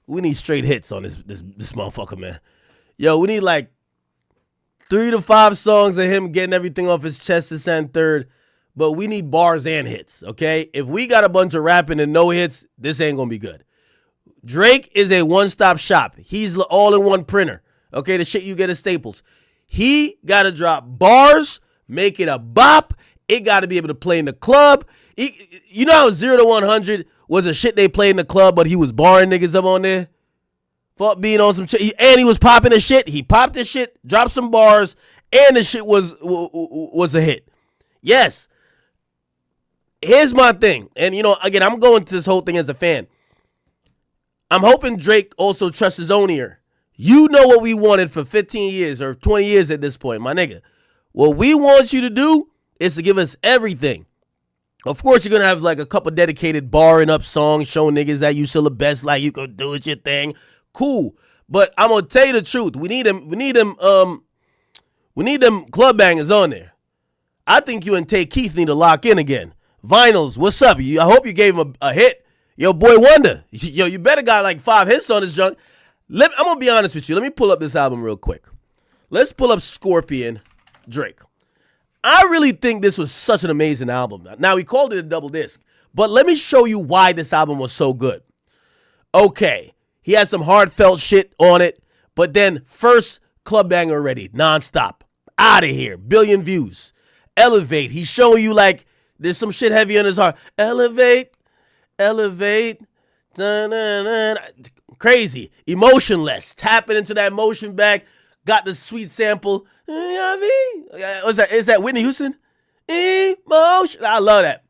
We need straight hits on this motherfucker, man. Yo, we need like 3 to 5 songs of him getting everything off his chest to send third, but we need bars and hits, okay? If we got a bunch of rapping and no hits, this ain't gonna be good. Drake is a one-stop shop. He's the all-in-one printer, okay? The shit you get at Staples. He gotta drop bars, make it a bop. It gotta be able to play in the club. You know how 0 to 100 was a shit they played in the club, but he was barring niggas up on there? Fuck being on some shit. And he was popping the shit. He popped the shit, dropped some bars, and the shit was a hit. Yes. Here's my thing. And, you know, again, I'm going to this whole thing as a fan. I'm hoping Drake also trusts his own ear. You know what we wanted for 15 years or 20 years at this point, my nigga. What we want you to do is to give us everything. Of course, you're going to have like a couple dedicated barring up songs showing niggas that you still the best, like you could do it your thing. Cool. But I'm going to tell you the truth. We need them club bangers on there. I think you and Tay Keith need to lock in again. Vinyls, what's up? I hope you gave him a hit. Yo, Boy Wonder. Yo, you better got like 5 hits on this junk. I'm going to be honest with you. Let me pull up this album real quick. Let's pull up Scorpion Drake. I really think this was such an amazing album. Now, we called it a double disc, but let me show you why this album was so good. Okay, he had some heartfelt shit on it, but then first club banger already, nonstop. Out of here, billion views. Elevate, he's showing you like there's some shit heavy on his heart. Elevate, elevate. Dun-dun-dun. Crazy. Emotionless. Tapping into that emotion back. Got the sweet sample. You know what I mean? Is that Whitney Houston? Emotion. I love that.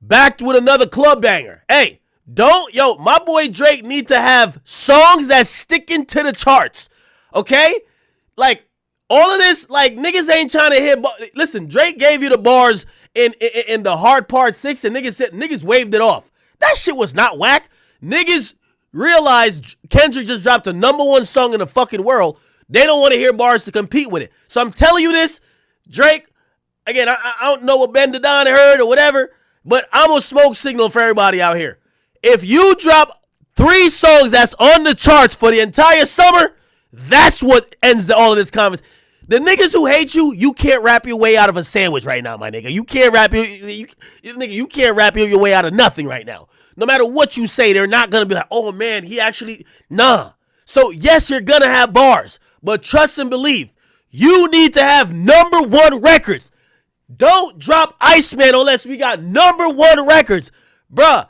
Backed with another club banger. Hey, my boy Drake need to have songs that sticking to the charts. Okay? Like, all of this, like, niggas ain't trying to hit. Listen, Drake gave you the bars in the hard part 6, and niggas waved it off. That shit was not whack. Niggas realized Kendrick just dropped the #1 song in the fucking world. They don't want to hear bars to compete with it. So I'm telling you this, Drake, again, I don't know what Ben Dedon heard or whatever, but I'm a smoke signal for everybody out here. If you drop 3 songs that's on the charts for the entire summer, that's what ends all of this conversation. The niggas who hate you, you can't rap your way out of a sandwich right now, my nigga. You can't rap you can't rap your way out of nothing right now. No matter what you say, they're not gonna be like, oh man, he actually, nah. So yes, you're gonna have bars, but trust and believe, you need to have #1 records. Don't drop Iceman unless we got #1 records. Bruh,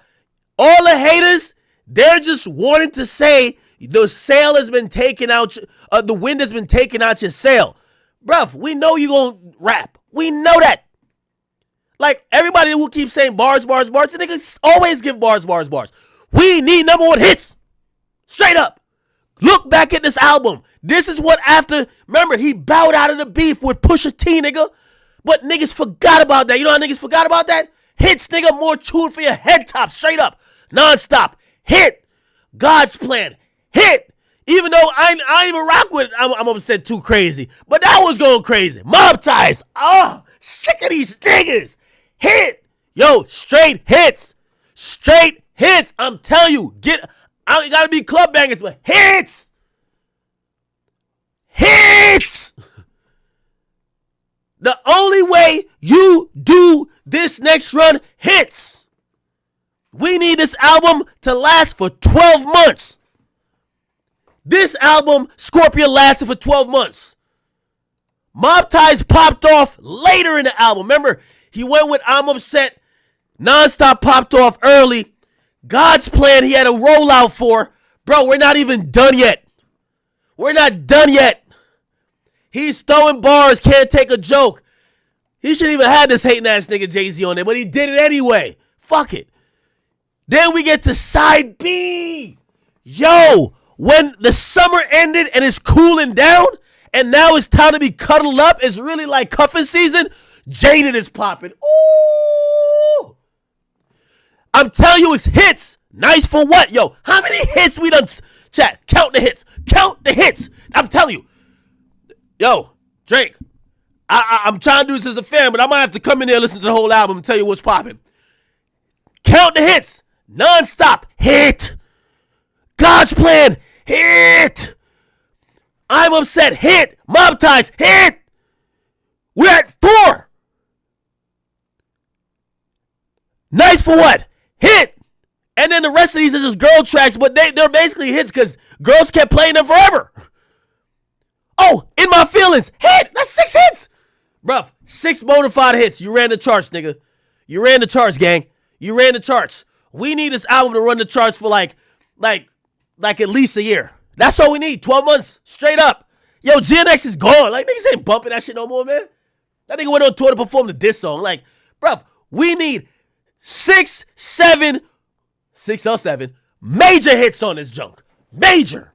all the haters, they're just wanting to say the sail has been taken out, the wind has been taken out your sail. Bruh, we know you gonna rap. We know that. Like, everybody who keeps saying bars, the niggas always give bars. We need #1 hits. Straight up. Look back at this album. This is what remember, he bowed out of the beef with Pusha T, nigga. But niggas forgot about that. You know how niggas forgot about that? Hits, nigga, more tune for your head top. Straight up. Non-stop. Hit. God's Plan. Hit. Even though I ain't even rock with it, I'm upset too crazy. But that was going crazy. Mob Ties. Oh, sick of these niggas. Hit. Yo, straight hits. Straight hits. I'm telling you. I ain't gotta be club bangers, but hits. Hits. The only way you do this next run, hits. We need this album to last for 12 months. This album, Scorpion, lasted for 12 months. Mob Ties popped off later in the album. Remember, he went with I'm Upset. Non-Stop popped off early. God's Plan, he had a rollout for. Bro, we're not even done yet. We're not done yet. He's throwing bars, can't take a joke. He shouldn't even have this hating ass nigga Jay-Z on there, but he did it anyway. Fuck it. Then we get to side B. Yo, when the summer ended and it's cooling down, and now it's time to be cuddled up, it's really like cuffing season, Jaded is popping. Ooh. I'm telling you, it's hits. Nice for what? Yo, how many hits we done? Chat, count the hits. Count the hits. I'm telling you. Yo, Drake, I'm trying to do this as a fan, but I might have to come in there and listen to the whole album and tell you what's popping. Count the hits. Non-stop. Hit. God's Plan. Hit. I'm Upset. Hit. Mob Ties. Hit. We're at 4. Nice for what? Hit. And then the rest of these are just girl tracks, but they're basically hits because girls kept playing them forever. Oh, In My Feelings. Hit. That's 6 hits. Bruh, 6 bona fide hits. You ran the charts, nigga. You ran the charts, gang. You ran the charts. We need this album to run the charts for like at least a year. That's all we need. 12 months. Straight up. Yo, GNX is gone. Like, niggas ain't bumping that shit no more, man. That nigga went on tour to perform the diss song. Like, bruh, we need 6 or 7 major hits on this junk. Major.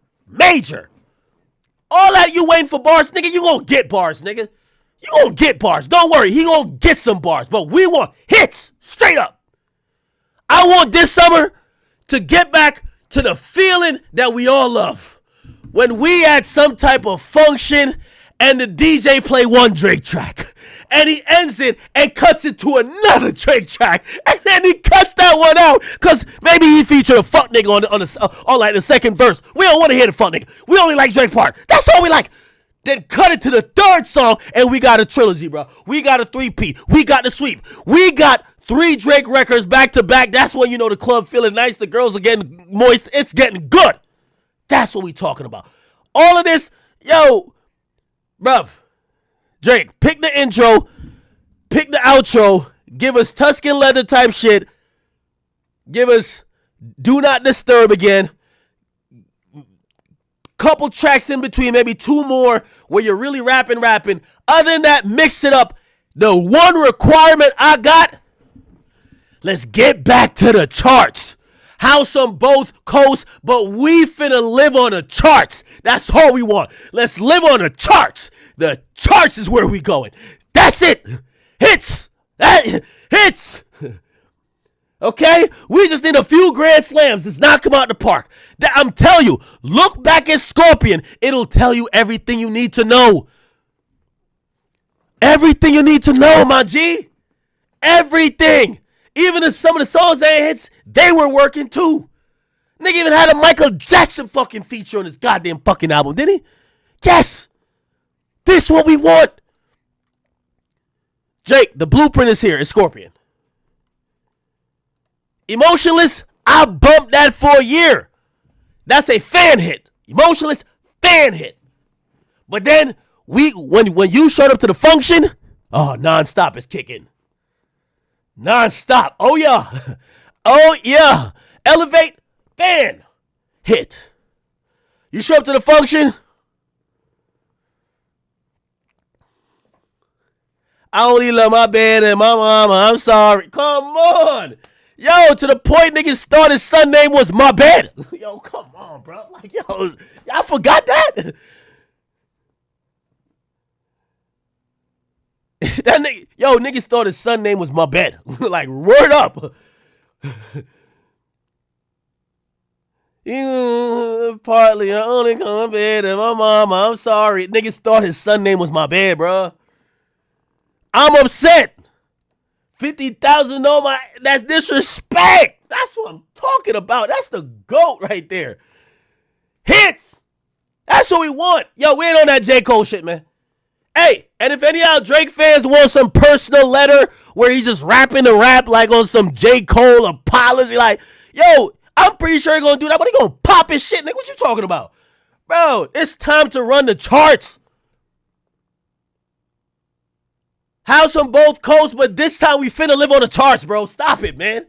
All that you waiting for bars, nigga, you gonna get bars, nigga. You gonna get bars. Don't worry, he gonna get some bars. But we want hits. Straight up. I want this summer to get back to the feeling that we all love. When we at some type of function and the DJ play one Drake track. And he ends it and cuts it to another Drake track. And then he cuts that one out because maybe he featured a fuck nigga on like the second verse. We don't want to hear the fuck nigga. We only like Drake part. That's all we like. Then cut it to the 3rd song and we got a trilogy, bro. We got a 3P. We got the sweep. We got 3 Drake records back to back. That's when you know the club feeling nice. The girls are getting moist. It's getting good. That's what we talking about. All of this, yo, bruv. Drake, pick the intro, pick the outro, give us Tuscan leather type shit, Give us Do Not Disturb again. Couple tracks in between, maybe 2 more where you're really rapping. Other than that, mix it up. The one requirement I got, let's get back to the charts. House on both coasts, but we finna live on the charts. That's all we want. Let's live on the charts. The charts is where we going. That's it. Hits. Hits. Okay? We just need a few grand slams. Let's knock them out the park. I'm telling you, look back at Scorpion. It'll tell you everything you need to know. Everything you need to know, my G. Everything. Even if some of the songs that ain't hits, they were working too. Nigga even had a Michael Jackson fucking feature on his goddamn fucking album, didn't he? Yes. This what we want. Jake, the blueprint is here. It's Scorpion. Emotionless, I bumped that for a year. That's a fan hit. Emotionless, fan hit. But then, when you showed up to the function, oh, nonstop is kicking. Nonstop. Oh, yeah. Oh, yeah. Elevate, fan hit. You show up to the function, I only love my bed and my mama. I'm sorry. Come on. Yo, to the point niggas started, son name was My Bed. Yo, come on, bro. Like, yo, y'all forgot that? That nigga, yo, niggas thought his son name was My Bed. Like, word up. Partly, I only come to bed and my mama. I'm sorry. Niggas thought his son name was My Bed, bro. I'm upset. 50,000 on my, that's disrespect. That's what I'm talking about. That's the GOAT right there. Hits. That's what we want. Yo, we ain't on that J. Cole shit, man. Hey, and if any of y'all Drake fans want some personal letter where he's just rapping the rap like on some J. Cole apology, like, yo, I'm pretty sure he's gonna do that, but he gonna pop his shit, nigga. What you talking about? Bro, it's time to run the charts. House on both coasts, but this time we finna live on the charts, bro. Stop it, man.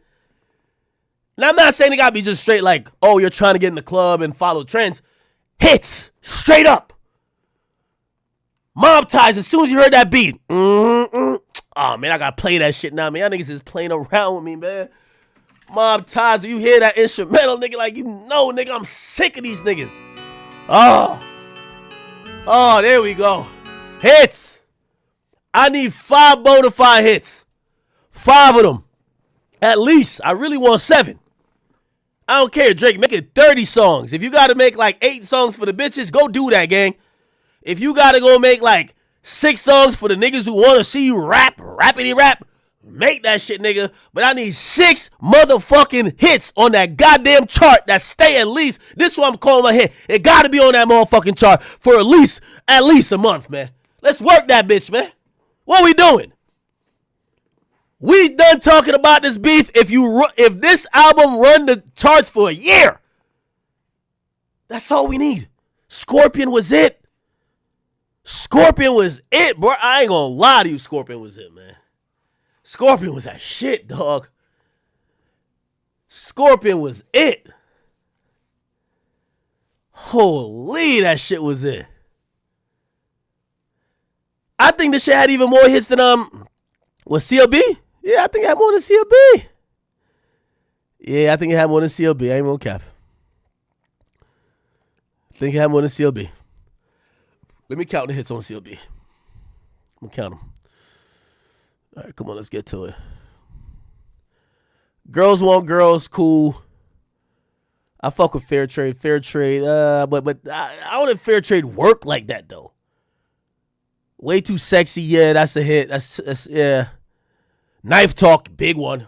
And I'm not saying it gotta be just straight like, oh, you're trying to get in the club and follow trends. Hits, straight up. Mob Ties, as soon as you heard that beat. Oh, man, I gotta play that shit now, man. Y'all niggas is playing around with me, man. Mob Ties, you hear that instrumental, nigga, like, you know, nigga, I'm sick of these niggas. Oh, there we go. Hits. I need 5 bonafide hits. 5 of them. At least. I really want 7. I don't care, Drake. Make it 30 songs. If you got to make like 8 songs for the bitches, go do that, gang. If you got to go make like 6 songs for the niggas who want to see you rap, rappity rap, make that shit, nigga. But I need 6 motherfucking hits on that goddamn chart that stay at least. This is what I'm calling my hit. It got to be on that motherfucking chart for at least a month, man. Let's work that bitch, man. What we doing? We done talking about this beef. If this album run the charts for a year, that's all we need. Scorpion was it. Scorpion was it, bro. I ain't gonna lie to you. Scorpion was it, man. Scorpion was that shit, dog. Scorpion was it. Holy, that shit was it. I think this shit had even more hits than was CLB? Yeah, I think it had more than CLB. Yeah, I think it had more than CLB. I ain't gonna cap. I think it had more than CLB. Let me count the hits on CLB. I'm gonna count them. All right, come on, let's get to it. Girls Want Girls, cool. I fuck with Fair Trade. But I don't let Fair Trade work like that though. Way Too Sexy, yeah, that's a hit. That's yeah. Knife Talk, big one.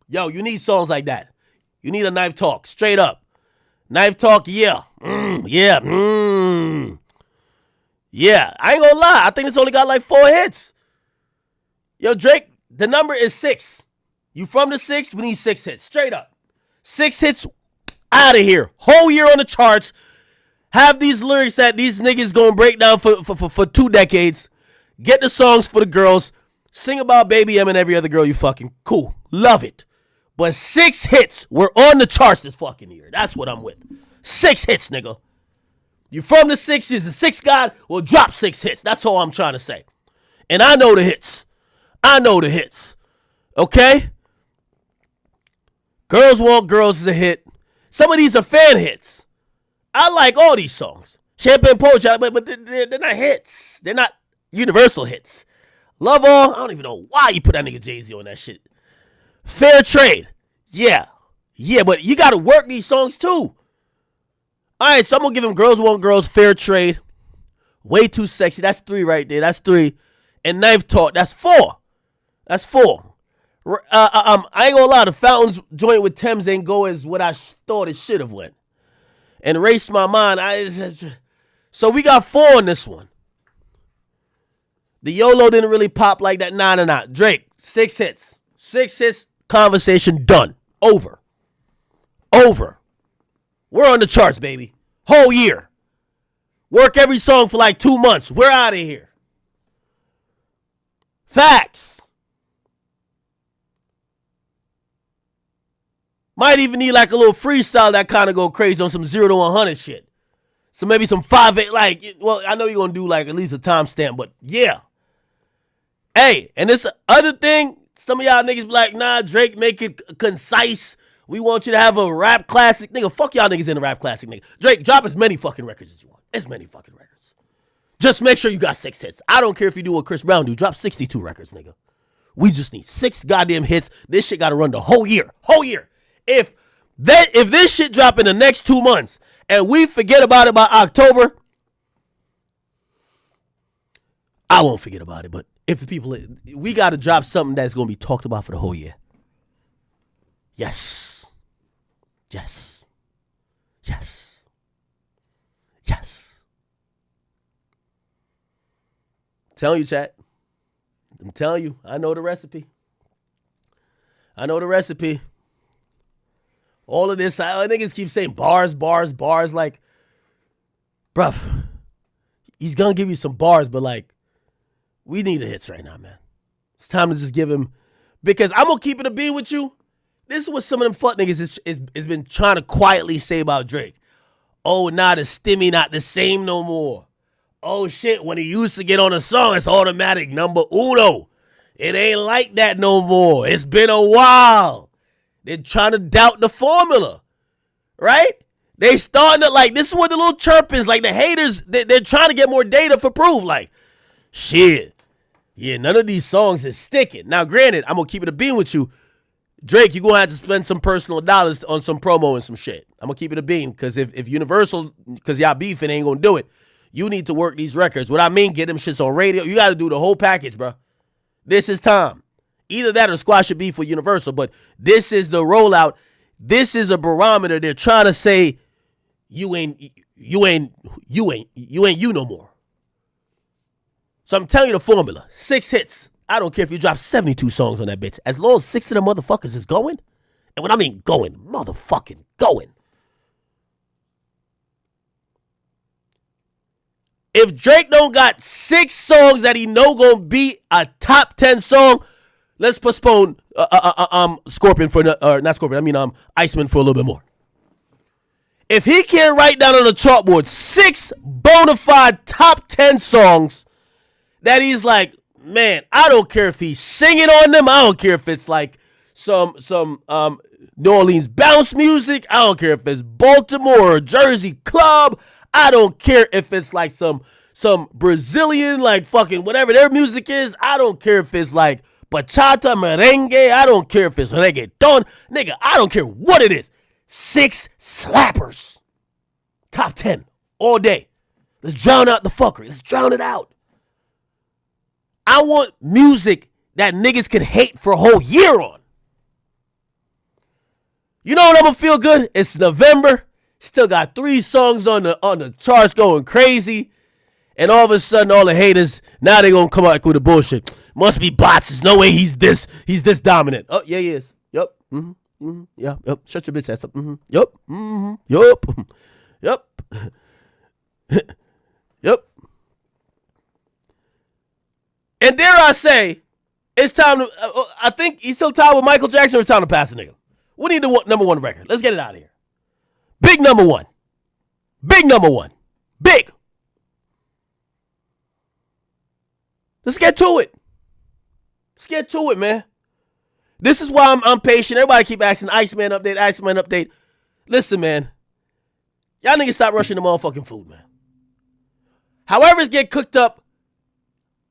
Yo, you need songs like that. You need a Knife Talk, straight up. Knife Talk, yeah. Yeah. Yeah, I ain't gonna lie. I think it's only got like 4 hits. Yo, Drake, the number is 6. You from the 6? We need 6 hits, straight up. 6 hits, out of here. Whole year on the charts. Have these lyrics that these niggas gonna break down for 2 decades. Get the songs for the girls. Sing about Baby M and every other girl you fucking. Cool. Love it. But 6 hits were on the charts this fucking year. That's what I'm with. 6 hits, nigga. You from the 60s, the 6 God will drop 6 hits. That's all I'm trying to say. And I know the hits. Okay? Girls Want Girls is a hit. Some of these are fan hits. I like all these songs. Champagne Poetry, but they're not hits. They're not universal hits. Love All, I don't even know why you put that nigga Jay-Z on that shit. Fair Trade, yeah, but you got to work these songs too. All right, so I'm going to give him Girls Want Girls, Fair Trade, Way Too Sexy, that's 3 right there, that's 3. And Knife Talk, that's 4. I ain't gonna lie, the Fountains joint with Thames ain't go as what I thought it should have went. And Erased My Mind, so we got 4 on this one. The YOLO didn't really pop like that. Nah. Drake, 6 hits. 6 hits, conversation done. Over. We're on the charts, baby. Whole year. Work every song for like 2 months. We're out of here. Facts. Might even need like a little freestyle that kind of go crazy on some 0 to 100 shit. So maybe some 5-8, like, well, I know you're going to do like at least a timestamp, but yeah. Hey, and this other thing, some of y'all niggas be like, nah, Drake, make it concise. We want you to have a rap classic. Nigga, fuck y'all niggas in a rap classic, nigga. Drake, drop as many fucking records as you want. As many fucking records. Just make sure you got 6 hits. I don't care if you do what Chris Brown do. Drop 62 records, nigga. We just need 6 goddamn hits. This shit got to run the whole year. If this shit drop in the next 2 months and we forget about it by October, I won't forget about it. But if the people, we got to drop something that's going to be talked about for the whole year. Yes. Telling you, chat. I'm telling you, I know the recipe. All of this, niggas keep saying bars. Like, bruh, he's going to give you some bars, but like, we need the hits right now, man. It's time to just give him, because I'm going to keep it a bean with you. This is what some of them fuck niggas is been trying to quietly say about Drake. Oh, nah, the stimmy not the same no more. Oh, shit, when he used to get on a song, it's automatic number uno. It ain't like that no more. It's been a while. They're trying to doubt the formula, right? They starting to, like, this is what the little chirp is. Like, the haters, they're trying to get more data for proof. Like, shit. Yeah, none of these songs is sticking. Now, granted, I'm going to keep it a bean with you. Drake, you're going to have to spend some personal dollars on some promo and some shit. I'm going to keep it a bean, because if Universal, because y'all beefing ain't going to do it, you need to work these records. What I mean, get them shits on radio. You got to do the whole package, bro. This is time. Either that or squash your beef with Universal, but this is the rollout. This is a barometer. They're trying to say you ain't you no more. So I'm telling you the formula. 6 hits. I don't care if you drop 72 songs on that bitch. As long as 6 of them motherfuckers is going, and when I mean going, motherfucking going. If Drake don't got 6 songs that he know gonna be a top 10 song, let's postpone Scorpion for not Scorpion. I mean Iceman for a little bit more. If he can't write down on the chalkboard 6 bona fide top 10 songs that he's like, man, I don't care if he's singing on them. I don't care if it's like some New Orleans bounce music. I don't care if it's Baltimore or Jersey club. I don't care if it's like some Brazilian, like fucking whatever their music is. I don't care if it's like bachata, merengue. I don't care if it's reggaeton. Nigga, I don't care what it is. 6 slappers. Top 10 all day. Let's drown out the fuckery. Let's drown it out. I want music that niggas can hate for a whole year on. You know what I'm gonna feel good? It's November. Still got 3 songs on the charts going crazy. And all of a sudden, all the haters, now they gonna come out with the bullshit. Must be bots. There's no way he's this dominant. Oh, yeah, he is. Yup. Yeah, yep. Shut your bitch ass up. Yup. Yup. Yep. And dare I say, it's time to, I think he's still tied with Michael Jackson, or it's time to pass the nigga. We need the number one record. Let's get it out of here. Big number one. Big number one. Big. Let's get to it. Let's get to it, man. This is why I'm patient. Everybody keep asking Iceman update, Iceman update. Listen, man. Y'all niggas stop rushing the motherfucking food, man. However it's get cooked up,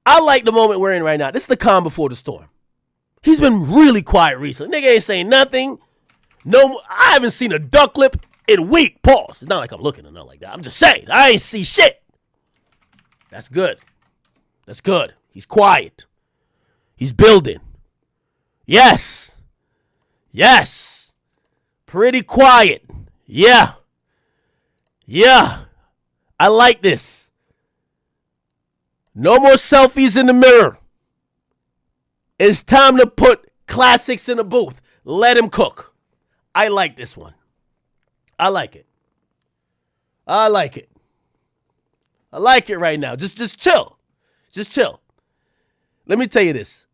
I like the moment we're in right now. This is the calm before the storm. He's been really quiet recently. Nigga ain't saying nothing. No, I haven't seen a duck lip in week. Pause. It's not like I'm looking or nothing like that. I'm just saying. I ain't see shit. That's good. That's good. He's quiet. He's building. Yes. Yes. Pretty quiet. Yeah. Yeah. I like this. No more selfies in the mirror. It's time to put classics in the booth. Let him cook. I like this one. I like it. I like it. I like it right now. Just chill. Just chill. Let me tell you this.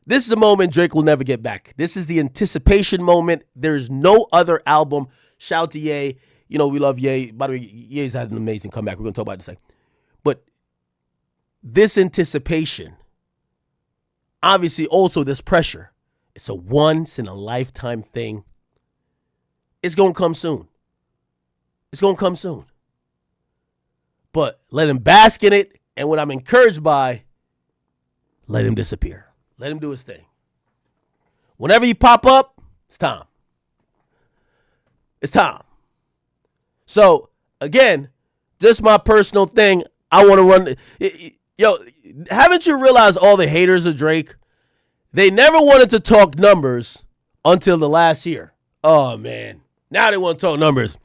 This is a moment Drake will never get back. This is the anticipation moment. There's no other album. Shout out to Ye. You know, we love Ye. By the way, Ye's had an amazing comeback. We're going to talk about it in a second. But this anticipation, obviously also this pressure, it's a once-in-a-lifetime thing. It's going to come soon. It's going to come soon. But let him bask in it. And what I'm encouraged by, let him disappear. Let him do his thing. Whenever you pop up, it's time. It's time. So, again, just my personal thing. I want to run. Yo, haven't you realized all the haters of Drake? They never wanted to talk numbers until the last year. Oh, man. Now they want to talk numbers.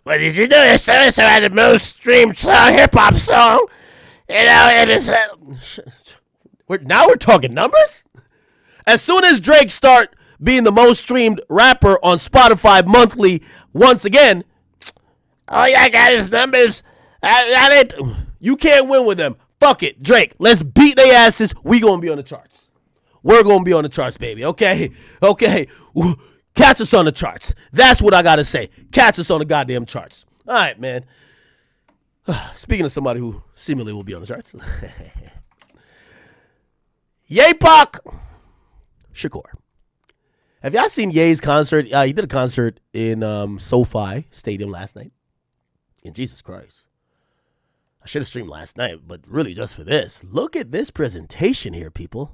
But did you know that so-and-so had the most streamed hip-hop song? You know, and it's... Now we're talking numbers? As soon as Drake start being the most streamed rapper on Spotify monthly once again, all y'all got is numbers. You can't win with them. Fuck it, Drake. Let's beat their asses. We gonna be on the charts. We're gonna be on the charts, baby. Okay? Okay. Catch us on the charts. That's what I gotta say. Catch us on the goddamn charts. All right, man. Speaking of somebody who seemingly will be on the charts. Ye Pac Shakur. Have y'all seen Ye's concert? He did a concert in SoFi Stadium last night. And Jesus Christ. I should have streamed last night, but really just for this. Look at this presentation here, people.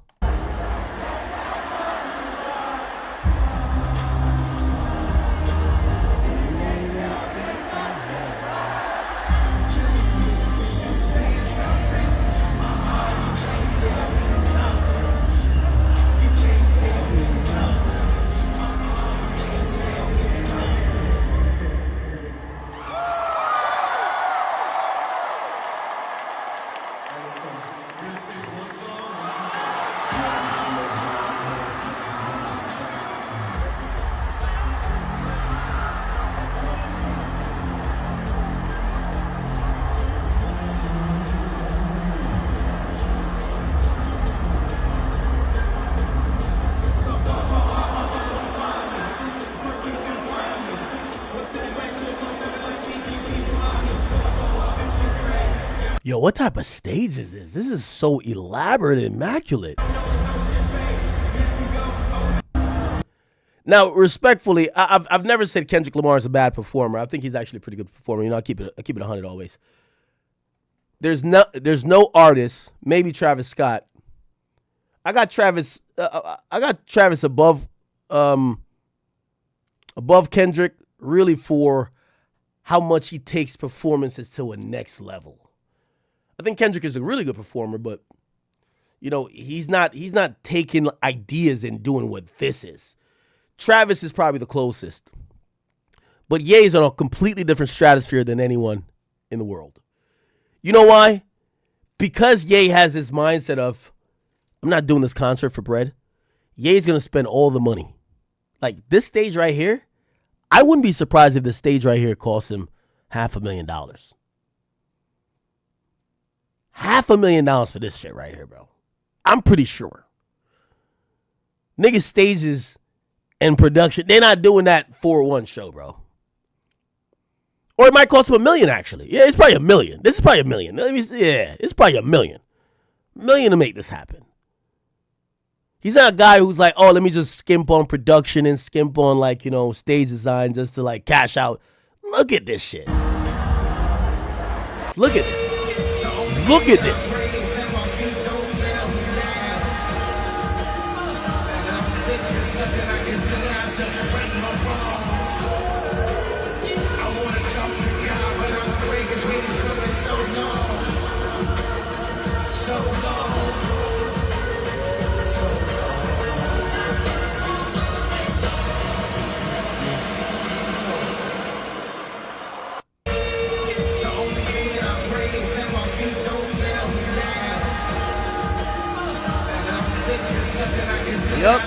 Yo, what type of stage is this? This is so elaborate and immaculate. Now, respectfully, I've never said Kendrick Lamar is a bad performer. I think he's actually a pretty good performer. You know, I keep it 100 always. There's no artist, maybe Travis Scott. I got Travis above Kendrick, really, for how much he takes performances to a next level. I think Kendrick is a really good performer, but you know, he's not taking ideas and doing what this is. Travis is probably the closest. But Ye is on a completely different stratosphere than anyone in the world. You know why? Because Ye has this mindset of, I'm not doing this concert for bread. Ye's going to spend all the money. Like this stage right here, I wouldn't be surprised if this stage right here costs him $500,000. $500,000 for this shit right here, bro. I'm pretty sure. Niggas stages and production. They're not doing that for one show, bro. Or it might cost him $1 million, actually. Yeah, it's probably $1 million. This is probably $1 million. Yeah, it's probably $1 million. $1 million to make this happen. He's not a guy who's like, oh, let me just skimp on production and skimp on, like, you know, stage design just to, like, cash out. Look at this shit. Look at this. Look at this. Yep.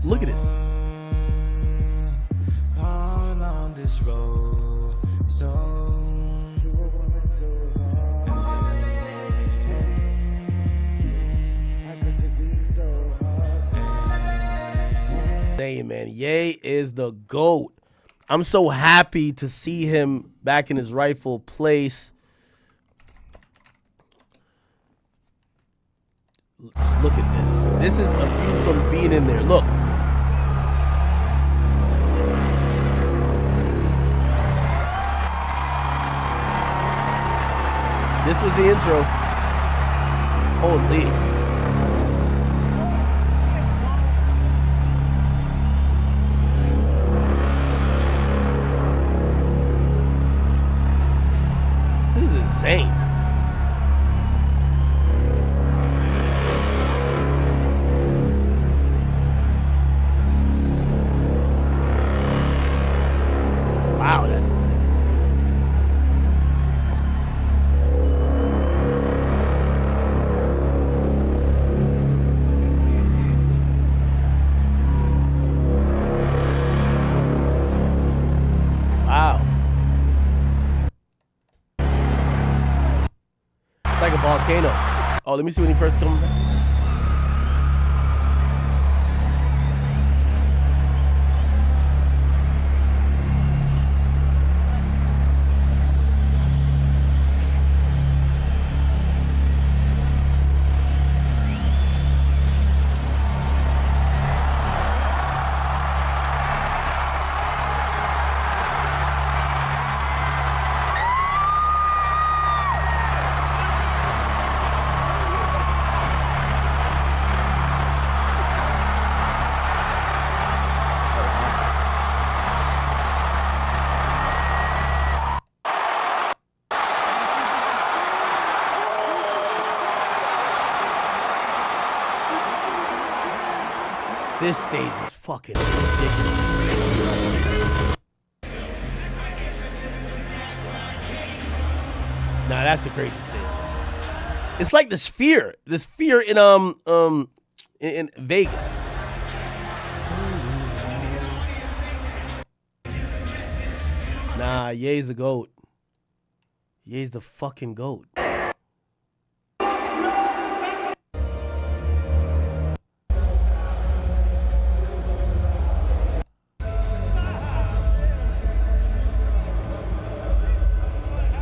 Look at this. All on this road, Hey man, Ye is the GOAT. I'm so happy to see him back in his rightful place. Just look at this. This is a view from being in there. Look. This was the intro. Holy. This is insane. Wow, that's insane. Wow. It's like a volcano. Oh, let me see when he first comes out. This stage is fucking ridiculous. Nah, that's a crazy stage. It's like the Sphere in Vegas. Nah, Ye's the GOAT. Ye's the fucking GOAT.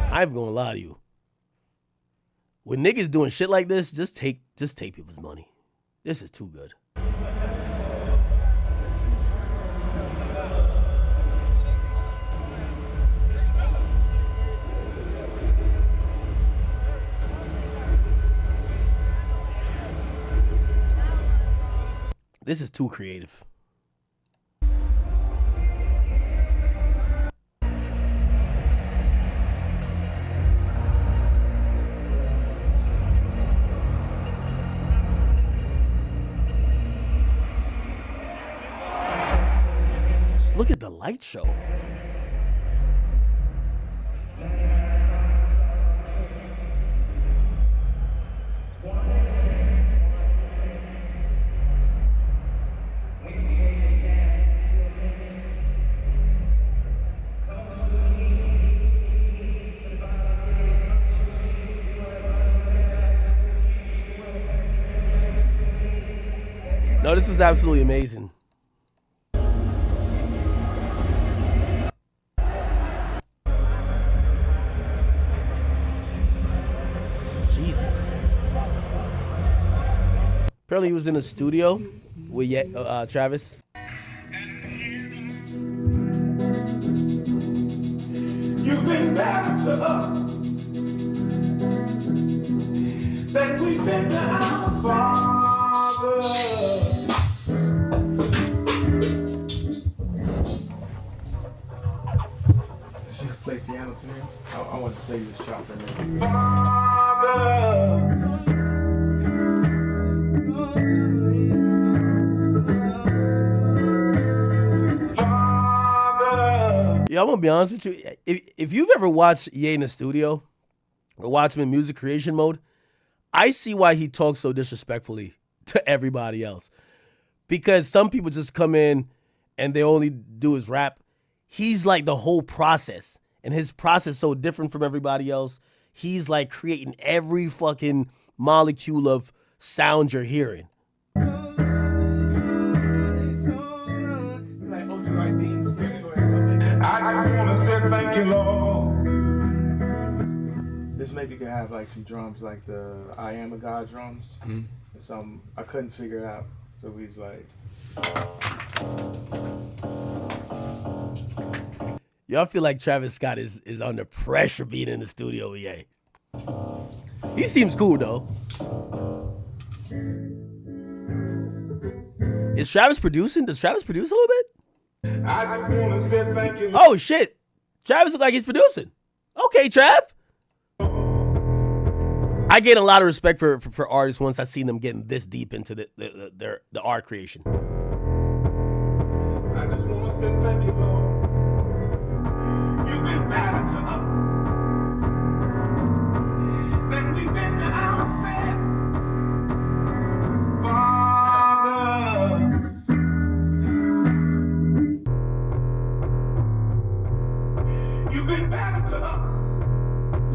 I'm gonna lie to you. When niggas doing shit like this, just take people's money. This is too good. This is too creative. Look at the light show. No, this was absolutely amazing. Jesus. Apparently he was in a studio with Travis. You've been bad to us. That we've been to our Father. She could play piano to me. I want to play this chopper. Yeah, I'm gonna be honest with you. If you've ever watched Ye in the studio or watch him in music creation mode, I see why he talks so disrespectfully to everybody else. Because some people just come in and they only do his rap. He's like the whole process, and his process is so different from everybody else. He's like creating every fucking molecule of sound you're hearing. I just want to say thank you, Lord. This maybe could have like some drums, like the I Am a God drums. Mm-hmm. And some I couldn't figure it out. So he's like. Y'all feel like Travis Scott is under pressure being in the studio with Ye. He seems cool though. Is Travis producing? Does Travis produce a little bit? I just want to say thank you. Oh shit. Travis looks like he's producing. Okay, Trav. I gain a lot of respect for artists once I seen them getting this deep into the art creation. I just want to say thank you, Lord. You've been better to us than we've been to ourselves. Father, you've been better to us.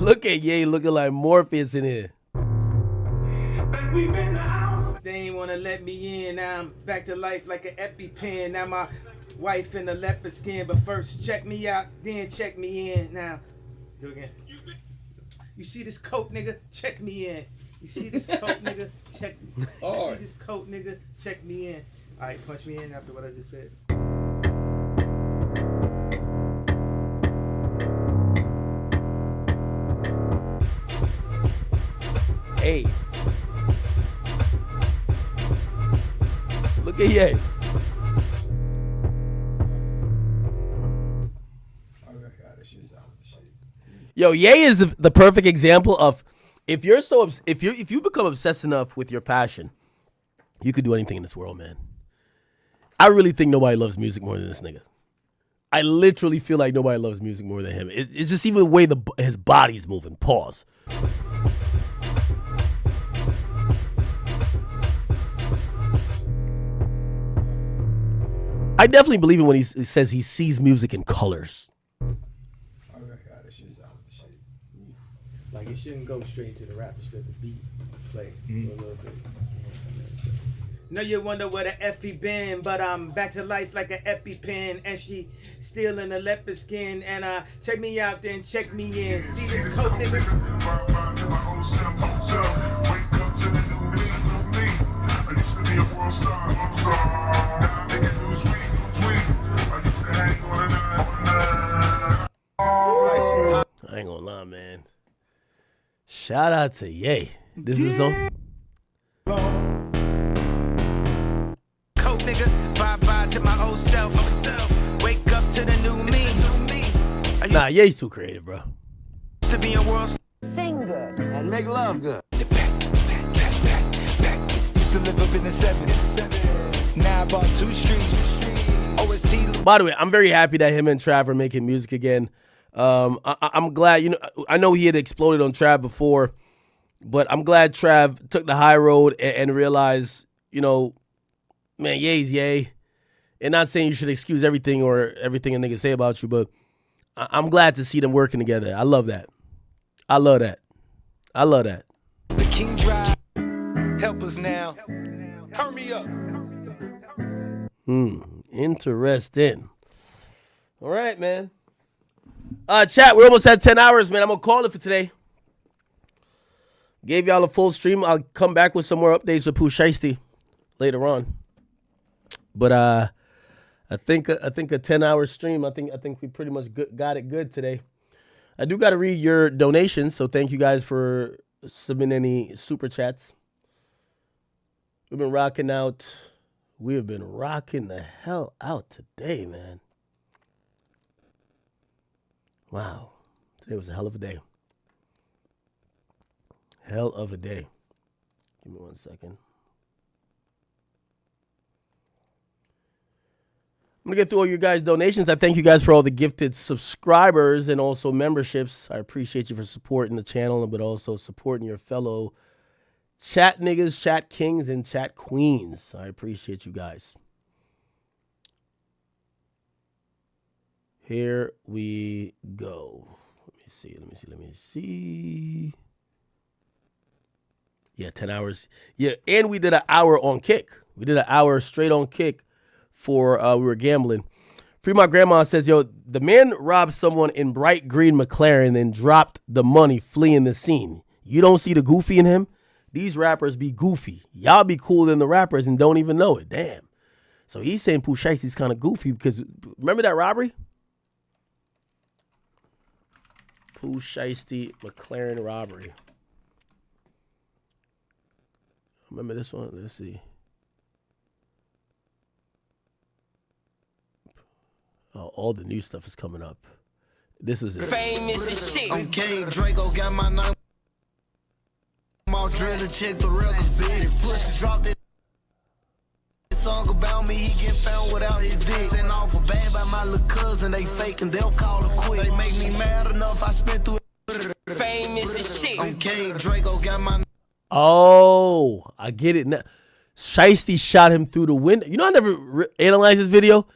Look at Ye looking like Morpheus in here. They ain't wanna let me in. Now I'm back to life like an EpiPen. Now my wife in the leopard skin. But first check me out, then check me in. Now, do again. You see this coat, nigga? Check me in. You see this coat, nigga? Check me. You see this coat, nigga? Check me in. All right, punch me in after what I just said. Hey. Look at Ye. Yo, Ye is the perfect example of if you become obsessed enough with your passion, you could do anything in this world, man. I really think nobody loves music more than this nigga. I literally feel like nobody loves music more than him. It's just even the way his body's moving. Pause. I definitely believe it when he says he sees music in colors. Oh my God, this shit sounds the shit. Like it shouldn't go straight to the rap. Just let the beat play for a little bit. Know you wonder where the F he been, but I'm back to life like an EpiPen, and she still in a leopard skin. And check me out, then check me in. See this coat, nigga? I ain't gonna lie, man. Shout out to Ye. This is on. Coat nigga, bye to my old self. Wake up to the new me. Nah, Ye's too creative, bro. To be a world. Sing good. And make love good. Used to live up in the 7. Now I bought 2 streets. OST. By the way, I'm very happy that him and Trav are making music again. I'm glad, I know he had exploded on Trav before, but I'm glad Trav took the high road and realized, man, Ye's Ye. And not saying you should excuse everything or everything a nigga say about you, but I'm glad to see them working together. I love that. I love that. I love that. The King Drive. Help us now. Turn me up. Interesting. All right, man. Chat, we're almost at 10 hours, man. I'm going to call it for today. Gave y'all a full stream. I'll come back with some more updates with Pooh Shiesty later on. But I think a 10-hour stream, I think we pretty much got it good today. I do got to read your donations, so thank you guys for submitting any super chats. We've been rocking out. We have been rocking the hell out today, man. Wow. Today was a hell of a day. Hell of a day. Give me 1 second. I'm going to get through all your guys' donations. I thank you guys for all the gifted subscribers and also memberships. I appreciate you for supporting the channel, but also supporting your fellow chat niggas, chat kings, and chat queens. I appreciate you guys. Here we go. Let me see. Yeah, 10 hours. Yeah, and we did an hour on Kick. We did an hour straight on Kick for we were gambling. Free My Grandma says, yo, the man robbed someone in bright green McLaren and dropped the money fleeing the scene. You don't see the goofy in him? These rappers be goofy. Y'all be cooler than the rappers and don't even know it. Damn. So he's saying Pooh Shiesty's kind of goofy because remember that robbery? Pooh Shiesty McLaren robbery. Remember this one? Let's see. Oh, all the new stuff is coming up. This is it. Famous as shit. I'm King Draco, got my name. I'm all drilled to check the records, big. Pussy dropped it. Song about me, he get found without his dick. Send off a band by my little cousin, they fake and they'll call it quit. They make me mad enough, I spent through it. Famous as shit. I'm King Draco, got my. Oh, I get it now. Shiesty shot him through the window. You know, I never analyzed this video.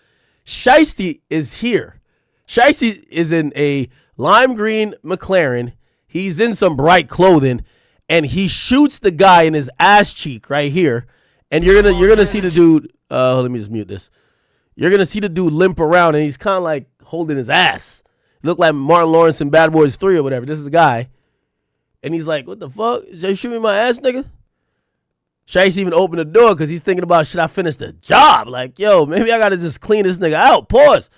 Shiesty is here. Shiesty is in a lime green McLaren. He's in some bright clothing, and he shoots the guy in his ass cheek right here. And you're gonna see the dude. Let me just mute this. You're gonna see the dude limp around, and he's kind of like holding his ass. Look like Martin Lawrence in Bad Boys 3 or whatever. This is the guy, and he's like, "What the fuck? Is you shooting my ass, nigga?" Shiesty even opened the door because he's thinking about, should I finish the job? Like, yo, maybe I gotta just clean this nigga out. Pause.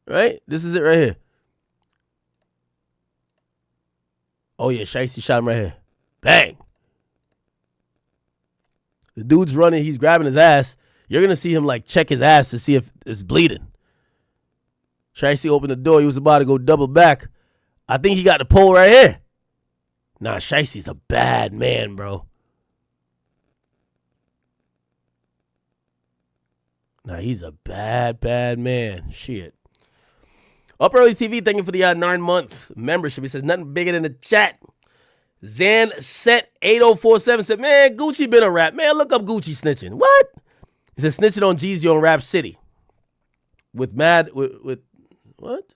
Right? This is it right here. Oh yeah, Shiesty shot him right here. Bang. The dude's running, he's grabbing his ass. You're gonna see him like check his ass to see if it's bleeding. Shiesty opened the door, he was about to go double back. I think he got the pole right here. Nah, Shiesty's a bad man, bro. Nah, he's a bad man. Shit. Up Early TV, thank you for the 9-month membership. He says nothing bigger than the chat. Zan Set 8047 said, man, Gucci been a rap. Man, look up Gucci snitching. What? He said snitching on Jeezy on Rap City. With what?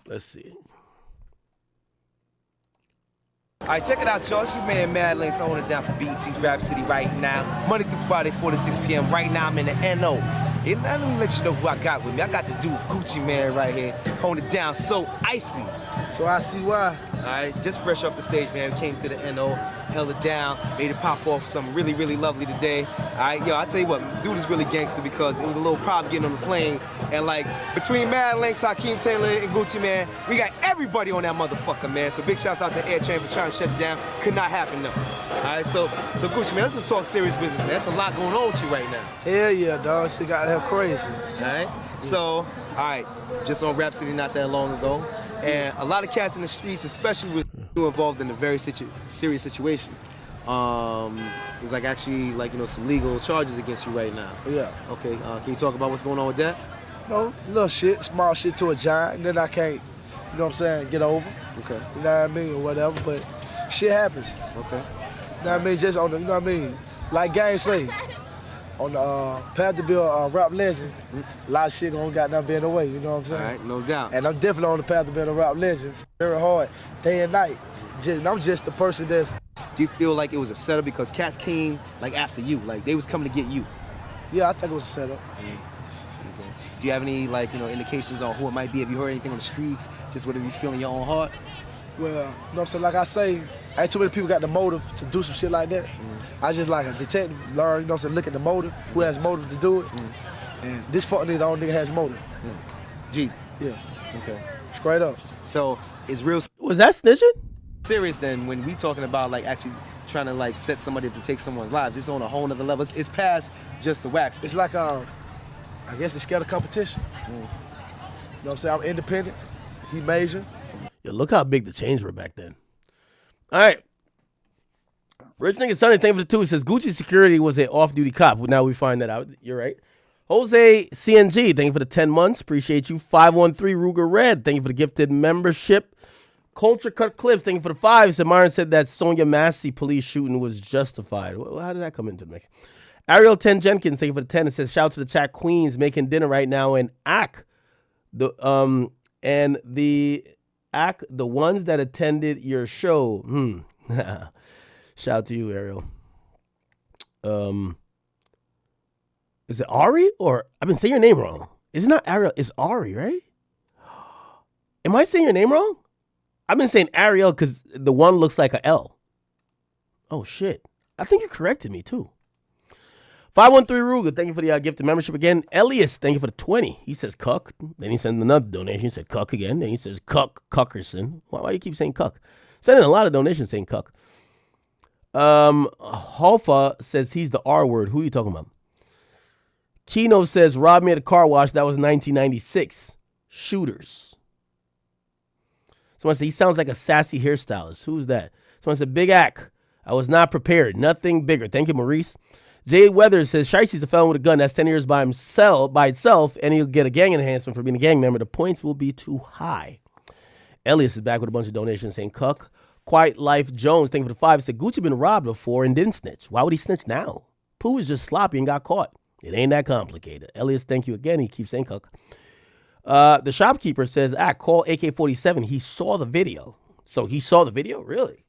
Let's see. All right, check it out, y'all. It's your man, Mad Links, holding it down for BET's Rap City right now. Monday through Friday, 4 to 6 p.m. Right now, I'm in the NO. And let me let you know who I got with me. I got the dude Gucci Man right here, holding it down so icy. So I see why. All right, just fresh off the stage, man. We came to the NO, held it down, made it pop off something really, really lovely today. All right, yo, I tell you what, dude is really gangster because it was a little problem getting on the plane. And like, between Mad Links, Hakeem Taylor, and Gucci Man, we got everybody on that motherfucker, man. So big shouts out to Air Train for trying to shut it down. Could not happen, though. All right, so Gucci Man, let's just talk serious business, man. There's a lot going on with you right now. Hell yeah, dog. Shit got hell crazy. All right, so, all right, just on Rap City not that long ago. And a lot of cats in the streets, especially with you involved in a very serious situation. There's like actually like, you know, some legal charges against you right now. Yeah. Okay, can you talk about what's going on with that? No, little shit, small shit to a giant that I can't, you know what I'm saying, get over. Okay. You know what I mean, or whatever, but shit happens. Okay. You know what I mean, just on the, you know what I mean, like Game say, on the path to be a rap legend, a lot of shit gonna got nothing be in the way, you know what I'm saying? All right, no doubt. And I'm definitely on the path to be a rap legend. Very hard, day and night. I'm just the person that's... Do you feel like it was a setup because cats came like after you, like they was coming to get you? Yeah, I think it was a setup. Okay. Do you have any indications on who it might be? Have you heard anything on the streets? Just whatever you feel in your own heart? Well, you know what I'm saying? Like I say, ain't too many people got the motive to do some shit like that. I just like a detective, learn, you know what I'm saying, look at the motive, who has motive to do it. And this fuck nigga, the only nigga has motive. Jeez. Yeah. Okay. Straight up. So it's real. Was that snitching? Serious then when we talking about like actually trying to like set somebody to take someone's lives. It's on a whole nother level. It's past just the wax. It's like I guess it's scared of competition. You know what I'm saying? I'm independent. He major. Yeah, look how big the chains were back then. All right. Rich Nigga Sonny, thank you for the 2. It says Gucci Security was an off-duty cop. Well, now we find that out. You're right. Jose CNG, thank you for the 10 months. Appreciate you. 513 Ruger Red, thank you for the gifted membership. Culture Cut Clips, thank you for the 5. So Myron said that Sonia Massey police shooting was justified. Well, how did that come into the mix? Ariel 10 Jenkins, thank you for the 10. It says shout out to the chat queens making dinner right now and the ones that attended your show. Shout out to you, Ariel. Is it Ari or I've been saying your name wrong? It's not Ariel, it's Ari, right? Am I saying your name wrong? I've been saying Ariel because the one looks like a L. Oh, shit. I think you corrected me, too. 513 Ruger, thank you for the gifted membership again. Elias, thank you for the 20. He says cuck. Then he sent another donation. He said cuck again. Then he says Cuckerson. Why do you keep saying cuck? Sending a lot of donations saying cuck. Hoffa says he's the R word. Who are you talking about? Kino says robbed me at a car wash. That was 1996. Shooters. Someone said he sounds like a sassy hairstylist. Who's that? Someone said Big Ack. I was not prepared. Nothing bigger. Thank you, Maurice. Jay Weathers says Shiesty's a felon with a gun. That's 10 years by itself, and he'll get a gang enhancement for being a gang member. The points will be too high. Elias is back with a bunch of donations saying cuck. Quiet Life Jones, thank you for the 5. Said Gucci been robbed before and didn't snitch. Why would he snitch now? Pooh is just sloppy and got caught. It ain't that complicated. Elias, thank you again. He keeps saying cuck. The shopkeeper says, call AK-47. He saw the video. So he saw the video? Really?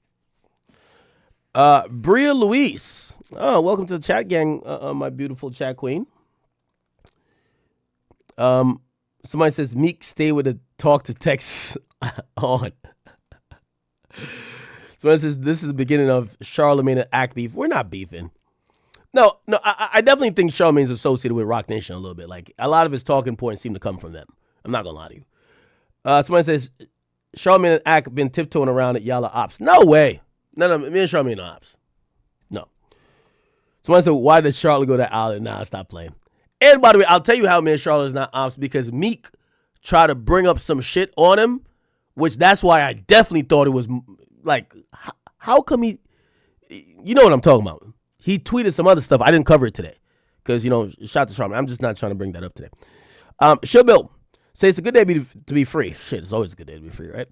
Bria Louise. Oh, welcome to the chat gang, my beautiful chat queen. Somebody says, Meek, stay with the talk to text on. Somebody says, this is the beginning of Charlamagne and Act beef. We're not beefing. No, I definitely think Charlamagne's associated with Rock Nation a little bit. Like, a lot of his talking points seem to come from them. I'm not gonna lie to you. Somebody says, Charlamagne and Ack been tiptoeing around at y'all are ops. No way. No, me and Charlamagne are ops. No. Somebody said, why did Charlotte go to Allen? Nah, stop playing. And by the way, I'll tell you how me and Charlotte is not ops because Meek tried to bring up some shit on him, which that's why I definitely thought it was like, how come he, you know what I'm talking about. He tweeted some other stuff. I didn't cover it today because, shout to Charlamagne. I'm just not trying to bring that up today. Bill say it's a good day to be free. Shit, it's always a good day to be free, right?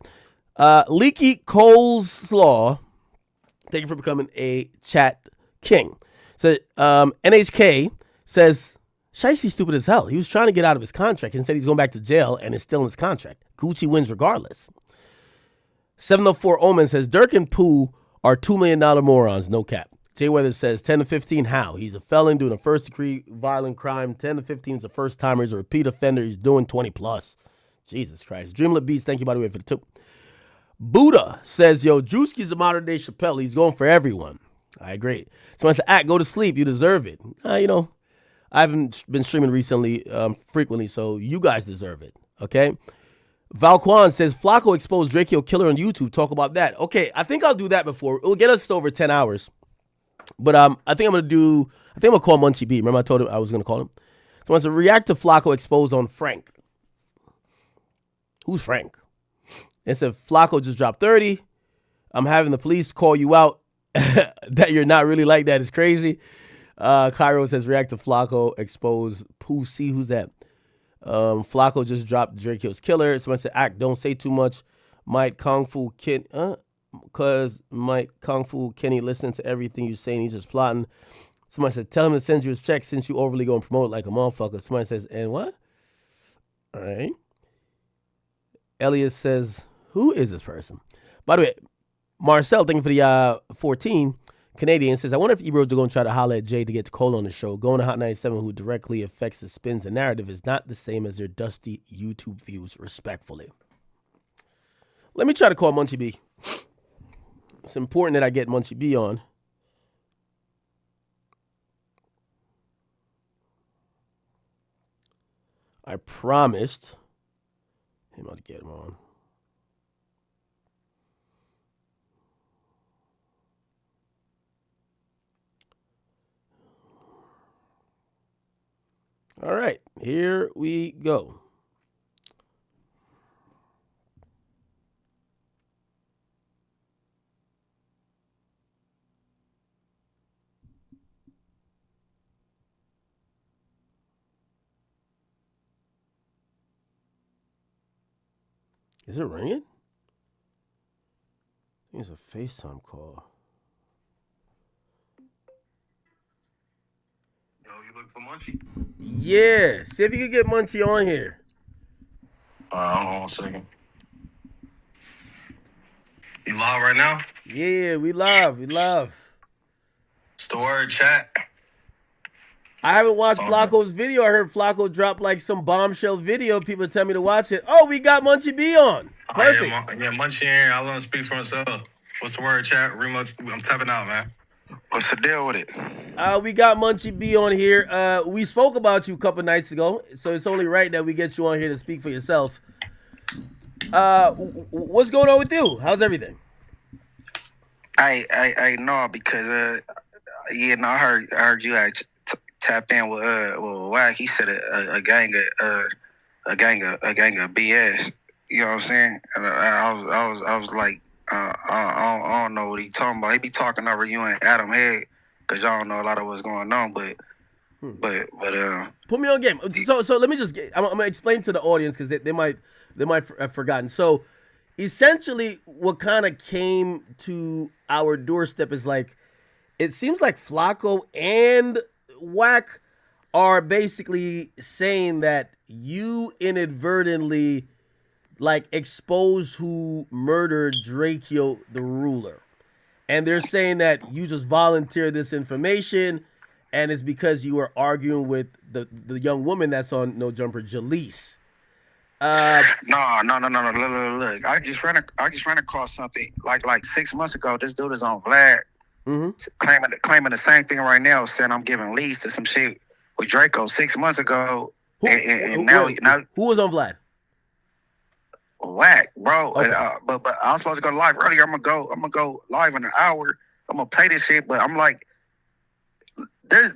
Leaky Coleslaw, thank you for becoming a chat king. So NHK says, Shiesty's stupid as hell. He was trying to get out of his contract and said he's going back to jail and it's still in his contract. Gucci wins regardless. 704 Omen says, Dirk and Pooh are $2 million morons, no cap. Jay Weathers says 10 to 15, how? He's a felon doing a first-degree violent crime. 10 to 15 is a first-timer. He's a repeat offender. He's doing 20+. Jesus Christ. Dreamlet Beats, thank you, by the way, for the 2. Buddha says, yo, Drewski's a modern-day Chappelle. He's going for everyone. I agree. Someone said, go to sleep. You deserve it. I haven't been streaming recently, frequently, so you guys deserve it, okay? Valquan says, Flacco exposed Drake Hill Killer on YouTube. Talk about that. Okay, I think I'll do that before. It will get us to over 10 hours. But I think I'm going to call Munchie B. Remember I told him I was going to call him? So I want to react to Flacco exposed on Frank. Who's Frank? It said, Flacco just dropped 30. I'm having the police call you out. That you're not really like that is crazy. Cairo says, react to Flacco exposed Pooh C. Who's that? Flacco just dropped Drake Hill's Killer. Someone said, don't say too much. Might Kung Fu Kenny listen to everything you're saying. He's just plotting. Somebody said, tell him to send you his check since you overly going to promote like a motherfucker. Somebody says, and what? All right. Elliot says, who is this person? By the way, Marcel, thank you for the 14. Canadian says, I wonder if Ebros are going to try to holler at Jay to get Cole on the show. Going to Hot 97, who directly affects the spins and narrative, is not the same as their dusty YouTube views, respectfully. Let me try to call Munchie B. It's important that I get Munchie B on. I promised him I'd get him on. All right, here we go. Is it ringing? I think it's a FaceTime call. Yo, you looking for Munchie? Yeah, see if you can get Munchie on here. Hold on a second. You live right now? Yeah, we live. It's the word, chat. I haven't watched Flacco's video. I heard Flacco drop like some bombshell video. People tell me to watch it. Oh, we got Munchie B on. Perfect. Yeah, Munchie in here. I'll let him speak for himself. What's the word, chat? I'm tapping out, man. What's the deal with it? We got Munchie B on here. We spoke about you a couple nights ago, so it's only right that we get you on here to speak for yourself. What's going on with you? How's everything? I know because I heard you tap in with Wack. He said a gang of BS. You know what I'm saying? And I was like, I don't know what he talking about. He be talking over you and Adam Head because y'all don't know a lot of what's going on. But put me on game. So let me just I'm gonna explain to the audience because they might have forgotten. So essentially, what kind of came to our doorstep is like, it seems like Flacco and Wack are basically saying that you inadvertently like exposed who murdered Drakeo the ruler. And they're saying that you just volunteered this information and it's because you were arguing with the young woman that's on No Jumper, Jaleese. No. Look, I just ran across something like 6 months ago. This dude is on Vlad. Claiming the same thing right now, saying I'm giving leads to some shit with Draco 6 months ago. Now who was on Vlad? Wack, bro. Okay. But I was supposed to go live earlier. I'm gonna go live in an hour. I'm gonna play this shit, but I'm like, this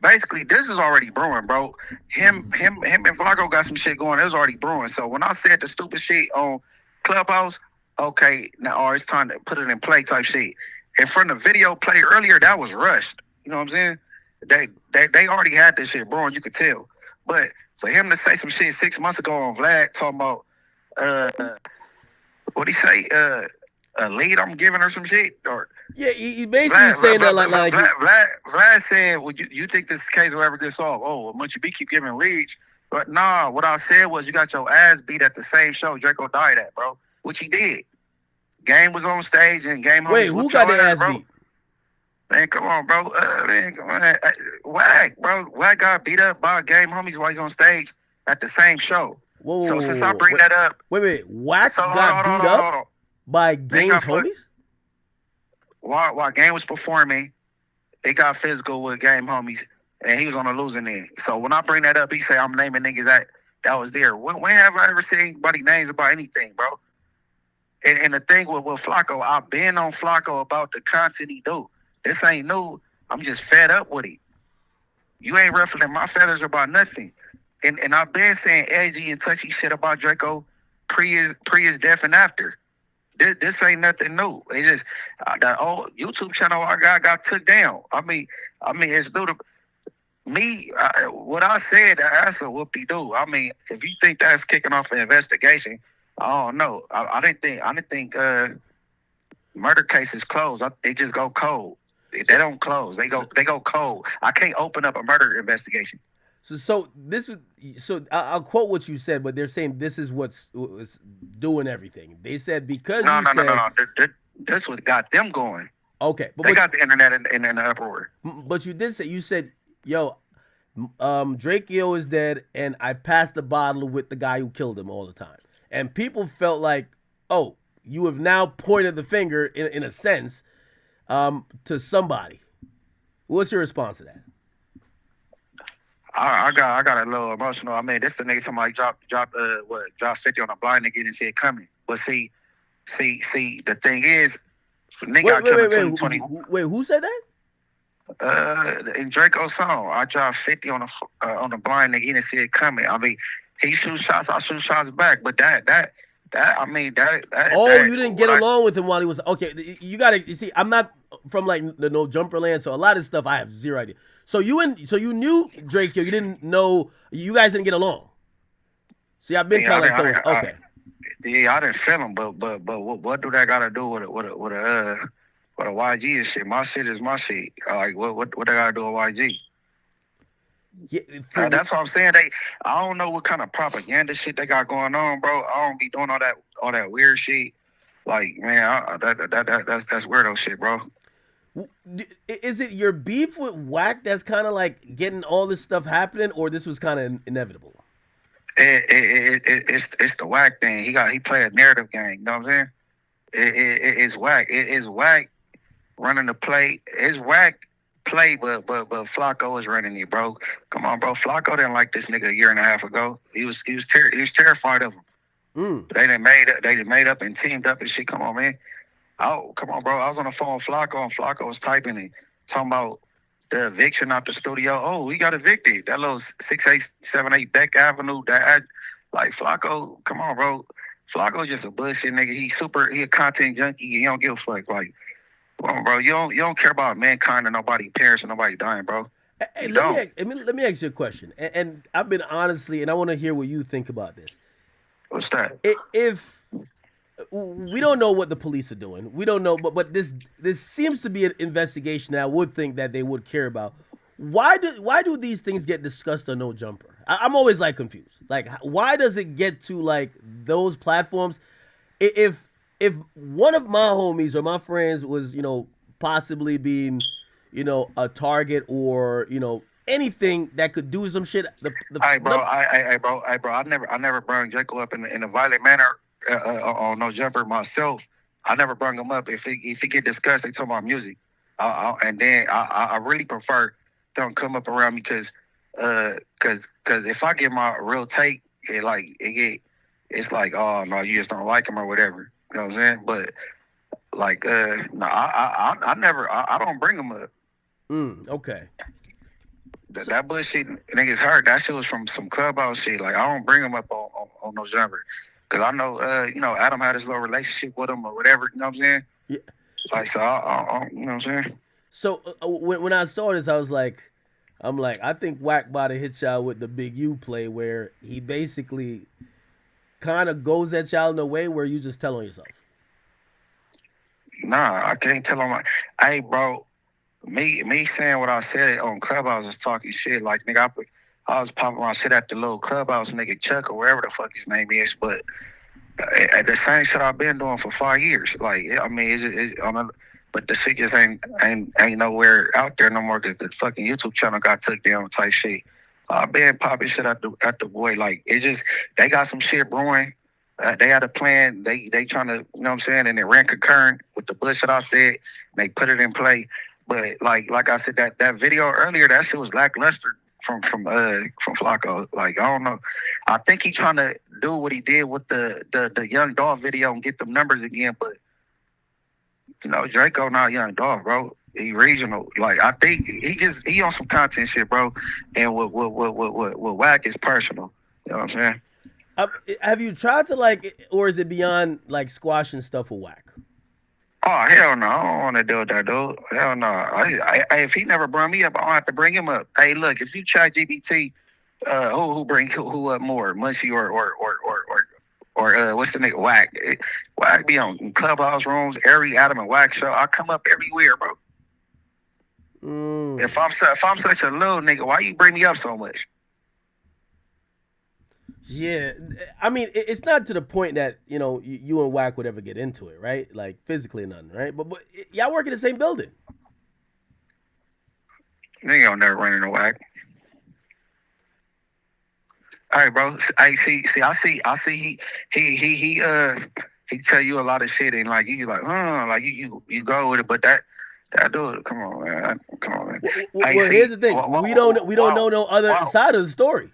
basically this is already brewing, bro. Him and Flacco got some shit going. It was already brewing. So when I said the stupid shit on Clubhouse, okay, now it's time to put it in play type shit. And from the video play earlier, that was rushed. You know what I'm saying? They already had this shit brewing, you could tell. But for him to say some shit 6 months ago on Vlad talking about what'd he say? A lead I'm giving her some shit? Or yeah, he basically saying that like Vlad said, well, you think this case will ever get solved? Oh, well, Munchie B keep giving leads. But nah, what I said was you got your ass beat at the same show Draco died at, bro. Which he did. Game was on stage and Game Wait, who got their ass beat? Man, come on, bro. Man, come on. Wack, bro. Wack got beat up by Game Homies while he's on stage at the same show. Whoa, so since I bring that up, wait, Wack got beat up by Game Homies? While Game was performing, it got physical with Game Homies, and he was on the losing end. So when I bring that up, he say I'm naming niggas that was there. When have I ever seen anybody names about anything, bro? And the thing with Flacco, I've been on Flacco about the content he do. This ain't new. I'm just fed up with it. You ain't ruffling my feathers about nothing. And I've been saying edgy and touchy shit about Draco pre his death and after. This ain't nothing new. It's just the old YouTube channel I got took down. I mean, it's due to me. What I said, that's a whoop-de-doo. I mean, if you think that's kicking off an investigation, I don't know. I didn't think murder case is closed. It just go cold. They don't close. They go cold. I can't open up a murder investigation. So I'll quote what you said, but they're saying this is what's doing everything. They said because No. This what got them going. Okay, but they got the internet in the uproar. But you said, yo, Drakeo is dead, and I passed the bottle with the guy who killed him all the time, and people felt like, oh, you have now pointed the finger in a sense to somebody. What's your response to that? I got a little emotional. I mean, this the nigga somebody dropped 50 on a blind nigga and said coming. But see, the thing is, nigga got killed in 2020. Wait, who said that? In Draco's song, I dropped 50 on a blind nigga and said coming. I mean, he shoots shots, I shoot shots back. But that you didn't get along with him while he was okay. You see, I'm not from like the No Jumper land, so a lot of stuff I have zero idea. So you knew Drakeo, you didn't know, you guys didn't get along. See, I've been kind of like those. Okay. I didn't feel him, but what do that got to do with a YG and shit? My shit is my shit. Like what they got to do with YG? Yeah, that's what I'm saying. I don't know what kind of propaganda shit they got going on, bro. I don't be doing all that weird shit. Like, man, that's weirdo shit, bro. Is it your beef with Wack that's kind of like getting all this stuff happening, or this was kind of inevitable? It's the Wack thing. He play a narrative game. You know what I'm saying? It's Wack. It's Wack running the play. It's Wack play, but Flacco is running it, bro. Come on, bro. Flacco didn't like this nigga a year and a half ago. He was terrified of him. They done made up and teamed up and shit. Come on, man. Oh, come on, bro. I was on the phone with Flacco, and Flacco was typing and talking about the eviction out the studio. Oh, he got evicted. That little 6878 Beck Avenue. Like Flacco, come on, bro. Flacco just a bullshit nigga. He a content junkie. He don't give a fuck. Like, come on, bro. You don't care about mankind or nobody, parents or nobody dying, bro. Hey, let me ask you a question. And I've been honestly, and I want to hear what you think about this. What's that? If we don't know what the police are doing, we don't know, but this seems to be an investigation that I would think that they would care about. Why do these things get discussed on No Jumper? I'm always like confused. Like, why does it get to like those platforms? If one of my homies or my friends was, possibly being, a target or, anything that could do some shit. Bro. I never brought Draco up in a violent manner on No Jumper myself. I never brought him up. If he get discussed, they talk about music, and then I really prefer don't come up around me because if I get my real take, it's like, oh no, you just don't like him or whatever. You know what I'm saying? But like, no, I don't bring him up. Okay. That bullshit niggas heard. That shit was from some clubhouse shit. Like, I don't bring him up on No Jumper. Because I know, Adam had his little relationship with him or whatever. You know what I'm saying? Yeah. Like, so, I you know what I'm saying? So, when I saw this, I was like, I think Wack about to hit y'all with the Big U play where he basically kind of goes at y'all in a way where you just tell on yourself. Nah, I can't tell him. Hey, bro, me saying what I said on Clubhouse is talking shit. Like, nigga, I was popping my shit at the little Clubhouse nigga Chuck or wherever the fuck his name is, but the same shit I've been doing for 5 years. Like, I mean, but the shit just ain't nowhere out there no more because the fucking YouTube channel got took down type shit. I've been popping shit at the boy. Like, it just, they got some shit brewing. They had a plan. They trying to, you know what I'm saying? And it ran concurrent with the bullshit I said. They put it in play. But like I said, that video earlier, that shit was lackluster from Flacco. Like, I don't know. I think he trying to do what he did with the Young Dog video and get them numbers again. But Draco not Young Dog, bro. He regional. Like, I think he on some content shit, bro. And what Wack is personal. You know what I'm saying? Have you tried to or is it beyond squashing stuff with Wack? Oh, hell no. I don't want to deal with that, dude. Hell no. If he never brought me up, I don't have to bring him up. Hey, look, if you try GBT, who up more, Munchie or what's the nigga, Wack? Wack be on Clubhouse rooms, every Adam and Wack show. I come up everywhere, bro. If I'm such a little nigga, why you bring me up so much? Yeah, I mean, it's not to the point that you and Wack would ever get into it, right? Like physically, nothing, right? But y'all work in the same building. Nigga don't never run into Wack. All right, bro. I see. He tell you a lot of shit, and like you like, like you go with it, but that dude, come on, man. Well, here's the thing: we don't know no other side of the story.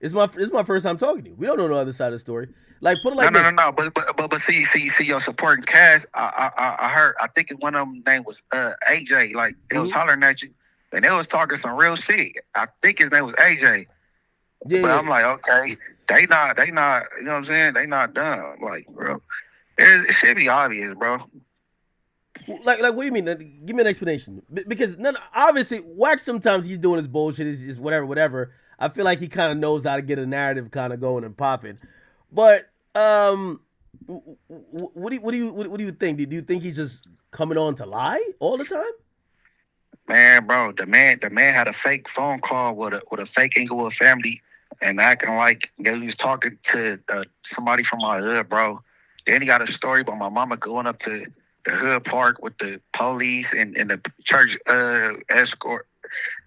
It's my first time talking to you. We don't know no other side of the story. Like put it like no. But see your supporting cast. I heard. I think one of them name was AJ. Like it was hollering at you, and they was talking some real shit. I think his name was AJ. Yeah. But I'm like, okay, they not. You know what I'm saying? They not done. Like, bro, it should be obvious, bro. Like, what do you mean? Give me an explanation. Because obviously, Wack sometimes he's doing his bullshit, is whatever. I feel like he kind of knows how to get a narrative kind of going and popping. But what do you think? Do you think he's just coming on to lie all the time? Man, bro, the man had a fake phone call with a fake Inglewood family and acting like he was talking to somebody from my hood, bro. Then he got a story about my mama going up to the hood park with the police and the church escort.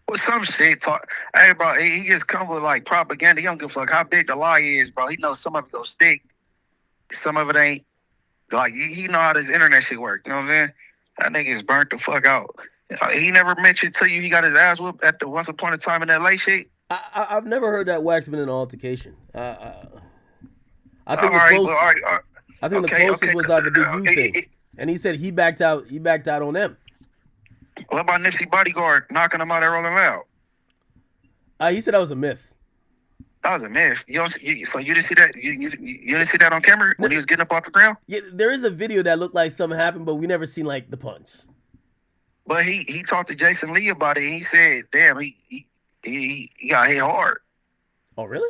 Well, some shit talk. Hey, bro, he just come with like propaganda. He don't give a fuck how big the lie is, bro. He knows some of it go stick, some of it ain't. Like he know how this internet shit work. You know what I'm saying? That nigga is burnt the fuck out. He never mentioned to you he got his ass whooped at the once upon a time in LA shit. I've never heard that Wack's been in an altercation. I think the closest was the Big U thing, and he said he backed out. He backed out on them. What about Nipsey Bodyguard knocking him out there rolling loud? He said that was a myth. That was a myth. So you didn't see that? You didn't see that on camera when he was getting up off the ground? Yeah, there is a video that looked like something happened, but we never seen like the punch. But he talked to Jason Lee about it. And he said, "Damn, he got hit hard." Oh, really?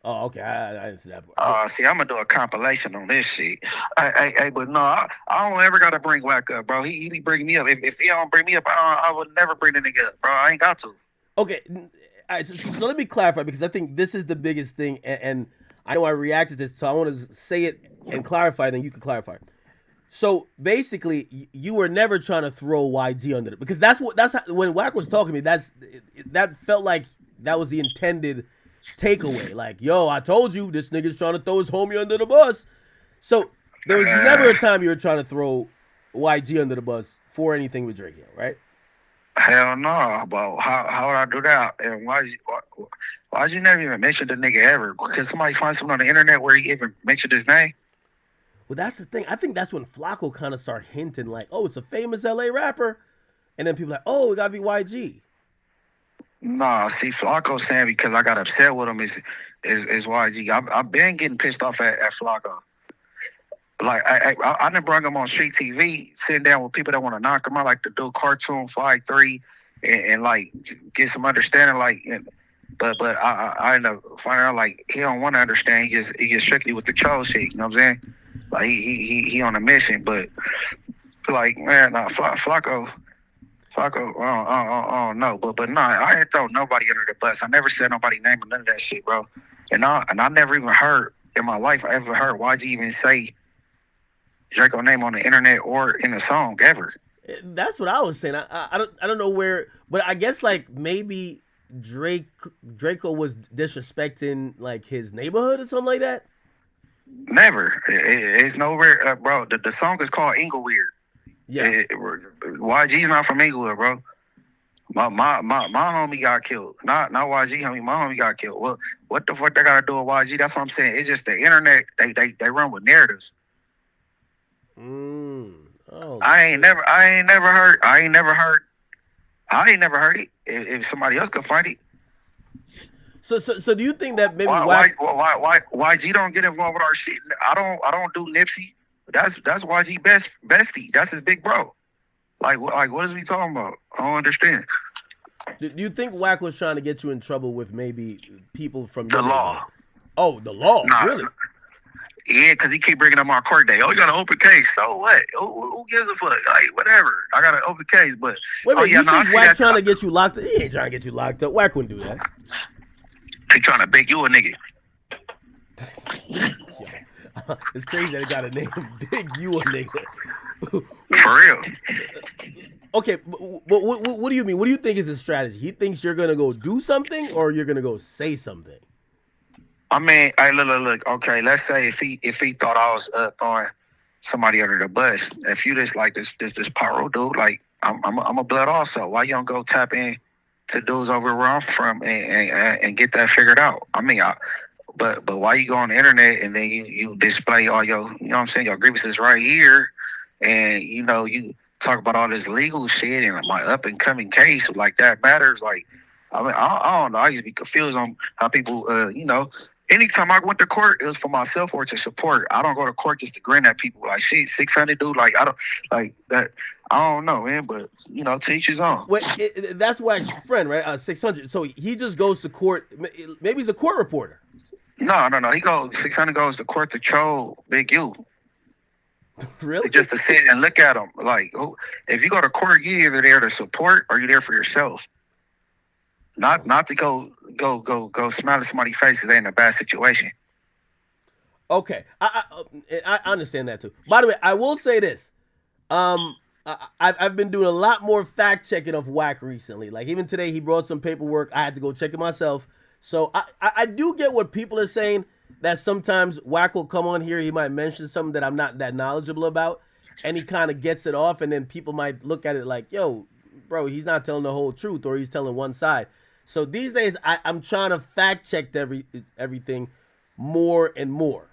Oh, okay. I didn't see that. See, I'm gonna do a compilation on this shit. Hey, but no, I don't ever gotta bring Wack up, bro. He be bringing me up. If he don't bring me up, I would never bring the nigga up, bro. I ain't got to. Okay, all right, so let me clarify because I think this is the biggest thing, and I know I reacted to this, so I want to say it and clarify, then you can clarify. So basically, you were never trying to throw YG under it because that's how, when Wack was talking to me, that felt like that was the intended takeaway. Like, yo, I told you this nigga's trying to throw his homie under the bus. So there was never a time you were trying to throw YG under the bus for anything with Drake, right? Hell no, but how would I do that? And why'd you never even mention the nigga ever? Could somebody find something on the internet where he even mentioned his name? Well, that's the thing. I think that's when Flacco kind of started hinting like, oh, it's a famous LA rapper. And then people like, oh, it got to be YG. Nah, see, Flacco saying because I got upset with him is YG. I've been getting pissed off at Flacco. Like, I done brought him on street TV, sitting down with people that want to knock him out, like the dude Cartoon 5'3", and like get some understanding. Like, but I ended up finding out like he don't want to understand. He gets strictly with the troll shit. You know what I'm saying? Like he on a mission, but like man, Flacco. I don't know, but nah, I ain't throw nobody under the bus. I never said nobody name or none of that shit, bro. And I never even heard in my life I ever heard YG even say Draco name on the internet or in a song ever. That's what I was saying. I don't know where, but I guess like maybe Draco was disrespecting like his neighborhood or something like that. Never. It's nowhere, bro. The song is called Ingleweird. Yeah. YG's not from Inglewood, bro. My homie got killed. Not YG homie. My homie got killed. Well, what the fuck they gotta do with YG? That's what I'm saying. It's just the internet. They run with narratives. Oh. I ain't never heard it. If somebody else could find it. So do you think that maybe why YG don't get involved with our shit? I don't do Nipsey. That's YG bestie. That's his big bro. Like what is we talking about? I don't understand. Do you think Wack was trying to get you in trouble with maybe people from the law? Oh, the law, nah, really? Yeah, because he keep bringing up my court date. Oh, you got an open case. So what? Who gives a fuck? Like, whatever. I got an open case, but Wait a minute, you I think see Wack that trying to get you locked up? He ain't trying to get you locked up. Wack wouldn't do that. He trying to beg you a nigga. It's crazy that he got a name. Big you a nigga. For real. Okay, but what do you mean? What do you think is his strategy? He thinks you're gonna go do something, or you're gonna go say something. I mean, hey, look. Okay, let's say if he thought I was throwing somebody under the bus. If you just like this pyro dude, like I'm a blood also. Why you don't go tap in to dudes over where I'm from and get that figured out? I mean, but why you go on the internet and then you display all your, you know what I'm saying, your grievances right here, and you know you talk about all this legal shit and my up and coming case like that matters. Like, I mean, I don't know. I used to be confused on how people, you know, anytime I went to court, it was for myself or to support. I don't go to court just to grin at people. Like, shit, 600, dude. Like, I don't like that. I don't know, man. But you know, to each his own. Wait, that's Wack's friend, right? 600. So he just goes to court. Maybe he's a court reporter. No. He goes 600 goes to court to troll Big U. Really? Just to sit and look at him. Like, if you go to court, you either there to support or you there for yourself. Not to go smile at somebody's face because they're in a bad situation. Okay, I understand that too. By the way, I will say this: I've been doing a lot more fact checking of Wack recently. Like even today, he brought some paperwork. I had to go check it myself. So I do get what people are saying. That sometimes Wack will come on here. He might mention something that I'm not that knowledgeable about, and he kind of gets it off, and then people might look at it like, "Yo, bro, he's not telling the whole truth, or he's telling one side." So these days, I'm trying to fact check everything more and more.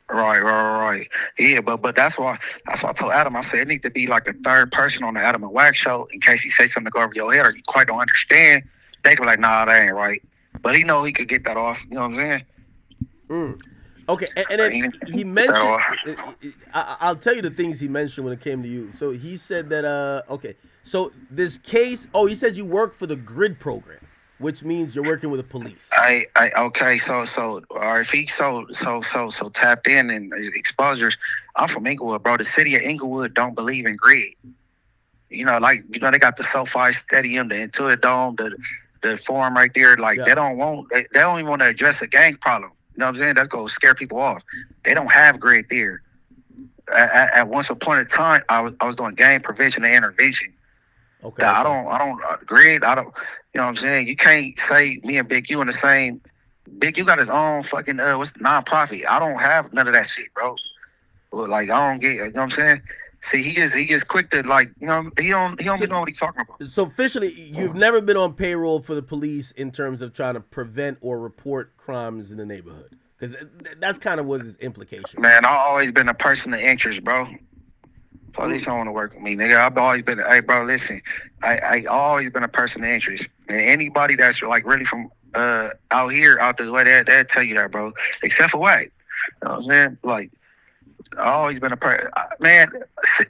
Right. Yeah, but that's why I told Adam. I said it need to be like a third person on the Adam and Wack show in case he say something to go over your head or you quite don't understand. They could be like, "Nah, that ain't right." But he know he could get that off. You know what I'm saying? Okay, and then he mentioned. I'll tell you the things he mentioned when it came to you. So he said that. Okay. So this case, he says you work for the GRID program, which means you're working with the police. Okay, so or if he's so tapped in and exposures, I'm from Inglewood, bro. The city of Inglewood don't believe in GRID. They got the SoFi Stadium, the Intuit Dome, the forum right there. Like they don't even want to address a gang problem. You know what I'm saying? That's gonna scare people off. They don't have GRID there. At once upon a time, I was doing gang prevention and intervention. Okay. I don't GRID. I don't. You know what I'm saying? You can't say me and Big U in the same. Big U got his own fucking nonprofit. I don't have none of that shit, bro. Like I don't get. You know what I'm saying? See, he is quick to like. You know, he don't know what he's talking about. So officially, you've never been on payroll for the police in terms of trying to prevent or report crimes in the neighborhood, because that's kind of what his implication. Man, I've always been a person of interest, bro. Police don't want to work with me, nigga. I've always been, hey, bro, listen. I always been a person of interest. And anybody that's like really from out this way, they'll tell you that, bro. Except for Wack. You know what I'm saying? Like, I've always been a person. Man,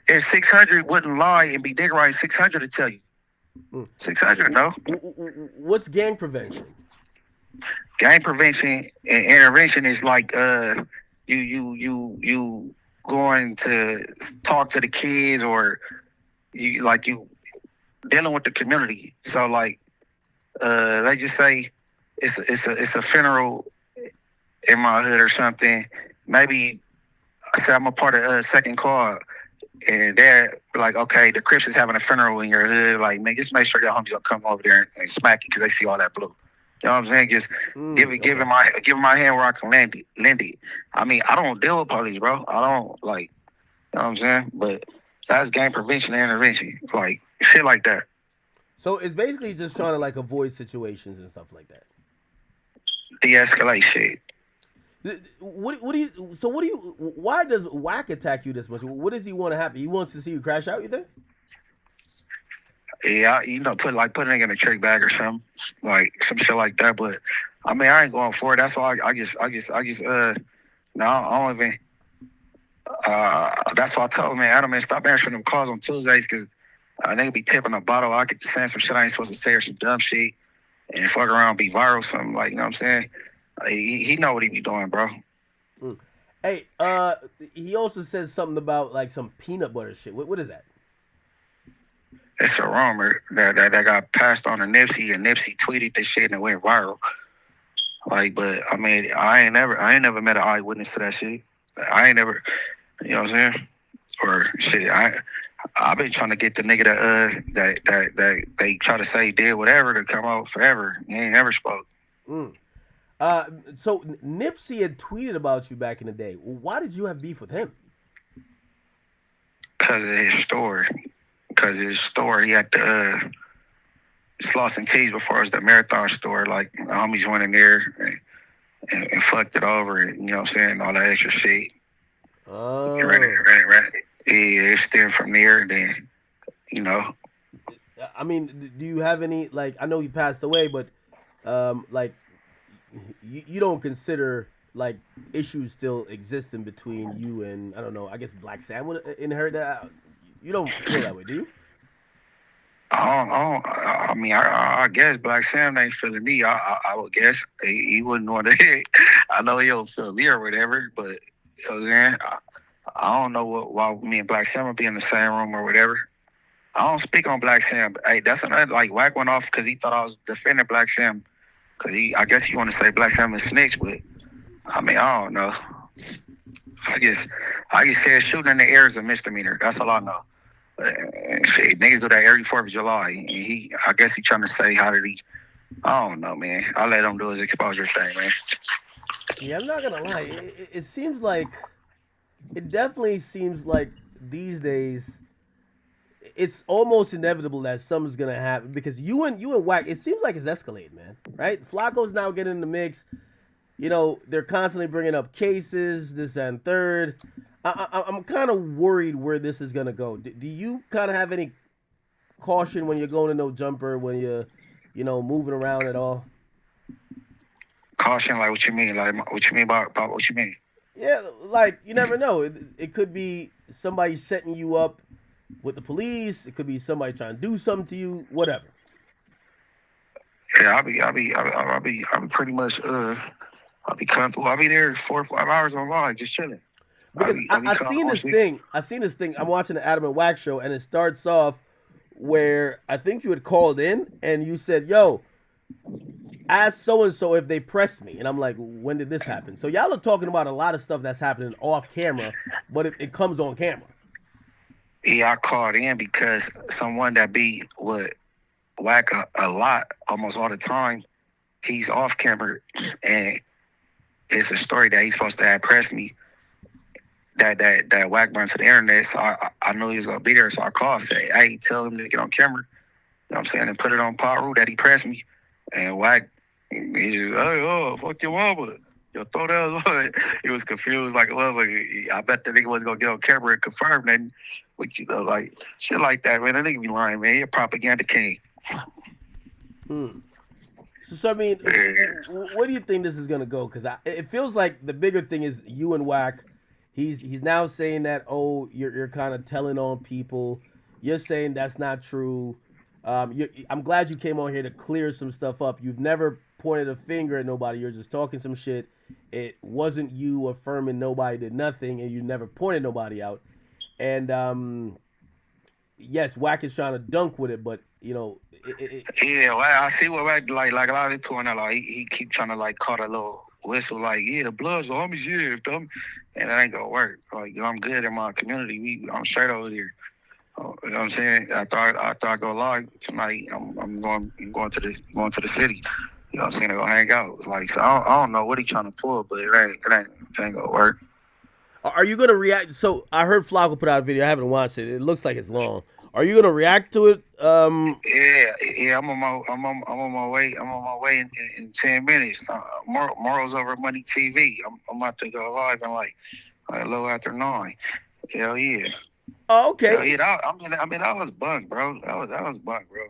if 600 wouldn't lie and be dick right, 600 to tell you. 600, no. What's gang prevention? Gang prevention and intervention is like you going to talk to the kids, or you dealing with the community. So like they just say it's a funeral in my hood or something. Maybe I say I'm a part of second call, and they're like, okay, the Crips is having a funeral in your hood. Like, man, just make sure your homies don't come over there and smack you because they see all that blue. You know what I'm saying? Just give him my hand where I can lend it. I mean, I don't deal with police, bro. I don't like. You know what I'm saying? But that's gang prevention and intervention, like shit like that. So it's basically just trying to like avoid situations and stuff like that. De-escalate shit. Why does Wack attack you this much? What does he want to happen? He wants to see you crash out, you think? Yeah, put a nigga in a trick bag or something, like some shit like that. But I mean, I ain't going for it. That's why I don't even. That's why I told him, man, Adam, man, stop answering them calls on Tuesdays because nigga be tipping a bottle. I could saying some shit I ain't supposed to say or some dumb shit and fuck around, be viral, something like, you know what I'm saying? He know what he be doing, bro. Hey, he also says something about like some peanut butter shit. What is that? It's a rumor that got passed on to Nipsey, and Nipsey tweeted this shit and it went viral. Like, but I mean, I ain't never met an eyewitness to that shit. I ain't never, you know what I'm saying? Or shit, I've been trying to get the nigga that they try to say did whatever to come out forever. He ain't never spoke. So Nipsey had tweeted about you back in the day. Why did you have beef with him? Because of his story. He had the Sloss and Tees before it was the Marathon store. Like, the homies went in there and fucked it over, and, you know what I'm saying, all that extra shit. Oh. Right. Yeah, it stemmed from there, and then, you know. I mean, do you have any, like, I know he passed away, but, like, you don't consider, like, issues still existing between you and, I don't know, I guess Black Sam would inherit that? You don't feel that way, do you? I mean, I guess Black Sam ain't feeling me. I would guess he wouldn't want to. I know he don't feel me or whatever, but, you know what I'm saying? I don't know why me and Black Sam would be in the same room or whatever. I don't speak on Black Sam. But, hey, that's another, like, Wack went off because he thought I was defending Black Sam. Because I guess he want to say Black Sam is snitch, but, I mean, I don't know. I just said shooting in the air is a misdemeanor. That's all I know. Shit, niggas do that every 4th of July. And I guess he trying to say, how did he? I don't know, man. I let him do his exposure thing, man. Yeah, I'm not gonna lie. It seems like, it definitely seems like these days, it's almost inevitable that something's gonna happen because you and Wack, it seems like it's escalating, man. Right? Flacco's now getting in the mix. You know, they're constantly bringing up cases, this and third. I'm kind of worried where this is gonna go. Do you kind of have any caution when you're going to No Jumper, when you're, you know, moving around at all? Caution, like what you mean? Like what you mean about what you mean? Yeah, like you never know. It could be somebody setting you up with the police. It could be somebody trying to do something to you. Whatever. Yeah, I'll be pretty much I'll be comfortable. I'll be there 4 or 5 hours on live, just chilling. Because I've seen this thing. I'm watching the Adam and Wax show, and it starts off where I think you had called in and you said, "Yo, ask so and so if they press me," and I'm like, "When did this happen?" So y'all are talking about a lot of stuff that's happening off camera, but it comes on camera. Yeah, I called in because someone that be with Wack a lot, almost all the time, he's off camera, and it's a story that he's supposed to have pressed me. That Wack burned to the internet, so I knew he was gonna be there, so I called, say, "Hey, tell him to get on camera." You know what I'm saying? And put it on Paru that he pressed me. And Wack, he just, "Hey, oh, fuck your mama. Yo, throw that." He was confused like a motherfucker. I bet the nigga wasn't gonna get on camera and confirm nothing. But, you know, like, shit like that, man. That nigga be lying, man. He a propaganda king. So I mean, where do you think this is gonna go? Because it feels like the bigger thing is you and Wack. He's now saying that, oh, you're kind of telling on people. You're saying that's not true. I'm glad you came on here to clear some stuff up. You've never pointed a finger at nobody. You're just talking some shit. It wasn't you affirming nobody did nothing, and you never pointed nobody out. And yes, Wack is trying to dunk with it, but you know. Yeah, well, I see what Wack like a lot of people on that. Like he keep trying to like call a little whistle, like, yeah, the Bloods, the homies, yeah, and it ain't gonna work. Like, I'm good in my community. I'm straight over there. You know what I'm saying? After I go live tonight, I'm going to the city. You know what I'm saying? They're gonna hang out. It's like, so I don't know what he trying to pull, but it ain't gonna work. Are you gonna react? So I heard Flacco put out a video. I haven't watched it. It looks like it's long. Are you gonna react to it? Yeah. I'm on my way. I'm on my way in 10 minutes. Morals Over Money TV. I'm about to go live in like a little after 9. Hell yeah. Oh, okay. Hell yeah. That was bunk, bro. That was bunk, bro.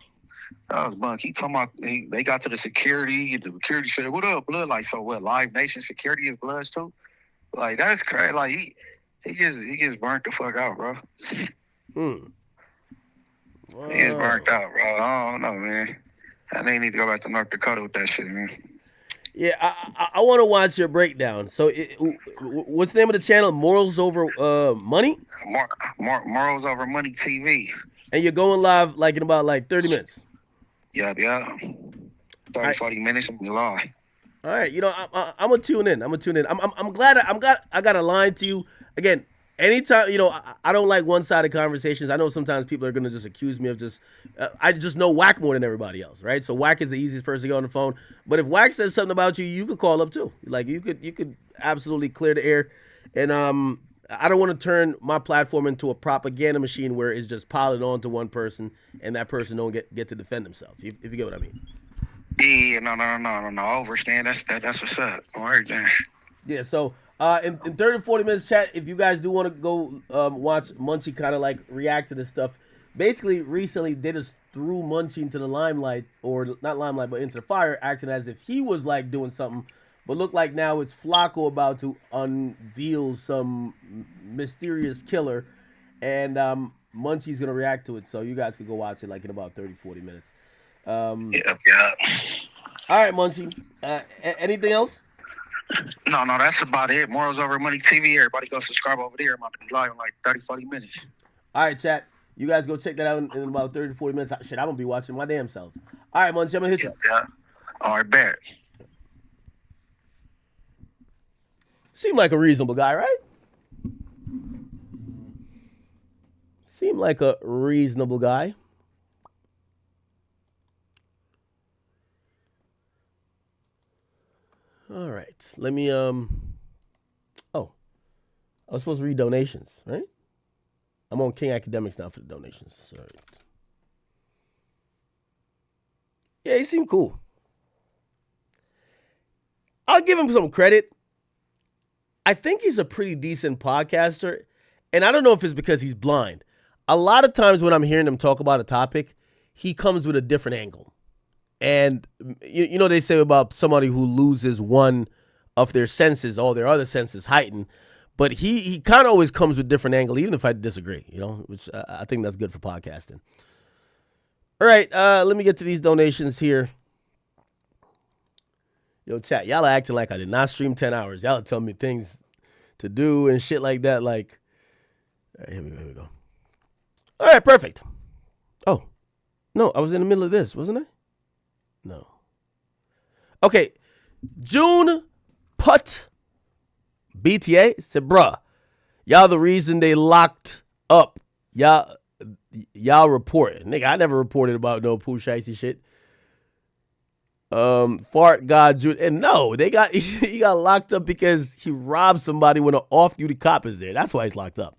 That was bunk. He talking about they got to the security. And the security said, "What up, Blood?" Like, so what? Live Nation security is Bloods too? Like, that's crazy. Like, he just burnt the fuck out, bro. Wow. He just burnt out, bro. I don't know, man. I think he need to go back to North Dakota with that shit, man. Yeah, I want to watch your breakdown. So, what's the name of the channel? Morals Over Money? Morals Over Money TV. And you're going live like in about 30 minutes. Yeah. 30, 40 minutes and we live. All right, I'm gonna tune in. I'm glad I got a line to you again. Anytime, I don't like one-sided conversations. I know sometimes people are gonna just accuse me of I just know Wack more than everybody else, right? So Wack is the easiest person to get on the phone. But if Wack says something about you, you could call up too. Like you could absolutely clear the air. And I don't want to turn my platform into a propaganda machine where it's just piling on to one person and that person don't get to defend himself. If you get what I mean. Yeah, no. I understand. That's what's up. All right, then. Yeah, so in 30 to 40 minutes, chat, if you guys do want to go watch Munchie kind of react to this stuff, basically recently they just threw Munchie into the limelight, or not limelight, but into the fire, acting as if he was doing something, but look like now it's Flacco about to unveil some mysterious killer, and Munchie's going to react to it, so you guys can go watch it in about 30, 40 minutes. Yeah. All right, Munchie. Anything else? No, that's about it. Morals Over Money TV. Everybody go subscribe over there. I'm about to be live in 30, 40 minutes. All right, chat. You guys go check that out in about 30 to 40 minutes. Shit, I'm going to be watching my damn self. All right, Munchie, I'm going to hit you. Yeah. All right, bet. Seemed like a reasonable guy, right? Seemed like a reasonable guy. All right, let me, I was supposed to read donations, right? I'm on King Academics now for the donations. All right. Yeah, he seemed cool. I'll give him some credit. I think he's a pretty decent podcaster, and I don't know if it's because he's blind. A lot of times when I'm hearing him talk about a topic, he comes with a different angle. And you know they say about somebody who loses one of their senses, all their other senses heighten. But he kind of always comes with a different angle, even if I disagree, which I think that's good for podcasting. All right, let me get to these donations here. Yo, chat, y'all are acting like I did not stream 10 hours. Y'all are telling me things to do and shit like that. All right, here we go. All right, perfect. Oh, no, I was in the middle of this, wasn't I? No. Okay. June Putt BTA said, bruh, y'all the reason they locked up. Y'all report. Nigga, I never reported about no Pooh Shiesty shit. Fart God Jr. And no, he got locked up because he robbed somebody when an off-duty cop is there. That's why he's locked up.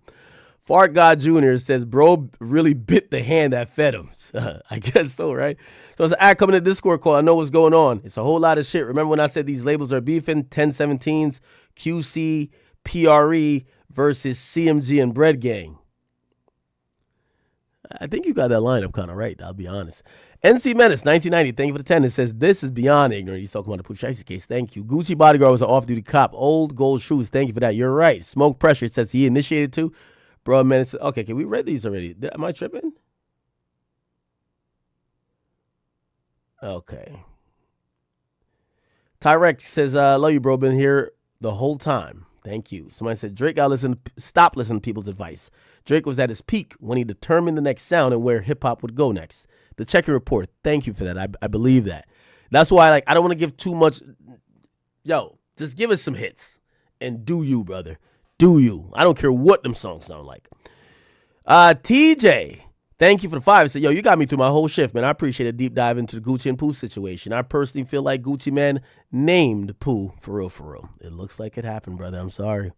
Fart God Jr. says, bro really bit the hand that fed him. I guess so, right? So it's an ad coming to Discord call. I know what's going on. It's a whole lot of shit. Remember when I said these labels are beefing? 1017s, QC, PRE versus CMG and Bread Gang. I think you got that lineup kind of right, I'll be honest. NC Menace, 1990, thank you for the 10. It says, this is beyond ignorant. He's talking about the Pooh Shiesty case. Thank you. Gucci Bodyguard was an off-duty cop. Old gold shoes. Thank you for that. You're right. Smoke Pressure, it says he initiated too. Bro, Menace. Okay, we read these already. Am I tripping? Okay. Tyrex says, love you, bro. Been here the whole time. Thank you. Somebody said, Drake got stop listening to people's advice. Drake was at his peak when he determined the next sound and where hip-hop would go next. The Checker Report. Thank you for that. I believe that. That's why I don't want to give too much. Yo, just give us some hits. And do you, brother. Do you. I don't care what them songs sound like. TJ. Thank you for the 5. I said, yo, you got me through my whole shift, man. I appreciate a deep dive into the Gucci and Pooh situation. I personally feel like Gucci Man named Pooh for real. It looks like it happened, brother. I'm sorry.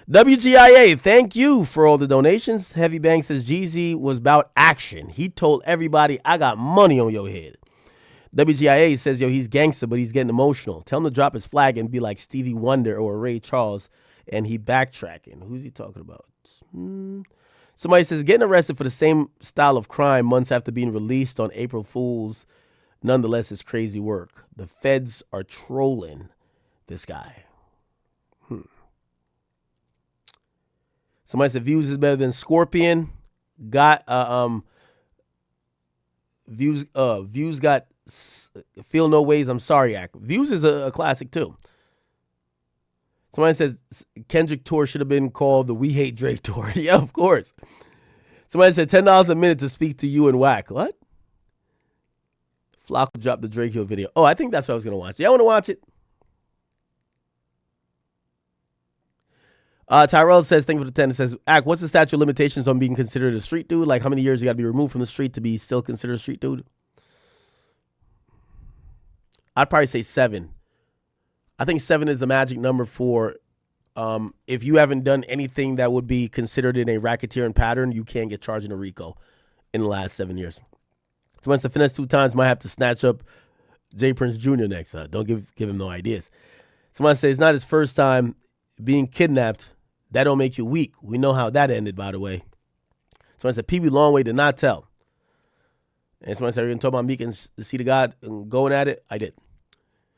WGIA, thank you for all the donations. Heavy Bang says Jeezy was about action. He told everybody, I got money on your head. WGIA says, yo, he's gangster, but he's getting emotional. Tell him to drop his flag and be like Stevie Wonder or Ray Charles, and he backtracking. Who's he talking about? Somebody says, getting arrested for the same style of crime months after being released on April Fools, nonetheless, is crazy work. The feds are trolling this guy. Somebody said, Views is better than Scorpion. Views got Feel No Ways, I'm Sorry act. Views is a classic too. Somebody says Kendrick tour should have been called the We Hate Drake tour. Yeah, of course. Somebody said $10 a minute to speak to you and Whack. What? Flocko dropped the Drake Hill video. Oh, I think that's what I was going to watch. Y'all want to watch it? Tyrell says, thank you for the 10. It says, Ack, what's the statute of limitations on being considered a street dude? Like, how many years you got to be removed from the street to be still considered a street dude? I'd probably say 7. I think 7 is the magic number for if you haven't done anything that would be considered in a racketeering pattern, you can't get charged in a RICO in the last 7 years. So once the finesse 2 times, might have to snatch up Jay Prince Jr. next. Don't give him no ideas. Someone says it's not his first time being kidnapped. That don't make you weak. We know how that ended, by the way. Someone said Pee Wee Longway did not tell. And someone said we're going to talk about Meek and See the God and going at it. I did.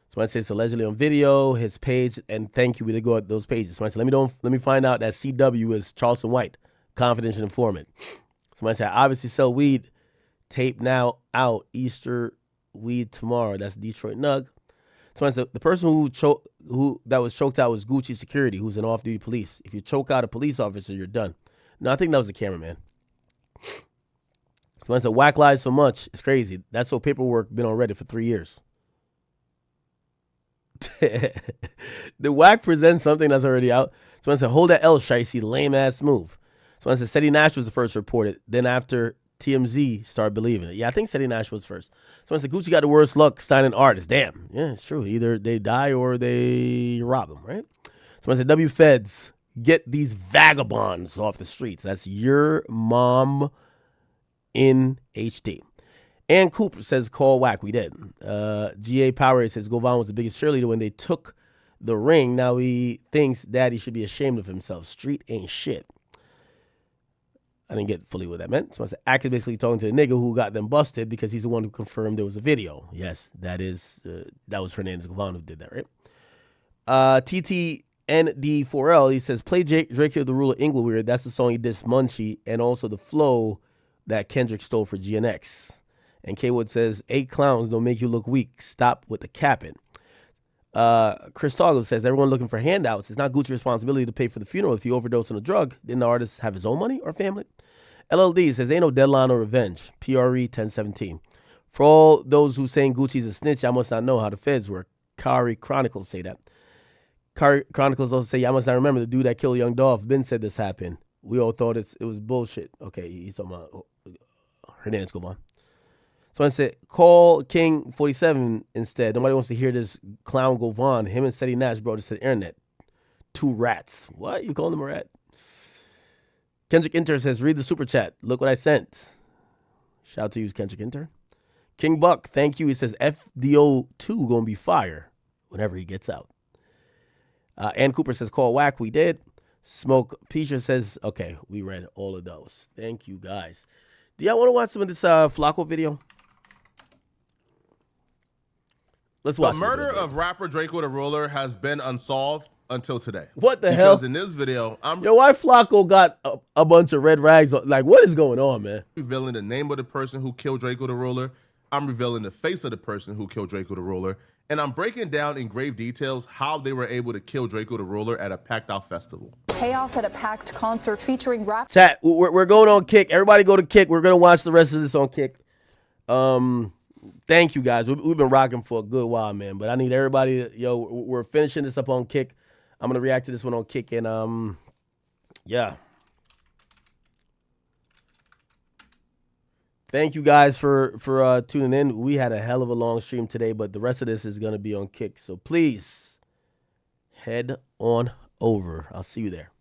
Someone says it's allegedly on video, his page, and thank you. We did go at those pages. Someone said let me find out that CW is Charleston White, confidential informant. Somebody said obviously sell weed. Tape now out. Easter weed tomorrow. That's Detroit Nug. Someone said the person who was choked out was Gucci security, who's an off-duty police. If you choke out a police officer, you're done. No, I think that was a cameraman. Someone said Whack lies so much. It's crazy. That's so paperwork been on Reddit for 3 years. The Whack presents something that's already out. Someone said hold that L, Shiesty, lame ass move. Someone said Seti Nash was the first reported. Then after TMZ started believing it. Yeah, I think Seti Nash was first. Someone said Gucci got the worst luck signing artists. Damn. Yeah, it's true. Either they die or they rob them, right? Someone said W Feds, get these vagabonds off the streets. That's your mom in HD. Ann Cooper says call Whack. We did. GA Power says Govan was the biggest cheerleader when they took the ring. Now he thinks daddy should be ashamed of himself. Street ain't shit. I didn't get fully what that meant. So I said, Ack is basically talking to the nigga who got them busted because he's the one who confirmed there was a video. Yes, that was Hernandez Govan who did that, right? TTND4L, he says, play Drake Hill, the Ruler, Ingleweird. That's the song he dissed Munchie, and also the flow that Kendrick stole for GNX. And K-Wood says, 8 clowns don't make you look weak. Stop with the capping. Chris Toggle says, everyone looking for handouts. It's not Gucci's responsibility to pay for the funeral. If you overdose on a drug, didn't the artist have his own money or family? LLD says, ain't no deadline or revenge. PRE 1017. For all those who saying Gucci's a snitch, I must not know how the feds work. Kari Chronicles say that. Kari Chronicles also say, I must not remember the dude that killed Young Dolph. Ben said this happened. We all thought it was bullshit. Okay, he's talking about Hernandez Govan. Someone said, call King 47 instead. Nobody wants to hear this clown Govan. Him and Seti Nash brought this to the internet. 2 rats. What? You calling him a rat? Kendrick Inter says, read the super chat. Look what I sent. Shout out to you, Kendrick Inter. King Buck, thank you. He says, FDO2 going to be fire whenever he gets out. Ann Cooper says, call Whack. We did. Smoke Peacher says, okay, we read all of those. Thank you, guys. Do y'all want to watch some of this Flocko video? Let's watch the murder of rapper Draco the Ruler has been unsolved until today. What the hell? Because in this video, why Flocko got a bunch of red rags? Like, what is going on, man? Revealing the name of the person who killed Draco the Ruler. I'm revealing the face of the person who killed Draco the Ruler. And I'm breaking down in grave details how they were able to kill Draco the Ruler at a packed-out festival. Chaos at a packed concert featuring rap. Chat, we're going on Kick. Everybody go to Kick. We're going to watch the rest of this on Kick. Thank you, guys. We've been rocking for a good while, man. But I need everybody we're finishing this up on Kick. I'm going to react to this one on Kick. And, yeah. Thank you guys for tuning in. We had a hell of a long stream today, but the rest of this is going to be on Kick. So please head on over. I'll see you there.